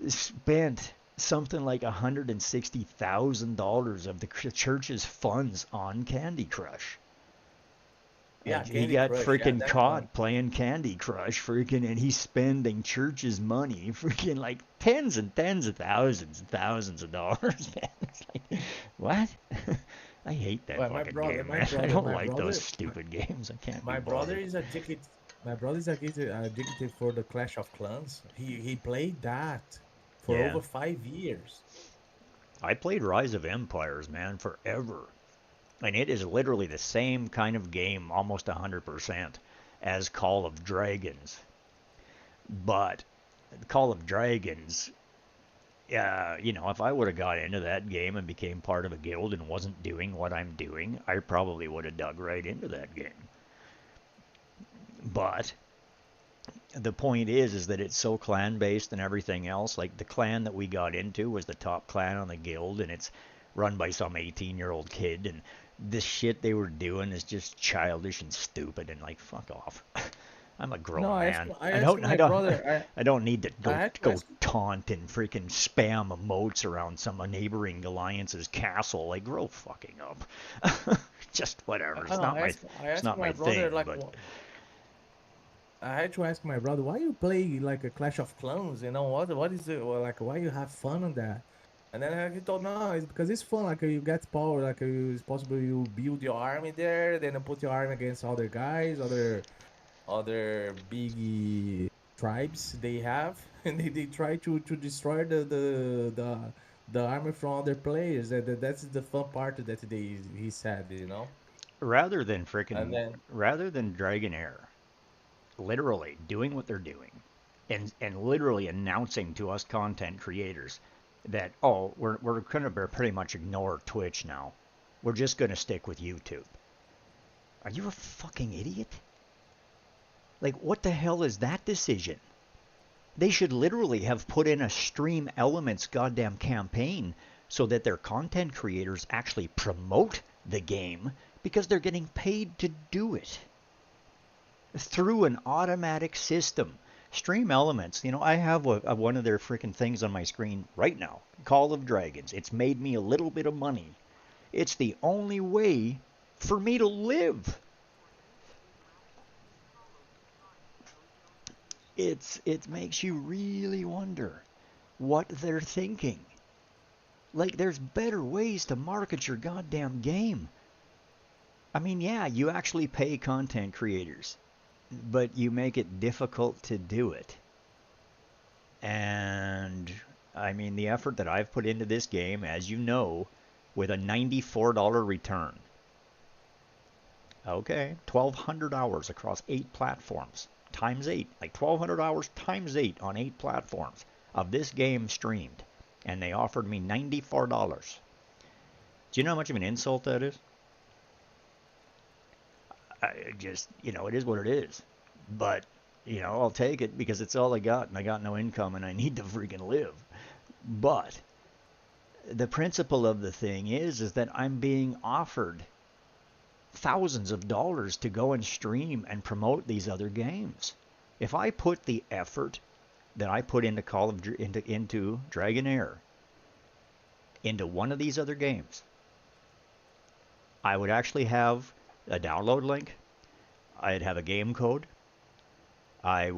spent something like $160,000 of the church's funds on Candy Crush. Yeah, He Candy got Crush, freaking that's caught playing Candy Crush, freaking, and he's spending church's money, freaking like tens and tens of thousands and thousands of dollars, man. It's like, what? I hate that Well, fucking game, man. I don't like those stupid games. I can't. My be brother bothered. is addicted. My brother is addicted for the Clash of Clans. He played that for Yeah. over 5 years. I played Rise of Empires, man, forever. And it is literally the same kind of game, almost 100%, as Call of Dragons. But Call of Dragons, if I would have got into that game and became part of a guild and wasn't doing what I'm doing, I probably would have dug right into that game. But the point is that it's so clan-based and everything else. Like, the clan that we got into was the top clan on the guild, and it's run by some 18-year-old kid, and this shit they were doing is just childish and stupid, and like, fuck off. I'm a grown No, man. I asked my brother. I don't need to I had to go ask- taunt and freaking spam emotes around some neighboring alliance's castle. Like, grow fucking up. Just whatever. It's not I it's asked not my brother, thing. like, But I had to ask my brother, why you play like a Clash of Clans? You know what is it? Well, like, why you have fun on that? And then he told, no, it's because it's fun. Like, you get power. Like, it's possible you build your army there, then you put your army against other guys, other big tribes they have, and they try to destroy the army from other players. That's the fun part that he said, you know. rather than And freaking, then rather than Dragonair, literally doing what they're doing, and literally announcing to us content creators that, oh, we're going to pretty much ignore Twitch now. We're just going to stick with YouTube. Are you a fucking idiot? Like, what the hell is that decision? They should literally have put in a Stream Elements goddamn campaign so that their content creators actually promote the game, because they're getting paid to do it through an automatic system. Stream Elements, I have one of their freaking things on my screen right now. Call of Dragons. It's made me a little bit of money. It's the only way for me to live. It makes you really wonder what they're thinking. Like, there's better ways to market your goddamn game. I mean, yeah, you actually pay content creators, but you make it difficult to do it. And I mean, the effort that I've put into this game, as you know, with a $94 return. Okay, 1,200 hours across 8 platforms, times 8, like 1,200 hours times 8 on 8 platforms of this game streamed, and they offered me $94. Do you know how much of an insult that is? It is what it is. But, you know, I'll take it because it's all I got and I got no income and I need to freaking live. But the principle of the thing is that I'm being offered thousands of dollars to go and stream and promote these other games. If I put the effort that I put into into Dragonair into one of these other games, I would actually have a download link. I'd have a game code. I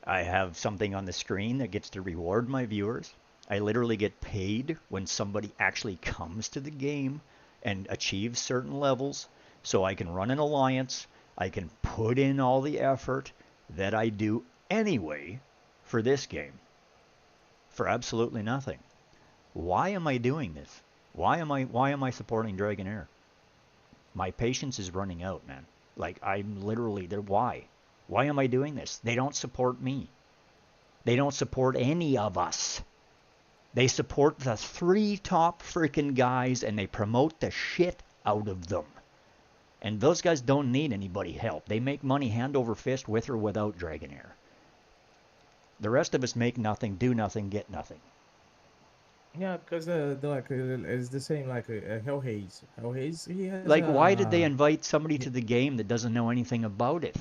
have something on the screen that gets to reward my viewers. I literally get paid when somebody actually comes to the game and achieves certain levels, so I can run an alliance. I can put in all the effort that I do anyway for this game for absolutely nothing. Why am I doing this? Why am I supporting Dragonair? My patience is running out, man. Like, I'm literally there. Why? Why am I doing this? They don't support me. They don't support any of us. They support the 3 top freaking guys and they promote the shit out of them. And those guys don't need anybody help. They make money hand over fist with or without Dragonair. The rest of us make nothing, do nothing, get nothing. Yeah, because it's the same like Hellhaze. Hellhaze, he has like, why did they invite somebody to the game that doesn't know anything about it?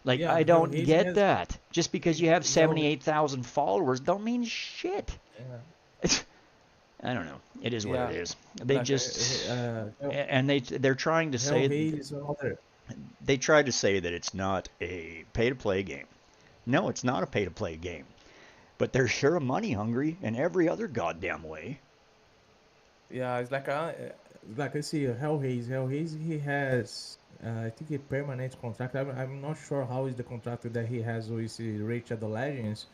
Like, yeah, I don't get that. Just because you have 78,000 followers don't mean shit. Yeah. I don't know. It is what it is. They like just and they're trying to say they try to say that it's not a pay-to-play game. No, it's not a pay-to-play game. But they're sure money hungry in every other goddamn way. Yeah, it's like I see Hellhaze. Hellhaze, he has I think a permanent contract. I'm not sure how is the contract that he has with Raid Shadow Legends,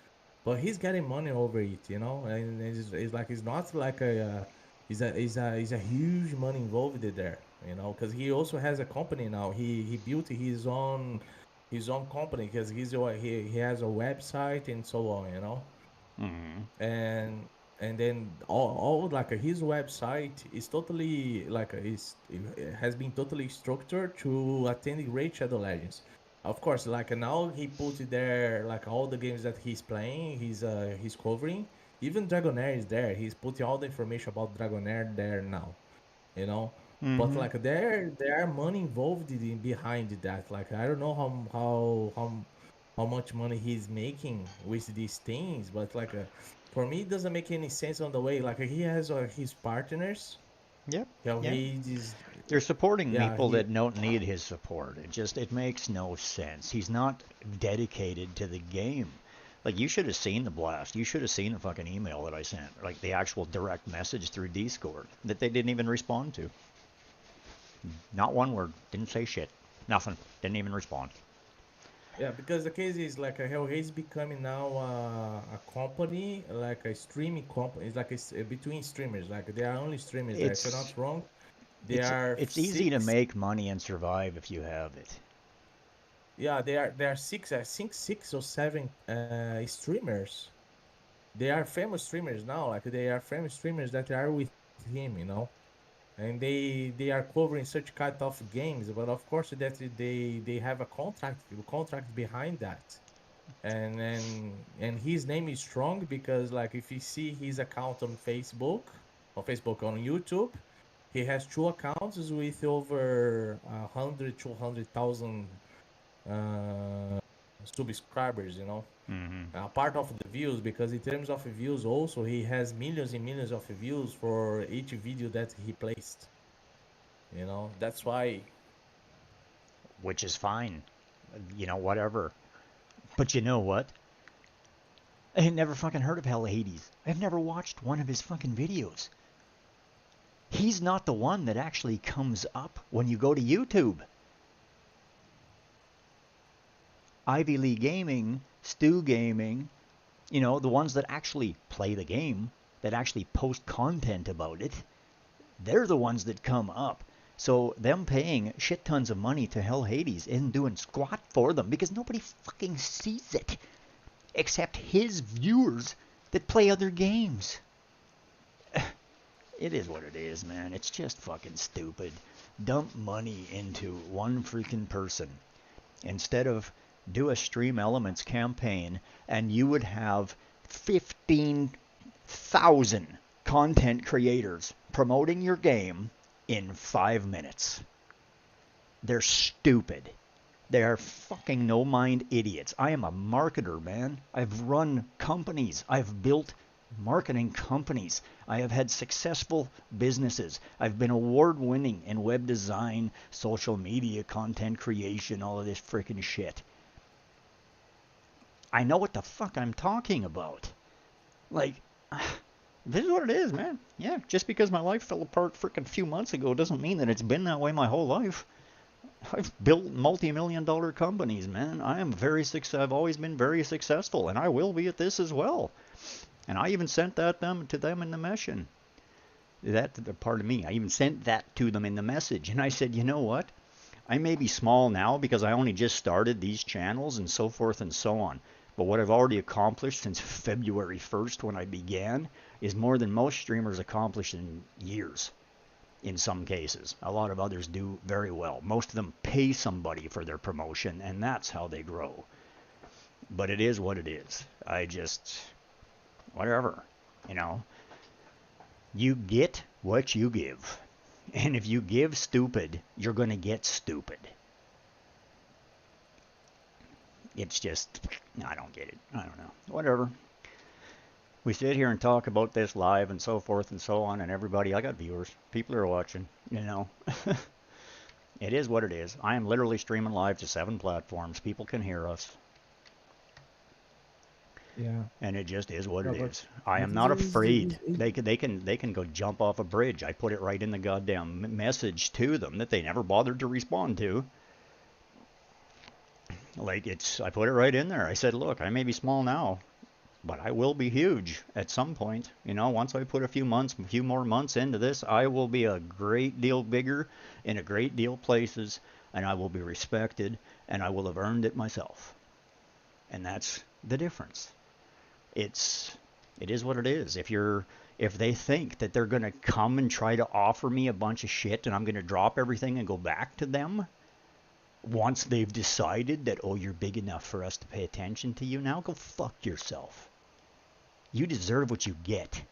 but he's getting money over it, you know. And it's like it's not like is a huge money involved there, you know, because he also has a company now. He built his own company because he has a website and so on, you know. Mm-hmm. And then all like his website is totally like it has been totally structured to attend Raid Shadow Legends. Of course, like now he put it there like all the games that he's playing, he's covering. Even Dragonair is there. He's putting all the information about Dragonair there now, you know. Mm-hmm. But like there are money involved behind that. Like I don't know how much money he's making with these things, but like for me it doesn't make any sense on the way. Like he has his partners. Yep. They're supporting people that don't need his support. It makes no sense. He's not dedicated to the game. Like, you should have seen the blast. You should have seen the fucking email that I sent. Like, the actual direct message through Discord that they didn't even respond to. Not one word. Didn't say shit. Nothing. Didn't even respond. Yeah, because the case is like Hellhaze becoming now a company, like a streaming company. It's like between streamers. Like, they are only streamers. If I'm not wrong, it's easy to make money and survive if you have it. Yeah, there are 6 or 7 streamers. They are famous streamers now. Like, they are famous streamers that are with him, you know. And they are covering such kind of games, but of course that they have a contract behind that, and his name is strong because like if you see his account on Facebook on YouTube, he has 2 accounts with over 200,000 subscribers, you know. Mm-hmm. Part of the views, because in terms of views also he has millions and millions of views for each video that he placed, you know. That's why, which is fine, you know, whatever. But you know what, I had never fucking heard of Hellhaze. I've never watched one of his fucking videos. He's not the one that actually comes up when you go to YouTube. Ivy League Gaming, Stu Gaming, you know, the ones that actually play the game, that actually post content about it, they're the ones that come up. So them paying shit tons of money to Hellhaze isn't doing squat for them because nobody fucking sees it except his viewers that play other games. It is what it is, man. It's just fucking stupid. Dump money into one freaking person. instead of do a Stream Elements campaign and you would have 15,000 content creators promoting your game in 5 minutes. They're stupid. They are fucking no-mind idiots. I am a marketer, man. I've run companies. I've built marketing companies. I have had successful businesses. I've been award-winning in web design, social media, content creation, all of this freaking shit. I know what the fuck I'm talking about. Like, this is what it is, man. Yeah, just because my life fell apart freaking few months ago doesn't mean that it's been that way my whole life. I've built multi-million-dollar companies, man. I've always been very successful, and I will be at this as well. And I even sent that to them in the mission. Pardon me. I even sent that to them in the message, and I said, you know what? I may be small now because I only just started these channels and so forth and so on. But what I've already accomplished since February 1st when I began is more than most streamers accomplish in years. In some cases. A lot of others do very well. Most of them pay somebody for their promotion, and that's how they grow. But it is what it is. Whatever, you know. You get what you give. And if you give stupid, you're going to get stupid. It's just, I don't get it. I don't know. Whatever. We sit here and talk about this live and so forth and so on, and everybody, I got viewers. People are watching, you know. It is what it is. I am literally streaming live to 7 platforms. People can hear us. Yeah. And it just is what it is. I am not afraid. They can go jump off a bridge. I put it right in the goddamn message to them that they never bothered to respond to. Like, I put it right in there. I said, look, I may be small now, but I will be huge at some point. You know, once I put a few more months into this, I will be a great deal bigger in a great deal places, and I will be respected, and I will have earned it myself. And that's the difference. It is what it is. If they think that they're going to come and try to offer me a bunch of shit and I'm going to drop everything and go back to them, once they've decided that, oh, you're big enough for us to pay attention to you now, go fuck yourself. You deserve what you get.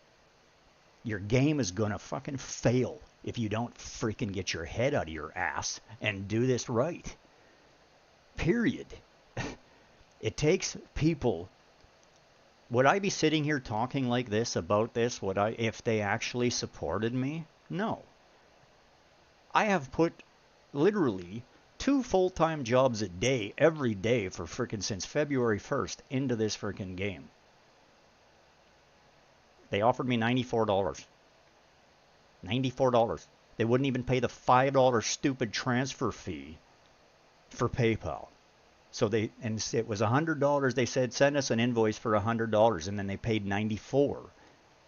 Your game is gonna fucking fail if you don't freaking get your head out of your ass and do this right. Period. It takes people. Would I be sitting here talking like this about this? If they actually supported me? No. I have put literally 2 full-time jobs a day, every day for freaking since February 1st into this freaking game. They offered me $94. $94. They wouldn't even pay the $5 stupid transfer fee for PayPal. So it was $100. They said, send us an invoice for $100, and then they paid $94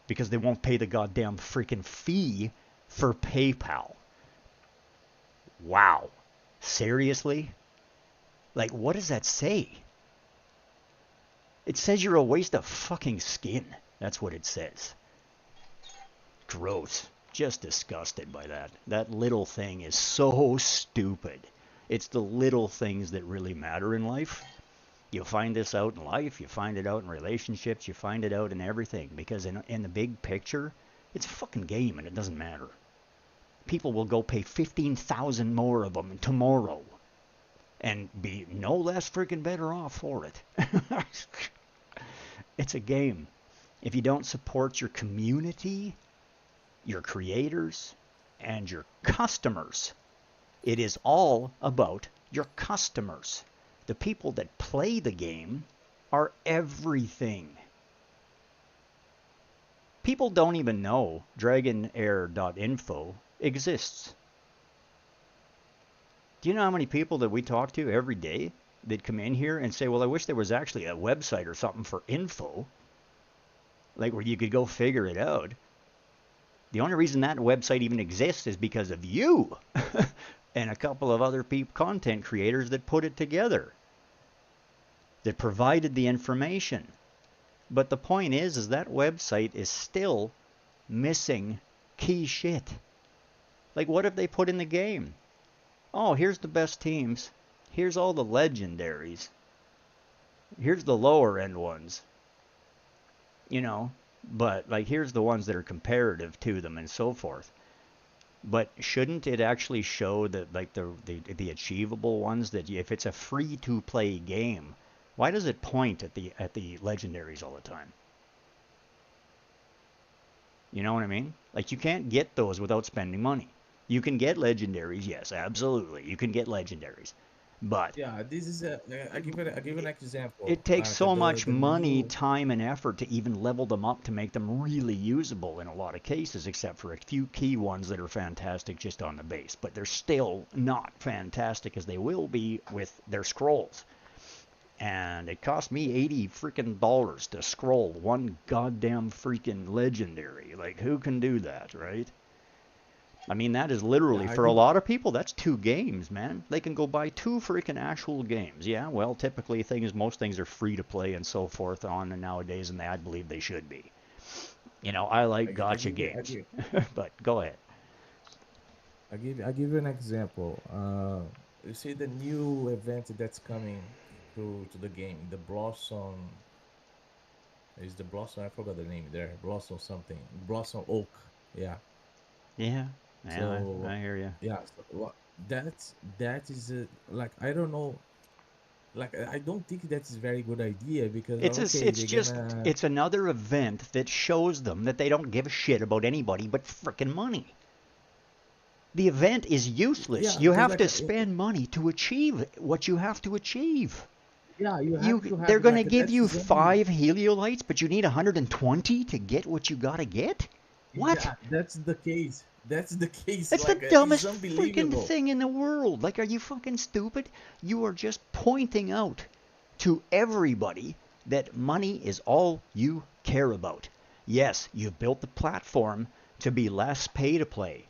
because they won't pay the goddamn freaking fee for PayPal. Wow. Seriously? Like, what does that say? It says you're a waste of fucking skin. That's what it says. Gross. Just disgusted by that. That little thing is so stupid. It's the little things that really matter in life. You find this out in life. You find it out in relationships. You find it out in everything. Because in the big picture, it's a fucking game and it doesn't matter. People will go pay 15,000 more of them tomorrow and be no less freaking better off for it. It's a game. If you don't support your community, your creators, and your customers, it is all about your customers. The people that play the game are everything. People don't even know DragonAir.info exists. Do you know how many people that we talk to every day that come in here and say, well, I wish there was actually a website or something for info, like where you could go figure it out. The only reason that website even exists is because of you and a couple of other content creators that put it together, that provided the information. But the point is that website is still missing key shit. Like, what have they put in the game? Oh, here's the best teams. here's all the legendaries. Here's the lower end ones. You know, but like here's the ones that are comparative to them and so forth. But shouldn't it actually show that like the achievable ones, that if it's a free to play game, why does it point at the legendaries all the time? You know what I mean? Like you can't get those without spending money. You can get legendaries, yes, absolutely. You can get legendaries. But Yeah, this is a. I give an example. it takes so much the money, new. time, and effort to even level them up to make them really usable in a lot of cases, except for a few key ones that are fantastic just on the base. But they're still not fantastic as they will be with their scrolls. And it cost me $80 freaking to scroll one goddamn freaking legendary. Like, who can do that, right? I mean, that is literally, Yeah, for a lot of people, that's 2 games, man. They can go buy 2 freaking actual games. Yeah, well, typically most things are free to play and so forth on and nowadays, and I believe they should be. You know, I like gotcha games. But go ahead. I give you an example. You see the new event that's coming to the game, the Blossom. Is the Blossom? I forgot the name there. Blossom something. Blossom Oak. Yeah. Yeah. So I hear you. yeah, so that is like I don't know. Like I don't think that's a very good idea because It's another event that shows them that they don't give a shit about anybody but frickin' money. The event is useless. Yeah, You 'cause have like to spend money to achieve what you have to achieve. yeah, you have to have They're going to like give you that's 5 heliolites, but you need 120 to get what you got to get? What? Yeah, that's the case. That's the case. That's like, the dumbest it's freaking unbelievable. thing in the world. Like, are you fucking stupid? You are just pointing out to everybody that money is all you care about. Yes, you've built the platform to be less pay to play.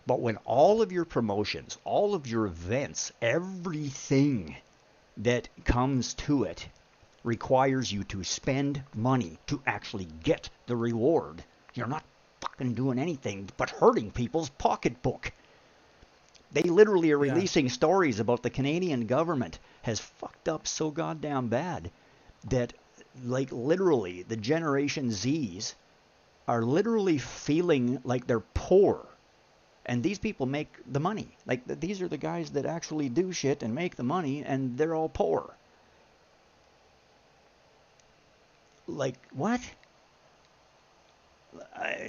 But when all of your promotions, all of your events, everything that comes to it requires you to spend money to actually get the reward, you're not fucking doing anything but hurting people's pocketbook. They literally are releasing stories about the Canadian government has fucked up so goddamn bad that, like, literally the Generation Zs are literally feeling like they're poor. And these people make the money. Like, these are the guys that actually do shit and make the money, and they're all poor. Like, what?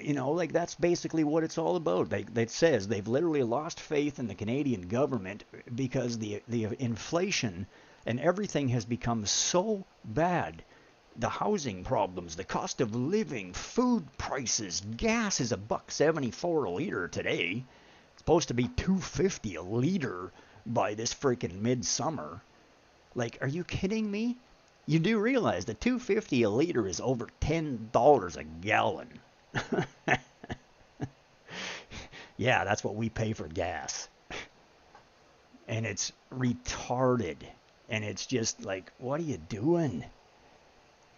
You know, like, that's basically what it's all about. It says they've literally lost faith in the Canadian government because the inflation and everything has become so bad. The housing problems, the cost of living, food prices, gas is $1.74 a liter today. It's supposed to be $2.50 a liter by this freaking midsummer. Like, are you kidding me? You do realize that $2.50 a liter is over $10 a gallon. Yeah, that's what we pay for gas. And it's retarded. And it's just like, what are you doing?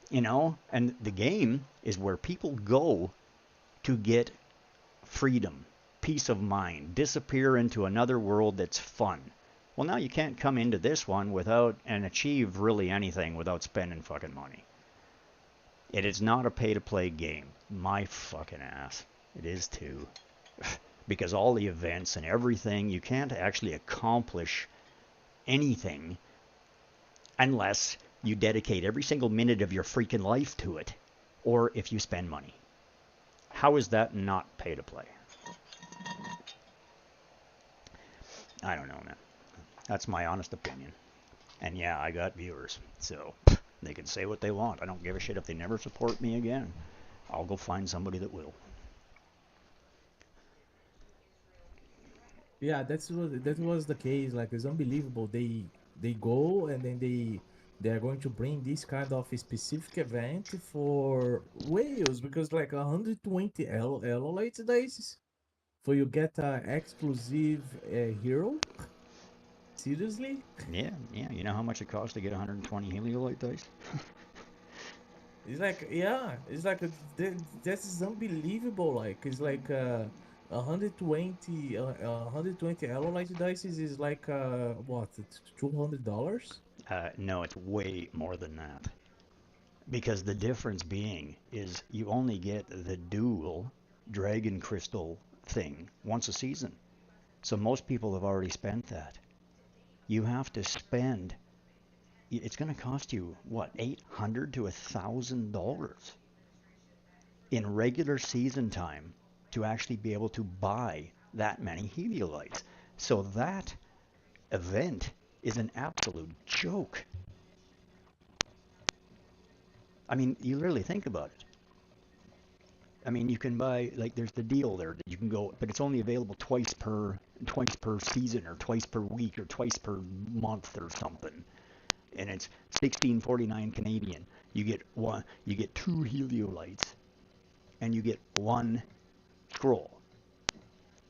You know, and the game is where people go to get freedom, peace of mind, disappear into another world that's fun. Well, now you can't come into this one without and achieve really anything without spending fucking money. It is not a pay-to-play game. My fucking ass. It is too. Because all the events and everything, you can't actually accomplish anything unless you dedicate every single minute of your freaking life to it, or if you spend money. How is that not pay to play? I don't know, man. That's my honest opinion. And yeah, I got viewers, so they can say what they want. I don't give a shit if they never support me again. I'll go find somebody that will. Yeah, that was the case. Like, it's unbelievable. They go and then they are going to bring this kind of a specific event for whales because like 120 Elolite days for you get a exclusive hero. Seriously? Yeah. You know how much it costs to get 120 Heliolite dice? It's like, yeah, it's like that is unbelievable. Like, it's like 120 Alloy dices is like what? It's $200. No, it's way more than that. Because the difference being is you only get the dual Dragon Crystal thing once a season. So most people have already spent that. You have to spend, it's going to cost you, what, $800 to $1,000 in regular season time to actually be able to buy that many Heliolites. So that event is an absolute joke. I mean, you literally think about it. I mean, you can buy, like, there's the deal there that you can go, but it's only available twice per season, or twice per week, or twice per month, or something. And it's 16.49 Canadian. You get two Heliolites, and you get one scroll.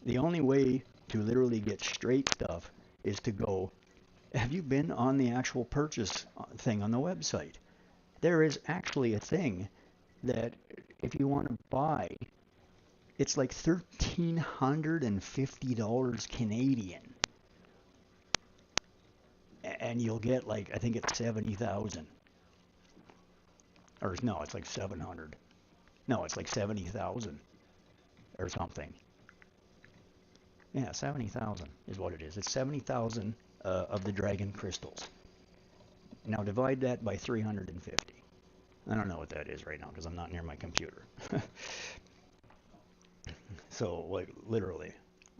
The only way to literally get straight stuff is to go. Have you been on the actual purchase thing on the website? There is actually a thing that if you want to buy, it's like $1,350 Canadian, and you'll get, like, I think it's 70,000, or no, it's like 700. No, it's like 70,000 or something. Yeah, 70,000 is what it is. It's 70,000 of the Dragon Crystals. Now divide that by 350. I don't know what that is right now because I'm not near my computer. So, like, literally,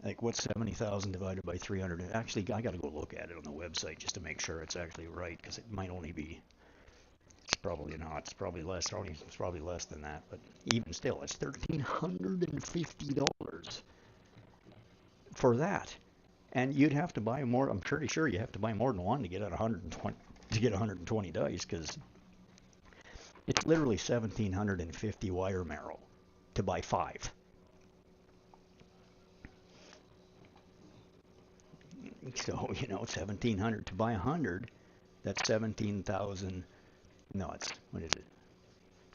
like, what's 70,000 divided by 300? Actually, I got to go look at it on the website just to make sure it's actually right, because it might only be, it's probably not, it's probably less, it's probably less than that, but even still, it's $1,350 for that. And you'd have to buy more, I'm pretty sure you have to buy more than one to get 120 dice, because it's literally 1,750 wire marrow to buy 5. So, you know, 1,700 to buy 100, that's 17,000. No, it's, what is it?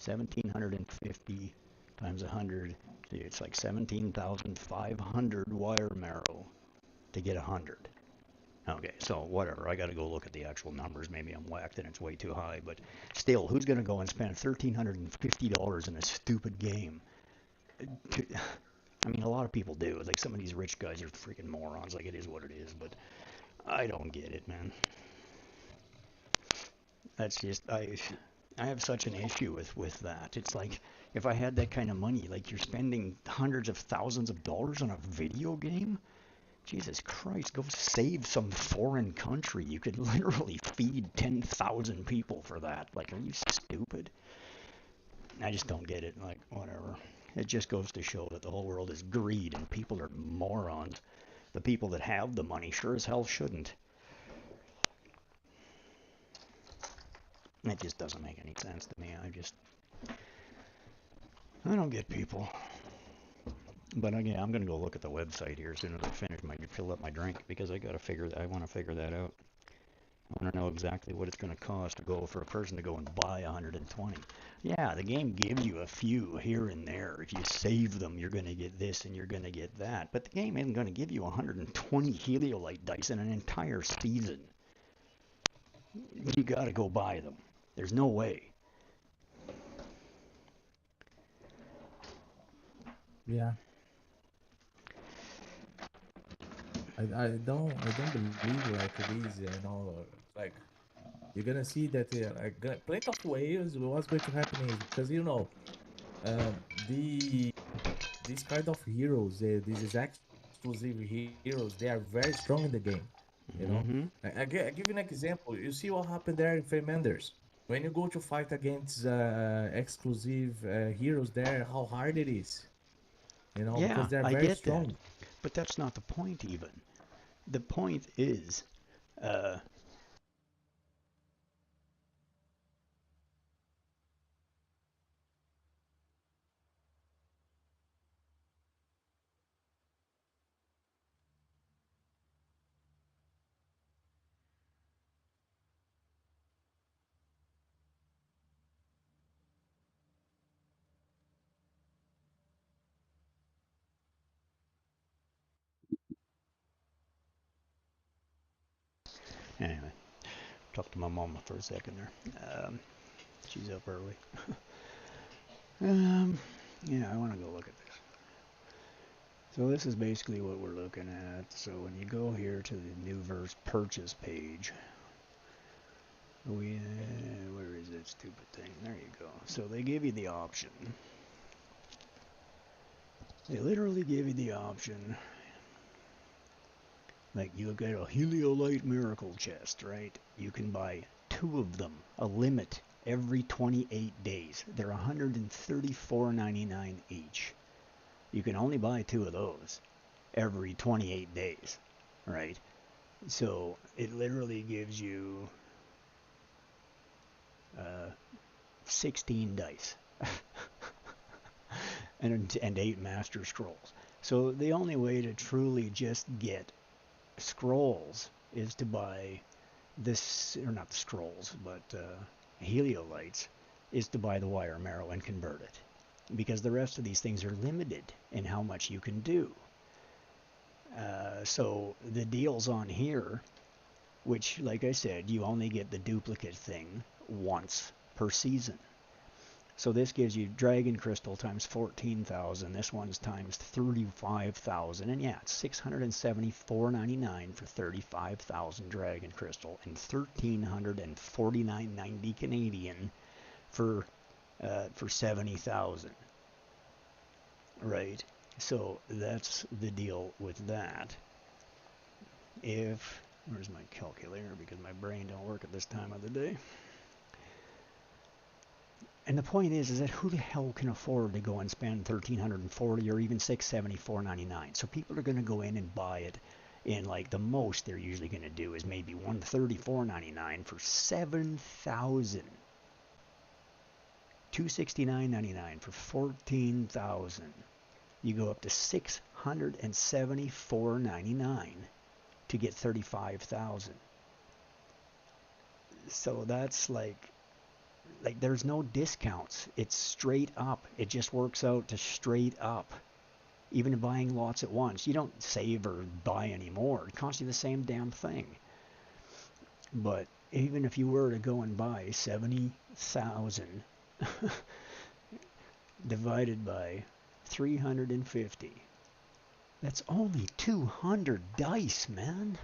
1,750 times 100. It's like 17,500 wire marrow to get 100. Okay, so whatever. I got to go look at the actual numbers. Maybe I'm whacked and it's way too high, but still, who's going to go and spend $1,350 in a stupid game? I mean, a lot of people do. Like, some of these rich guys are freaking morons. Like, it is what it is, but I don't get it, man. That's just, I have such an issue with that. It's like, if I had that kind of money, like, you're spending hundreds of thousands of dollars on a video game? Jesus Christ, go save some foreign country. You could literally feed 10,000 people for that. Like, are you stupid? I just don't get it. Like, whatever. It just goes to show that the whole world is greed and people are morons. The people that have the money sure as hell shouldn't. It just doesn't make any sense to me. I don't get people. But again, I'm gonna go look at the website here as soon as I fill up my drink, because I want to figure that out. I want to know exactly what it's going to cost to go for a person to go and buy 120. Yeah, the game gives you a few here and there. If you save them, you're going to get this and you're going to get that. But the game isn't going to give you 120 Heliolite dice in an entire season. You got to go buy them. There's no way. Yeah. I don't believe like these, like, you're gonna see that plenty of ways what's going to happen is because these kind of heroes, these exclusive heroes, they are very strong in the game. You know, I give you an example. You see what happened there in Femenders. When you go to fight against exclusive heroes there, how hard it is. You know, yeah, because they're I very get strong. that. But that's not the point even. The point is, Anyway, talk to my mama for a second there. She's up early. Yeah, I want to go look at this. So this is basically what we're looking at. So when you go here to the new verse purchase page, where is that stupid thing? There you go. So they give you the option. They literally give you the option. Like you get a Heliolite Miracle Chest, right? You can buy 2 of them, a limit, every 28 days. They're $134.99 each. You can only buy 2 of those every 28 days, right? So it literally gives you 16 dice and 8 Master Scrolls. So the only way to truly just get scrolls is to buy this, or not the scrolls, but Heliolites, is to buy the wire marrow and convert it. Because the rest of these things are limited in how much you can do. So the deals on here, which, like I said, you only get the duplicate thing once per season. So this gives you Dragon Crystal times 14,000. This one's times 35,000. And yeah, it's $674.99 for 35,000 Dragon Crystal and $1,349.90 Canadian for 70,000. Right? So that's the deal with that. Where's my calculator? Because my brain don't work at this time of the day. And the point is that who the hell can afford to go and spend $1,340 or even $674.99? So people are going to go in and buy it in, like, the most they're usually going to do is maybe $134.99 for 7,000. $269.99 for 14,000. You go up to $674.99 to get 35,000. So that's like there's no discounts. It's straight up. It just works out to straight up. Even buying lots at once. You don't save or buy any more. It costs you the same damn thing. But even if you were to go and buy 70,000 divided by 350, that's only 200 dice, man.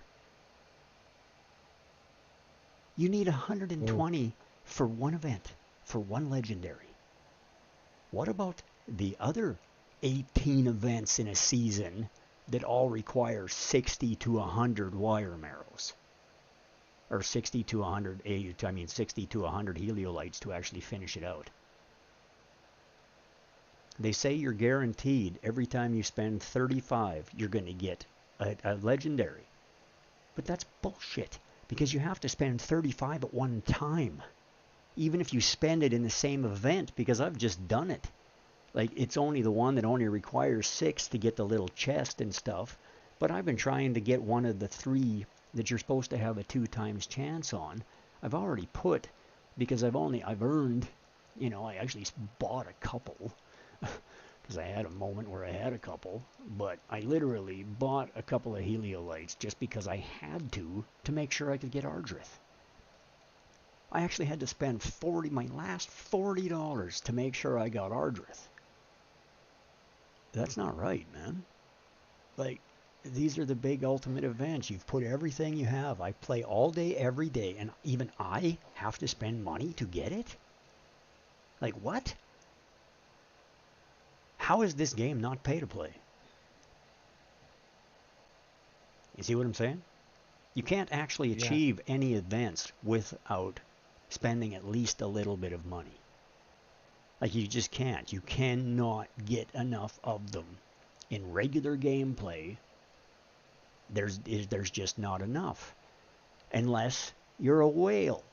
You need 120 for one event, for one legendary. What about the other 18 events in a season that all require 60 to 100 wire marrows? Or 60 to 100 Heliolites to actually finish it out. They say you're guaranteed every time you spend 35, you're going to get a legendary. But that's bullshit, because you have to spend 35 at one time. Even if you spend it in the same event, because I've just done it. Like, it's only the one that only requires 6 to get the little chest and stuff. But I've been trying to get one of the 3 that you're supposed to have a 2 times chance on. I've already put, because I've earned, I actually bought a couple. Because I had a moment where I had a couple. But I literally bought a couple of Heliolites just because I had to make sure I could get Ardrith. I actually had to spend my last $40 to make sure I got Ardrith. That's not right, man. Like, these are the big ultimate events. You've put everything you have. I play all day, every day, and even I have to spend money to get it? Like, what? How is this game not pay to play? You see what I'm saying? You can't actually achieve any events without spending at least a little bit of money. Like, you just can't. You cannot get enough of them. In regular gameplay, there's just not enough. Unless you're a whale.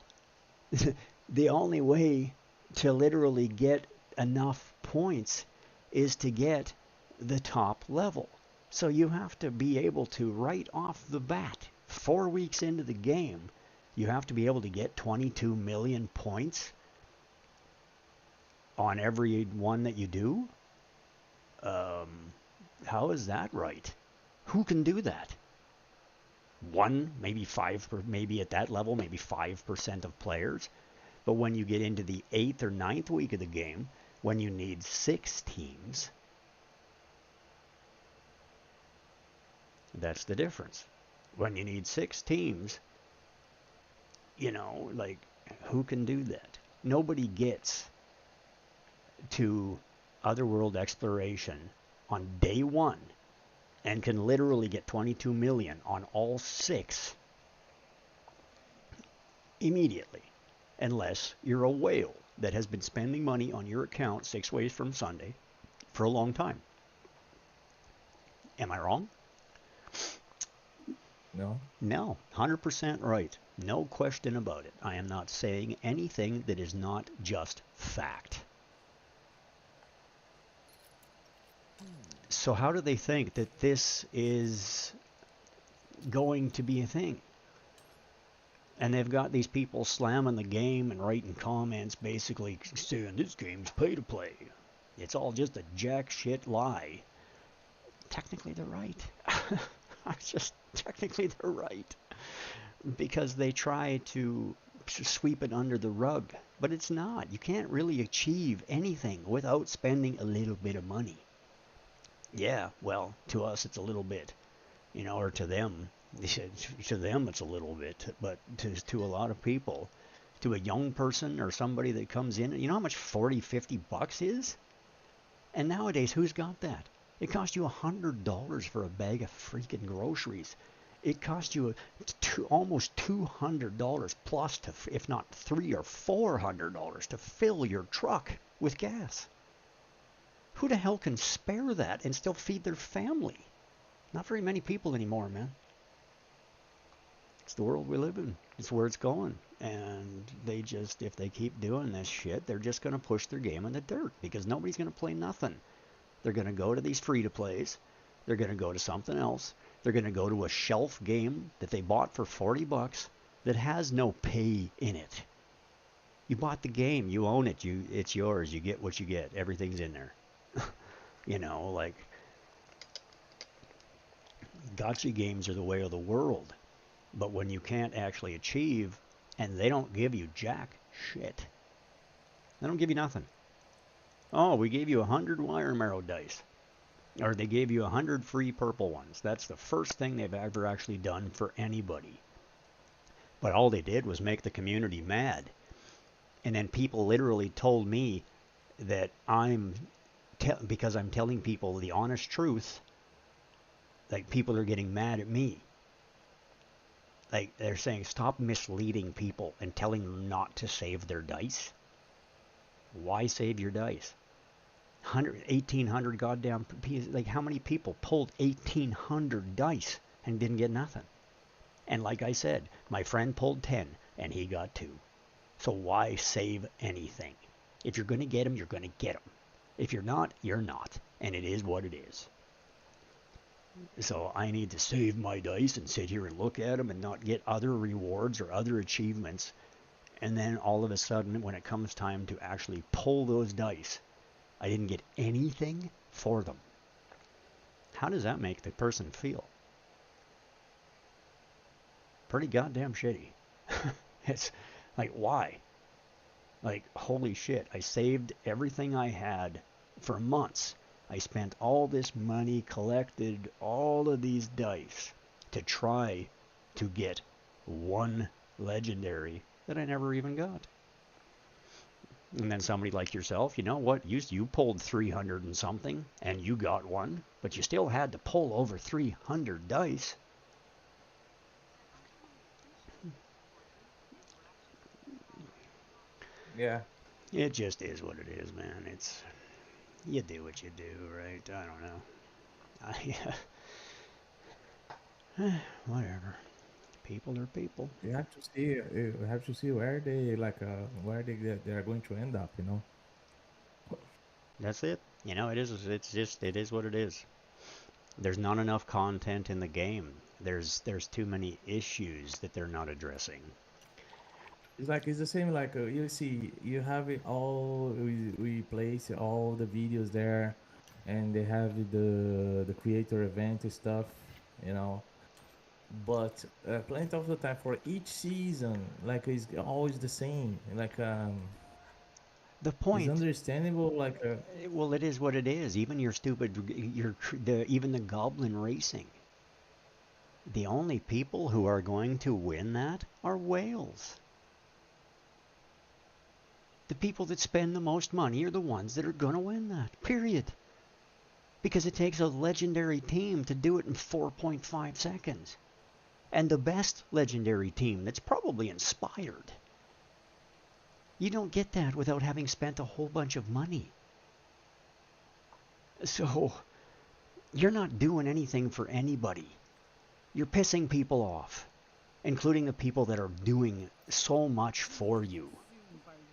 The only way to literally get enough points is to get the top level. So you have to be able to, right off the bat, 4 weeks into the game, you have to be able to get 22 million points on every one that you do? How is that right? Who can do that? 1, maybe 5, maybe at that level, maybe 5% of players. But when you get into the 8th or 9th week of the game, when you need 6 teams, that's the difference. When you need 6 teams, you know, like, who can do that? Nobody gets to Otherworld Exploration on day 1 and can literally get 22 million on all 6 immediately, unless you're a whale that has been spending money on your account 6 ways from Sunday for a long time. Am I wrong? No. No, 100% right. No question about it. I am not saying anything that is not just fact. So how do they think that this is going to be a thing? And they've got these people slamming the game and writing comments basically saying this game's pay to play. It's all just a jack shit lie. Technically they're right. Technically they're right. Because they try to sweep it under the rug. But it's not. You can't really achieve anything without spending a little bit of money. Yeah, well, to us it's a little bit, you know, or to them it's a little bit, but to a lot of people, to a young person or somebody that comes in, you know how much 40, 50 bucks is? And nowadays, who's got that? It costs you $100 for a bag of freaking groceries. It costs you almost $200 plus, if not $300 or $400 to fill your truck with gas. Who the hell can spare that and still feed their family? Not very many people anymore, man. It's the world we live in. It's where it's going. And they just, if they keep doing this shit, they're just going to push their game in the dirt because nobody's going to play nothing. They're going to go to these free-to-plays. They're going to go to something else. They're going to go to a shelf game that they bought for 40 bucks that has no pay in it. You bought the game. You own it. It's yours. You get what you get. Everything's in there. You know, like, gotcha games are the way of the world. But when you can't actually achieve, and they don't give you jack shit. They don't give you nothing. Oh, we gave you 100 wire marrow dice. Or they gave you 100 free purple ones. That's the first thing they've ever actually done for anybody. But all they did was make the community mad. And then people literally told me that because I'm telling people the honest truth, like, people are getting mad at me. Like, they're saying, stop misleading people and telling them not to save their dice. Why save your dice? 1,800 goddamn pieces. Like, how many people pulled 1,800 dice and didn't get nothing? And like I said, my friend pulled 10 and he got 2. So why save anything? If you're going to get them, you're going to get them. If you're not, you're not. And it is what it is. So I need to save my dice and sit here and look at them and not get other rewards or other achievements. And then all of a sudden, when it comes time to actually pull those dice, I didn't get anything for them. How does that make the person feel? Pretty goddamn shitty. It's like, why? Like, holy shit, I saved everything I had for months. I spent all this money, collected all of these dice to try to get one legendary that I never even got. And then somebody like yourself, you know what, you pulled 300 and something, and you got one, but you still had to pull over 300 dice. Yeah. It just is what it is, man. It's, you do what you do, right? I don't know. Whatever. People are people. You have to see. You have to see where they they are going to end up. You know. That's it. You know, it is. It's just. It is what it is. There's not enough content in the game. There's too many issues that they're not addressing. It's the same. Like you see, you have it all. We place all the videos there, and they have the creator event and stuff. You know. but plenty of the time for each season, like it's always the same. Like The it's point. understandable. Like Well, it is what it is. Even your stupid, even the goblin racing. The only people who are going to win that are whales. The people that spend the most money are the ones that are going to win that. Period. Because it takes a legendary team to do it in 4.5 seconds. And the best legendary team that's probably inspired. You don't get that without having spent a whole bunch of money. So, you're not doing anything for anybody. You're pissing people off, including the people that are doing so much for you,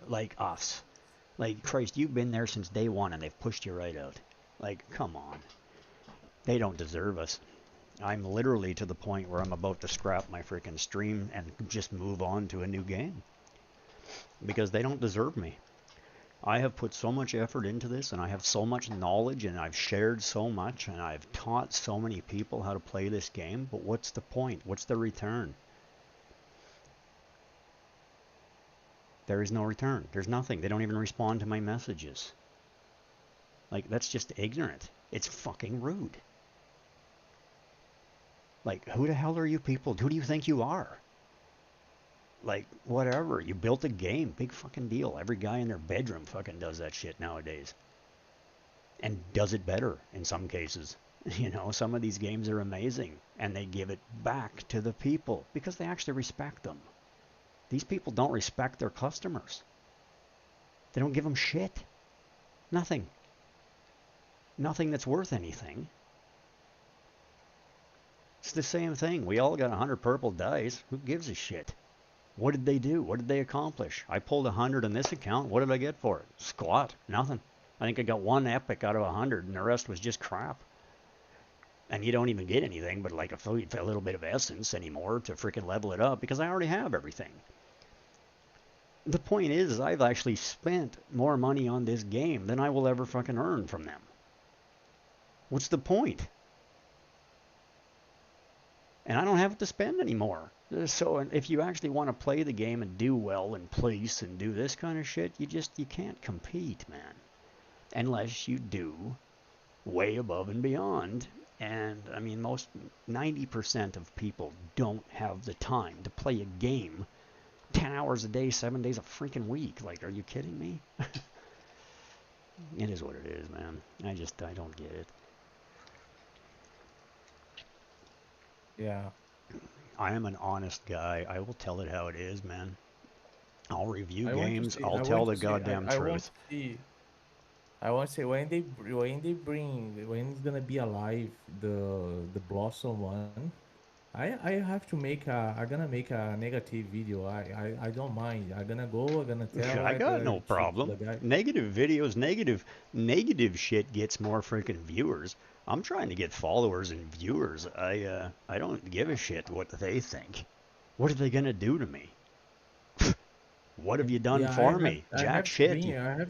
like us. Like, Christ, you've been there since day one and they've pushed you right out. Like, come on. They don't deserve us. I'm literally to the point where I'm about to scrap my freaking stream and just move on to a new game. Because they don't deserve me. I have put so much effort into this, and I have so much knowledge, and I've shared so much, and I've taught so many people how to play this game, but what's the point? What's the return? There is no return. There's nothing. They don't even respond to my messages. Like, that's just ignorant. It's fucking rude. Like, who the hell are you people? Who do you think you are? Like, whatever. You built a game. Big fucking deal. Every guy in their bedroom fucking does that shit nowadays. And does it better in some cases. You know, some of these games are amazing. And they give it back to the people because they actually respect them. These people don't respect their customers. They don't give them shit. Nothing. Nothing that's worth anything. It's the same thing. We all got 100 purple dice. Who gives a shit? What did they do? What did they accomplish? I pulled 100 on this account. What did I get for it? Squat. Nothing. I think I got 1 epic out of 100, and the rest was just crap. And you don't even get anything but like a little bit of essence anymore to freaking level it up because I already have everything. The point is, I've actually spent more money on this game than I will ever fucking earn from them. What's the point? And I don't have to spend anymore. So if you actually want to play the game and do well and place and do this kind of shit, you can't compete, man. Unless you do way above and beyond. And I mean, 90% of people don't have the time to play a game 10 hours a day, 7 days a freaking week. Like, are you kidding me? It is what it is, man. I don't get it. yeah. I am an honest guy. I will tell it how it is, man. I'll review I want to games. see- I'll I tell want the to see- goddamn I want truth. to see- I want to say when it's gonna be alive the Blossom one. I have to make I'm gonna make a negative video. I don't mind. I'm gonna go. I'm gonna tell. I got no to problem. the guy. Negative videos, negative shit gets more freaking viewers. I'm trying to get followers and viewers. I don't give a shit what they think. What are they gonna do to me? What have you done Yeah, for me? I Jack have to shit. be.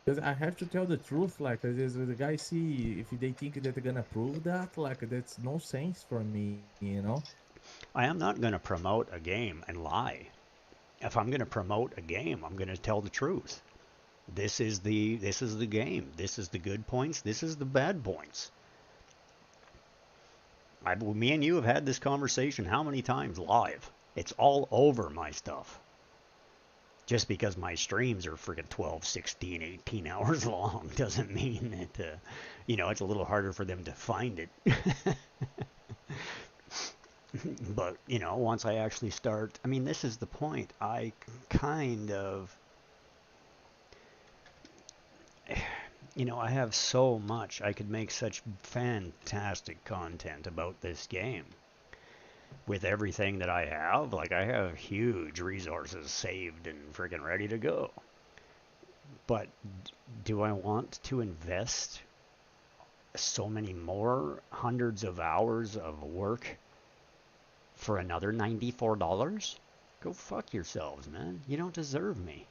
Because I have to tell the truth. Like, as the guy see if they think that they're gonna prove that, like that's no sense for me. You know. I am not gonna promote a game and lie. If I'm gonna promote a game, I'm gonna tell the truth. This is the game. This is the good points. This is the bad points. Me and you have had this conversation how many times live? It's all over my stuff. Just because my streams are freaking 12, 16, 18 hours long doesn't mean that, it's a little harder for them to find it. But, once I actually start, I mean, this is the point. I kind of, I have so much. I could make such fantastic content about this game. With everything that I have, like I have huge resources saved and freaking ready to go. But do I want to invest so many more hundreds of hours of work for another $94? Go fuck yourselves, man. You don't deserve me.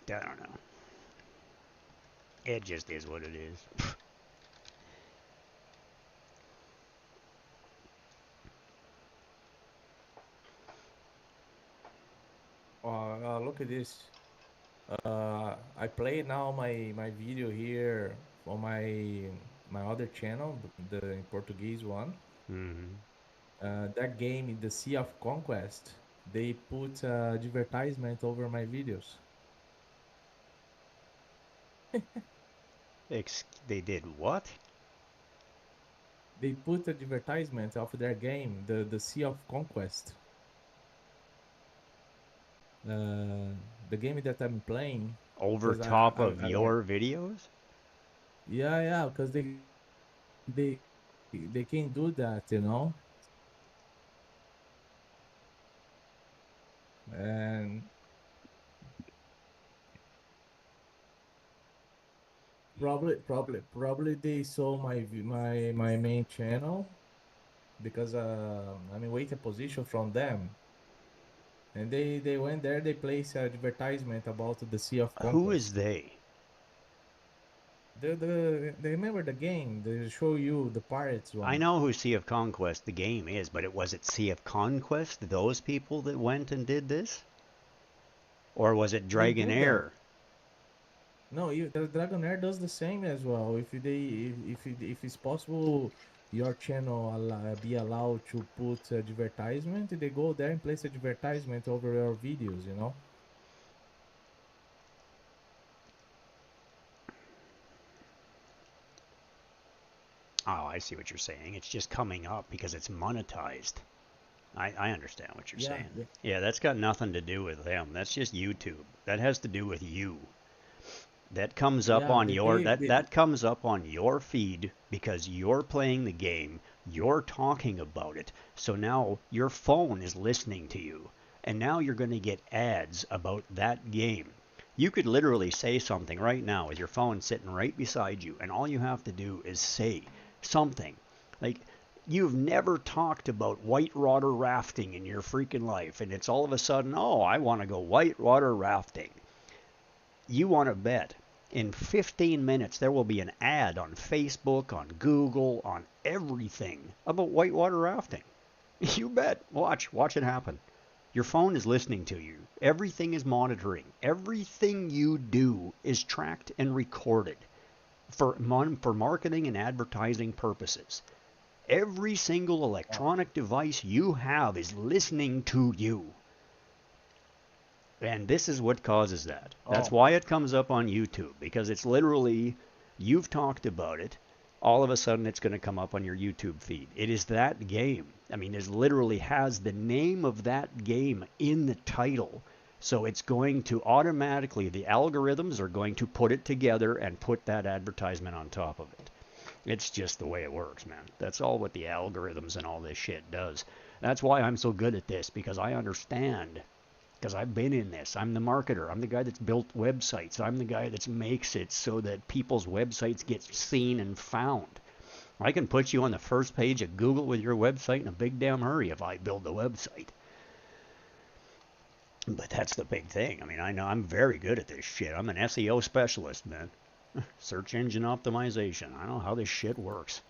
I don't know. It just is what it is. Look at this. I play now my video here on my other channel, the Portuguese one. That game, the Sea of Conquest, they put advertisement over my videos. They did what? They put advertisement of their game, the Sea of Conquest. The game that I'm playing. Over top of your videos? Yeah, because they can do that, you know. And probably they saw my main channel because I'm in waiting position from them. And they went there, they placed advertisement about the Sea of Conquest. Who is they? They remember the game, they show you the pirates one. I know who Sea of Conquest the game is, but was it Sea of Conquest, those people that went and did this? Or was it Dragonair? No, the Dragonair does the same as well. If it's possible, your channel be allowed to put advertisement, they go there and place advertisement over your videos, you know. Oh, I see what you're saying. It's just coming up because it's monetized. I understand what you're saying. Yeah, that's got nothing to do with them. That's just YouTube. That has to do with you. That comes up on your that comes up on your feed because you're playing the game, you're talking about it. So now your phone is listening to you, and now you're going to get ads about that game. You could literally say something right now with your phone sitting right beside you, and all you have to do is say something. Like, you've never talked about whitewater rafting in your freaking life, and it's all of a sudden, oh, I want to go whitewater rafting. You want to bet in 15 minutes there will be an ad on Facebook, on Google, on everything about whitewater rafting. You bet. Watch it happen. Your phone is listening to you. Everything is monitoring. Everything you do is tracked and recorded for marketing and advertising purposes. Every single electronic device you have is listening to you. And this is what causes that. That's why it comes up on YouTube, because it's literally, you've talked about it, all of a sudden it's going to come up on your YouTube feed. It is that game. I mean, it literally has the name of that game in the title. So it's going to automatically, the algorithms are going to put it together and put that advertisement on top of it. It's just the way it works, man. That's all what the algorithms and all this shit does. That's why I'm so good at this, because I understand. Because I've been in this. I'm the marketer. I'm the guy that's built websites. I'm the guy that makes it so that people's websites get seen and found. I can put you on the first page of Google with your website in a big damn hurry if I build the website. But that's the big thing. I mean, I know I'm very good at this shit. I'm an SEO specialist, man. Search engine optimization. I know how this shit works.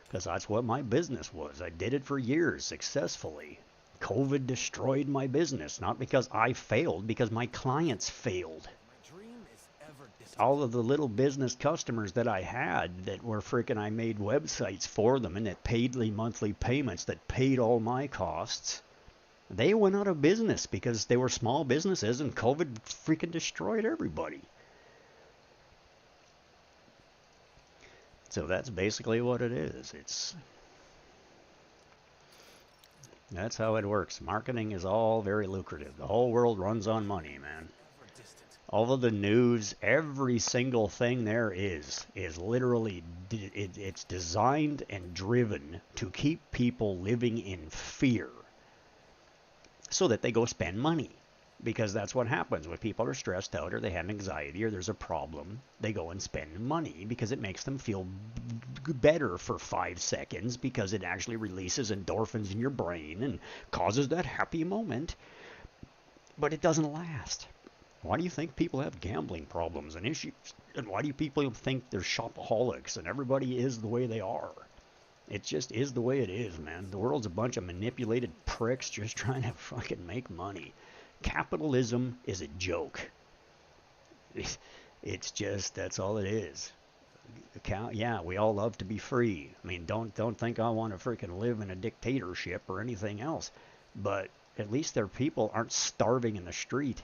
Because that's what my business was. I did it for years successfully. COVID destroyed my business, not because I failed, because my clients failed. All of the little business customers that I had that were freaking, I made websites for them and that paid the monthly payments that paid all my costs, they went out of business because they were small businesses and COVID freaking destroyed everybody. So that's basically what it is. That's how it works. Marketing is all very lucrative. The whole world runs on money, man. All of the news, every single thing there is literally, it's designed and driven to keep people living in fear so that they go spend money. Because that's what happens when people are stressed out or they have anxiety or there's a problem. They go and spend money because it makes them feel better for 5 seconds because it actually releases endorphins in your brain and causes that happy moment. But it doesn't last. Why do you think people have gambling problems and issues? And why do people think they're shopaholics and everybody is the way they are? It just is the way it is, man. The world's a bunch of manipulated pricks just trying to fucking make money. Capitalism is a joke. It's just, that's all it is. Yeah, we all love to be free. I mean, don't think I want to freaking live in a dictatorship or anything else. But at least their people aren't starving in the street.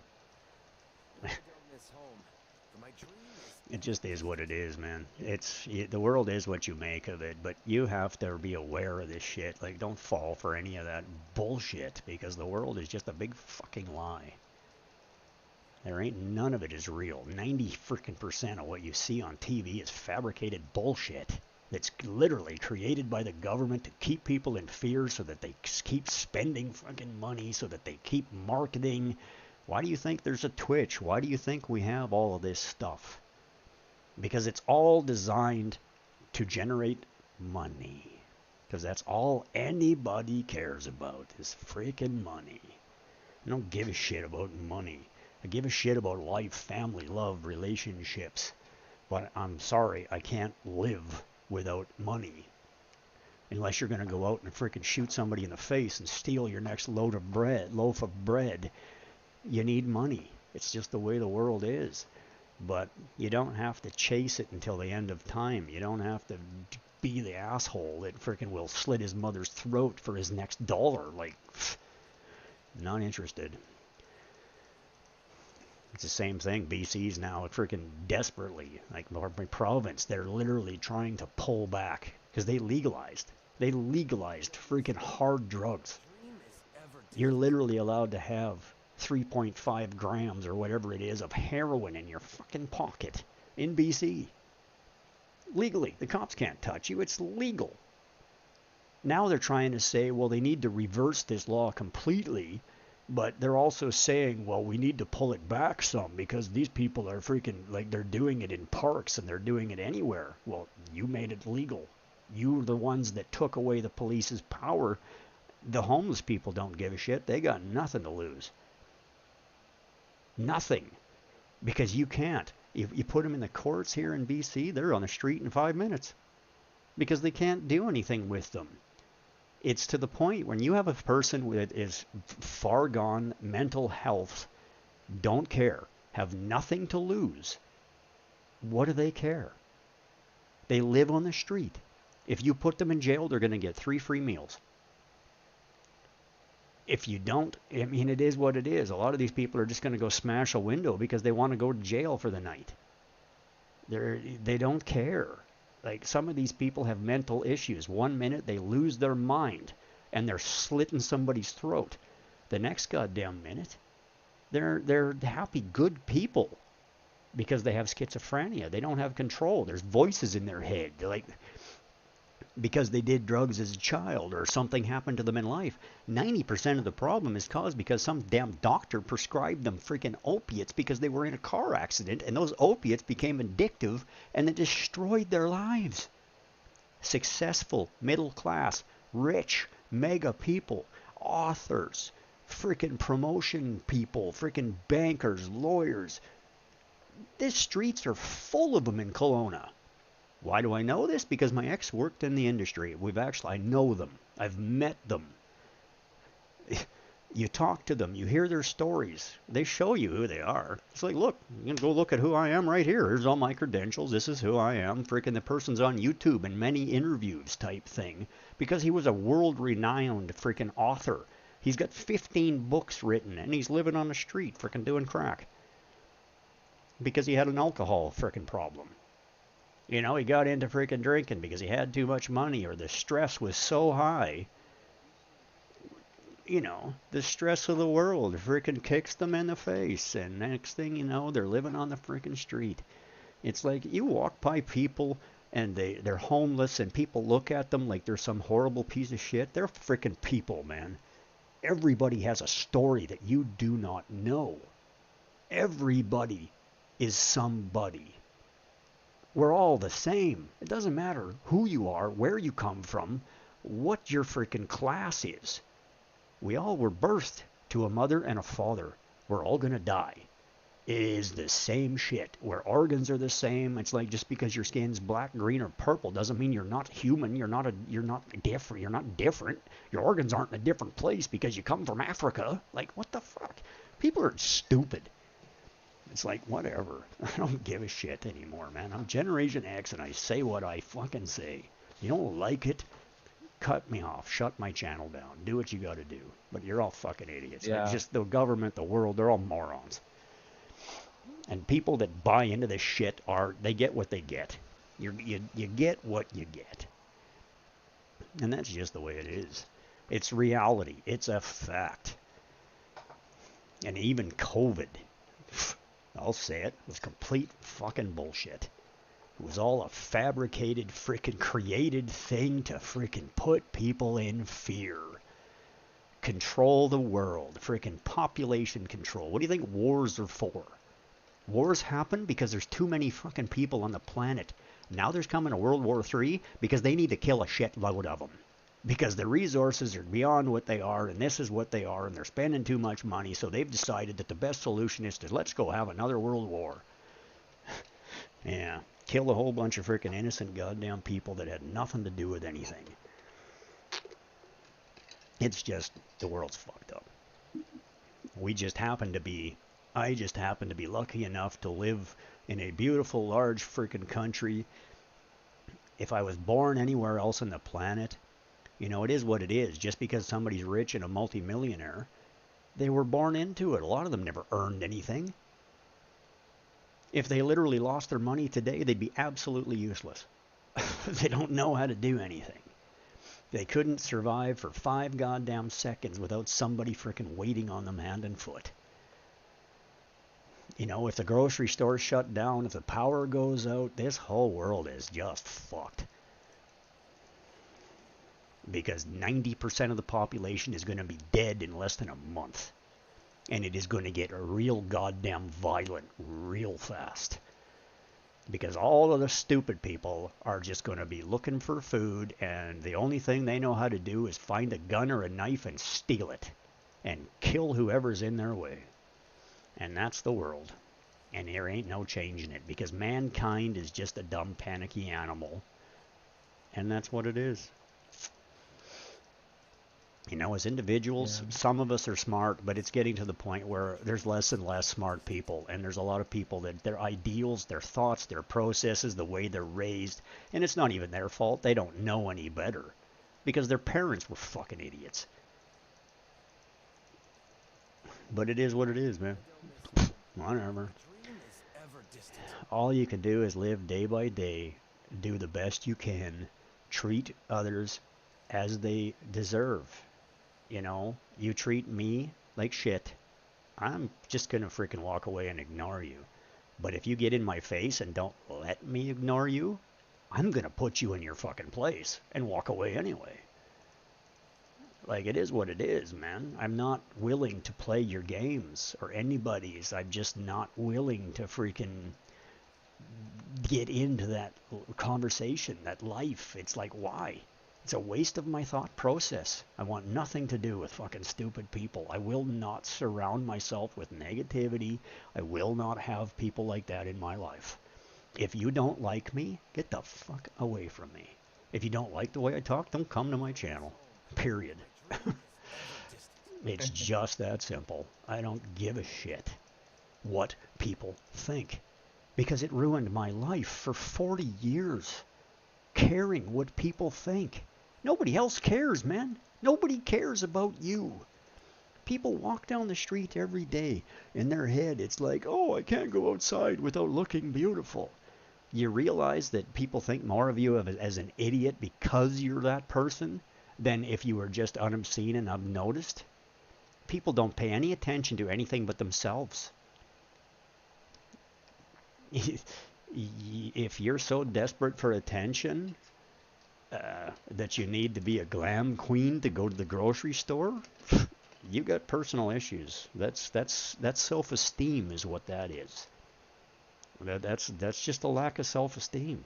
It just is what it is, man. The world is what you make of it, but you have to be aware of this shit. Like, don't fall for any of that bullshit, because the world is just a big fucking lie. There ain't none of it is real. 90% of what you see on TV is fabricated bullshit that's literally created by the government to keep people in fear so that they keep spending fucking money, so that they keep marketing. Why do you think there's a Twitch? Why do you think we have all of this stuff? Because it's all designed to generate money. Because that's all anybody cares about is freaking money. I don't give a shit about money. I give a shit about life, family, love, relationships. But I'm sorry, I can't live without money. Unless you're going to go out and freaking shoot somebody in the face and steal your next loaf of bread. You need money. It's just the way the world is. But you don't have to chase it until the end of time. You don't have to be the asshole that freaking will slit his mother's throat for his next dollar. Like, not interested. It's the same thing. BC's now freaking desperately, like my province, they're literally trying to pull back because they legalized freaking hard drugs. You're literally allowed to have 3.5 grams or whatever it is of heroin in your fucking pocket in BC. Legally. The cops can't touch you. It's legal. Now they're trying to say, well, they need to reverse this law completely, but they're also saying, well, we need to pull it back some because these people are freaking, like, they're doing it in parks and they're doing it anywhere. Well, you made it legal. You were the ones that took away the police's power. The homeless people don't give a shit. They got nothing to lose. Nothing. Because you can't. You put them in the courts here in BC, they're on the street in 5 minutes. Because they can't do anything with them. It's to the point when you have a person that is far gone, mental health, don't care, have nothing to lose. What do they care? They live on the street. If you put them in jail, they're going to get 3 free meals. If you don't, I mean, it is what it is. A lot of these people are just going to go smash a window because they want to go to jail for the night. They don't care. Like, some of these people have mental issues. 1 minute they lose their mind and they're slitting somebody's throat. The next goddamn minute, they're happy, good people because they have schizophrenia. They don't have control. There's voices in their head. They're like, because they did drugs as a child or something happened to them in life. 90% of the problem is caused because some damn doctor prescribed them freaking opiates because they were in a car accident and those opiates became addictive and it destroyed their lives. Successful, middle class, rich, mega people, authors, freaking promotion people, freaking bankers, lawyers. The streets are full of them in Kelowna. Why do I know this? Because my ex worked in the industry. I know them. I've met them. You talk to them. You hear their stories. They show you who they are. It's like, look, you can go look at who I am right here. Here's all my credentials. This is who I am. Freaking the person's on YouTube and many interviews type thing. Because he was a world-renowned freaking author. He's got 15 books written and he's living on the street freaking doing crack. Because he had an alcohol freaking problem. You know, he got into freaking drinking because he had too much money or the stress was so high. You know, the stress of the world freaking kicks them in the face. And next thing you know, they're living on the freaking street. It's like you walk by people and they're homeless and people look at them like they're some horrible piece of shit. They're freaking people, man. Everybody has a story that you do not know. Everybody is somebody. We're all the same. It doesn't matter who you are, where you come from, what your freaking class is. We all were birthed to a mother and a father. We're all going to die. It is the same shit, where organs are the same. It's like just because your skin's black, green, or purple doesn't mean you're not human. You're not different. You're not different. Your organs aren't in a different place because you come from Africa. Like, what the fuck? People are stupid. It's like, whatever. I don't give a shit anymore, man. I'm Generation X and I say what I fucking say. You don't like it? Cut me off. Shut my channel down. Do what you gotta do. But you're all fucking idiots. Yeah. Like, just the government, the world, they're all morons. And people that buy into this shit they get what they get. You get what you get. And that's just the way it is. It's reality. It's a fact. And even COVID, I'll say it, was complete fucking bullshit. It was all a fabricated, frickin' created thing to frickin' put people in fear. Control the world. Frickin' population control. What do you think wars are for? Wars happen because there's too many fucking people on the planet. Now there's coming a World War III because they need to kill a shitload of them. Because the resources are beyond what they are, and this is what they are, and they're spending too much money, so they've decided that the best solution is to let's go have another world war. Yeah, kill a whole bunch of freaking innocent goddamn people that had nothing to do with anything. It's just, the world's fucked up. I just happen to be lucky enough to live in a beautiful, large freaking country. If I was born anywhere else on the planet, you know, it is what it is. Just because somebody's rich and a multimillionaire, they were born into it. A lot of them never earned anything. If they literally lost their money today, they'd be absolutely useless. They don't know how to do anything. They couldn't survive for 5 goddamn seconds without somebody freaking waiting on them hand and foot. You know, if the grocery store shut down, if the power goes out, this whole world is just fucked. Because 90% of the population is going to be dead in less than a month. And it is going to get real goddamn violent real fast. Because all of the stupid people are just going to be looking for food, and the only thing they know how to do is find a gun or a knife and steal it. And kill whoever's in their way. And that's the world. And there ain't no changing it. Because mankind is just a dumb, panicky animal. And that's what it is. You know, as individuals, some of us are smart, but it's getting to the point where there's less and less smart people. And there's a lot of people that their ideals, their thoughts, their processes, the way they're raised, and it's not even their fault. They don't know any better. Because their parents were fucking idiots. But it is what it is, man. Whatever. All you can do is live day by day, do the best you can, treat others as they deserve. You know, you treat me like shit, I'm just gonna freaking walk away and ignore you. But if you get in my face and don't let me ignore you, I'm gonna put you in your fucking place and walk away anyway. Like, it is what it is, man. I'm not willing to play your games or anybody's. I'm just not willing to freaking get into that conversation, that life. It's like, why? It's a waste of my thought process. I want nothing to do with fucking stupid people. I will not surround myself with negativity. I will not have people like that in my life. If you don't like me, get the fuck away from me. If you don't like the way I talk, don't come to my channel. Period. It's just that simple. I don't give a shit what people think. Because it ruined my life for 40 years. Caring what people think. Nobody else cares, man. Nobody cares about you. People walk down the street every day. In their head, it's like, oh, I can't go outside without looking beautiful. You realize that people think more of you as an idiot because you're that person than if you were just unobscene and unnoticed? People don't pay any attention to anything but themselves. If you're so desperate for attention that you need to be a glam queen to go to the grocery store, you got personal issues. That's self-esteem is what that is. That's just a lack of self-esteem.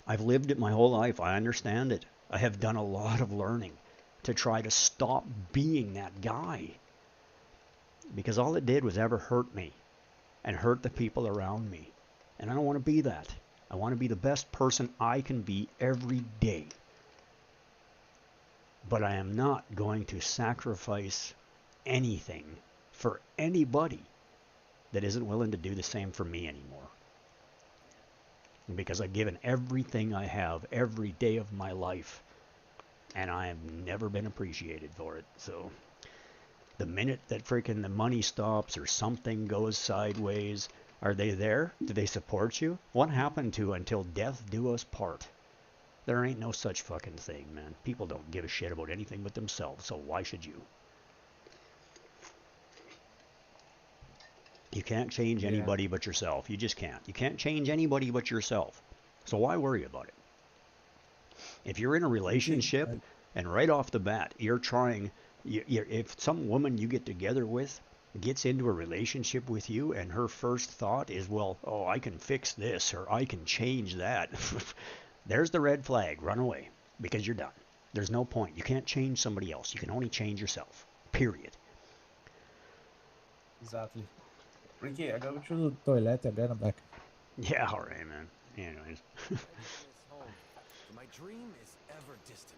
I've lived it my whole life. I understand it. I have done a lot of learning to try to stop being that guy. Because all it did was ever hurt me. and hurt the people around me. And I don't want to be that. I want to be the best person I can be every day. But I am not going to sacrifice anything for anybody that isn't willing to do the same for me anymore. Because I've given everything I have every day of my life, and I have never been appreciated for it. So the minute that freaking the money stops or something goes sideways, are they there? Do they support you? What happened to until death do us part? There ain't no such fucking thing, man. People don't give a shit about anything but themselves, so why should you? You can't change anybody but yourself. You just can't. You can't change anybody but yourself. So why worry about it? If you're in a relationship and right off the bat you're trying, if some woman you get together with gets into a relationship with you and her first thought is, well, oh, I can fix this or I can change that, there's the red flag. Run away, because you're done. There's no point. You can't change somebody else. You can only change yourself. Period. Exactly. Ricky, I gotta go to the toilet again. I'm back. Yeah, all right, man. Anyways. My dream is ever distant.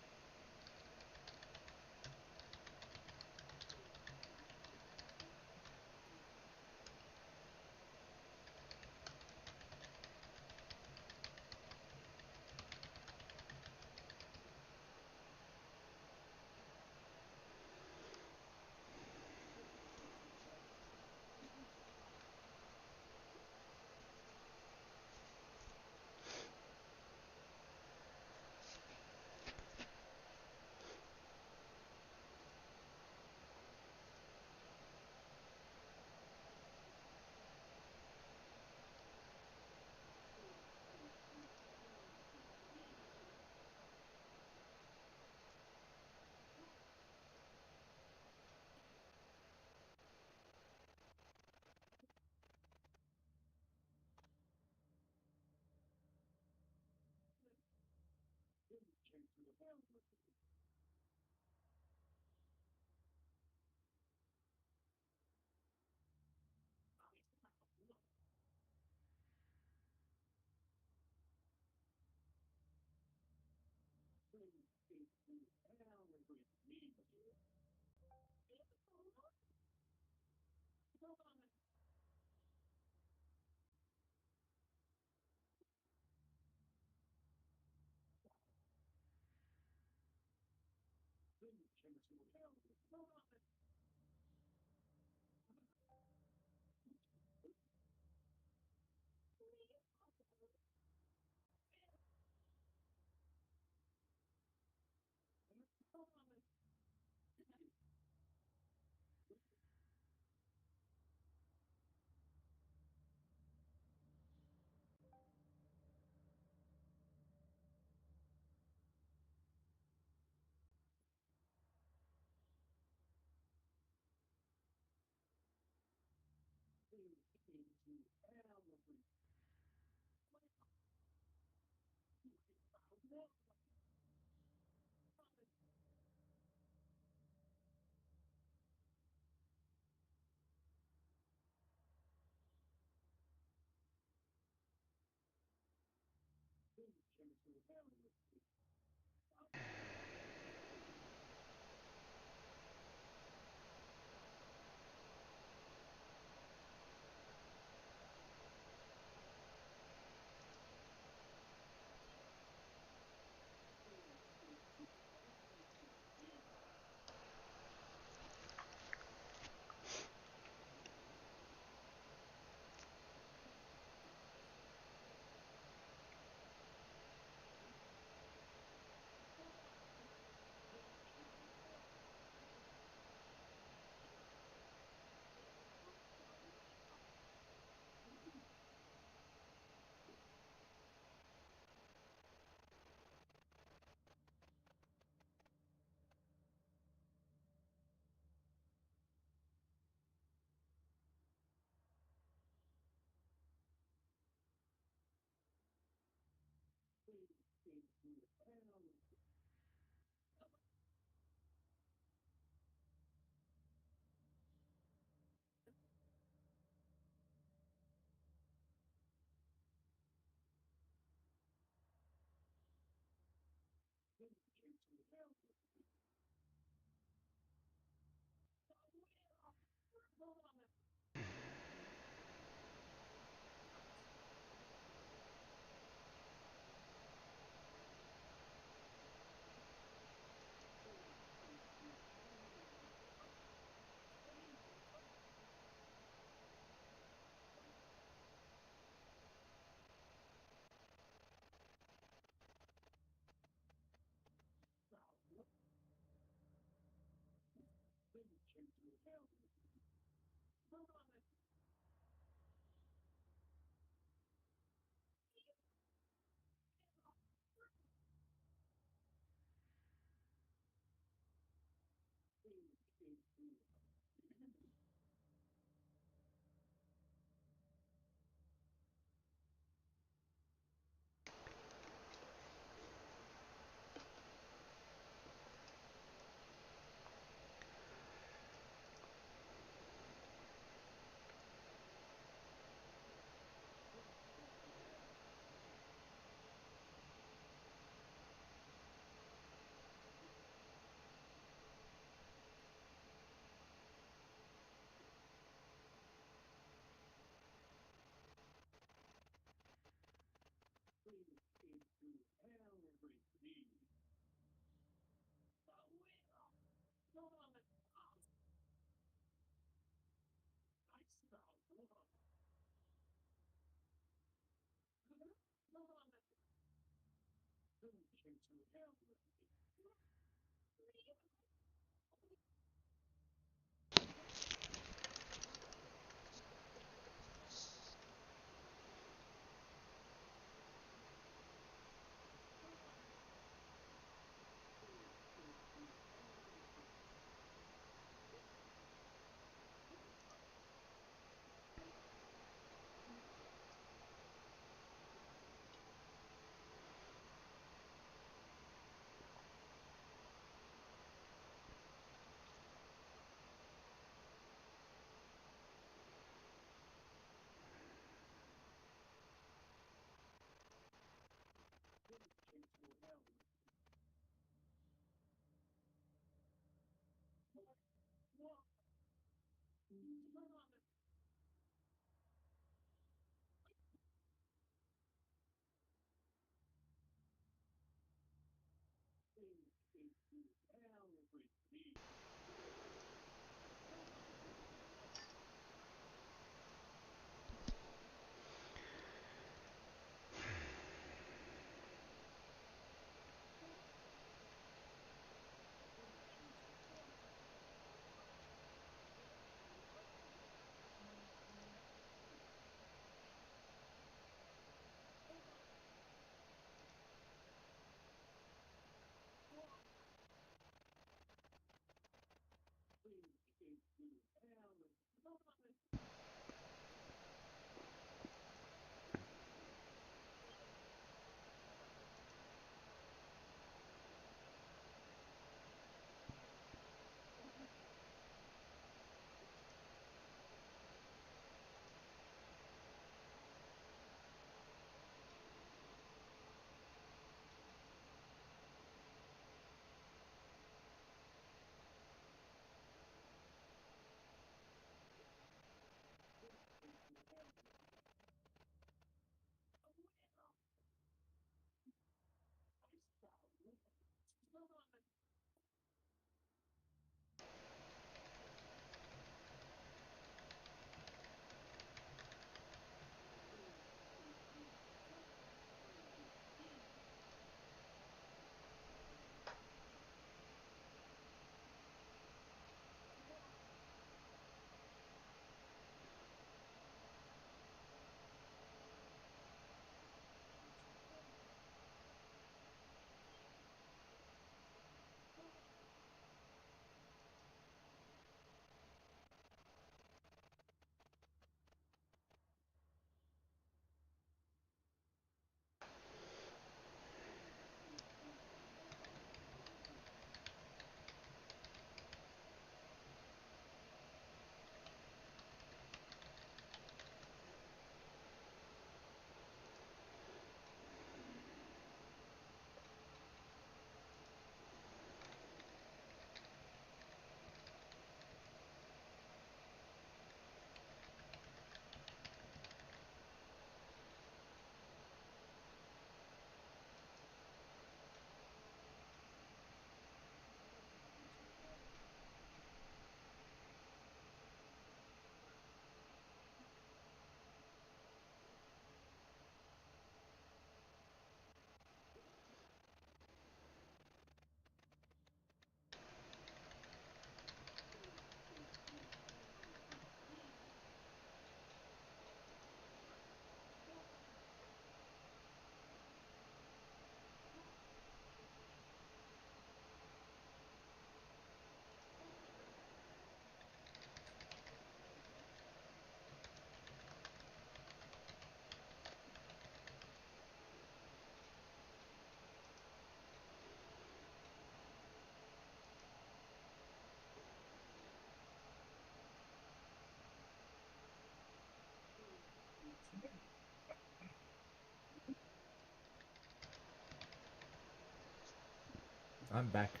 I'm back.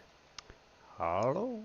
Hello.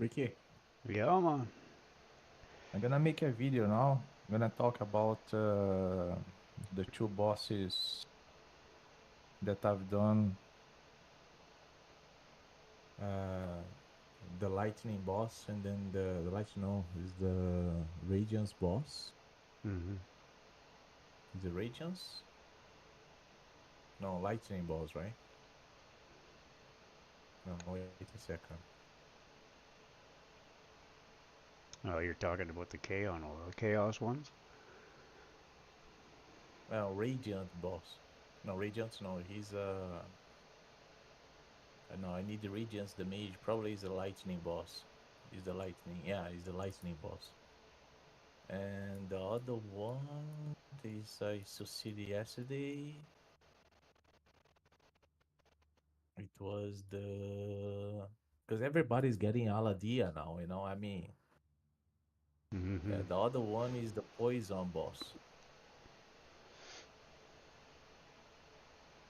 Ricky, Yeah, man. I'm gonna make a video now. I'm gonna talk about the two bosses that I've done. The lightning boss, and then the lightning is the radiance boss. Mm-hmm. Is it radiance? No, lightning boss, right? No, wait a second. Oh, you're talking about the chaos ones? Well, radiant boss. No, radiance. No, he's no, I need the radiance. The mage probably is the lightning boss. Is the lightning? Yeah, he's the lightning boss. And the other one is I succeeded yesterday. It was because everybody's getting Aladia now, you know. I mean, Mm-hmm. the other one is the poison boss.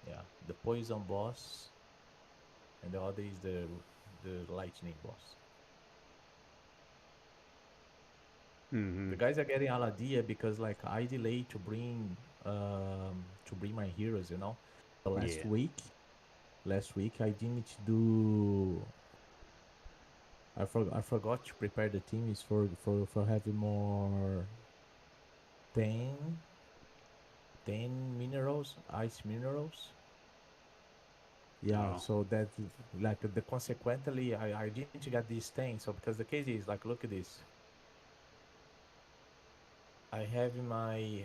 Yeah, the poison boss, and the other is the lightning boss. Mm-hmm. The guys are getting Aladia because like I delayed to bring my heroes, you know. The last week I didn't do. I forgot to prepare the teams for having more 10 minerals, ice minerals. Yeah, so that like the consequently I didn't get these things. So because the case is like, look at this. I have my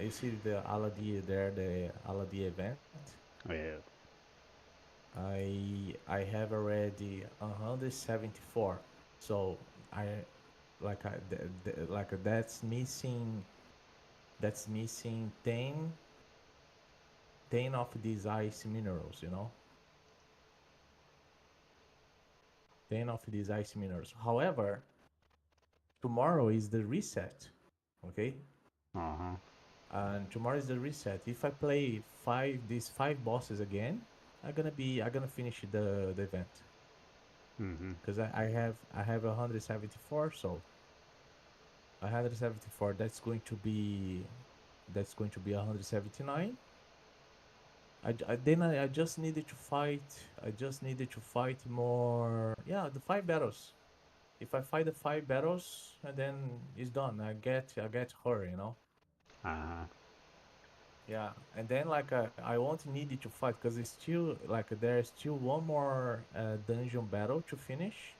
you see the Aladia there, the Aladia event. Yeah. I have already 174. So I like that's missing 10 of these ice minerals, you know. 10 of these ice minerals. However, tomorrow is the reset. Okay? Uh-huh. And tomorrow is the reset. If I play these five bosses again, I'm gonna finish the event. Mm-hmm. Because I have 174, so 174. That's going to be 179. I just needed to fight. I just needed to fight more. Yeah, the 5 battles. If I fight the 5 battles, and then it's done. I get her, you know. Uh-huh. Yeah, and then like I won't need it to fight because it's still like there's still one more dungeon battle to finish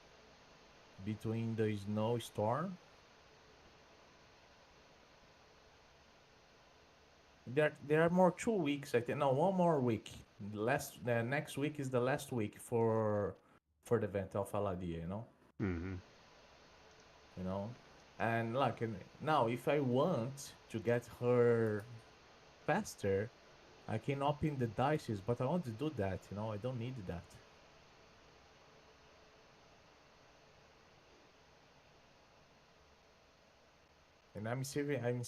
between the snowstorm. There are more 2 weeks, I think. No, one more week. The next week is the last week for the event of Aladia, you know. Mm-hmm. You know, and like now if I want to get her faster, I can open the dices, but I want to do that, you know. I don't need that. And I'm saving